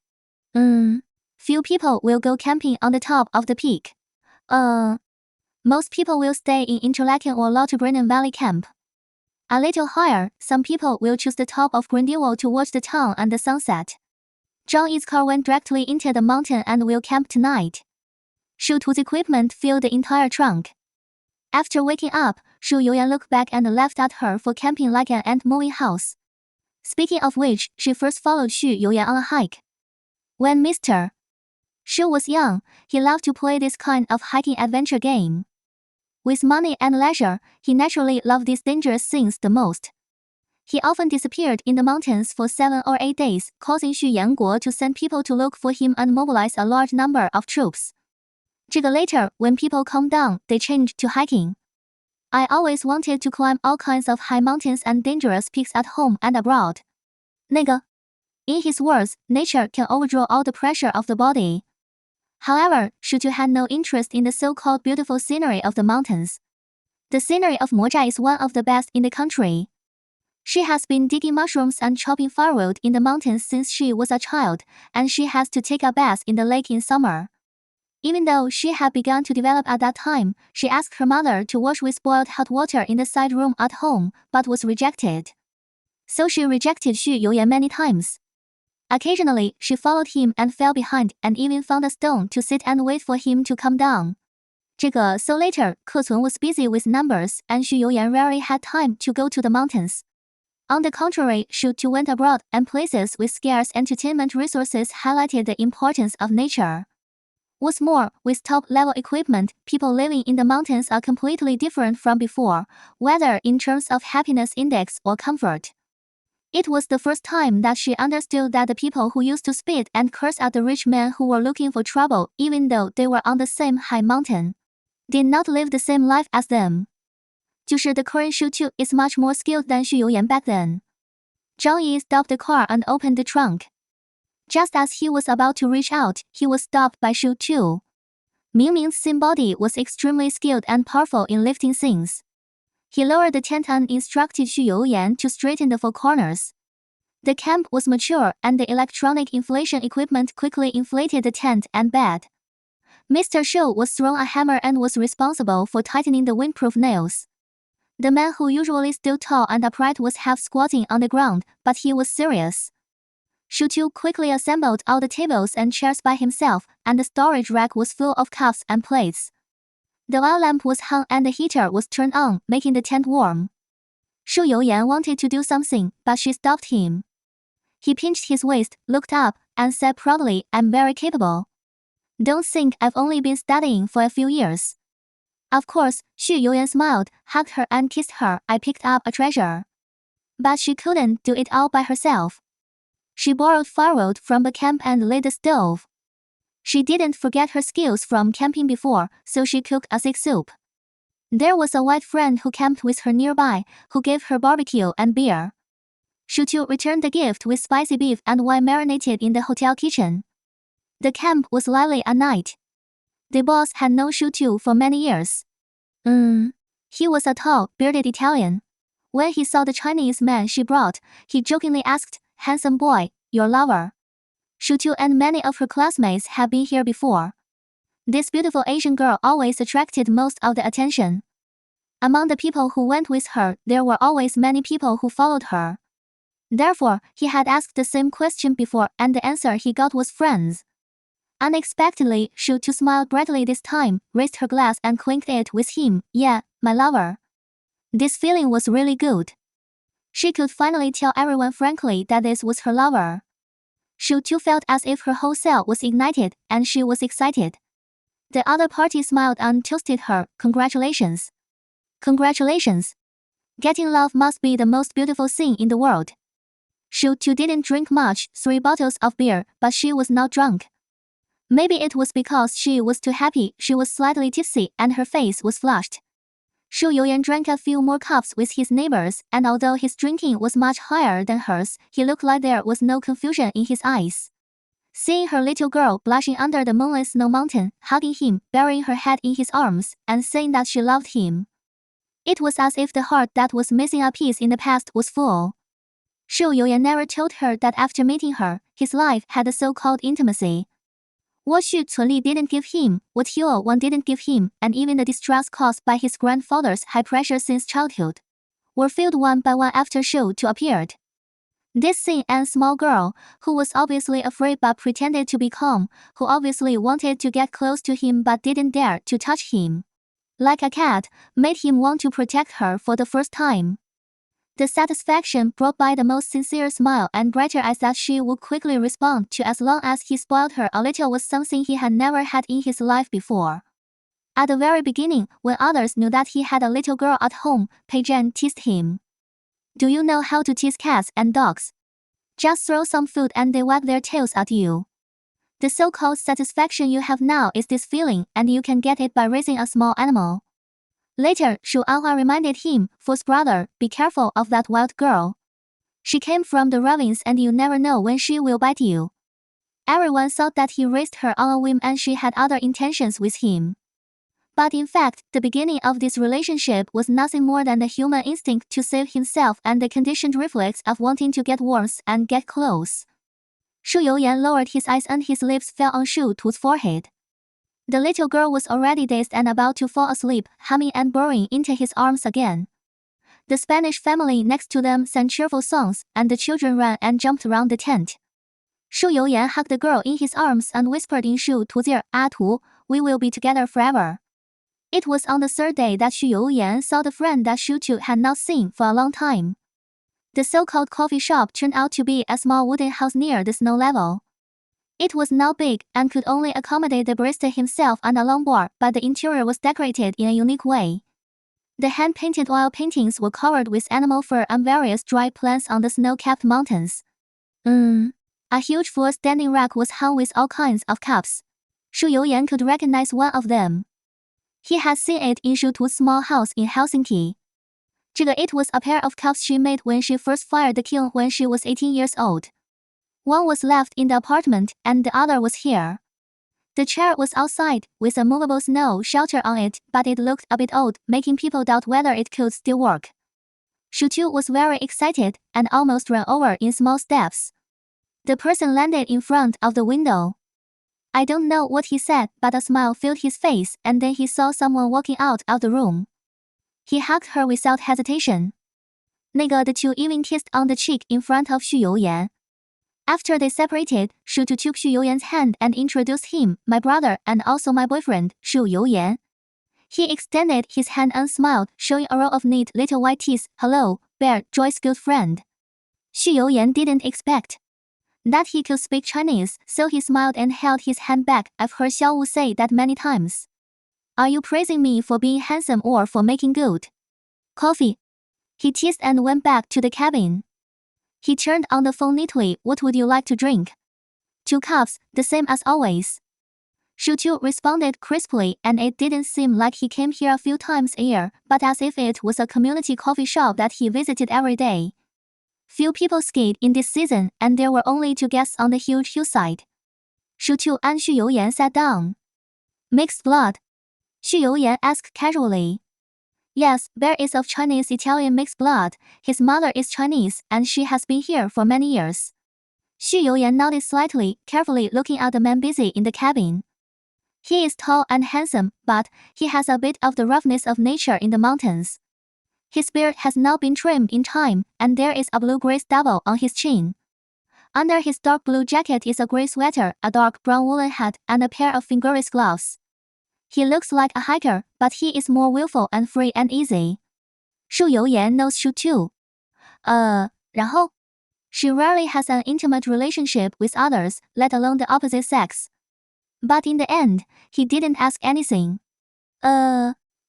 Few people will go camping on the top of the peak. Most people will stay in Interlaken or Lauterbrunnen Valley camp. A little higher, some people will choose the top of Grindelwald to watch the town and the sunset. Zhang Yi's car went directly into the mountain and will camp tonight. Xu Tu's equipment filled the entire trunk. After waking up, Shu Youyan looked back and laughed at her for camping like an ant moving house. Speaking of which, she first followed Xu Youyan on a hike. When Mr. Shu was young, he loved to play this kind of hiking adventure game. With money and leisure, he naturally loved these dangerous things the most. He often disappeared in the mountains for 7 or 8 days, causing Xu Yanguo to send people to look for him and mobilize a large number of troops. 这个 later, when people calmed down, they changed to hiking. I always wanted to climb all kinds of high mountains and dangerous peaks at home and abroad. 那个 In his words, nature can overdraw all the pressure of the body. However, Xu Tu had no interest in the so-called beautiful scenery of the mountains. The scenery of Mozha is one of the best in the country. She has been digging mushrooms and chopping firewood in the mountains since she was a child, and she has to take a bath in the lake in summer. Even though she had begun to develop at that time, she asked her mother to wash with boiled hot water in the side room at home, but was rejected. So she rejected Xu Youyan many times. Occasionally, she followed him and fell behind and even found a stone to sit and wait for him to come down. 这个 so later, Ke Cun was busy with numbers and Xu Youyan rarely had time to go to the mountains. On the contrary, Xu Tu went abroad and places with scarce entertainment resources highlighted the importance of nature. What's more, with top-level equipment, people living in the mountains are completely different from before, whether in terms of happiness index or comfort. It was the first time that she understood that the people who used to spit and curse at the rich men who were looking for trouble, even though they were on the same high mountain, did not live the same life as them. 就是 the current Xu Tu is much more skilled than Xu Youyan back then. Zhang Yi stopped the car and opened the trunk. Just as he was about to reach out, he was stopped by Xu Tu. Ming Ming's thin body was extremely skilled and powerful in lifting things. He lowered the tent and instructed Xu Youyan to straighten the 4 corners. The camp was mature and the electronic inflation equipment quickly inflated the tent and bed. Mr. Xu was thrown a hammer and was responsible for tightening the windproof nails. The man who usually stood tall and upright was half squatting on the ground, but he was serious. Xu Tu quickly assembled all the tables and chairs by himself, and the storage rack was full of cups and plates. The oil lamp was hung and the heater was turned on, making the tent warm. Xu Youyan wanted to do something, but she stopped him. He pinched his waist, looked up, and said proudly, "I'm very capable. Don't think I've only been studying for a few years." Of course, Xu Youyan smiled, hugged her and kissed her. "I picked up a treasure." But she couldn't do it all by herself. She borrowed firewood from the camp and lit the stove. She didn't forget her skills from camping before, so she cooked a thick soup. There was a white friend who camped with her nearby, who gave her barbecue and beer. Xu Tu returned the gift with spicy beef and wine marinated in the hotel kitchen. The camp was lively at night. The boss had known Xu Tu for many years. He was a tall, bearded Italian. When he saw the Chinese man she brought, he jokingly asked, "Handsome boy, your lover?" Xu Tu and many of her classmates had been here before. This beautiful Asian girl always attracted most of the attention. Among the people who went with her, there were always many people who followed her. Therefore, he had asked the same question before, and the answer he got was friends. Unexpectedly, Xu Tu smiled brightly this time, raised her glass and clinked it with him. "Yeah, my lover." This feeling was really good. She could finally tell everyone frankly that this was her lover. Xu Tu felt as if her whole cell was ignited, and she was excited. The other party smiled and toasted her. "Congratulations. Congratulations. Getting love must be the most beautiful thing in the world." Xu Tu didn't drink much, 3 bottles of beer, but she was not drunk. Maybe it was because she was too happy, she was slightly tipsy, and her face was flushed. Xu Youyan drank a few more cups with his neighbors, and although his drinking was much higher than hers, he looked like there was no confusion in his eyes. Seeing her little girl blushing under the moonlit snow mountain, hugging him, burying her head in his arms, and saying that she loved him, It was as if the heart that was missing a piece in the past was full. Shu Youyan never told her that after meeting her, his life had a so-called intimacy. What Xu Cunli didn't give him, what Huo Wan didn't give him, and even the distress caused by his grandfather's high pressure since childhood, were filled one by one after Shu Tu appeared. This scene, and small girl, who was obviously afraid but pretended to be calm, who obviously wanted to get close to him but didn't dare to touch him, like a cat, made him want to protect her for the first time. The satisfaction brought by the most sincere smile and brighter eyes that she would quickly respond to as long as he spoiled her a little was something he had never had in his life before. At the very beginning, when others knew that he had a little girl at home, Pei Zhen teased him. Do you know how to tease cats and dogs? Just throw some food and they wag their tails at you. The so-called satisfaction you have now is this feeling, and you can get it by raising a small animal. Later, Shu Anhua reminded him, Four's brother, be careful of that wild girl. She came from the ravines and you never know when she will bite you. Everyone thought that he raised her on a whim and she had other intentions with him. But in fact, the beginning of this relationship was nothing more than the human instinct to save himself and the conditioned reflex of wanting to get warmth and get close. Shu Youyan lowered his eyes and his lips fell on Shu Tu's forehead. The little girl was already dazed and about to fall asleep, humming and burrowing into his arms again. The Spanish family next to them sang cheerful songs, and the children ran and jumped around the tent. Shu Youyan hugged the girl in his arms and whispered in Shu Tu's ear, "Ah Tu, we will be together forever." It was on the third day that Shu Youyan saw the friend that Shu Tu had not seen for a long time. The so-called coffee shop turned out to be a small wooden house near the snow level. It was not big and could only accommodate the barista himself and a longboard, but the interior was decorated in a unique way. The hand-painted oil paintings were covered with animal fur and various dry plants on the snow-capped mountains. A huge floor-standing rack was hung with all kinds of cups. Shu Youyan could recognize one of them. He had seen it in Shu Tu's small house in Helsinki. It was a pair of cups she made when she first fired the kiln when she was 18 years old. One was left in the apartment, and the other was here. The chair was outside, with a movable snow shelter on it, but it looked a bit old, making people doubt whether it could still work. Shu Tu was very excited, and almost ran over in small steps. The person landed in front of the window. I don't know what he said, but a smile filled his face, and then he saw someone walking out of the room. He hugged her without hesitation. The two even kissed on the cheek in front of Shu Youyan. After they separated, Shu Tu took Shu Youyan's hand and introduced him, my brother and also my boyfriend, Shu Youyan. He extended his hand and smiled, showing a row of neat little white teeth. Hello, Bear, Joy's good friend. Shu Youyan didn't expect that he could speak Chinese, so he smiled and held his hand back. I've heard Xiao Wu say that many times. Are you praising me for being handsome or for making good coffee? He teased and went back to the cabin. He turned on the phone neatly. What would you like to drink? 2 cups, the same as always. Shu Tu responded crisply, and it didn't seem like he came here a few times a year, but as if it was a community coffee shop that he visited every day. Few people skied in this season, and there were only 2 guests on the huge hillside. Shu Tu and Shu Youyan sat down. Mixed blood? Shu Youyan asked casually. Yes, Bear is of Chinese-Italian mixed blood. His mother is Chinese, and she has been here for many years. Shu Youyan nodded slightly, carefully looking at the man busy in the cabin. He is tall and handsome, but he has a bit of the roughness of nature in the mountains. His beard has not been trimmed in time, and there is a blue-gray stubble on his chin. Under his dark blue jacket is a gray sweater, a dark brown woolen hat, and a pair of fingerless gloves. He looks like a hiker, but he is more willful and free and easy. Shu Youyan knows Shu Tu. 然后? She rarely has an intimate relationship with others, let alone the opposite sex. But in the end, he didn't ask anything.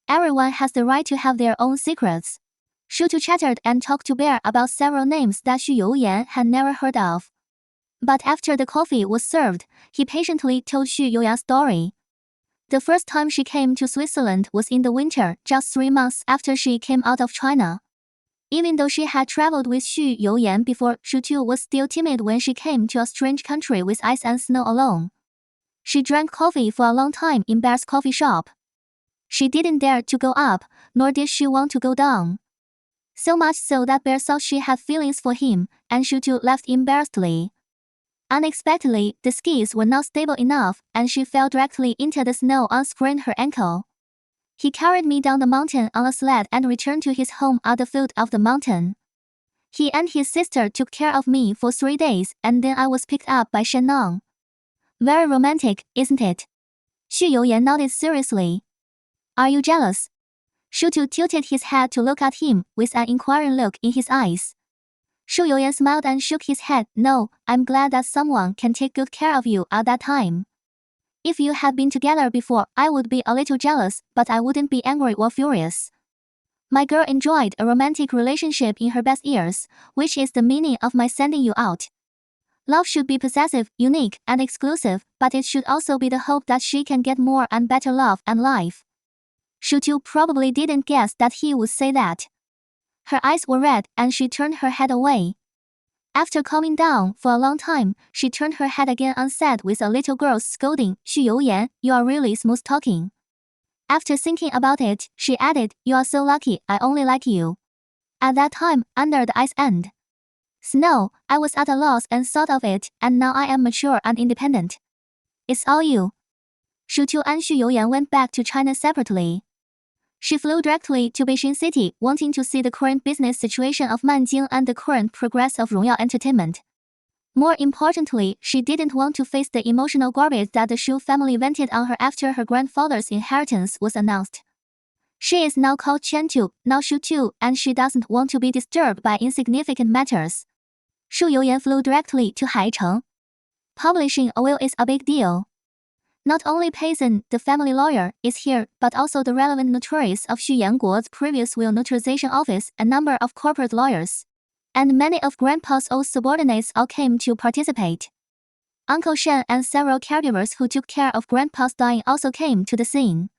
Everyone has the right to have their own secrets. Shu Tu chattered and talked to Bear about several names that Shu Youyan had never heard of. But after the coffee was served, he patiently told Shu Youyan's story. The first time she came to Switzerland was in the winter, just 3 months after she came out of China. Even though she had traveled with Shu Youyan before, Shu Tu was still timid when she came to a strange country with ice and snow alone. She drank coffee for a long time in Bear's coffee shop. She didn't dare to go up, nor did she want to go down. So much so that Bear thought she had feelings for him, and Xúxú left embarrassedly. Unexpectedly, the skis were not stable enough, and she fell directly into the snow and sprained her ankle. He carried me down the mountain on a sled and returned to his home at the foot of the mountain. He and his sister took care of me for 3 days, and then I was picked up by Shannon. Very romantic, isn't it? Xu Youyan nodded seriously. Are you jealous? Xúxú tilted his head to look at him, with an inquiring look in his eyes. Xu Youyan smiled and shook his head. No, I'm glad that someone can take good care of you at that time. If you had been together before, I would be a little jealous, but I wouldn't be angry or furious. My girl enjoyed a romantic relationship in her best years, which is the meaning of my sending you out. Love should be possessive, unique, and exclusive, but it should also be the hope that she can get more and better love and life. Xúxú probably didn't guess that he would say that. Her eyes were red, and she turned her head away. After calming down for a long time, she turned her head again and said with a little girl's scolding, Xu Youyan, you are really smooth talking. After thinking about it, she added, you are so lucky, I only like you. At that time, under the ice and snow, I was at a loss and thought of it, and now I am mature and independent. It's all you. Xúxú and Xu Youyan went back to China separately. She flew directly to Beijing City, wanting to see the current business situation of Manjing and the current progress of Rongyao Entertainment. More importantly, she didn't want to face the emotional garbage that the Xu family vented on her after her grandfather's inheritance was announced. She is now called Qiantu, not Xúxú, and she doesn't want to be disturbed by insignificant matters. Xu Youyan flew directly to Haicheng. Publishing a will is a big deal. Not only Payson, the family lawyer, is here, but also the relevant notaries of Xu Yanguo's previous will notarization office, a number of corporate lawyers, and many of Grandpa's old subordinates all came to participate. Uncle Shen and several caregivers who took care of Grandpa's dying also came to the scene.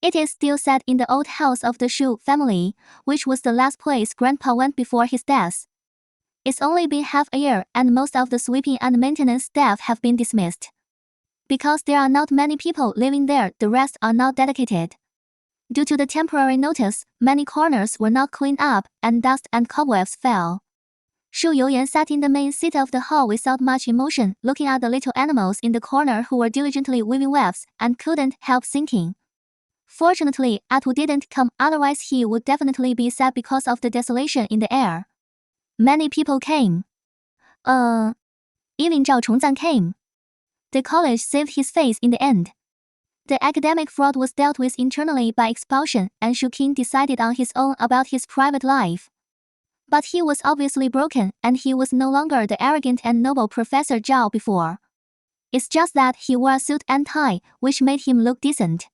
It is still set in the old house of the Xu family, which was the last place Grandpa went before his death. It's only been half a year, and most of the sweeping and maintenance staff have been dismissed. Because there are not many people living there, the rest are not dedicated. Due to the temporary notice, many corners were not cleaned up, and dust and cobwebs fell. Xu Youyan sat in the main seat of the hall without much emotion, looking at the little animals in the corner who were diligently weaving webs, and couldn't help thinking. Fortunately, Atu didn't come, otherwise he would definitely be sad because of the desolation in the air. Many people came. Even Zhao Chongzan came. The college saved his face in the end. The academic fraud was dealt with internally by expulsion, and Xu Qing decided on his own about his private life. But he was obviously broken, and he was no longer the arrogant and noble Professor Zhao before. It's just that he wore a suit and tie, which made him look decent.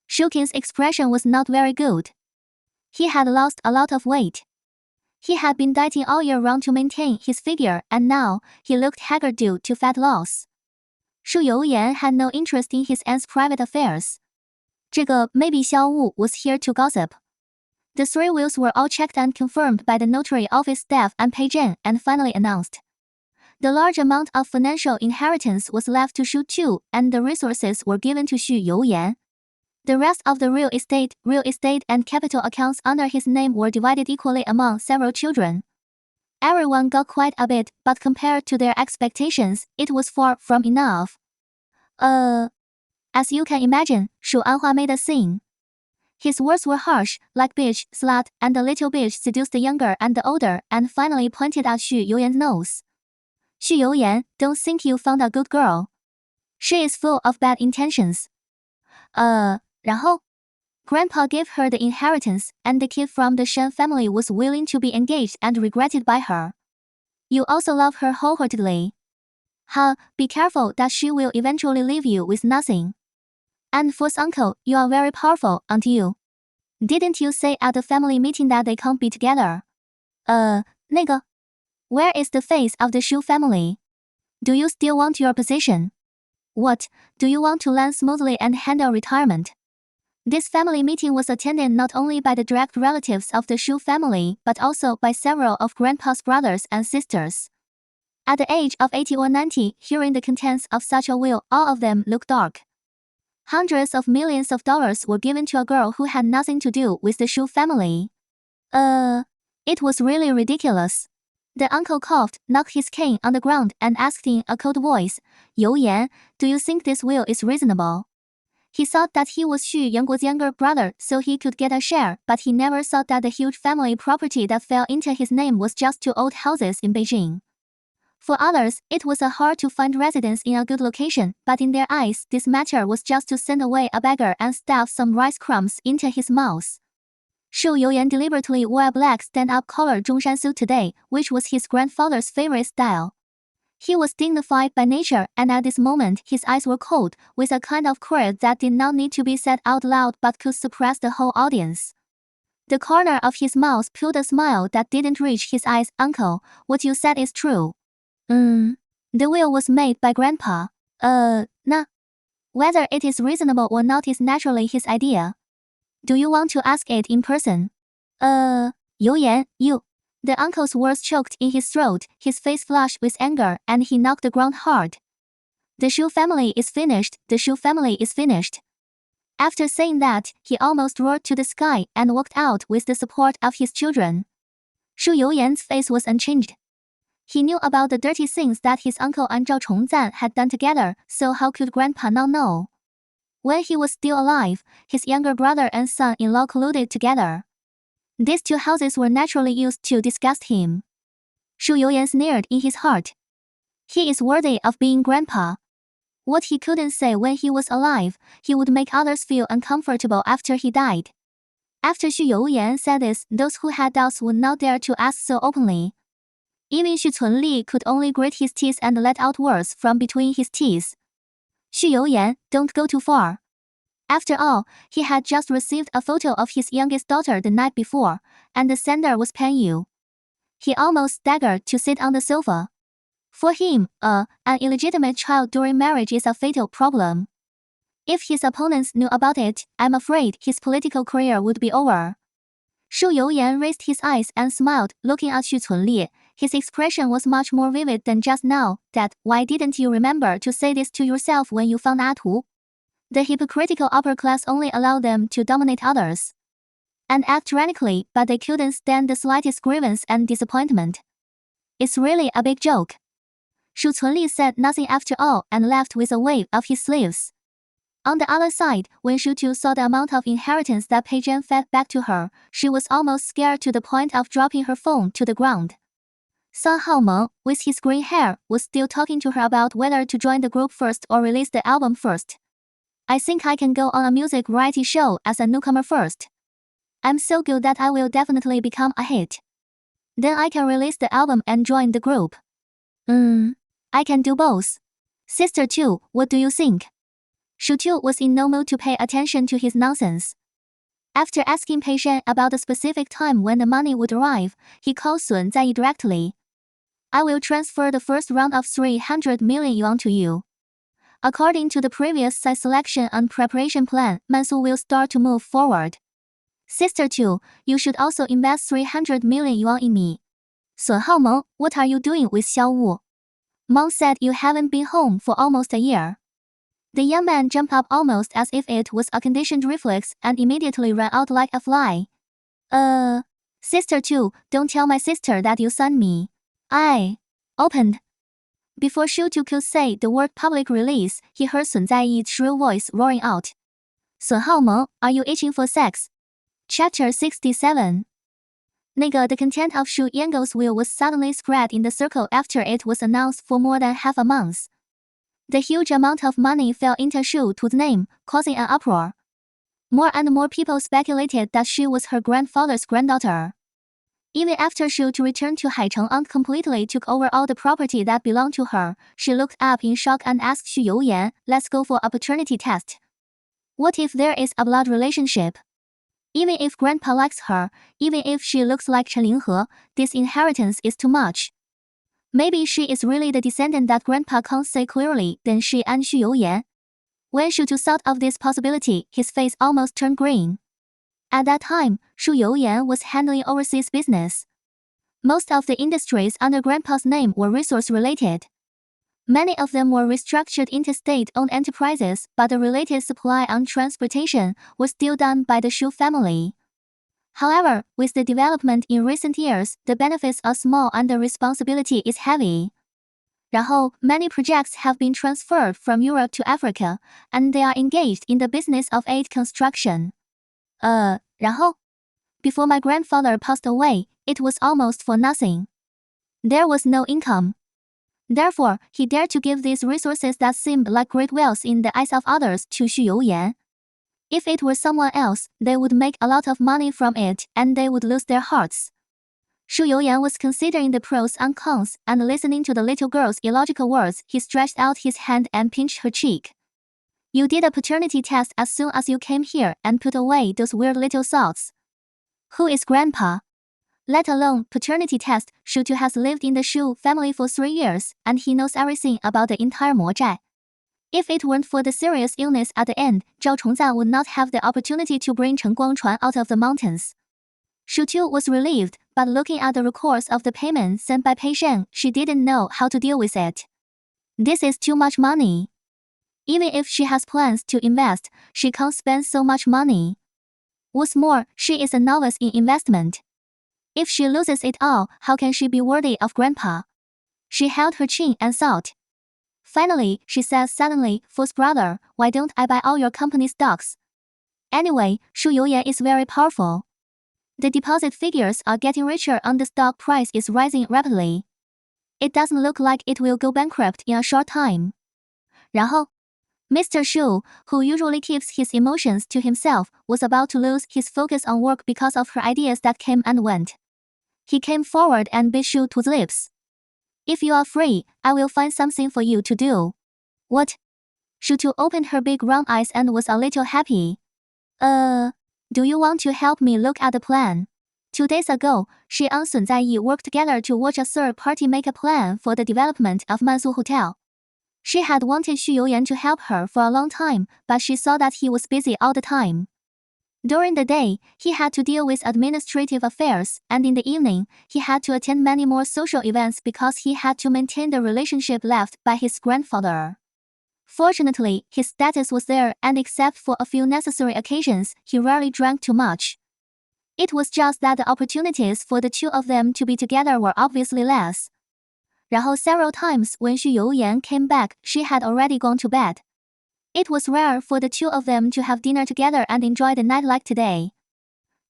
Xu Qing's expression was not very good. He had lost a lot of weight. He had been dieting all year round to maintain his figure, and now he looked haggard due to fat loss. Xu Youyan had no interest in his aunt's private affairs. 这个 maybe Xiao Wu was here to gossip. The 3 wills were all checked and confirmed by the notary office staff and Pei Zhen, and finally announced. The large amount of financial inheritance was left to Xúxú, and the resources were given to Xu Youyan. The rest of the real estate, and capital accounts under his name were divided equally among several children. Everyone got quite a bit, but compared to their expectations, it was far from enough. As you can imagine, Shu Anhua made a scene. His words were harsh, like bitch, slut, and the little bitch seduced the younger and the older, and finally pointed at Xu Youyan's nose. Xu Youyan, don't think you found a good girl. She is full of bad intentions. 然后? Grandpa gave her the inheritance, and the kid from the Shen family was willing to be engaged and regretted by her. You also love her wholeheartedly. Be careful that she will eventually leave you with nothing. And fourth uncle, you are very powerful, aren't you? Didn't you say at the family meeting that they can't be together? 那个? Where is the face of the Xu family? Do you still want your position? What, do you want to land smoothly and handle retirement? This family meeting was attended not only by the direct relatives of the Xu family, but also by several of Grandpa's brothers and sisters. At the age of 80 or 90, hearing the contents of such a will, all of them looked dark. Hundreds of millions of dollars were given to a girl who had nothing to do with the Xu family. It was really ridiculous. The uncle coughed, knocked his cane on the ground, and asked in a cold voice, "You Yan, do you think this will is reasonable?" He thought that he was Xu Yangguo's younger brother, so he could get a share, but he never thought that the huge family property that fell into his name was just 2 old houses in Beijing. For others, it was a hard-to-find residence in a good location, but in their eyes, this matter was just to send away a beggar and stuff some rice crumbs into his mouth. Shu Youyan deliberately wore a black stand-up collar zhongshan suit today, which was his grandfather's favorite style. He was dignified by nature, and at this moment his eyes were cold, with a kind of courage that did not need to be said out loud but could suppress the whole audience. The corner of his mouth pulled a smile that didn't reach his eyes. "Uncle, what you said is true. The will was made by Grandpa. Whether it is reasonable or not is naturally his idea. Do you want to ask it in person?" Youyan, you." The uncle's words choked in his throat, his face flushed with anger, and he knocked the ground hard. "The Xu family is finished, the Xu family is finished." After saying that, he almost roared to the sky and walked out with the support of his children. Shu Youyan's face was unchanged. He knew about the dirty things that his uncle and Zhao Chongzan had done together, so how could Grandpa not know? When he was still alive, his younger brother and son-in-law colluded together. These 2 houses were naturally used to disgust him. Shu Youyan sneered in his heart. He is worthy of being Grandpa. What he couldn't say when he was alive, he would make others feel uncomfortable after he died. After Xu Youyan said this, those who had doubts would not dare to ask so openly. Even Xu Cunli could only grit his teeth and let out words from between his teeth. "Xu Youyan, don't go too far." After all, he had just received a photo of his youngest daughter the night before, and the sender was Pan Yu. He almost staggered to sit on the sofa. For him, an illegitimate child during marriage is a fatal problem. If his opponents knew about it, I'm afraid his political career would be over. Shu Youyan raised his eyes and smiled, looking at Xu Cunli. His expression was much more vivid than just now. "Dad, why didn't you remember to say this to yourself when you found Atu?" The hypocritical upper class only allowed them to dominate others and act tyrannically, but they couldn't stand the slightest grievance and disappointment. "It's really a big joke." Shu Cunli said nothing after all and left with a wave of his sleeves. On the other side, when Shu Tu saw the amount of inheritance that Pei Zhen fed back to her, she was almost scared to the point of dropping her phone to the ground. Sun Haomeng, with his green hair, was still talking to her about whether to join the group first or release the album first. "I think I can go on a music variety show as a newcomer first. I'm so good that I will definitely become a hit. Then I can release the album and join the group." I can do both. Sister Tu, what do you think?" Shu Tu was in no mood to pay attention to his nonsense. After asking Pei Zhen about the specific time when the money would arrive, he called Sun Zaiyi directly. "I will transfer the first round of 300 million yuan to you. According to the previous site selection and preparation plan, Mansu will start to move forward. Sister Tu, you should also invest 300 million yuan in me." "Sun Haomeng, what are you doing with Xiao Wu? Mom said you haven't been home for almost a year." The young man jumped up almost as if it was a conditioned reflex and immediately ran out like a fly. Sister Tu, don't tell my sister that you sent me. I opened." Before Shu Tu could say the word public release, he heard Sun Zaiyi's shrill voice roaring out. "Sun Haomeng, are you itching for sex?" Chapter 67. The content of Shu Yangguo's will was suddenly spread in the circle after it was announced for more than half a month. The huge amount of money fell into Shu Tu's name, causing an uproar. More and more people speculated that she was her grandfather's granddaughter. Even after Shu Tu returned to Haicheng and completely took over all the property that belonged to her, she looked up in shock and asked Xu Youyan, "Let's go for a paternity test. What if there is a blood relationship? Even if Grandpa likes her, even if she looks like Chen Linghe, this inheritance is too much. Maybe she is really the descendant that Grandpa can't say clearly." Then she and Xu Youyan. When Shu Tu thought of this possibility, his face almost turned green. At that time, Shu Youyan was handling overseas business. Most of the industries under Grandpa's name were resource-related. Many of them were restructured into state-owned enterprises, but the related supply and transportation was still done by the Xu family. However, with the development in recent years, the benefits are small and the responsibility is heavy. 然后, many projects have been transferred from Europe to Africa, and they are engaged in the business of aid construction. 然后? Before my grandfather passed away, it was almost for nothing. There was no income. Therefore, he dared to give these resources that seemed like great wealth in the eyes of others to Xu Youyan. If it were someone else, they would make a lot of money from it, and they would lose their hearts. Xu Youyan was considering the pros and cons, and listening to the little girl's illogical words, he stretched out his hand and pinched her cheek. You did a paternity test as soon as you came here and put away those weird little thoughts. Who is Grandpa? Let alone paternity test, Xu Tu has lived in the Xu family for 3 years, and he knows everything about the entire Mo-zhai. If it weren't for the serious illness at the end, Zhao Chongzan would not have the opportunity to bring Chen Guangchuan out of the mountains. Xu Tu was relieved, but looking at the records of the payment sent by Pei Shen, she didn't know how to deal with it. This is too much money. Even if she has plans to invest, she can't spend so much money. What's more, she is a novice in investment. If she loses it all, how can she be worthy of Grandpa? She held her chin and thought. Finally, she said suddenly, Fourth brother, why don't I buy all your company stocks? Anyway, Xu Youyan is very powerful. The deposit figures are getting richer and the stock price is rising rapidly. It doesn't look like it will go bankrupt in a short time. 然后, Mr. Xu, who usually keeps his emotions to himself, was about to lose his focus on work because of her ideas that came and went. He came forward and bit Xu Tu's lips. If you are free, I will find something for you to do. What? Xu Tu opened her big round eyes and was a little happy. Do you want to help me look at the plan? 2 days ago, she and Sun Zaiyi worked together to watch a third party make a plan for the development of Mansu Hotel. She had wanted Xu Youyan to help her for a long time, but she saw that he was busy all the time. During the day, he had to deal with administrative affairs, and in the evening, he had to attend many more social events because he had to maintain the relationship left by his grandfather. Fortunately, his status was there, and except for a few necessary occasions, he rarely drank too much. It was just that the opportunities for the two of them to be together were obviously less. 然后 several times when Xu Youyan came back, she had already gone to bed. It was rare for the two of them to have dinner together and enjoy the night like today.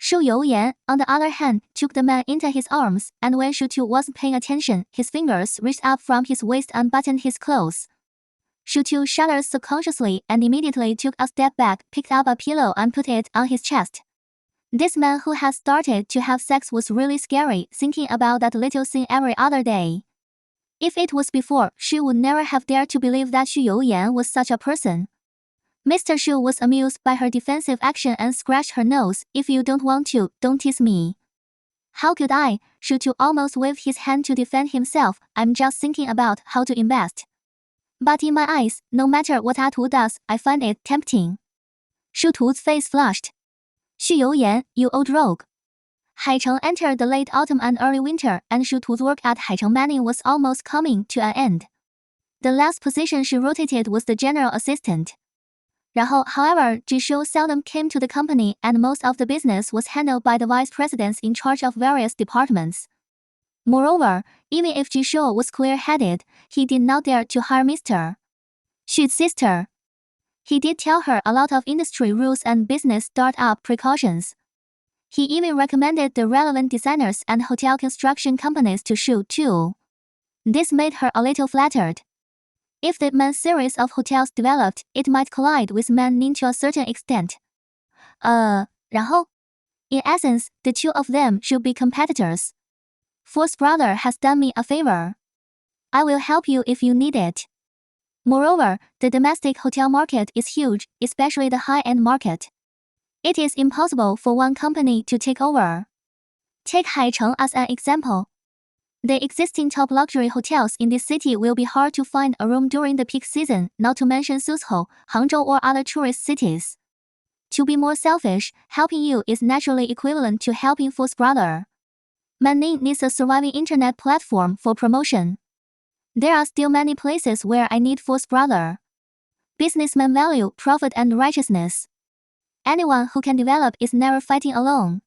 Xu Youyan, on the other hand, took the man into his arms, and when Xu Tu wasn't paying attention, his fingers reached up from his waist and buttoned his clothes. Xu Tu shuddered subconsciously and immediately took a step back, picked up a pillow and put it on his chest. This man who had started to have sex was really scary, thinking about that little thing every other day. If it was before, she would never have dared to believe that Xu Youyan was such a person. Mr. Xu was amused by her defensive action and scratched her nose. If you don't want to, don't tease me. How could I? Xu Tu almost waved his hand to defend himself. I'm just thinking about how to invest. But in my eyes, no matter what Atu does, I find it tempting. Xu Tu's face flushed. Xu Youyan, you old rogue. Haicheng entered the late autumn and early winter, and Xu Tu's work at Haicheng Mining was almost coming to an end. The last position she rotated was the general assistant. 然后, however, Jishu seldom came to the company, and most of the business was handled by the vice presidents in charge of various departments. Moreover, even if Jishu was clear-headed, he did not dare to hire Mr. Xu's sister. He did tell her a lot of industry rules and business start-up precautions. He even recommended the relevant designers and hotel construction companies to Xu too. This made her a little flattered. If the Man series of hotels developed, it might collide with Man Ning to a certain extent. 然后? In essence, the two of them should be competitors. Fourth brother has done me a favor. I will help you if you need it. Moreover, the domestic hotel market is huge, especially the high-end market. It is impossible for one company to take over. Take Haicheng as an example. The existing top luxury hotels in this city will be hard to find a room during the peak season, not to mention Xúxú, Hangzhou or other tourist cities. To be more selfish, helping you is naturally equivalent to helping Fourth brother. Man Ning needs a surviving internet platform for promotion. There are still many places where I need force brother. Businessmen value profit and righteousness. Anyone who can develop is never fighting alone.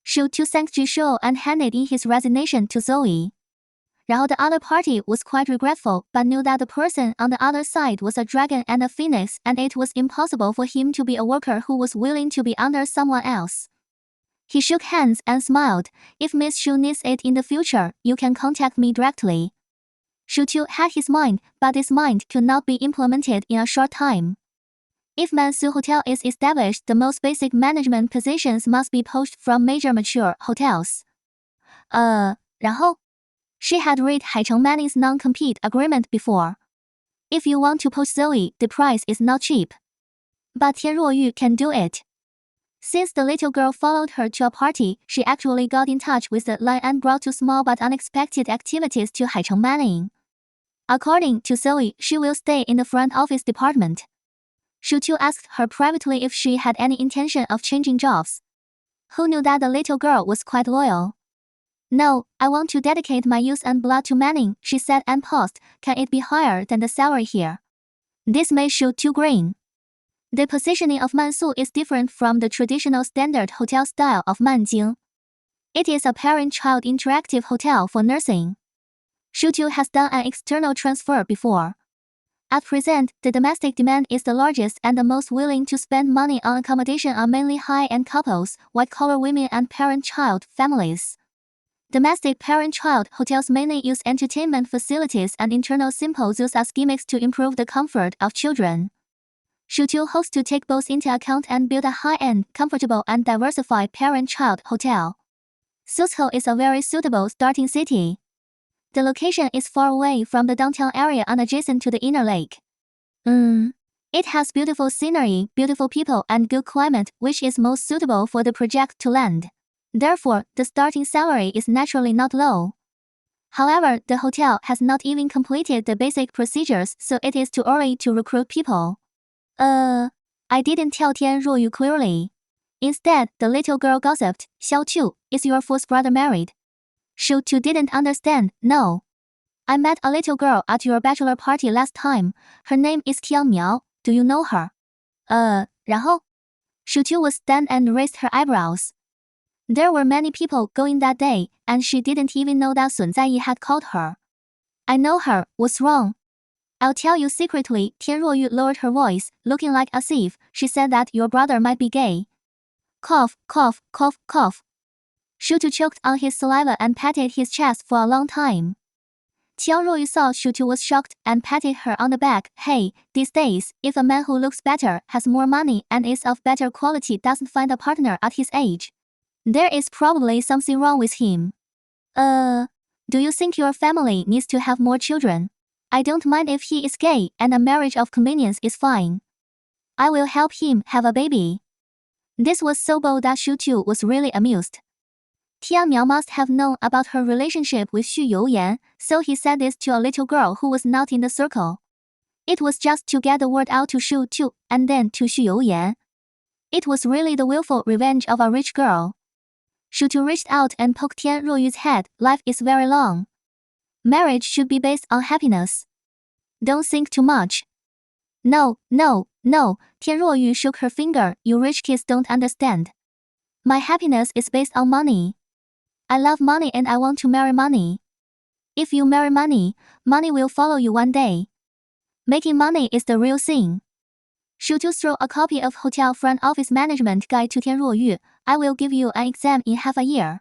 Xúxú thanked Xúxú and handed in his resignation to Zoe. 然后 the other party was quite regretful but knew that the person on the other side was a dragon and a phoenix and it was impossible for him to be a worker who was willing to be under someone else. He shook hands and smiled. If Miss Xu needs it in the future, you can contact me directly. Xúxú had his mind, but this mind could not be implemented in a short time. If Mansu Hotel is established, the most basic management positions must be poached from major mature hotels. 然后 She had read Haicheng Manning's non-compete agreement before. If you want to poach Zoe, the price is not cheap. But Tian Ruoyu can do it. Since the little girl followed her to a party, she actually got in touch with the line and brought two small but unexpected activities to Haicheng Manning. According to Zoe, she will stay in the front office department. Xúxú asked her privately if she had any intention of changing jobs. Who knew that the little girl was quite loyal? No, I want to dedicate my youth and blood to Manning, she said and paused. Can it be higher than the salary here? This made Xúxú grin. The positioning of Mansu is different from the traditional standard hotel style of Manjing. It is a parent-child interactive hotel for nursing. Xúxú has done an external transfer before. At present, the domestic demand is the largest and the most willing to spend money on accommodation are mainly high-end couples, white-collar women and parent-child families. Domestic parent-child hotels mainly use entertainment facilities and internal symposiums as gimmicks to improve the comfort of children. Xúxú hopes to take both into account and build a high-end, comfortable and diversified parent-child hotel. Xúxú is a very suitable starting city. The location is far away from the downtown area and adjacent to the inner lake. It has beautiful scenery, beautiful people and good climate, which is most suitable for the project to land. Therefore, the starting salary is naturally not low. However, the hotel has not even completed the basic procedures, so it is too early to recruit people. I didn't tell Tian Ruoyu clearly. Instead, the little girl gossiped, Xiaoqiu, is your fourth brother married? Xúxú didn't understand. No. I met a little girl at your bachelor party last time. Her name is Tiang Miao. Do you know her? 然后 Xúxú was stunned and raised her eyebrows. There were many people going that day, and she didn't even know that Sun Zaiyi had called her. I know her. What's wrong? I'll tell you secretly. Tian Ruoyu lowered her voice, looking like a thief. She said that your brother might be gay. Cough, cough, cough, cough. Xúxú choked on his saliva and patted his chest for a long time. Tian Ruoyu saw Xúxú was shocked and patted her on the back. Hey, these days, if a man who looks better, has more money, and is of better quality doesn't find a partner at his age, there is probably something wrong with him. Do you think your family needs to have more children? I don't mind if he is gay, and a marriage of convenience is fine. I will help him have a baby. This was so bold that Xúxú was really amused. Tian Miao must have known about her relationship with Xu Youyan, so he said this to a little girl who was not in the circle. It was just to get the word out to Xúxú, and then to Xu Youyan. It was really the willful revenge of a rich girl. Xúxú reached out and poked Tian Ruoyu's head. Life is very long. Marriage should be based on happiness. Don't think too much. No, no, no, Tian Ruoyu shook her finger. You rich kids don't understand. My happiness is based on money. I love money and I want to marry money. If you marry money, money will follow you one day. Making money is the real thing. Xúxú threw a copy of Hotel Front Office Management Guide to Tian Ruoyu. I will give you an exam in half a year.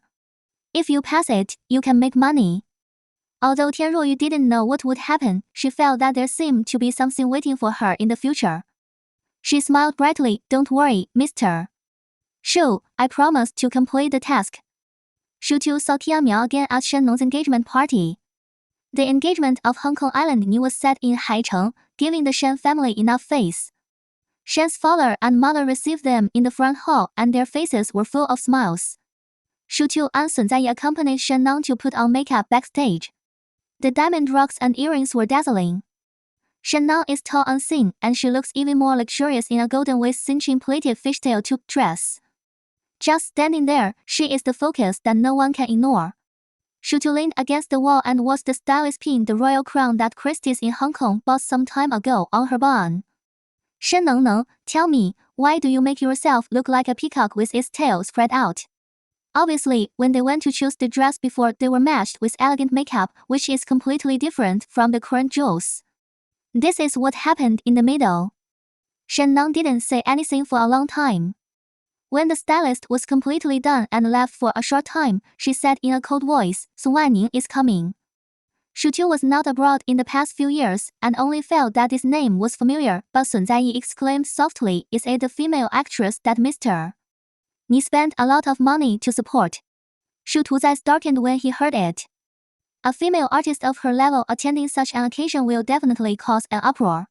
If you pass it, you can make money. Although Tian Ruoyu didn't know what would happen, she felt that there seemed to be something waiting for her in the future. She smiled brightly. Don't worry, Mr. Xu, I promise to complete the task. Xúxú saw Tian Miao again at Shen Nong's engagement party. The engagement of Hong Kong Island New was set in Haicheng, giving the Shen family enough face. Shen's father and mother received them in the front hall and their faces were full of smiles. Xúxú and Sun Zaiyi accompanied Shen Nong to put on makeup backstage. The diamond rocks and earrings were dazzling. Shen Nong is tall and thin, and she looks even more luxurious in a golden waist cinching pleated fishtail toque dress. Just standing there, she is the focus that no one can ignore. Xúxú leaned against the wall and watched the stylist pin the royal crown that Christie's in Hong Kong bought some time ago on her bun. Shen Neng, tell me, why do you make yourself look like a peacock with its tail spread out? Obviously, when they went to choose the dress before, they were matched with elegant makeup, which is completely different from the current jewels. This is what happened in the middle. Shen Neng didn't say anything for a long time. When the stylist was completely done and left for a short time, she said in a cold voice, Song Wanning is coming. Xúxú was not abroad in the past few years and only felt that this name was familiar, but Sun Zaiyi exclaimed softly, is it the female actress that Mr. Ni spent a lot of money to support? Shu Tu's eyes darkened when he heard it. A female artist of her level attending such an occasion will definitely cause an uproar.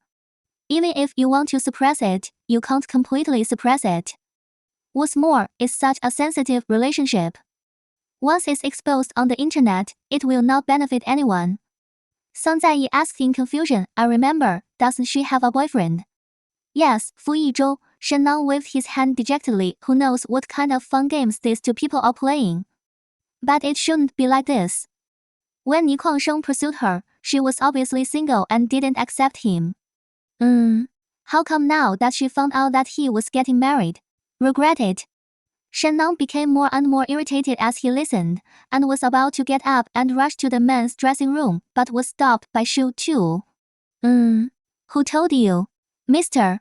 Even if you want to suppress it, you can't completely suppress it. What's more, it's such a sensitive relationship. Once it's exposed on the internet, it will not benefit anyone. Song Zaiyi asked in confusion, I remember, doesn't she have a boyfriend? Yes, Fu Yizhou. Shen Neng waved his hand dejectedly. Who knows what kind of fun games these two people are playing? But it shouldn't be like this. When Ni Kuangsheng pursued her, she was obviously single and didn't accept him. How come now that she found out that he was getting married? Regret it. Shen Neng became more and more irritated as he listened, and was about to get up and rush to the men's dressing room, but was stopped by Xu Tu. Who told you? Mister?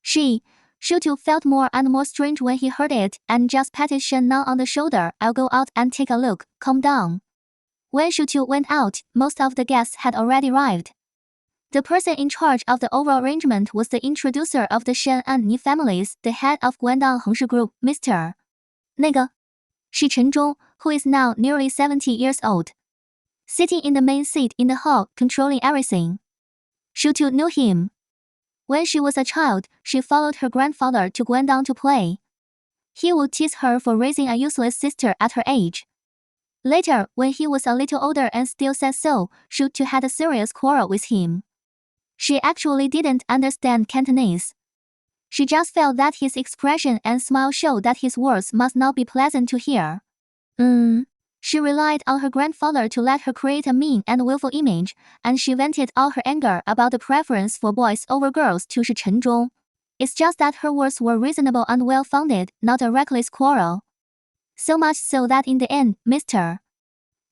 Xu Tu felt more and more strange when he heard it, and just patted Shen Neng on the shoulder. I'll go out and take a look, calm down. When Xu Tu went out, most of the guests had already arrived. The person in charge of the overall arrangement was the introducer of the Shen and Ni families, the head of Guangdong Hengshi Group, Mr. 那个 Shi Chenzhong, who is now nearly 70 years old. Sitting in the main seat in the hall, controlling everything. Xu Tu knew him. When she was a child, she followed her grandfather to Guangdong to play. He would tease her for raising a useless sister at her age. Later, when he was a little older and still said so, Xu Tu had a serious quarrel with him. She actually didn't understand Cantonese. She just felt that his expression and smile showed that his words must not be pleasant to hear. She relied on her grandfather to let her create a mean and willful image, and she vented all her anger about the preference for boys over girls to Shi Chenzhong. It's just that her words were reasonable and well-founded, not a reckless quarrel. So much so that in the end, Mr.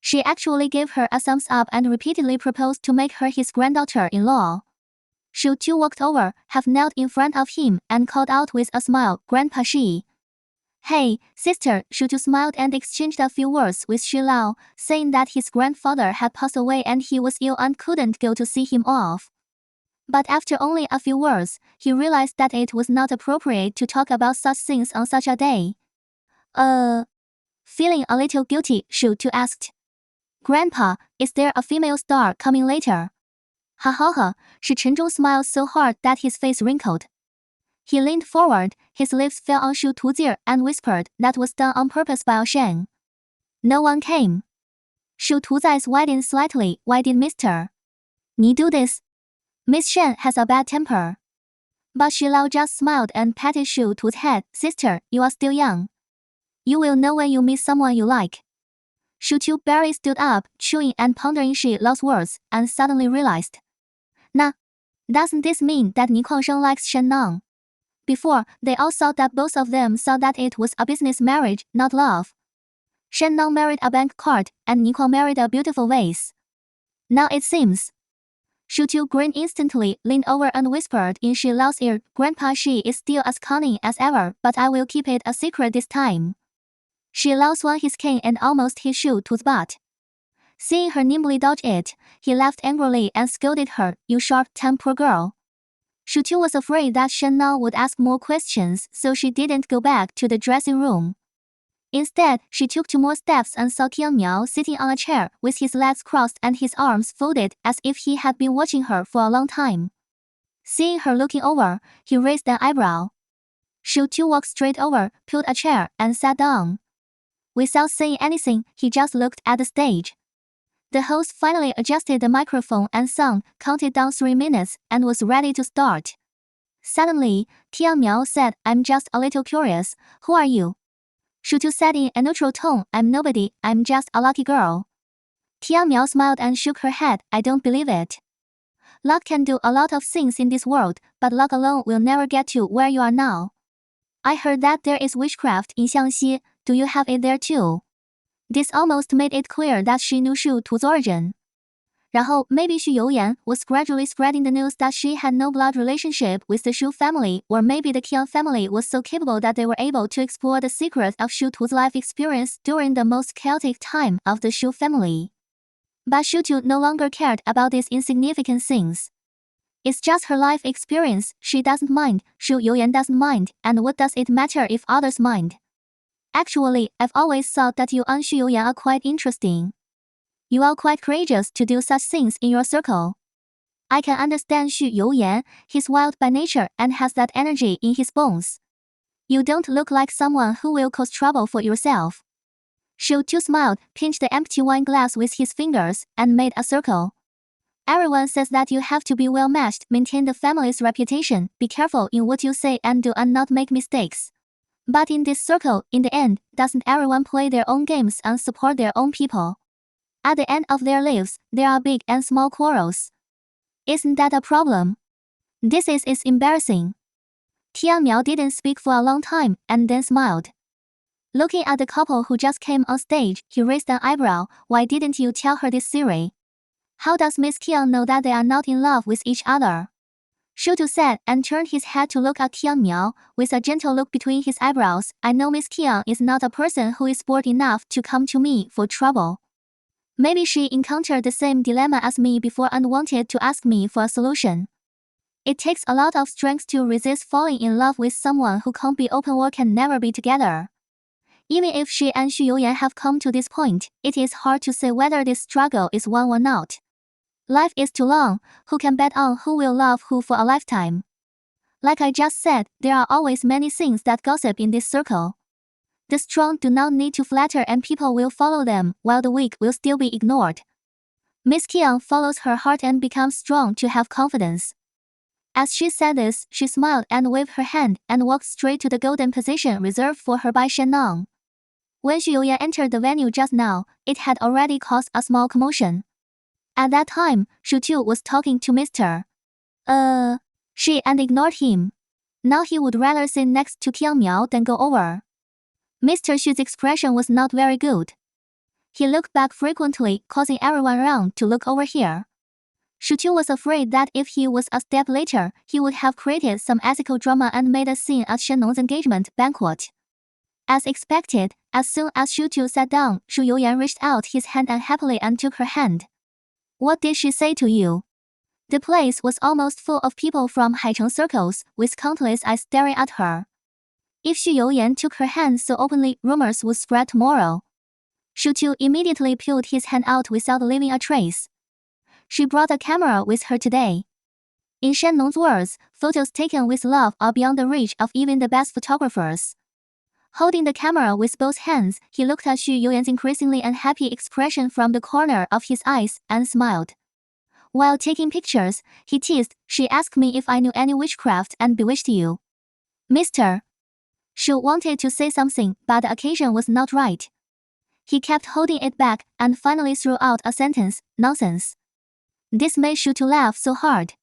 She actually gave her a thumbs up and repeatedly proposed to make her his granddaughter-in-law. Xu Tu walked over, half knelt in front of him, and called out with a smile, Grandpa Shi. Hey, sister. Xu Tu smiled and exchanged a few words with Xu Lao, saying that his grandfather had passed away and he was ill and couldn't go to see him off. But after only a few words, he realized that it was not appropriate to talk about such things on such a day. Feeling a little guilty, Xu Tu asked. Grandpa, is there a female star coming later? Ha ha ha, Shi Chenzhong smiled so hard that his face wrinkled. He leaned forward, his lips fell on Xu Tu's ear and whispered, that was done on purpose by Shen. No one came. Xu Tu's eyes widened slightly. Why did Mr. Ni do this? Miss Shen has a bad temper. But Xu Lao just smiled and patted Xu Tu's head. Sister, you are still young. You will know when you meet someone you like. Xu Tu barely stood up, chewing and pondering Xu Lao's words, and suddenly realized. Doesn't this mean that Ni Kuangsheng likes Shen Neng? Before, they all thought that both of them saw that it was a business marriage, not love. Shen Neng married a bank card, and Ni Kuang married a beautiful vase. Now it seems. Xu Tu grinned instantly, leaned over and whispered in Xu Lao's ear, Grandpa Shi is still as cunning as ever, but I will keep it a secret this time. Xu Lao swung his cane and almost hit Xu Tu's butt. Seeing her nimbly dodge it, he laughed angrily and scolded her, you sharp-tempered girl. Xu Tu was afraid that Shen Neng would ask more questions, so she didn't go back to the dressing room. Instead, she took 2 more steps and saw Tian Miao sitting on a chair with his legs crossed and his arms folded as if he had been watching her for a long time. Seeing her looking over, he raised an eyebrow. Xu Tu walked straight over, pulled a chair, and sat down. Without saying anything, he just looked at the stage. The host finally adjusted the microphone and sound, counted down 3 minutes, and was ready to start. Suddenly, Tian Miao said, I'm just a little curious, who are you? Xu Tu said in a neutral tone, I'm nobody, I'm just a lucky girl. Tian Miao smiled and shook her head. I don't believe it. Luck can do a lot of things in this world, but luck alone will never get to where you are now. I heard that there is witchcraft in Xiangxi. Do you have it there too? This almost made it clear that she knew Xu Tu's origin. 然后 maybe Xu Youyan was gradually spreading the news that she had no blood relationship with the Xu family, or maybe the Qian family was so capable that they were able to explore the secret of Xu Tu's life experience during the most chaotic time of the Xu family. But Xu Tu no longer cared about these insignificant things. It's just her life experience, she doesn't mind, Xu Youyan doesn't mind, and what does it matter if others mind? Actually, I've always thought that you and Xu Youyan are quite interesting. You are quite courageous to do such things in your circle. I can understand Xu Youyan, he's wild by nature and has that energy in his bones. You don't look like someone who will cause trouble for yourself. Xu Tu smiled, pinched the empty wine glass with his fingers, and made a circle. Everyone says that you have to be well matched, maintain the family's reputation, be careful in what you say and do and not make mistakes. But in this circle, in the end, doesn't everyone play their own games and support their own people? At the end of their lives, there are big and small quarrels. Isn't that a problem? This is embarrassing. Tian Miao didn't speak for a long time, and then smiled. Looking at the couple who just came on stage, he raised an eyebrow. Why didn't you tell her this theory? How does Miss Qian know that they are not in love with each other? Xu Tu said and turned his head to look at Tian Miao, with a gentle look between his eyebrows. I know Miss Qian is not a person who is bored enough to come to me for trouble. Maybe she encountered the same dilemma as me before and wanted to ask me for a solution. It takes a lot of strength to resist falling in love with someone who can't be open or can never be together. Even if she and Xu Youyan have come to this point, it is hard to say whether this struggle is won or not. Life is too long, who can bet on who will love who for a lifetime? Like I just said, there are always many things that gossip in this circle. The strong do not need to flatter and people will follow them, while the weak will still be ignored. Miss Qian follows her heart and becomes strong to have confidence. As she said this, she smiled and waved her hand and walked straight to the golden position reserved for her by Shen. When Xu Youyan entered the venue just now, it had already caused a small commotion. At that time, Xu Tu was talking to Mr. She and ignored him. Now he would rather sit next to Tian Miao than go over. Mr. Xu's expression was not very good. He looked back frequently, causing everyone around to look over here. Xu Tu was afraid that if he was a step later, he would have created some ethical drama and made a scene at Shen engagement banquet. As expected, as soon as Xu Tu sat down, Xu Youyan reached out his hand unhappily and took her hand. What did she say to you? The place was almost full of people from Haicheng circles, with countless eyes staring at her. If Xu Youyan took her hand so openly, rumors would spread tomorrow. Xu Tu immediately peeled his hand out without leaving a trace. She brought a camera with her today. In Shennong's words, photos taken with love are beyond the reach of even the best photographers. Holding the camera with both hands, he looked at Xu Youyan's increasingly unhappy expression from the corner of his eyes and smiled. While taking pictures, he teased, she asked me if I knew any witchcraft and bewitched you. Mr. Xu wanted to say something, but the occasion was not right. He kept holding it back and finally threw out a sentence, nonsense. This made Xu Tu laugh so hard.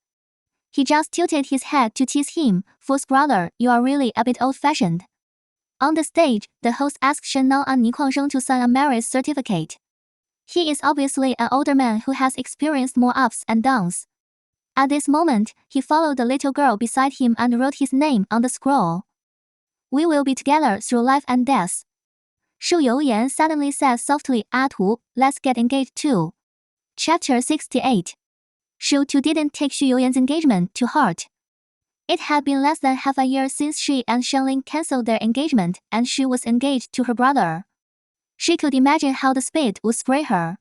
He just tilted his head to tease him, false brother, you are really a bit old-fashioned. On the stage, the host asked Shen and Ni Kuangsheng to sign a marriage certificate. He is obviously an older man who has experienced more ups and downs. At this moment, he followed the little girl beside him and wrote his name on the scroll. We will be together through life and death. Xu Youyan suddenly said softly, Tu, let's get engaged too. Chapter 68. Xu Tu didn't take Xu Youyan's engagement to heart. It had been less than half a year since she and Shenling cancelled their engagement, and she was engaged to her brother. She could imagine how the speed would spray her.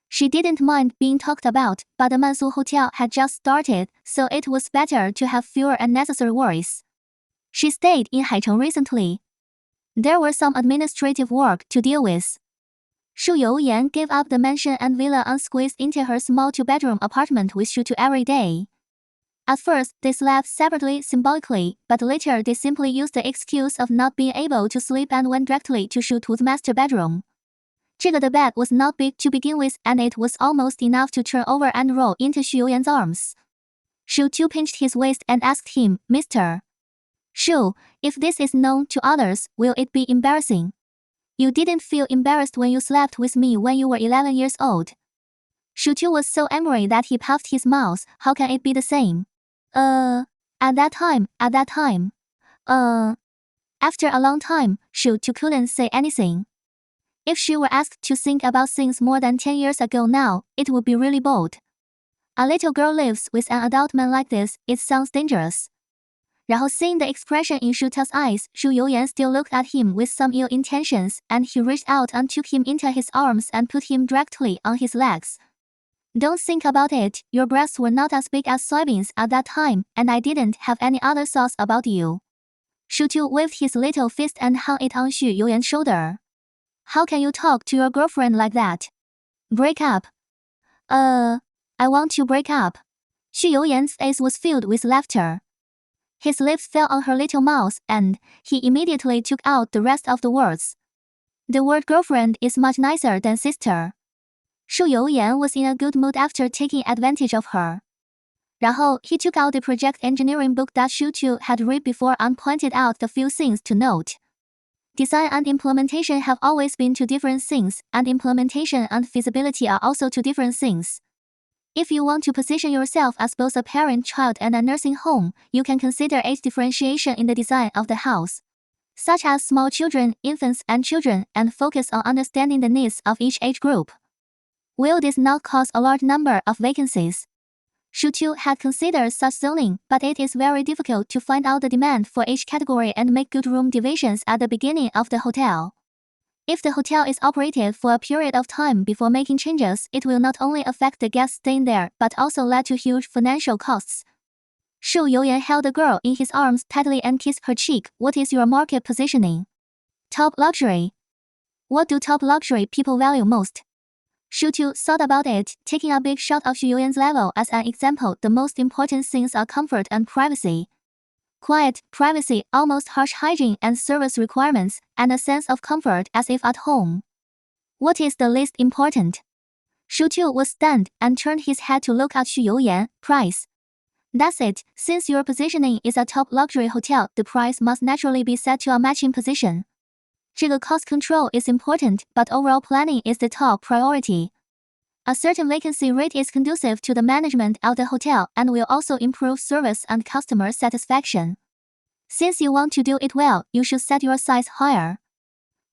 She didn't mind being talked about, but the Mansu Hotel had just started, so it was better to have fewer unnecessary worries. She stayed in Haicheng recently. There were some administrative work to deal with. Xu Youyan gave up the mansion and villa and squeezed into her small two-bedroom apartment with Xu Tu every day. At first, they slept separately symbolically, but later they simply used the excuse of not being able to sleep and went directly to Xu Tu's master bedroom. The bed was not big to begin with, and it was almost enough to turn over and roll into Xu Youyan's arms. Xúxú pinched his waist and asked him, Mr. Xu, if this is known to others, will it be embarrassing? You didn't feel embarrassed when you slept with me when you were 11 years old. Xúxú was so angry that he puffed his mouth. How can it be the same? At that time. After a long time, Xúxú couldn't say anything. If she were asked to think about things more than 10 years ago now, it would be really bold. A little girl lives with an adult man like this, it sounds dangerous. 然后 seeing the expression in Xúxú's eyes, Xu Youyan still looked at him with some ill intentions, and he reached out and took him into his arms and put him directly on his legs. Don't think about it, your breasts were not as big as soybeans at that time, and I didn't have any other thoughts about you. Xúxú waved his little fist and hung it on Xu Youyan's shoulder. How can you talk to your girlfriend like that? Break up. I want to break up. Xu Youyan's face was filled with laughter. His lips fell on her little mouth, and he immediately took out the rest of the words. The word girlfriend is much nicer than sister. Xu Youyan was in a good mood after taking advantage of her. 然后 he took out the project engineering book that Xúxú had read before and pointed out the few things to note. Design and implementation have always been two different things, and implementation and feasibility are also two different things. If you want to position yourself as both a parent-child and a nursing home, you can consider age differentiation in the design of the house, such as small children, infants, and children, and focus on understanding the needs of each age group. Will this not cause a large number of vacancies? Xúxú had considered such zoning, but it is very difficult to find out the demand for each category and make good room divisions at the beginning of the hotel. If the hotel is operated for a period of time before making changes, it will not only affect the guests staying there, but also lead to huge financial costs. Xu Youyan held the girl in his arms tightly and kissed her cheek. What is your market positioning? Top luxury. What do top luxury people value most? Xúxú thought about it, taking a big shot of Xu Youyan's level as an example. The most important things are comfort and privacy. Quiet, privacy, almost harsh hygiene and service requirements, and a sense of comfort as if at home. What is the least important? Xúxú was stunned and turned his head to look at Xu Youyan. Price. That's it, since your positioning is a top luxury hotel, the price must naturally be set to a matching position. 这个 cost control is important, but overall planning is the top priority. A certain vacancy rate is conducive to the management of the hotel and will also improve service and customer satisfaction. Since you want to do it well, you should set your size higher.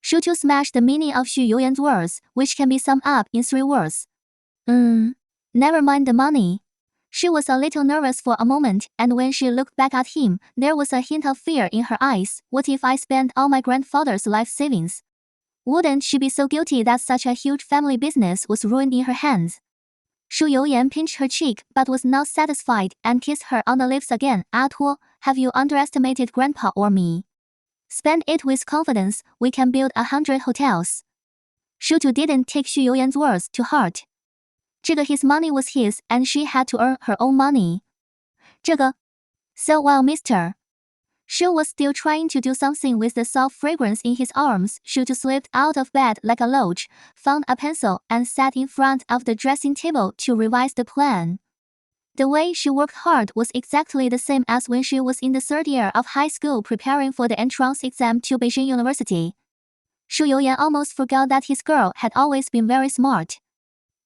Xúxú smashed the meaning of Xu Youyan's words, which can be summed up in 3 words. Never mind the money. She was a little nervous for a moment, and when she looked back at him, there was a hint of fear in her eyes. What if I spent all my grandfather's life savings? Wouldn't she be so guilty that such a huge family business was ruined in her hands? Xu Youyan pinched her cheek, but was not satisfied, and kissed her on the lips again. Tuo, have you underestimated Grandpa or me? Spend it with confidence, we can build 100 hotels. Xúxú didn't take Xu Youyan's words to heart. His money was his, and she had to earn her own money. So while Mr. Xu was still trying to do something with the soft fragrance in his arms, Xúxú slipped out of bed like a loach, found a pencil, and sat in front of the dressing table to revise the plan. The way she worked hard was exactly the same as when she was in the 3rd year of high school preparing for the entrance exam to Beijing University. Xu Youyan almost forgot that his girl had always been very smart.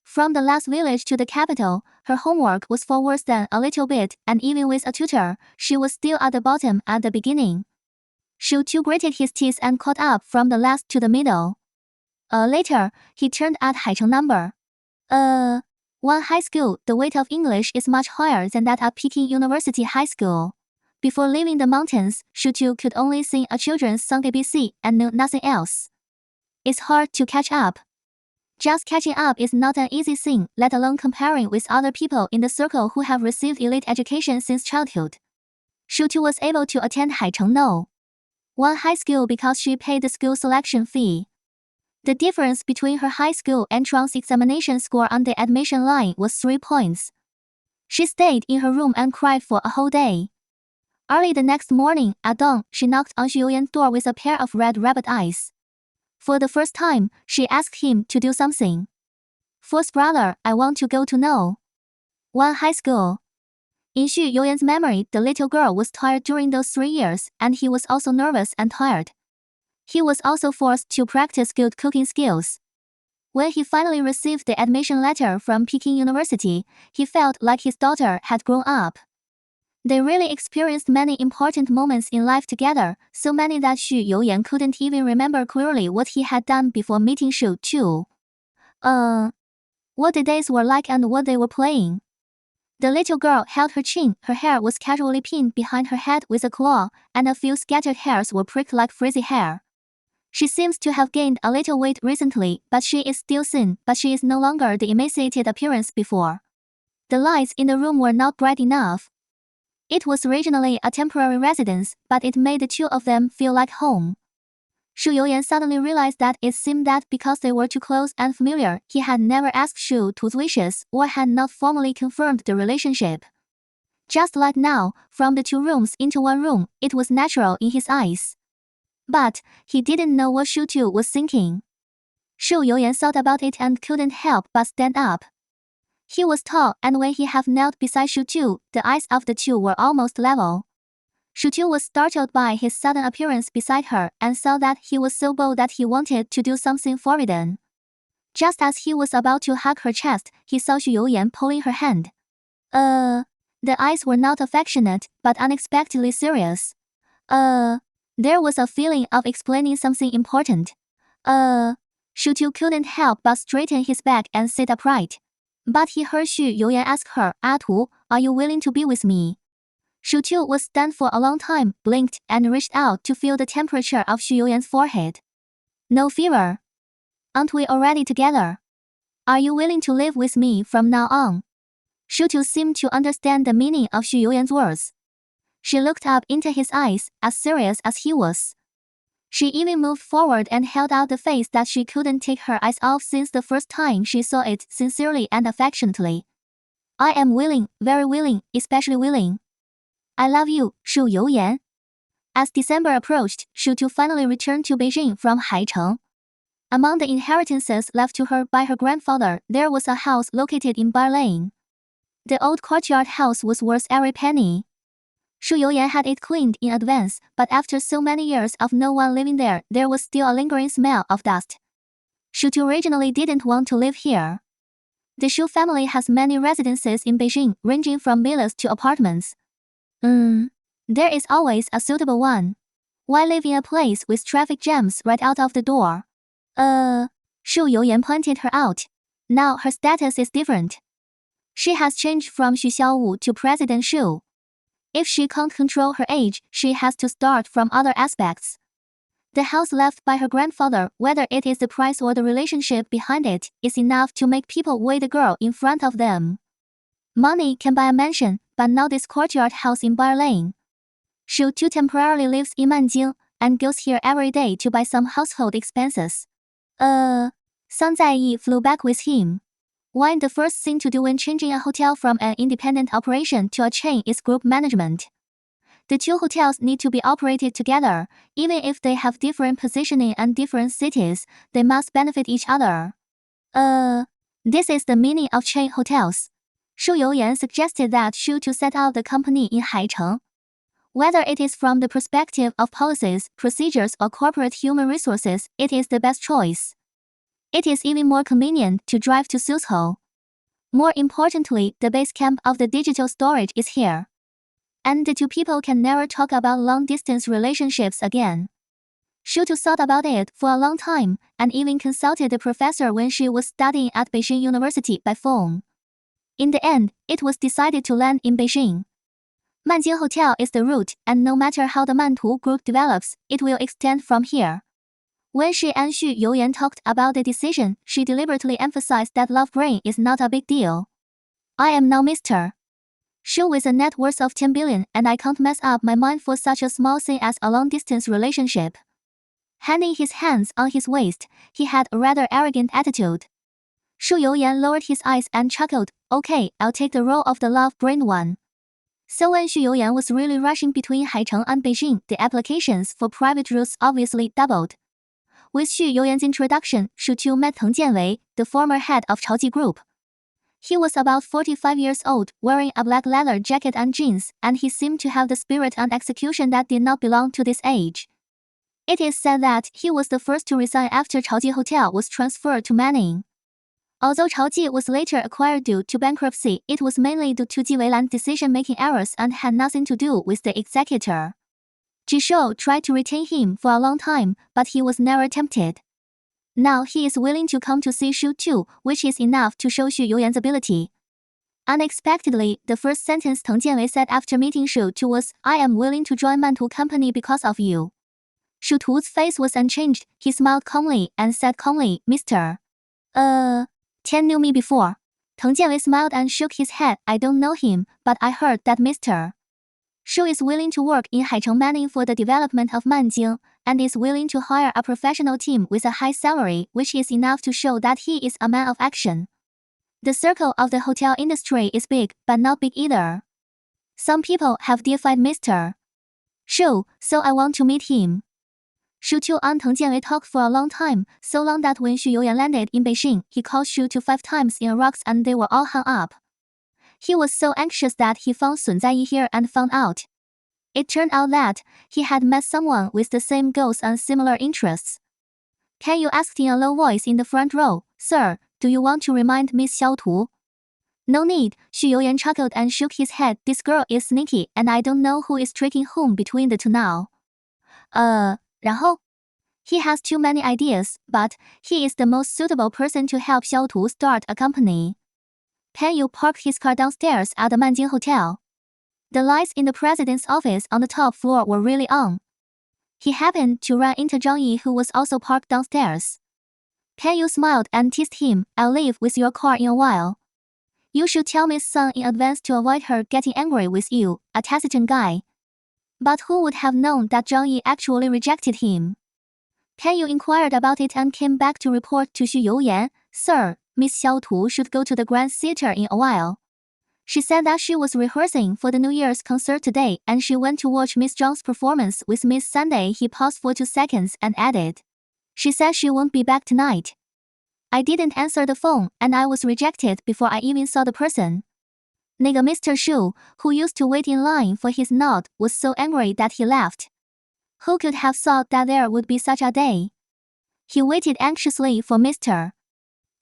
From the last village to the capital, her homework was for worse than a little bit, and even with a tutor, she was still at the bottom at the beginning. Xúxú gritted his teeth and caught up from the last to the middle. Later, he turned at Haicheng number 1 high school. The weight of English is much higher than that at Peking University High School. Before leaving the mountains, Xúxú could only sing a children's song ABC and knew nothing else. It's hard to catch up. Just catching up is not an easy thing, let alone comparing with other people in the circle who have received elite education since childhood. Xúxú was able to attend Haicheng No. 1 high school because she paid the school selection fee. The difference between her high school entrance examination score and the admission line was 3 points. She stayed in her room and cried for a whole day. Early the next morning, at dawn, she knocked on Xu Youyan's door with a pair of red rabbit eyes. For the first time, she asked him to do something. Fourth brother, I want to go to No. 1 high school. In Xu Youyan's memory, the little girl was tired during those 3 years, and he was also nervous and tired. He was also forced to practice good cooking skills. When he finally received the admission letter from Peking University, he felt like his daughter had grown up. They really experienced many important moments in life together, so many that Xu Youyan couldn't even remember clearly what he had done before meeting Xu. What the days were like and what they were playing. The little girl held her chin, her hair was casually pinned behind her head with a claw, and a few scattered hairs were pricked like frizzy hair. She seems to have gained a little weight recently, but she is still thin, but she is no longer the emaciated appearance before. The lights in the room were not bright enough. It was originally a temporary residence, but it made the two of them feel like home. Xu Youyan suddenly realized that it seemed that because they were too close and familiar, he had never asked Xu to his wishes or had not formally confirmed the relationship. Just like now, from the 2 rooms into 1 room, it was natural in his eyes. But he didn't know what Xu was thinking. Xu Youyan thought about it and couldn't help but stand up. He was tall, and when he half knelt beside Xu, the eyes of the two were almost level. Xu was startled by his sudden appearance beside her and saw that he was so bold that he wanted to do something forbidden. Just as he was about to hug her chest, he saw Xu Youyan pulling her hand. The eyes were not affectionate, but unexpectedly serious. There was a feeling of explaining something important. Xu couldn't help but straighten his back and sit upright. But he heard Xu Youyan ask her, Tu, are you willing to be with me? Xu was stunned for a long time, blinked, and reached out to feel the temperature of Xu Youyan's forehead. No fever. Aren't we already together? Are you willing to live with me from now on? Xu seemed to understand the meaning of Xu Youyan's words. She looked up into his eyes, as serious as he was. She even moved forward and held out the face that she couldn't take her eyes off since the first time she saw it, sincerely and affectionately. I am willing, very willing, especially willing. I love you, Xu Youyan. As December approached, Xu finally returned to Beijing from Haicheng. Among the inheritances left to her by her grandfather, there was a house located in Bar Lane. The old courtyard house was worth every penny. Xu Youyan had it cleaned in advance, but after so many years of no one living there, there was still a lingering smell of dust. Xu originally didn't want to live here. The Xu family has many residences in Beijing, ranging from villas to apartments. There is always a suitable one. Why live in a place with traffic jams right out of the door? Xu Youyan pointed her out. Now her status is different. She has changed from Xu Xiaowu to President Xu. If she can't control her age, she has to start from other aspects. The house left by her grandfather, whether it is the price or the relationship behind it, is enough to make people weigh the girl in front of them. Money can buy a mansion, but not this courtyard house in Bar Lane. Xu temporarily lives in Nanjing and goes here every day to buy some household expenses. Sun Zaiyi flew back with him. One, the first thing to do when changing a hotel from an independent operation to a chain is group management. The 2 hotels need to be operated together. Even if they have different positioning and different cities, they must benefit each other. This is the meaning of chain hotels. Xu Youyan suggested that Xu to set up the company in Haicheng. Whether it is from the perspective of policies, procedures, or corporate human resources, it is the best choice. It is even more convenient to drive to Xúxú. More importantly, the base camp of the digital storage is here. And the 2 people can never talk about long-distance relationships again. Xu thought about it for a long time, and even consulted the professor when she was studying at Beijing University by phone. In the end, it was decided to land in Beijing. Nanjing Hotel is the route, and no matter how the Mantu group develops, it will extend from here. When she and Xu Youyan talked about the decision, she deliberately emphasized that love brain is not a big deal. I am now Mr. Xu with a net worth of 10 billion, and I can't mess up my mind for such a small thing as a long-distance relationship. Handing his hands on his waist, he had a rather arrogant attitude. Xu Youyan lowered his eyes and chuckled. Okay, I'll take the role of the love brain one. So when Xu Youyan was really rushing between Haicheng and Beijing, the applications for private routes obviously doubled. With Xu Youyan's introduction, Xúxú met Teng Jianwei, the former head of Chaoji Group. He was about 45 years old, wearing a black leather jacket and jeans, and he seemed to have the spirit and execution that did not belong to this age. It is said that he was the first to resign after Chaoji Hotel was transferred to Manning. Although Chaoji was later acquired due to bankruptcy, it was mainly due to Ji Weilan's decision-making errors and had nothing to do with the executor. Ji Shou tried to retain him for a long time, but he was never tempted. Now he is willing to come to see Xu too, which is enough to show Xu Youyan's ability. Unexpectedly, the first sentence Teng Jianwei said after meeting Xu Tu was, "I am willing to join Mantu Company because of you." Xu Tu's face was unchanged. He smiled calmly and said calmly, "Mr. Tian knew me before." Teng Jianwei smiled and shook his head. "I don't know him, but I heard that Mr. Xu is willing to work in Haicheng Manning for the development of Manjing, and is willing to hire a professional team with a high salary, which is enough to show that he is a man of action. The circle of the hotel industry is big, but not big either. Some people have deified Mr. Xu, so I want to meet him." Xu Tu and Teng Jianwei talked for a long time, so long that when Xu Youyan landed in Beijing, he called Xu Tu 5 times in rocks and they were all hung up. He was so anxious that he found Sun Zaiyi here and found out. It turned out that he had met someone with the same goals and similar interests. "Can you ask in a low voice in the front row, sir, do you want to remind Miss Xiao Tu?" "No need," Xu Youyan chuckled and shook his head. "This girl is sneaky, and I don't know who is tricking whom between the two now." 然后? "He has too many ideas, but he is the most suitable person to help Xiao Tu start a company. Can you park his car downstairs at the Manjing Hotel?" The lights in the president's office on the top floor were really on. He happened to run into Zhang Yi, who was also parked downstairs. "Can you smile and tease him? I'll leave with your car in a while. You should tell Miss Sun in advance to avoid her getting angry with you, a taciturn guy." But who would have known that Zhang Yi actually rejected him? "Can you inquired about it and came back to report to Xu Youyan? Sir, Miss Xiao Tu should go to the Grand Theater in a while. She said that she was rehearsing for the New Year's concert today and she went to watch Miss Zhang's performance with Miss Sunday." He paused for 2 seconds and added, "She said she won't be back tonight. I didn't answer the phone and I was rejected before I even saw the person." 那个 Mr. Xu, who used to wait in line for his nod, was so angry that he left. Who could have thought that there would be such a day? He waited anxiously for Mr.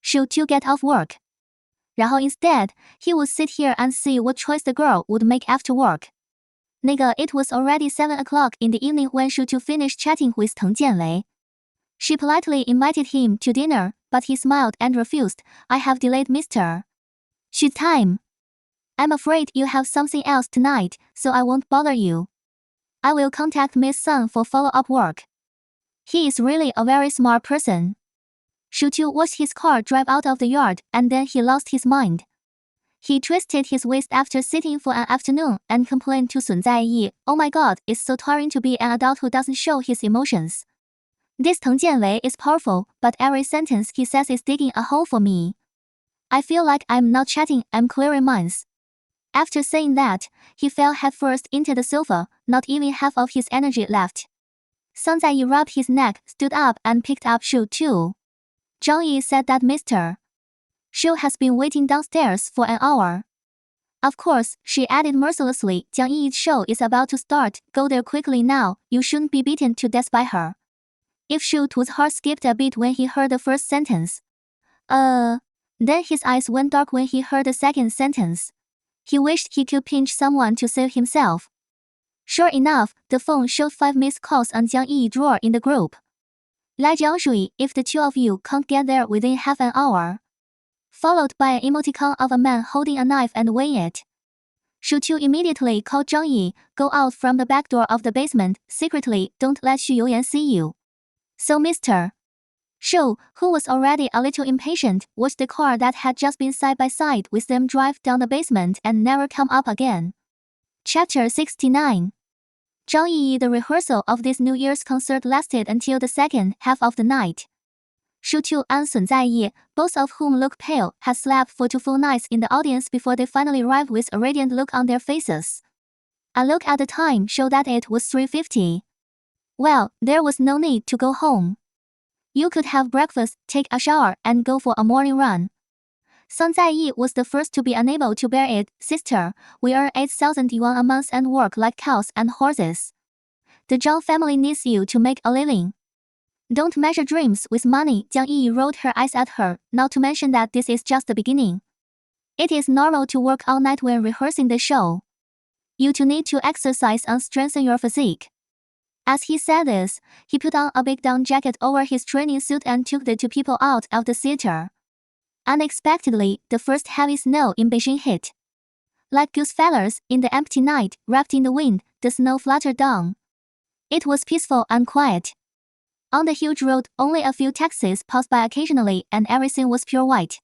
Xu to get off work. 然后 instead, he would sit here and see what choice the girl would make after work. 那个 It was already 7 o'clock in the evening when Xu Tu finished chatting with Teng Jianwei. She politely invited him to dinner, but he smiled and refused. "I have delayed Mr. Xu's time. I'm afraid you have something else tonight, so I won't bother you. I will contact Miss Sun for follow-up work." He is really a very smart person. Xu Tu watched his car drive out of the yard, and then he lost his mind. He twisted his waist after sitting for an afternoon and complained to Sun Zaiyi, "Oh my god, it's so tiring to be an adult who doesn't show his emotions. This Teng Jianwei is powerful, but every sentence he says is digging a hole for me. I feel like I'm not chatting, I'm clearing minds." After saying that, he fell headfirst into the sofa, not even half of his energy left. Sun Zaiyi rubbed his neck, stood up and picked up Xu Tu. Zhang Yi said that Mr. Xu has been waiting downstairs for an hour. Of course, she added mercilessly, Jiang Yi's show is about to start, go there quickly now, you shouldn't be beaten to death by her. If Xu Tu's heart skipped a beat when he heard the first sentence. Then his eyes went dark when he heard the second sentence. He wished he could pinch someone to save himself. Sure enough, the phone showed 5 missed calls on Jiang Yi drawer in the group. "Lai Jiangshui, if the 2 of you can't get there within half an hour." Followed by an emoticon of a man holding a knife and weighing it. Xu Tu immediately called Zhang Yi, "Go out from the back door of the basement, secretly, don't let Xu Youyan see you." So Mr. Xu, who was already a little impatient, watched the car that had just been side by side with them drive down the basement and never come up again. Chapter 69. Zhang Yi. The rehearsal of this New Year's concert lasted until the second half of the night. Xu Tu and Sun Zaiyi, both of whom looked pale, had slept for 2 full nights in the audience before they finally arrived with a radiant look on their faces. A look at the time showed that it was 3:50. Well, there was no need to go home. You could have breakfast, take a shower, and go for a morning run. Sun Zaiyi was the first to be unable to bear it. Sister, we earn 8,000 yuan a month and work like cows and horses. The Zhang family needs you to make a living. Don't measure dreams with money. Jiang Yi rolled her eyes at her, not to mention that this is just the beginning. It is normal to work all night when rehearsing the show. You two need to exercise and strengthen your physique. As he said this, he put on a big down jacket over his training suit and took the two people out of the theater. Unexpectedly, the first heavy snow in Beijing hit. Like goose feathers in the empty night, wrapped in the wind, the snow fluttered down. It was peaceful and quiet. On the huge road, only a few taxis passed by occasionally, and everything was pure white.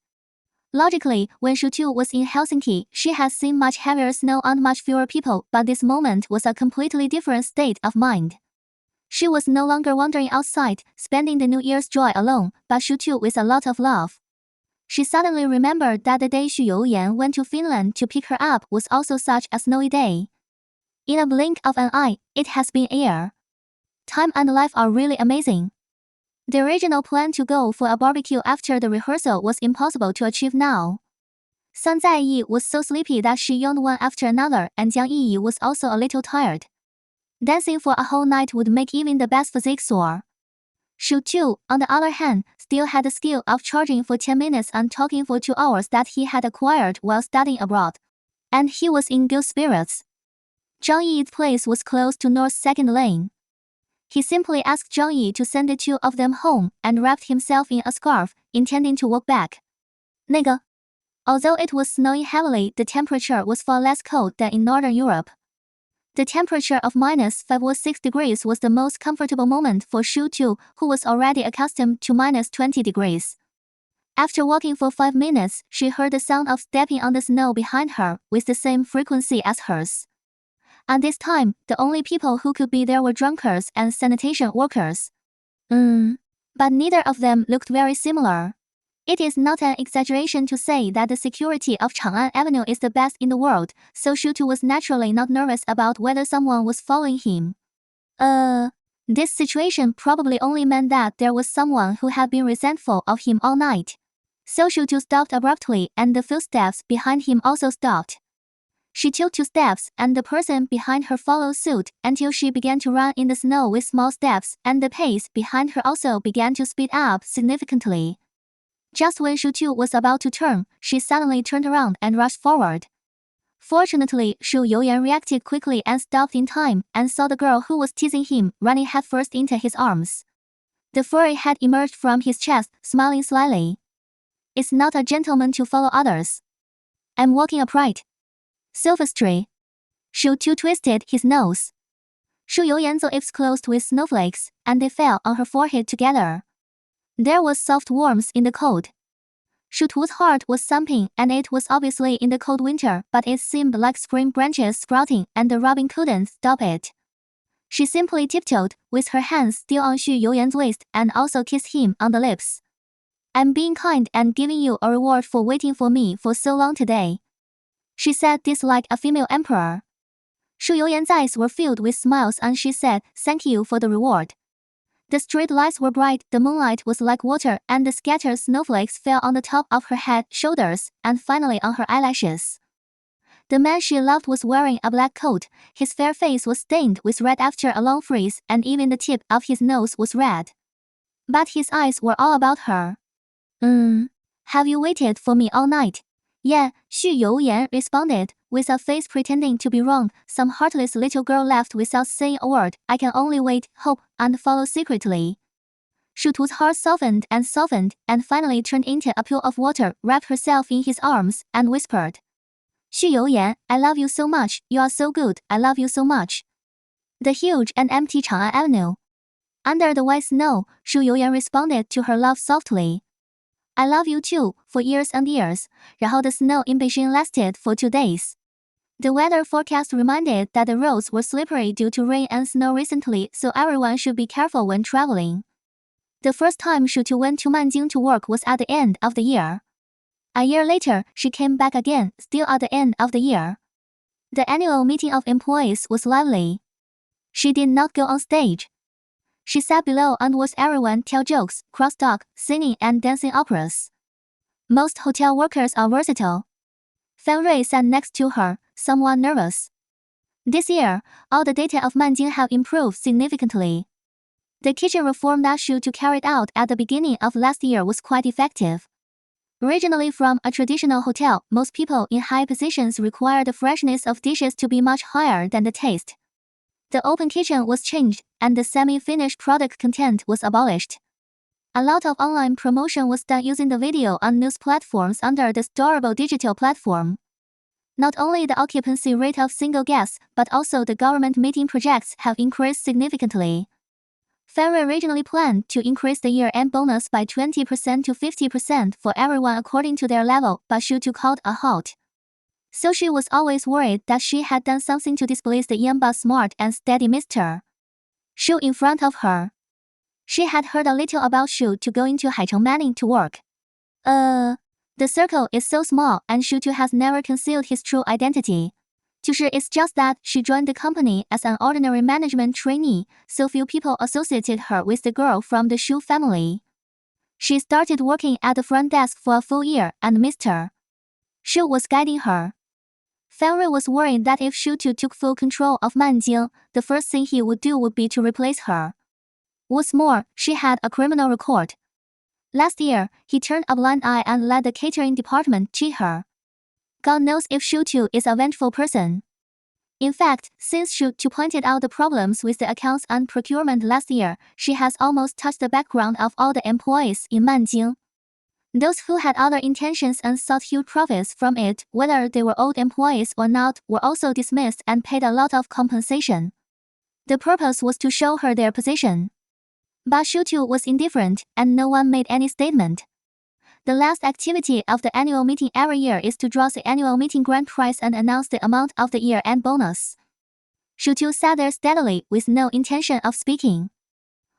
Logically, when Xúxú was in Helsinki, she had seen much heavier snow and much fewer people, but this moment was a completely different state of mind. She was no longer wandering outside, spending the New Year's joy alone, but Xúxú with a lot of love. She suddenly remembered that the day Xu Youyan went to Finland to pick her up was also such a snowy day. In a blink of an eye, it has been a year. Time and life are really amazing. The original plan to go for a barbecue after the rehearsal was impossible to achieve now. Sun Zaiyi was so sleepy that she yawned one after another, and Jiang Yi was also a little tired. Dancing for a whole night would make even the best physique sore. Xúxú, on the other hand, still had the skill of charging for 10 minutes and talking for 2 hours that he had acquired while studying abroad. And he was in good spirits. Zhang Yi's place was close to North 2nd Lane. He simply asked Zhang Yi to send the two of them home and wrapped himself in a scarf, intending to walk back. 那个. Although it was snowing heavily, the temperature was far less cold than in Northern Europe. The temperature of -5 or 6 degrees was the most comfortable moment for Xúxú, who was already accustomed to -20 degrees. After walking for 5 minutes, she heard the sound of stepping on the snow behind her, with the same frequency as hers. And this time, the only people who could be there were drunkards and sanitation workers. But neither of them looked very similar. It is not an exaggeration to say that the security of Chang'an Avenue is the best in the world, so Xúxú was naturally not nervous about whether someone was following him. This situation probably only meant that there was someone who had been resentful of him all night. So Xúxú stopped abruptly, and the footsteps behind him also stopped. She took 2 steps, and the person behind her followed suit, until she began to run in the snow with small steps, and the pace behind her also began to speed up significantly. Just when Xúxú was about to turn, she suddenly turned around and rushed forward. Fortunately, Xu Youyan reacted quickly and stopped in time, and saw the girl who was teasing him running headfirst into his arms. The furry head emerged from his chest, smiling slyly. It's not a gentleman to follow others. I'm walking upright. Sophistry. Xúxú twisted his nose. Xu Youyan's lips closed with snowflakes, and they fell on her forehead together. There was soft warmth in the cold. Xúxú's heart was thumping, and it was obviously in the cold winter, but it seemed like spring branches sprouting, and the rubbing couldn't stop it. She simply tiptoed, with her hands still on Xu Youyan's waist, and also kissed him on the lips. I'm being kind and giving you a reward for waiting for me for so long today. She said this like a female emperor. Xu Youyan's eyes were filled with smiles, and she said, thank you for the reward. The street lights were bright, the moonlight was like water, and the scattered snowflakes fell on the top of her head, shoulders, and finally on her eyelashes. The man she loved was wearing a black coat, his fair face was stained with red after a long freeze, and even the tip of his nose was red. But his eyes were all about her. Have you waited for me all night? Yeah, Xu Youyan responded, with a face pretending to be wrong. Some heartless little girl left without saying a word. I can only wait, hope, and follow secretly. Xúxú's heart softened, and finally turned into a pool of water, wrapped herself in his arms, and whispered, Xu Youyan, I love you so much, you are so good, I love you so much. The huge and empty Chang'an Avenue. Under the white snow, Xu Youyan responded to her love softly. I love you too, for years and years. 然后 the snow in Beijing lasted for 2 days. The weather forecast reminded that the roads were slippery due to rain and snow recently, so everyone should be careful when traveling. The first time Xúxú went to Nanjing to work was at the end of the year. A year later, she came back again, still at the end of the year. The annual meeting of employees was lively. She did not go on stage. She sat below and watched everyone tell jokes, crosstalk, singing and dancing operas. Most hotel workers are versatile. Fan Rui sat next to her, somewhat nervous. This year, all the data of Manjing have improved significantly. The kitchen reform that Xúxú carried out at the beginning of last year was quite effective. Originally from a traditional hotel, most people in high positions require the freshness of dishes to be much higher than the taste. The open kitchen was changed, and the semi-finished product content was abolished. A lot of online promotion was done using the video on news platforms under the storable digital platform. Not only the occupancy rate of single guests, but also the government meeting projects have increased significantly. Fan Rui originally planned to increase the year-end bonus by 20% to 50% for everyone according to their level, but Xúxú called a halt. So she was always worried that she had done something to displease the young but smart and steady Mr. Xu in front of her. She had heard a little about Xu to go into Haicheng Mining to work. The circle is so small and Xu has never concealed his true identity. It's just that she joined the company as an ordinary management trainee, so few people associated her with the girl from the Xu family. She started working at the front desk for a full year and Mr. Xu was guiding her. Fan Rui was worried that if Xu took full control of Manjing, the first thing he would do would be to replace her. What's more, she had a criminal record. Last year, he turned a blind eye and let the catering department cheat her. God knows if Xu is a vengeful person. In fact, since Xu pointed out the problems with the accounts and procurement last year, she has almost touched the background of all the employees in Manjing. Those who had other intentions and sought huge profits from it, whether they were old employees or not, were also dismissed and paid a lot of compensation. The purpose was to show her their position. But Xu was indifferent, and no one made any statement. The last activity of the annual meeting every year is to draw the annual meeting grand prize and announce the amount of the year-end bonus. Xu sat there steadily with no intention of speaking.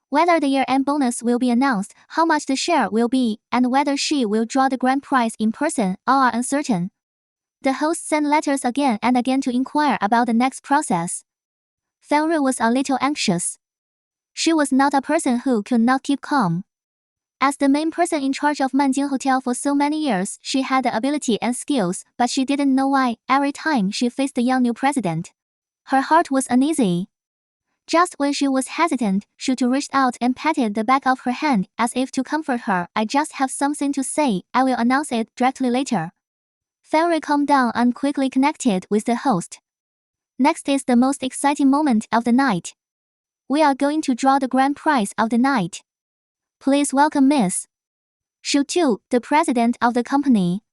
Whether the year-end bonus will be announced, how much the share will be, and whether she will draw the grand prize in person, all are uncertain. The host sent letters again and again to inquire about the next process. Fan Rui was a little anxious. She was not a person who could not keep calm. As the main person in charge of Manjing Hotel for so many years, she had the ability and skills, but she didn't know why, every time she faced the young new president, her heart was uneasy. Just when she was hesitant, Xu reached out and patted the back of her hand, as if to comfort her. I just have something to say, I will announce it directly later. Fan Rui calmed down and quickly connected with the host. Next is the most exciting moment of the night. We are going to draw the grand prize of the night. Please welcome Miss Xu, the president of the company.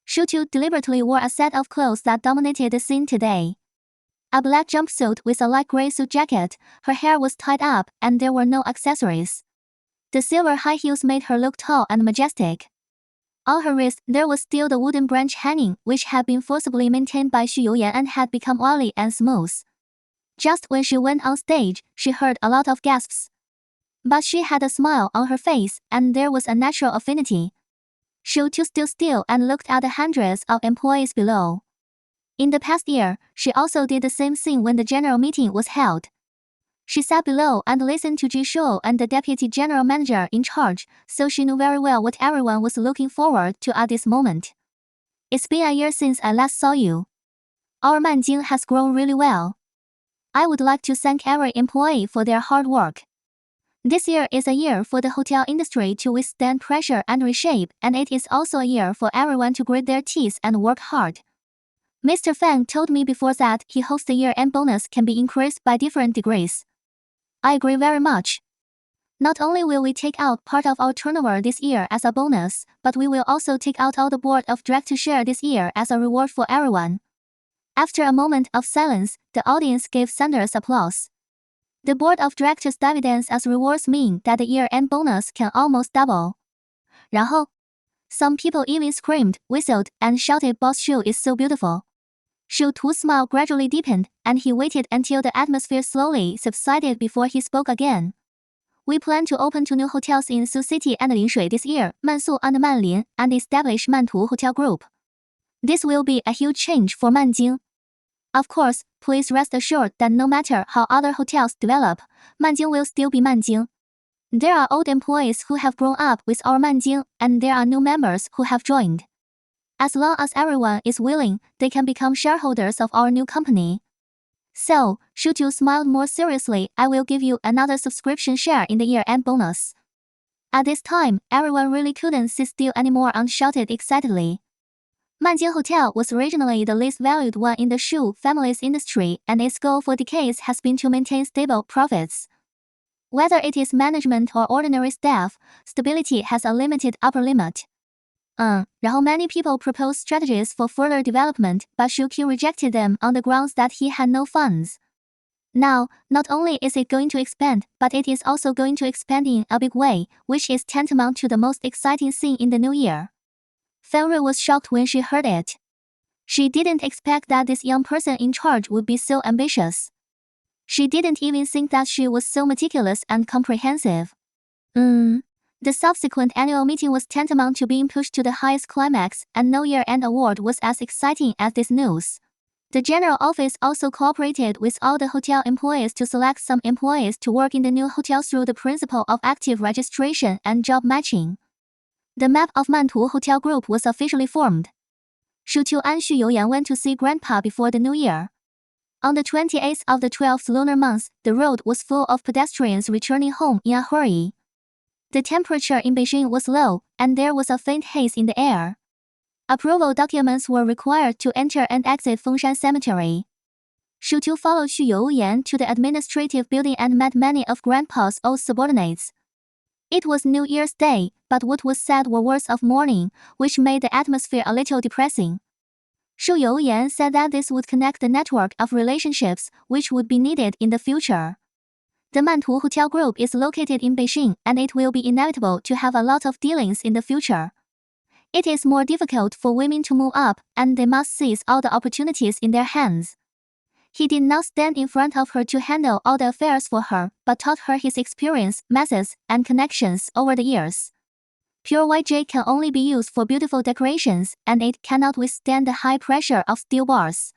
Xu deliberately wore a set of clothes that dominated the scene today. A black jumpsuit with a light gray suit jacket, her hair was tied up, and there were no accessories. The silver high heels made her look tall and majestic. On her wrist, there was still the wooden branch hanging, which had been forcibly maintained by Xu Youyan and had become oily and smooth. Just when she went on stage, she heard a lot of gasps. But she had a smile on her face, and there was a natural affinity. Xu stood still and looked at the hundreds of employees below. In the past year, she also did the same thing when the general meeting was held. She sat below and listened to Xu and the deputy general manager in charge, so she knew very well what everyone was looking forward to at this moment. It's been a year since I last saw you. Our Manjing has grown really well. I would like to thank every employee for their hard work. This year is a year for the hotel industry to withstand pressure and reshape, and it is also a year for everyone to grit their teeth and work hard. Mr. Fang told me before that he hopes the year-end bonus can be increased by different degrees. I agree very much. Not only will we take out part of our turnover this year as a bonus, but we will also take out all the board of directors share this year as a reward for everyone. After a moment of silence, the audience gave thunderous applause. The board of directors' dividends as rewards mean that the year-end bonus can almost double. 然后, some people even screamed, whistled, and shouted, "Boss Xu is so beautiful." Xu smile gradually deepened, and he waited until the atmosphere slowly subsided before he spoke again. We plan to open 2 new hotels in Sioux City and Linshui this year, Mansu and Manlin, and establish Mantu Hotel Group. This will be a huge change for Manjing. Of course, please rest assured that no matter how other hotels develop, Manjing will still be Manjing. There are old employees who have grown up with our Manjing, and there are new members who have joined. As long as everyone is willing, they can become shareholders of our new company. So, should you smile more seriously, I will give you another subscription share in the year-end bonus. At this time, everyone really couldn't sit still anymore and shouted excitedly. Manjing Hotel was originally the least valued one in the Xu family's industry, and its goal for decades has been to maintain stable profits. Whether it is management or ordinary staff, stability has a limited upper limit. 然后 many people proposed strategies for further development, but Xúxú rejected them on the grounds that he had no funds. Now, not only is it going to expand, but it is also going to expand in a big way, which is tantamount to the most exciting thing in the new year. Fenrir was shocked when she heard it. She didn't expect that this young person in charge would be so ambitious. She didn't even think that she was so meticulous and comprehensive. The subsequent annual meeting was tantamount to being pushed to the highest climax, and no year-end award was as exciting as this news. The general office also cooperated with all the hotel employees to select some employees to work in the new hotel through the principle of active registration and job matching. The map of Mantu Hotel Group was officially formed. Xúxú and Xu Youyan went to see Grandpa before the new year. On the 28th of the 12th lunar month, the road was full of pedestrians returning home in a hurry. The temperature in Beijing was low, and there was a faint haze in the air. Approval documents were required to enter and exit Fengshan Cemetery. Xúxú followed Xu Youyan to the administrative building and met many of Grandpa's old subordinates. It was New Year's Day, but what was said were words of mourning, which made the atmosphere a little depressing. Xu Youyan said that this would connect the network of relationships which would be needed in the future. The Mantu Hotel Group is located in Beijing, and it will be inevitable to have a lot of dealings in the future. It is more difficult for women to move up, and they must seize all the opportunities in their hands. He did not stand in front of her to handle all the affairs for her, but taught her his experience, methods, and connections over the years. Pure white jade can only be used for beautiful decorations, and it cannot withstand the high pressure of steel bars.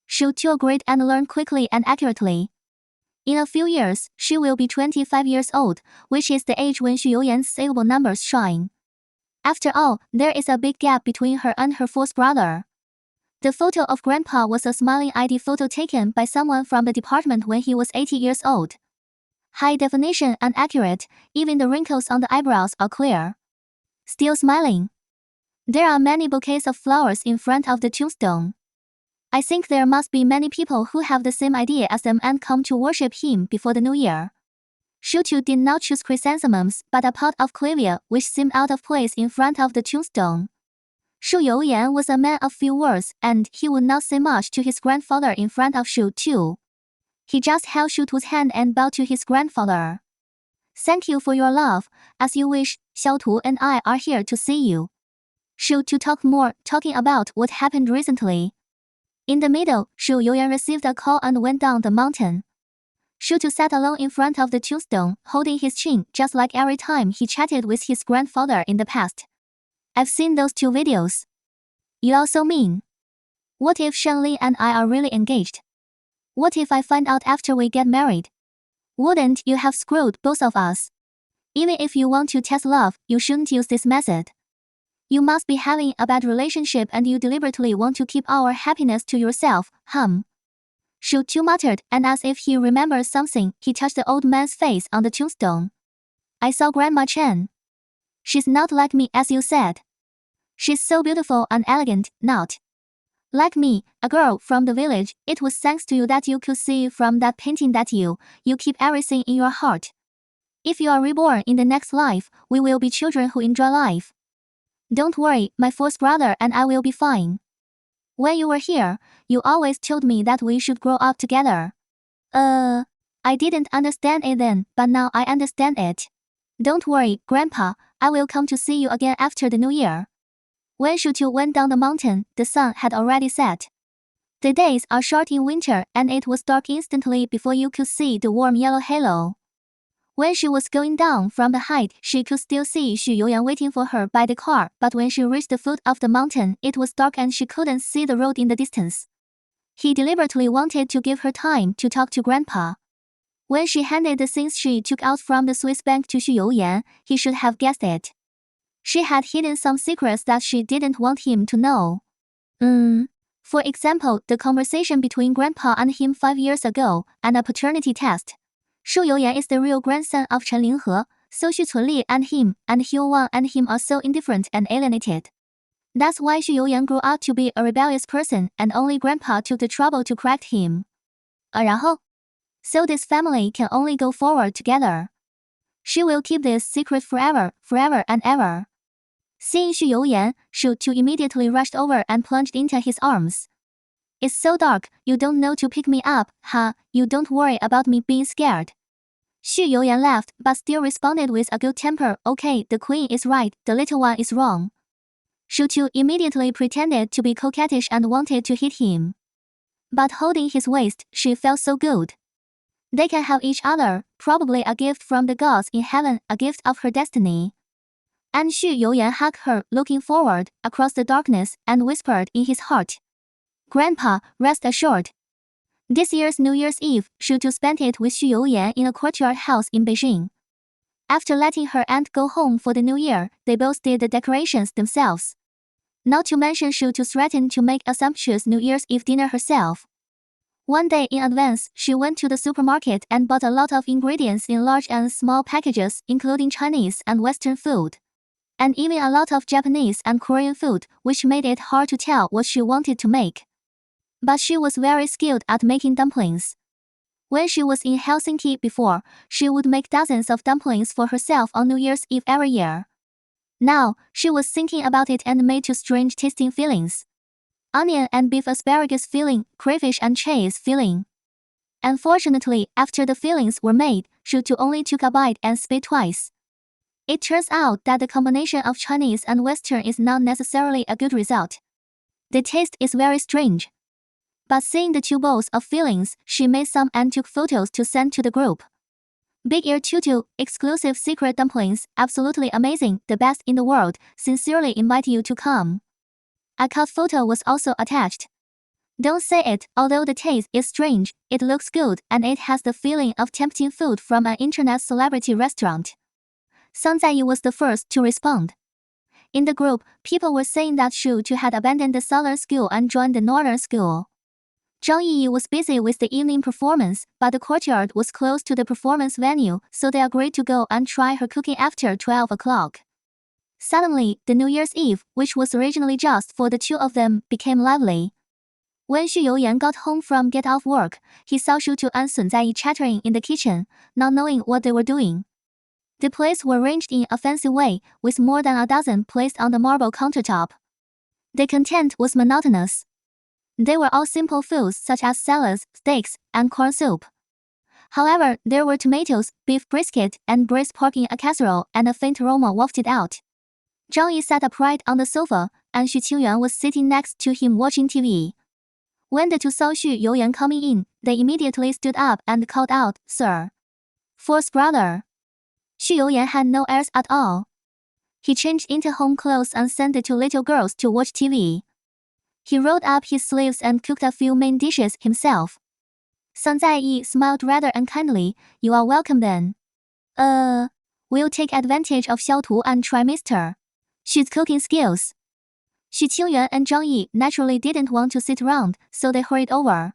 Xúxú agreed and learned quickly and accurately. In a few years, she will be 25 years old, which is the age when Xu Youyan's savable numbers shine. After all, there is a big gap between her and her fourth brother. The photo of Grandpa was a smiling ID photo taken by someone from the department when he was 80 years old. High definition and accurate, even the wrinkles on the eyebrows are clear. Still smiling. There are many bouquets of flowers in front of the tombstone. I think there must be many people who have the same idea as them and come to worship him before the new year. Xúxú did not choose chrysanthemums, but a pot of clivia which seemed out of place in front of the tombstone. Xu Youyan was a man of few words, and he would not say much to his grandfather in front of Xúxú. He just held Xúxú's hand and bowed to his grandfather. Thank you for your love. As you wish, Xiaotu and I are here to see you. Xúxú talked more, talking about what happened recently. In the middle, Xu Youyan received a call and went down the mountain. Xúxú sat alone in front of the tombstone, holding his chin, just like every time he chatted with his grandfather in the past. I've seen those 2 videos. You also mean? What if Shenli and I are really engaged? What if I find out after we get married? Wouldn't you have screwed both of us? Even if you want to test love, you shouldn't use this method. You must be having a bad relationship and you deliberately want to keep our happiness to yourself, Xúxú muttered, and as if he remembered something, he touched the old man's face on the tombstone. I saw Grandma Chen. She's not like me as you said. She's so beautiful and elegant, not like me, a girl from the village. It was thanks to you that you could see from that painting that you keep everything in your heart. If you are reborn in the next life, we will be children who enjoy life. Don't worry, my fourth brother and I will be fine. When you were here, you always told me that we should grow up together. I didn't understand it then, but now I understand it. Don't worry, Grandpa, I will come to see you again after the new year. When Xúxú went down the mountain, the sun had already set. The days are short in winter, and it was dark instantly before you could see the warm yellow halo. When she was going down from the height, she could still see Xu Youyan waiting for her by the car, but when she reached the foot of the mountain, it was dark and she couldn't see the road in the distance. He deliberately wanted to give her time to talk to Grandpa. When she handed the things she took out from the Swiss bank to Xu Youyan, he should have guessed it. She had hidden some secrets that she didn't want him to know. For example, the conversation between Grandpa and him 5 years ago, and a paternity test. Shu Youyan is the real grandson of Chen Linghe, so Xu Cunli and him, and Hu Wang and him are so indifferent and alienated. That's why Xu Youyan grew up to be a rebellious person, and only Grandpa took the trouble to correct him. 然后 So this family can only go forward together. She will keep this secret forever, forever and ever. Seeing Xu Youyan, Shu Tu immediately rushed over and plunged into his arms. It's so dark, you don't know to pick me up, huh? You don't worry about me being scared. Xu Youyan laughed, but still responded with a good temper. Okay, the queen is right, the little one is wrong. Shu Tu immediately pretended to be coquettish and wanted to hit him. But holding his waist, she felt so good. They can have each other, probably a gift from the gods in heaven, a gift of her destiny. And Xu Youyan hugged her, looking forward, across the darkness, and whispered in his heart. Grandpa, rest assured. This year's New Year's Eve, Shu Tu spent it with Xu Youyan in a courtyard house in Beijing. After letting her aunt go home for the New Year, they both did the decorations themselves. Not to mention Shu Tu threatened to make a sumptuous New Year's Eve dinner herself. One day in advance, she went to the supermarket and bought a lot of ingredients in large and small packages, including Chinese and Western food. And even a lot of Japanese and Korean food, which made it hard to tell what she wanted to make. But she was very skilled at making dumplings. When she was in Helsinki before, she would make dozens of dumplings for herself on New Year's Eve every year. Now, she was thinking about it and made two strange tasting fillings. Onion and beef asparagus filling, crayfish and cheese filling. Unfortunately, after the fillings were made, Shu Tu only took a bite and spit twice. It turns out that the combination of Chinese and Western is not necessarily a good result. The taste is very strange. But seeing the 2 bowls of fillings, she made some and took photos to send to the group. Big Ear Tutu, exclusive secret dumplings, absolutely amazing, the best in the world, sincerely invite you to come. A cut photo was also attached. Don't say it, although the taste is strange, it looks good and it has the feeling of tempting food from an internet celebrity restaurant. Sang Zaiyi was the first to respond. In the group, people were saying that Shu Tu had abandoned the southern school and joined the northern school. Zhang Yiyi was busy with the evening performance, but the courtyard was close to the performance venue, so they agreed to go and try her cooking after 12 o'clock. Suddenly, the New Year's Eve, which was originally just for the 2 of them, became lively. When Xu Youyan got home from get-off work, he saw Shu Tu and Sun Zaiyi chattering in the kitchen, not knowing what they were doing. The plates were arranged in a fancy way, with more than a dozen placed on the marble countertop. The content was monotonous. They were all simple foods such as salads, steaks, and corn soup. However, there were tomatoes, beef brisket, and braised pork in a casserole, and a faint aroma wafted out. Zhang Yi sat upright on the sofa, and Xu Qingyuan was sitting next to him watching TV. When the 2 saw Xu Youyan coming in, they immediately stood up and called out, Sir. Fourth brother. Xu Youyan had no airs at all. He changed into home clothes and sent the 2 little girls to watch TV. He rolled up his sleeves and cooked a few main dishes himself. Sang Zaiyi smiled rather unkindly. You are welcome then. We'll take advantage of Xiao Tu and try Mr. Xu's cooking skills. Xu Qingyuan and Zhang Yi naturally didn't want to sit around, so they hurried over.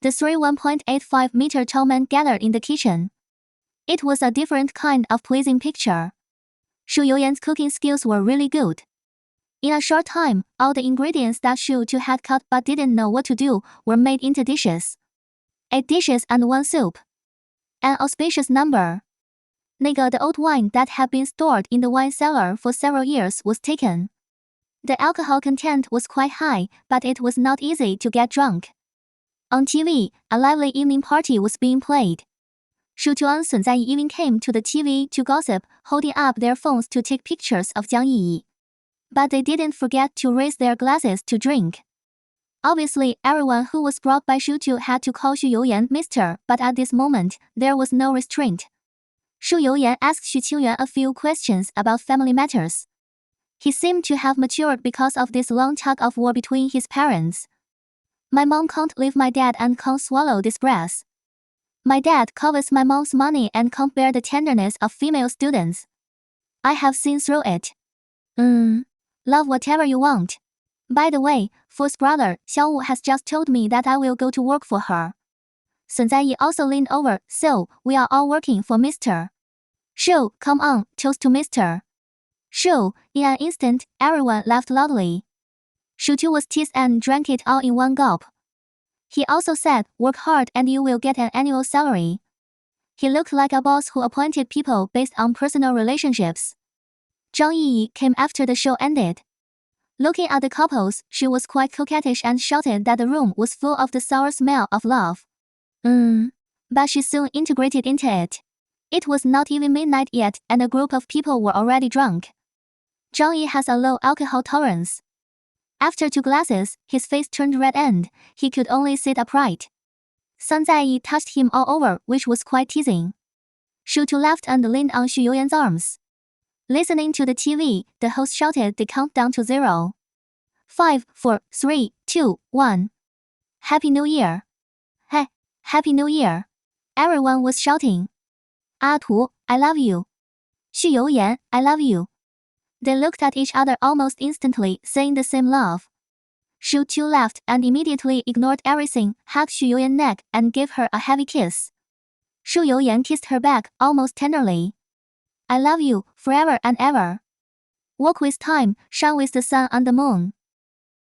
The 3 1.85-meter tall men gathered in the kitchen. It was a different kind of pleasing picture. Xu Youyan's cooking skills were really good. In a short time, all the ingredients that Shu Tu had cut but didn't know what to do were made into dishes. 8 dishes and 1 soup. An auspicious number. The old wine that had been stored in the wine cellar for several years was taken. The alcohol content was quite high, but it was not easy to get drunk. On TV, a lively evening party was being played. Shu Tu and Sun Zaiyi even came to the TV to gossip, holding up their phones to take pictures of Jiang Yiyi. But they didn't forget to raise their glasses to drink. Obviously, everyone who was brought by Shu Tu had to call Xu Youyan Mr., but at this moment, there was no restraint. Xu Youyan asked Xu Qingyuan a few questions about family matters. He seemed to have matured because of this long tug-of-war between his parents. My mom can't leave my dad and can't swallow disgrace. My dad covets my mom's money and can't bear the tenderness of female students. I have seen through it. Love whatever you want. By the way, Four's brother, Xiaowu, has just told me that I will go to work for her. Sun Zaiyi also leaned over, so, we are all working for Mr. Shu, come on, toast to Mr. Shu. In an instant, everyone laughed loudly. Shu too was teased and drank it all in one gulp. He also said, work hard and you will get an annual salary. He looked like a boss who appointed people based on personal relationships. Zhang Yiyi came after the show ended. Looking at the couples, she was quite coquettish and shouted that the room was full of the sour smell of love. But she soon integrated into it. It was not even midnight yet and a group of people were already drunk. Zhang Yi has a low alcohol tolerance. After 2 glasses, his face turned red and he could only sit upright. Sun Zaiyi touched him all over, which was quite teasing. Shu too laughed and leaned on Xu Youyan's arms. Listening to the TV, the host shouted the countdown to 0. 5, 4, 3, 2, 1. Happy New Year! Hey, Happy New Year! Everyone was shouting. A Tu, I love you. Xu Youyan, I love you. They looked at each other almost instantly, saying the same love. Shu too laughed and immediately ignored everything, hugged Xu Youyan's neck and gave her a heavy kiss. Xu Youyan kissed her back, almost tenderly. I love you, forever and ever. Walk with time, shine with the sun and the moon.